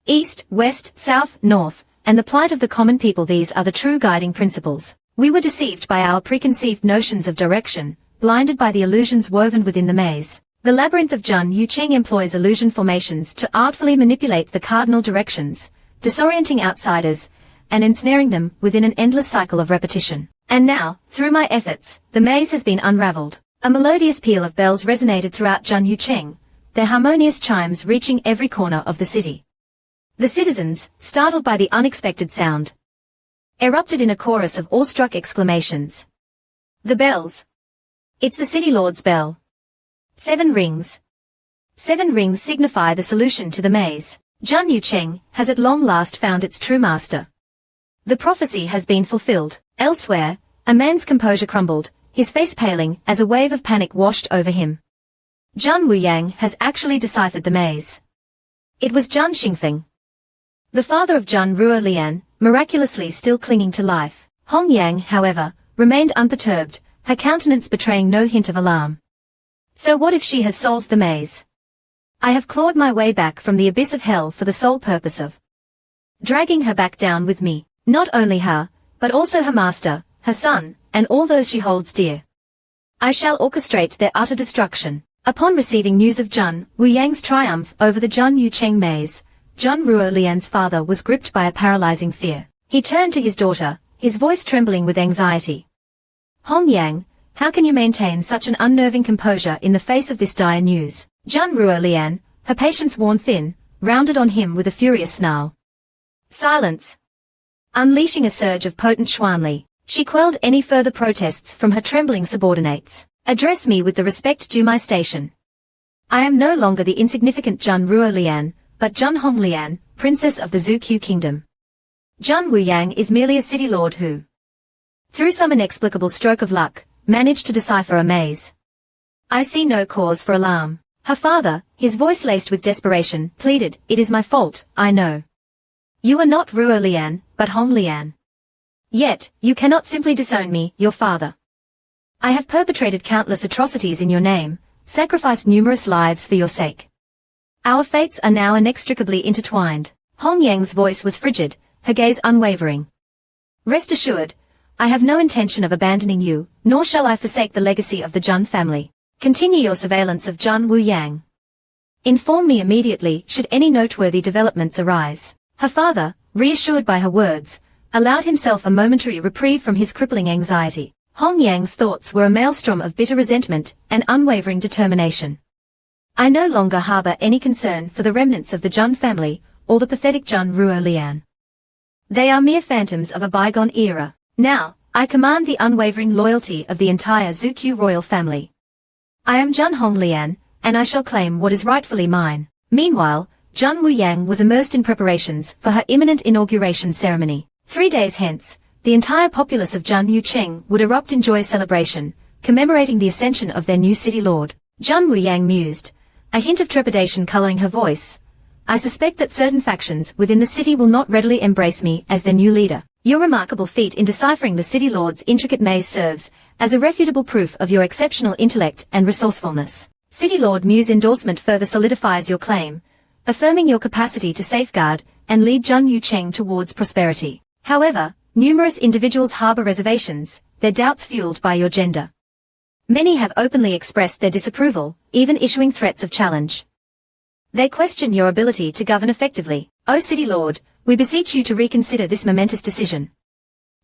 East, west, south, north, and the plight of the common people, these are the true guiding principles. We were deceived by our preconceived notions of direction, blinded by the illusions woven within the maze. The labyrinth of Zhan Yuqing employs illusion formations to artfully manipulate the cardinal directions, disorienting outsiders, and ensnaring them within an endless cycle of repetition. And now, through my efforts, the maze has been unraveled. A melodious peal of bells resonated throughout Zhan Yuqing, their harmonious chimes reaching every corner of the city. The citizens, startled by the unexpected sound, erupted in a chorus of awestruck exclamations. The bells. It's the city lord's bell. 7 rings. 7 rings signify the solution to the maze. Zhan Yuqing has at long last found its true master. The prophecy has been fulfilled. Elsewhere, a man's composure crumbled, his face paling as a wave of panic washed over him. Zhan Wuyang has actually deciphered the maze. It was Zhan Xingfeng, the father of Zhan Ruolian, miraculously still clinging to life. Hongyang, however, remained unperturbed, her countenance betraying no hint of alarm. So what if she has solved the maze? I have clawed my way back from the abyss of hell for the sole purpose of dragging her back down with me. Not only her, but also her master, her son, and all those she holds dear. I shall orchestrate their utter destruction. Upon receiving news of Zhan Wuyang's triumph over the Zhan Yuqing maze, Zhan Ruolian's father was gripped by a paralyzing fear. He turned to his daughter, his voice trembling with anxiety. Hongyang, how can you maintain such an unnerving composure in the face of this dire news? Zhan Ruolian, her patience worn thin, rounded on him with a furious snarl. Silence. Unleashing a surge of potent Xuanli, she quelled any further protests from her trembling subordinates. Address me with the respect due my station. I am no longer the insignificant Jun Ruolian, but Jun Honglian, princess of the Zukyu kingdom. Jun Wuyang is merely a city lord who, through some inexplicable stroke of luck, managed to decipher a maze. I see no cause for alarm. Her father, his voice laced with desperation, pleaded, "It is my fault, I know. You are not Ruolian, but Honglian. Yet, you cannot simply disown me, your father. I have perpetrated countless atrocities in your name, sacrificed numerous lives for your sake. Our fates are now inextricably intertwined." Hong Yang's voice was frigid, her gaze unwavering. "Rest assured, I have no intention of abandoning you, nor shall I forsake the legacy of the Jun family. Continue your surveillance of Jun Wuyang. Inform me immediately should any noteworthy developments arise." Her father, reassured by her words, allowed himself a momentary reprieve from his crippling anxiety. Hong Yang's thoughts were a maelstrom of bitter resentment and unwavering determination. "I no longer harbor any concern for the remnants of the Jun family or the pathetic Jun Ruolian. They are mere phantoms of a bygone era. Now, I command the unwavering loyalty of the entire Zukyu royal family. I am Jun Honglian, and I shall claim what is rightfully mine." Meanwhile, Jun Wuyang was immersed in preparations for her imminent inauguration ceremony. 3 days hence, the entire populace of Jun Yucheng would erupt in joyous celebration, commemorating the ascension of their new city lord. Jun Wuyang mused, a hint of trepidation coloring her voice. "I suspect that certain factions within the city will not readily embrace me as their new leader. Your remarkable feat in deciphering the city lord's intricate maze serves as irrefutable proof of your exceptional intellect and resourcefulness. City Lord Mu's endorsement further solidifies your claim, affirming your capacity to safeguard and lead Jun Yucheng towards prosperity. However, numerous individuals harbor reservations, their doubts fueled by your gender. Many have openly expressed their disapproval, even issuing threats of challenge. They question your ability to govern effectively. O City Lord, we beseech you to reconsider this momentous decision.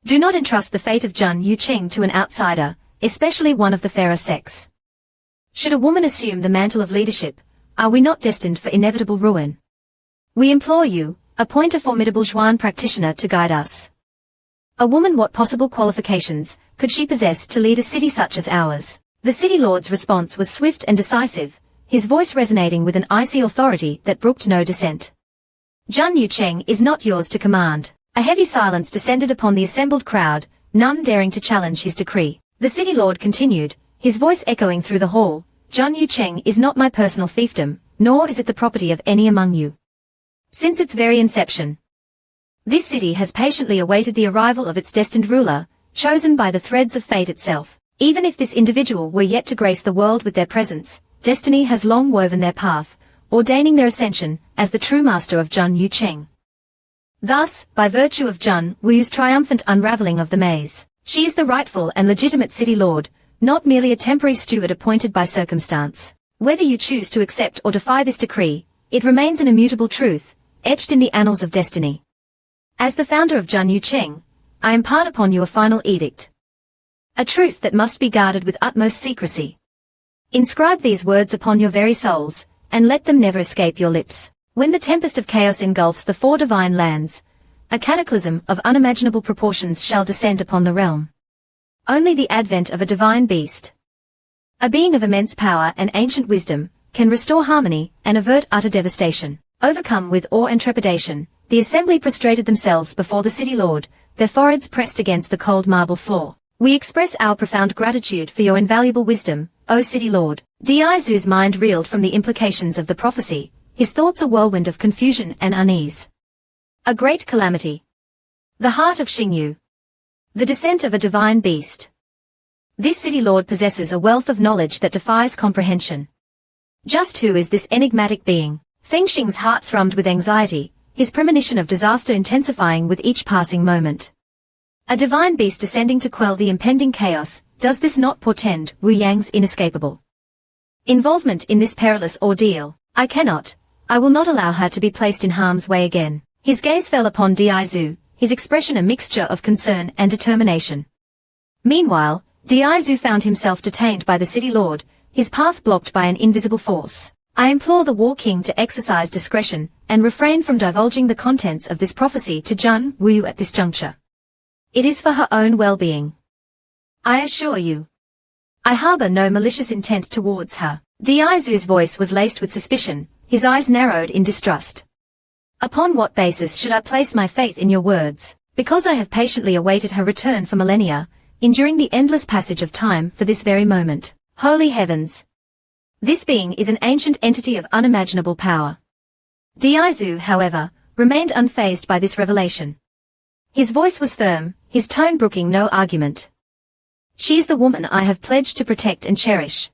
Do not entrust the fate of Jun Yucheng to an outsider, especially one of the fairer sex. Should a woman assume the mantle of leadership, are we not destined for inevitable ruin? We implore you, appoint a formidable Zhuan practitioner to guide us. A woman, what possible qualifications could she possess to lead a city such as ours?" The City Lord's response was swift and decisive, his voice resonating with an icy authority that brooked no dissent. "Jun Yucheng is not yours to command." A heavy silence descended upon the assembled crowd, none daring to challenge his decree. The City Lord continued, his voice echoing through the hall, "Jun Yucheng is not my personal fiefdom, nor is it the property of any among you. Since its very inception, this city has patiently awaited the arrival of its destined ruler, chosen by the threads of fate itself. Even if this individual were yet to grace the world with their presence, destiny has long woven their path, ordaining their ascension as the true master of Jun Yucheng. Thus, by virtue of Jun Wu's triumphant unraveling of the maze, she is the rightful and legitimate city lord, not merely a temporary steward appointed by circumstance. Whether you choose to accept or defy this decree, it remains an immutable truth, etched in the annals of destiny. As the founder of Jun Yucheng, I impart upon you a final edict. A truth that must be guarded with utmost secrecy. Inscribe these words upon your very souls, and let them never escape your lips. When the tempest of chaos engulfs the 4 divine lands, a cataclysm of unimaginable proportions shall descend upon the realm. Only the advent of a divine beast, a being of immense power and ancient wisdom, can restore harmony and avert utter devastation. Overcome with awe and trepidation, the assembly prostrated themselves before the City Lord, their foreheads pressed against the cold marble floor. "We express our profound gratitude for your invaluable wisdom, O City Lord." Diazu's mind reeled from the implications of the prophecy, his thoughts a whirlwind of confusion and unease. A great calamity. The heart of Xingyu. The descent of a divine beast. This City Lord possesses a wealth of knowledge that defies comprehension. Just who is this enigmatic being? Feng Xing's heart thrummed with anxiety, his premonition of disaster intensifying with each passing moment. A divine beast descending to quell the impending chaos, does this not portend Wu Yang's inescapable involvement in this perilous ordeal? I will not allow her to be placed in harm's way again. His gaze fell upon Diazu, his expression a mixture of concern and determination. Meanwhile, Diazu found himself detained by the City Lord, his path blocked by an invisible force. "I implore the War King to exercise discretion and refrain from divulging the contents of this prophecy to Jun Wu at this juncture. It is for her own well-being. I assure you, I harbor no malicious intent towards her." Dizu's voice was laced with suspicion, his eyes narrowed in distrust. Upon what basis should I place my faith in your words? Because I have patiently awaited her return for millennia, enduring the endless passage of time for this very moment. Holy heavens! This being is an ancient entity of unimaginable power. Dizu, however, remained unfazed by this revelation. His voice was firm, his tone brooking no argument. She is the woman I have pledged to protect and cherish.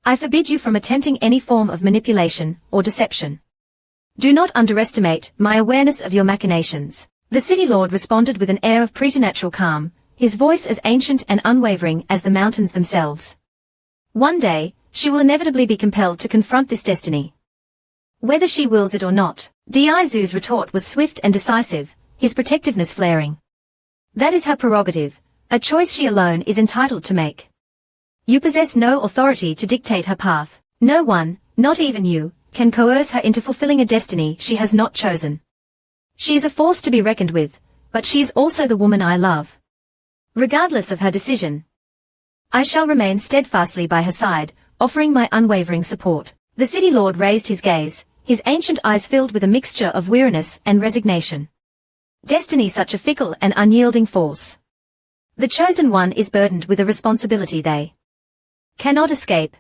I forbid you from attempting any form of manipulation or deception. Do not underestimate my awareness of your machinations. The city lord responded with an air of preternatural calm, his voice as ancient and unwavering as the mountains themselves. One day, she will inevitably be compelled to confront this destiny. Whether she wills it or not. Dizu's retort was swift and decisive, his protectiveness flaring. That is her prerogative, a choice she alone is entitled to make. You possess no authority to dictate her path. No one, not even you, can coerce her into fulfilling a destiny she has not chosen. She is a force to be reckoned with, but she is also the woman I love. Regardless of her decision, I shall remain steadfastly by her side, offering my unwavering support. The city lord raised his gaze, his ancient eyes filled with a mixture of weariness and resignation. Destiny, such a fickle and unyielding force. The chosen one is burdened with a responsibility they cannot escape.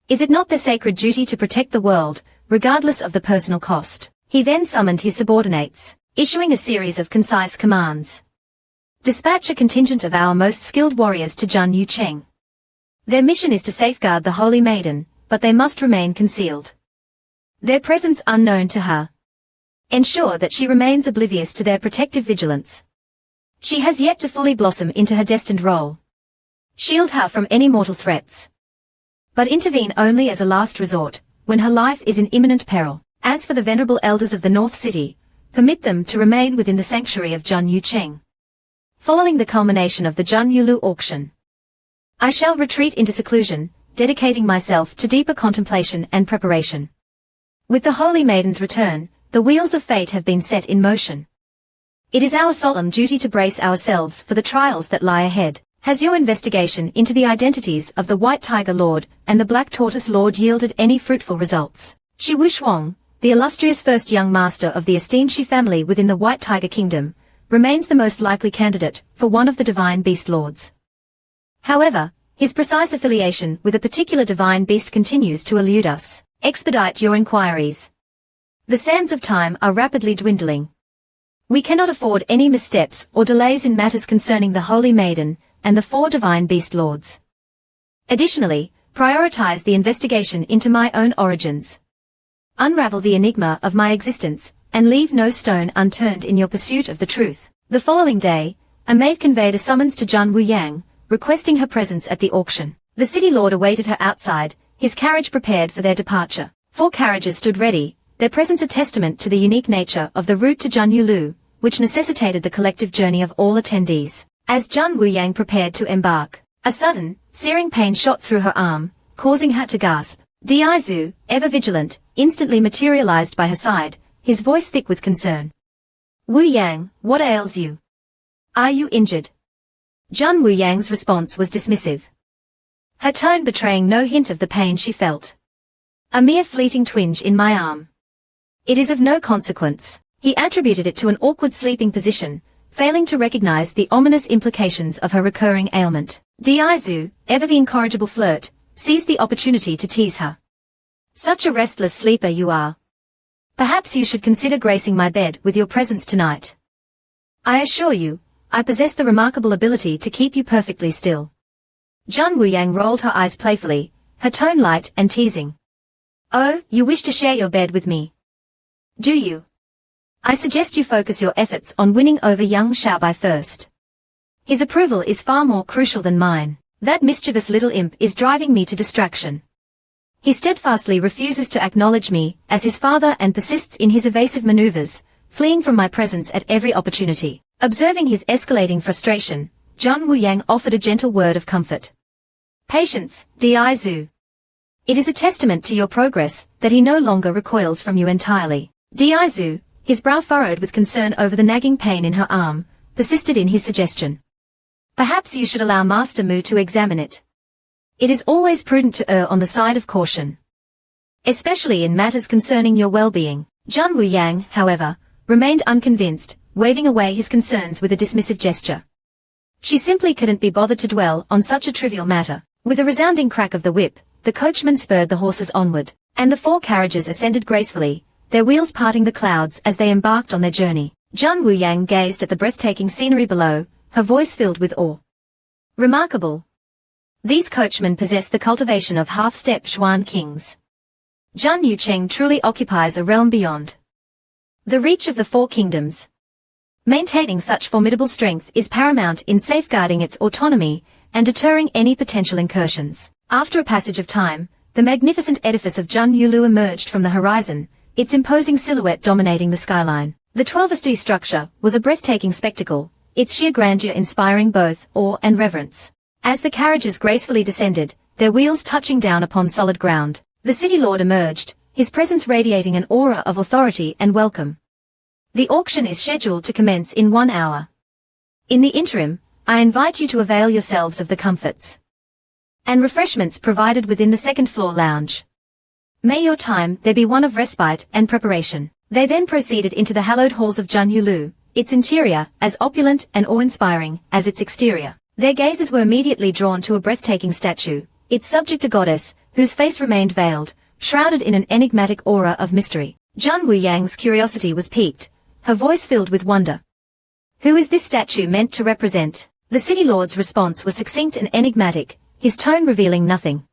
Is it not their sacred duty to protect the world, regardless of the personal cost? He then summoned his subordinates, issuing a series of concise commands. Dispatch a contingent of our most skilled warriors to Jun Yucheng. Their mission is to safeguard the Holy Maiden, but they must remain concealed. Their presence unknown to her. Ensure that she remains oblivious to their protective vigilance. She has yet to fully blossom into her destined role. Shield her from any mortal threats. But intervene only as a last resort, when her life is in imminent peril. As for the venerable elders of the North City, permit them to remain within the sanctuary of Jun Yucheng. Following the culmination of the Jun Yulu auction, I shall retreat into seclusion, dedicating myself to deeper contemplation and preparation. With the Holy Maiden's return, the wheels of fate have been set in motion. It is our solemn duty to brace ourselves for the trials that lie ahead. Has your investigation into the identities of the White Tiger Lord and the Black Tortoise Lord yielded any fruitful results? Shi Wuxuang, the illustrious first young master of the esteemed Shi family within the White Tiger Kingdom, remains the most likely candidate for one of the Divine Beast Lords. However, his precise affiliation with a particular divine beast continues to elude us. Expedite your inquiries. The sands of time are rapidly dwindling. We cannot afford any missteps or delays in matters concerning the Holy Maiden and the 4 Divine Beast Lords. Additionally, prioritize the investigation into my own origins. Unravel the enigma of my existence, and leave no stone unturned in your pursuit of the truth. The following day, a maid conveyed a summons to Jun Wuyang, requesting her presence at the auction. The city lord awaited her outside, his carriage prepared for their departure. 4 carriages stood ready, their presence a testament to the unique nature of the route to Jun Yulu, which necessitated the collective journey of all attendees. As Jun Wuyang prepared to embark, a sudden, searing pain shot through her arm, causing her to gasp. Dizu, ever vigilant, instantly materialized by her side, his voice thick with concern. Wuyang, what ails you? Are you injured? Jun Wuyang's response was dismissive, her tone betraying no hint of the pain she felt. A mere fleeting twinge in my arm. It is of no consequence. He attributed it to an awkward sleeping position, failing to recognize the ominous implications of her recurring ailment. Dizu, ever the incorrigible flirt, seized the opportunity to tease her. Such a restless sleeper you are. Perhaps you should consider gracing my bed with your presence tonight. I assure you, I possess the remarkable ability to keep you perfectly still. Jun Wuyang rolled her eyes playfully, her tone light and teasing. Oh, you wish to share your bed with me? Do you? I suggest you focus your efforts on winning over young Xiaobai first. His approval is far more crucial than mine. That mischievous little imp is driving me to distraction. He steadfastly refuses to acknowledge me as his father and persists in his evasive maneuvers, fleeing from my presence at every opportunity. Observing his escalating frustration, Jun Wuyang offered a gentle word of comfort. Patience, Dizu. It is a testament to your progress that he no longer recoils from you entirely. Dizu, his brow furrowed with concern over the nagging pain in her arm, persisted in his suggestion. Perhaps you should allow Master Mu to examine it. It is always prudent to err on the side of caution, especially in matters concerning your well-being. Zhan Wuyang, however, remained unconvinced, waving away his concerns with a dismissive gesture. She simply couldn't be bothered to dwell on such a trivial matter. With a resounding crack of the whip, the coachman spurred the horses onward, and the 4 carriages ascended gracefully, their wheels parting the clouds as they embarked on their journey. Zhan Wuyang gazed at the breathtaking scenery below, her voice filled with awe. Remarkable. These coachmen possess the cultivation of half-step Xuan kings. Zhan Yucheng truly occupies a realm beyond the reach of the 4 kingdoms. Maintaining such formidable strength is paramount in safeguarding its autonomy and deterring any potential incursions. After a passage of time, the magnificent edifice of Zhan Yulu emerged from the horizon, its imposing silhouette dominating the skyline. The 12-story structure was a breathtaking spectacle, its sheer grandeur inspiring both awe and reverence. As the carriages gracefully descended, their wheels touching down upon solid ground, the city lord emerged, his presence radiating an aura of authority and welcome. The auction is scheduled to commence in 1 hour. In the interim, I invite you to avail yourselves of the comforts and refreshments provided within the second-floor lounge. May your time there be one of respite and preparation. They then proceeded into the hallowed halls of Zhan Yulu, its interior as opulent and awe-inspiring as its exterior. Their gazes were immediately drawn to a breathtaking statue, its subject a goddess, whose face remained veiled, shrouded in an enigmatic aura of mystery. Zhan Wuyang's curiosity was piqued, her voice filled with wonder. Who is this statue meant to represent? The city lord's response was succinct and enigmatic, his tone revealing nothing.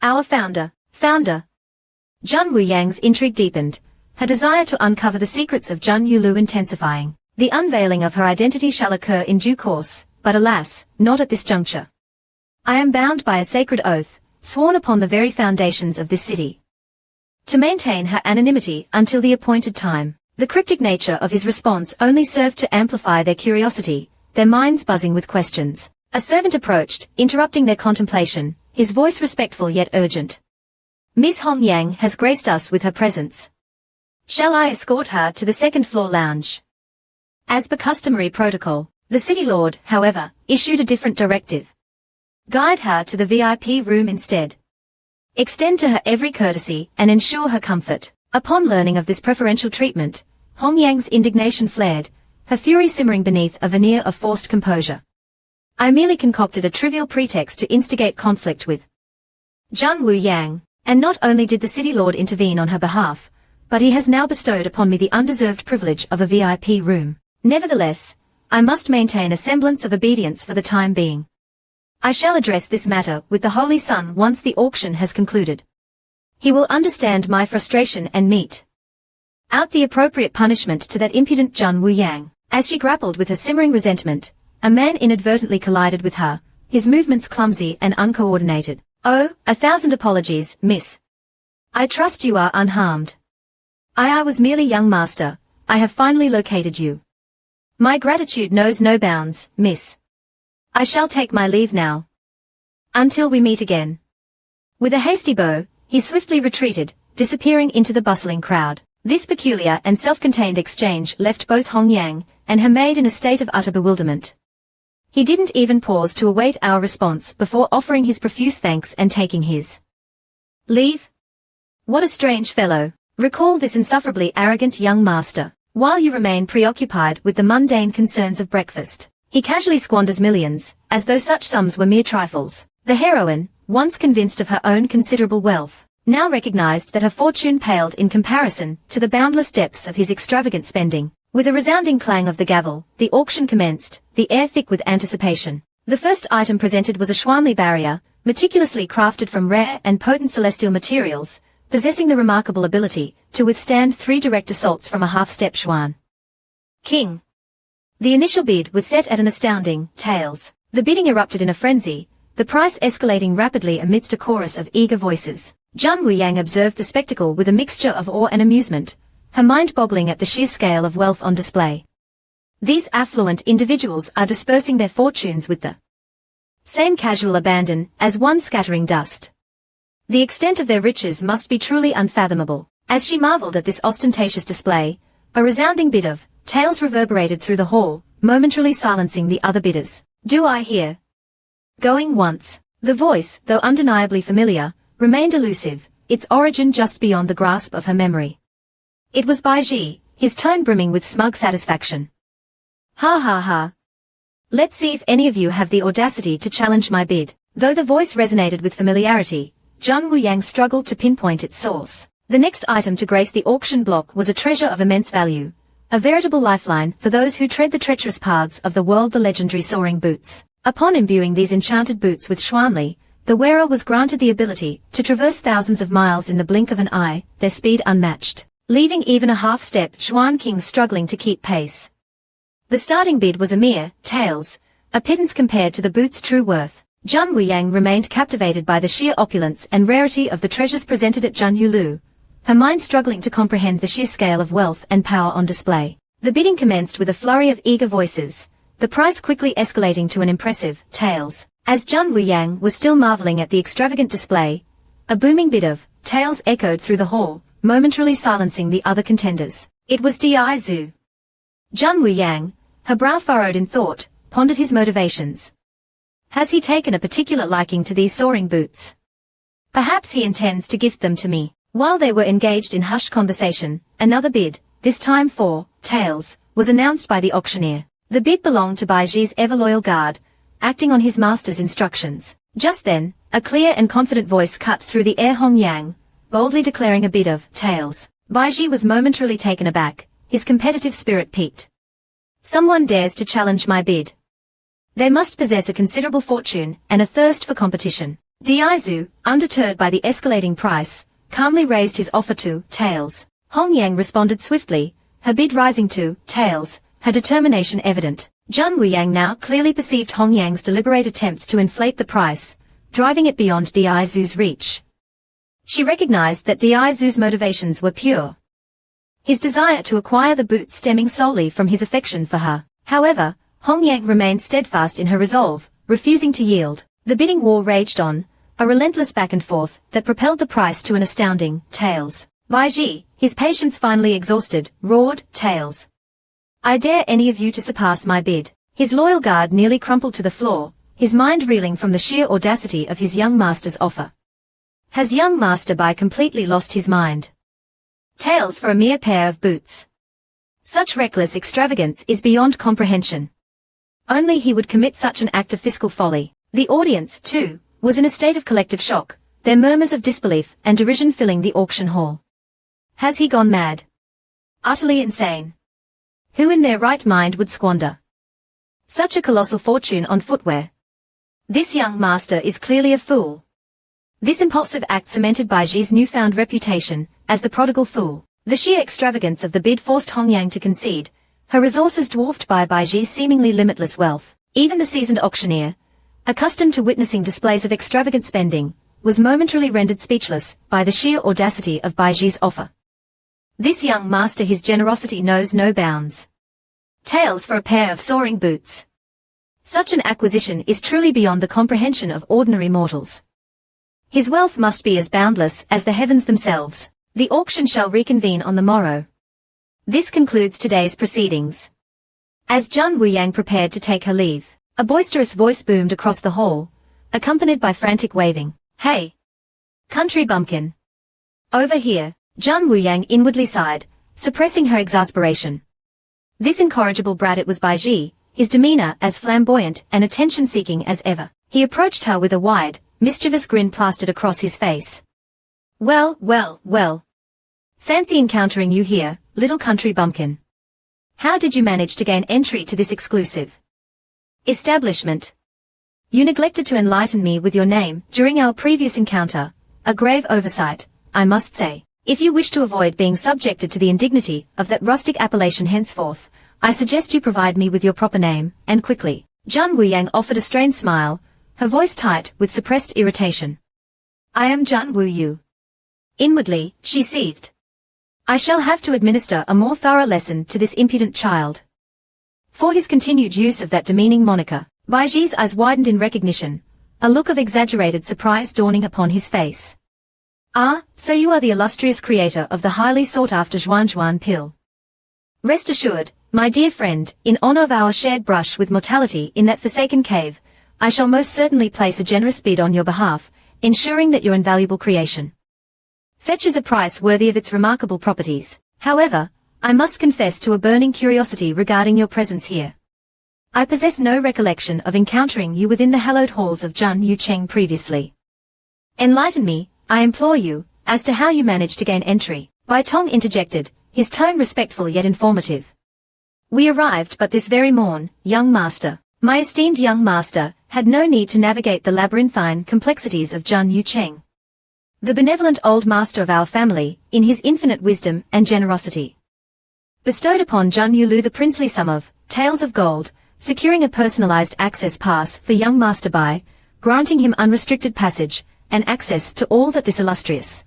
Our founder. Zhan Wuyang's intrigue deepened, her desire to uncover the secrets of Zhan Yulu intensifying. The unveiling of her identity shall occur in due course, but alas, not at this juncture. I am bound by a sacred oath, sworn upon the very foundations of this city, to maintain her anonymity until the appointed time. The cryptic nature of his response only served to amplify their curiosity, their minds buzzing with questions. A servant approached, interrupting their contemplation, his voice respectful yet urgent. Miss Hong Yang has graced us with her presence. Shall I escort her to the second-floor lounge? As per customary protocol, the city lord, however, issued a different directive. Guide her to the VIP room instead. Extend to her every courtesy and ensure her comfort. Upon learning of this preferential treatment, Hong Yang's indignation flared, her fury simmering beneath a veneer of forced composure. I merely concocted a trivial pretext to instigate conflict with Zhan Wuyang, and not only did the city lord intervene on her behalf, but he has now bestowed upon me the undeserved privilege of a VIP room. Nevertheless, I must maintain a semblance of obedience for the time being. I shall address this matter with the Holy Sun once the auction has concluded. He will understand my frustration and mete out the appropriate punishment to that impudent Zhan Wuyang. As she grappled with her simmering resentment, a man inadvertently collided with her, his movements clumsy and uncoordinated. Oh, 1,000 apologies, miss. I trust you are unharmed. I was merely young master, I have finally located you. My gratitude knows no bounds, miss. I shall take my leave now. Until we meet again. With a hasty bow, he swiftly retreated, disappearing into the bustling crowd. This peculiar and self-contained exchange left both Hong Yang and her maid in a state of utter bewilderment. He didn't even pause to await our response before offering his profuse thanks and taking his leave. What a strange fellow. Recall this insufferably arrogant young master. While you remain preoccupied with the mundane concerns of breakfast, he casually squanders millions, as though such sums were mere trifles. The heroine, once convinced of her own considerable wealth, now recognized that her fortune paled in comparison to the boundless depths of his extravagant spending. With a resounding clang of the gavel, the auction commenced, the air thick with anticipation. The first item presented was a Xuanli barrier, meticulously crafted from rare and potent celestial materials, possessing the remarkable ability to withstand 3 direct assaults from a half-step Xuan king. The initial bid was set at an astounding tails. The bidding erupted in a frenzy, the price escalating rapidly amidst a chorus of eager voices. Zhan Wuyang observed the spectacle with a mixture of awe and amusement, her mind boggling at the sheer scale of wealth on display. These affluent individuals are dispersing their fortunes with the same casual abandon as one scattering dust. The extent of their riches must be truly unfathomable. As she marveled at this ostentatious display, a resounding bid of tails reverberated through the hall, momentarily silencing the other bidders. Do I hear? Going once. The voice, though undeniably familiar, remained elusive, its origin just beyond the grasp of her memory. It was Baiji, his tone brimming with smug satisfaction. Ha ha ha. Let's see if any of you have the audacity to challenge my bid. Though the voice resonated with familiarity, Zhang Wuyang struggled to pinpoint its source. The next item to grace the auction block was a treasure of immense value, a veritable lifeline for those who tread the treacherous paths of the world, the legendary soaring boots. Upon imbuing these enchanted boots with Xuanli, the wearer was granted the ability to traverse thousands of miles in the blink of an eye, their speed unmatched, leaving even a half-step Xuan King struggling to keep pace. The starting bid was a mere taels, a pittance compared to the boot's true worth. Zhang Wuyang remained captivated by the sheer opulence and rarity of the treasures presented at Zhanyulu, her mind struggling to comprehend the sheer scale of wealth and power on display. The bidding commenced with a flurry of eager voices, the price quickly escalating to an impressive taels. As Zhang Wuyang was still marveling at the extravagant display, a booming bid of taels echoed through the hall, momentarily silencing the other contenders. It was Di Zhu. Zhang Wuyang, her brow furrowed in thought, pondered his motivations. Has he taken a particular liking to these soaring boots? Perhaps he intends to gift them to me. While they were engaged in hushed conversation, another bid, this time for taels, was announced by the auctioneer. The bid belonged to Baiji's ever-loyal guard, acting on his master's instructions. Just then, a clear and confident voice cut through the air, Hong Yang, boldly declaring a bid of taels. Baiji was momentarily taken aback, his competitive spirit piqued. Someone dares to challenge my bid. They must possess a considerable fortune and a thirst for competition. Di Zhu, undeterred by the escalating price, calmly raised his offer to taels. Hong Yang responded swiftly, her bid rising to taels, her determination evident. Zhang Wuyang now clearly perceived Hong Yang's deliberate attempts to inflate the price, driving it beyond Di Zhu's reach. She recognized that Di Zhu's motivations were pure. His desire to acquire the boots stemming solely from his affection for her. However, Hong Yang remained steadfast in her resolve, refusing to yield. The bidding war raged on, a relentless back and forth that propelled the price to an astounding taels. Baiji, his patience finally exhausted, roared, taels. I dare any of you to surpass my bid. His loyal guard nearly crumpled to the floor, his mind reeling from the sheer audacity of his young master's offer. Has young master Bai completely lost his mind? Taels for a mere pair of boots. Such reckless extravagance is beyond comprehension. Only he would commit such an act of fiscal folly. The audience, too, was in a state of collective shock, their murmurs of disbelief and derision filling the auction hall. Has he gone mad? Utterly insane. Who in their right mind would squander such a colossal fortune on footwear? This young master is clearly a fool. This impulsive act cemented Baiji's newfound reputation as the prodigal fool. The sheer extravagance of the bid forced Hong Yang to concede, her resources dwarfed by Baiji's seemingly limitless wealth. Even the seasoned auctioneer, accustomed to witnessing displays of extravagant spending, was momentarily rendered speechless by the sheer audacity of Baiji's offer. This young master, his generosity knows no bounds. Taels for a pair of soaring boots. Such an acquisition is truly beyond the comprehension of ordinary mortals. His wealth must be as boundless as the heavens themselves. The auction shall reconvene on the morrow. This concludes today's proceedings. As Zhang Wuyang prepared to take her leave, a boisterous voice boomed across the hall, accompanied by frantic waving. Hey! Country bumpkin! Over here! Zhang Wuyang inwardly sighed, suppressing her exasperation. This incorrigible brat, it was Baiji, his demeanor as flamboyant and attention-seeking as ever. He approached her with a wide, mischievous grin plastered across his face. Well, well, well. Fancy encountering you here, little country bumpkin. How did you manage to gain entry to this exclusive establishment? You neglected to enlighten me with your name during our previous encounter, a grave oversight, I must say. If you wish to avoid being subjected to the indignity of that rustic appellation henceforth, I suggest you provide me with your proper name, and quickly. Zhang Wuyang offered a strained smile, her voice tight with suppressed irritation. I am Zhang Wuyu. Inwardly, she seethed. I shall have to administer a more thorough lesson to this impudent child. For his continued use of that demeaning moniker, Baiji's eyes widened in recognition, a look of exaggerated surprise dawning upon his face. Ah, so you are the illustrious creator of the highly sought-after Zhuan pill. Rest assured, my dear friend, in honor of our shared brush with mortality in that forsaken cave, I shall most certainly place a generous bid on your behalf, ensuring that your invaluable creation fetches a price worthy of its remarkable properties. However, I must confess to a burning curiosity regarding your presence here. I possess no recollection of encountering you within the hallowed halls of Jun Yucheng previously. Enlighten me, I implore you, as to how you managed to gain entry. Bai Tong interjected, his tone respectful yet informative. We arrived but this very morn, young master. My esteemed young master had no need to navigate the labyrinthine complexities of Jun Yucheng. The benevolent old master of our family, in his infinite wisdom and generosity, bestowed upon Jun Yulu the princely sum of taels of gold, securing a personalized access pass for young Master Bai, granting him unrestricted passage and access to all that this illustrious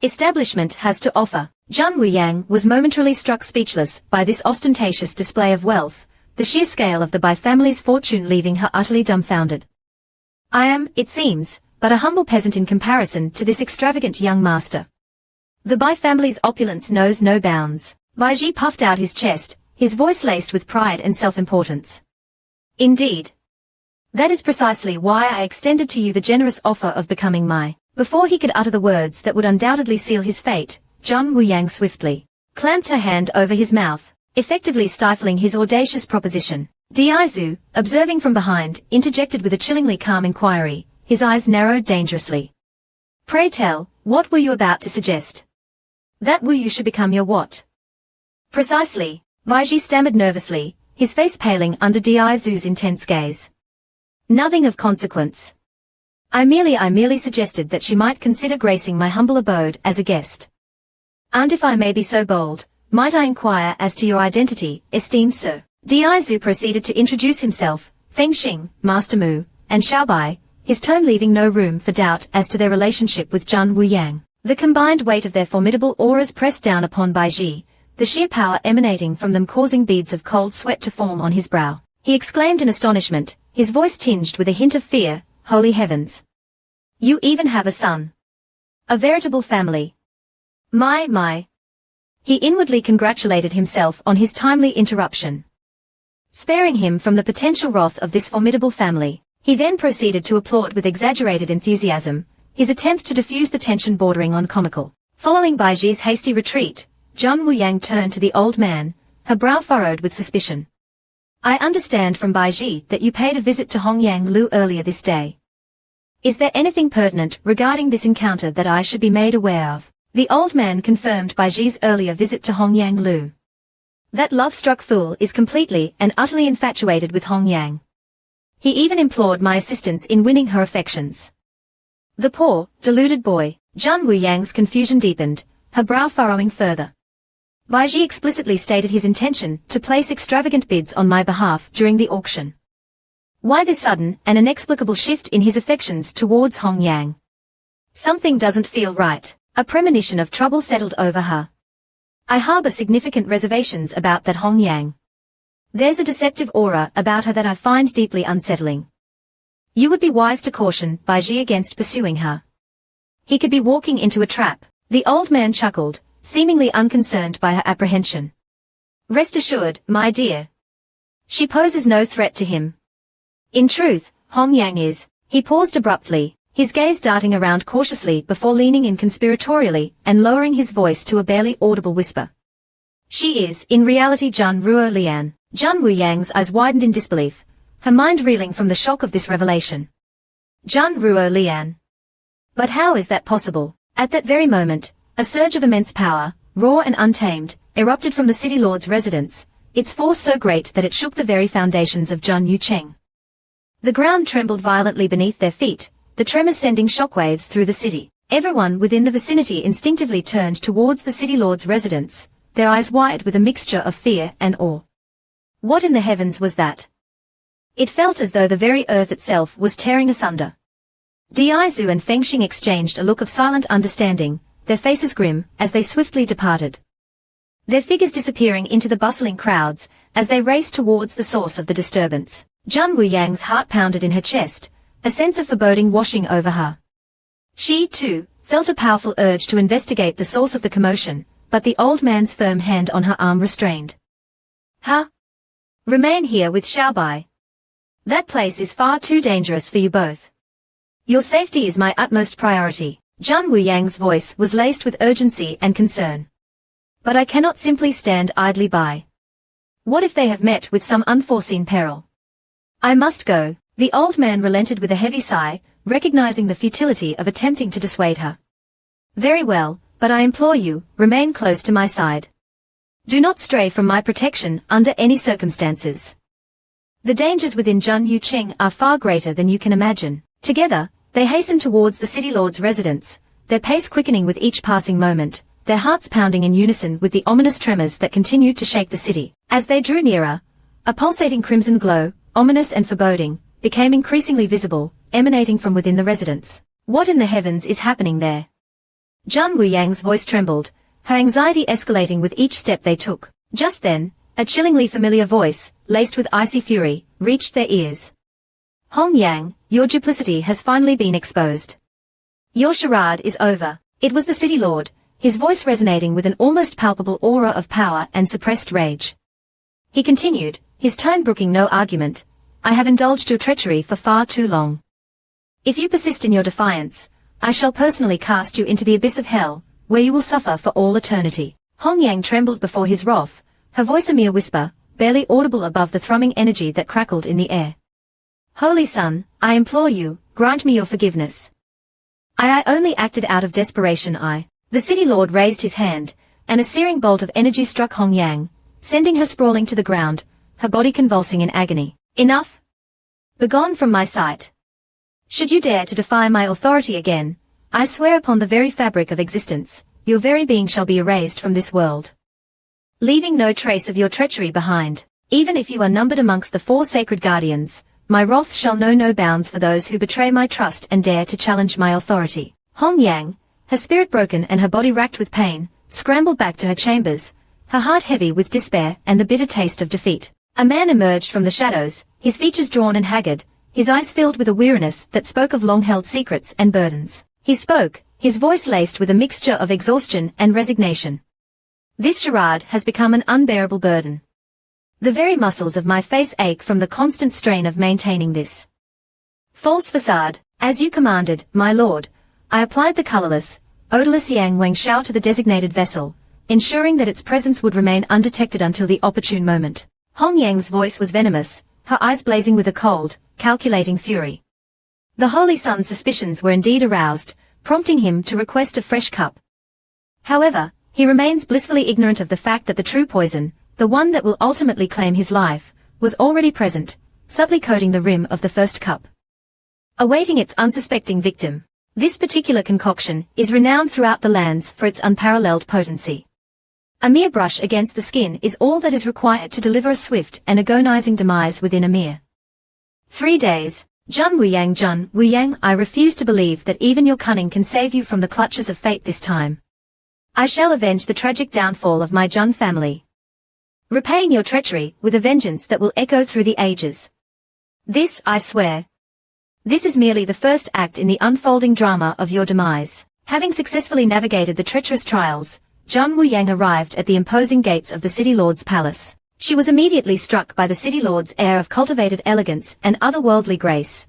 establishment has to offer. Jun Wuyang was momentarily struck speechless by this ostentatious display of wealth, the sheer scale of the Bai family's fortune leaving her utterly dumbfounded. I am, it seems, but a humble peasant in comparison to this extravagant young master. The Bai family's opulence knows no bounds. Bai Ji puffed out his chest, his voice laced with pride and self-importance. Indeed. That is precisely why I extended to you the generous offer of becoming my. Before he could utter the words that would undoubtedly seal his fate, Jun Wuyang swiftly clamped her hand over his mouth, effectively stifling his audacious proposition. Diaizu, observing from behind, interjected with a chillingly calm inquiry, his eyes narrowed dangerously. Pray tell, what were you about to suggest? That Wu Yu should become your what? Precisely, Baiji stammered nervously, his face paling under Diaizu's intense gaze. Nothing of consequence. I merely suggested that she might consider gracing my humble abode as a guest. And if I may be so bold, might I inquire as to your identity, esteemed sir? Diaizu proceeded to introduce himself, Feng Xing, Master Mu, and Xiaobai, his tone leaving no room for doubt as to their relationship with Jun Wuyang. The combined weight of their formidable auras pressed down upon Baiji, the sheer power emanating from them causing beads of cold sweat to form on his brow. He exclaimed in astonishment, his voice tinged with a hint of fear, Holy heavens! You even have a son. A veritable family. My. He inwardly congratulated himself on his timely interruption, sparing him from the potential wrath of this formidable family. He then proceeded to applaud with exaggerated enthusiasm, his attempt to diffuse the tension bordering on comical. Following Baiji's hasty retreat, Jun Wuyang turned to the old man, her brow furrowed with suspicion. I understand from Baiji that you paid a visit to Hongyang Lu earlier this day. Is there anything pertinent regarding this encounter that I should be made aware of? The old man confirmed Baiji's earlier visit to Hongyang Lu. That love-struck fool is completely and utterly infatuated with Hongyang. He even implored my assistance in winning her affections. The poor, deluded boy. Jun Wuyang's confusion deepened, her brow furrowing further. Baiji explicitly stated his intention to place extravagant bids on my behalf during the auction. Why this sudden and inexplicable shift in his affections towards Hongyang? Something doesn't feel right. A premonition of trouble settled over her. I harbor significant reservations about that Hongyang. There's a deceptive aura about her that I find deeply unsettling. You would be wise to caution Baiji against pursuing her. He could be walking into a trap. The old man chuckled, seemingly unconcerned by her apprehension. Rest assured, my dear. She poses no threat to him. In truth, Hongyang is. He paused abruptly, his gaze darting around cautiously before leaning in conspiratorially and lowering his voice to a barely audible whisper. She is, in reality, Jun Ruo Lian. Jun Wuyang's eyes widened in disbelief, her mind reeling from the shock of this revelation. Jun Ruo Lian. But how is that possible? At that very moment, a surge of immense power, raw and untamed, erupted from the city lord's residence, its force so great that it shook the very foundations of Jun Yucheng. The ground trembled violently beneath their feet, the tremors sending shockwaves through the city. Everyone within the vicinity instinctively turned towards the city lord's residence, their eyes wide with a mixture of fear and awe. What in the heavens was that? It felt as though the very earth itself was tearing asunder. Diaizu and Feng Xing exchanged a look of silent understanding, their faces grim, as they swiftly departed. Their figures disappearing into the bustling crowds, as they raced towards the source of the disturbance. Jun Wuyang's heart pounded in her chest, a sense of foreboding washing over her. She, too, felt a powerful urge to investigate the source of the commotion, but the old man's firm hand on her arm restrained. Remain here with Xiaobai. That place is far too dangerous for you both. Your safety is my utmost priority. Zhan Wuyang's voice was laced with urgency and concern. But I cannot simply stand idly by. What if they have met with some unforeseen peril? I must go. The old man relented with a heavy sigh, recognizing the futility of attempting to dissuade her. Very well, but I implore you, remain close to my side. Do not stray from my protection under any circumstances. The dangers within Zhan Yuqing are far greater than you can imagine. Together, they hastened towards the city lord's residence, their pace quickening with each passing moment, their hearts pounding in unison with the ominous tremors that continued to shake the city. As they drew nearer, a pulsating crimson glow, ominous and foreboding, became increasingly visible, emanating from within the residence. What in the heavens is happening there? Zhan Wuyang's voice trembled, her anxiety escalating with each step they took. Just then, a chillingly familiar voice, laced with icy fury, reached their ears. Hong Yang, your duplicity has finally been exposed. Your charade is over. It was the city lord, his voice resonating with an almost palpable aura of power and suppressed rage. He continued, his tone brooking no argument. I have indulged your treachery for far too long. If you persist in your defiance, I shall personally cast you into the abyss of hell, where you will suffer for all eternity. Hong Yang trembled before his wrath, her voice a mere whisper, barely audible above the thrumming energy that crackled in the air. Holy Sun, I implore you, grant me your forgiveness. I only acted out of desperation. The city lord raised his hand, and a searing bolt of energy struck Hong Yang, sending her sprawling to the ground, her body convulsing in agony. Enough! Begone from my sight. Should you dare to defy my authority again, I swear upon the very fabric of existence, your very being shall be erased from this world, leaving no trace of your treachery behind. Even if you are numbered amongst the 4 sacred guardians, my wrath shall know no bounds for those who betray my trust and dare to challenge my authority. Hong Yang, her spirit broken and her body racked with pain, scrambled back to her chambers, her heart heavy with despair and the bitter taste of defeat. A man emerged from the shadows, his features drawn and haggard, his eyes filled with a weariness that spoke of long-held secrets and burdens. He spoke, his voice laced with a mixture of exhaustion and resignation. This charade has become an unbearable burden. The very muscles of my face ache from the constant strain of maintaining this false facade. As you commanded, my lord, I applied the colorless, odorless Yang Wang Shao to the designated vessel, ensuring that its presence would remain undetected until the opportune moment. Hong Yang's voice was venomous, her eyes blazing with a cold, calculating fury. The Holy Sun's suspicions were indeed aroused, prompting him to request a fresh cup. However, he remains blissfully ignorant of the fact that the true poison, the one that will ultimately claim his life, was already present, subtly coating the rim of the first cup, awaiting its unsuspecting victim. This particular concoction is renowned throughout the lands for its unparalleled potency. A mere brush against the skin is all that is required to deliver a swift and agonizing demise within a mere 3 days. Zhan Wuyang, I refuse to believe that even your cunning can save you from the clutches of fate this time. I shall avenge the tragic downfall of my Zhan family, repaying your treachery with a vengeance that will echo through the ages. This, I swear. This is merely the first act in the unfolding drama of your demise. Having successfully navigated the treacherous trials, Zhan Wuyang arrived at the imposing gates of the city lord's palace. She was immediately struck by the city lord's air of cultivated elegance and otherworldly grace,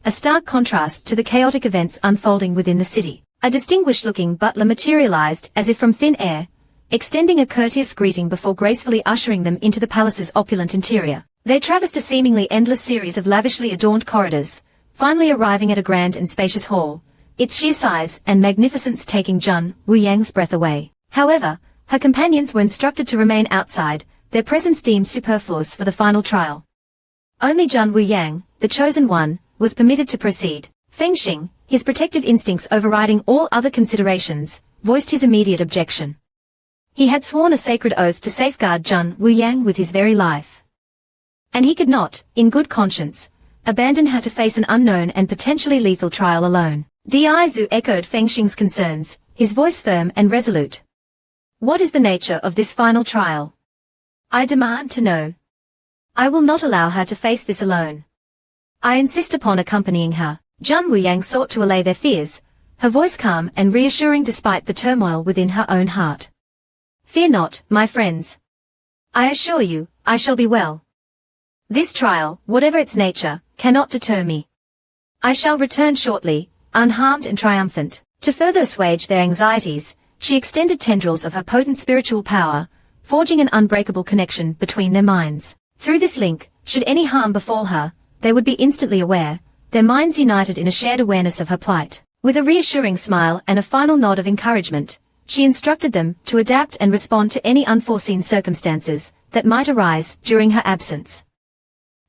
a stark contrast to the chaotic events unfolding within the city. A distinguished-looking butler materialized as if from thin air, extending a courteous greeting before gracefully ushering them into the palace's opulent interior. They traversed a seemingly endless series of lavishly adorned corridors, finally arriving at a grand and spacious hall, its sheer size and magnificence taking Zhan Wuyang's breath away. However, her companions were instructed to remain outside, their presence deemed superfluous for the final trial. Only Zhan Wuyang, the chosen one, was permitted to proceed. Feng Xing, his protective instincts overriding all other considerations, voiced his immediate objection. He had sworn a sacred oath to safeguard Zhan Wuyang with his very life, and he could not, in good conscience, abandon her to face an unknown and potentially lethal trial alone. Di Zhu echoed Feng Xing's concerns, his voice firm and resolute. What is the nature of this final trial? I demand to know. I will not allow her to face this alone. I insist upon accompanying her. Zhan Wuyang sought to allay their fears, her voice calm and reassuring despite the turmoil within her own heart. Fear not, my friends. I assure you, I shall be well. This trial, whatever its nature, cannot deter me. I shall return shortly, unharmed and triumphant. To further assuage their anxieties, she extended tendrils of her potent spiritual power, forging an unbreakable connection between their minds. Through this link, should any harm befall her, they would be instantly aware, their minds united in a shared awareness of her plight. With a reassuring smile and a final nod of encouragement, she instructed them to adapt and respond to any unforeseen circumstances that might arise during her absence.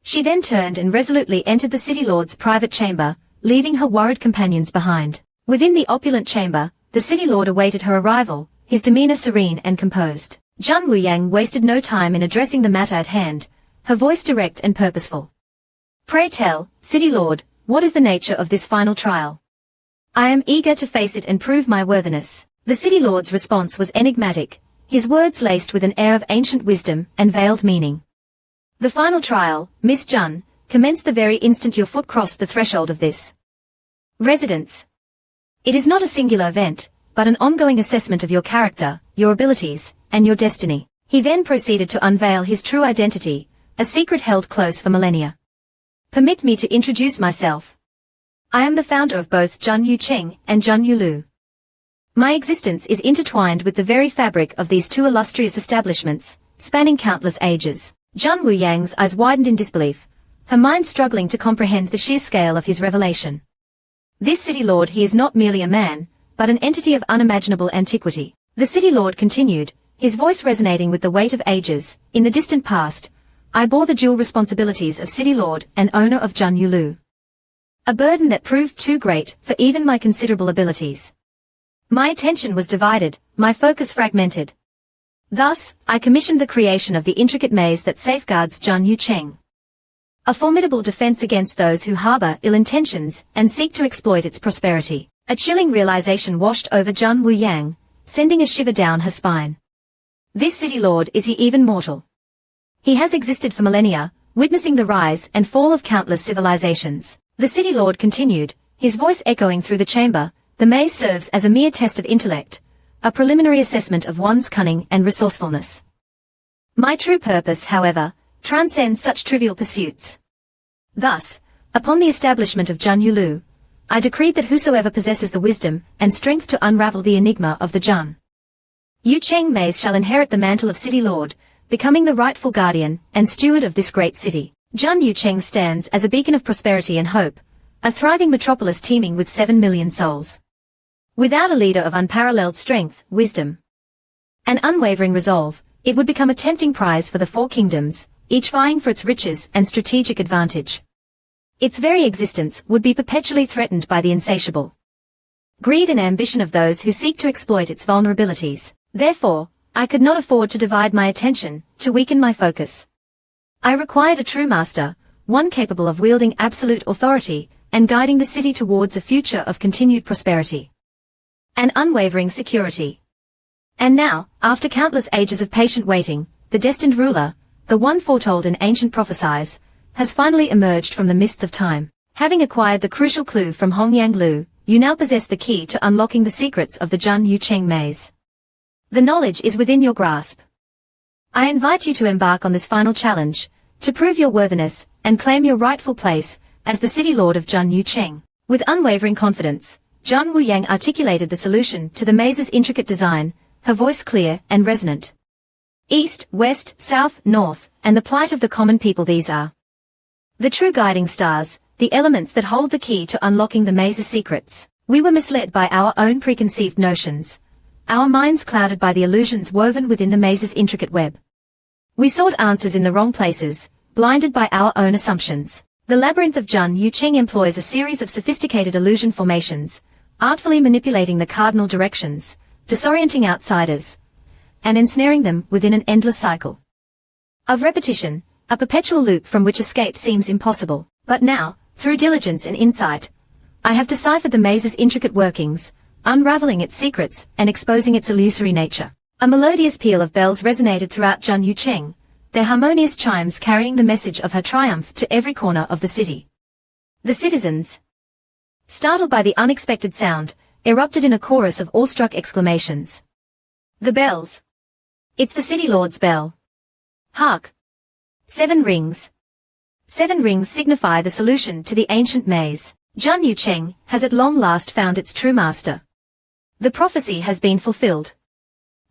She then turned and resolutely entered the city lord's private chamber, leaving her worried companions behind. Within the opulent chamber, the city lord awaited her arrival, his demeanor serene and composed. Jun Wuyang wasted no time in addressing the matter at hand, her voice direct and purposeful. Pray tell, city lord, what is the nature of this final trial? I am eager to face it and prove my worthiness. The city lord's response was enigmatic, his words laced with an air of ancient wisdom and veiled meaning. The final trial, Miss Jun, commenced the very instant your foot crossed the threshold of this residence. It is not a singular event, but an ongoing assessment of your character, your abilities, and your destiny. He then proceeded to unveil his true identity, a secret held close for millennia. Permit me to introduce myself. I am the founder of both Jun Yucheng and Jun Yulu. My existence is intertwined with the very fabric of these two illustrious establishments, spanning countless ages. Jun Wuyang's eyes widened in disbelief, her mind struggling to comprehend the sheer scale of his revelation. This city lord, he is not merely a man, but an entity of unimaginable antiquity. The city lord continued, his voice resonating with the weight of ages. In the distant past, I bore the dual responsibilities of city lord and owner of Jun Yulu. A burden that proved too great for even my considerable abilities. My attention was divided, my focus fragmented. Thus, I commissioned the creation of the intricate maze that safeguards Jun Yucheng. A formidable defense against those who harbor ill intentions and seek to exploit its prosperity. A chilling realization washed over Jun Wuyang, sending a shiver down her spine. This city lord, is he even mortal? He has existed for millennia, witnessing the rise and fall of countless civilizations. The city lord continued, his voice echoing through the chamber. The maze serves as a mere test of intellect, a preliminary assessment of one's cunning and resourcefulness. My true purpose, however, transcends such trivial pursuits. Thus, upon the establishment of Jun Yulu, I decreed that whosoever possesses the wisdom and strength to unravel the enigma of the Jun Yucheng maze shall inherit the mantle of city lord, becoming the rightful guardian and steward of this great city. Jun Yucheng stands as a beacon of prosperity and hope, a thriving metropolis teeming with 7 million souls. Without a leader of unparalleled strength, wisdom, and unwavering resolve, it would become a tempting prize for the four kingdoms, each vying for its riches and strategic advantage. Its very existence would be perpetually threatened by the insatiable greed and ambition of those who seek to exploit its vulnerabilities. Therefore, I could not afford to divide my attention, to weaken my focus. I required a true master, one capable of wielding absolute authority and guiding the city towards a future of continued prosperity and unwavering security. And now, after countless ages of patient waiting, the destined ruler, the one foretold in ancient prophecies, has finally emerged from the mists of time. Having acquired the crucial clue from Hongyang Lu, you now possess the key to unlocking the secrets of the Jun Yucheng maze. The knowledge is within your grasp. I invite you to embark on this final challenge, to prove your worthiness and claim your rightful place as the city lord of Jun Yucheng. With unwavering confidence, Jun Wuyang articulated the solution to the maze's intricate design, her voice clear and resonant. East, west, south, north, and the plight of the common people, these are the true guiding stars, the elements that hold the key to unlocking the maze's secrets. We were misled by our own preconceived notions, our minds clouded by the illusions woven within the maze's intricate web. We sought answers in the wrong places, blinded by our own assumptions. The labyrinth of Jun Yucheng employs a series of sophisticated illusion formations, artfully manipulating the cardinal directions, disorienting outsiders, and ensnaring them within an endless cycle of repetition, a perpetual loop from which escape seems impossible. But now, through diligence and insight, I have deciphered the maze's intricate workings, unraveling its secrets and exposing its illusory nature. A melodious peal of bells resonated throughout Jun Yucheng, their harmonious chimes carrying the message of her triumph to every corner of the city. The citizens, startled by the unexpected sound, erupted in a chorus of awestruck exclamations. The bells! It's the city lord's bell! Hark! 7 rings! 7 rings signify the solution to the ancient maze. Jun Yucheng has at long last found its true master. The prophecy has been fulfilled.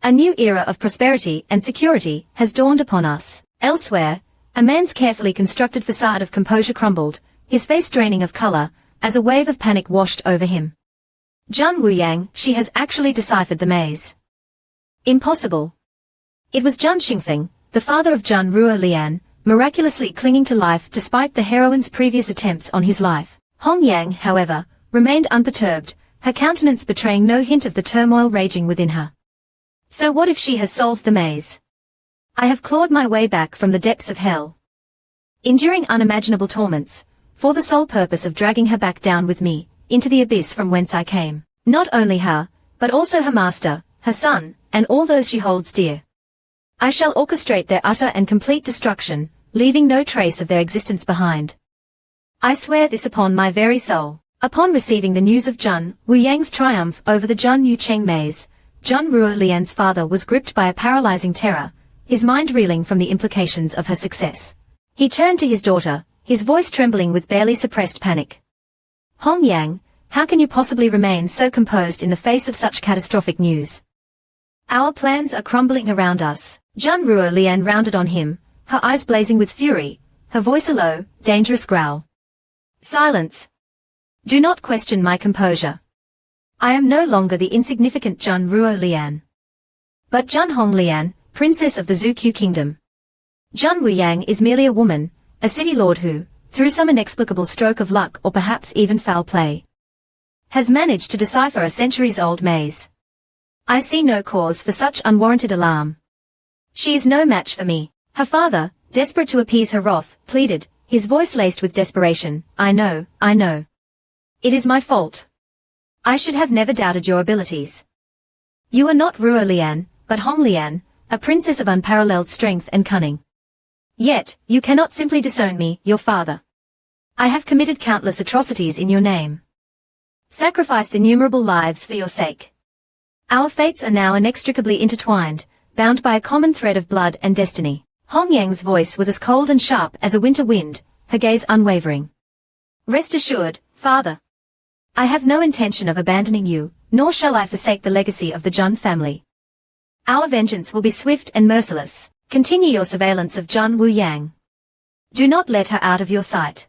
A new era of prosperity and security has dawned upon us. Elsewhere, a man's carefully constructed facade of composure crumbled, his face draining of color, as a wave of panic washed over him. Jun Wuyang, she has actually deciphered the maze. Impossible. It was Jun Xingfeng, the father of Jun Ruolian, miraculously clinging to life despite the heroine's previous attempts on his life. Hong Yang, however, remained unperturbed, her countenance betraying no hint of the turmoil raging within her. So what if she has solved the maze? I have clawed my way back from the depths of hell, enduring unimaginable torments, for the sole purpose of dragging her back down with me, into the abyss from whence I came. Not only her, but also her master, her son, and all those she holds dear. I shall orchestrate their utter and complete destruction, leaving no trace of their existence behind. I swear this upon my very soul. Upon receiving the news of Jun Wuyang's triumph over the Jun Yucheng maze, Jun Ruolian's father was gripped by a paralyzing terror, his mind reeling from the implications of her success. He turned to his daughter, his voice trembling with barely suppressed panic. Hong Yang, how can you possibly remain so composed in the face of such catastrophic news? Our plans are crumbling around us. Jun Ruolian rounded on him, her eyes blazing with fury, her voice a low, dangerous growl. Silence. Do not question my composure. I am no longer the insignificant Jun Ruolian, but Jun Honglian, princess of the Zukyu kingdom. Jun Wuyang is merely a woman, a city lord who, through some inexplicable stroke of luck or perhaps even foul play, has managed to decipher a centuries-old maze. I see no cause for such unwarranted alarm. She is no match for me. Her father, desperate to appease her wrath, pleaded, his voice laced with desperation, I know. It is my fault. I should have never doubted your abilities. You are not Ruolian, but Honglian, a princess of unparalleled strength and cunning. Yet, you cannot simply disown me, your father. I have committed countless atrocities in your name, sacrificed innumerable lives for your sake. Our fates are now inextricably intertwined, bound by a common thread of blood and destiny. Hong Yang's voice was as cold and sharp as a winter wind, her gaze unwavering. Rest assured, father. I have no intention of abandoning you, nor shall I forsake the legacy of the Jun family. Our vengeance will be swift and merciless. Continue your surveillance of Jun Wuyang. Do not let her out of your sight.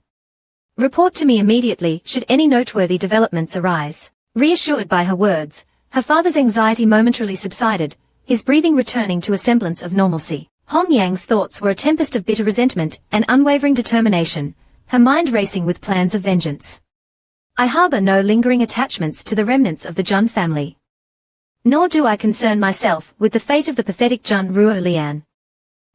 Report to me immediately should any noteworthy developments arise. Reassured by her words, her father's anxiety momentarily subsided, his breathing returning to a semblance of normalcy. Hong Yang's thoughts were a tempest of bitter resentment and unwavering determination, her mind racing with plans of vengeance. I harbor no lingering attachments to the remnants of the Jun family. Nor do I concern myself with the fate of the pathetic Jun Ruolian.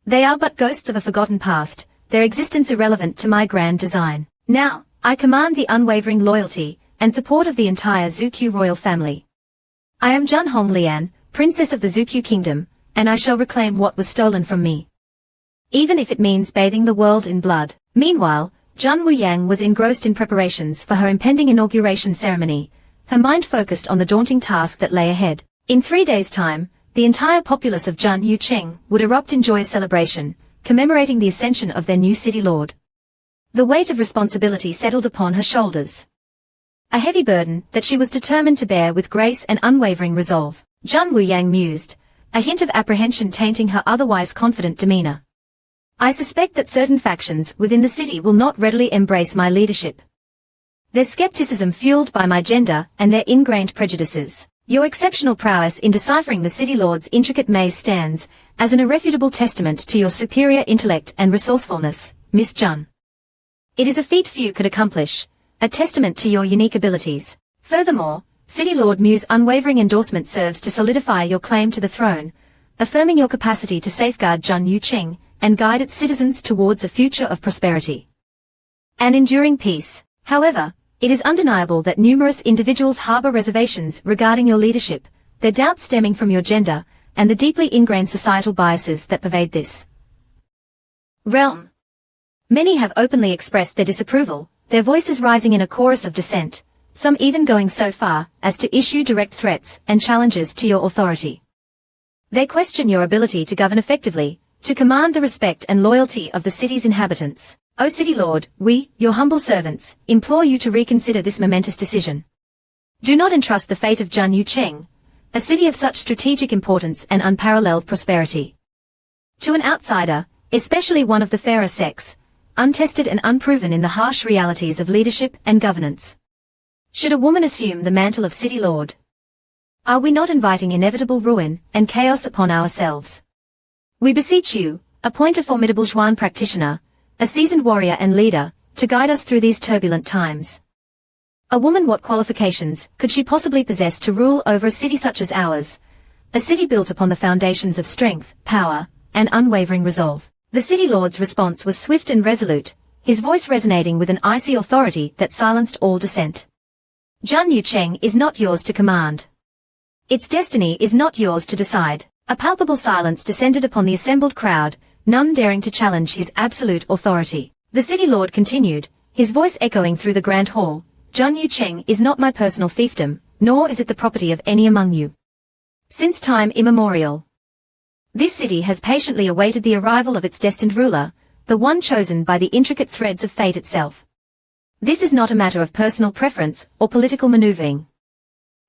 They are but ghosts of a forgotten past, their existence irrelevant to my grand design. Now, I command the unwavering loyalty and support of the entire Zukyu royal family. I am Jun Honglian, princess of the Zukyu kingdom, and I shall reclaim what was stolen from me, even if it means bathing the world in blood. Meanwhile, Jun Wuyang was engrossed in preparations for her impending inauguration ceremony, her mind focused on the daunting task that lay ahead. In 3 days' time, the entire populace of Jun Yucheng would erupt in joyous celebration, commemorating the ascension of their new city lord. The weight of responsibility settled upon her shoulders, a heavy burden that she was determined to bear with grace and unwavering resolve. Jun Wuyang mused, a hint of apprehension tainting her otherwise confident demeanor. I suspect that certain factions within the city will not readily embrace my leadership, their skepticism fueled by my gender and their ingrained prejudices. Your exceptional prowess in deciphering the city lord's intricate maze stands as an irrefutable testament to your superior intellect and resourcefulness, Miss Jun. It is a feat few could accomplish, a testament to your unique abilities. Furthermore, City Lord Mu's unwavering endorsement serves to solidify your claim to the throne, affirming your capacity to safeguard Jun Yucheng and guide its citizens towards a future of prosperity and enduring peace. However, it is undeniable that numerous individuals harbor reservations regarding your leadership, their doubts stemming from your gender and the deeply ingrained societal biases that pervade this realm. Many have openly expressed their disapproval, their voices rising in a chorus of dissent, some even going so far as to issue direct threats and challenges to your authority. They question your ability to govern effectively, to command the respect and loyalty of the city's inhabitants. O City Lord, we, your humble servants, implore you to reconsider this momentous decision. Do not entrust the fate of Jun Yucheng, a city of such strategic importance and unparalleled prosperity, to an outsider, especially one of the fairer sex, untested and unproven in the harsh realities of leadership and governance. Should a woman assume the mantle of City Lord? Are we not inviting inevitable ruin and chaos upon ourselves? We beseech you, appoint a formidable Zhuan practitioner, a seasoned warrior and leader, to guide us through these turbulent times. A woman, what qualifications could she possibly possess to rule over a city such as ours, a city built upon the foundations of strength, power, and unwavering resolve? The City Lord's response was swift and resolute, his voice resonating with an icy authority that silenced all dissent. Jun Yucheng is not yours to command. Its destiny is not yours to decide. A palpable silence descended upon the assembled crowd, none daring to challenge his absolute authority. The City Lord continued, his voice echoing through the grand hall, Jun Yucheng is not my personal fiefdom, nor is it the property of any among you. Since time immemorial, this city has patiently awaited the arrival of its destined ruler, the one chosen by the intricate threads of fate itself. This is not a matter of personal preference or political maneuvering,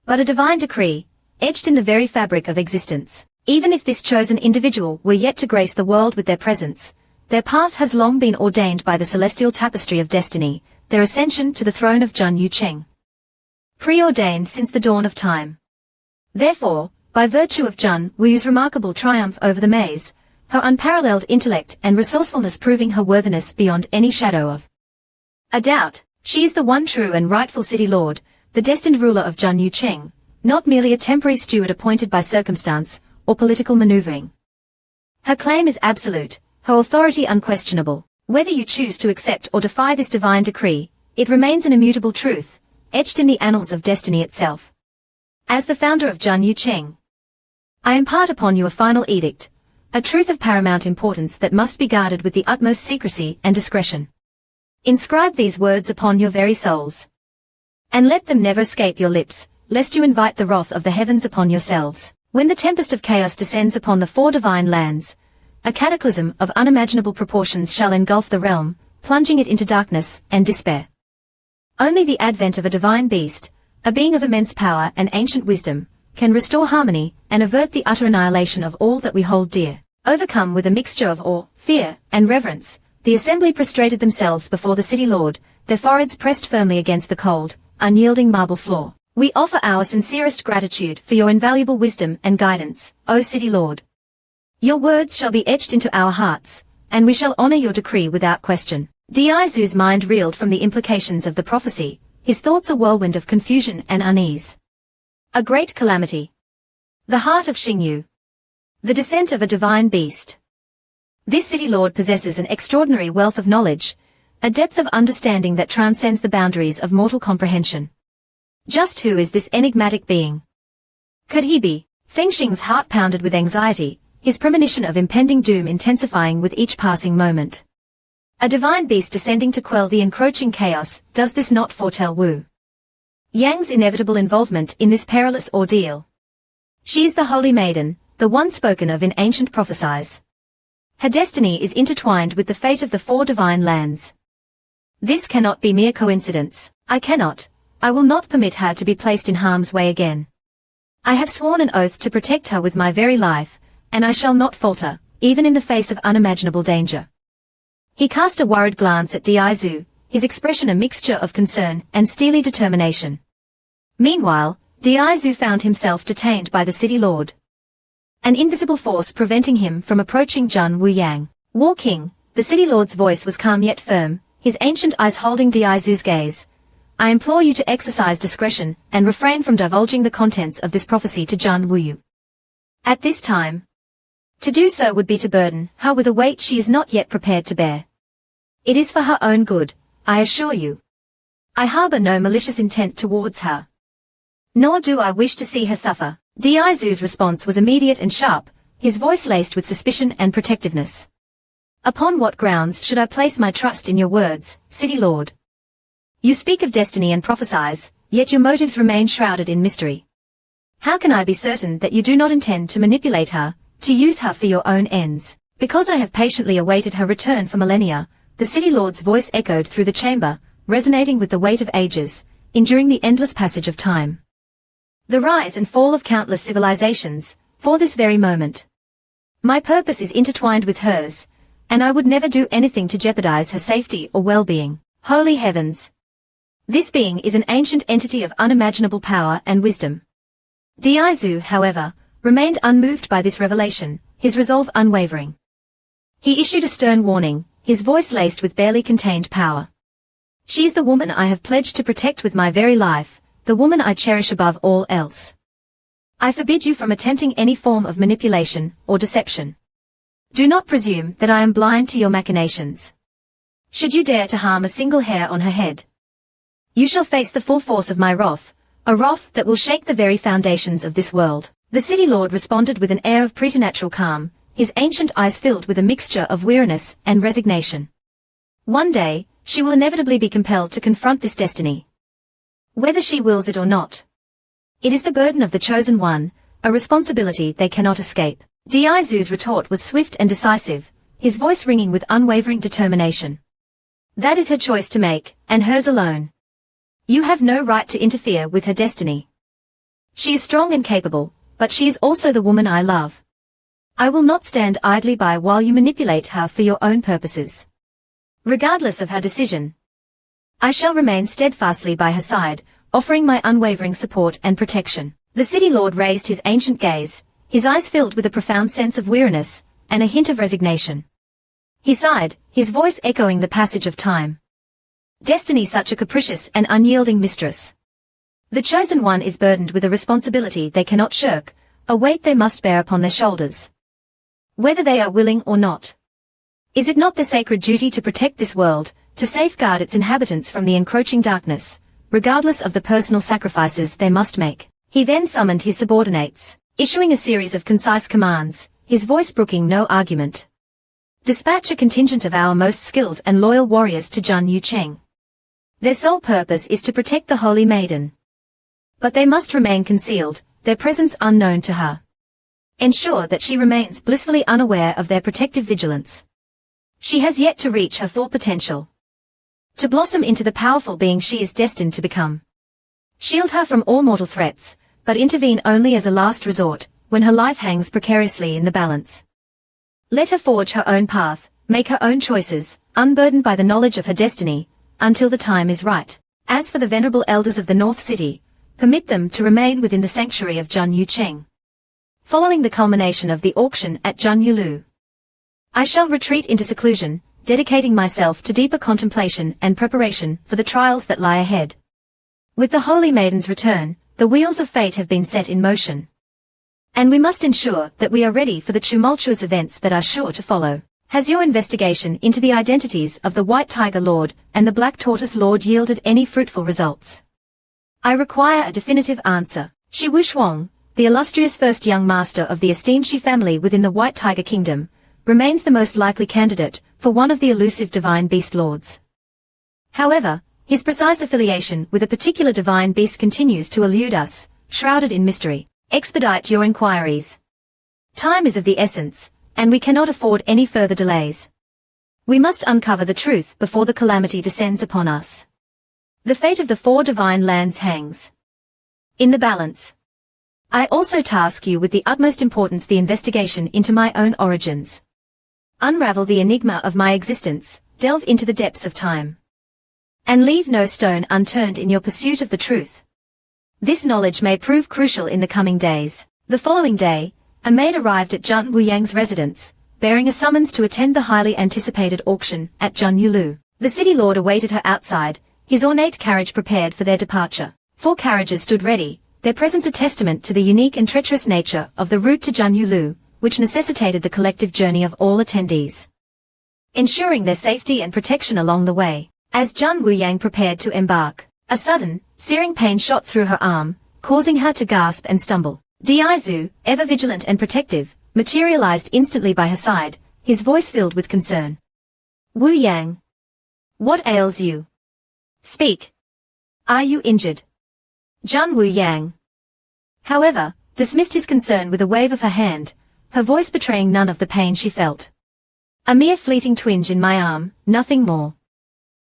but a divine decree, etched in the very fabric of existence. Even if this chosen individual were yet to grace the world with their presence, their path has long been ordained by the celestial tapestry of destiny, their ascension to the throne of Jun Yucheng, preordained since the dawn of time. Therefore, by virtue of Jun Wuyu's remarkable triumph over the maze, her unparalleled intellect and resourcefulness proving her worthiness beyond any shadow of a doubt, she is the one true and rightful City Lord, the destined ruler of Jun Yucheng, not merely a temporary steward appointed by circumstance or political maneuvering. Her claim is absolute, her authority unquestionable. Whether you choose to accept or defy this divine decree, it remains an immutable truth, etched in the annals of destiny itself. As the founder of Jun Yucheng, I impart upon you a final edict, a truth of paramount importance that must be guarded with the utmost secrecy and discretion. Inscribe these words upon your very souls, and let them never escape your lips, lest you invite the wrath of the heavens upon yourselves. When the tempest of chaos descends upon the four divine lands, a cataclysm of unimaginable proportions shall engulf the realm, plunging it into darkness and despair. Only the advent of a divine beast, a being of immense power and ancient wisdom, can restore harmony and avert the utter annihilation of all that we hold dear. Overcome with a mixture of awe, fear, and reverence, the assembly prostrated themselves before the City Lord, their foreheads pressed firmly against the cold, unyielding marble floor. We offer our sincerest gratitude for your invaluable wisdom and guidance, O City Lord. Your words shall be etched into our hearts, and we shall honor your decree without question. Diaizu's mind reeled from the implications of the prophecy, his thoughts a whirlwind of confusion and unease. A great calamity. The heart of Xingyu. The descent of a divine beast. This City Lord possesses an extraordinary wealth of knowledge, a depth of understanding that transcends the boundaries of mortal comprehension. Just who is this enigmatic being? Could he be? Feng Xing's heart pounded with anxiety, his premonition of impending doom intensifying with each passing moment. A divine beast descending to quell the encroaching chaos, does this not foretell Wu Yang's inevitable involvement in this perilous ordeal? She is the holy maiden, the one spoken of in ancient prophecies. Her destiny is intertwined with the fate of the four divine lands. This cannot be mere coincidence. I will not permit her to be placed in harm's way again. I have sworn an oath to protect her with my very life, and I shall not falter, even in the face of unimaginable danger. He cast a worried glance at Diaizu, his expression a mixture of concern and steely determination. Meanwhile, Diaizu found himself detained by the City Lord, an invisible force preventing him from approaching Jun Wuyang. War King, the City Lord's voice was calm yet firm, his ancient eyes holding Diaizu's gaze. I implore you to exercise discretion and refrain from divulging the contents of this prophecy to Jun Wuyu. At this time, to do so would be to burden her with a weight she is not yet prepared to bear. It is for her own good, I assure you. I harbor no malicious intent towards her, nor do I wish to see her suffer. Diaizu's response was immediate and sharp, his voice laced with suspicion and protectiveness. Upon what grounds should I place my trust in your words, City Lord? You speak of destiny and prophesize, yet your motives remain shrouded in mystery. How can I be certain that you do not intend to manipulate her, to use her for your own ends? Because I have patiently awaited her return for millennia, the city lord's voice echoed through the chamber, resonating with the weight of ages, enduring the endless passage of time. The rise and fall of countless civilizations, for this very moment. My purpose is intertwined with hers, and I would never do anything to jeopardize her safety or well-being. Holy heavens! This being is an ancient entity of unimaginable power and wisdom. Diaizu, however, remained unmoved by this revelation, his resolve unwavering. He issued a stern warning, his voice laced with barely contained power. She is the woman I have pledged to protect with my very life, the woman I cherish above all else. I forbid you from attempting any form of manipulation or deception. Do not presume that I am blind to your machinations. Should you dare to harm a single hair on her head, you shall face the full force of my wrath, a wrath that will shake the very foundations of this world. The city lord responded with an air of preternatural calm, his ancient eyes filled with a mixture of weariness and resignation. One day, she will inevitably be compelled to confront this destiny. Whether she wills it or not. It is the burden of the chosen one, a responsibility they cannot escape. Diaizu's retort was swift and decisive, his voice ringing with unwavering determination. That is her choice to make, and hers alone. You have no right to interfere with her destiny. She is strong and capable, but she is also the woman I love. I will not stand idly by while you manipulate her for your own purposes. Regardless of her decision, I shall remain steadfastly by her side, offering my unwavering support and protection. The city lord raised his ancient gaze, his eyes filled with a profound sense of weariness, and a hint of resignation. He sighed, his voice echoing the passage of time. Destiny, such a capricious and unyielding mistress. The chosen one is burdened with a responsibility they cannot shirk, a weight they must bear upon their shoulders. Whether they are willing or not. Is it not their sacred duty to protect this world, to safeguard its inhabitants from the encroaching darkness, regardless of the personal sacrifices they must make? He then summoned his subordinates, issuing a series of concise commands, his voice brooking no argument. Dispatch a contingent of our most skilled and loyal warriors to Jun Yucheng. Their sole purpose is to protect the Holy Maiden. But they must remain concealed, their presence unknown to her. Ensure that she remains blissfully unaware of their protective vigilance. She has yet to reach her full potential. To blossom into the powerful being she is destined to become. Shield her from all mortal threats, but intervene only as a last resort, when her life hangs precariously in the balance. Let her forge her own path, make her own choices, unburdened by the knowledge of her destiny, until the time is right. As for the venerable elders of the North City, permit them to remain within the sanctuary of Jun Yucheng. Following the culmination of the auction at Jun Yulu, I shall retreat into seclusion, dedicating myself to deeper contemplation and preparation for the trials that lie ahead. With the Holy Maiden's return, the wheels of fate have been set in motion. And we must ensure that we are ready for the tumultuous events that are sure to follow. Has your investigation into the identities of the White Tiger Lord and the Black Tortoise Lord yielded any fruitful results? I require a definitive answer. Shi Wuxuang, the illustrious first young master of the esteemed Shi family within the White Tiger Kingdom, remains the most likely candidate for one of the elusive divine beast lords. However, his precise affiliation with a particular divine beast continues to elude us, shrouded in mystery. Expedite your inquiries. Time is of the essence, and we cannot afford any further delays. We must uncover the truth before the calamity descends upon us. The fate of the 4 divine lands hangs in the balance. I also task you with the utmost importance the investigation into my own origins. Unravel the enigma of my existence, delve into the depths of time. And leave no stone unturned in your pursuit of the truth. This knowledge may prove crucial in the coming days. The following day, a maid arrived at Jun Wuyang's residence, bearing a summons to attend the highly anticipated auction at Jun Yulu. The city lord awaited her outside, his ornate carriage prepared for their departure. 4 carriages stood ready, their presence a testament to the unique and treacherous nature of the route to Jun Yulu, which necessitated the collective journey of all attendees, ensuring their safety and protection along the way. As Jun Wuyang prepared to embark, a sudden, searing pain shot through her arm, causing her to gasp and stumble. Diaizu, ever vigilant and protective, materialized instantly by her side, his voice filled with concern. Wu Yang. What ails you? Speak. Are you injured? Jun Wu Yang, however, dismissed his concern with a wave of her hand, her voice betraying none of the pain she felt. A mere fleeting twinge in my arm, nothing more.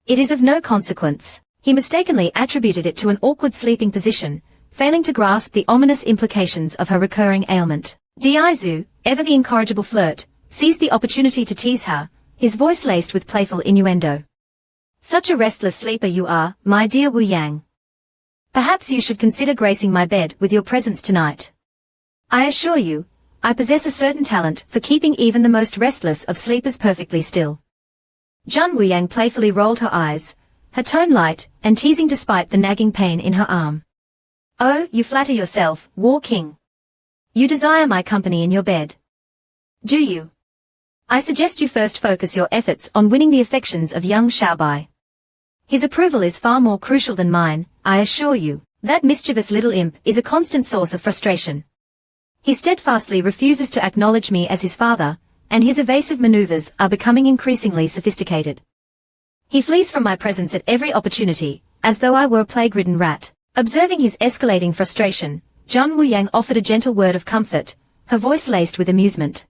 It is of no consequence. He mistakenly attributed it to an awkward sleeping position, failing to grasp the ominous implications of her recurring ailment. Diaizu, ever the incorrigible flirt, seized the opportunity to tease her, his voice laced with playful innuendo. Such a restless sleeper you are, my dear Wu Yang. Perhaps you should consider gracing my bed with your presence tonight. I assure you, I possess a certain talent for keeping even the most restless of sleepers perfectly still. Jun Wu Yang playfully rolled her eyes, her tone light and teasing despite the nagging pain in her arm. Oh, you flatter yourself, War King. You desire my company in your bed. Do you? I suggest you first focus your efforts on winning the affections of young Xiaobai. His approval is far more crucial than mine, I assure you. That mischievous little imp is a constant source of frustration. He steadfastly refuses to acknowledge me as his father, and his evasive maneuvers are becoming increasingly sophisticated. He flees from my presence at every opportunity, as though I were a plague-ridden rat. Observing his escalating frustration, Jun Wu Yang offered a gentle word of comfort, her voice laced with amusement.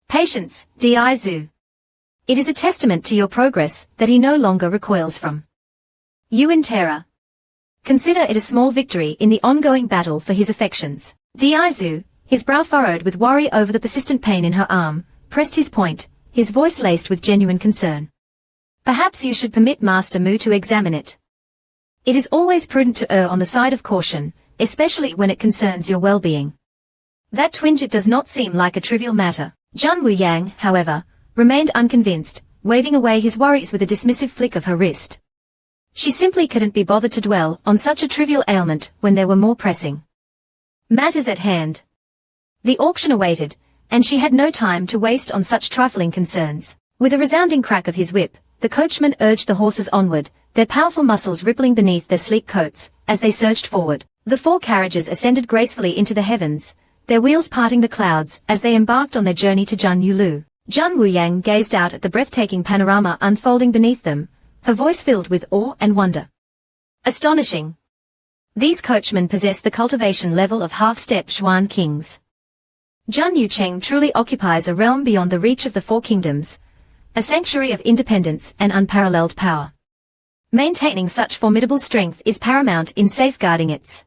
Patience, Diaizu. It is a testament to your progress that he no longer recoils from you in terror. Consider it a small victory in the ongoing battle for his affections. Diaizu, his brow furrowed with worry over the persistent pain in her arm, pressed his point, his voice laced with genuine concern. Perhaps you should permit Master Mu to examine it. It is always prudent to err on the side of caution, especially when it concerns your well-being. That twinge, it does not seem like a trivial matter. Jun Wu Yang, however, remained unconvinced, waving away his worries with a dismissive flick of her wrist. She simply couldn't be bothered to dwell on such a trivial ailment when there were more pressing matters at hand. The auction awaited, and she had no time to waste on such trifling concerns. With a resounding crack of his whip, the coachman urged the horses onward, their powerful muscles rippling beneath their sleek coats, as they surged forward. The 4 carriages ascended gracefully into the heavens, their wheels parting the clouds as they embarked on their journey to Junyu. Jun Wu Yang gazed out at the breathtaking panorama unfolding beneath them, her voice filled with awe and wonder. Astonishing. These coachmen possess the cultivation level of half-step Xuan kings. Jun Yucheng truly occupies a realm beyond the reach of the 4 kingdoms, a sanctuary of independence and unparalleled power. Maintaining such formidable strength is paramount in safeguarding its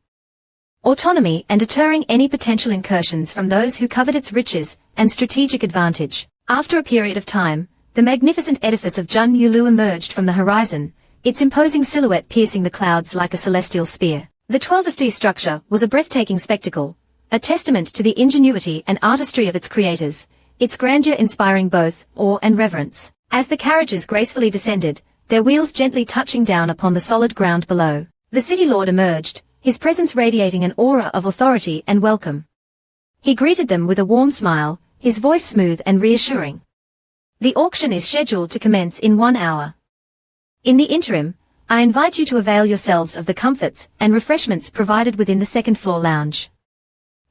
autonomy and deterring any potential incursions from those who covet its riches and strategic advantage. After a period of time, the magnificent edifice of Junyu emerged from the horizon, its imposing silhouette piercing the clouds like a celestial spear. The 12-story structure was a breathtaking spectacle, a testament to the ingenuity and artistry of its creators, its grandeur inspiring both awe and reverence. As the carriages gracefully descended, their wheels gently touching down upon the solid ground below, the city lord emerged, his presence radiating an aura of authority and welcome. He greeted them with a warm smile, his voice smooth and reassuring. The auction is scheduled to commence in 1 hour. In the interim, I invite you to avail yourselves of the comforts and refreshments provided within the second-floor lounge.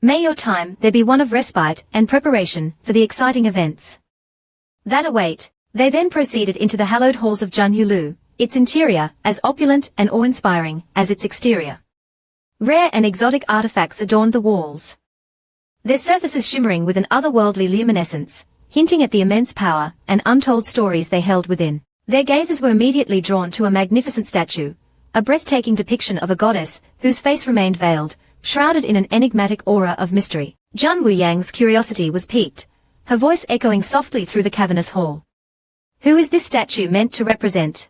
May your time there be one of respite and preparation for the exciting events that await. They then proceeded into the hallowed halls of Junyu, its interior as opulent and awe-inspiring as its exterior. Rare and exotic artifacts adorned the walls, their surfaces shimmering with an otherworldly luminescence, hinting at the immense power and untold stories they held within. Their gazes were immediately drawn to a magnificent statue, a breathtaking depiction of a goddess whose face remained veiled, shrouded in an enigmatic aura of mystery. Jun Wu Yang's curiosity was piqued, her voice echoing softly through the cavernous hall. Who is this statue meant to represent?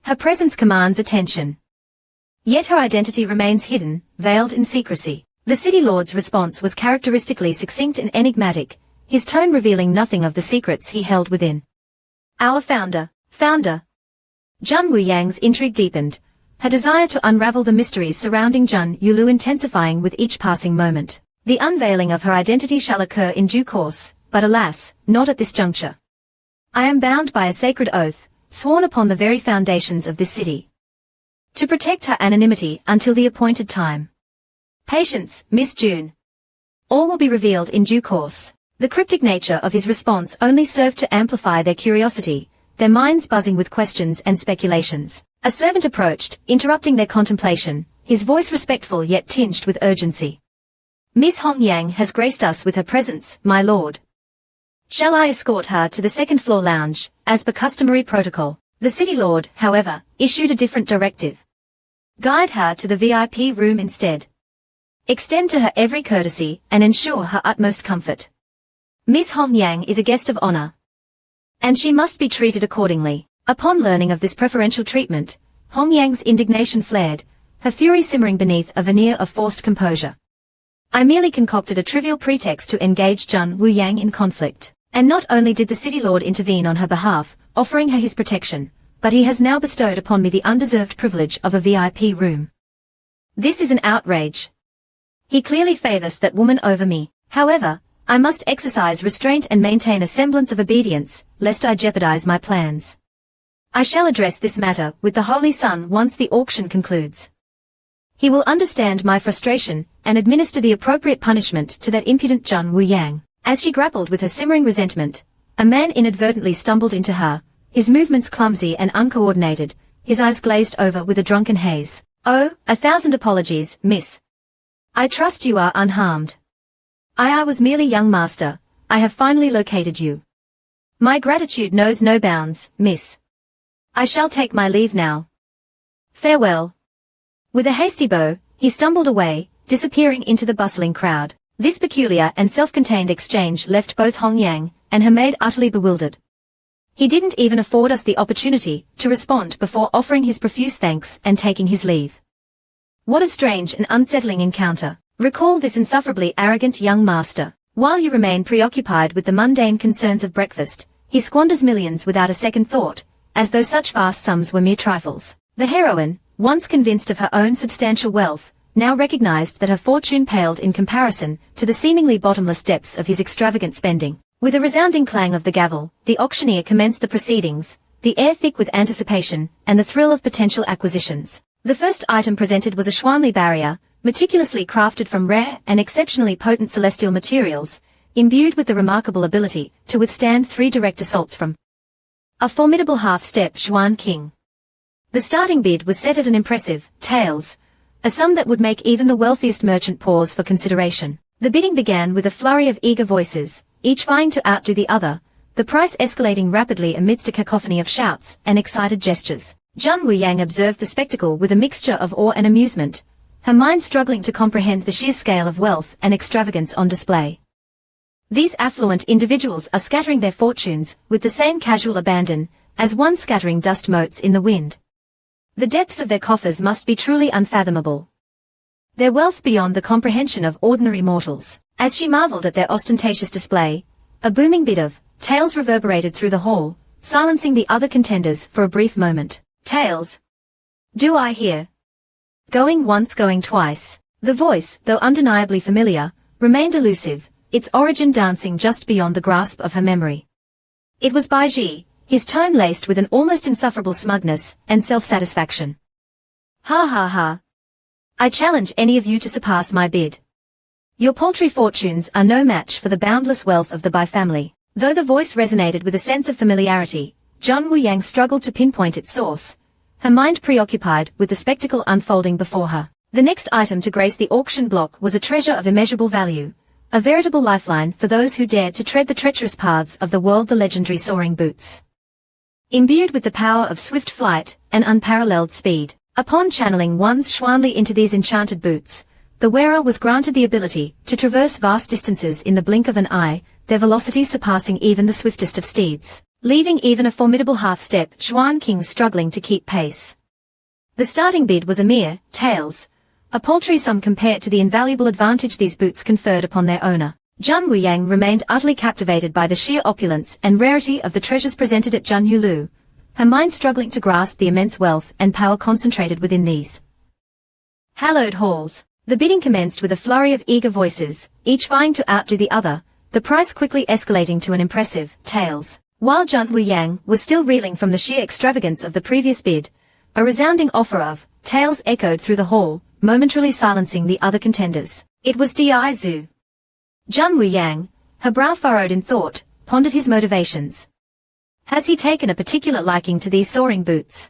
Her presence commands attention. Yet her identity remains hidden, veiled in secrecy. The city lord's response was characteristically succinct and enigmatic, his tone revealing nothing of the secrets he held within. Our founder. Jun Wu Yang's intrigue deepened, her desire to unravel the mysteries surrounding Junyu intensifying with each passing moment. The unveiling of her identity shall occur in due course, but alas, not at this juncture. I am bound by a sacred oath, sworn upon the very foundations of this city, to protect her anonymity until the appointed time. Patience, Miss June. All will be revealed in due course. The cryptic nature of his response only served to amplify their curiosity, their minds buzzing with questions and speculations. A servant approached, interrupting their contemplation, his voice respectful yet tinged with urgency. Miss Hong Yang has graced us with her presence, my lord. Shall I escort her to the second-floor lounge, as per customary protocol? The city lord, however, issued a different directive. Guide her to the VIP room instead. Extend to her every courtesy and ensure her utmost comfort. Miss Hong Yang is a guest of honor, and she must be treated accordingly. Upon learning of this preferential treatment, Hong Yang's indignation flared, her fury simmering beneath a veneer of forced composure. I merely concocted a trivial pretext to engage Jun Wu Yang in conflict. And not only did the city lord intervene on her behalf, offering her his protection, but he has now bestowed upon me the undeserved privilege of a VIP room. This is an outrage. He clearly favors that woman over me. However, I must exercise restraint and maintain a semblance of obedience, lest I jeopardize my plans. I shall address this matter with the Holy Sun once the auction concludes. He will understand my frustration and administer the appropriate punishment to that impudent Jun Wu Yang. As she grappled with her simmering resentment, a man inadvertently stumbled into her, his movements clumsy and uncoordinated, his eyes glazed over with a drunken haze. Oh, 1,000 apologies, miss. I trust you are unharmed. I was merely young master. I have finally located you. My gratitude knows no bounds, miss. I shall take my leave now. Farewell. With a hasty bow, he stumbled away, disappearing into the bustling crowd. This peculiar and self-contained exchange left both Hong Yang and her maid utterly bewildered. He didn't even afford us the opportunity to respond before offering his profuse thanks and taking his leave. What a strange and unsettling encounter. Recall this insufferably arrogant young master. While you remain preoccupied with the mundane concerns of breakfast, he squanders millions without a second thought, as though such vast sums were mere trifles. The heroine, once convinced of her own substantial wealth, now recognized that her fortune paled in comparison to the seemingly bottomless depths of his extravagant spending. With a resounding clang of the gavel, the auctioneer commenced the proceedings, the air thick with anticipation and the thrill of potential acquisitions. The first item presented was a Schwanli barrier, meticulously crafted from rare and exceptionally potent celestial materials, imbued with the remarkable ability to withstand 3 direct assaults from a formidable half-step Xuan King. The starting bid was set at an impressive taels, a sum that would make even the wealthiest merchant pause for consideration. The bidding began with a flurry of eager voices, each vying to outdo the other, the price escalating rapidly amidst a cacophony of shouts and excited gestures. Jun Wu Yang observed the spectacle with a mixture of awe and amusement, her mind struggling to comprehend the sheer scale of wealth and extravagance on display. These affluent individuals are scattering their fortunes with the same casual abandon as one scattering dust motes in the wind. The depths of their coffers must be truly unfathomable. Their wealth beyond the comprehension of ordinary mortals. As she marveled at their ostentatious display, a booming bid of tails reverberated through the hall, silencing the other contenders for a brief moment. Tails. Do I hear? Going once, going twice. The voice, though undeniably familiar, remained elusive, its origin dancing just beyond the grasp of her memory. It was Bai Ji, his tone laced with an almost insufferable smugness and self-satisfaction. Ha ha ha. I challenge any of you to surpass my bid. Your paltry fortunes are no match for the boundless wealth of the Bai family. Though the voice resonated with a sense of familiarity, Jun Wu Yang struggled to pinpoint its source, her mind preoccupied with the spectacle unfolding before her. The next item to grace the auction block was a treasure of immeasurable value, a veritable lifeline for those who dared to tread the treacherous paths of the world, the legendary soaring boots. Imbued with the power of swift flight and unparalleled speed, upon channeling one's Xuanli into these enchanted boots, the wearer was granted the ability to traverse vast distances in the blink of an eye, their velocity surpassing even the swiftest of steeds, leaving even a formidable half-step Xuan King struggling to keep pace. The starting bid was a mere taels, a paltry sum compared to the invaluable advantage these boots conferred upon their owner. Jun Wu Yang remained utterly captivated by the sheer opulence and rarity of the treasures presented at Jun Yulu, her mind struggling to grasp the immense wealth and power concentrated within these hallowed halls. The bidding commenced with a flurry of eager voices, each vying to outdo the other, the price quickly escalating to an impressive taels. While Jun Wu Yang was still reeling from the sheer extravagance of the previous bid, a resounding offer of taels echoed through the hall, momentarily silencing the other contenders. It was Di Zhu. Jun Wu Yang, her brow furrowed in thought, pondered his motivations. Has he taken a particular liking to these soaring boots?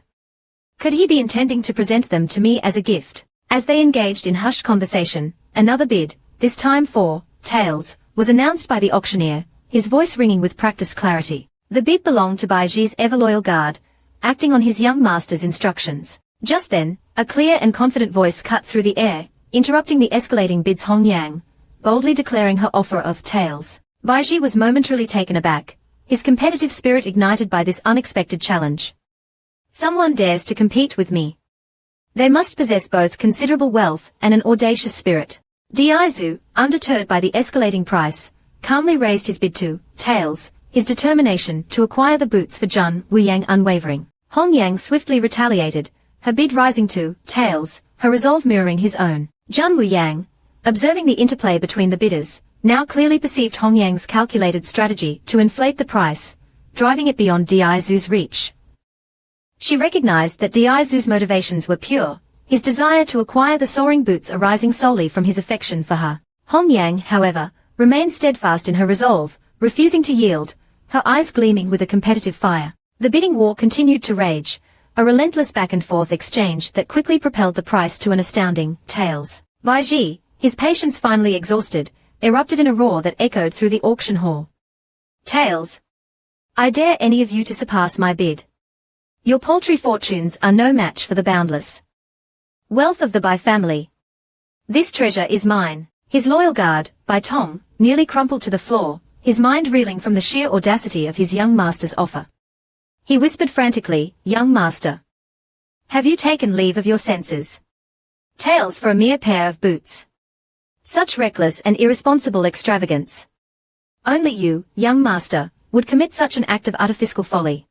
Could he be intending to present them to me as a gift? As they engaged in hushed conversation, another bid, this time for taels, was announced by the auctioneer, his voice ringing with practiced clarity. The bid belonged to Bai Ji's ever-loyal guard, acting on his young master's instructions. Just then, a clear and confident voice cut through the air, interrupting the escalating bids. Hong Yang, boldly declaring her offer of tails. Bai Ji was momentarily taken aback, his competitive spirit ignited by this unexpected challenge. Someone dares to compete with me. They must possess both considerable wealth and an audacious spirit. Diaizu, undeterred by the escalating price, calmly raised his bid to tails, his determination to acquire the boots for Jun Wuyang unwavering. Hong Yang swiftly retaliated, her bid rising to tails, her resolve mirroring his own. Jun Wuyang, observing the interplay between the bidders, now clearly perceived Hong Yang's calculated strategy to inflate the price, driving it beyond Diaizu's reach. She recognized that Diaizu's motivations were pure, his desire to acquire the soaring boots arising solely from his affection for her. Hong Yang, however, remained steadfast in her resolve, refusing to yield, her eyes gleaming with a competitive fire. The bidding war continued to rage, a relentless back-and-forth exchange that quickly propelled the price to an astounding tails. Bai Ji, his patience finally exhausted, erupted in a roar that echoed through the auction hall. Tails! I dare any of you to surpass my bid. Your paltry fortunes are no match for the boundless wealth of the Bai family. This treasure is mine. His loyal guard, Bai Tong, nearly crumpled to the floor, his mind reeling from the sheer audacity of his young master's offer. He whispered frantically, "Young master, have you taken leave of your senses? Tails for a mere pair of boots. Such reckless and irresponsible extravagance. Only you, young master, would commit such an act of utter fiscal folly.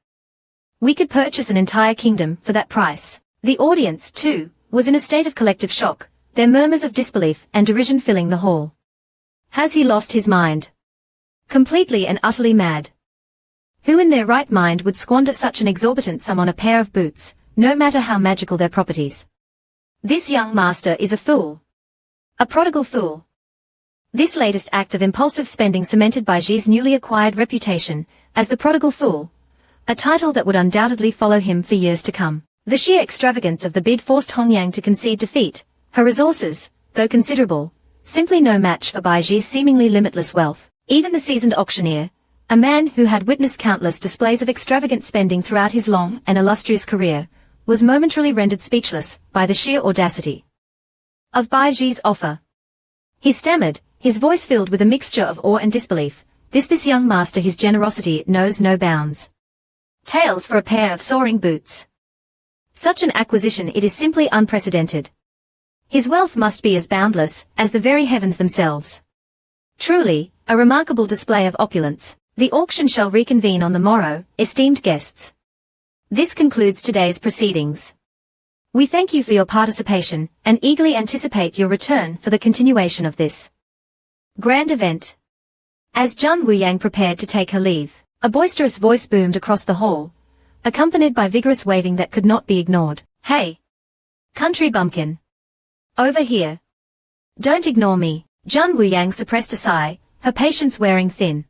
We could purchase an entire kingdom for that price." The audience, too, was in a state of collective shock, their murmurs of disbelief and derision filling the hall. Has he lost his mind? Completely and utterly mad. Who in their right mind would squander such an exorbitant sum on a pair of boots, no matter how magical their properties? This young master is a fool. A prodigal fool. This latest act of impulsive spending cemented Bai Ji's newly acquired reputation as the prodigal fool, a title that would undoubtedly follow him for years to come. The sheer extravagance of the bid forced Hong Yang to concede defeat, her resources, though considerable, simply no match for Bai Ji's seemingly limitless wealth. Even the seasoned auctioneer, a man who had witnessed countless displays of extravagant spending throughout his long and illustrious career, was momentarily rendered speechless by the sheer audacity of Bai Ji's offer. He stammered, his voice filled with a mixture of awe and disbelief. This young master, his generosity knows no bounds. Tails for a pair of soaring boots. Such an acquisition, it is simply unprecedented. His wealth must be as boundless as the very heavens themselves. Truly, a remarkable display of opulence. The auction shall reconvene on the morrow, esteemed guests. This concludes today's proceedings. We thank you for your participation, and eagerly anticipate your return for the continuation of this grand event. As Jun Wuyang prepared to take her leave, a boisterous voice boomed across the hall, accompanied by vigorous waving that could not be ignored. Hey! Country bumpkin! Over here! Don't ignore me. Jun Wuyang suppressed a sigh, her patience wearing thin.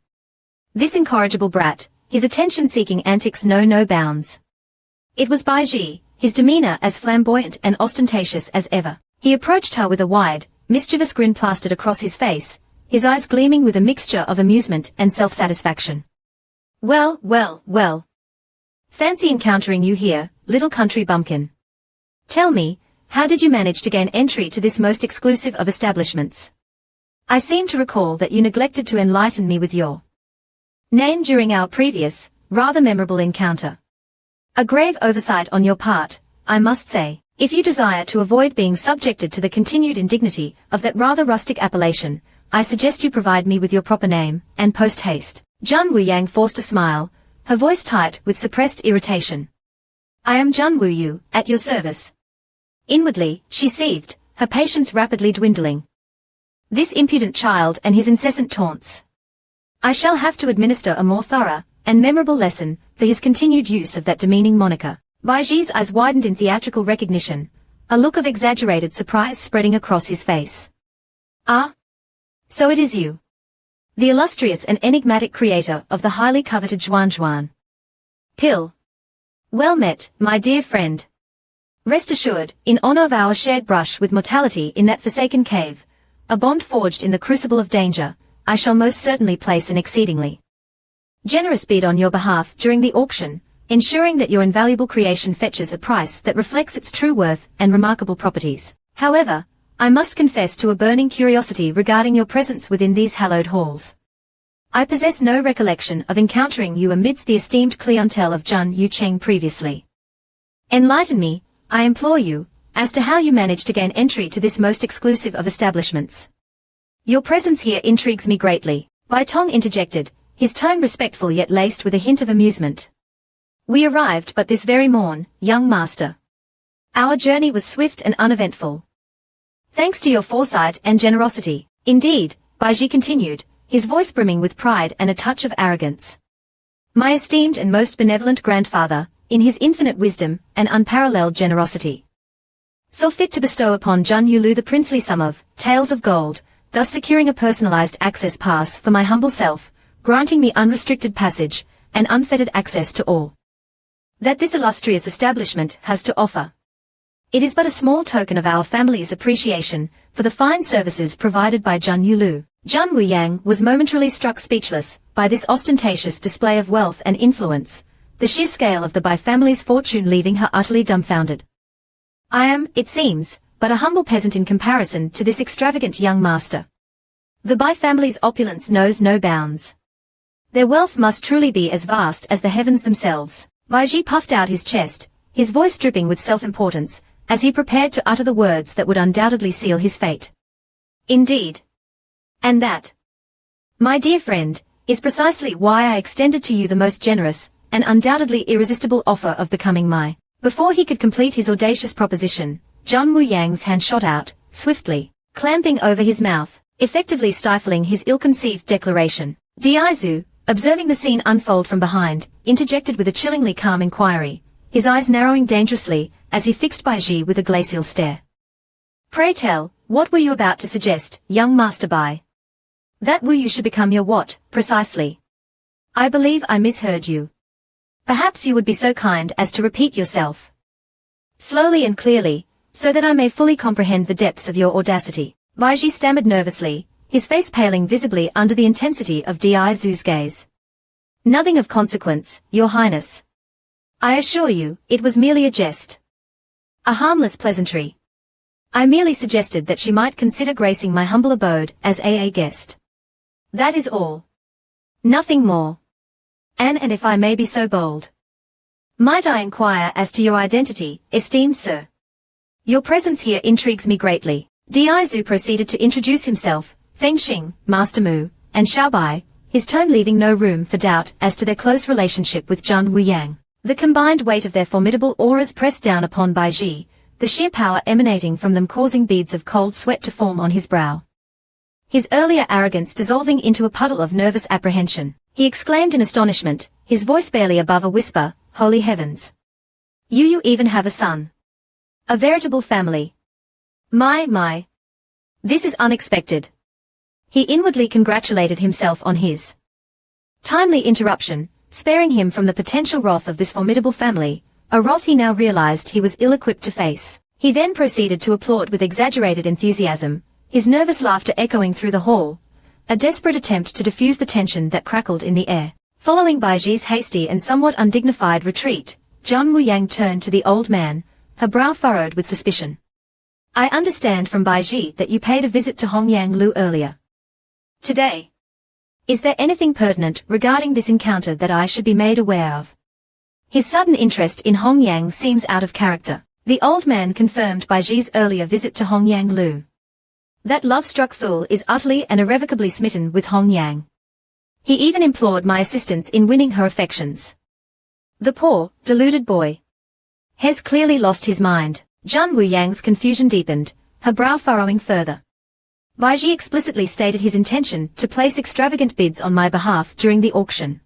This incorrigible brat, his attention-seeking antics know no bounds. It was Bai Ji, his demeanor as flamboyant and ostentatious as ever. He approached her with a wide, mischievous grin plastered across his face, his eyes gleaming with a mixture of amusement and self-satisfaction. Well, well, well. Fancy encountering you here, little country bumpkin. Tell me, how did you manage to gain entry to this most exclusive of establishments? I seem to recall that you neglected to enlighten me with your name during our previous, rather memorable encounter. A grave oversight on your part, I must say. If you desire to avoid being subjected to the continued indignity of that rather rustic appellation, I suggest you provide me with your proper name, and post-haste. Jun Wuyang forced a smile, her voice tight with suppressed irritation. I am Jun Wuyu, at your service. Inwardly, she seethed, her patience rapidly dwindling. This impudent child and his incessant taunts. I shall have to administer a more thorough and memorable lesson for his continued use of that demeaning moniker. Bai Ji's eyes widened in theatrical recognition, a look of exaggerated surprise spreading across his face. Ah? So it is you. The illustrious and enigmatic creator of the highly coveted Zhuan pill. Well met, my dear friend. Rest assured, in honor of our shared brush with mortality in that forsaken cave, a bond forged in the crucible of danger, I shall most certainly place an exceedingly generous bid on your behalf during the auction, ensuring that your invaluable creation fetches a price that reflects its true worth and remarkable properties. However, I must confess to a burning curiosity regarding your presence within these hallowed halls. I possess no recollection of encountering you amidst the esteemed clientele of Jun Yucheng previously. Enlighten me, I implore you, as to how you managed to gain entry to this most exclusive of establishments. Your presence here intrigues me greatly. Bai Tong interjected, his tone respectful yet laced with a hint of amusement. We arrived but this very morn, young master. Our journey was swift and uneventful. Thanks to your foresight and generosity. Indeed, Baiji continued, his voice brimming with pride and a touch of arrogance. My esteemed and most benevolent grandfather, in his infinite wisdom and unparalleled generosity, saw fit to bestow upon Jun Yulu the princely sum of taels of gold, thus securing a personalized access pass for my humble self, granting me unrestricted passage and unfettered access to all that this illustrious establishment has to offer. It is but a small token of our family's appreciation for the fine services provided by Jun Yulu. Jun Wuyang was momentarily struck speechless by this ostentatious display of wealth and influence, the sheer scale of the Bai family's fortune leaving her utterly dumbfounded. I am, it seems, but a humble peasant in comparison to this extravagant young master. The Bai family's opulence knows no bounds. Their wealth must truly be as vast as the heavens themselves. Baiji puffed out his chest, his voice dripping with self-importance, as he prepared to utter the words that would undoubtedly seal his fate. Indeed. And that, my dear friend, is precisely why I extended to you the most generous and undoubtedly irresistible offer of becoming my. Before he could complete his audacious proposition, Jun Wuyang's hand shot out, swiftly, clamping over his mouth, effectively stifling his ill-conceived declaration. Diaizu, observing the scene unfold from behind, interjected with a chillingly calm inquiry, his eyes narrowing dangerously as he fixed Baiji with a glacial stare. Pray tell, what were you about to suggest, young Master Bai? That Wu Yu should become your what, precisely? I believe I misheard you. Perhaps you would be so kind as to repeat yourself slowly and clearly, so that I may fully comprehend the depths of your audacity. Baiji stammered nervously, his face paling visibly under the intensity of Diaizu's gaze. Nothing of consequence, your highness. I assure you, it was merely a jest. A harmless pleasantry. I merely suggested that she might consider gracing my humble abode as a guest. That is all. Nothing more. And if I may be so bold, might I inquire as to your identity, esteemed sir? Your presence here intrigues me greatly. Diaizu proceeded to introduce himself, Feng Xing, Master Mu, and Xiaobai, his tone leaving no room for doubt as to their close relationship with Jun Wuyang. The combined weight of their formidable auras pressed down upon Baiji, the sheer power emanating from them causing beads of cold sweat to form on his brow. His earlier arrogance dissolving into a puddle of nervous apprehension, he exclaimed in astonishment, his voice barely above a whisper, Holy heavens! You even have a son. A veritable family. My. This is unexpected. He inwardly congratulated himself on his timely interruption, sparing him from the potential wrath of this formidable family, a wrath he now realized he was ill-equipped to face. He then proceeded to applaud with exaggerated enthusiasm, his nervous laughter echoing through the hall, a desperate attempt to diffuse the tension that crackled in the air. Following Baiji's hasty and somewhat undignified retreat, Jun Wuyang turned to the old man, her brow furrowed with suspicion. I understand from Baiji that you paid a visit to Hongyang Lu earlier today. Is there anything pertinent regarding this encounter that I should be made aware of? His sudden interest in Hongyang seems out of character. The old man confirmed Baiji's earlier visit to Hongyang Lu. That love-struck fool is utterly and irrevocably smitten with Hongyang. He even implored my assistance in winning her affections. The poor, deluded boy has clearly lost his mind. Jun Wuyang's confusion deepened, her brow furrowing further. Baiji explicitly stated his intention to place extravagant bids on my behalf during the auction,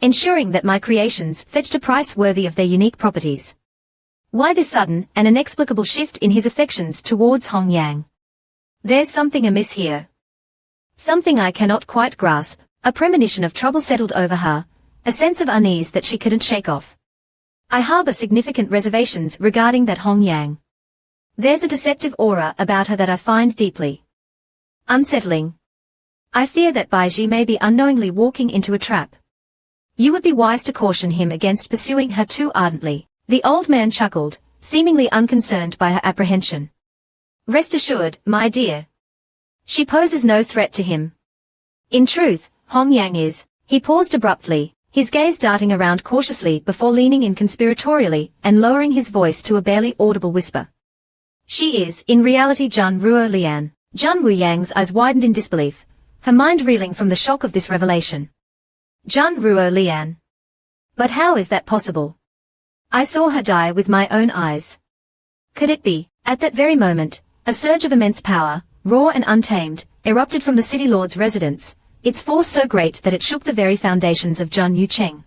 ensuring that my creations fetched a price worthy of their unique properties. Why this sudden and inexplicable shift in his affections towards Hongyang? There's something amiss here. Something I cannot quite grasp. A premonition of trouble settled over her, a sense of unease that she couldn't shake off. I harbor significant reservations regarding that Hongyang. There's a deceptive aura about her that I find deeply unsettling. I fear that Baiji may be unknowingly walking into a trap. You would be wise to caution him against pursuing her too ardently. The old man chuckled, seemingly unconcerned by her apprehension. Rest assured, my dear. She poses no threat to him. In truth, Hong Yang is. He paused abruptly, his gaze darting around cautiously before leaning in conspiratorially and lowering his voice to a barely audible whisper. She is, in reality, Jun Ruo Lian. Jun Wu Yang's eyes widened in disbelief, her mind reeling from the shock of this revelation. Jun Ruo Lian. But how is that possible? I saw her die with my own eyes. Could it be? At that very moment, a surge of immense power, raw and untamed, erupted from the city lord's residence, its force so great that it shook the very foundations of Jun Yucheng.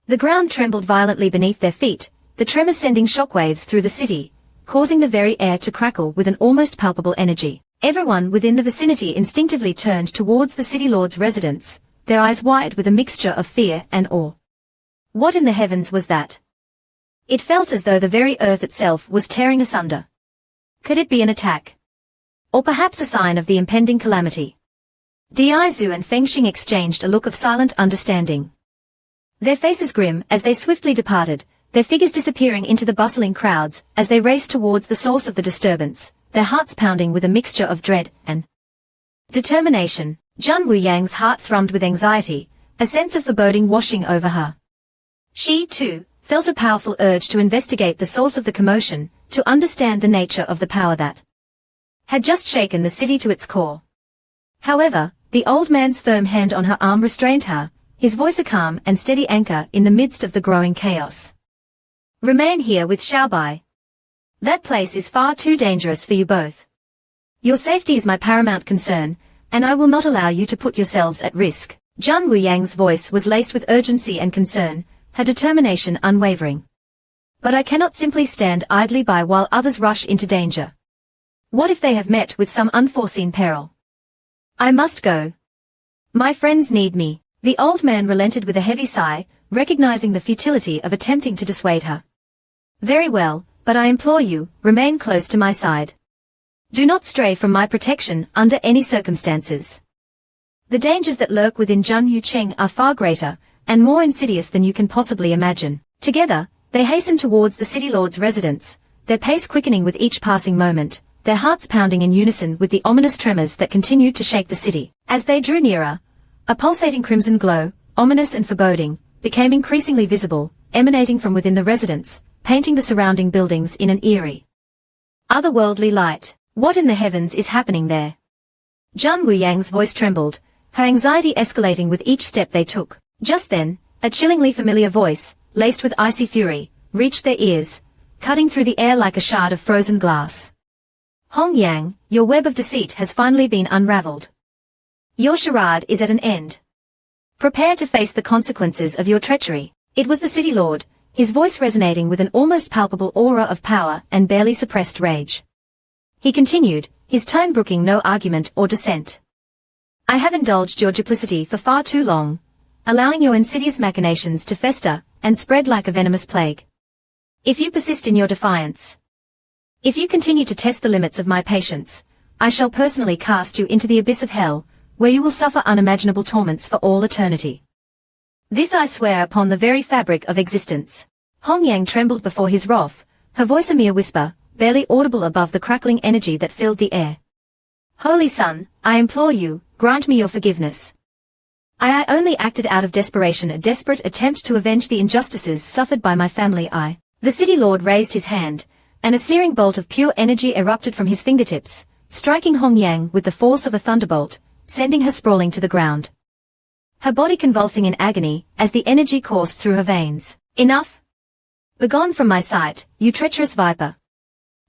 The ground trembled violently beneath their feet, the tremor sending shockwaves through the city, causing the very air to crackle with an almost palpable energy. Everyone within the vicinity instinctively turned towards the city lord's residence, their eyes wide with a mixture of fear and awe. What in the heavens was that? It felt as though the very earth itself was tearing asunder. Could it be an attack? Or perhaps a sign of the impending calamity? Dai Zhu and Feng Xing exchanged a look of silent understanding. Their faces grim as they swiftly departed, their figures disappearing into the bustling crowds as they raced towards the source of the disturbance, their hearts pounding with a mixture of dread and determination. Jun Wu Yang's heart thrummed with anxiety, a sense of foreboding washing over her. She, too, felt a powerful urge to investigate the source of the commotion, to understand the nature of the power that had just shaken the city to its core. However, the old man's firm hand on her arm restrained her, his voice a calm and steady anchor in the midst of the growing chaos. Remain here with Xiaobai. That place is far too dangerous for you both. Your safety is my paramount concern, and I will not allow you to put yourselves at risk. Jun Wu Yang's voice was laced with urgency and concern, her determination unwavering. But I cannot simply stand idly by while others rush into danger. What if they have met with some unforeseen peril? I must go. My friends need me. The old man relented with a heavy sigh, recognizing the futility of attempting to dissuade her. Very well, but I implore you, remain close to my side. Do not stray from my protection under any circumstances. The dangers that lurk within Jun Yucheng are far greater, and more insidious than you can possibly imagine. Together, they hastened towards the city lord's residence, their pace quickening with each passing moment, their hearts pounding in unison with the ominous tremors that continued to shake the city. As they drew nearer, a pulsating crimson glow, ominous and foreboding, became increasingly visible, emanating from within the residence, painting the surrounding buildings in an eerie, otherworldly light. What in the heavens is happening there? Jun Wu Yang's voice trembled, her anxiety escalating with each step they took. Just then, a chillingly familiar voice, laced with icy fury, reached their ears, cutting through the air like a shard of frozen glass. Hong Yang, your web of deceit has finally been unraveled. Your charade is at an end. Prepare to face the consequences of your treachery. It was the city lord, his voice resonating with an almost palpable aura of power and barely suppressed rage. He continued, his tone brooking no argument or dissent. I have indulged your duplicity for far too long, allowing your insidious machinations to fester and spread like a venomous plague. If you persist in your defiance, if you continue to test the limits of my patience, I shall personally cast you into the abyss of hell, where you will suffer unimaginable torments for all eternity. This I swear upon the very fabric of existence. Hong Yang trembled before his wrath, her voice a mere whisper, barely audible above the crackling energy that filled the air. Holy Son, I implore you, grant me your forgiveness. I only acted out of desperation, a desperate attempt to avenge the injustices suffered by my family. The city lord raised his hand, and a searing bolt of pure energy erupted from his fingertips, striking Hong Yang with the force of a thunderbolt, sending her sprawling to the ground. Her body convulsing in agony as the energy coursed through her veins. Enough! Begone from my sight, you treacherous viper.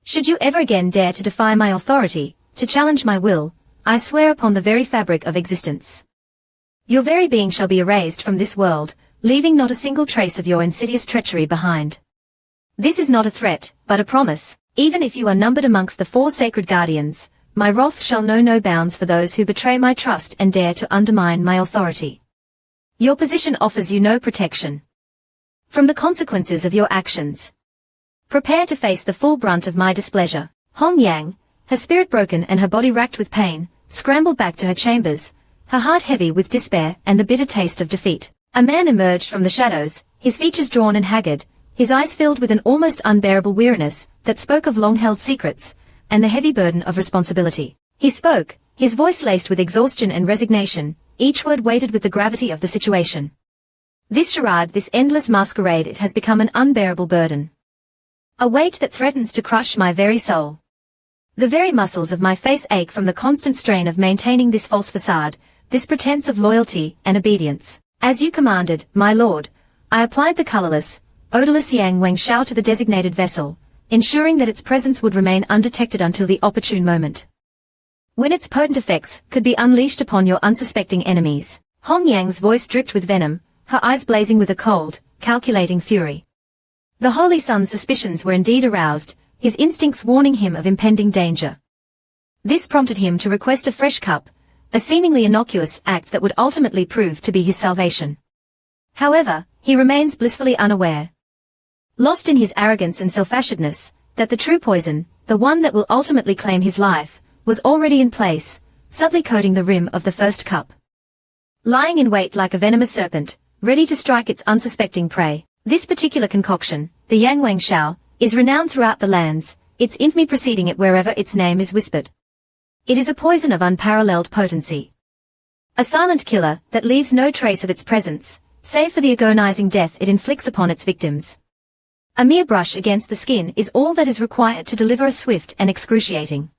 Should you ever again dare to defy my authority, to challenge my will, I swear upon the very fabric of existence. Your very being shall be erased from this world, leaving not a single trace of your insidious treachery behind. This is not a threat, but a promise. Even if you are numbered amongst the four sacred guardians, my wrath shall know no bounds for those who betray my trust and dare to undermine my authority. Your position offers you no protection from the consequences of your actions. Prepare to face the full brunt of my displeasure. Hong Yang, her spirit broken and her body racked with pain, scrambled back to her chambers, her heart heavy with despair and the bitter taste of defeat. A man emerged from the shadows, his features drawn and haggard, his eyes filled with an almost unbearable weariness that spoke of long-held secrets and the heavy burden of responsibility. He spoke, his voice laced with exhaustion and resignation, each word weighted with the gravity of the situation. This charade, this endless masquerade, it has become an unbearable burden. A weight that threatens to crush my very soul. The very muscles of my face ache from the constant strain of maintaining this false facade, this pretense of loyalty and obedience. As you commanded, my lord, I applied the colorless, odorless Yang Wang Shao to the designated vessel, ensuring that its presence would remain undetected until the opportune moment, when its potent effects could be unleashed upon your unsuspecting enemies. Hong Yang's voice dripped with venom, her eyes blazing with a cold, calculating fury. The Holy Sun's suspicions were indeed aroused, his instincts warning him of impending danger. This prompted him to request a fresh cup, a seemingly innocuous act that would ultimately prove to be his salvation. However, he remains blissfully unaware, lost in his arrogance and self-assuredness, that the true poison, the one that will ultimately claim his life, was already in place, subtly coating the rim of the first cup. Lying in wait like a venomous serpent, ready to strike its unsuspecting prey. This particular concoction, the Yang Wang Shao, is renowned throughout the lands, its infamy preceding it wherever its name is whispered. It is a poison of unparalleled potency. A silent killer that leaves no trace of its presence, save for the agonizing death it inflicts upon its victims. A mere brush against the skin is all that is required to deliver a swift and excruciating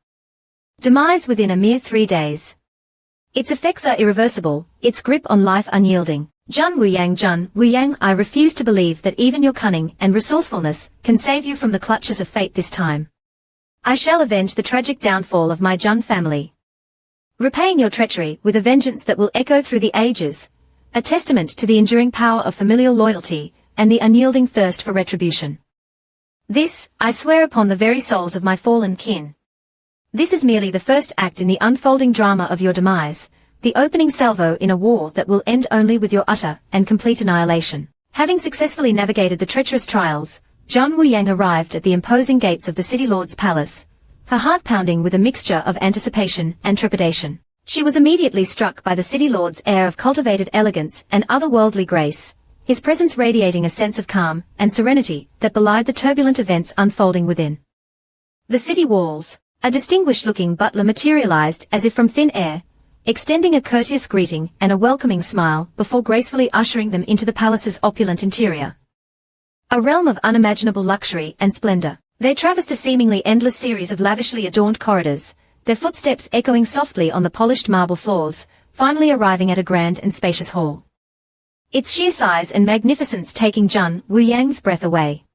demise within a mere 3 days. Its effects are irreversible, its grip on life unyielding. Jun Wuyang, I refuse to believe that even your cunning and resourcefulness can save you from the clutches of fate this time. I shall avenge the tragic downfall of my Jun family, repaying your treachery with a vengeance that will echo through the ages, a testament to the enduring power of familial loyalty and the unyielding thirst for retribution. This, I swear upon the very souls of my fallen kin. This is merely the first act in the unfolding drama of your demise, the opening salvo in a war that will end only with your utter and complete annihilation. Having successfully navigated the treacherous trials, Jun Wuyang arrived at the imposing gates of the city lord's palace, her heart pounding with a mixture of anticipation and trepidation. She was immediately struck by the city lord's air of cultivated elegance and otherworldly grace, his presence radiating a sense of calm and serenity that belied the turbulent events unfolding within. The city walls. A distinguished-looking butler materialized as if from thin air, extending a courteous greeting and a welcoming smile before gracefully ushering them into the palace's opulent interior. A realm of unimaginable luxury and splendor. They traversed a seemingly endless series of lavishly adorned corridors, their footsteps echoing softly on the polished marble floors, finally arriving at a grand and spacious hall. Its sheer size and magnificence taking Jun Wuyang's breath away.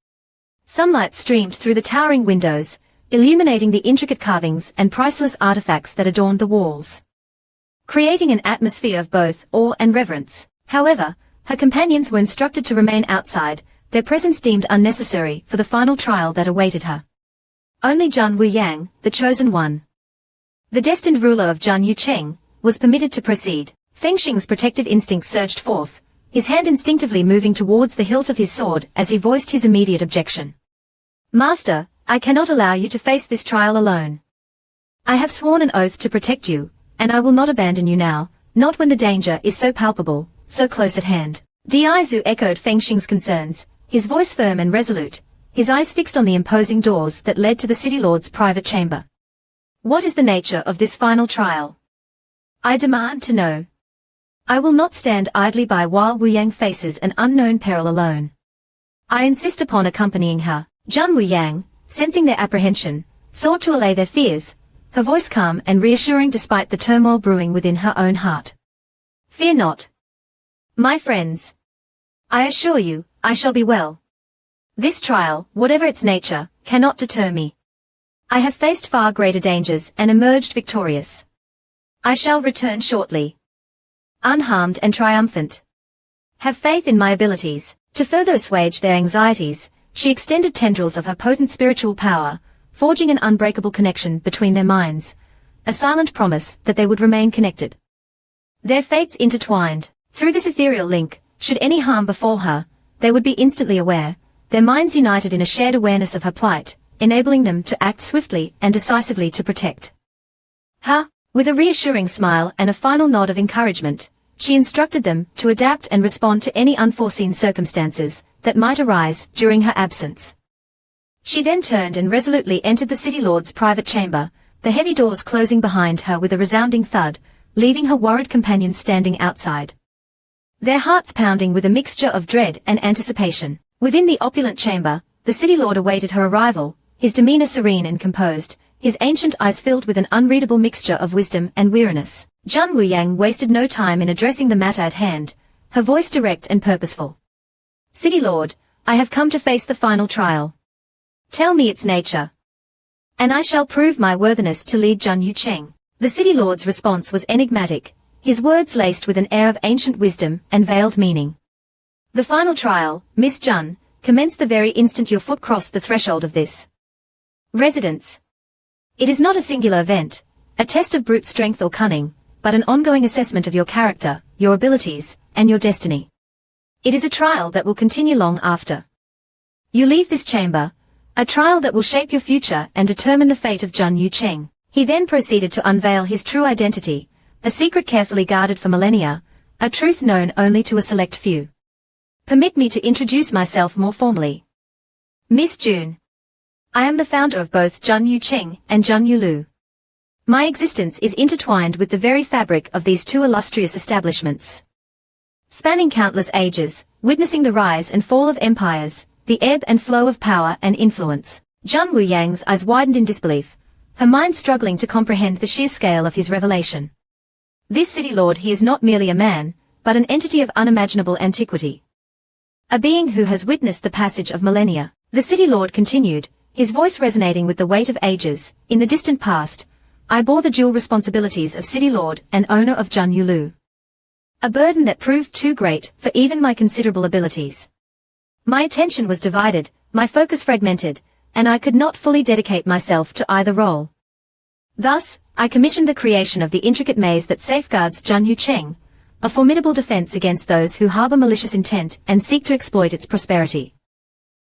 Sunlight streamed through the towering windows, illuminating the intricate carvings and priceless artifacts that adorned the walls, creating an atmosphere of both awe and reverence. However, her companions were instructed to remain outside, their presence deemed unnecessary for the final trial that awaited her. Only Jun Wuyang, the chosen one, the destined ruler of Jun Yucheng, was permitted to proceed. Feng Xing's protective instinct surged forth, his hand instinctively moving towards the hilt of his sword as he voiced his immediate objection. Master, I cannot allow you to face this trial alone. I have sworn an oath to protect you, and I will not abandon you now, not when the danger is so palpable, so close at hand. Dizu echoed Feng Xing's concerns, his voice firm and resolute, his eyes fixed on the imposing doors that led to the city lord's private chamber. What is the nature of this final trial? I demand to know. I will not stand idly by while Wuyang faces an unknown peril alone. I insist upon accompanying her. Jun Wuyang, sensing their apprehension, sought to allay their fears, her voice calm and reassuring despite the turmoil brewing within her own heart. Fear not, my friends. I assure you, I shall be well. This trial, whatever its nature, cannot deter me. I have faced far greater dangers and emerged victorious. I shall return shortly, unharmed and triumphant. Have faith in my abilities. To further assuage their anxieties, she extended tendrils of her potent spiritual power, forging an unbreakable connection between their minds, a silent promise that they would remain connected. Their fates intertwined. Through this ethereal link, should any harm befall her, they would be instantly aware, their minds united in a shared awareness of her plight, enabling them to act swiftly and decisively to protect her. With a reassuring smile and a final nod of encouragement, she instructed them to adapt and respond to any unforeseen circumstances that might arise during her absence. She then turned and resolutely entered the City Lord's private chamber, the heavy doors closing behind her with a resounding thud, leaving her worried companions standing outside, their hearts pounding with a mixture of dread and anticipation. Within the opulent chamber, the City Lord awaited her arrival, his demeanor serene and composed, his ancient eyes filled with an unreadable mixture of wisdom and weariness. Jun Wuyang wasted no time in addressing the matter at hand, her voice direct and purposeful. City Lord, I have come to face the final trial. Tell me its nature, and I shall prove my worthiness to lead Jun Yucheng. The City Lord's response was enigmatic, his words laced with an air of ancient wisdom and veiled meaning. The final trial, Miss Jun, commenced the very instant your foot crossed the threshold of this residence. It is not a singular event, a test of brute strength or cunning, but an ongoing assessment of your character, your abilities, and your destiny. It is a trial that will continue long after you leave this chamber, a trial that will shape your future and determine the fate of Jun Yucheng. He then proceeded to unveil his true identity, a secret carefully guarded for millennia, a truth known only to a select few. Permit me to introduce myself more formally. Miss June. I am the founder of both Jun Yucheng and Jun Yulu. My existence is intertwined with the very fabric of these two illustrious establishments. Spanning countless ages, witnessing the rise and fall of empires, the ebb and flow of power and influence. Jun Wuyang's eyes widened in disbelief, her mind struggling to comprehend the sheer scale of his revelation. This City Lord, he is not merely a man, but an entity of unimaginable antiquity. A being who has witnessed the passage of millennia. The City Lord continued, his voice resonating with the weight of ages. In the distant past, I bore the dual responsibilities of City Lord and owner of Jun Yulu. A burden that proved too great for even my considerable abilities. My attention was divided, my focus fragmented, and I could not fully dedicate myself to either role. Thus, I commissioned the creation of the intricate maze that safeguards Jun Yucheng, a formidable defense against those who harbor malicious intent and seek to exploit its prosperity.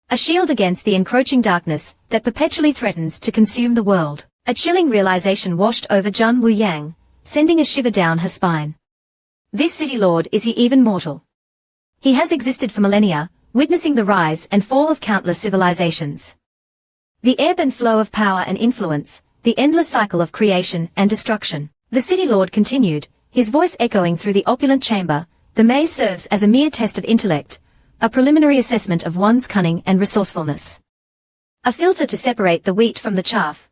A shield against the encroaching darkness that perpetually threatens to consume the world. A chilling realization washed over Jun Wuyang, sending a shiver down her spine. This City Lord, is he even mortal? He has existed for millennia, witnessing the rise and fall of countless civilizations. The ebb and flow of power and influence, the endless cycle of creation and destruction. The City Lord continued, his voice echoing through the opulent chamber. The maze serves as a mere test of intellect, a preliminary assessment of one's cunning and resourcefulness. A filter to separate the wheat from the chaff.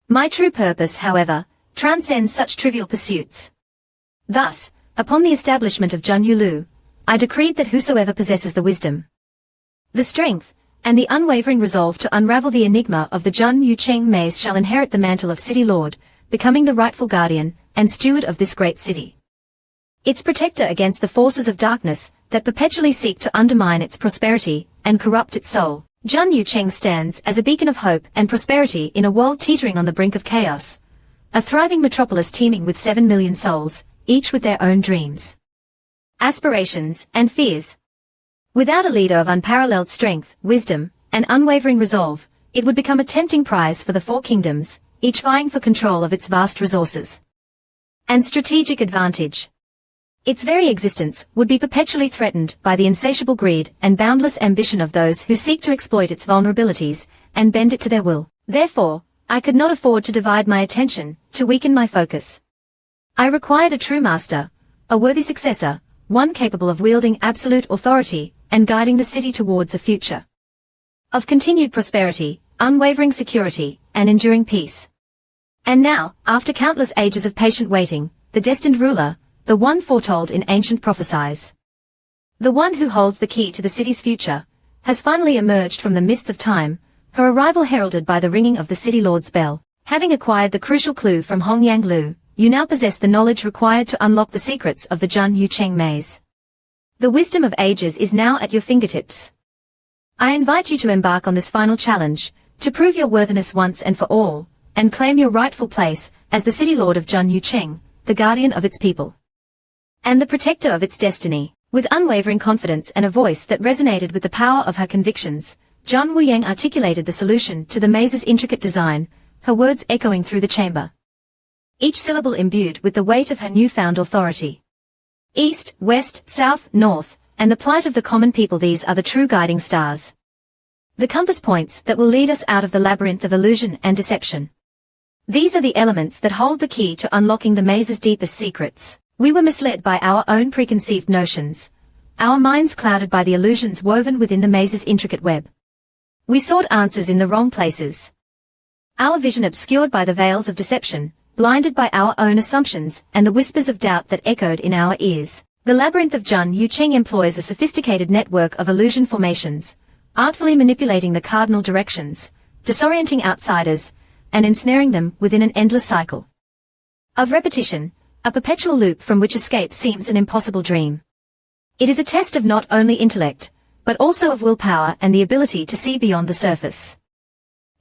My true purpose, however, transcends such trivial pursuits. Thus, upon the establishment of Jun Yulu, I decreed that whosoever possesses the wisdom, the strength, and the unwavering resolve to unravel the enigma of the Jun Yucheng maze shall inherit the mantle of City Lord, becoming the rightful guardian and steward of this great city. Its protector against the forces of darkness that perpetually seek to undermine its prosperity and corrupt its soul. Jun Yucheng stands as a beacon of hope and prosperity in a world teetering on the brink of chaos. A thriving metropolis teeming with 7 million souls, each with their own dreams, aspirations, and fears. Without a leader of unparalleled strength, wisdom, and unwavering resolve, it would become a tempting prize for the four kingdoms, each vying for control of its vast resources and strategic advantage. Its very existence would be perpetually threatened by the insatiable greed and boundless ambition of those who seek to exploit its vulnerabilities and bend it to their will. Therefore, I could not afford to divide my attention, to weaken my focus. I required a true master, a worthy successor, one capable of wielding absolute authority and guiding the city towards a future of continued prosperity, unwavering security, and enduring peace. And now, after countless ages of patient waiting, the destined ruler, the one foretold in ancient prophecies, the one who holds the key to the city's future, has finally emerged from the mists of time, her arrival heralded by the ringing of the City Lord's bell. Having acquired the crucial clue from Hongyang Lu, you now possess the knowledge required to unlock the secrets of the Jun Yucheng maze. The wisdom of ages is now at your fingertips. I invite you to embark on this final challenge, to prove your worthiness once and for all, and claim your rightful place as the City Lord of Jun Yucheng, the guardian of its people, and the protector of its destiny. With unwavering confidence and a voice that resonated with the power of her convictions, Jun Wuyang articulated the solution to the maze's intricate design, her words echoing through the chamber. each syllable imbued with the weight of her newfound authority. East, west, south, north, and the plight of the common people, these are the true guiding stars. The compass points that will lead us out of the labyrinth of illusion and deception. These are the elements that hold the key to unlocking the maze's deepest secrets. We were misled by our own preconceived notions, our minds clouded by the illusions woven within the maze's intricate web. We sought answers in the wrong places. Our vision obscured by the veils of deception, blinded by our own assumptions and the whispers of doubt that echoed in our ears. The labyrinth of Jun Yucheng employs a sophisticated network of illusion formations, artfully manipulating the cardinal directions, disorienting outsiders, and ensnaring them within an endless cycle of repetition, a perpetual loop from which escape seems an impossible dream. It is a test of not only intellect, but also of willpower and the ability to see beyond the surface,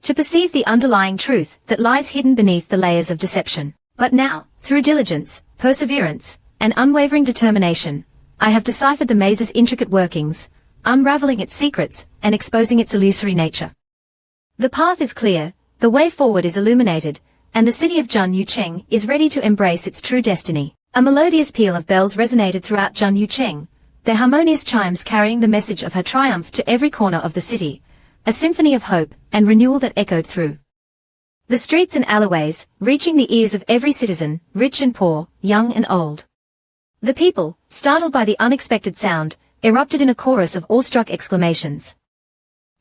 to perceive the underlying truth that lies hidden beneath the layers of deception. But now, through diligence, perseverance, and unwavering determination, I have deciphered the maze's intricate workings, unraveling its secrets and exposing its illusory nature. The path is clear, the way forward is illuminated, and the city of Jun Yucheng is ready to embrace its true destiny. A melodious peal of bells resonated throughout Jun Yucheng, their harmonious chimes carrying the message of her triumph to every corner of the city, a symphony of hope and renewal that echoed through the streets and alleyways, reaching the ears of every citizen, rich and poor, young and old. The people, startled by the unexpected sound, erupted in a chorus of awestruck exclamations.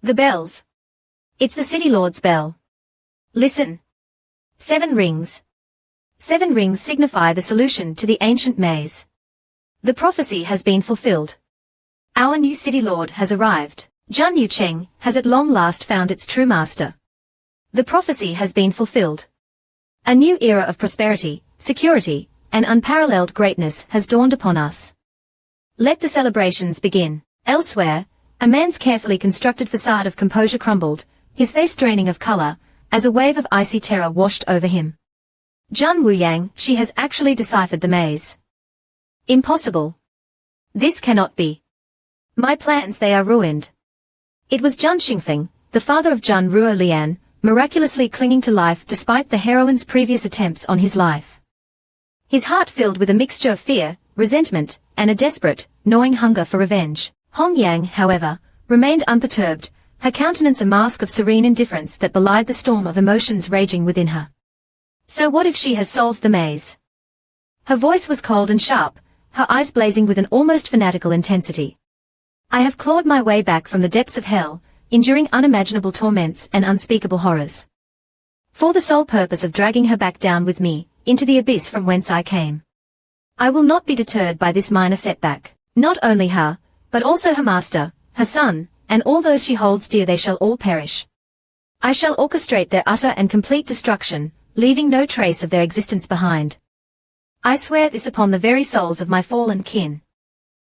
The bells. It's the city lord's bell. Listen. 7 rings. 7 rings signify the solution to the ancient maze. The prophecy has been fulfilled. Our new city lord has arrived. Jun Yucheng has at long last found its true master. The prophecy has been fulfilled. A new era of prosperity, security, and unparalleled greatness has dawned upon us. Let the celebrations begin. Elsewhere, a man's carefully constructed facade of composure crumbled, his face draining of color, as a wave of icy terror washed over him. Jun Wuyang, she has actually deciphered the maze. Impossible. This cannot be. My plans, they are ruined. It was Jun Xingfeng, the father of Jun Ruolian, miraculously clinging to life despite the heroine's previous attempts on his life. His heart filled with a mixture of fear, resentment, and a desperate, gnawing hunger for revenge. Hong Yang, however, remained unperturbed, her countenance a mask of serene indifference that belied the storm of emotions raging within her. So what if she has solved the maze? Her voice was cold and sharp, her eyes blazing with an almost fanatical intensity. I have clawed my way back from the depths of hell, enduring unimaginable torments and unspeakable horrors, for the sole purpose of dragging her back down with me, into the abyss from whence I came. I will not be deterred by this minor setback. Not only her, but also her master, her son, and all those she holds dear, they shall all perish. I shall orchestrate their utter and complete destruction, leaving no trace of their existence behind. I swear this upon the very souls of my fallen kin.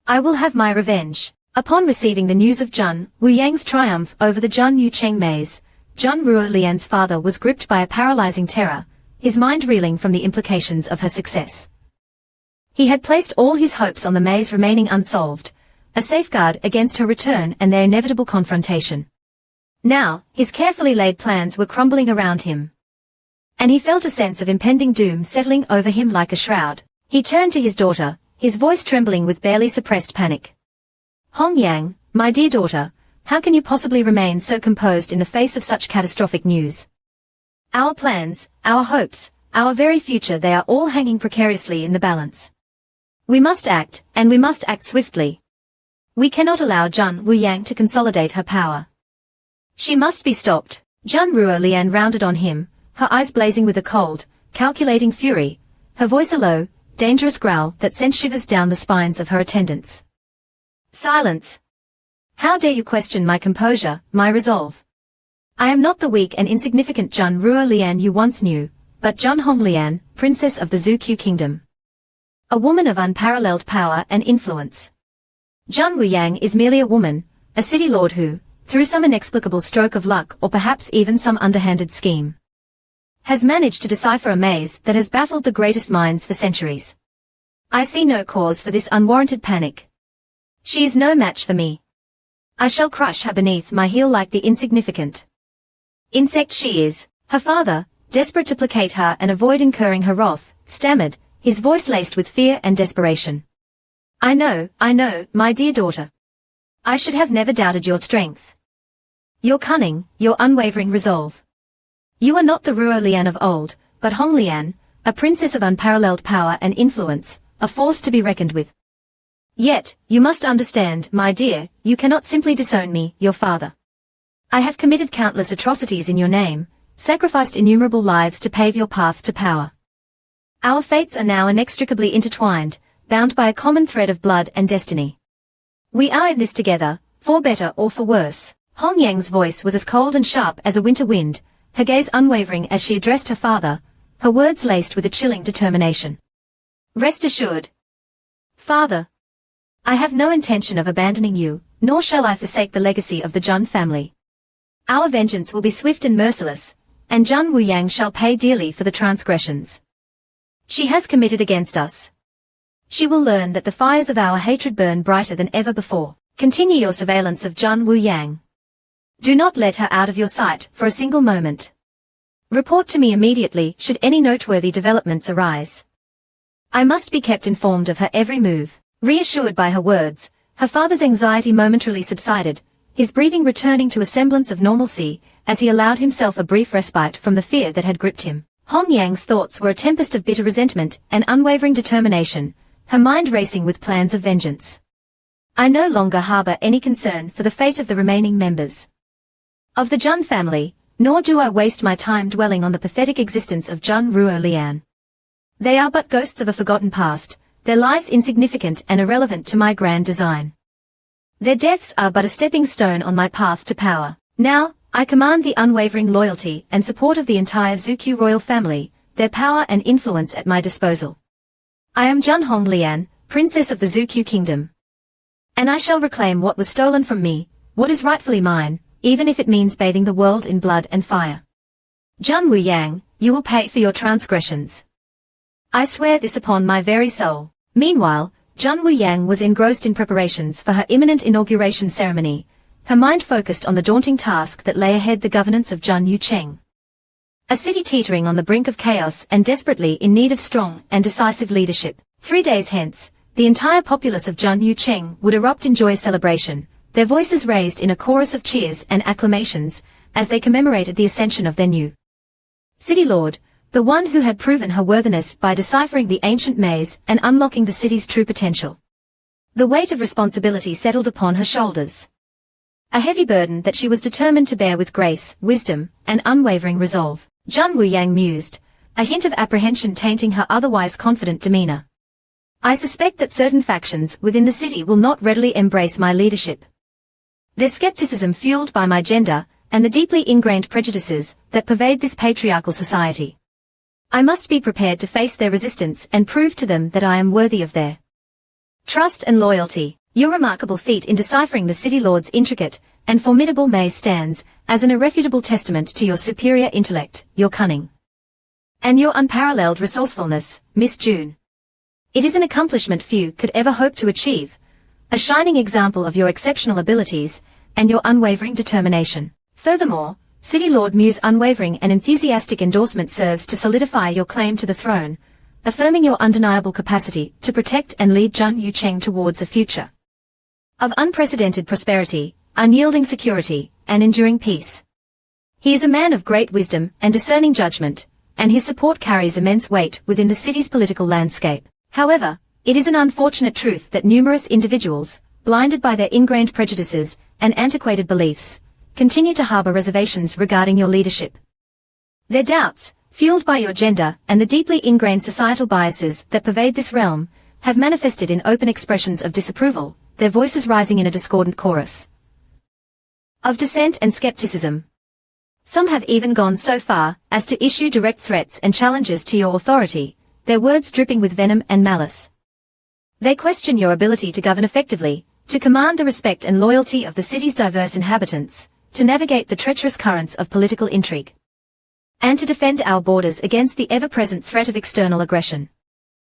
I will have my revenge. Upon receiving the news of Jun Wuyang's triumph over the Jun Yucheng maze, Jun Ruolian's father was gripped by a paralyzing terror, his mind reeling from the implications of her success. He had placed all his hopes on the maze remaining unsolved, a safeguard against her return and their inevitable confrontation. Now, his carefully laid plans were crumbling around him, and he felt a sense of impending doom settling over him like a shroud. He turned to his daughter, his voice trembling with barely suppressed panic. Hong Yang, my dear daughter, how can you possibly remain so composed in the face of such catastrophic news? Our plans, our hopes, our very future, they are all hanging precariously in the balance. We must act, and we must act swiftly. We cannot allow Jun Wuyang to consolidate her power. She must be stopped. Jun Ruolian rounded on him, her eyes blazing with a cold, calculating fury, her voice a low, dangerous growl that sent shivers down the spines of her attendants. Silence. How dare you question my composure, my resolve? I am not the weak and insignificant Jun Ruolian you once knew, but Jun Honglian, princess of the Zhuqiu kingdom. A woman of unparalleled power and influence. Jun Wuyang is merely a woman, a city lord who, through some inexplicable stroke of luck or perhaps even some underhanded scheme, has managed to decipher a maze that has baffled the greatest minds for centuries. I see no cause for this unwarranted panic. She is no match for me. I shall crush her beneath my heel like the insignificant insect she is. Her father, desperate to placate her and avoid incurring her wrath, stammered, his voice laced with fear and desperation. I know, my dear daughter. I should have never doubted your strength. Your cunning, your unwavering resolve. You are not the Ruo Lian of old, but Hong Lian, a princess of unparalleled power and influence, a force to be reckoned with. Yet, you must understand, my dear, you cannot simply disown me, your father. I have committed countless atrocities in your name, sacrificed innumerable lives to pave your path to power. Our fates are now inextricably intertwined, bound by a common thread of blood and destiny. We are in this together, for better or for worse. Hong Yang's voice was as cold and sharp as a winter wind, her gaze unwavering as she addressed her father, her words laced with a chilling determination. Rest assured, Father, I have no intention of abandoning you, nor shall I forsake the legacy of the Zhun family. Our vengeance will be swift and merciless, and Zhun Wuyang shall pay dearly for the transgressions she has committed against us. She will learn that the fires of our hatred burn brighter than ever before. Continue your surveillance of Zhun Wuyang. Do not let her out of your sight for a single moment. Report to me immediately should any noteworthy developments arise. I must be kept informed of her every move. Reassured by her words, her father's anxiety momentarily subsided, his breathing returning to a semblance of normalcy, as he allowed himself a brief respite from the fear that had gripped him. Hong Yang's thoughts were a tempest of bitter resentment and unwavering determination, her mind racing with plans of vengeance. I no longer harbor any concern for the fate of the remaining members of the Zhun family, nor do I waste my time dwelling on the pathetic existence of Zhun Ruo Lian. They are but ghosts of a forgotten past, their lives insignificant and irrelevant to my grand design. Their deaths are but a stepping stone on my path to power. Now, I command the unwavering loyalty and support of the entire Zukyu royal family, their power and influence at my disposal. I am Zhun Hong Lian, princess of the Zukyu kingdom. And I shall reclaim what was stolen from me, what is rightfully mine, even if it means bathing the world in blood and fire. Zhun Wuyang, you will pay for your transgressions. I swear this upon my very soul. Meanwhile, Zhun Wuyang was engrossed in preparations for her imminent inauguration ceremony, her mind focused on the daunting task that lay ahead, the governance of Zhun Yucheng. A city teetering on the brink of chaos and desperately in need of strong and decisive leadership. 3 days hence, the entire populace of Zhun Yucheng would erupt in joyous celebration, their voices raised in a chorus of cheers and acclamations, as they commemorated the ascension of their new city lord, the one who had proven her worthiness by deciphering the ancient maze and unlocking the city's true potential. The weight of responsibility settled upon her shoulders. A heavy burden that she was determined to bear with grace, wisdom, and unwavering resolve. Zhun Wuyang mused, a hint of apprehension tainting her otherwise confident demeanor. I suspect that certain factions within the city will not readily embrace my leadership. Their skepticism fueled by my gender, and the deeply ingrained prejudices that pervade this patriarchal society. I must be prepared to face their resistance and prove to them that I am worthy of their trust and loyalty. Your remarkable feat in deciphering the city lord's intricate and formidable maze stands as an irrefutable testament to your superior intellect, your cunning, and your unparalleled resourcefulness, Miss June. It is an accomplishment few could ever hope to achieve, a shining example of your exceptional abilities and your unwavering determination. Furthermore, City Lord Mu's unwavering and enthusiastic endorsement serves to solidify your claim to the throne, affirming your undeniable capacity to protect and lead Zhun Yucheng towards a future of unprecedented prosperity, unyielding security, and enduring peace. He is a man of great wisdom and discerning judgment, and his support carries immense weight within the city's political landscape. However, it is an unfortunate truth that numerous individuals, blinded by their ingrained prejudices and antiquated beliefs, continue to harbor reservations regarding your leadership. Their doubts, fueled by your gender and the deeply ingrained societal biases that pervade this realm, have manifested in open expressions of disapproval, their voices rising in a discordant chorus of dissent and skepticism. Some have even gone so far as to issue direct threats and challenges to your authority, their words dripping with venom and malice. They question your ability to govern effectively, to command the respect and loyalty of the city's diverse inhabitants, to navigate the treacherous currents of political intrigue, and to defend our borders against the ever-present threat of external aggression.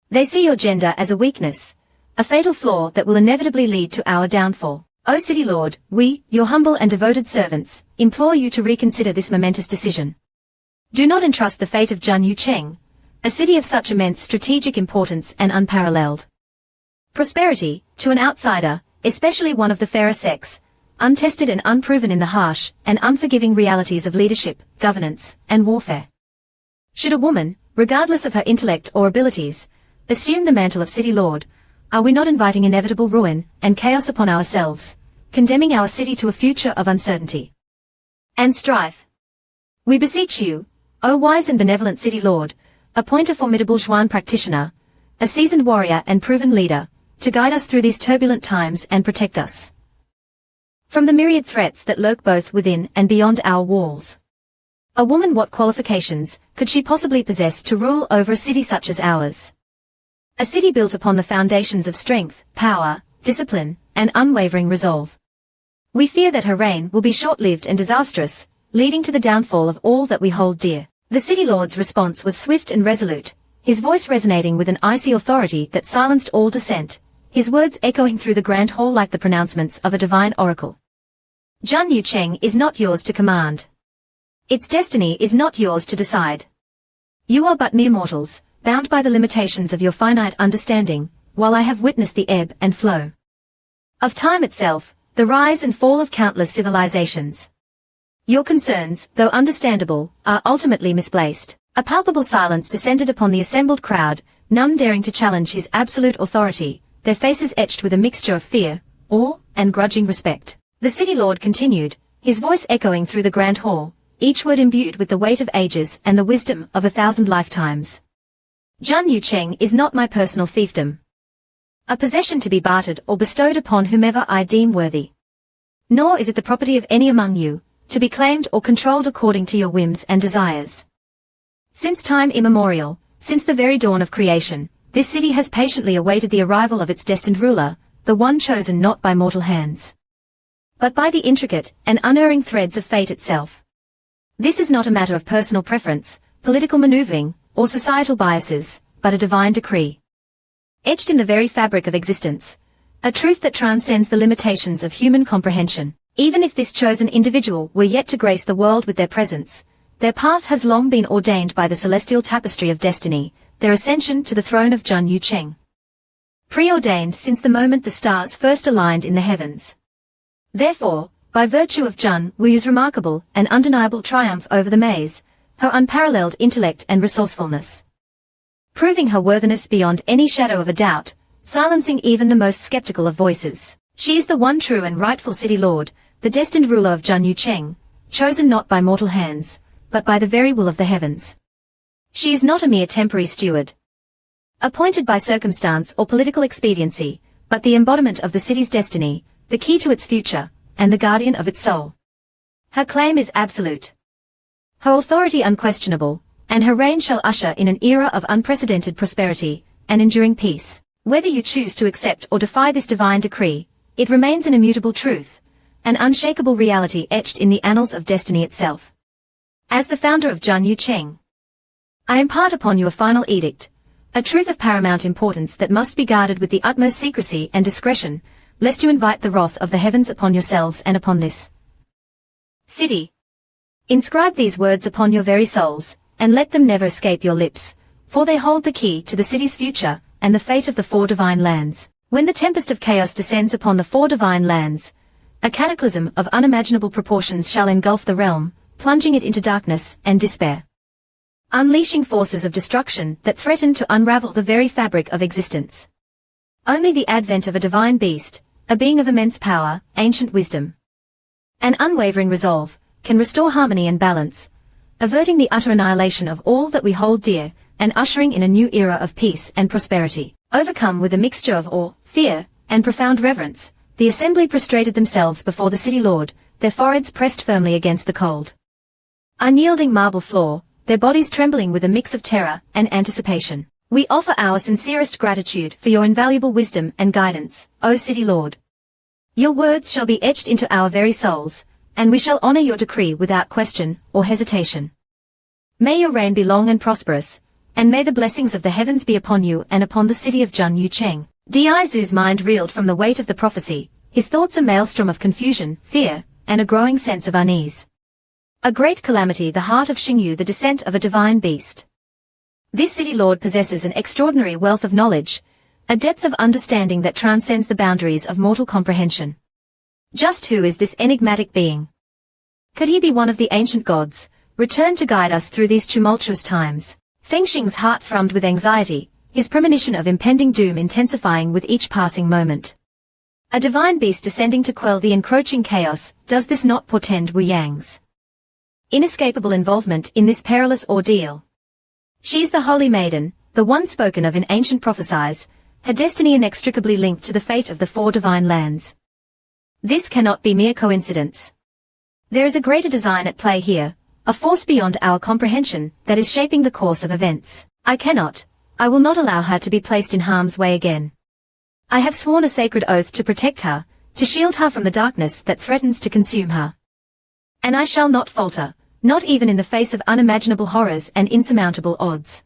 They see your gender as a weakness, a fatal flaw that will inevitably lead to our downfall. O City Lord, we, your humble and devoted servants, implore you to reconsider this momentous decision. Do not entrust the fate of Jun Yucheng, a city of such immense strategic importance and unparalleled prosperity, to an outsider, especially one of the fairer sex, untested and unproven in the harsh and unforgiving realities of leadership, governance, and warfare. Should a woman, regardless of her intellect or abilities, assume the mantle of city lord, are we not inviting inevitable ruin and chaos upon ourselves, condemning our city to a future of uncertainty and strife? We beseech you, O wise and benevolent city lord, appoint a formidable Zhuan practitioner, a seasoned warrior and proven leader, to guide us through these turbulent times and protect us from the myriad threats that lurk both within and beyond our walls. A woman, what qualifications could she possibly possess to rule over a city such as ours? A city built upon the foundations of strength, power, discipline, and unwavering resolve. We fear that her reign will be short-lived and disastrous, leading to the downfall of all that we hold dear. The city lord's response was swift and resolute, his voice resonating with an icy authority that silenced all dissent, his words echoing through the grand hall like the pronouncements of a divine oracle. Jun Yucheng is not yours to command. Its destiny is not yours to decide. You are but mere mortals, bound by the limitations of your finite understanding, while I have witnessed the ebb and flow of time itself, the rise and fall of countless civilizations. Your concerns, though understandable, are ultimately misplaced. A palpable silence descended upon the assembled crowd, none daring to challenge his absolute authority, their faces etched with a mixture of fear, awe, and grudging respect. The city lord continued, his voice echoing through the grand hall, each word imbued with the weight of ages and the wisdom of 1,000 lifetimes. Jun Yucheng is not my personal fiefdom, a possession to be bartered or bestowed upon whomever I deem worthy. Nor is it the property of any among you, to be claimed or controlled according to your whims and desires. Since time immemorial, since the very dawn of creation, this city has patiently awaited the arrival of its destined ruler, the one chosen not by mortal hands, but by the intricate and unerring threads of fate itself. This is not a matter of personal preference, political maneuvering, or societal biases, but a divine decree, etched in the very fabric of existence, a truth that transcends the limitations of human comprehension. Even if this chosen individual were yet to grace the world with their presence, their path has long been ordained by the celestial tapestry of destiny, their ascension to the throne of Jun Yucheng, preordained since the moment the stars first aligned in the heavens. Therefore, by virtue of Jun Wu's remarkable and undeniable triumph over the maze, her unparalleled intellect and resourcefulness, proving her worthiness beyond any shadow of a doubt, silencing even the most skeptical of voices, she is the one true and rightful city lord, the destined ruler of Jun Yucheng, chosen not by mortal hands, but by the very will of the heavens. She is not a mere temporary steward, appointed by circumstance or political expediency, but the embodiment of the city's destiny, the key to its future, and the guardian of its soul. Her claim is absolute, her authority unquestionable, and her reign shall usher in an era of unprecedented prosperity and enduring peace. Whether you choose to accept or defy this divine decree, it remains an immutable truth, an unshakable reality etched in the annals of destiny itself. As the founder of Jun Yucheng, I impart upon you a final edict, a truth of paramount importance that must be guarded with the utmost secrecy and discretion, lest you invite the wrath of the heavens upon yourselves and upon this city. Inscribe these words upon your very souls, and let them never escape your lips, for they hold the key to the city's future and the fate of the 4 divine lands. When the tempest of chaos descends upon the 4 divine lands, a cataclysm of unimaginable proportions shall engulf the realm, plunging it into darkness and despair, unleashing forces of destruction that threaten to unravel the very fabric of existence. Only the advent of a divine beast, a being of immense power, ancient wisdom, and unwavering resolve, can restore harmony and balance, averting the utter annihilation of all that we hold dear, and ushering in a new era of peace and prosperity. Overcome with a mixture of awe, fear, and profound reverence, the assembly prostrated themselves before the city lord, their foreheads pressed firmly against the cold, unyielding marble floor, their bodies trembling with a mix of terror and anticipation. We offer our sincerest gratitude for your invaluable wisdom and guidance, O city lord. Your words shall be etched into our very souls, and we shall honor your decree without question or hesitation. May your reign be long and prosperous, and may the blessings of the heavens be upon you and upon the city of Jun Yucheng. Dizu's mind reeled from the weight of the prophecy, his thoughts a maelstrom of confusion, fear, and a growing sense of unease. A great calamity, the heart of Xingyu, the descent of a divine beast. This city lord possesses an extraordinary wealth of knowledge, a depth of understanding that transcends the boundaries of mortal comprehension. Just who is this enigmatic being? Could he be one of the ancient gods, returned to guide us through these tumultuous times? Fengxing's heart thrummed with anxiety, his premonition of impending doom intensifying with each passing moment. A divine beast descending to quell the encroaching chaos, does this not portend Wu Yang's inescapable involvement in this perilous ordeal? She is the holy maiden, the one spoken of in ancient prophecies, her destiny inextricably linked to the fate of the four divine lands. This cannot be mere coincidence. There is a greater design at play here, a force beyond our comprehension that is shaping the course of events. I will not allow her to be placed in harm's way again. I have sworn a sacred oath to protect her, to shield her from the darkness that threatens to consume her. And I shall not falter, not even in the face of unimaginable horrors and insurmountable odds.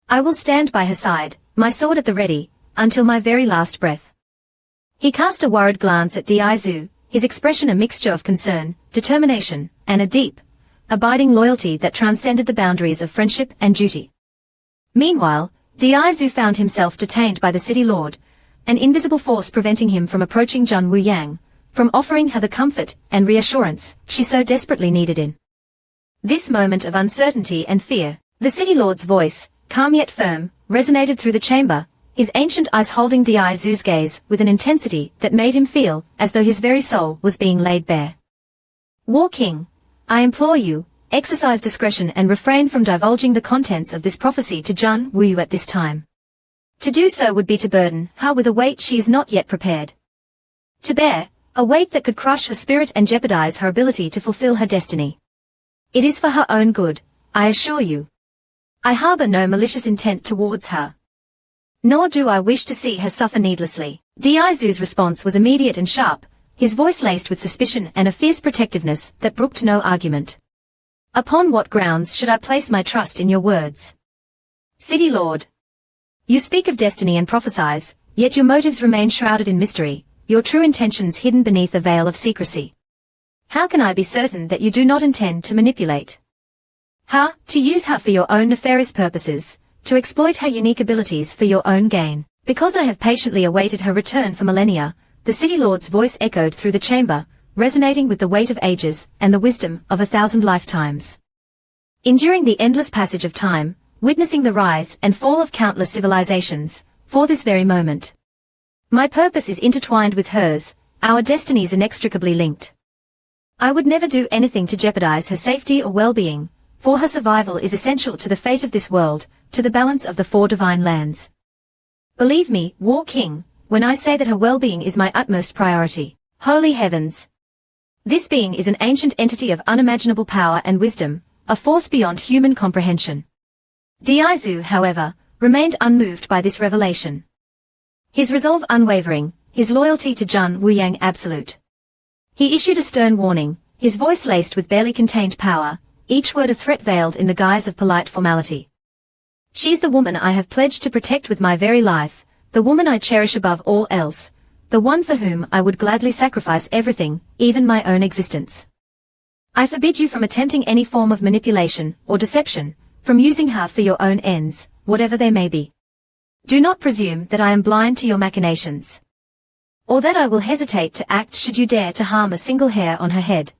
I will stand by her side, my sword at the ready, until my very last breath. He cast a worried glance at Dizu, his expression a mixture of concern, determination, and a deep, abiding loyalty that transcended the boundaries of friendship and duty. Meanwhile, Dizu found himself detained by the city lord, an invisible force preventing him from approaching Jun Wu Yang, from offering her the comfort and reassurance she so desperately needed in this moment of uncertainty and fear. The city lord's voice, calm yet firm, resonated through the chamber, his ancient eyes holding Dizu's gaze with an intensity that made him feel as though his very soul was being laid bare. War King, I implore you, exercise discretion and refrain from divulging the contents of this prophecy to Jun Wu at this time. To do so would be to burden her with a weight she is not yet prepared to bear, a weight that could crush her spirit and jeopardize her ability to fulfill her destiny. It is for her own good, I assure you. I harbor no malicious intent towards her. Nor do I wish to see her suffer needlessly. Dizu's response was immediate and sharp, his voice laced with suspicion and a fierce protectiveness that brooked no argument. Upon what grounds should I place my trust in your words? City Lord. You speak of destiny and prophesize, yet your motives remain shrouded in mystery, your true intentions hidden beneath a veil of secrecy. How can I be certain that you do not intend to manipulate her, to use her for your own nefarious purposes, to exploit her unique abilities for your own gain? Because I have patiently awaited her return for millennia, the city lord's voice echoed through the chamber, resonating with the weight of ages and the wisdom of 1,000 lifetimes. Enduring the endless passage of time, witnessing the rise and fall of countless civilizations, for this very moment. My purpose is intertwined with hers, our destinies inextricably linked. I would never do anything to jeopardize her safety or well-being, for her survival is essential to the fate of this world, to the balance of the four divine lands. Believe me, War King, when I say that her well-being is my utmost priority. Holy heavens! This being is an ancient entity of unimaginable power and wisdom, a force beyond human comprehension. Dizu, however, remained unmoved by this revelation. His resolve unwavering, his loyalty to Jun Wu Yang absolute. He issued a stern warning, his voice laced with barely contained power, each word a threat veiled in the guise of polite formality. She's the woman I have pledged to protect with my very life, the woman I cherish above all else, the one for whom I would gladly sacrifice everything, even my own existence. I forbid you from attempting any form of manipulation or deception, from using her for your own ends, whatever they may be. Do not presume that I am blind to your machinations, or that I will hesitate to act should you dare to harm a single hair on her head.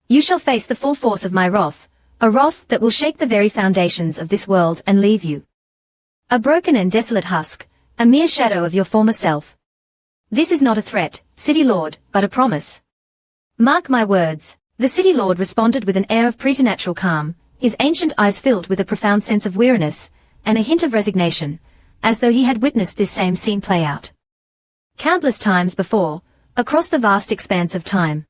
You shall face the full force of my wrath, a wrath that will shake the very foundations of this world and leave you a broken and desolate husk, a mere shadow of your former self. This is not a threat, City Lord, but a promise. Mark my words. The City Lord responded with an air of preternatural calm, his ancient eyes filled with a profound sense of weariness, and a hint of resignation, as though he had witnessed this same scene play out countless times before, across the vast expanse of time.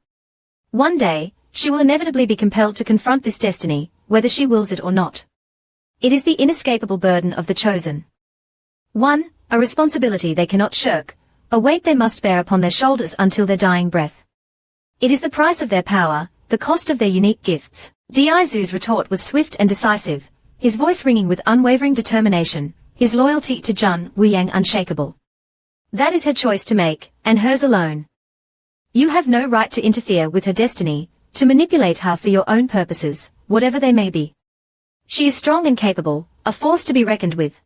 One day, she will inevitably be compelled to confront this destiny, whether she wills it or not. It is the inescapable burden of the chosen. 1. A responsibility they cannot shirk, a weight they must bear upon their shoulders until their dying breath. It is the price of their power, the cost of their unique gifts. Dizu's retort was swift and decisive, his voice ringing with unwavering determination, his loyalty to Jun Wu Yang unshakable. That is her choice to make, and hers alone. You have no right to interfere with her destiny, to manipulate her for your own purposes, whatever they may be. She is strong and capable, a force to be reckoned with.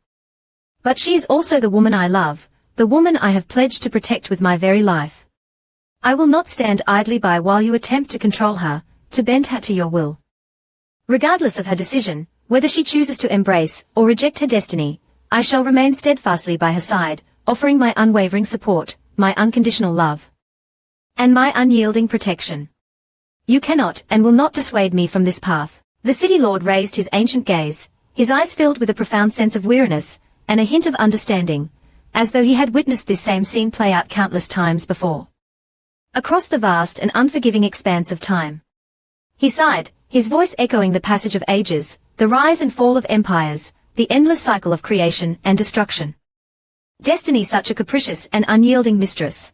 But she is also the woman I love, the woman I have pledged to protect with my very life. I will not stand idly by while you attempt to control her, to bend her to your will. Regardless of her decision, whether she chooses to embrace or reject her destiny, I shall remain steadfastly by her side, offering my unwavering support, my unconditional love, and my unyielding protection. You cannot and will not dissuade me from this path. The city lord raised his ancient gaze, his eyes filled with a profound sense of weariness, and a hint of understanding, as though he had witnessed this same scene play out countless times before. Across the vast and unforgiving expanse of time. He sighed, his voice echoing the passage of ages, the rise and fall of empires, the endless cycle of creation and destruction. Destiny, such a capricious and unyielding mistress.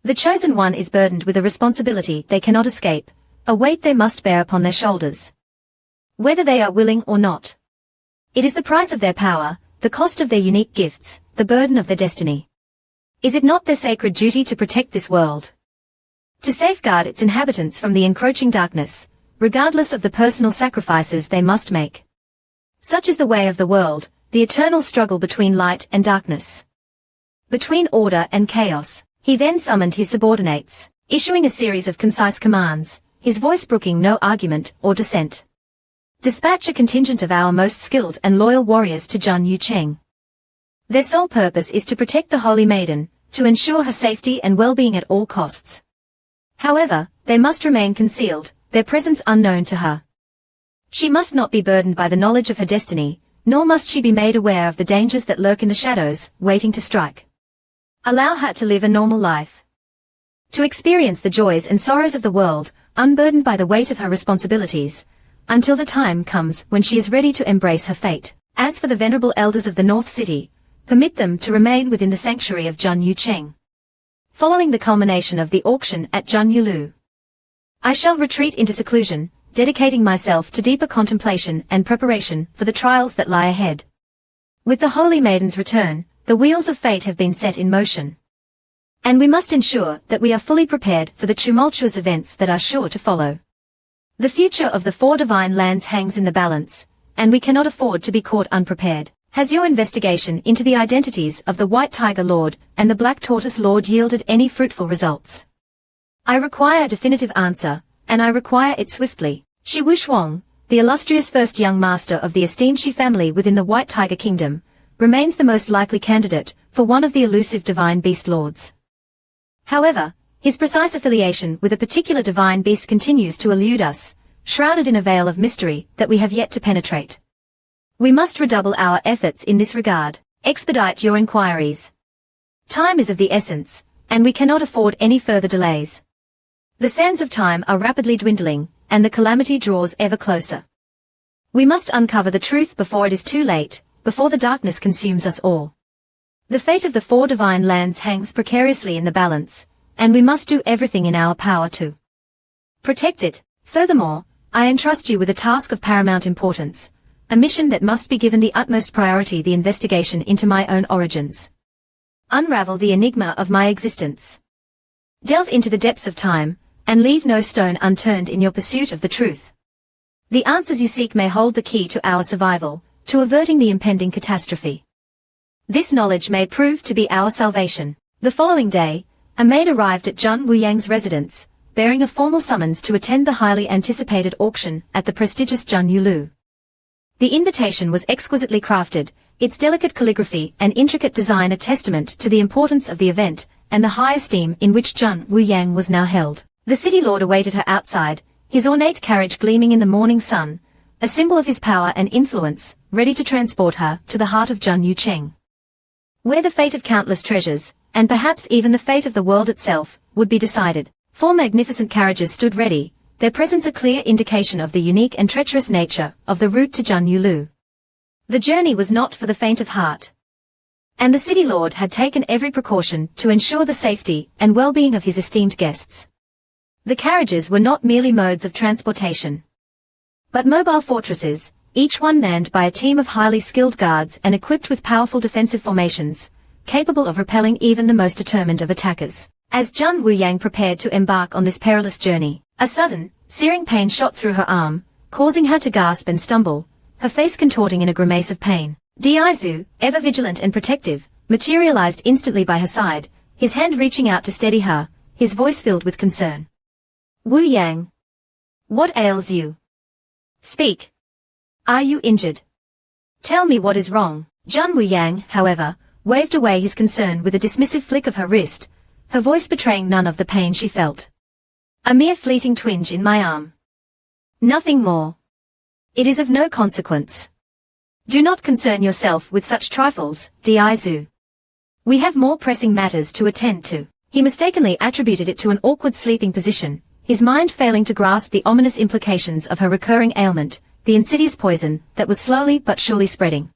The chosen one is burdened with a responsibility they cannot escape, a weight they must bear upon their shoulders, whether they are willing or not. It is the price of their power, the cost of their unique gifts, the burden of their destiny. Is it not their sacred duty to protect this world? To safeguard its inhabitants from the encroaching darkness, regardless of the personal sacrifices they must make. Such is the way of the world, the eternal struggle between light and darkness, between order and chaos. He then summoned his subordinates, issuing a series of concise commands, his voice brooking no argument or dissent. Dispatch a contingent of our most skilled and loyal warriors to Jun Yucheng. Their sole purpose is to protect the Holy Maiden, to ensure her safety and well-being at all costs. However, they must remain concealed, their presence unknown to her. She must not be burdened by the knowledge of her destiny, nor must she be made aware of the dangers that lurk in the shadows, waiting to strike. Allow her to live a normal life, to experience the joys and sorrows of the world, unburdened by the weight of her responsibilities, until the time comes when she is ready to embrace her fate. As for the venerable elders of the North City, permit them to remain within the sanctuary of Jun Yucheng. Following the culmination of the auction at Jun Yulu, I shall retreat into seclusion, dedicating myself to deeper contemplation and preparation for the trials that lie ahead. With the Holy Maiden's return, the wheels of fate have been set in motion, and we must ensure that we are fully prepared for the tumultuous events that are sure to follow. The future of the 4 divine lands hangs in the balance, and we cannot afford to be caught unprepared. Has your investigation into the identities of the White Tiger Lord and the Black Tortoise Lord yielded any fruitful results? I require a definitive answer, and I require it swiftly. Shi Wushuang, the illustrious first young master of the esteemed Shi family within the White Tiger Kingdom, remains the most likely candidate for one of the elusive divine beast lords. However, his precise affiliation with a particular divine beast continues to elude us, shrouded in a veil of mystery that we have yet to penetrate. We must redouble our efforts in this regard. Expedite your inquiries. Time is of the essence, and we cannot afford any further delays. The sands of time are rapidly dwindling, and the calamity draws ever closer. We must uncover the truth before it is too late, before the darkness consumes us all. The fate of the 4 divine lands hangs precariously in the balance, and we must do everything in our power to protect it. Furthermore, I entrust you with a task of paramount importance, a mission that must be given the utmost priority: the investigation into my own origins. Unravel the enigma of my existence. Delve into the depths of time, and leave no stone unturned in your pursuit of the truth. The answers you seek may hold the key to our survival, to averting the impending catastrophe. This knowledge may prove to be our salvation. The following day, a maid arrived at Jun Wuyang's residence, bearing a formal summons to attend the highly anticipated auction at the prestigious Jun Yulu. The invitation was exquisitely crafted, its delicate calligraphy and intricate design a testament to the importance of the event and the high esteem in which Jun Wuyang was now held. The city lord awaited her outside, his ornate carriage gleaming in the morning sun, a symbol of his power and influence, ready to transport her to the heart of Jun Yucheng, where the fate of countless treasures, and perhaps even the fate of the world itself, would be decided. 4 magnificent carriages stood ready, their presence a clear indication of the unique and treacherous nature of the route to Jun Yulu. The journey was not for the faint of heart, and the city lord had taken every precaution to ensure the safety and well-being of his esteemed guests. The carriages were not merely modes of transportation, but mobile fortresses, each one manned by a team of highly skilled guards and equipped with powerful defensive formations, capable of repelling even the most determined of attackers. As Jun Wuyang prepared to embark on this perilous journey, a sudden, Searing pain shot through her arm, causing her to gasp and stumble, her face contorting in a grimace of pain. Diaizu, ever vigilant and protective, materialized instantly by her side, his hand reaching out to steady her, his voice filled with concern. Wu Yang. What ails you? Speak. Are you injured? Tell me what is wrong. Jun Wu Yang, however, waved away his concern with a dismissive flick of her wrist, her voice betraying none of the pain she felt. A mere fleeting twinge in my arm. Nothing more. It is of no consequence. Do not concern yourself with such trifles, Diaizu. We have more pressing matters to attend to. He mistakenly attributed it to an awkward sleeping position, his mind failing to grasp the ominous implications of her recurring ailment, the insidious poison that was slowly but surely spreading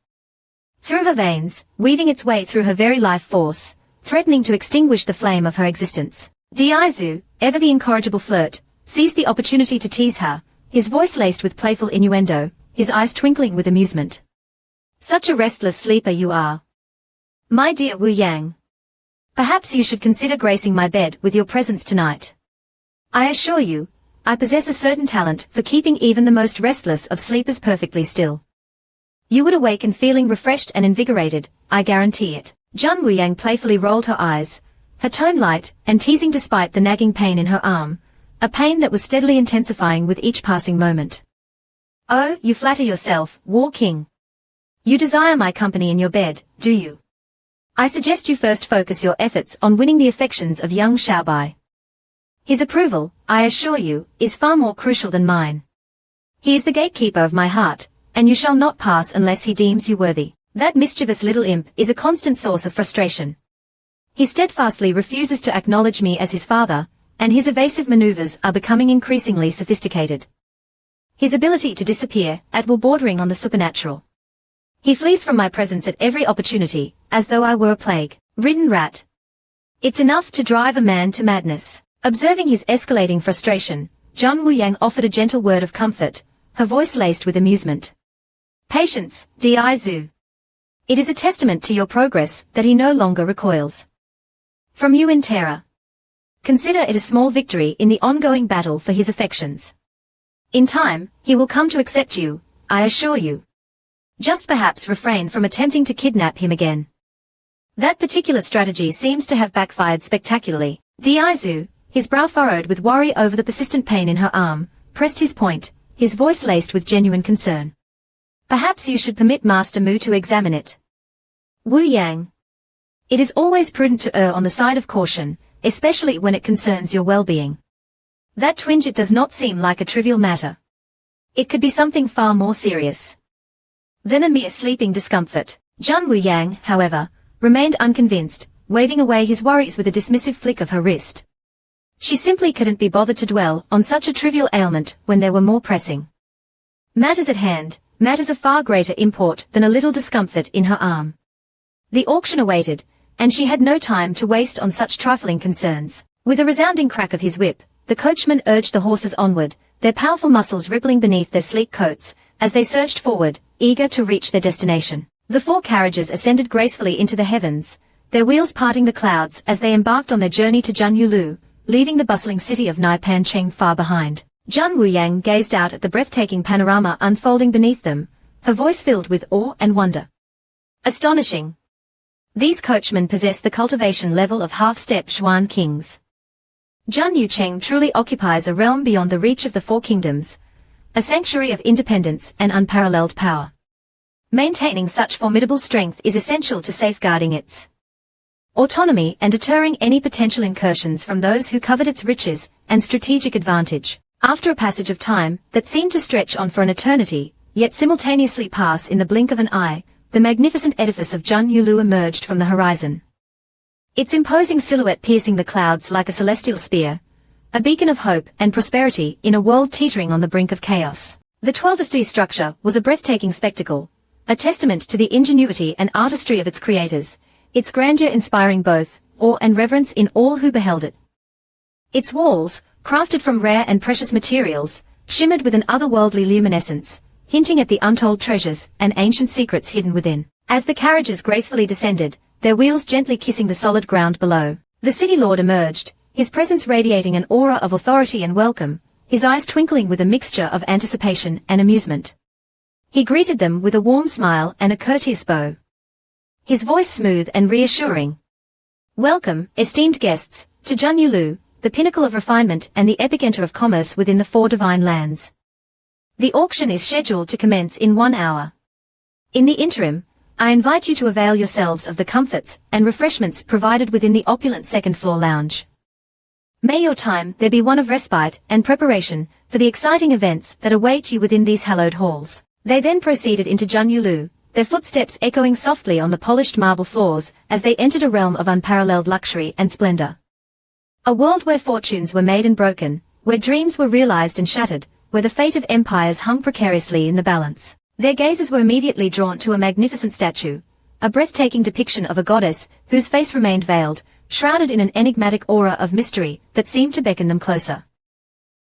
through her veins, weaving its way through her very life force, threatening to extinguish the flame of her existence. Diaizu, ever the incorrigible flirt, seized the opportunity to tease her, his voice laced with playful innuendo, his eyes twinkling with amusement. Such a restless sleeper you are. My dear Wu Yang. Perhaps you should consider gracing my bed with your presence tonight. I assure you, I possess a certain talent for keeping even the most restless of sleepers perfectly still. You would awaken feeling refreshed and invigorated, I guarantee it. Jun Wu Yang playfully rolled her eyes, her tone light and teasing despite the nagging pain in her arm, a pain that was steadily intensifying with each passing moment. Oh, you flatter yourself, War King. You desire my company in your bed, do you? I suggest you first focus your efforts on winning the affections of young Xiaobai. His approval, I assure you, is far more crucial than mine. He is the gatekeeper of my heart, and you shall not pass unless he deems you worthy. That mischievous little imp is a constant source of frustration. He steadfastly refuses to acknowledge me as his father, and his evasive maneuvers are becoming increasingly sophisticated. His ability to disappear, at will bordering on the supernatural. He flees from my presence at every opportunity, as though I were a plague-ridden rat. It's enough to drive a man to madness. Observing his escalating frustration, Jun Wu Yang offered a gentle word of comfort, her voice laced with amusement. Patience, Diaizu. It is a testament to your progress that he no longer recoils from you in terror. Consider it a small victory in the ongoing battle for his affections. In time, he will come to accept you, I assure you. Just perhaps refrain from attempting to kidnap him again. That particular strategy seems to have backfired spectacularly. Diaizu, his brow furrowed with worry over the persistent pain in her arm, pressed his point, his voice laced with genuine concern. Perhaps you should permit Master Mu to examine it. Wu Yang. It is always prudent to err on the side of caution, especially when it concerns your well-being. That twinge, it does not seem like a trivial matter. It could be something far more serious than a mere sleeping discomfort. Jun Wu Yang, however, remained unconvinced, waving away his worries with a dismissive flick of her wrist. She simply couldn't be bothered to dwell on such a trivial ailment when there were more pressing matters at hand, matters of far greater import than a little discomfort in her arm. The auction awaited, and she had no time to waste on such trifling concerns. With a resounding crack of his whip, the coachman urged the horses onward, their powerful muscles rippling beneath their sleek coats, as they surged forward, eager to reach their destination. The 4 carriages ascended gracefully into the heavens, their wheels parting the clouds as they embarked on their journey to Junyulu, leaving the bustling city of Naipancheng far behind. Jun Wu Yang gazed out at the breathtaking panorama unfolding beneath them, her voice filled with awe and wonder. Astonishing. These coachmen possess the cultivation level of half-step Xuan kings. Jun Yucheng truly occupies a realm beyond the reach of the 4 kingdoms, a sanctuary of independence and unparalleled power. Maintaining such formidable strength is essential to safeguarding its autonomy and deterring any potential incursions from those who covet its riches and strategic advantage. After a passage of time that seemed to stretch on for an eternity, yet simultaneously pass in the blink of an eye, the magnificent edifice of Junyulu emerged from the horizon. Its imposing silhouette piercing the clouds like a celestial spear, a beacon of hope and prosperity in a world teetering on the brink of chaos. The 12-story structure was a breathtaking spectacle, a testament to the ingenuity and artistry of its creators, its grandeur inspiring both awe and reverence in all who beheld it. Its walls, crafted from rare and precious materials, shimmered with an otherworldly luminescence, hinting at the untold treasures and ancient secrets hidden within. As the carriages gracefully descended, their wheels gently kissing the solid ground below, the city lord emerged, his presence radiating an aura of authority and welcome, his eyes twinkling with a mixture of anticipation and amusement. He greeted them with a warm smile and a courteous bow. His voice smooth and reassuring. Welcome, esteemed guests, to Junyulu, the pinnacle of refinement and the epicenter of commerce within the four divine lands. The auction is scheduled to commence in 1 hour. In the interim, I invite you to avail yourselves of the comforts and refreshments provided within the opulent second-floor lounge. May your time there be one of respite and preparation for the exciting events that await you within these hallowed halls. They then proceeded into Junyulu, their footsteps echoing softly on the polished marble floors as they entered a realm of unparalleled luxury and splendor. A world where fortunes were made and broken, where dreams were realized and shattered, where the fate of empires hung precariously in the balance. Their gazes were immediately drawn to a magnificent statue, a breathtaking depiction of a goddess whose face remained veiled, shrouded in an enigmatic aura of mystery that seemed to beckon them closer,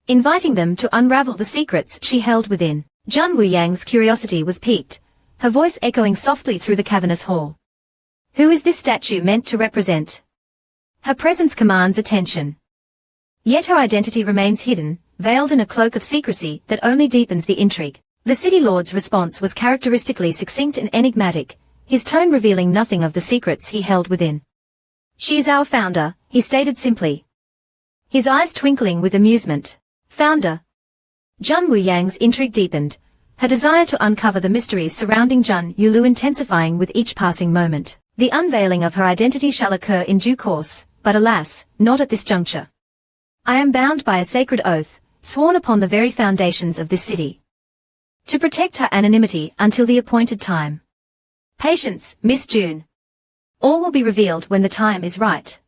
inviting them to unravel the secrets she held within. Jun Wuyang's curiosity was piqued, her voice echoing softly through the cavernous hall. Who is this statue meant to represent? Her presence commands attention. Yet her identity remains hidden, veiled in a cloak of secrecy that only deepens the intrigue. The city lord's response was characteristically succinct and enigmatic, his tone revealing nothing of the secrets he held within. She is our founder, he stated simply, his eyes twinkling with amusement. Founder. Jun Wuyang's intrigue deepened, her desire to uncover the mysteries surrounding Junyulu intensifying with each passing moment. The unveiling of her identity shall occur in due course, but alas, not at this juncture. I am bound by a sacred oath, sworn upon the very foundations of this city, to protect her anonymity until the appointed time. Patience, Miss June. All will be revealed when the time is right.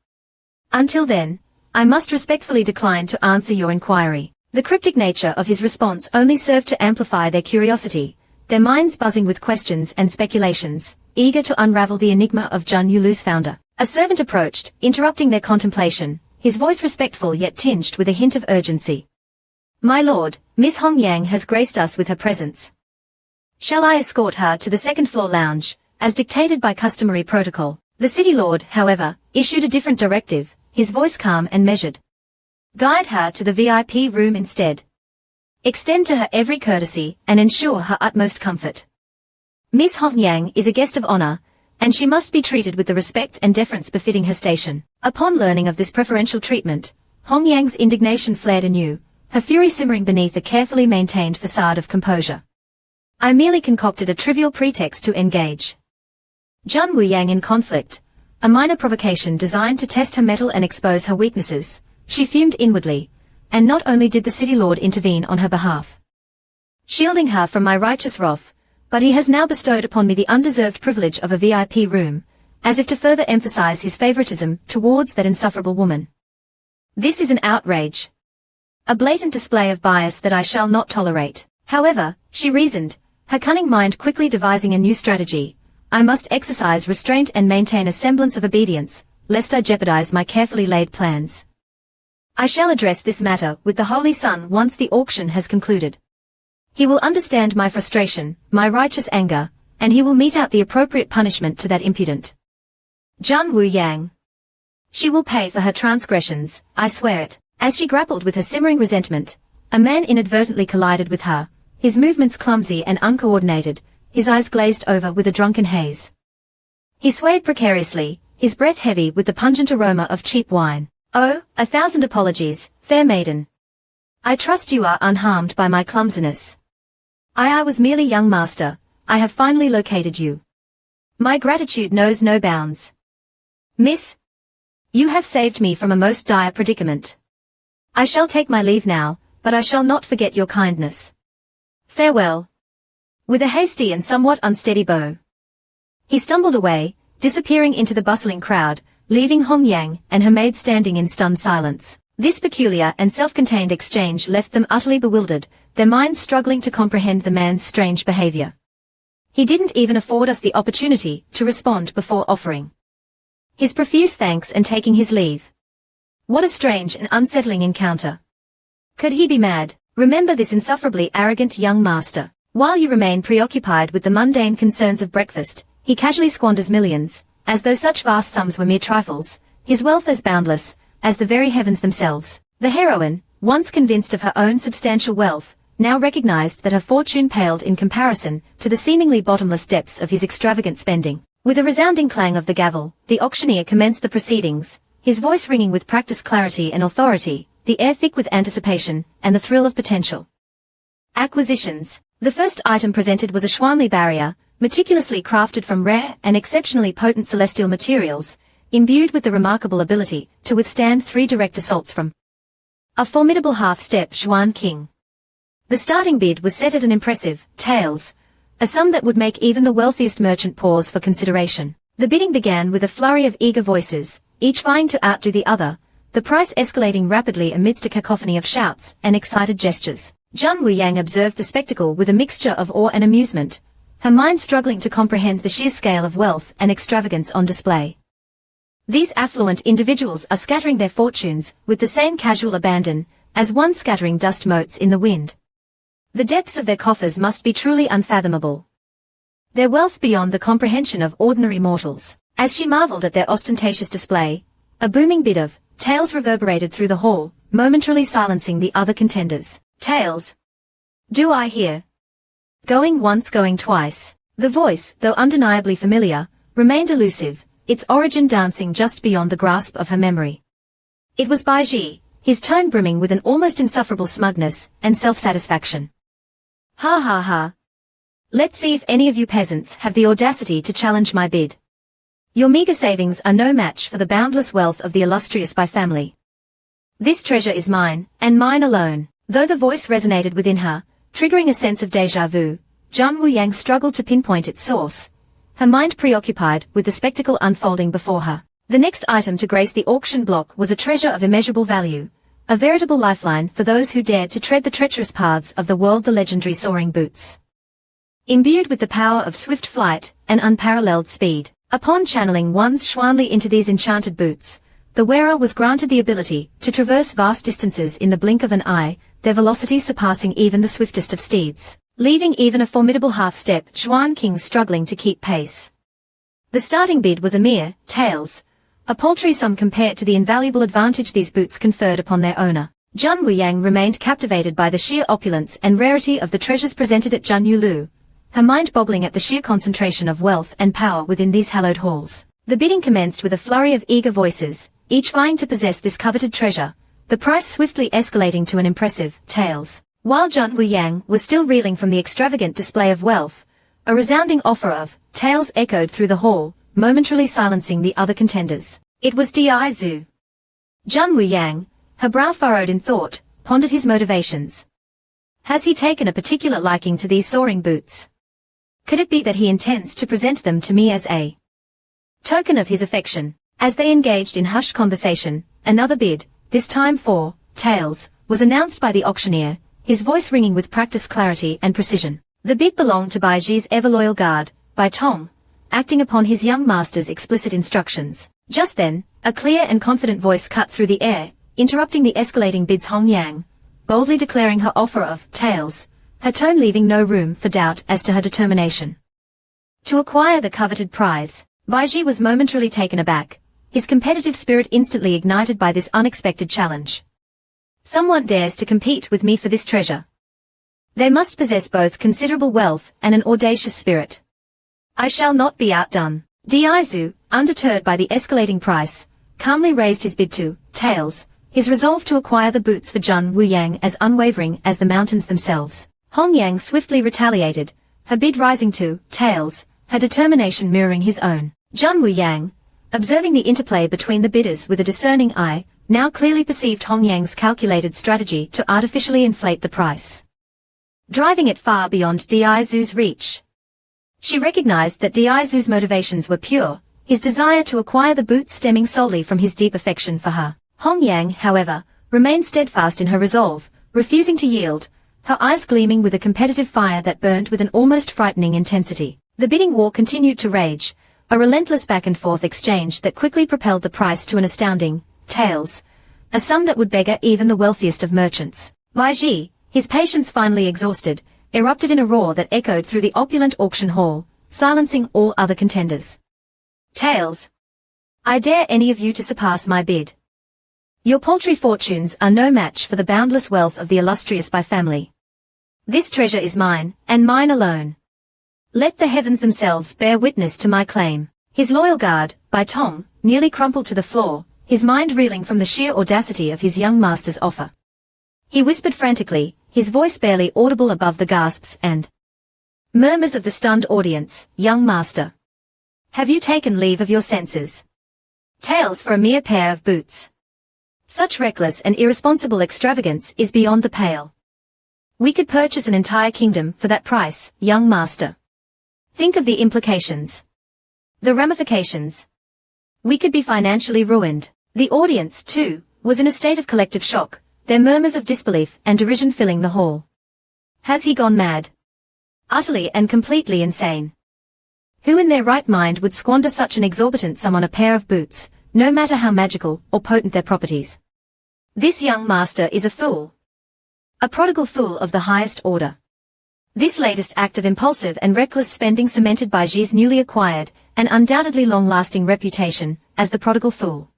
Until then, I must respectfully decline to answer your inquiry. The cryptic nature of his response only served to amplify their curiosity, their minds buzzing with questions and speculations, eager to unravel the enigma of Junyulu's founder. A servant approached, interrupting their contemplation, his voice respectful yet tinged with a hint of urgency. My lord, Miss Hong Yang has graced us with her presence. Shall I escort her to the second-floor lounge, as dictated by customary protocol? The city lord, however, issued a different directive, his voice calm and measured. Guide her to the VIP room instead. Extend to her every courtesy and ensure her utmost comfort. Miss Hong Yang is a guest of honor, and she must be treated with the respect and deference befitting her station. Upon learning of this preferential treatment, Hong Yang's indignation flared anew, her fury simmering beneath a carefully maintained facade of composure. I merely concocted a trivial pretext to engage Jun Wuyang in conflict, a minor provocation designed to test her mettle and expose her weaknesses. She fumed inwardly, and not only did the city lord intervene on her behalf, shielding her from my righteous wrath, but he has now bestowed upon me the undeserved privilege of a VIP room, as if to further emphasize his favoritism towards that insufferable woman. This is an outrage. A blatant display of bias that I shall not tolerate. However, she reasoned, her cunning mind quickly devising a new strategy. I must exercise restraint and maintain a semblance of obedience, lest I jeopardize my carefully laid plans. I shall address this matter with the Holy Sun once the auction has concluded. He will understand my frustration, my righteous anger, and he will mete out the appropriate punishment to that impudent Jun Wuyang. She will pay for her transgressions, I swear it. As she grappled with her simmering resentment, a man inadvertently collided with her, his movements clumsy and uncoordinated, his eyes glazed over with a drunken haze. He swayed precariously, his breath heavy with the pungent aroma of cheap wine. Oh, 1,000 apologies, fair maiden. I trust you are unharmed by my clumsiness. I was merely young master, I have finally located you. My gratitude knows no bounds. Miss, you have saved me from a most dire predicament. I shall take my leave now, but I shall not forget your kindness. Farewell. With a hasty and somewhat unsteady bow, he stumbled away, disappearing into the bustling crowd, leaving Hong Yang and her maid standing in stunned silence. This peculiar and self-contained exchange left them utterly bewildered, their minds struggling to comprehend the man's strange behavior. He didn't even afford us the opportunity to respond before offering his profuse thanks and taking his leave. What a strange and unsettling encounter. Could he be mad? Remember this insufferably arrogant young master. While you remain preoccupied with the mundane concerns of breakfast, he casually squanders millions, as though such vast sums were mere trifles, his wealth as boundless as the very heavens themselves. The heroine, once convinced of her own substantial wealth, now recognized that her fortune paled in comparison to the seemingly bottomless depths of his extravagant spending. With a resounding clang of the gavel, the auctioneer commenced the proceedings, his voice ringing with practiced clarity and authority, the air thick with anticipation and the thrill of potential. Acquisitions. The first item presented was a Schwanli barrier, meticulously crafted from rare and exceptionally potent celestial materials, imbued with the remarkable ability to withstand 3 direct assaults from a formidable half-step Xuan King. The starting bid was set at an impressive taels, a sum that would make even the wealthiest merchant pause for consideration. The bidding began with a flurry of eager voices, each vying to outdo the other, the price escalating rapidly amidst a cacophony of shouts and excited gestures. Zhang Wuyang observed the spectacle with a mixture of awe and amusement, her mind struggling to comprehend the sheer scale of wealth and extravagance on display. These affluent individuals are scattering their fortunes with the same casual abandon as one scattering dust motes in the wind. The depths of their coffers must be truly unfathomable. Their wealth beyond the comprehension of ordinary mortals. As she marveled at their ostentatious display, a booming bid of taels reverberated through the hall, momentarily silencing the other contenders. Taels. Do I hear? Going once, going twice. The voice, though undeniably familiar, remained elusive, its origin dancing just beyond the grasp of her memory. It was Baiji, his tone brimming with an almost insufferable smugness and self-satisfaction. Ha ha ha. Let's see if any of you peasants have the audacity to challenge my bid. Your meager savings are no match for the boundless wealth of the illustrious Bai family. This treasure is mine, and mine alone. Though the voice resonated within her, triggering a sense of déjà vu, Zhang Wuyang struggled to pinpoint its source, her mind preoccupied with the spectacle unfolding before her. The next item to grace the auction block was a treasure of immeasurable value, a veritable lifeline for those who dared to tread the treacherous paths of the world, the legendary soaring boots. Imbued with the power of swift flight and unparalleled speed, upon channeling one's Xuanli into these enchanted boots, the wearer was granted the ability to traverse vast distances in the blink of an eye, their velocity surpassing even the swiftest of steeds, leaving even a formidable half-step Xuan King struggling to keep pace. The starting bid was a mere taels, a paltry sum compared to the invaluable advantage these boots conferred upon their owner. Zhang Wuyang remained captivated by the sheer opulence and rarity of the treasures presented at Zhan Yulu, her mind boggling at the sheer concentration of wealth and power within these hallowed halls. The bidding commenced with a flurry of eager voices, each vying to possess this coveted treasure, the price swiftly escalating to an impressive taels. While Zhang Wuyang was still reeling from the extravagant display of wealth, a resounding offer of taels echoed through the hall, momentarily silencing the other contenders. It was Di Zhu. Zhang Wuyang, her brow furrowed in thought, pondered his motivations. Has he taken a particular liking to these soaring boots? Could it be that he intends to present them to me as a token of his affection? As they engaged in hushed conversation, another bid, this time for taels, was announced by the auctioneer, his voice ringing with practiced clarity and precision. The bid belonged to Bai Ji's ever-loyal guard, Bai Tong, acting upon his young master's explicit instructions. Just then, a clear and confident voice cut through the air, interrupting the escalating bids. Hong Yang, boldly declaring her offer of taels, her tone leaving no room for doubt as to her determination to acquire the coveted prize. Bai Ji was momentarily taken aback, his competitive spirit instantly ignited by this unexpected challenge. Someone dares to compete with me for this treasure. They must possess both considerable wealth and an audacious spirit. I shall not be outdone. Di Zhu, undeterred by the escalating price, calmly raised his bid to taels, his resolve to acquire the boots for Zhang Wuyang as unwavering as the mountains themselves. Hong Yang swiftly retaliated, her bid rising to taels, her determination mirroring his own. Zhang Wuyang, observing the interplay between the bidders with a discerning eye, now clearly perceived Hong Yang's calculated strategy to artificially inflate the price, driving it far beyond Di Zhu's reach. She recognized that Di Zhu's motivations were pure, his desire to acquire the boots stemming solely from his deep affection for her. Hong Yang, however, remained steadfast in her resolve, refusing to yield, her eyes gleaming with a competitive fire that burned with an almost frightening intensity. The bidding war continued to rage, a relentless back-and-forth exchange that quickly propelled the price to an astounding taels, a sum that would beggar even the wealthiest of merchants. Bai Ji, his patience finally exhausted, erupted in a roar that echoed through the opulent auction hall, silencing all other contenders. Taels. I dare any of you to surpass my bid. Your paltry fortunes are no match for the boundless wealth of the illustrious by family. This treasure is mine, and mine alone. Let the heavens themselves bear witness to my claim. His loyal guard, by Tom, nearly crumpled to the floor, his mind reeling from the sheer audacity of his young master's offer. He whispered frantically, his voice barely audible above the gasps and murmurs of the stunned audience, "Young master, have you taken leave of your senses? Tails for a mere pair of boots. Such reckless and irresponsible extravagance is beyond the pale. We could purchase an entire kingdom for that price, young master. Think of the implications. The ramifications. We could be financially ruined." The audience, too, was in a state of collective shock, their murmurs of disbelief and derision filling the hall. Has he gone mad? Utterly and completely insane. Who in their right mind would squander such an exorbitant sum on a pair of boots, no matter how magical or potent their properties? This young master is a fool. A prodigal fool of the highest order. This latest act of impulsive and reckless spending cemented Baiji's newly acquired, and undoubtedly long-lasting reputation, as the prodigal fool.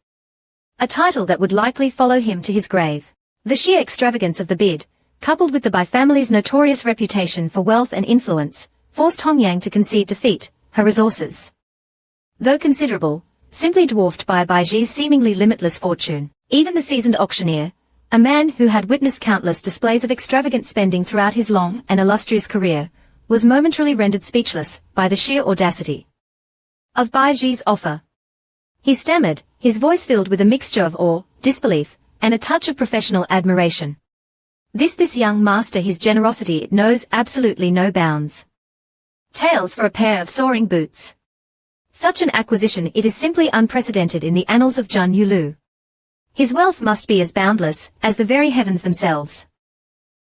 A title that would likely follow him to his grave. The sheer extravagance of the bid, coupled with the Bai family's notorious reputation for wealth and influence, forced Hongyang to concede defeat, her resources, though considerable, simply dwarfed by Baiji's seemingly limitless fortune. Even the seasoned auctioneer, a man who had witnessed countless displays of extravagant spending throughout his long and illustrious career, was momentarily rendered speechless by the sheer audacity of Baiji's offer. He stammered, his voice filled with a mixture of awe, disbelief, and a touch of professional admiration. This young master, his generosity, it knows absolutely no bounds. Tails for a pair of soaring boots. Such an acquisition, it is simply unprecedented in the annals of Jun Yulu. His wealth must be as boundless as the very heavens themselves.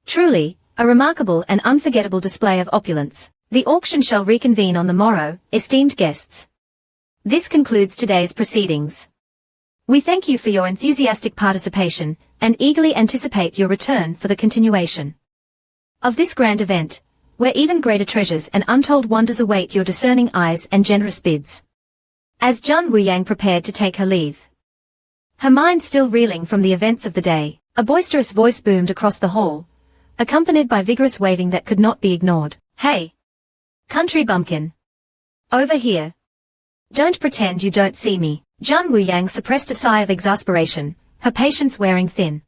Truly, a remarkable and unforgettable display of opulence. The auction shall reconvene on the morrow, esteemed guests. This concludes today's proceedings. We thank you for your enthusiastic participation, and eagerly anticipate your return for the continuation of this grand event, where even greater treasures and untold wonders await your discerning eyes and generous bids. As Jun Wuyang prepared to take her leave, her mind still reeling from the events of the day, a boisterous voice boomed across the hall, accompanied by vigorous waving that could not be ignored. "Hey! Country bumpkin! Over here! Don't pretend you don't see me." Jun Wuyang suppressed a sigh of exasperation, her patience wearing thin.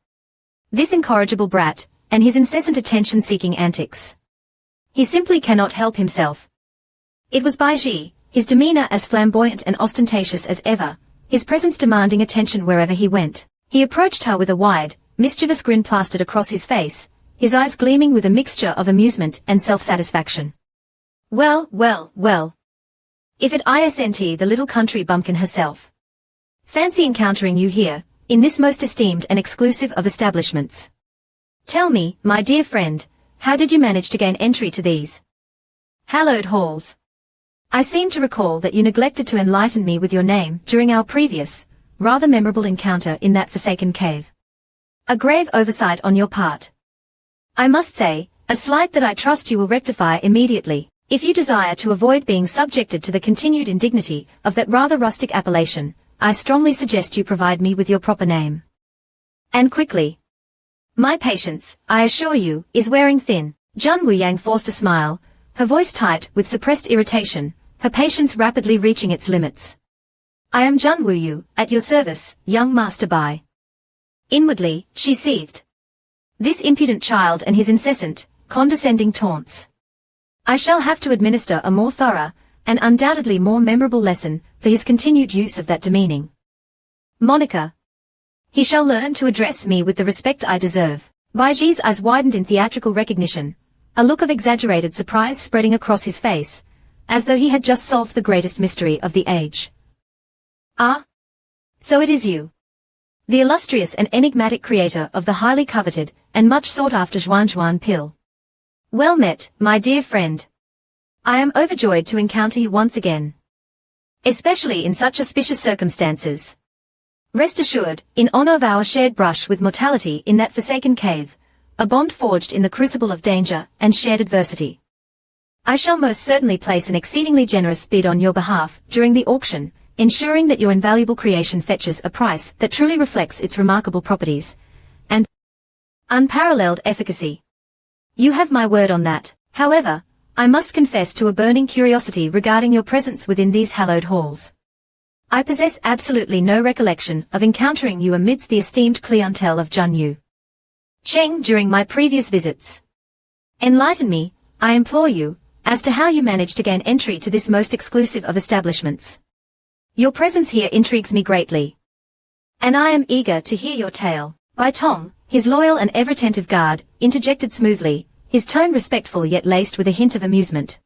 This incorrigible brat, and his incessant attention-seeking antics. He simply cannot help himself. It was Baiji, his demeanor as flamboyant and ostentatious as ever, his presence demanding attention wherever he went. He approached her with a wide, mischievous grin plastered across his face, his eyes gleaming with a mixture of amusement and self-satisfaction. "Well, well, well. If it isn't the little country bumpkin herself. Fancy encountering you here, in this most esteemed and exclusive of establishments. Tell me, my dear friend, how did you manage to gain entry to these hallowed halls? I seem to recall that you neglected to enlighten me with your name during our previous, rather memorable encounter in that forsaken cave. A grave oversight on your part. I must say, a slight that I trust you will rectify immediately. If you desire to avoid being subjected to the continued indignity of that rather rustic appellation, I strongly suggest you provide me with your proper name. And quickly. My patience, I assure you, is wearing thin." Jun Wuyang forced a smile, her voice tight with suppressed irritation, her patience rapidly reaching its limits. "I am Jun Wuyu, at your service, young Master Bai." Inwardly, she seethed. This impudent child and his incessant, condescending taunts. I shall have to administer a more thorough, and undoubtedly more memorable lesson for his continued use of that demeaning moniker. He shall learn to address me with the respect I deserve. Baiji's eyes widened in theatrical recognition, a look of exaggerated surprise spreading across his face, as though he had just solved the greatest mystery of the age. "Ah? So it is you. The illustrious and enigmatic creator of the highly coveted and much sought-after Zhuan pill. Well met, my dear friend. I am overjoyed to encounter you once again. Especially in such auspicious circumstances. Rest assured, in honor of our shared brush with mortality in that forsaken cave, a bond forged in the crucible of danger and shared adversity, I shall most certainly place an exceedingly generous bid on your behalf during the auction, ensuring that your invaluable creation fetches a price that truly reflects its remarkable properties and unparalleled efficacy. You have my word on that. However, I must confess to a burning curiosity regarding your presence within these hallowed halls. I possess absolutely no recollection of encountering you amidst the esteemed clientele of Junyu Cheng during my previous visits. Enlighten me, I implore you, as to how you managed to gain entry to this most exclusive of establishments. Your presence here intrigues me greatly, and I am eager to hear your tale. Bai Tong, his loyal and ever-attentive guard, interjected smoothly, his tone respectful yet laced with a hint of amusement.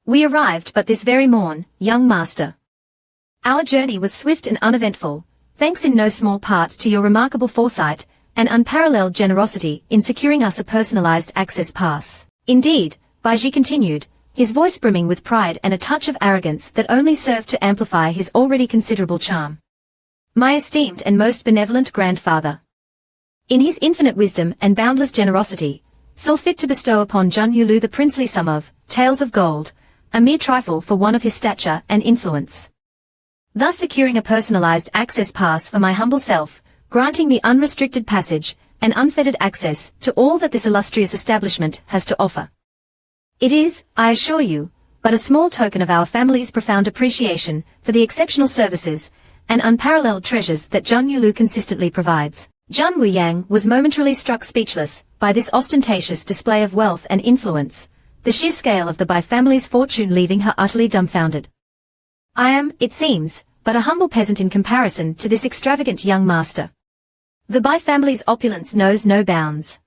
We arrived but this very morn, young master. Our journey was swift and uneventful, thanks in no small part to your remarkable foresight and unparalleled generosity in securing us a personalized access pass. Indeed, Baiji continued, his voice brimming with pride and a touch of arrogance that only served to amplify his already considerable charm. My esteemed and most benevolent grandfather, in his infinite wisdom and boundless generosity, saw fit to bestow upon Junyu Lu the princely sum of taels of gold, a mere trifle for one of his stature and influence, thus securing a personalized access pass for my humble self, granting me unrestricted passage and unfettered access to all that this illustrious establishment has to offer. It is, I assure you, but a small token of our family's profound appreciation for the exceptional services and unparalleled treasures that Junyu Lu consistently provides. Jun Wuyang was momentarily struck speechless by this ostentatious display of wealth and influence, the sheer scale of the Bai family's fortune leaving her utterly dumbfounded. I am, it seems, but a humble peasant in comparison to this extravagant young master. The Bai family's opulence knows no bounds.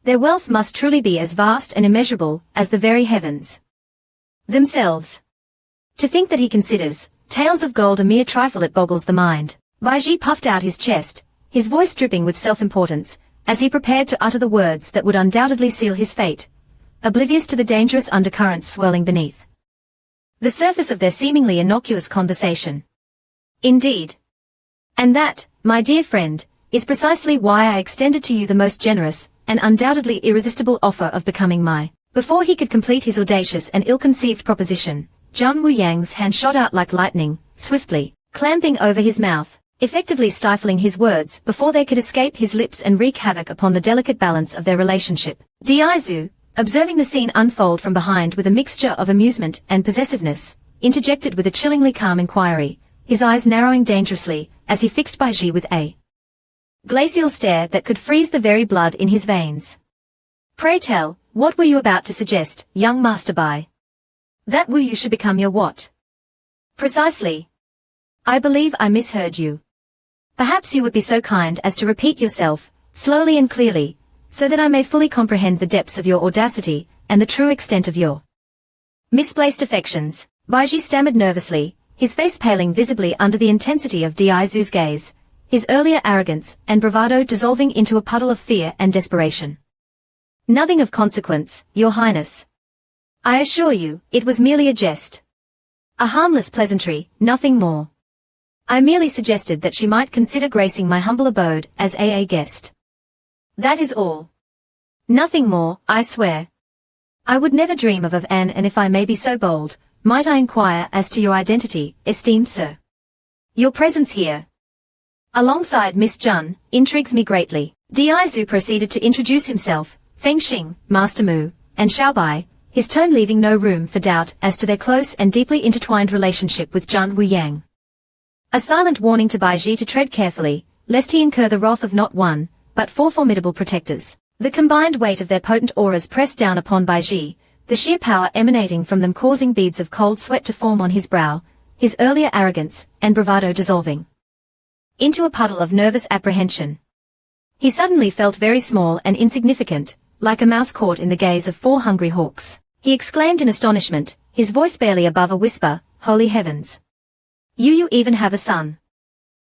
Their wealth must truly be as vast and immeasurable as the very heavens themselves. To think that he considers taels of gold a mere trifle, it boggles the mind. Baiji puffed out his chest, his voice dripping with self-importance, as he prepared to utter the words that would undoubtedly seal his fate, oblivious to the dangerous undercurrents swirling beneath the surface of their seemingly innocuous conversation. Indeed. And that, my dear friend, is precisely why I extended to you the most generous and undoubtedly irresistible offer of becoming my. Before he could complete his audacious and ill-conceived proposition, Jun Wuyang's hand shot out like lightning, swiftly, clamping over his mouth, effectively stifling his words before they could escape his lips and wreak havoc upon the delicate balance of their relationship. Diaizu, observing the scene unfold from behind with a mixture of amusement and possessiveness, interjected with a chillingly calm inquiry, his eyes narrowing dangerously as he fixed Baiji with a glacial stare that could freeze the very blood in his veins. Pray tell, what were you about to suggest, young Master Bai? That Wu Yu should become your what? Precisely. I believe I misheard you. Perhaps you would be so kind as to repeat yourself, slowly and clearly, so that I may fully comprehend the depths of your audacity and the true extent of your misplaced affections. Baiji stammered nervously, his face paling visibly under the intensity of Diaizu's gaze, his earlier arrogance and bravado dissolving into a puddle of fear and desperation. Nothing of consequence, Your Highness. I assure you, it was merely a jest. A harmless pleasantry, nothing more. I merely suggested that she might consider gracing my humble abode as a guest. That is all. Nothing more, I swear. I would never dream of An, and if I may be so bold, might I inquire as to your identity, esteemed sir? Your presence here, alongside Miss Jun, intrigues me greatly. Diaizu proceeded to introduce himself, Feng Xing, Master Mu, and Xiaobai, his tone leaving no room for doubt as to their close and deeply intertwined relationship with Jun Wuyang. A silent warning to Baiji to tread carefully, lest he incur the wrath of not one, but four formidable protectors. The combined weight of their potent auras pressed down upon Baiji, the sheer power emanating from them causing beads of cold sweat to form on his brow, his earlier arrogance and bravado dissolving into a puddle of nervous apprehension. He suddenly felt very small and insignificant, like a mouse caught in the gaze of four hungry hawks. He exclaimed in astonishment, his voice barely above a whisper, Holy heavens! You even have a son.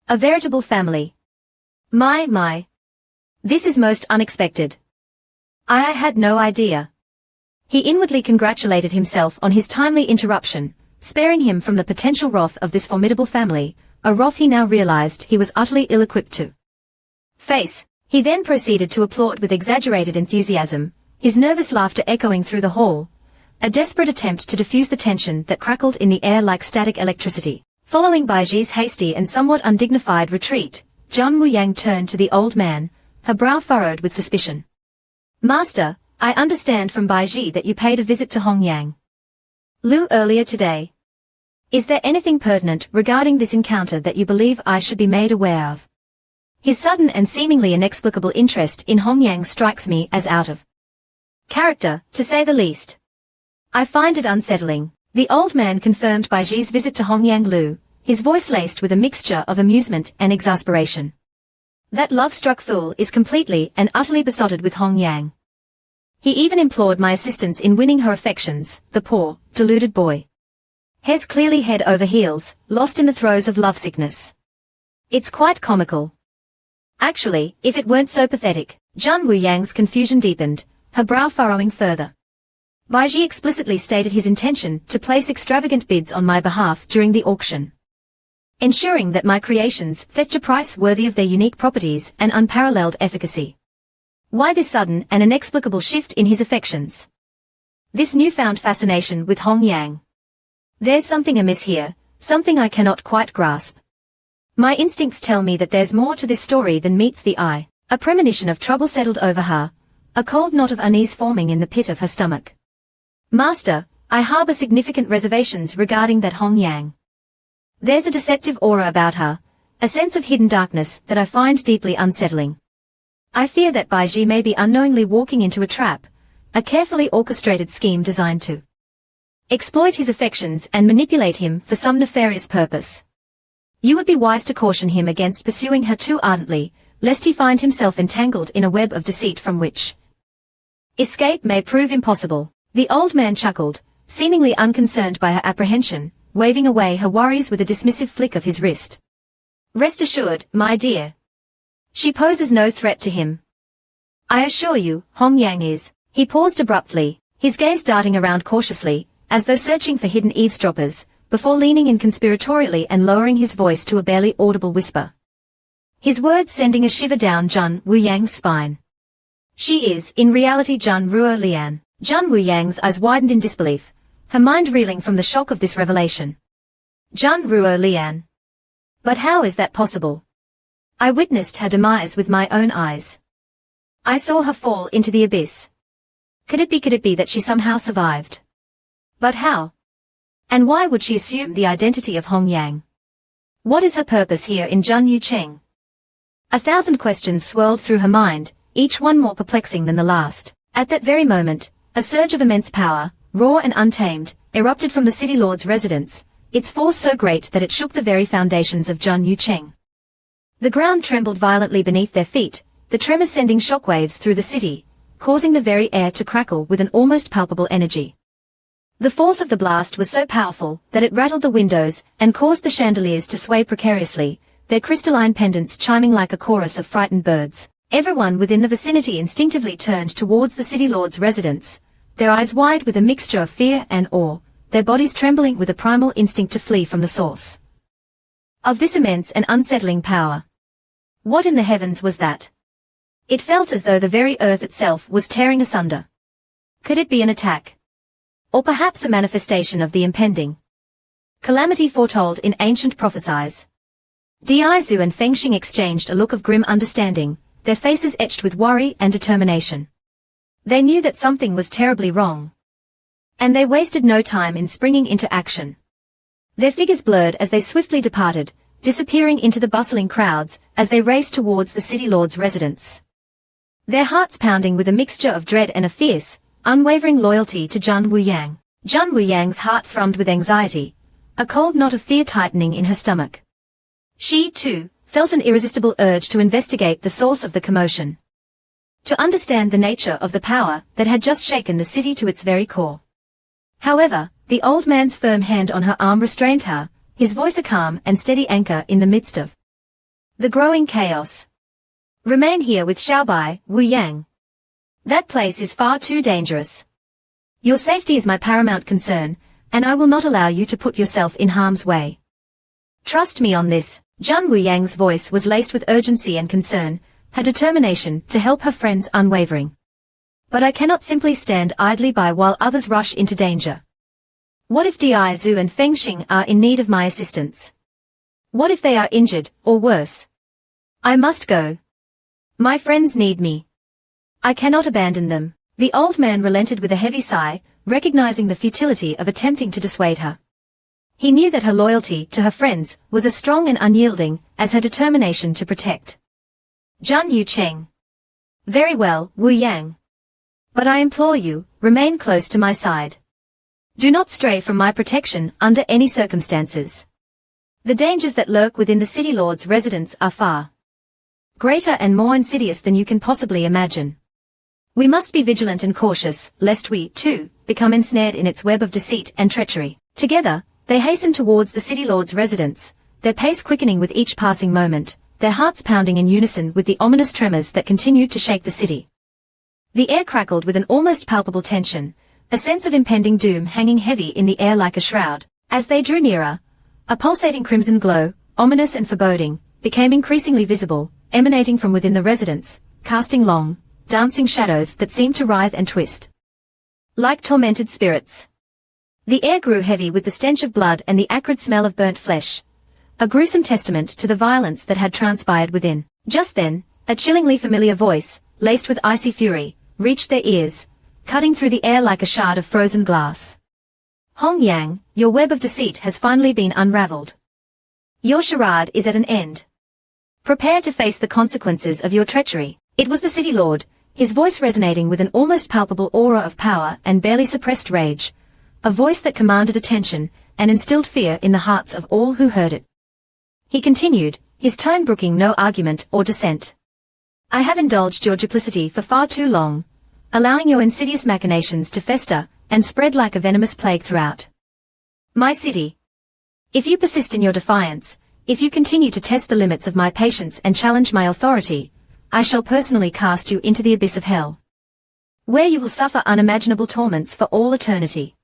A veritable family. My. This is most unexpected. I had no idea. He inwardly congratulated himself on his timely interruption, sparing him from the potential wrath of this formidable family, a wrath he now realized he was utterly ill-equipped to face. He then proceeded to applaud with exaggerated enthusiasm, his nervous laughter echoing through the hall, a desperate attempt to diffuse the tension that crackled in the air like static electricity. Following Baiji's hasty and somewhat undignified retreat, Zhan Wuyang turned to the old man, her brow furrowed with suspicion. Master, I understand from Baiji that you paid a visit to Hongyang Lu earlier today. Is there anything pertinent regarding this encounter that you believe I should be made aware of? His sudden and seemingly inexplicable interest in Hongyang strikes me as out of character, to say the least. I find it unsettling. The old man confirmed Baiji's visit to Hongyang Lu, his voice laced with a mixture of amusement and exasperation. That love-struck fool is completely and utterly besotted with Hongyang. He even implored my assistance in winning her affections, the poor, deluded boy. Hes clearly head over heels, lost in the throes of lovesickness. It's quite comical. Actually, if it weren't so pathetic. Zhan Wuyang's confusion deepened, her brow furrowing further. Baiji explicitly stated his intention to place extravagant bids on my behalf during the auction, ensuring that my creations fetch a price worthy of their unique properties and unparalleled efficacy. Why this sudden and inexplicable shift in his affections? This newfound fascination with Hongyang. There's something amiss here, something I cannot quite grasp. My instincts tell me that there's more to this story than meets the eye. A premonition of trouble settled over her, a cold knot of unease forming in the pit of her stomach. Master, I harbor significant reservations regarding that Hongyang. There's a deceptive aura about her, a sense of hidden darkness that I find deeply unsettling. I fear that Baiji may be unknowingly walking into a trap, a carefully orchestrated scheme designed to exploit his affections and manipulate him for some nefarious purpose. You would be wise to caution him against pursuing her too ardently, lest he find himself entangled in a web of deceit from which escape may prove impossible. The old man chuckled, seemingly unconcerned by her apprehension, waving away her worries with a dismissive flick of his wrist. Rest assured, my dear. She poses no threat to him. I assure you, Hongyang is. He paused abruptly, his gaze darting around cautiously, as though searching for hidden eavesdroppers, before leaning in conspiratorially and lowering his voice to a barely audible whisper. His words sending a shiver down Zhan Wuyang's spine. She is, in reality, Zhan Ruolian. Zhan Wuyang's eyes widened in disbelief, her mind reeling from the shock of this revelation. Zhan Ruolian. But how is that possible? I witnessed her demise with my own eyes. I saw her fall into the abyss. Could it be that she somehow survived? But how? And why would she assume the identity of Hongyang? What is her purpose here in Zhan Yucheng? 1,000 questions swirled through her mind, each one more perplexing than the last. At that very moment, a surge of immense power, raw and untamed, erupted from the city lord's residence, its force so great that it shook the very foundations of Zhan Yucheng. The ground trembled violently beneath their feet, the tremor sending shockwaves through the city, causing the very air to crackle with an almost palpable energy. The force of the blast was so powerful that it rattled the windows and caused the chandeliers to sway precariously, their crystalline pendants chiming like a chorus of frightened birds. Everyone within the vicinity instinctively turned towards the city lord's residence, their eyes wide with a mixture of fear and awe, their bodies trembling with a primal instinct to flee from the source of this immense and unsettling power. What in the heavens was that? It felt as though the very earth itself was tearing asunder. Could it be an attack? Or perhaps a manifestation of the impending calamity foretold in ancient prophecies? Dizu and Fengxing exchanged a look of grim understanding, their faces etched with worry and determination. They knew that something was terribly wrong. And they wasted no time in springing into action. Their figures blurred as they swiftly departed, disappearing into the bustling crowds as they raced towards the city lord's residence. Their hearts pounding with a mixture of dread and a fierce, unwavering loyalty to Zhan Wuyang. Zhan Wuyang's heart thrummed with anxiety, a cold knot of fear tightening in her stomach. She, too, felt an irresistible urge to investigate the source of the commotion. To understand the nature of the power that had just shaken the city to its very core. However, the old man's firm hand on her arm restrained her, his voice a calm and steady anchor in the midst of the growing chaos. Remain here with Xiaobai, Wu Yang. That place is far too dangerous. Your safety is my paramount concern, and I will not allow you to put yourself in harm's way. Trust me on this. Zhan Wuyang's voice was laced with urgency and concern, her determination to help her friends unwavering. But I cannot simply stand idly by while others rush into danger. What if Dizu and Fengxing are in need of my assistance? What if they are injured, or worse? I must go. My friends need me. I cannot abandon them. The old man relented with a heavy sigh, recognizing the futility of attempting to dissuade her. He knew that her loyalty to her friends was as strong and unyielding as her determination to protect Zhan Yucheng. Very well, Wu Yang. But I implore you, remain close to my side. Do not stray from my protection under any circumstances. The dangers that lurk within the city lord's residence are far greater and more insidious than you can possibly imagine. We must be vigilant and cautious, lest we, too, become ensnared in its web of deceit and treachery. Together, they hastened towards the city lord's residence, their pace quickening with each passing moment, their hearts pounding in unison with the ominous tremors that continued to shake the city. The air crackled with an almost palpable tension, a sense of impending doom hanging heavy in the air like a shroud. As they drew nearer, a pulsating crimson glow, ominous and foreboding, became increasingly visible, emanating from within the residence, casting long, dancing shadows that seemed to writhe and twist like tormented spirits. The air grew heavy with the stench of blood and the acrid smell of burnt flesh, a gruesome testament to the violence that had transpired within. Just then, a chillingly familiar voice, laced with icy fury, reached their ears, cutting through the air like a shard of frozen glass. Hong Yang, your web of deceit has finally been unraveled. Your charade is at an end. Prepare to face the consequences of your treachery. It was the city lord, his voice resonating with an almost palpable aura of power and barely suppressed rage, a voice that commanded attention and instilled fear in the hearts of all who heard it. He continued, his tone brooking no argument or dissent. I have indulged your duplicity for far too long, allowing your insidious machinations to fester and spread like a venomous plague throughout my city. If you persist in your defiance, if you continue to test the limits of my patience and challenge my authority, I shall personally cast you into the abyss of hell, where you will suffer unimaginable torments for all eternity.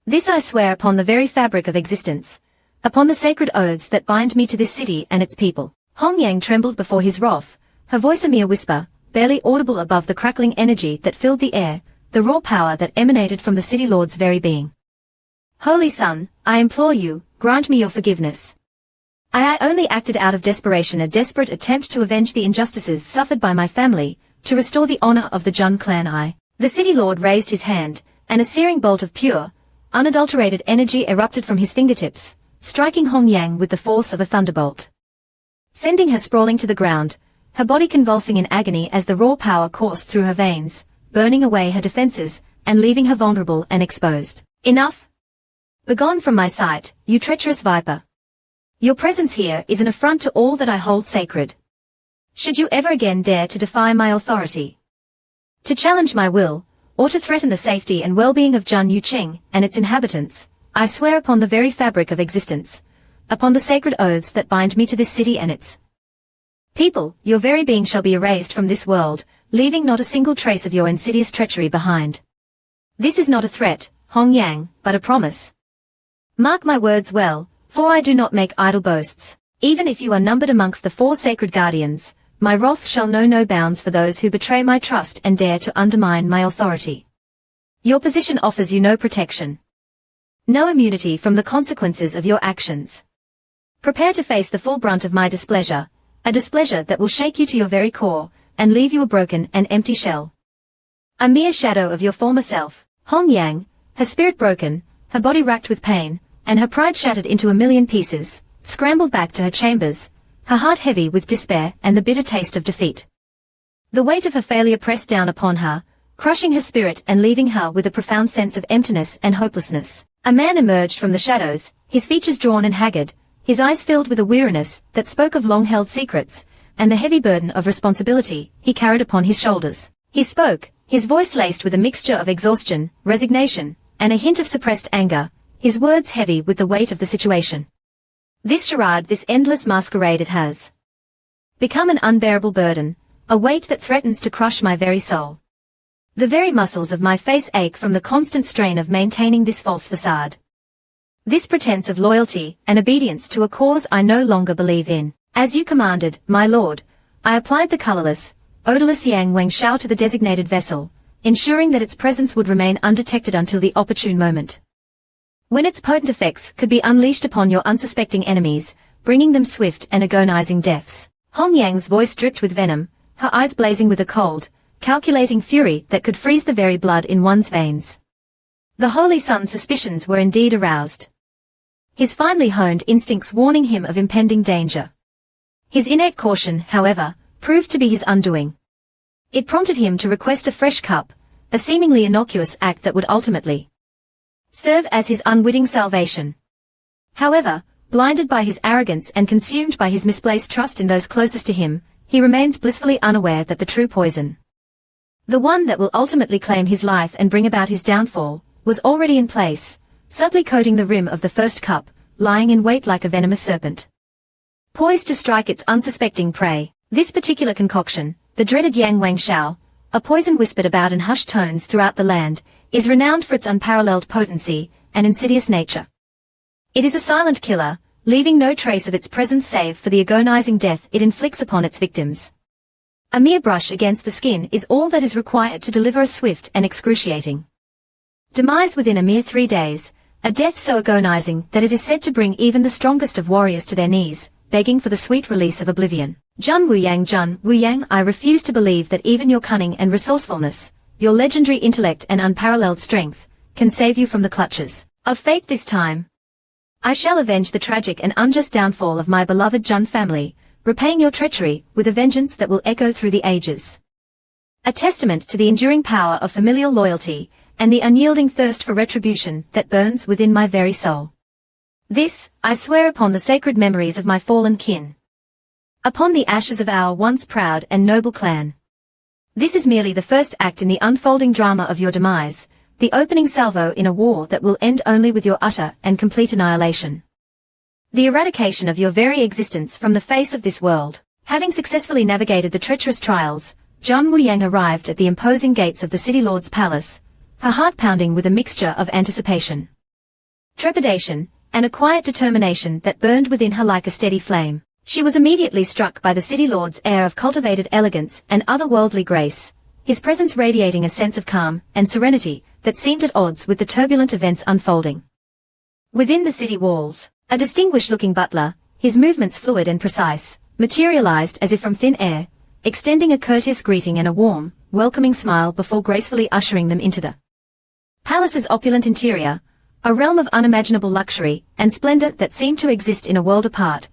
This I swear upon the very fabric of existence, upon the sacred oaths that bind me to this city and its people. Hong Yang trembled before his wrath, her voice a mere whisper, barely audible above the crackling energy that filled the air, the raw power that emanated from the city lord's very being. Holy Son, I implore you, grant me your forgiveness. I only acted out of desperation, a desperate attempt to avenge the injustices suffered by my family, to restore the honor of the Zhan clan. The city lord raised his hand, and a searing bolt of pure, unadulterated energy erupted from his fingertips, striking Hong Yang with the force of a thunderbolt, sending her sprawling to the ground, her body convulsing in agony as the raw power coursed through her veins, burning away her defenses, and leaving her vulnerable and exposed. Enough! Begone from my sight, you treacherous viper. Your presence here is an affront to all that I hold sacred. Should you ever again dare to defy my authority, to challenge my will, or to threaten the safety and well-being of Zhan Yucheng and its inhabitants, I swear upon the very fabric of existence, upon the sacred oaths that bind me to this city and its people, your very being shall be erased from this world, leaving not a single trace of your insidious treachery behind. This is not a threat, Hong Yang, but a promise. Mark my words well, for I do not make idle boasts. Even if you are numbered amongst the four sacred guardians, my wrath shall know no bounds for those who betray my trust and dare to undermine my authority. Your position offers you no protection, no immunity from the consequences of your actions. Prepare to face the full brunt of my displeasure, a displeasure that will shake you to your very core, and leave you a broken and empty shell, a mere shadow of your former self. Hong Yang, her spirit broken, her body racked with pain, and her pride shattered into a million pieces, scrambled back to her chambers, her heart heavy with despair and the bitter taste of defeat. The weight of her failure pressed down upon her, crushing her spirit and leaving her with a profound sense of emptiness and hopelessness. A man emerged from the shadows, his features drawn and haggard, his eyes filled with a weariness that spoke of long-held secrets, and the heavy burden of responsibility he carried upon his shoulders. He spoke, his voice laced with a mixture of exhaustion, resignation, and a hint of suppressed anger, his words heavy with the weight of the situation. This charade, this endless masquerade, it has become an unbearable burden, a weight that threatens to crush my very soul. The very muscles of my face ache from the constant strain of maintaining this false facade, this pretense of loyalty and obedience to a cause I no longer believe in. As you commanded, my lord, I applied the colorless, odorless Yang Wang Shao to the designated vessel, ensuring that its presence would remain undetected until the opportune moment, when its potent effects could be unleashed upon your unsuspecting enemies. bringing them swift and agonizing deaths. Hong Yang's voice dripped with venom, her eyes blazing with a cold, calculating fury that could freeze the very blood in one's veins. The Holy Sun's suspicions were indeed aroused. His finely honed instincts warning him of impending danger. His innate caution, however, proved to be his undoing. It prompted him to request a fresh cup, a seemingly innocuous act that would ultimately serve as his unwitting salvation. However, blinded by his arrogance and consumed by his misplaced trust in those closest to him, he remains blissfully unaware that the true poison, the one that will ultimately claim his life and bring about his downfall, was already in place, subtly coating the rim of the first cup, lying in wait like a venomous serpent, poised to strike its unsuspecting prey. This particular concoction, the dreaded Yang Wang Shao, a poison whispered about in hushed tones throughout the land, is renowned for its unparalleled potency and insidious nature. It is a silent killer, leaving no trace of its presence save for the agonizing death it inflicts upon its victims. A mere brush against the skin is all that is required to deliver a swift and excruciating demise within a mere 3 days, a death so agonizing that it is said to bring even the strongest of warriors to their knees, begging for the sweet release of oblivion. Jun Wuyang, I refuse to believe that even your cunning and resourcefulness, your legendary intellect and unparalleled strength, can save you from the clutches of fate this time. I shall avenge the tragic and unjust downfall of my beloved Jun family, repaying your treachery with a vengeance that will echo through the ages. A testament to the enduring power of familial loyalty, and the unyielding thirst for retribution that burns within my very soul. This, I swear upon the sacred memories of my fallen kin. Upon the ashes of our once proud and noble clan. This is merely the first act in the unfolding drama of your demise, the opening salvo in a war that will end only with your utter and complete annihilation. The eradication of your very existence from the face of this world. Having successfully navigated the treacherous trials, Jun Wuyang arrived at the imposing gates of the city lord's palace, her heart pounding with a mixture of anticipation, trepidation, and a quiet determination that burned within her like a steady flame. She was immediately struck by the city lord's air of cultivated elegance and otherworldly grace, his presence radiating a sense of calm and serenity that seemed at odds with the turbulent events unfolding within the city walls. A distinguished-looking butler, his movements fluid and precise, materialized as if from thin air, extending a courteous greeting and a warm, welcoming smile before gracefully ushering them into the palace's opulent interior, a realm of unimaginable luxury and splendor that seemed to exist in a world apart,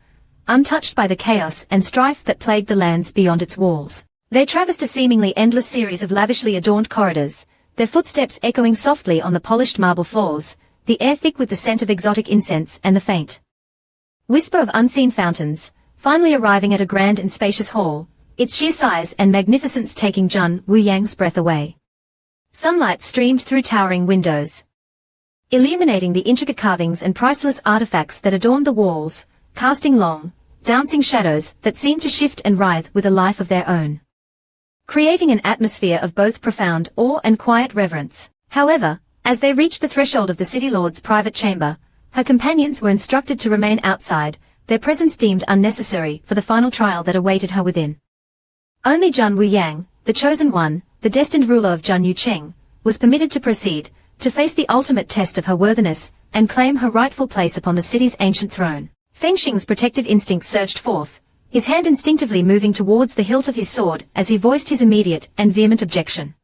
untouched by the chaos and strife that plagued the lands beyond its walls. They traversed a seemingly endless series of lavishly adorned corridors, their footsteps echoing softly on the polished marble floors, the air thick with the scent of exotic incense and the faint whisper of unseen fountains, finally arriving at a grand and spacious hall, its sheer size and magnificence taking Jun Wuyang's breath away. Sunlight streamed through towering windows, illuminating the intricate carvings and priceless artifacts that adorned the walls, casting long, dancing shadows that seemed to shift and writhe with a life of their own, creating an atmosphere of both profound awe and quiet reverence. However, as they reached the threshold of the city lord's private chamber, her companions were instructed to remain outside, their presence deemed unnecessary for the final trial that awaited her within. Only Jun Wuyang, the chosen one, the destined ruler of Jun Yucheng, was permitted to proceed, to face the ultimate test of her worthiness, and claim her rightful place upon the city's ancient throne. Feng Xing's protective instinct surged forth, his hand instinctively moving towards the hilt of his sword as he voiced his immediate and vehement objection.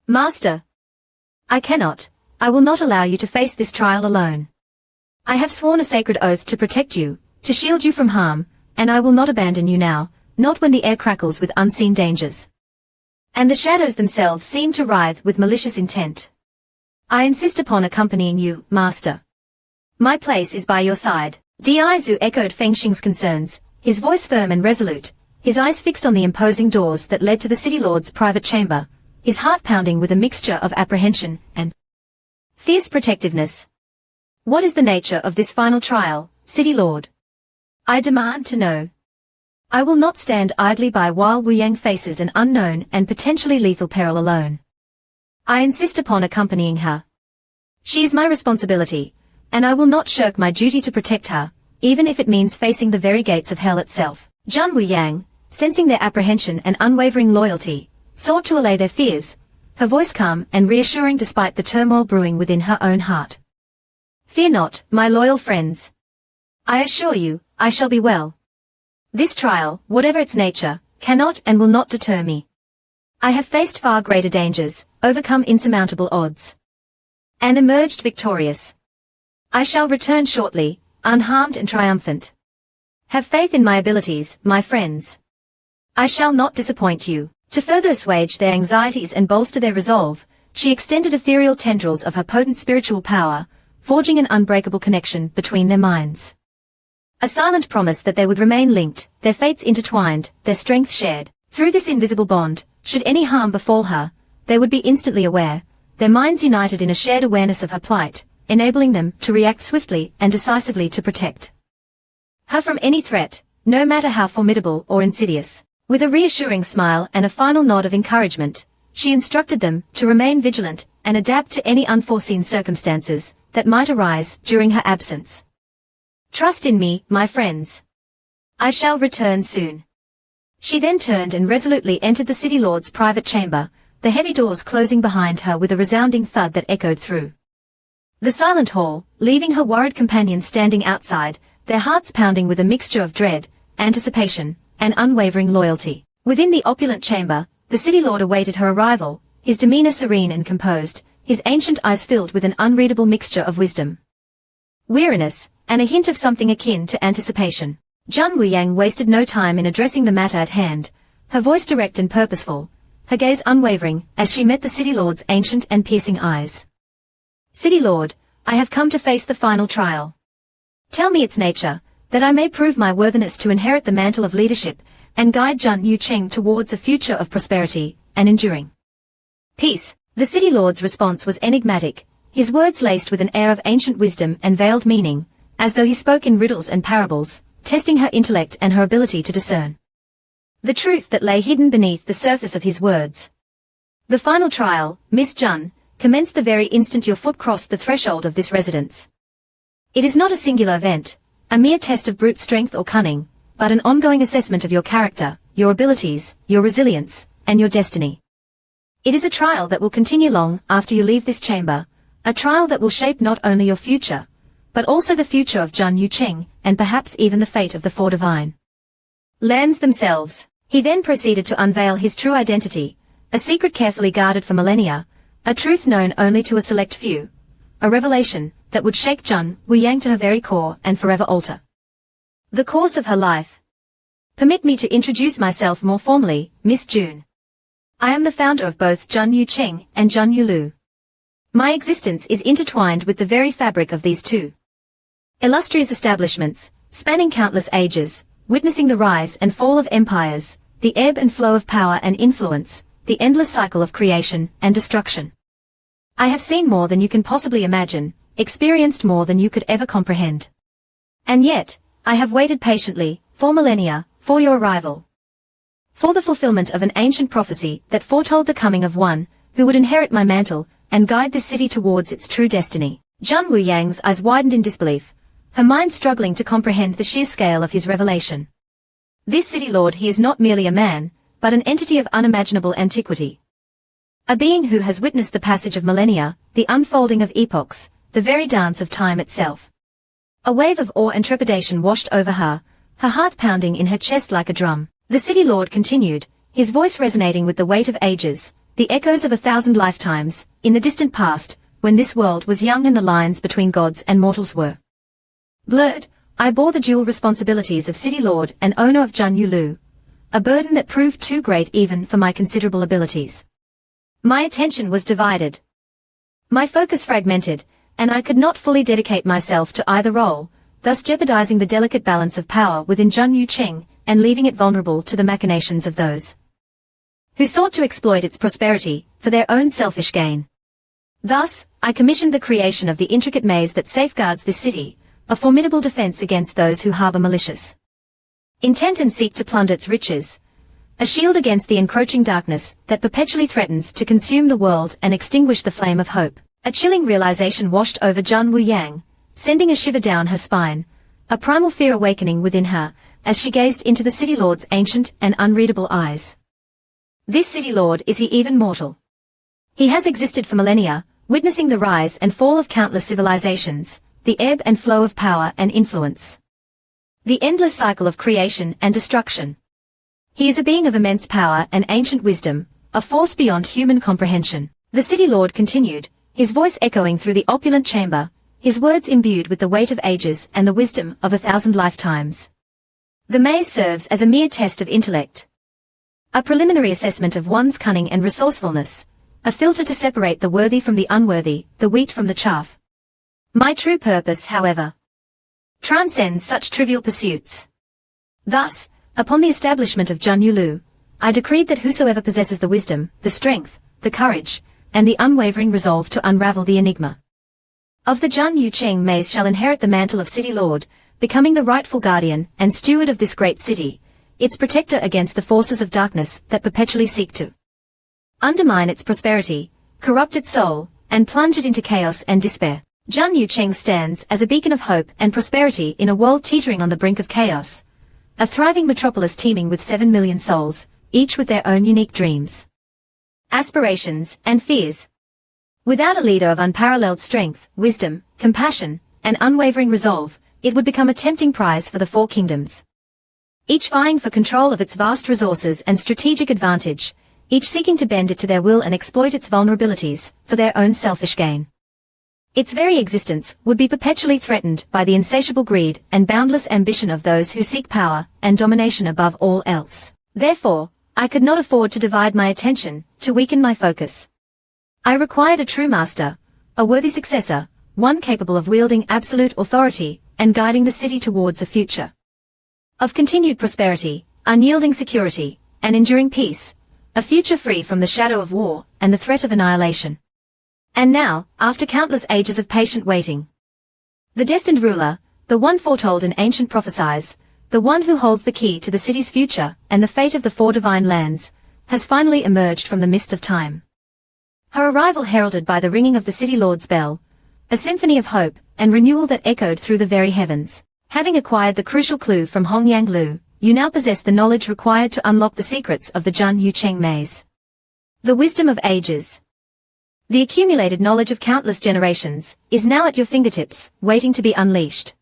Master, I will not allow you to face this trial alone. I have sworn a sacred oath to protect you, to shield you from harm, and I will not abandon you now, not when the air crackles with unseen dangers, and the shadows themselves seem to writhe with malicious intent. I insist upon accompanying you, Master. My place is by your side. Di Zhu echoed Feng Xing's concerns, his voice firm and resolute, his eyes fixed on the imposing doors that led to the city lord's private chamber, his heart pounding with a mixture of apprehension and fierce protectiveness. What is the nature of this final trial, City Lord? I demand to know. I will not stand idly by while Wuyang faces an unknown and potentially lethal peril alone. I insist upon accompanying her. She is my responsibility, and I will not shirk my duty to protect her, even if it means facing the very gates of hell itself. Jun Wuyang, sensing their apprehension and unwavering loyalty, sought to allay their fears, her voice calm and reassuring despite the turmoil brewing within her own heart. Fear not, my loyal friends. I assure you, I shall be well. This trial, whatever its nature, cannot and will not deter me. I have faced far greater dangers, overcome insurmountable odds, and emerged victorious. I shall return shortly, unharmed and triumphant. Have faith in my abilities, my friends. I shall not disappoint you. To further assuage their anxieties and bolster their resolve, she extended ethereal tendrils of her potent spiritual power, forging an unbreakable connection between their minds. A silent promise that they would remain linked, their fates intertwined, their strength shared. Through this invisible bond, should any harm befall her, they would be instantly aware, their minds united in a shared awareness of her plight, enabling them to react swiftly and decisively to protect her from any threat, no matter how formidable or insidious. With a reassuring smile and a final nod of encouragement, she instructed them to remain vigilant and adapt to any unforeseen circumstances that might arise during her absence. Trust in me, my friends. I shall return soon. She then turned and resolutely entered the City Lord's private chamber, the heavy doors closing behind her with a resounding thud that echoed through the silent hall, leaving her worried companions standing outside, their hearts pounding with a mixture of dread, anticipation, and unwavering loyalty. Within the opulent chamber, the City Lord awaited her arrival, his demeanor serene and composed, his ancient eyes filled with an unreadable mixture of wisdom, weariness, and a hint of something akin to anticipation. Jun Wuyang wasted no time in addressing the matter at hand, her voice direct and purposeful, her gaze unwavering, as she met the City Lord's ancient and piercing eyes. City Lord, I have come to face the final trial. Tell me its nature, that I may prove my worthiness to inherit the mantle of leadership, and guide Jun Yucheng towards a future of prosperity and enduring peace. The City Lord's response was enigmatic, his words laced with an air of ancient wisdom and veiled meaning, as though he spoke in riddles and parables, testing her intellect and her ability to discern the truth that lay hidden beneath the surface of his words. The final trial, Miss Jun, commenced the very instant your foot crossed the threshold of this residence. It is not a singular event, a mere test of brute strength or cunning, but an ongoing assessment of your character, your abilities, your resilience, and your destiny. It is a trial that will continue long after you leave this chamber, a trial that will shape not only your future, but also the future of Jun Yucheng, and perhaps even the fate of the four divine lands themselves. He then proceeded to unveil his true identity, a secret carefully guarded for millennia, a truth known only to a select few, a revelation that would shake Jun Wuyang to her very core and forever alter the course of her life. Permit me to introduce myself more formally, Miss June. I am the founder of both Jun Yucheng and Jun Yulu. My existence is intertwined with the very fabric of these two illustrious establishments, spanning countless ages, witnessing the rise and fall of empires, the ebb and flow of power and influence, the endless cycle of creation and destruction. I have seen more than you can possibly imagine, experienced more than you could ever comprehend. And yet, I have waited patiently, for millennia, for your arrival. For the fulfillment of an ancient prophecy that foretold the coming of one, who would inherit my mantle, and guide this city towards its true destiny. Jun Wuyang's eyes widened in disbelief, her mind struggling to comprehend the sheer scale of his revelation. This City Lord, he is not merely a man, but an entity of unimaginable antiquity. A being who has witnessed the passage of millennia, the unfolding of epochs, the very dance of time itself. A wave of awe and trepidation washed over her, her heart pounding in her chest like a drum. The City Lord continued, his voice resonating with the weight of ages, the echoes of 1,000 lifetimes, in the distant past, when this world was young and the lines between gods and mortals were blurred. I bore the dual responsibilities of City Lord and owner of Jun Yulu, a burden that proved too great even for my considerable abilities. My attention was divided, my focus fragmented, and I could not fully dedicate myself to either role, thus jeopardizing the delicate balance of power within Jun Yucheng and leaving it vulnerable to the machinations of those who sought to exploit its prosperity for their own selfish gain. Thus, I commissioned the creation of the intricate maze that safeguards this city, a formidable defense against those who harbor malicious intent and seek to plunder its riches, a shield against the encroaching darkness that perpetually threatens to consume the world and extinguish the flame of hope. A chilling realization washed over Jun Wuyang, sending a shiver down her spine, a primal fear awakening within her, as she gazed into the City Lord's ancient and unreadable eyes. This City Lord, is he even mortal? He has existed for millennia, witnessing the rise and fall of countless civilizations, the ebb and flow of power and influence. The endless cycle of creation and destruction. He is a being of immense power and ancient wisdom, a force beyond human comprehension. The city lord continued, his voice echoing through the opulent chamber, his words imbued with the weight of ages and the wisdom of 1,000 lifetimes. The maze serves as a mere test of intellect. A preliminary assessment of one's cunning and resourcefulness, a filter to separate the worthy from the unworthy, the wheat from the chaff. My true purpose, however, transcends such trivial pursuits. Thus, upon the establishment of Jun Yulu, I decreed that whosoever possesses the wisdom, the strength, the courage, and the unwavering resolve to unravel the enigma of the Jun Yu Cheng maze shall inherit the mantle of city lord, becoming the rightful guardian and steward of this great city, its protector against the forces of darkness that perpetually seek to undermine its prosperity, corrupt its soul, and plunge it into chaos and despair. Jun Yu Cheng stands as a beacon of hope and prosperity in a world teetering on the brink of chaos, a thriving metropolis teeming with 7 million souls, each with their own unique dreams, aspirations, and fears. Without a leader of unparalleled strength, wisdom, compassion, and unwavering resolve, it would become a tempting prize for the four kingdoms, each vying for control of its vast resources and strategic advantage, each seeking to bend it to their will and exploit its vulnerabilities for their own selfish gain. Its very existence would be perpetually threatened by the insatiable greed and boundless ambition of those who seek power and domination above all else. Therefore, I could not afford to divide my attention, to weaken my focus. I required a true master, a worthy successor, one capable of wielding absolute authority and guiding the city towards a future of continued prosperity, unyielding security, and enduring peace, a future free from the shadow of war and the threat of annihilation. And now, after countless ages of patient waiting, the destined ruler, the one foretold in ancient prophecies, the one who holds the key to the city's future and the fate of the four divine lands, has finally emerged from the mists of time. Her arrival heralded by the ringing of the city lord's bell, a symphony of hope and renewal that echoed through the very heavens. Having acquired the crucial clue from Hongyang Lu, you now possess the knowledge required to unlock the secrets of the Jun Yu Cheng maze. The wisdom of ages, the accumulated knowledge of countless generations, is now at your fingertips, waiting to be unleashed.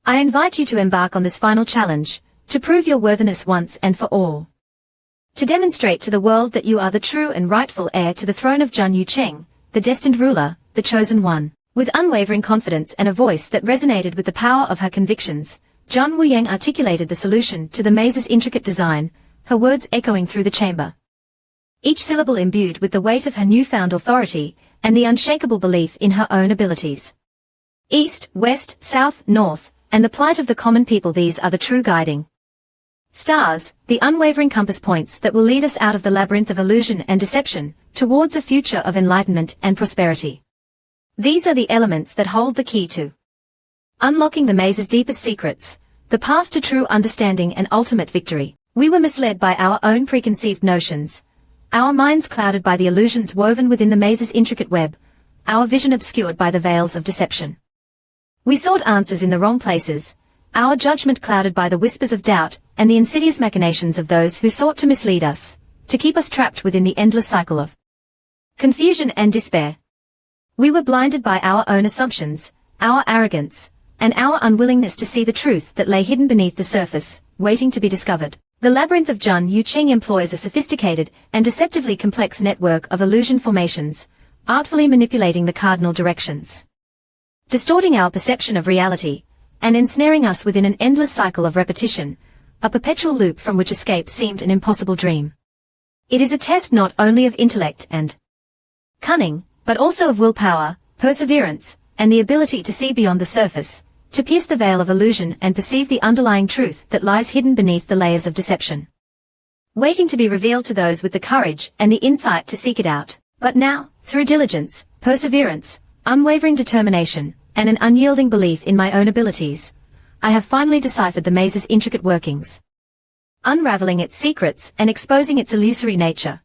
I invite you to embark on this final challenge, to prove your worthiness once and for all. To demonstrate to the world that you are the true and rightful heir to the throne of Jun Yu Cheng, the destined ruler, the chosen one. With unwavering confidence and a voice that resonated with the power of her convictions, Zhang Wuyang articulated the solution to the maze's intricate design, her words echoing through the chamber, each syllable imbued with the weight of her newfound authority and the unshakable belief in her own abilities. East, west, south, north, and the plight of the common people, these are the true guiding stars, the unwavering compass points that will lead us out of the labyrinth of illusion and deception, towards a future of enlightenment and prosperity. These are the elements that hold the key to unlocking the maze's deepest secrets, the path to true understanding and ultimate victory. We were misled by our own preconceived notions, our minds clouded by the illusions woven within the maze's intricate web, our vision obscured by the veils of deception. We sought answers in the wrong places, our judgment clouded by the whispers of doubt and the insidious machinations of those who sought to mislead us, to keep us trapped within the endless cycle of confusion and despair. We were blinded by our own assumptions, our arrogance, and our unwillingness to see the truth that lay hidden beneath the surface, waiting to be discovered. The labyrinth of Jun Yu Cheng employs a sophisticated and deceptively complex network of illusion formations, artfully manipulating the cardinal directions, distorting our perception of reality, and ensnaring us within an endless cycle of repetition, a perpetual loop from which escape seemed an impossible dream. It is a test not only of intellect and cunning, but also of willpower, perseverance, and the ability to see beyond the surface, to pierce the veil of illusion and perceive the underlying truth that lies hidden beneath the layers of deception, waiting to be revealed to those with the courage and the insight to seek it out. But now, through diligence, perseverance, unwavering determination, and an unyielding belief in my own abilities, I have finally deciphered the maze's intricate workings, unraveling its secrets and exposing its illusory nature.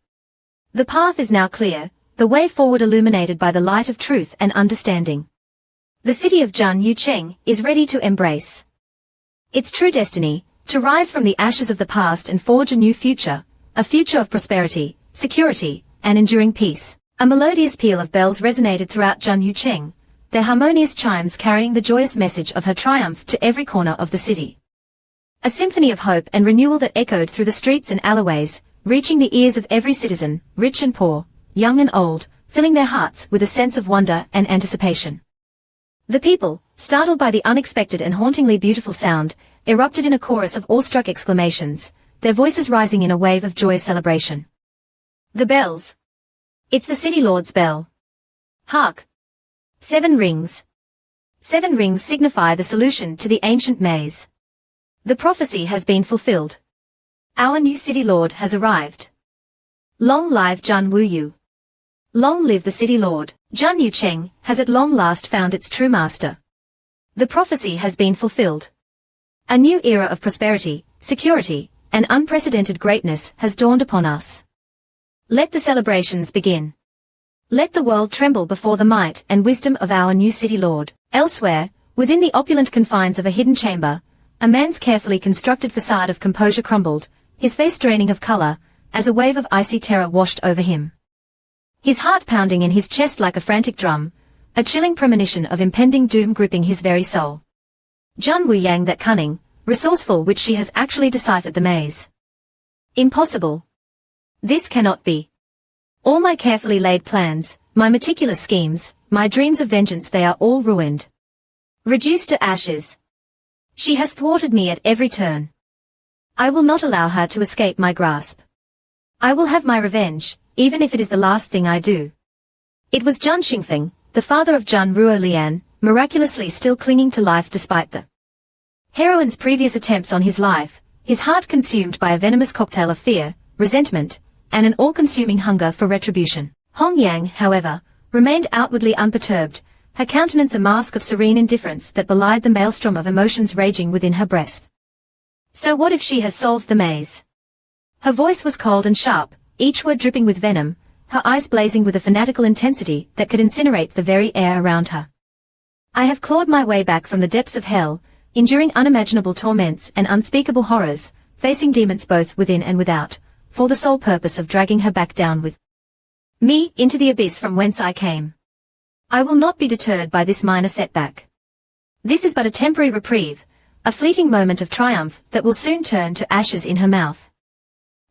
The path is now clear, the way forward illuminated by the light of truth and understanding. The city of Jun Yu Cheng is ready to embrace its true destiny, to rise from the ashes of the past and forge a new future, a future of prosperity, security, and enduring peace. A melodious peal of bells resonated throughout Jun Yu Cheng, their harmonious chimes carrying the joyous message of her triumph to every corner of the city. A symphony of hope and renewal that echoed through the streets and alleyways, reaching the ears of every citizen, rich and poor, young and old, filling their hearts with a sense of wonder and anticipation. The people, startled by the unexpected and hauntingly beautiful sound, erupted in a chorus of awestruck exclamations, their voices rising in a wave of joyous celebration. The bells. It's the city lord's bell. Hark! 7 rings. 7 rings signify the solution to the ancient maze. The prophecy has been fulfilled. Our new city lord has arrived. Long live Jun Wuyu. Long live the city lord. Jun Yu Cheng has at long last found its true master. The prophecy has been fulfilled. A new era of prosperity, security, and unprecedented greatness has dawned upon us. Let the celebrations begin. Let the world tremble before the might and wisdom of our new city lord. Elsewhere, within the opulent confines of a hidden chamber, a man's carefully constructed facade of composure crumbled, his face draining of color, as a wave of icy terror washed over him. His heart pounding in his chest like a frantic drum, a chilling premonition of impending doom gripping his very soul. Jun Wuyang, that cunning, resourceful witch, she has actually deciphered the maze. Impossible. This cannot be. All my carefully laid plans, my meticulous schemes, my dreams of vengeance, they are all ruined. Reduced to ashes. She has thwarted me at every turn. I will not allow her to escape my grasp. I will have my revenge, even if it is the last thing I do. It was Jun Xingfeng, the father of Jun Ruolian, miraculously still clinging to life despite the heroine's previous attempts on his life, his heart consumed by a venomous cocktail of fear, resentment, and an all-consuming hunger for retribution. Hong Yang, however, remained outwardly unperturbed, her countenance a mask of serene indifference that belied the maelstrom of emotions raging within her breast. So what if she has solved the maze? Her voice was cold and sharp, each word dripping with venom, her eyes blazing with a fanatical intensity that could incinerate the very air around her. I have clawed my way back from the depths of hell, enduring unimaginable torments and unspeakable horrors, facing demons both within and without, for the sole purpose of dragging her back down with me into the abyss from whence I came. I will not be deterred by this minor setback. This is but a temporary reprieve, a fleeting moment of triumph that will soon turn to ashes in her mouth.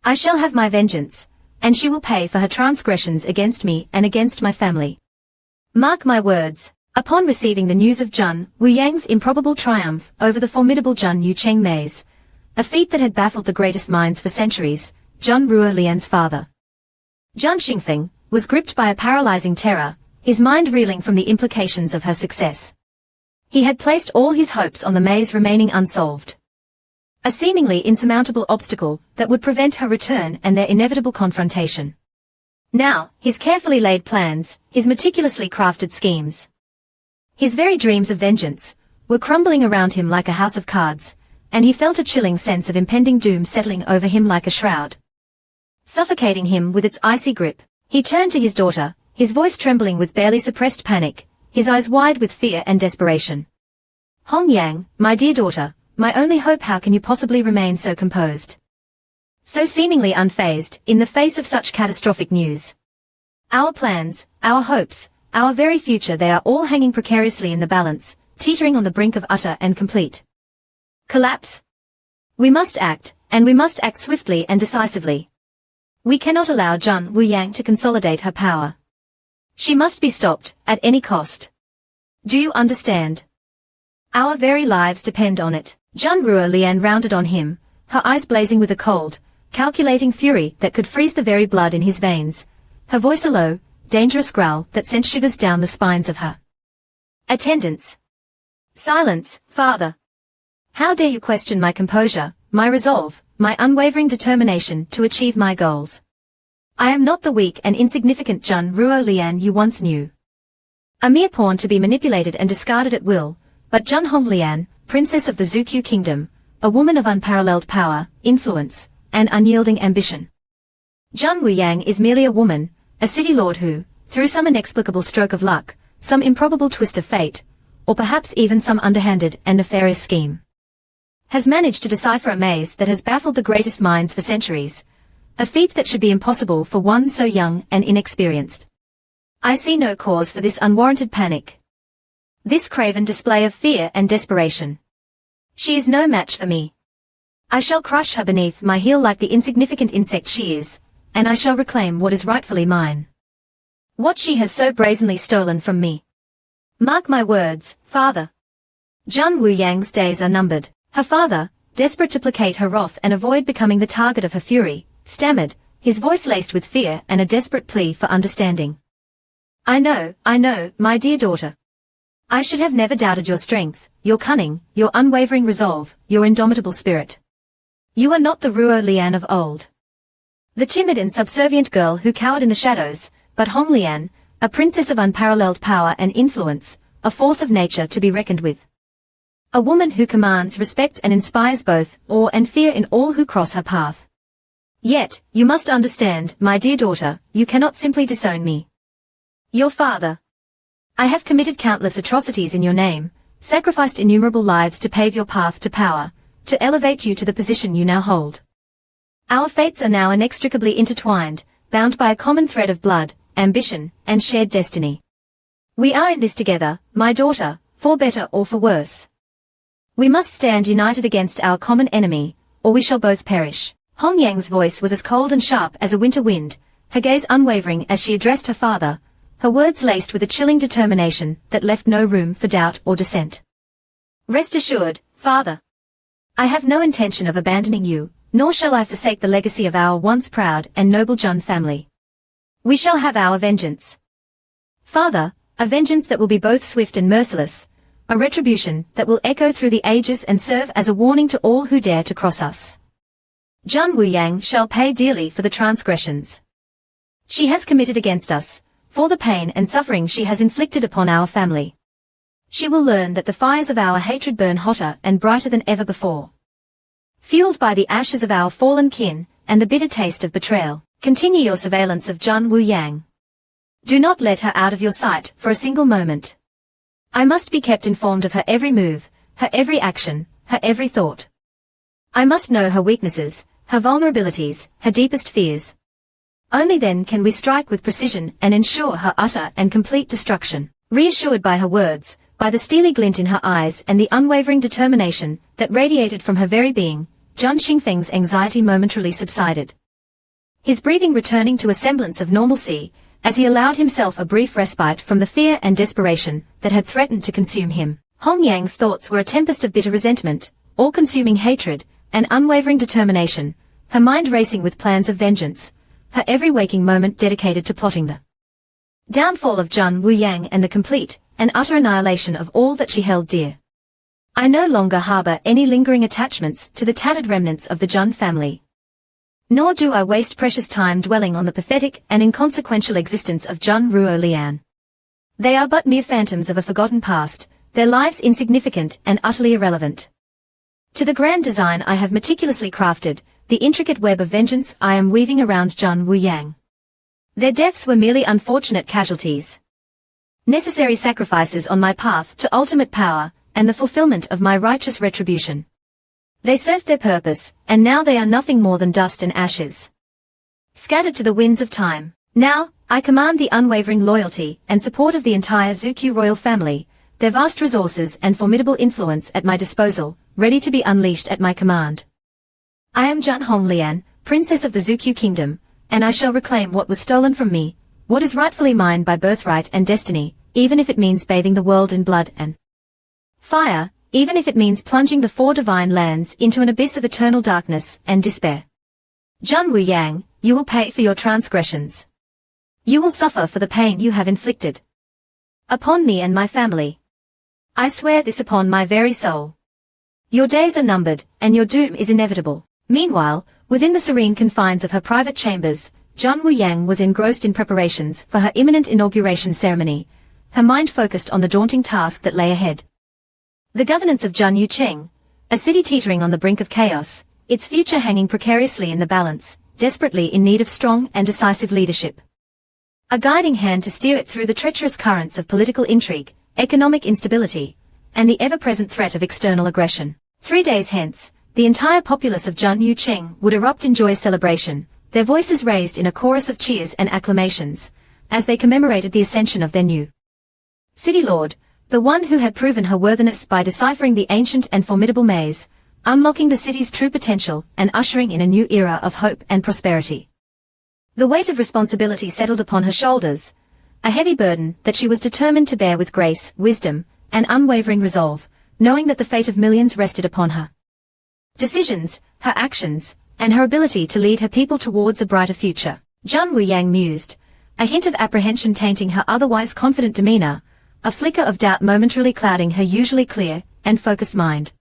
I shall have my vengeance, and she will pay for her transgressions against me and against my family. Mark my words. Upon receiving the news of Jun Wuyang's improbable triumph over the formidable Jun Yu Cheng maze, a feat that had baffled the greatest minds for centuries, Jun Ruolian's father, Jun Xingfeng, was gripped by a paralyzing terror, his mind reeling from the implications of her success. He had placed all his hopes on the maze remaining unsolved. A seemingly insurmountable obstacle that would prevent her return and their inevitable confrontation. Now, his carefully laid plans, his meticulously crafted schemes, his very dreams of vengeance, were crumbling around him like a house of cards, and he felt a chilling sense of impending doom settling over him like a shroud, suffocating him with its icy grip. He turned to his daughter, his voice trembling with barely suppressed panic, his eyes wide with fear and desperation. Hong Yang, my dear daughter, my only hope, how can you possibly remain so composed? So seemingly unfazed, in the face of such catastrophic news. Our plans, our hopes, our very future, they are all hanging precariously in the balance, teetering on the brink of utter and complete collapse. We must act, and we must act swiftly and decisively. We cannot allow Jun Wuyang to consolidate her power. She must be stopped, at any cost. Do you understand? Our very lives depend on it. Jun Ruolian rounded on him, her eyes blazing with a cold, calculating fury that could freeze the very blood in his veins, her voice a low, dangerous growl that sent shivers down the spines of her attendants. Silence, father. How dare you question my composure, my resolve, my unwavering determination to achieve my goals? I am not the weak and insignificant Jun Ruolian you once knew. A mere pawn to be manipulated and discarded at will, but Jun Honglian, princess of the Zukyu kingdom, a woman of unparalleled power, influence, and unyielding ambition. Jun Wuyang is merely a woman, a city lord who, through some inexplicable stroke of luck, some improbable twist of fate, or perhaps even some underhanded and nefarious scheme, has managed to decipher a maze that has baffled the greatest minds for centuries, a feat that should be impossible for one so young and inexperienced. I see no cause for this unwarranted panic, this craven display of fear and desperation. She is no match for me. I shall crush her beneath my heel like the insignificant insect she is, and I shall reclaim what is rightfully mine. What she has so brazenly stolen from me. Mark my words, father. Jun Wuyang's days are numbered. Her father, desperate to placate her wrath and avoid becoming the target of her fury, stammered, his voice laced with fear and a desperate plea for understanding. I know, my dear daughter. I should have never doubted your strength, your cunning, your unwavering resolve, your indomitable spirit. You are not the Ruo Lian of old. The timid and subservient girl who cowered in the shadows, but Hong Lian, a princess of unparalleled power and influence, a force of nature to be reckoned with. A woman who commands respect and inspires both awe and fear in all who cross her path. Yet, you must understand, my dear daughter, you cannot simply disown me. Your father. I have committed countless atrocities in your name, sacrificed innumerable lives to pave your path to power, to elevate you to the position you now hold. Our fates are now inextricably intertwined, bound by a common thread of blood, ambition, and shared destiny. We are in this together, my daughter, for better or for worse. We must stand united against our common enemy, or we shall both perish. Hong Yang's voice was as cold and sharp as a winter wind, her gaze unwavering as she addressed her father, her words laced with a chilling determination that left no room for doubt or dissent. Rest assured, father. I have no intention of abandoning you, nor shall I forsake the legacy of our once proud and noble Jun family. We shall have our vengeance. Father, a vengeance that will be both swift and merciless, a retribution that will echo through the ages and serve as a warning to all who dare to cross us. Jun Wuyang shall pay dearly for the transgressions she has committed against us, for the pain and suffering she has inflicted upon our family. She will learn that the fires of our hatred burn hotter and brighter than ever before. Fueled by the ashes of our fallen kin, and the bitter taste of betrayal, continue your surveillance of Jun Wuyang. Do not let her out of your sight for a single moment. I must be kept informed of her every move, her every action, her every thought. I must know her weaknesses, her vulnerabilities, her deepest fears. Only then can we strike with precision and ensure her utter and complete destruction. Reassured by her words, by the steely glint in her eyes and the unwavering determination that radiated from her very being, Zhang Xingfeng's anxiety momentarily subsided. His breathing returning to a semblance of normalcy, as he allowed himself a brief respite from the fear and desperation that had threatened to consume him. Hong Yang's thoughts were a tempest of bitter resentment, all-consuming hatred, and unwavering determination, her mind racing with plans of vengeance, her every waking moment dedicated to plotting the downfall of Jun Wuyang and the complete and utter annihilation of all that she held dear. I no longer harbor any lingering attachments to the tattered remnants of the Jun family. Nor do I waste precious time dwelling on the pathetic and inconsequential existence of Jun Ruo Lian. They are but mere phantoms of a forgotten past, their lives insignificant and utterly irrelevant to the grand design I have meticulously crafted, the intricate web of vengeance I am weaving around Jun Wuyang. Their deaths were merely unfortunate casualties. Necessary sacrifices on my path to ultimate power and the fulfillment of my righteous retribution. They served their purpose, and now they are nothing more than dust and ashes, scattered to the winds of time. Now, I command the unwavering loyalty and support of the entire Zukyu royal family, their vast resources and formidable influence at my disposal, ready to be unleashed at my command. I am Jun Honglian, princess of the Zukyu kingdom, and I shall reclaim what was stolen from me, what is rightfully mine by birthright and destiny, even if it means bathing the world in blood and fire, even if it means plunging the four divine lands into an abyss of eternal darkness and despair. Jun Wuyang, you will pay for your transgressions. You will suffer for the pain you have inflicted upon me and my family. I swear this upon my very soul. Your days are numbered, and your doom is inevitable. Meanwhile, within the serene confines of her private chambers, Jun Wuyang was engrossed in preparations for her imminent inauguration ceremony, her mind focused on the daunting task that lay ahead. The governance of Jun Yucheng, a city teetering on the brink of chaos, its future hanging precariously in the balance, desperately in need of strong and decisive leadership. A guiding hand to steer it through the treacherous currents of political intrigue, economic instability, and the ever-present threat of external aggression. 3 days hence, the entire populace of Jun Yucheng would erupt in joyous celebration, their voices raised in a chorus of cheers and acclamations, as they commemorated the ascension of their new city lord, the one who had proven her worthiness by deciphering the ancient and formidable maze, unlocking the city's true potential and ushering in a new era of hope and prosperity. The weight of responsibility settled upon her shoulders, a heavy burden that she was determined to bear with grace, wisdom, and unwavering resolve, knowing that the fate of millions rested upon her decisions, her actions, and her ability to lead her people towards a brighter future. Jun Wuyang mused, a hint of apprehension tainting her otherwise confident demeanor, a flicker of doubt momentarily clouding her usually clear and focused mind.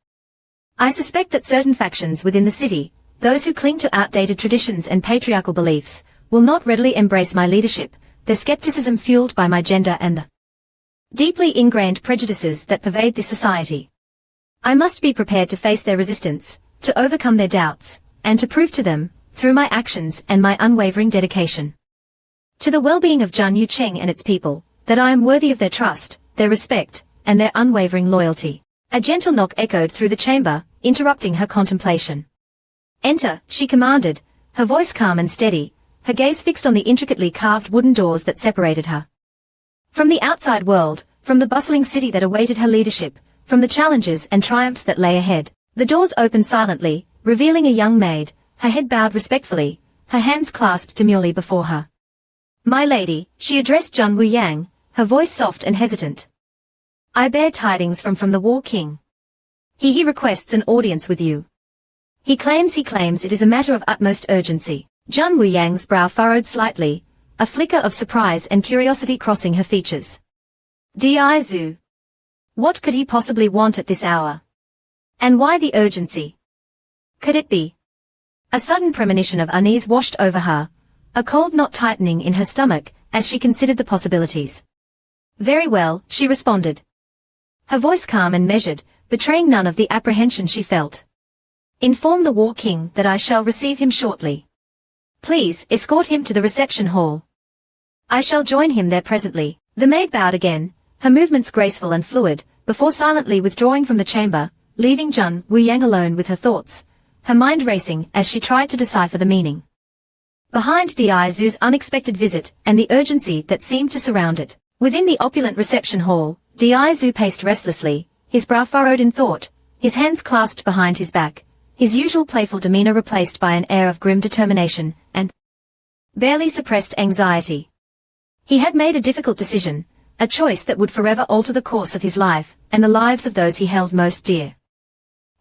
I suspect that certain factions within the city, those who cling to outdated traditions and patriarchal beliefs, will not readily embrace my leadership, their skepticism fueled by my gender and the deeply ingrained prejudices that pervade this society. I must be prepared to face their resistance, to overcome their doubts, and to prove to them, through my actions and my unwavering dedication to the well-being of Jun Yucheng and its people, that I am worthy of their trust, their respect, and their unwavering loyalty. A gentle knock echoed through the chamber, interrupting her contemplation. Enter, she commanded, her voice calm and steady, her gaze fixed on the intricately carved wooden doors that separated her from the outside world, from the bustling city that awaited her leadership, from the challenges and triumphs that lay ahead. The doors opened silently, revealing a young maid, her head bowed respectfully, her hands clasped demurely before her. My lady, she addressed Jun Wuyang, her voice soft and hesitant. I bear tidings from the War King. He requests an audience with you. He claims it is a matter of utmost urgency. Jun Wuyang's brow furrowed slightly, a flicker of surprise and curiosity crossing her features. Di Zhu. What could he possibly want at this hour? And why the urgency? Could it be? A sudden premonition of unease washed over her, a cold knot tightening in her stomach as she considered the possibilities. Very well, she responded, her voice calm and measured, betraying none of the apprehension she felt. Inform the War King that I shall receive him shortly. Please escort him to the reception hall. I shall join him there presently. The maid bowed again, her movements graceful and fluid, before silently withdrawing from the chamber, leaving Jun Wuyang alone with her thoughts, her mind racing as she tried to decipher the meaning behind Di Zhu's unexpected visit and the urgency that seemed to surround it. Within the opulent reception hall, Di Zhu paced restlessly, his brow furrowed in thought, his hands clasped behind his back, his usual playful demeanor replaced by an air of grim determination and barely suppressed anxiety. He had made a difficult decision, a choice that would forever alter the course of his life and the lives of those he held most dear.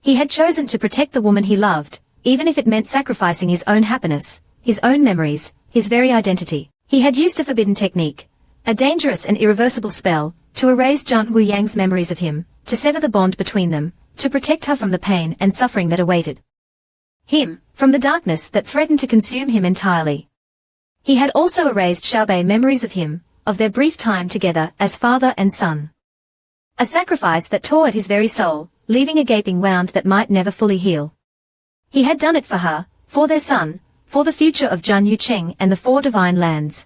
He had chosen to protect the woman he loved, even if it meant sacrificing his own happiness, his own memories, his very identity. He had used a forbidden technique, a dangerous and irreversible spell, to erase Jun Wuyang's memories of him, to sever the bond between them, to protect her from the pain and suffering that awaited him, from the darkness that threatened to consume him entirely. He had also erased Xiaobei memories of him, of their brief time together as father and son. A sacrifice that tore at his very soul, leaving a gaping wound that might never fully heal. He had done it for her, for their son, for the future of Jun Yucheng and the four divine lands.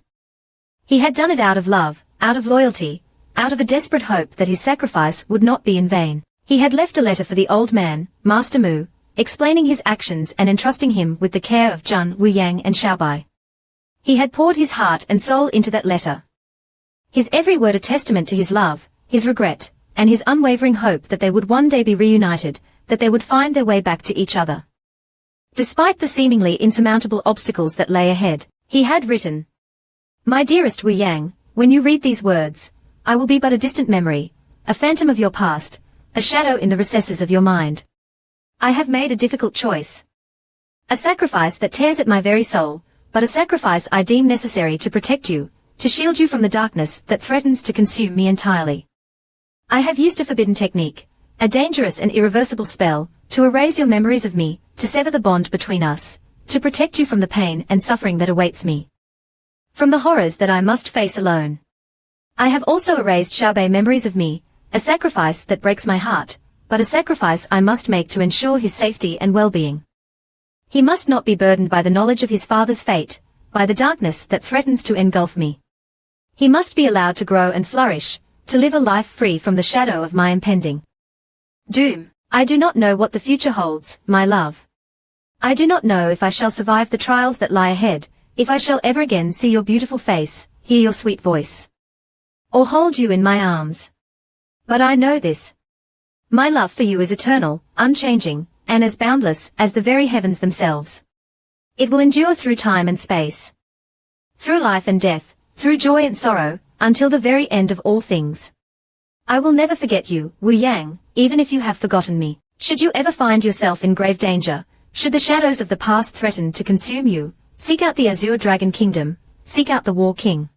He had done it out of love, out of loyalty, out of a desperate hope that his sacrifice would not be in vain. He had left a letter for the old man, Master Mu, explaining his actions and entrusting him with the care of Jun Wuyang and Xiaobai. He had poured his heart and soul into that letter. His every word a testament to his love, his regret, and his unwavering hope that they would one day be reunited, that they would find their way back to each other. Despite the seemingly insurmountable obstacles that lay ahead, he had written, My dearest Wuyang, when you read these words, I will be but a distant memory, a phantom of your past, a shadow in the recesses of your mind. I have made a difficult choice. A sacrifice that tears at my very soul, but a sacrifice I deem necessary to protect you, to shield you from the darkness that threatens to consume me entirely. I have used a forbidden technique, a dangerous and irreversible spell, to erase your memories of me, to sever the bond between us, to protect you from the pain and suffering that awaits me. From the horrors that I must face alone. I have also erased Xiaobei memories of me, a sacrifice that breaks my heart, but a sacrifice I must make to ensure his safety and well-being. He must not be burdened by the knowledge of his father's fate, by the darkness that threatens to engulf me. He must be allowed to grow and flourish, to live a life free from the shadow of my impending doom. I do not know what the future holds, my love. I do not know if I shall survive the trials that lie ahead, if I shall ever again see your beautiful face, hear your sweet voice, or hold you in my arms. But I know this. My love for you is eternal, unchanging, and as boundless as the very heavens themselves. It will endure through time and space, through life and death, through joy and sorrow, until the very end of all things. I will never forget you, Wu Yang, even if you have forgotten me. Should you ever find yourself in grave danger, should the shadows of the past threaten to consume you, seek out the Azure Dragon Kingdom, seek out the War King.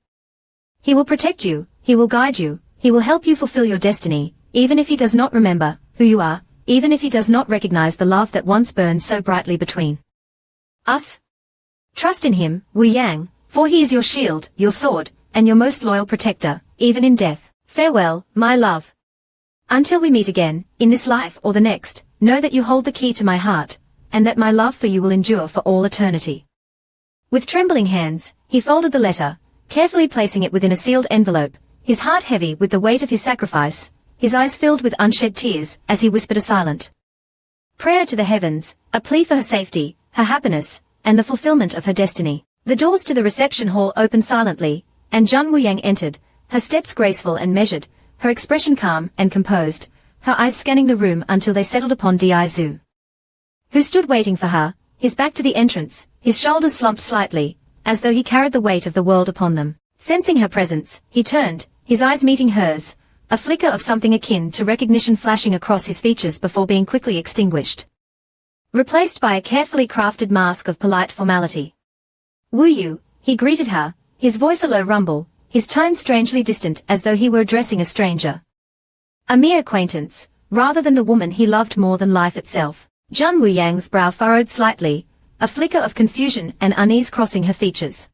He will protect you, he will guide you, he will help you fulfill your destiny, even if he does not remember who you are, even if he does not recognize the love that once burned so brightly between us. Trust in him, Wu Yang, for he is your shield, your sword, and your most loyal protector, even in death. Farewell, my love. Until we meet again, in this life or the next, know that you hold the key to my heart, and that my love for you will endure for all eternity. With trembling hands, he folded the letter, carefully placing it within a sealed envelope, his heart heavy with the weight of his sacrifice, his eyes filled with unshed tears, as he whispered a silent prayer to the heavens, a plea for her safety, her happiness, and the fulfillment of her destiny. The doors to the reception hall opened silently, and Zhang Wuyang entered, her steps graceful and measured, her expression calm and composed, her eyes scanning the room until they settled upon Di Zhu, who stood waiting for her, his back to the entrance, his shoulders slumped slightly, as though he carried the weight of the world upon them. Sensing her presence, he turned, his eyes meeting hers, a flicker of something akin to recognition flashing across his features before being quickly extinguished, replaced by a carefully crafted mask of polite formality. Wu Yu, he greeted her, his voice a low rumble, his tone strangely distant as though he were addressing a stranger. A mere acquaintance, rather than the woman he loved more than life itself. Zhang Wuyang's brow furrowed slightly, a flicker of confusion and unease crossing her features.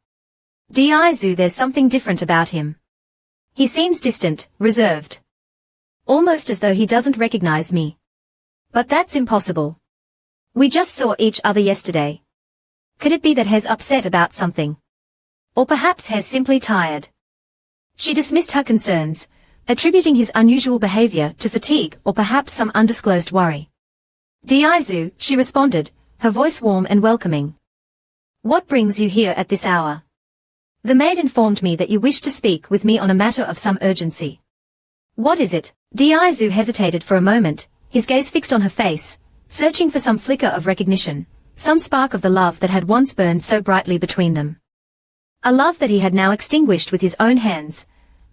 Di Zhu, there's something different about him. He seems distant, reserved. Almost as though he doesn't recognize me. But that's impossible. We just saw each other yesterday. Could it be that he's upset about something? Or perhaps he's simply tired. She dismissed her concerns, attributing his unusual behavior to fatigue or perhaps some undisclosed worry. Di Zhu, she responded, her voice warm and welcoming. What brings you here at this hour? The maid informed me that you wish to speak with me on a matter of some urgency. What is it? Di Zhu hesitated for a moment, his gaze fixed on her face, searching for some flicker of recognition, some spark of the love that had once burned so brightly between them. A love that he had now extinguished with his own hands,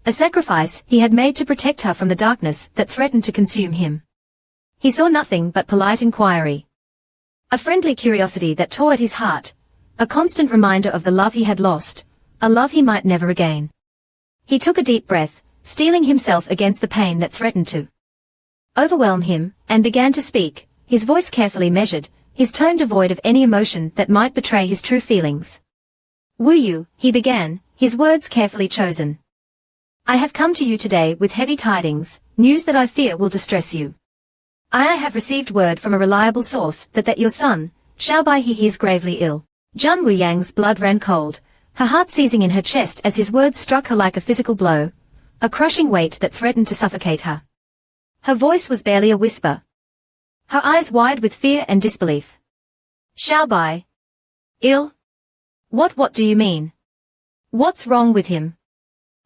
a sacrifice he had made to protect her from the darkness that threatened to consume him. He saw nothing but polite inquiry. A friendly curiosity that tore at his heart, a constant reminder of the love he had lost, a love he might never regain. He took a deep breath, steeling himself against the pain that threatened to overwhelm him, and began to speak, his voice carefully measured, his tone devoid of any emotion that might betray his true feelings. Wu Yu, he began, his words carefully chosen. I have come to you today with heavy tidings, news that I fear will distress you. I have received word from a reliable source that your son, Xiaobai he is gravely ill. Zhang Wuyang's blood ran cold, her heart seizing in her chest as his words struck her like a physical blow, a crushing weight that threatened to suffocate her. Her voice was barely a whisper, her eyes wide with fear and disbelief. Xiaobai? Ill? What do you mean? What's wrong with him?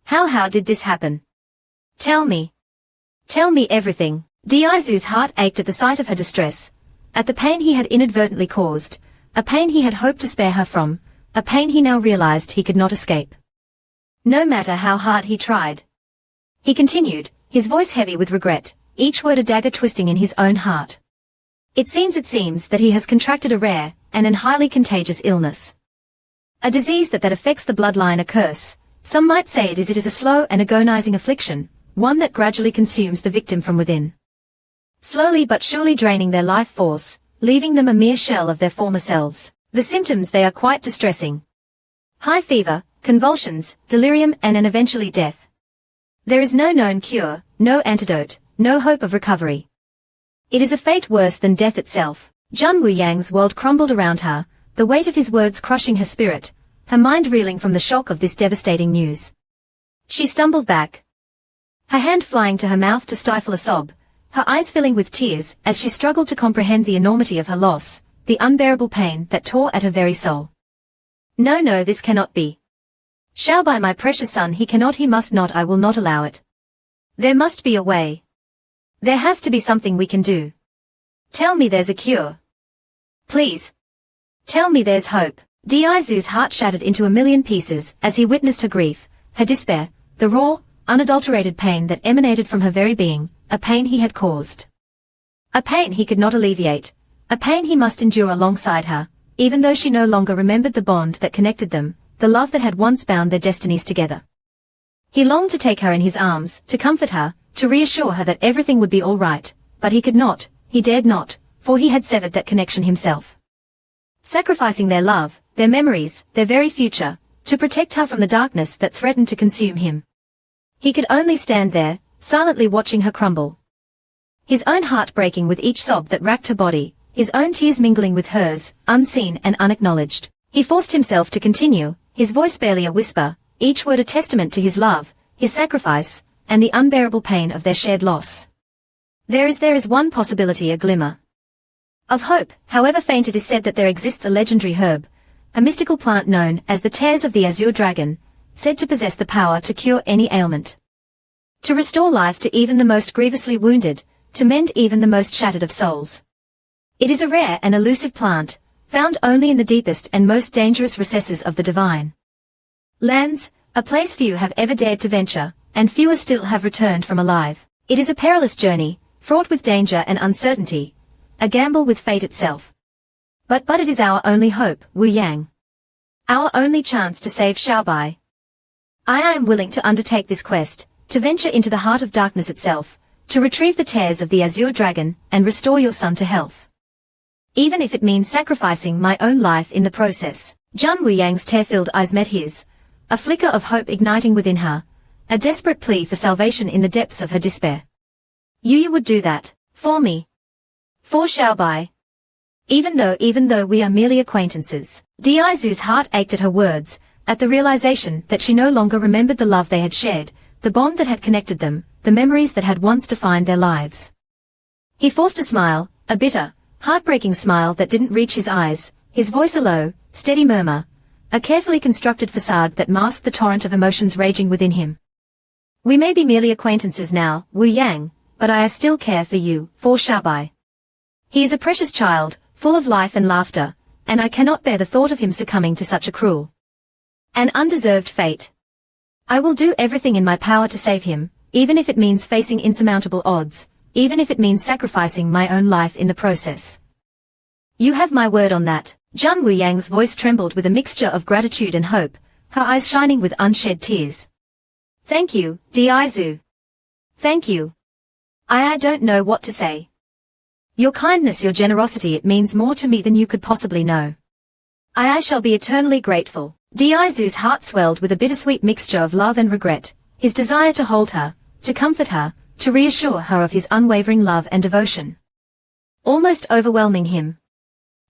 How did this happen? Tell me. Tell me everything. Di Zhu's heart ached at the sight of her distress, at the pain he had inadvertently caused, a pain he had hoped to spare her from, a pain he now realized he could not escape. No matter how hard he tried. He continued, his voice heavy with regret, each word a dagger twisting in his own heart. It seems that he has contracted a rare, and an highly contagious illness. A disease that affects the bloodline, a curse. Some might say it is a slow and agonizing affliction, one that gradually consumes the victim from within. Slowly but surely draining their life force, leaving them a mere shell of their former selves. The symptoms, they are quite distressing. High fever, convulsions, delirium and eventually death. There is no known cure, no antidote, no hope of recovery. It is a fate worse than death itself. Zhang Wuyang's world crumbled around her, the weight of his words crushing her spirit, her mind reeling from the shock of this devastating news. She stumbled back, her hand flying to her mouth to stifle a sob, her eyes filling with tears as she struggled to comprehend the enormity of her loss, the unbearable pain that tore at her very soul. No, this cannot be. Xiaobai, my precious son, he must not, I will not allow it. There must be a way. There has to be something we can do. Tell me there's a cure. Please. Tell me there's hope. Diazu's heart shattered into a million pieces as he witnessed her grief, her despair, the raw, unadulterated pain that emanated from her very being, a pain he had caused. A pain he could not alleviate, a pain he must endure alongside her, even though she no longer remembered the bond that connected them, the love that had once bound their destinies together. He longed to take her in his arms, to comfort her, to reassure her that everything would be all right, but he could not, he dared not, for he had severed that connection himself. Sacrificing their love, their memories, their very future, to protect her from the darkness that threatened to consume him. He could only stand there, silently watching her crumble. His own heart breaking with each sob that racked her body, his own tears mingling with hers, unseen and unacknowledged. He forced himself to continue, his voice barely a whisper, each word a testament to his love, his sacrifice, and the unbearable pain of their shared loss. There is one possibility, a glimmer of hope, however faint. It is said that there exists a legendary herb, a mystical plant known as the tears of the azure dragon, said to possess the power to cure any ailment, to restore life to even the most grievously wounded, to mend even the most shattered of souls. It is a rare and elusive plant, found only in the deepest and most dangerous recesses of the divine lands, a place few have ever dared to venture, and fewer still have returned from alive. It is a perilous journey, fraught with danger and uncertainty, a gamble with fate itself. But it is our only hope, Wu Yang. Our only chance to save Xiaobai. I am willing to undertake this quest, to venture into the heart of darkness itself, to retrieve the tears of the azure dragon, and restore your son to health. Even if it means sacrificing my own life in the process. Zhan Wu Yang's tear-filled eyes met his, a flicker of hope igniting within her, a desperate plea for salvation in the depths of her despair. You would do that, for me. For Xiaobai. Even though we are merely acquaintances. Diazu's heart ached at her words, at the realization that she no longer remembered the love they had shared, the bond that had connected them, the memories that had once defined their lives. He forced a smile, a bitter, heartbreaking smile that didn't reach his eyes, his voice a low, steady murmur, a carefully constructed facade that masked the torrent of emotions raging within him. We may be merely acquaintances now, Wu Yang, but I still care for you, for Xiaobai. He is a precious child, full of life and laughter, and I cannot bear the thought of him succumbing to such a cruel and undeserved fate. I will do everything in my power to save him, even if it means facing insurmountable odds, even if it means sacrificing my own life in the process. You have my word on that. Zhan Wu Yang's voice trembled with a mixture of gratitude and hope, her eyes shining with unshed tears. Thank you, Diazu. Thank you. I don't know what to say. Your kindness, your generosity, it means more to me than you could possibly know. I shall be eternally grateful. Diazu's heart swelled with a bittersweet mixture of love and regret, his desire to hold her, to comfort her, to reassure her of his unwavering love and devotion, almost overwhelming him.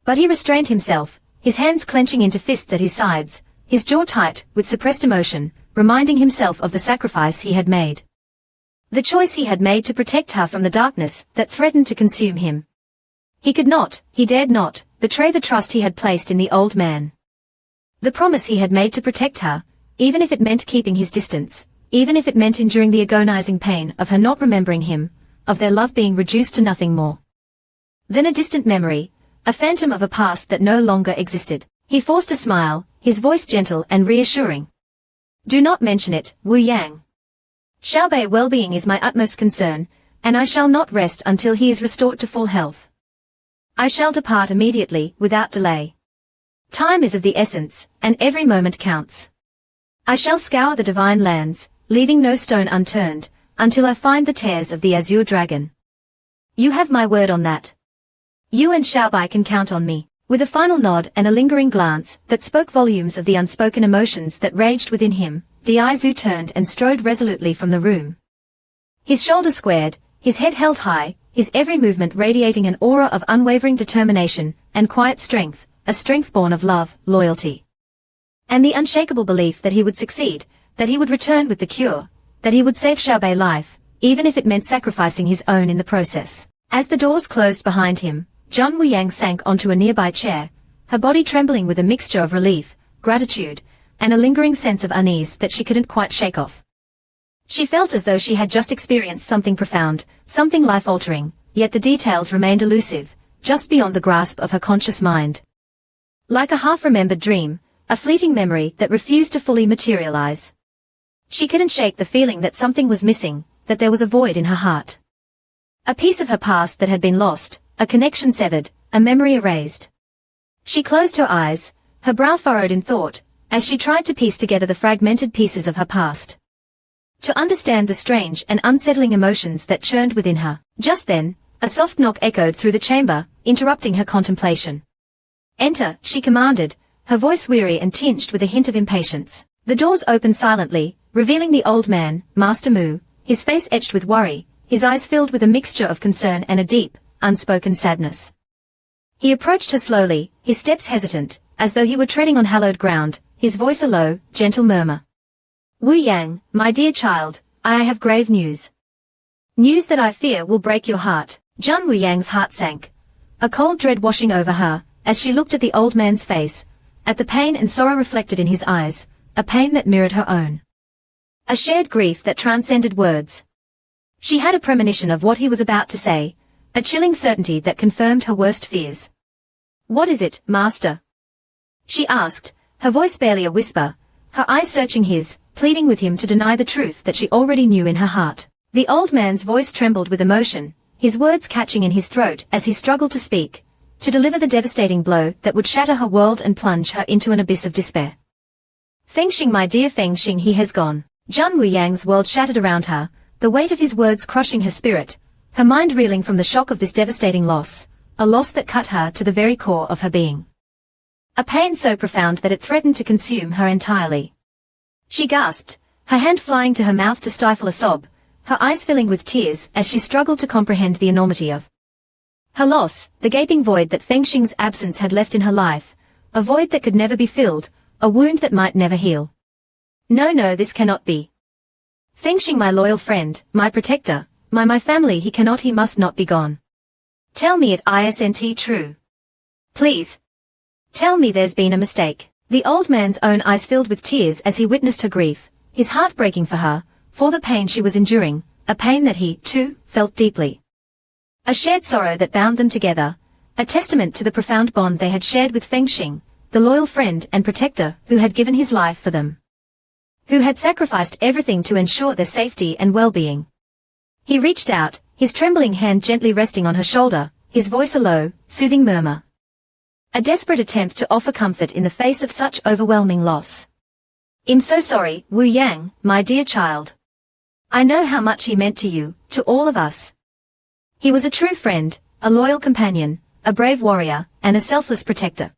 But he restrained himself, his hands clenching into fists at his sides, his jaw tight with suppressed emotion, reminding himself of the sacrifice he had made. The choice he had made to protect her from the darkness that threatened to consume him. He could not, he dared not, betray the trust he had placed in the old man. The promise he had made to protect her, even if it meant keeping his distance, even if it meant enduring the agonizing pain of her not remembering him, of their love being reduced to nothing more than a distant memory, a phantom of a past that no longer existed. He forced a smile, his voice gentle and reassuring. Do not mention it, Wu Yang. Xiaobai's well-being is my utmost concern, and I shall not rest until he is restored to full health. I shall depart immediately, without delay. Time is of the essence, and every moment counts. I shall scour the divine lands, leaving no stone unturned, until I find the tears of the azure dragon. You have my word on that. You and Xiaobai can count on me. With a final nod and a lingering glance that spoke volumes of the unspoken emotions that raged within him, Diazu turned and strode resolutely from the room. His shoulders squared, his head held high, his every movement radiating an aura of unwavering determination and quiet strength, a strength born of love, loyalty, and the unshakable belief that he would succeed, that he would return with the cure, that he would save Xiaobai's life, even if it meant sacrificing his own in the process. As the doors closed behind him, Zhan Wu Yang sank onto a nearby chair, her body trembling with a mixture of relief, gratitude, and a lingering sense of unease that she couldn't quite shake off. She felt as though she had just experienced something profound, something life-altering, yet the details remained elusive, just beyond the grasp of her conscious mind. Like a half-remembered dream, a fleeting memory that refused to fully materialize. She couldn't shake the feeling that something was missing, that there was a void in her heart. A piece of her past that had been lost, a connection severed, a memory erased. She closed her eyes, her brow furrowed in thought, as she tried to piece together the fragmented pieces of her past. To understand the strange and unsettling emotions that churned within her. Just then, a soft knock echoed through the chamber, interrupting her contemplation. "Enter," she commanded, her voice weary and tinged with a hint of impatience. The doors opened silently, revealing the old man, Master Mu, his face etched with worry, his eyes filled with a mixture of concern and a deep, unspoken sadness. He approached her slowly, his steps hesitant, as though he were treading on hallowed ground, his voice a low, gentle murmur. "Wu Yang, my dear child, I have grave news. News that I fear will break your heart." Jun Wu Yang's heart sank, a cold dread washing over her, as she looked at the old man's face, at the pain and sorrow reflected in his eyes, a pain that mirrored her own. A shared grief that transcended words. She had a premonition of what he was about to say, a chilling certainty that confirmed her worst fears. "What is it, Master?" she asked, her voice barely a whisper, her eyes searching his, pleading with him to deny the truth that she already knew in her heart. The old man's voice trembled with emotion, his words catching in his throat as he struggled to speak, to deliver the devastating blow that would shatter her world and plunge her into an abyss of despair. "Fengxing, my dear Fengxing, he has gone." Jun Wu Yang's world shattered around her, the weight of his words crushing her spirit, her mind reeling from the shock of this devastating loss, a loss that cut her to the very core of her being. A pain so profound that it threatened to consume her entirely. She gasped, her hand flying to her mouth to stifle a sob, her eyes filling with tears as she struggled to comprehend the enormity of her loss, the gaping void that Fengxing's absence had left in her life, a void that could never be filled, a wound that might never heal. No, this cannot be. Fengxing, my loyal friend, my protector, my family, he must not be gone. Tell me it isn't true. Please. Tell me there's been a mistake. The old man's own eyes filled with tears as he witnessed her grief, his heart breaking for her, for the pain she was enduring, a pain that he, too, felt deeply. A shared sorrow that bound them together, a testament to the profound bond they had shared with Fengxing, the loyal friend and protector who had given his life for them. Who had sacrificed everything to ensure their safety and well-being. He reached out, his trembling hand gently resting on her shoulder, his voice a low, soothing murmur. A desperate attempt to offer comfort in the face of such overwhelming loss. "I'm so sorry, Wu Yang, my dear child. I know how much he meant to you, to all of us. He was a true friend, a loyal companion, a brave warrior, and a selfless protector.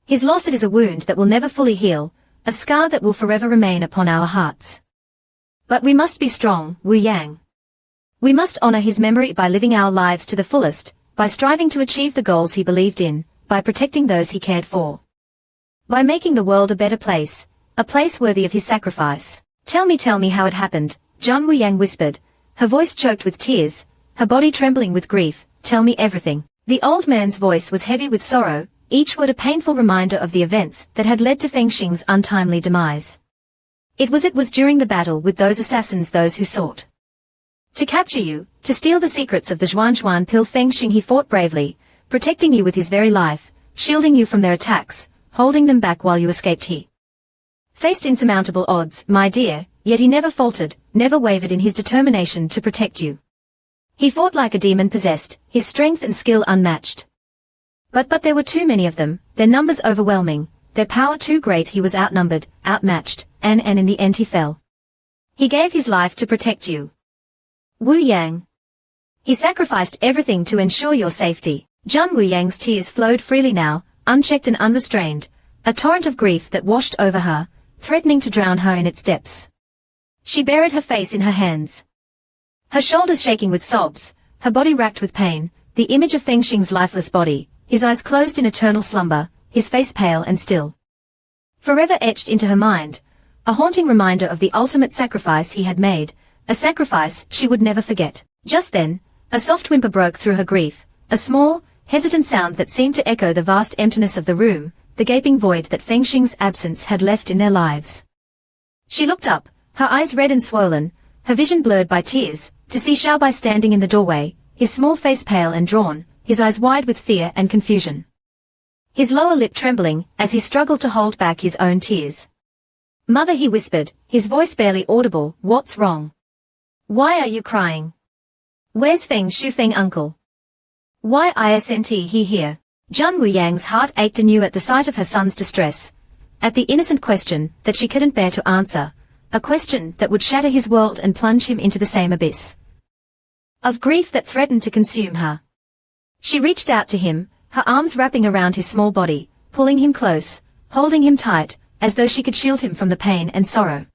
His loss, it is a wound that will never fully heal, a scar that will forever remain upon our hearts. But we must be strong, Wu Yang. We must honor his memory by living our lives to the fullest, by striving to achieve the goals he believed in, by protecting those he cared for. By making the world a better place, a place worthy of his sacrifice. Tell me how it happened," Jun Wu Yang whispered, her voice choked with tears, her body trembling with grief. "Tell me everything." The old man's voice was heavy with sorrow, each word a painful reminder of the events that had led to Fengxing's untimely demise. It was during the battle with those assassins, those who sought to capture you, to steal the secrets of the Zhuan pill. Fengxing, he fought bravely, protecting you with his very life, shielding you from their attacks, holding them back while you escaped. He faced insurmountable odds, my dear, yet he never faltered, never wavered in his determination to protect you. He fought like a demon possessed, his strength and skill unmatched. But there were too many of them, their numbers overwhelming, their power too great. He was outnumbered, outmatched, and in the end he fell. He gave his life to protect you. Wu Yang. He sacrificed everything to ensure your safety. Jun Wu Yang's tears flowed freely now, unchecked and unrestrained, a torrent of grief that washed over her, threatening to drown her in its depths. She buried her face in her hands, her shoulders shaking with sobs, her body racked with pain, the image of Fengxing's lifeless body, his eyes closed in eternal slumber, his face pale and still, forever etched into her mind, a haunting reminder of the ultimate sacrifice he had made, a sacrifice she would never forget. Just then, a soft whimper broke through her grief, a small, hesitant sound that seemed to echo the vast emptiness of the room, the gaping void that Fengxing's absence had left in their lives. She looked up, her eyes red and swollen, her vision blurred by tears, to see Xiaobai standing in the doorway, his small face pale and drawn, his eyes wide with fear and confusion. His lower lip trembling, as he struggled to hold back his own tears. "Mother," he whispered, his voice barely audible, "what's wrong? Why are you crying? Where's Feng Shufeng, uncle? Why isn't he here?" Zhang Wuyang's heart ached anew at the sight of her son's distress, at the innocent question that she couldn't bear to answer, a question that would shatter his world and plunge him into the same abyss of grief that threatened to consume her. She reached out to him, her arms wrapping around his small body, pulling him close, holding him tight, as though she could shield him from the pain and sorrow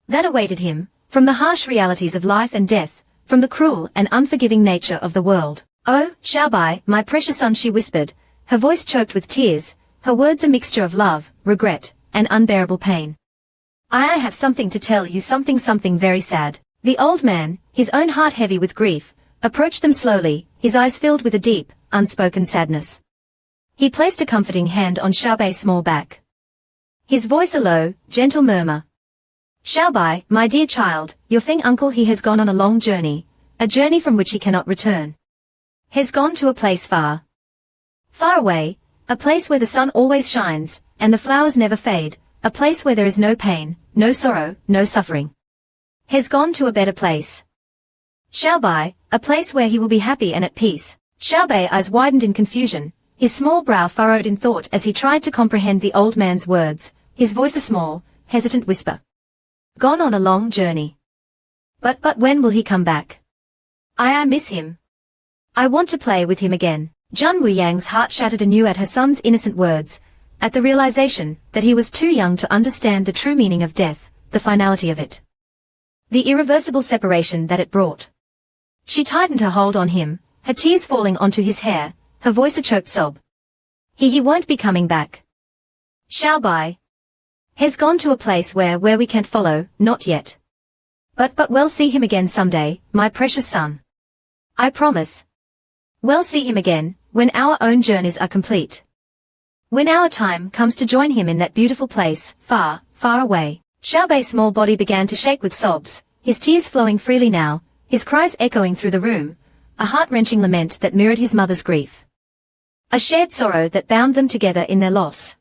that awaited him, from the harsh realities of life and death, from the cruel and unforgiving nature of the world. "Oh, Xiaobai, my precious son," she whispered, her voice choked with tears, her words a mixture of love, regret, and unbearable pain. "I have something to tell you, something very sad." The old man, his own heart heavy with grief, approached them slowly, his eyes filled with a deep, unspoken sadness. He placed a comforting hand on Xiaobai's small back. His voice a low, gentle murmur. "Xiaobai, my dear child, your Feng uncle, he has gone on a long journey, a journey from which he cannot return. Has gone to a place far, far away, a place where the sun always shines, and the flowers never fade, a place where there is no pain, no sorrow, no suffering. Has gone to a better place. Xiaobai, a place where he will be happy and at peace." Xiaobai's eyes widened in confusion, his small brow furrowed in thought as he tried to comprehend the old man's words, his voice a small, hesitant whisper. "Gone on a long journey. But when will he come back? I miss him. I want to play with him again." Zhang Wuyang's heart shattered anew at her son's innocent words, at the realization that he was too young to understand the true meaning of death, the finality of it, the irreversible separation that it brought. She tightened her hold on him, her tears falling onto his hair, her voice a choked sob. He won't be coming back. Xiaobai has gone to a place where we can't follow, not yet. But we'll see him again someday, my precious son. I promise. We'll see him again, when our own journeys are complete. When our time comes to join him in that beautiful place, far, far away. Xiaobai's small body began to shake with sobs, his tears flowing freely now, his cries echoing through the room, a heart-wrenching lament that mirrored his mother's grief. A shared sorrow that bound them together in their loss.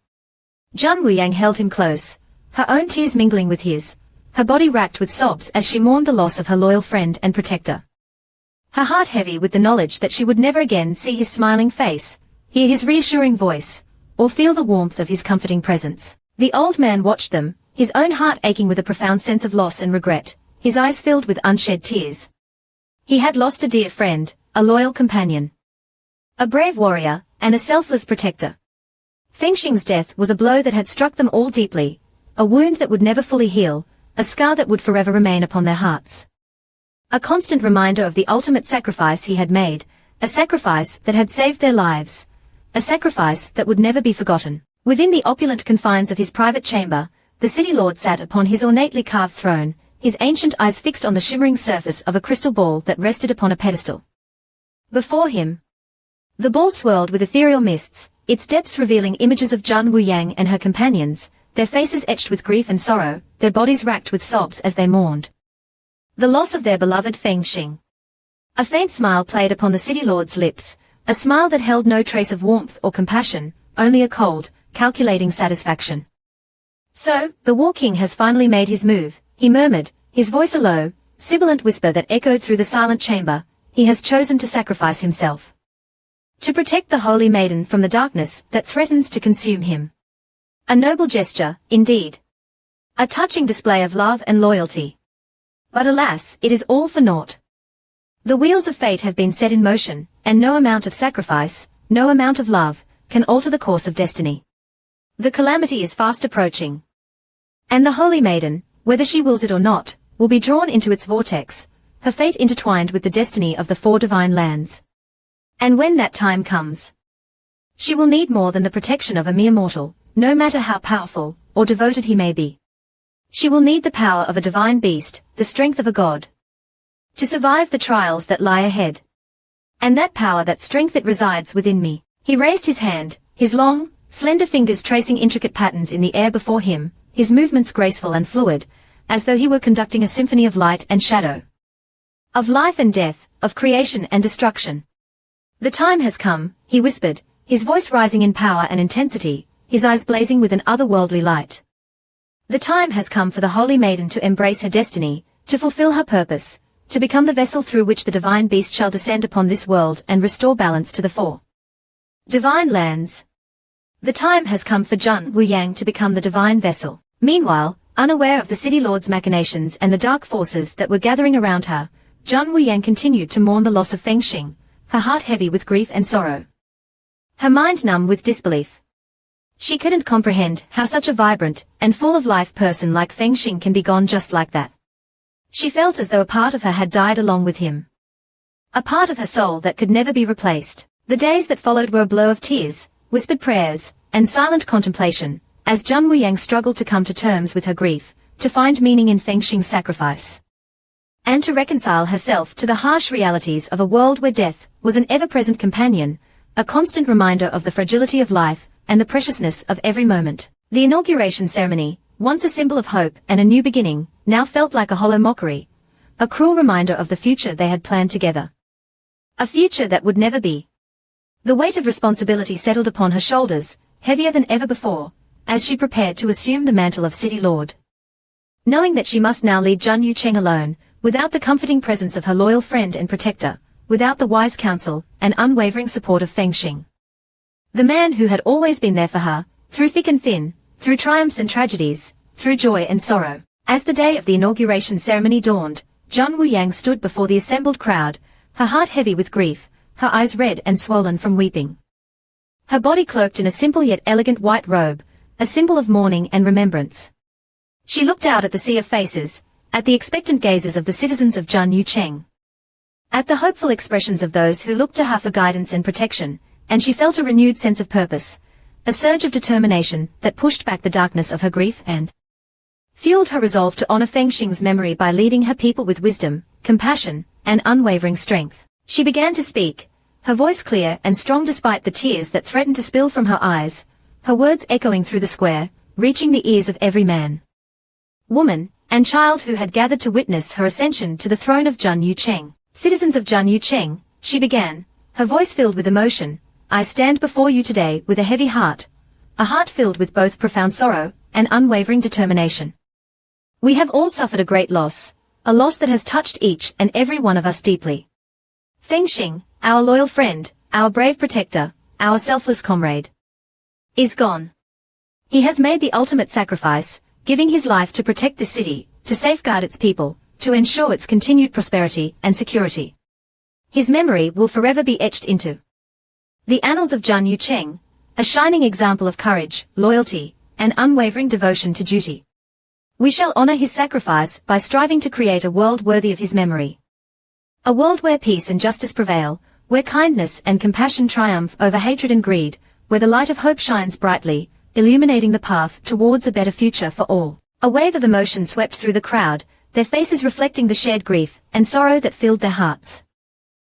Zhang Wuyang held him close, her own tears mingling with his, her body racked with sobs as she mourned the loss of her loyal friend and protector. Her heart heavy with the knowledge that she would never again see his smiling face, hear his reassuring voice, or feel the warmth of his comforting presence. The old man watched them, his own heart aching with a profound sense of loss and regret, his eyes filled with unshed tears. He had lost a dear friend, a loyal companion, a brave warrior, and a selfless protector. Feng Xing's death was a blow that had struck them all deeply, a wound that would never fully heal, a scar that would forever remain upon their hearts. A constant reminder of the ultimate sacrifice he had made, a sacrifice that had saved their lives, a sacrifice that would never be forgotten. Within the opulent confines of his private chamber, the city lord sat upon his ornately carved throne, his ancient eyes fixed on the shimmering surface of a crystal ball that rested upon a pedestal. Before him, the ball swirled with ethereal mists, its depths revealing images of Zhang Wuyang and her companions, their faces etched with grief and sorrow, their bodies racked with sobs as they mourned the loss of their beloved Feng Xing. A faint smile played upon the city lord's lips, a smile that held no trace of warmth or compassion, only a cold, calculating satisfaction. "So, the War King has finally made his move," he murmured, his voice a low, sibilant whisper that echoed through the silent chamber. "He has chosen to sacrifice himself to protect the holy maiden from the darkness that threatens to consume him. A noble gesture, indeed. A touching display of love and loyalty. But alas, it is all for naught. The wheels of fate have been set in motion, and no amount of sacrifice, no amount of love, can alter the course of destiny. The calamity is fast approaching. And the holy maiden, whether she wills it or not, will be drawn into its vortex, her fate intertwined with the destiny of the 4 divine lands. And when that time comes, she will need more than the protection of a mere mortal, no matter how powerful or devoted he may be. She will need the power of a divine beast, the strength of a god, to survive the trials that lie ahead. And that power, that strength, it resides within me." He raised his hand, his long, slender fingers tracing intricate patterns in the air before him, his movements graceful and fluid, as though he were conducting a symphony of light and shadow. of life and death, of creation and destruction. The time has come, he whispered, his voice rising in power and intensity, his eyes blazing with an otherworldly light. The time has come for the holy maiden to embrace her destiny, to fulfill her purpose, to become the vessel through which the divine beast shall descend upon this world and restore balance to the four divine lands. The time has come for Jun Wuyang to become the divine vessel. Meanwhile, unaware of the city lord's machinations and the dark forces that were gathering around her, Jun Wuyang continued to mourn the loss of Feng Xing, her heart heavy with grief and sorrow. Her mind numb with disbelief. She couldn't comprehend how such a vibrant and full of life person like Feng Xing can be gone just like that. She felt as though a part of her had died along with him. A part of her soul that could never be replaced. The days that followed were a blur of tears, whispered prayers, and silent contemplation, as Jun Wuyang struggled to come to terms with her grief, to find meaning in Feng Xing's sacrifice, and to reconcile herself to the harsh realities of a world where death was an ever-present companion, a constant reminder of the fragility of life and the preciousness of every moment. The inauguration ceremony, once a symbol of hope and a new beginning, now felt like a hollow mockery, a cruel reminder of the future they had planned together. A future that would never be. The weight of responsibility settled upon her shoulders, heavier than ever before, as she prepared to assume the mantle of city lord. Knowing that she must now lead Jun Yucheng alone, without the comforting presence of her loyal friend and protector, without the wise counsel and unwavering support of Feng Xing. The man who had always been there for her, through thick and thin, through triumphs and tragedies, through joy and sorrow. As the day of the inauguration ceremony dawned, Jun Wuyang stood before the assembled crowd, her heart heavy with grief, her eyes red and swollen from weeping. Her body cloaked in a simple yet elegant white robe, a symbol of mourning and remembrance. She looked out at the sea of faces, at the expectant gazes of the citizens of Jun Yucheng, at the hopeful expressions of those who looked to her for guidance and protection, and she felt a renewed sense of purpose, a surge of determination that pushed back the darkness of her grief and fueled her resolve to honor Feng Xing's memory by leading her people with wisdom, compassion, and unwavering strength. She began to speak, her voice clear and strong despite the tears that threatened to spill from her eyes, her words echoing through the square, reaching the ears of every man, woman, and child who had gathered to witness her ascension to the throne of Jun Yucheng. Citizens of Jun Yucheng, she began, her voice filled with emotion, I stand before you today with a heavy heart, a heart filled with both profound sorrow and unwavering determination. We have all suffered a great loss, a loss that has touched each and every one of us deeply. Feng Xing, our loyal friend, our brave protector, our selfless comrade, is gone. He has made the ultimate sacrifice, giving his life to protect the city, to safeguard its people, to ensure its continued prosperity and security. His memory will forever be etched into the annals of Jun Yucheng, a shining example of courage, loyalty, and unwavering devotion to duty. We shall honor his sacrifice by striving to create a world worthy of his memory. A world where peace and justice prevail, where kindness and compassion triumph over hatred and greed, where the light of hope shines brightly, illuminating the path towards a better future for all. A wave of emotion swept through the crowd, their faces reflecting the shared grief and sorrow that filled their hearts.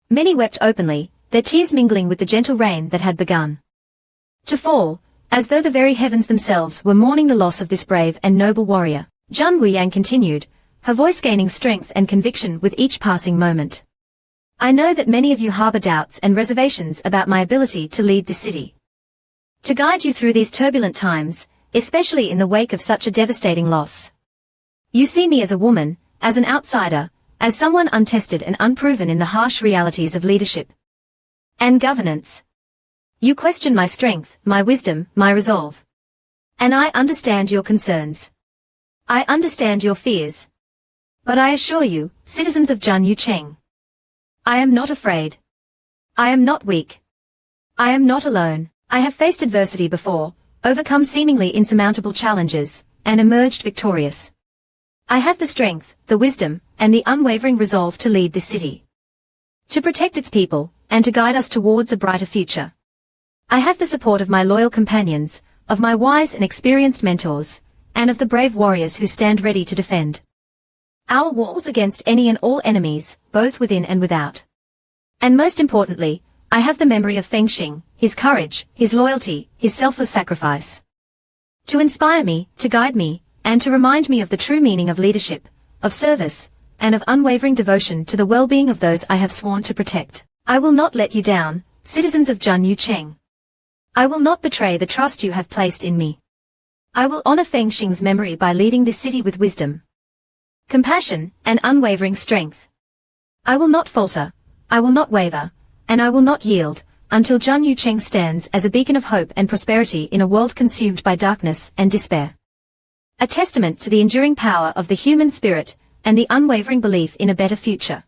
Many wept openly, their tears mingling with the gentle rain that had begun to fall, as though the very heavens themselves were mourning the loss of this brave and noble warrior. Jun Wuyang continued, her voice gaining strength and conviction with each passing moment. I know that many of you harbor doubts and reservations about my ability to lead this city, to guide you through these turbulent times, especially in the wake of such a devastating loss. You see me as a woman, as an outsider, as someone untested and unproven in the harsh realities of leadership and governance. You question my strength, my wisdom, my resolve. And I understand your concerns. I understand your fears. But I assure you, citizens of Jun Yucheng, I am not afraid. I am not weak. I am not alone. I have faced adversity before, overcome seemingly insurmountable challenges, and emerged victorious. I have the strength, the wisdom, and the unwavering resolve to lead this city, to protect its people, and to guide us towards a brighter future. I have the support of my loyal companions, of my wise and experienced mentors, and of the brave warriors who stand ready to defend our walls against any and all enemies, both within and without. And most importantly, I have the memory of Feng Xing, his courage, his loyalty, his selfless sacrifice, to inspire me, to guide me, and to remind me of the true meaning of leadership, of service, and of unwavering devotion to the well-being of those I have sworn to protect. I will not let you down, citizens of Jun Yucheng. I will not betray the trust you have placed in me. I will honor Feng Xing's memory by leading this city with wisdom, compassion, and unwavering strength. I will not falter, I will not waver, and I will not yield, until Jun Yucheng stands as a beacon of hope and prosperity in a world consumed by darkness and despair. A testament to the enduring power of the human spirit, and the unwavering belief in a better future.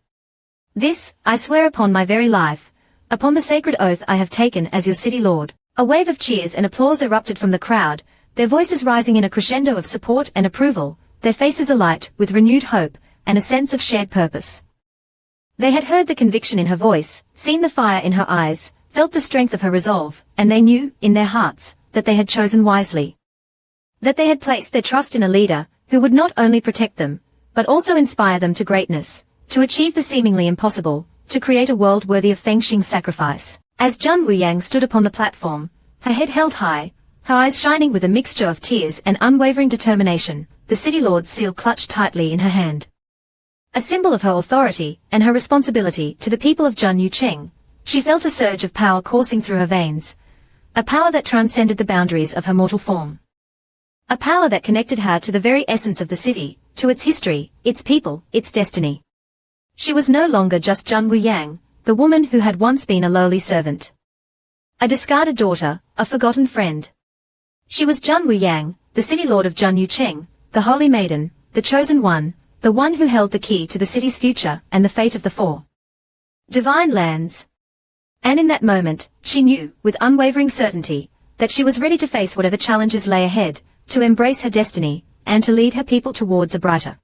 This, I swear upon my very life, upon the sacred oath I have taken as your city lord. A wave of cheers and applause erupted from the crowd, their voices rising in a crescendo of support and approval, their faces alight with renewed hope, and a sense of shared purpose. They had heard the conviction in her voice, seen the fire in her eyes, felt the strength of her resolve, and they knew, in their hearts, that they had chosen wisely. That they had placed their trust in a leader, who would not only protect them, but also inspire them to greatness, to achieve the seemingly impossible, to create a world worthy of Feng Xing's sacrifice. As Jun Wuyang stood upon the platform, her head held high, her eyes shining with a mixture of tears and unwavering determination, the city lord's seal clutched tightly in her hand. A symbol of her authority and her responsibility to the people of Jun Yucheng, she felt a surge of power coursing through her veins, a power that transcended the boundaries of her mortal form. A power that connected her to the very essence of the city, to its history, its people, its destiny. She was no longer just Jun Wuyang, the woman who had once been a lowly servant, a discarded daughter, a forgotten friend. She was Jun Wuyang, the city lord of Jun Yucheng, the holy maiden, the chosen one, the one who held the key to the city's future and the fate of the four divine lands. And in that moment, she knew, with unwavering certainty, that she was ready to face whatever challenges lay ahead, to embrace her destiny, and to lead her people towards a brighter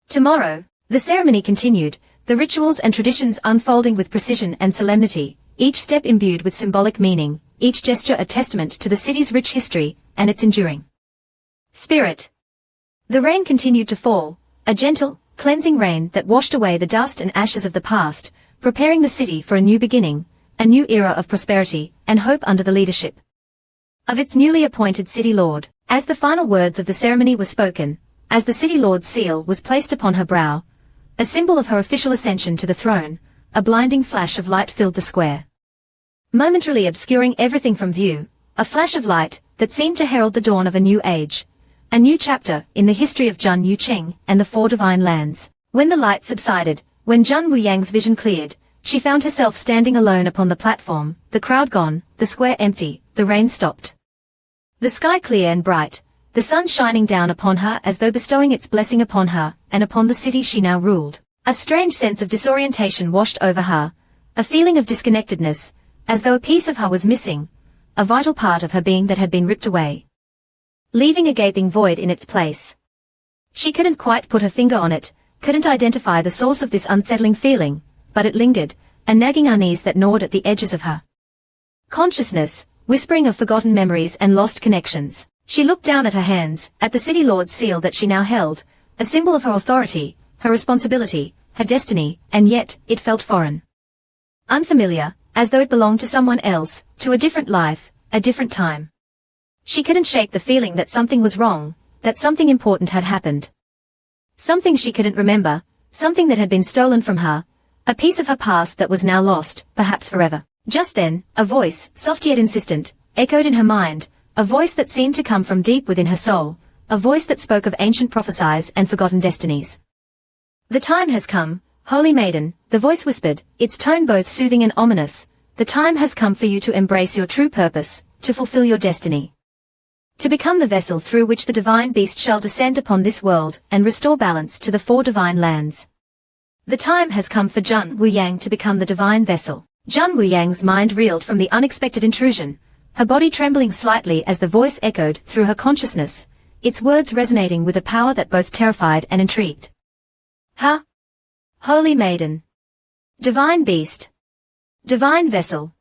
tomorrow. The ceremony continued, the rituals and traditions unfolding with precision and solemnity, each step imbued with symbolic meaning, each gesture a testament to the city's rich history and its enduring spirit. The rain continued to fall, a gentle, cleansing rain that washed away the dust and ashes of the past, preparing the city for a new beginning, a new era of prosperity and hope under the leadership of its newly appointed city lord. As the final words of the ceremony were spoken, as the city lord's seal was placed upon her brow, a symbol of her official ascension to the throne, a blinding flash of light filled the square, momentarily obscuring everything from view, a flash of light that seemed to herald the dawn of a new age, a new chapter in the history of Jun Yucheng and the four divine lands. When the light subsided, when Jun Wuyang's vision cleared, she found herself standing alone upon the platform, the crowd gone, the square empty, the rain stopped. The sky clear and bright, the sun shining down upon her as though bestowing its blessing upon her, and upon the city she now ruled. A strange sense of disorientation washed over her, a feeling of disconnectedness, as though a piece of her was missing, a vital part of her being that had been ripped away, leaving a gaping void in its place. She couldn't quite put her finger on it, couldn't identify the source of this unsettling feeling, but it lingered, a nagging unease that gnawed at the edges of her consciousness, whispering of forgotten memories and lost connections. She looked down at her hands, at the city lord's seal that she now held, a symbol of her authority, her responsibility, her destiny, and yet, it felt foreign. Unfamiliar, as though it belonged to someone else, to a different life, a different time. She couldn't shake the feeling that something was wrong, that something important had happened. Something she couldn't remember, something that had been stolen from her, a piece of her past that was now lost, perhaps forever. Just then, a voice, soft yet insistent, echoed in her mind, a voice that seemed to come from deep within her soul, a voice that spoke of ancient prophecies and forgotten destinies. The time has come, holy maiden, the voice whispered, its tone both soothing and ominous. The time has come for you to embrace your true purpose, to fulfill your destiny, to become the vessel through which the divine beast shall descend upon this world and restore balance to the four divine lands. The time has come for Jun Wuyang to become the divine vessel. Jun Wuyang's mind reeled from the unexpected intrusion, her body trembling slightly as the voice echoed through her consciousness, its words resonating with a power that both terrified and intrigued. Ha! Holy maiden! Divine beast! Divine vessel!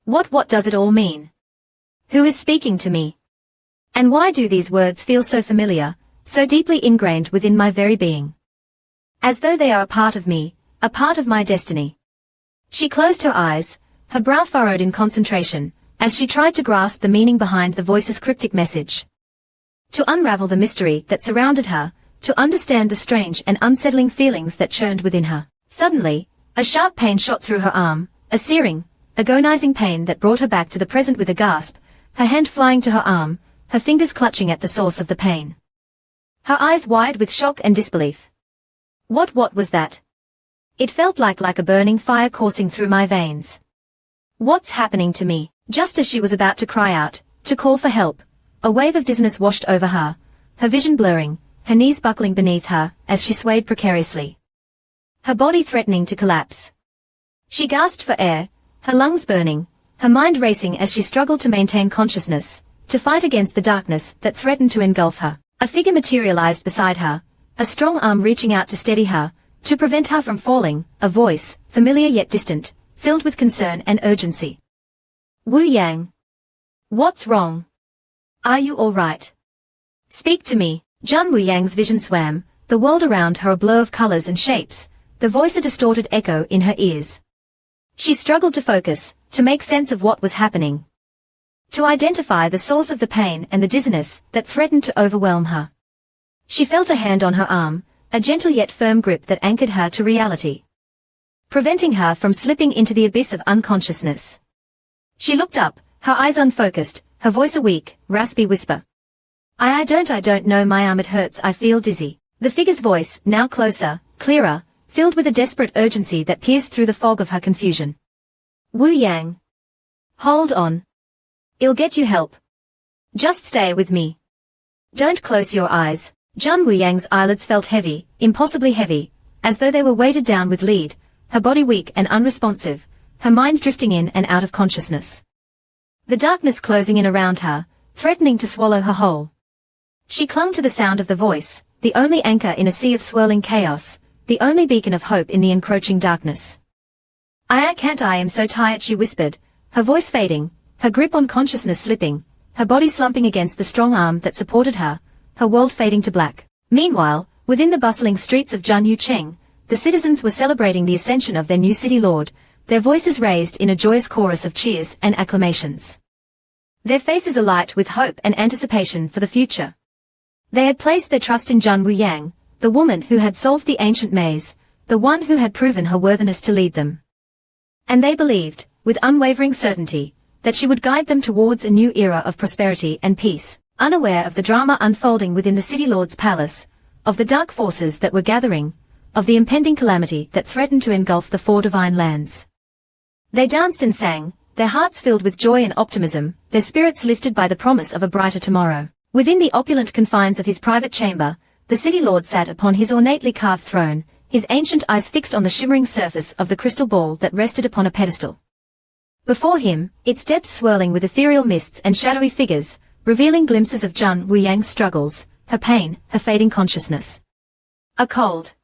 What does it all mean? Who is speaking to me? And why do these words feel so familiar, so deeply ingrained within my very being? As though they are a part of me, a part of my destiny. She closed her eyes, her brow furrowed in concentration, as she tried to grasp the meaning behind the voice's cryptic message. To unravel the mystery that surrounded her, to understand the strange and unsettling feelings that churned within her. Suddenly, a sharp pain shot through her arm, a searing, agonizing pain that brought her back to the present with a gasp, her hand flying to her arm, her fingers clutching at the source of the pain. Her eyes wide with shock and disbelief. What was that? It felt like a burning fire coursing through my veins. What's happening to me? Just as she was about to cry out, to call for help, a wave of dizziness washed over her, her vision blurring, her knees buckling beneath her as she swayed precariously, her body threatening to collapse. She gasped for air, her lungs burning, her mind racing as she struggled to maintain consciousness, to fight against the darkness that threatened to engulf her. A figure materialized beside her, a strong arm reaching out to steady her, to prevent her from falling, a voice, familiar yet distant, filled with concern and urgency. Wu Yang. What's wrong? Are you all right? Speak to me. Zhan Wu Yang's vision swam, the world around her a blur of colors and shapes, the voice a distorted echo in her ears. She struggled to focus, to make sense of what was happening, to identify the source of the pain and the dizziness that threatened to overwhelm her. She felt a hand on her arm, a gentle yet firm grip that anchored her to reality, preventing her from slipping into the abyss of unconsciousness. She looked up, her eyes unfocused, her voice a weak, raspy whisper. I don't know, my arm, it hurts, I feel dizzy. The figure's voice, now closer, clearer, filled with a desperate urgency that pierced through the fog of her confusion. Wu Yang. Hold on. I'll get you help. Just stay with me. Don't close your eyes. Zhan Wu Yang's eyelids felt heavy, impossibly heavy, as though they were weighted down with lead, her body weak and unresponsive, her mind drifting in and out of consciousness. The darkness closing in around her, threatening to swallow her whole. She clung to the sound of the voice, the only anchor in a sea of swirling chaos, the only beacon of hope in the encroaching darkness. I am so tired, she whispered, her voice fading, her grip on consciousness slipping, her body slumping against the strong arm that supported her, her world fading to black. Meanwhile, within the bustling streets of Jianyucheng, the citizens were celebrating the ascension of their new city lord, their voices raised in a joyous chorus of cheers and acclamations. Their faces alight with hope and anticipation for the future. They had placed their trust in Zhan Wu Yang, the woman who had solved the ancient maze, the one who had proven her worthiness to lead them. And they believed, with unwavering certainty, that she would guide them towards a new era of prosperity and peace, unaware of the drama unfolding within the city lord's palace, of the dark forces that were gathering, of the impending calamity that threatened to engulf the four divine lands. They danced and sang, their hearts filled with joy and optimism, their spirits lifted by the promise of a brighter tomorrow. Within the opulent confines of his private chamber, the city lord sat upon his ornately carved throne, his ancient eyes fixed on the shimmering surface of the crystal ball that rested upon a pedestal. Before him, its depths swirling with ethereal mists and shadowy figures, revealing glimpses of Zhan Wu Yang's struggles, her pain, her fading consciousness. A cold,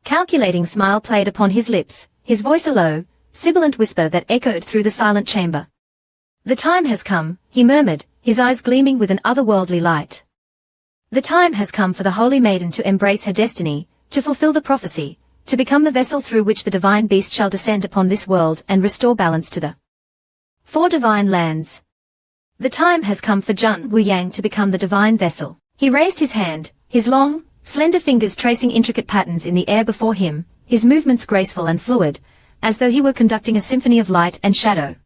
calculating smile played upon his lips, his voice a low, sibilant whisper that echoed through the silent chamber. The time has come, he murmured, his eyes gleaming with an otherworldly light. The time has come for the holy maiden to embrace her destiny, to fulfill the prophecy, to become the vessel through which the divine beast shall descend upon this world and restore balance to the four divine lands. The time has come for Zhan Wu Yang to become the divine vessel. He raised his hand, his long, slender fingers tracing intricate patterns in the air before him, his movements graceful and fluid, as though he were conducting a symphony of light and shadow,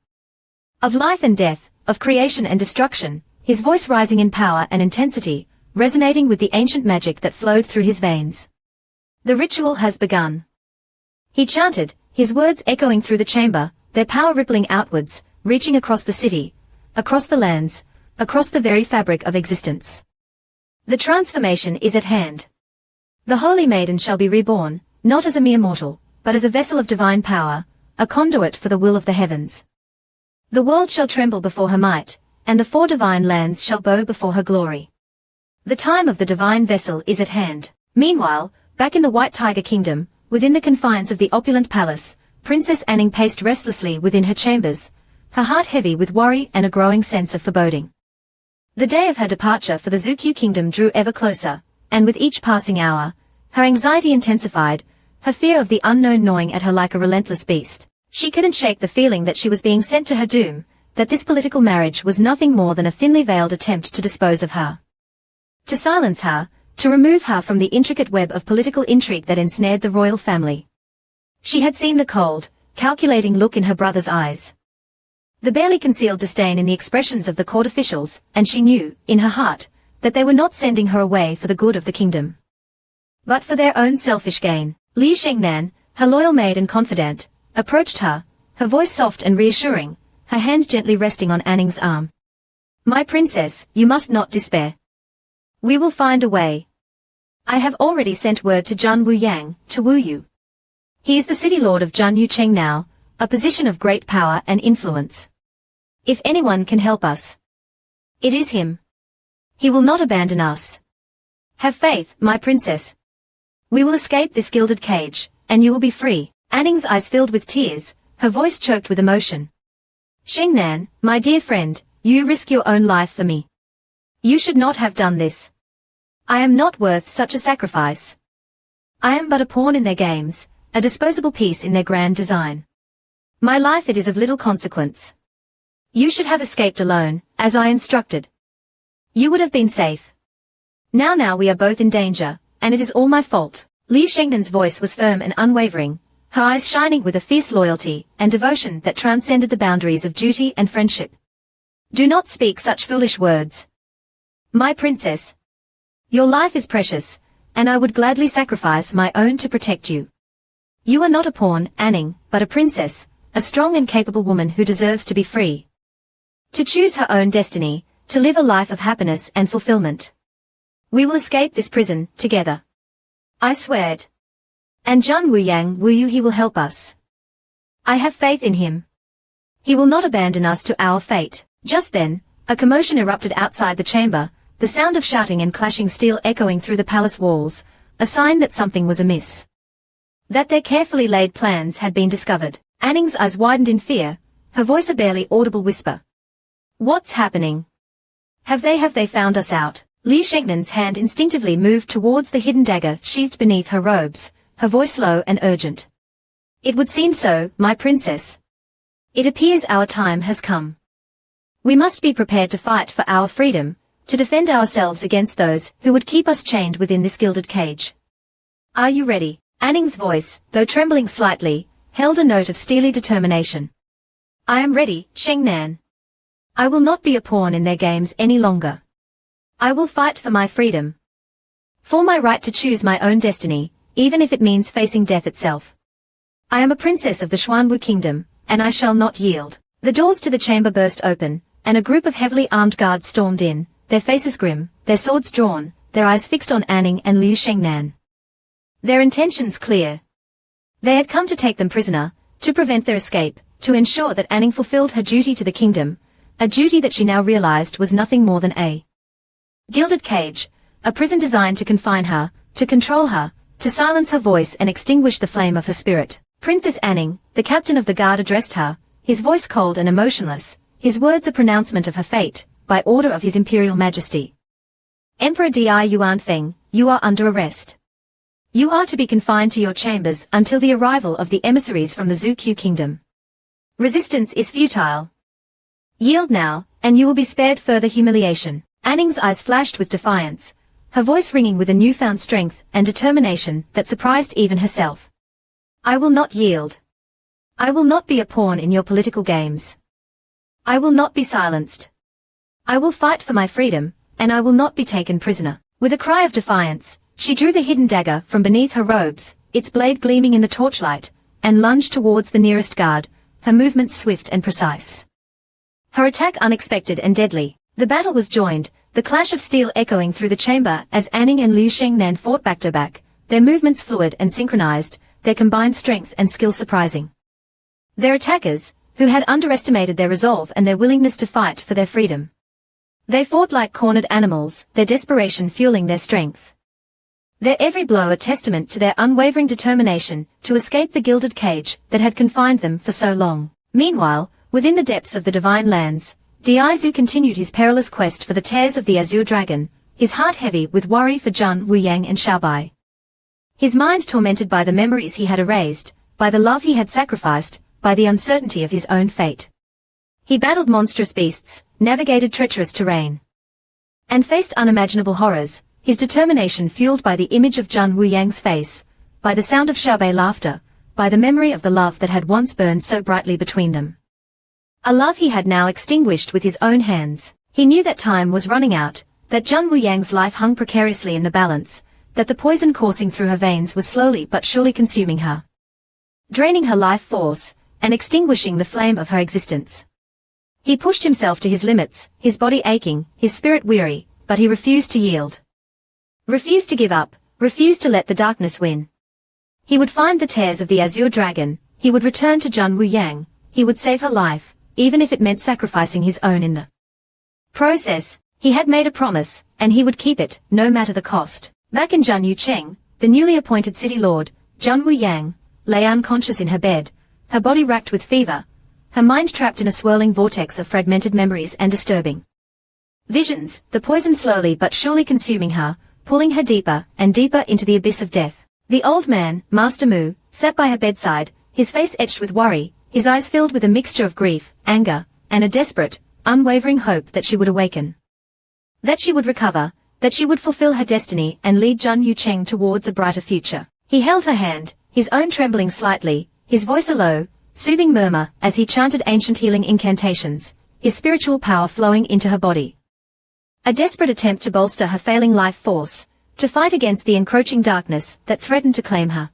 of life and death, of creation and destruction, his voice rising in power and intensity, resonating with the ancient magic that flowed through his veins. The ritual has begun. He chanted, his words echoing through the chamber, their power rippling outwards, reaching across the city, across the lands, across the very fabric of existence. The transformation is at hand. The holy maiden shall be reborn, not as a mere mortal, but as a vessel of divine power, a conduit for the will of the heavens. The world shall tremble before her might, and the four divine lands shall bow before her glory. The time of the divine vessel is at hand. Meanwhile, back in the White Tiger Kingdom, within the confines of the opulent palace, Princess Anning paced restlessly within her chambers, her heart heavy with worry and a growing sense of foreboding. The day of her departure for the Zukyu Kingdom drew ever closer, and with each passing hour, her anxiety intensified, her fear of the unknown gnawing at her like a relentless beast. She couldn't shake the feeling that she was being sent to her doom, that this political marriage was nothing more than a thinly veiled attempt to dispose of her, to silence her, to remove her from the intricate web of political intrigue that ensnared the royal family. She had seen the cold, calculating look in her brother's eyes, the barely concealed disdain in the expressions of the court officials, and she knew, in her heart, that they were not sending her away for the good of the kingdom, but for their own selfish gain. Liu Shengnan, her loyal maid and confidant, approached her, her voice soft and reassuring, her hand gently resting on Anning's arm. "My princess, you must not despair. We will find a way. I have already sent word to Zhang Wuyang to woo you. He is the city lord of Zhan Yucheng now, a position of great power and influence. If anyone can help us, it is him. He will not abandon us. Have faith, my princess. We will escape this gilded cage, and you will be free." Anning's eyes filled with tears, her voice choked with emotion. "Shengnan, my dear friend, you risk your own life for me. You should not have done this. I am not worth such a sacrifice. I am but a pawn in their games, a disposable piece in their grand design. My life it is of little consequence. You should have escaped alone, as I instructed. You would have been safe. Now we are both in danger, and it is all my fault." Liu Shengnan's voice was firm and unwavering, her eyes shining with a fierce loyalty and devotion that transcended the boundaries of duty and friendship. "Do not speak such foolish words. My princess, your life is precious, and I would gladly sacrifice my own to protect you. You are not a pawn, Anning, but a princess, a strong and capable woman who deserves to be free, to choose her own destiny, to live a life of happiness and fulfillment. We will escape this prison, together. I swear it. And Zhan Wuyang Wu Yu, he will help us. I have faith in him. He will not abandon us to our fate." Just then, a commotion erupted outside the chamber, the sound of shouting and clashing steel echoing through the palace walls, a sign that something was amiss, that their carefully laid plans had been discovered. Anning's eyes widened in fear, her voice a barely audible whisper. "What's happening? Have they found us out?" Liu Shengnan's hand instinctively moved towards the hidden dagger sheathed beneath her robes, her voice low and urgent. "It would seem so, my princess. It appears our time has come. We must be prepared to fight for our freedom, to defend ourselves against those who would keep us chained within this gilded cage. Are you ready?" Anning's voice, though trembling slightly, held a note of steely determination. "I am ready, Shengnan. I will not be a pawn in their games any longer. I will fight for my freedom, for my right to choose my own destiny, even if it means facing death itself. I am a princess of the Xuanwu kingdom, and I shall not yield." The doors to the chamber burst open, and a group of heavily armed guards stormed in, their faces grim, their swords drawn, their eyes fixed on Anning and Liu Shengnan. Their intentions clear. They had come to take them prisoner, to prevent their escape, to ensure that Anning fulfilled her duty to the kingdom, a duty that she now realized was nothing more than a gilded cage, a prison designed to confine her, to control her, to silence her voice and extinguish the flame of her spirit. "Princess Anning," the captain of the guard addressed her, his voice cold and emotionless, his words a pronouncement of her fate, by order of His Imperial Majesty. "Emperor Di Yuanfeng, you are under arrest. You are to be confined to your chambers until the arrival of the emissaries from the Zhuqiu kingdom. Resistance is futile. Yield now, and you will be spared further humiliation." Anning's eyes flashed with defiance, her voice ringing with a newfound strength and determination that surprised even herself. "I will not yield. I will not be a pawn in your political games. I will not be silenced. I will fight for my freedom, and I will not be taken prisoner." With a cry of defiance, she drew the hidden dagger from beneath her robes, its blade gleaming in the torchlight, and lunged towards the nearest guard, her movements swift and precise, her attack unexpected and deadly. The battle was joined, the clash of steel echoing through the chamber as Anning and Liu Shengnan fought back to back, their movements fluid and synchronized, their combined strength and skill surprising. Their attackers, who had underestimated their resolve and their willingness to fight for their freedom. They fought like cornered animals, their desperation fueling their strength. Their every blow a testament to their unwavering determination to escape the gilded cage that had confined them for so long. Meanwhile, within the depths of the divine lands, Diaizu continued his perilous quest for the tares of the Azure Dragon, his heart heavy with worry for Zhan Wuyang and Xiaobai. His mind tormented by the memories he had erased, by the love he had sacrificed, by the uncertainty of his own fate. He battled monstrous beasts, navigated treacherous terrain, and faced unimaginable horrors, his determination fueled by the image of Jun Wuyang's face, by the sound of Xiaobei laughter, by the memory of the love that had once burned so brightly between them. A love he had now extinguished with his own hands. He knew that time was running out, that Jun Wuyang's life hung precariously in the balance, that the poison coursing through her veins was slowly but surely consuming her, draining her life force, and extinguishing the flame of her existence. He pushed himself to his limits, his body aching, his spirit weary, but he refused to yield. Refused to give up, refused to let the darkness win. He would find the tears of the Azure Dragon, he would return to Jun Wuyang, he would save her life, even if it meant sacrificing his own in the process. He had made a promise, and he would keep it, no matter the cost. Back in Jun Yucheng, the newly appointed city lord, Jun Wuyang, lay unconscious in her bed, her body racked with fever, her mind trapped in a swirling vortex of fragmented memories and disturbing visions, the poison slowly but surely consuming her, pulling her deeper and deeper into the abyss of death. The old man, Master Mu, sat by her bedside, his face etched with worry, his eyes filled with a mixture of grief, anger, and a desperate, unwavering hope that she would awaken, that she would recover, that she would fulfill her destiny and lead Jun Yucheng towards a brighter future. He held her hand, his own trembling slightly, his voice a low, soothing murmur as he chanted ancient healing incantations, his spiritual power flowing into her body. A desperate attempt to bolster her failing life force, to fight against the encroaching darkness that threatened to claim her.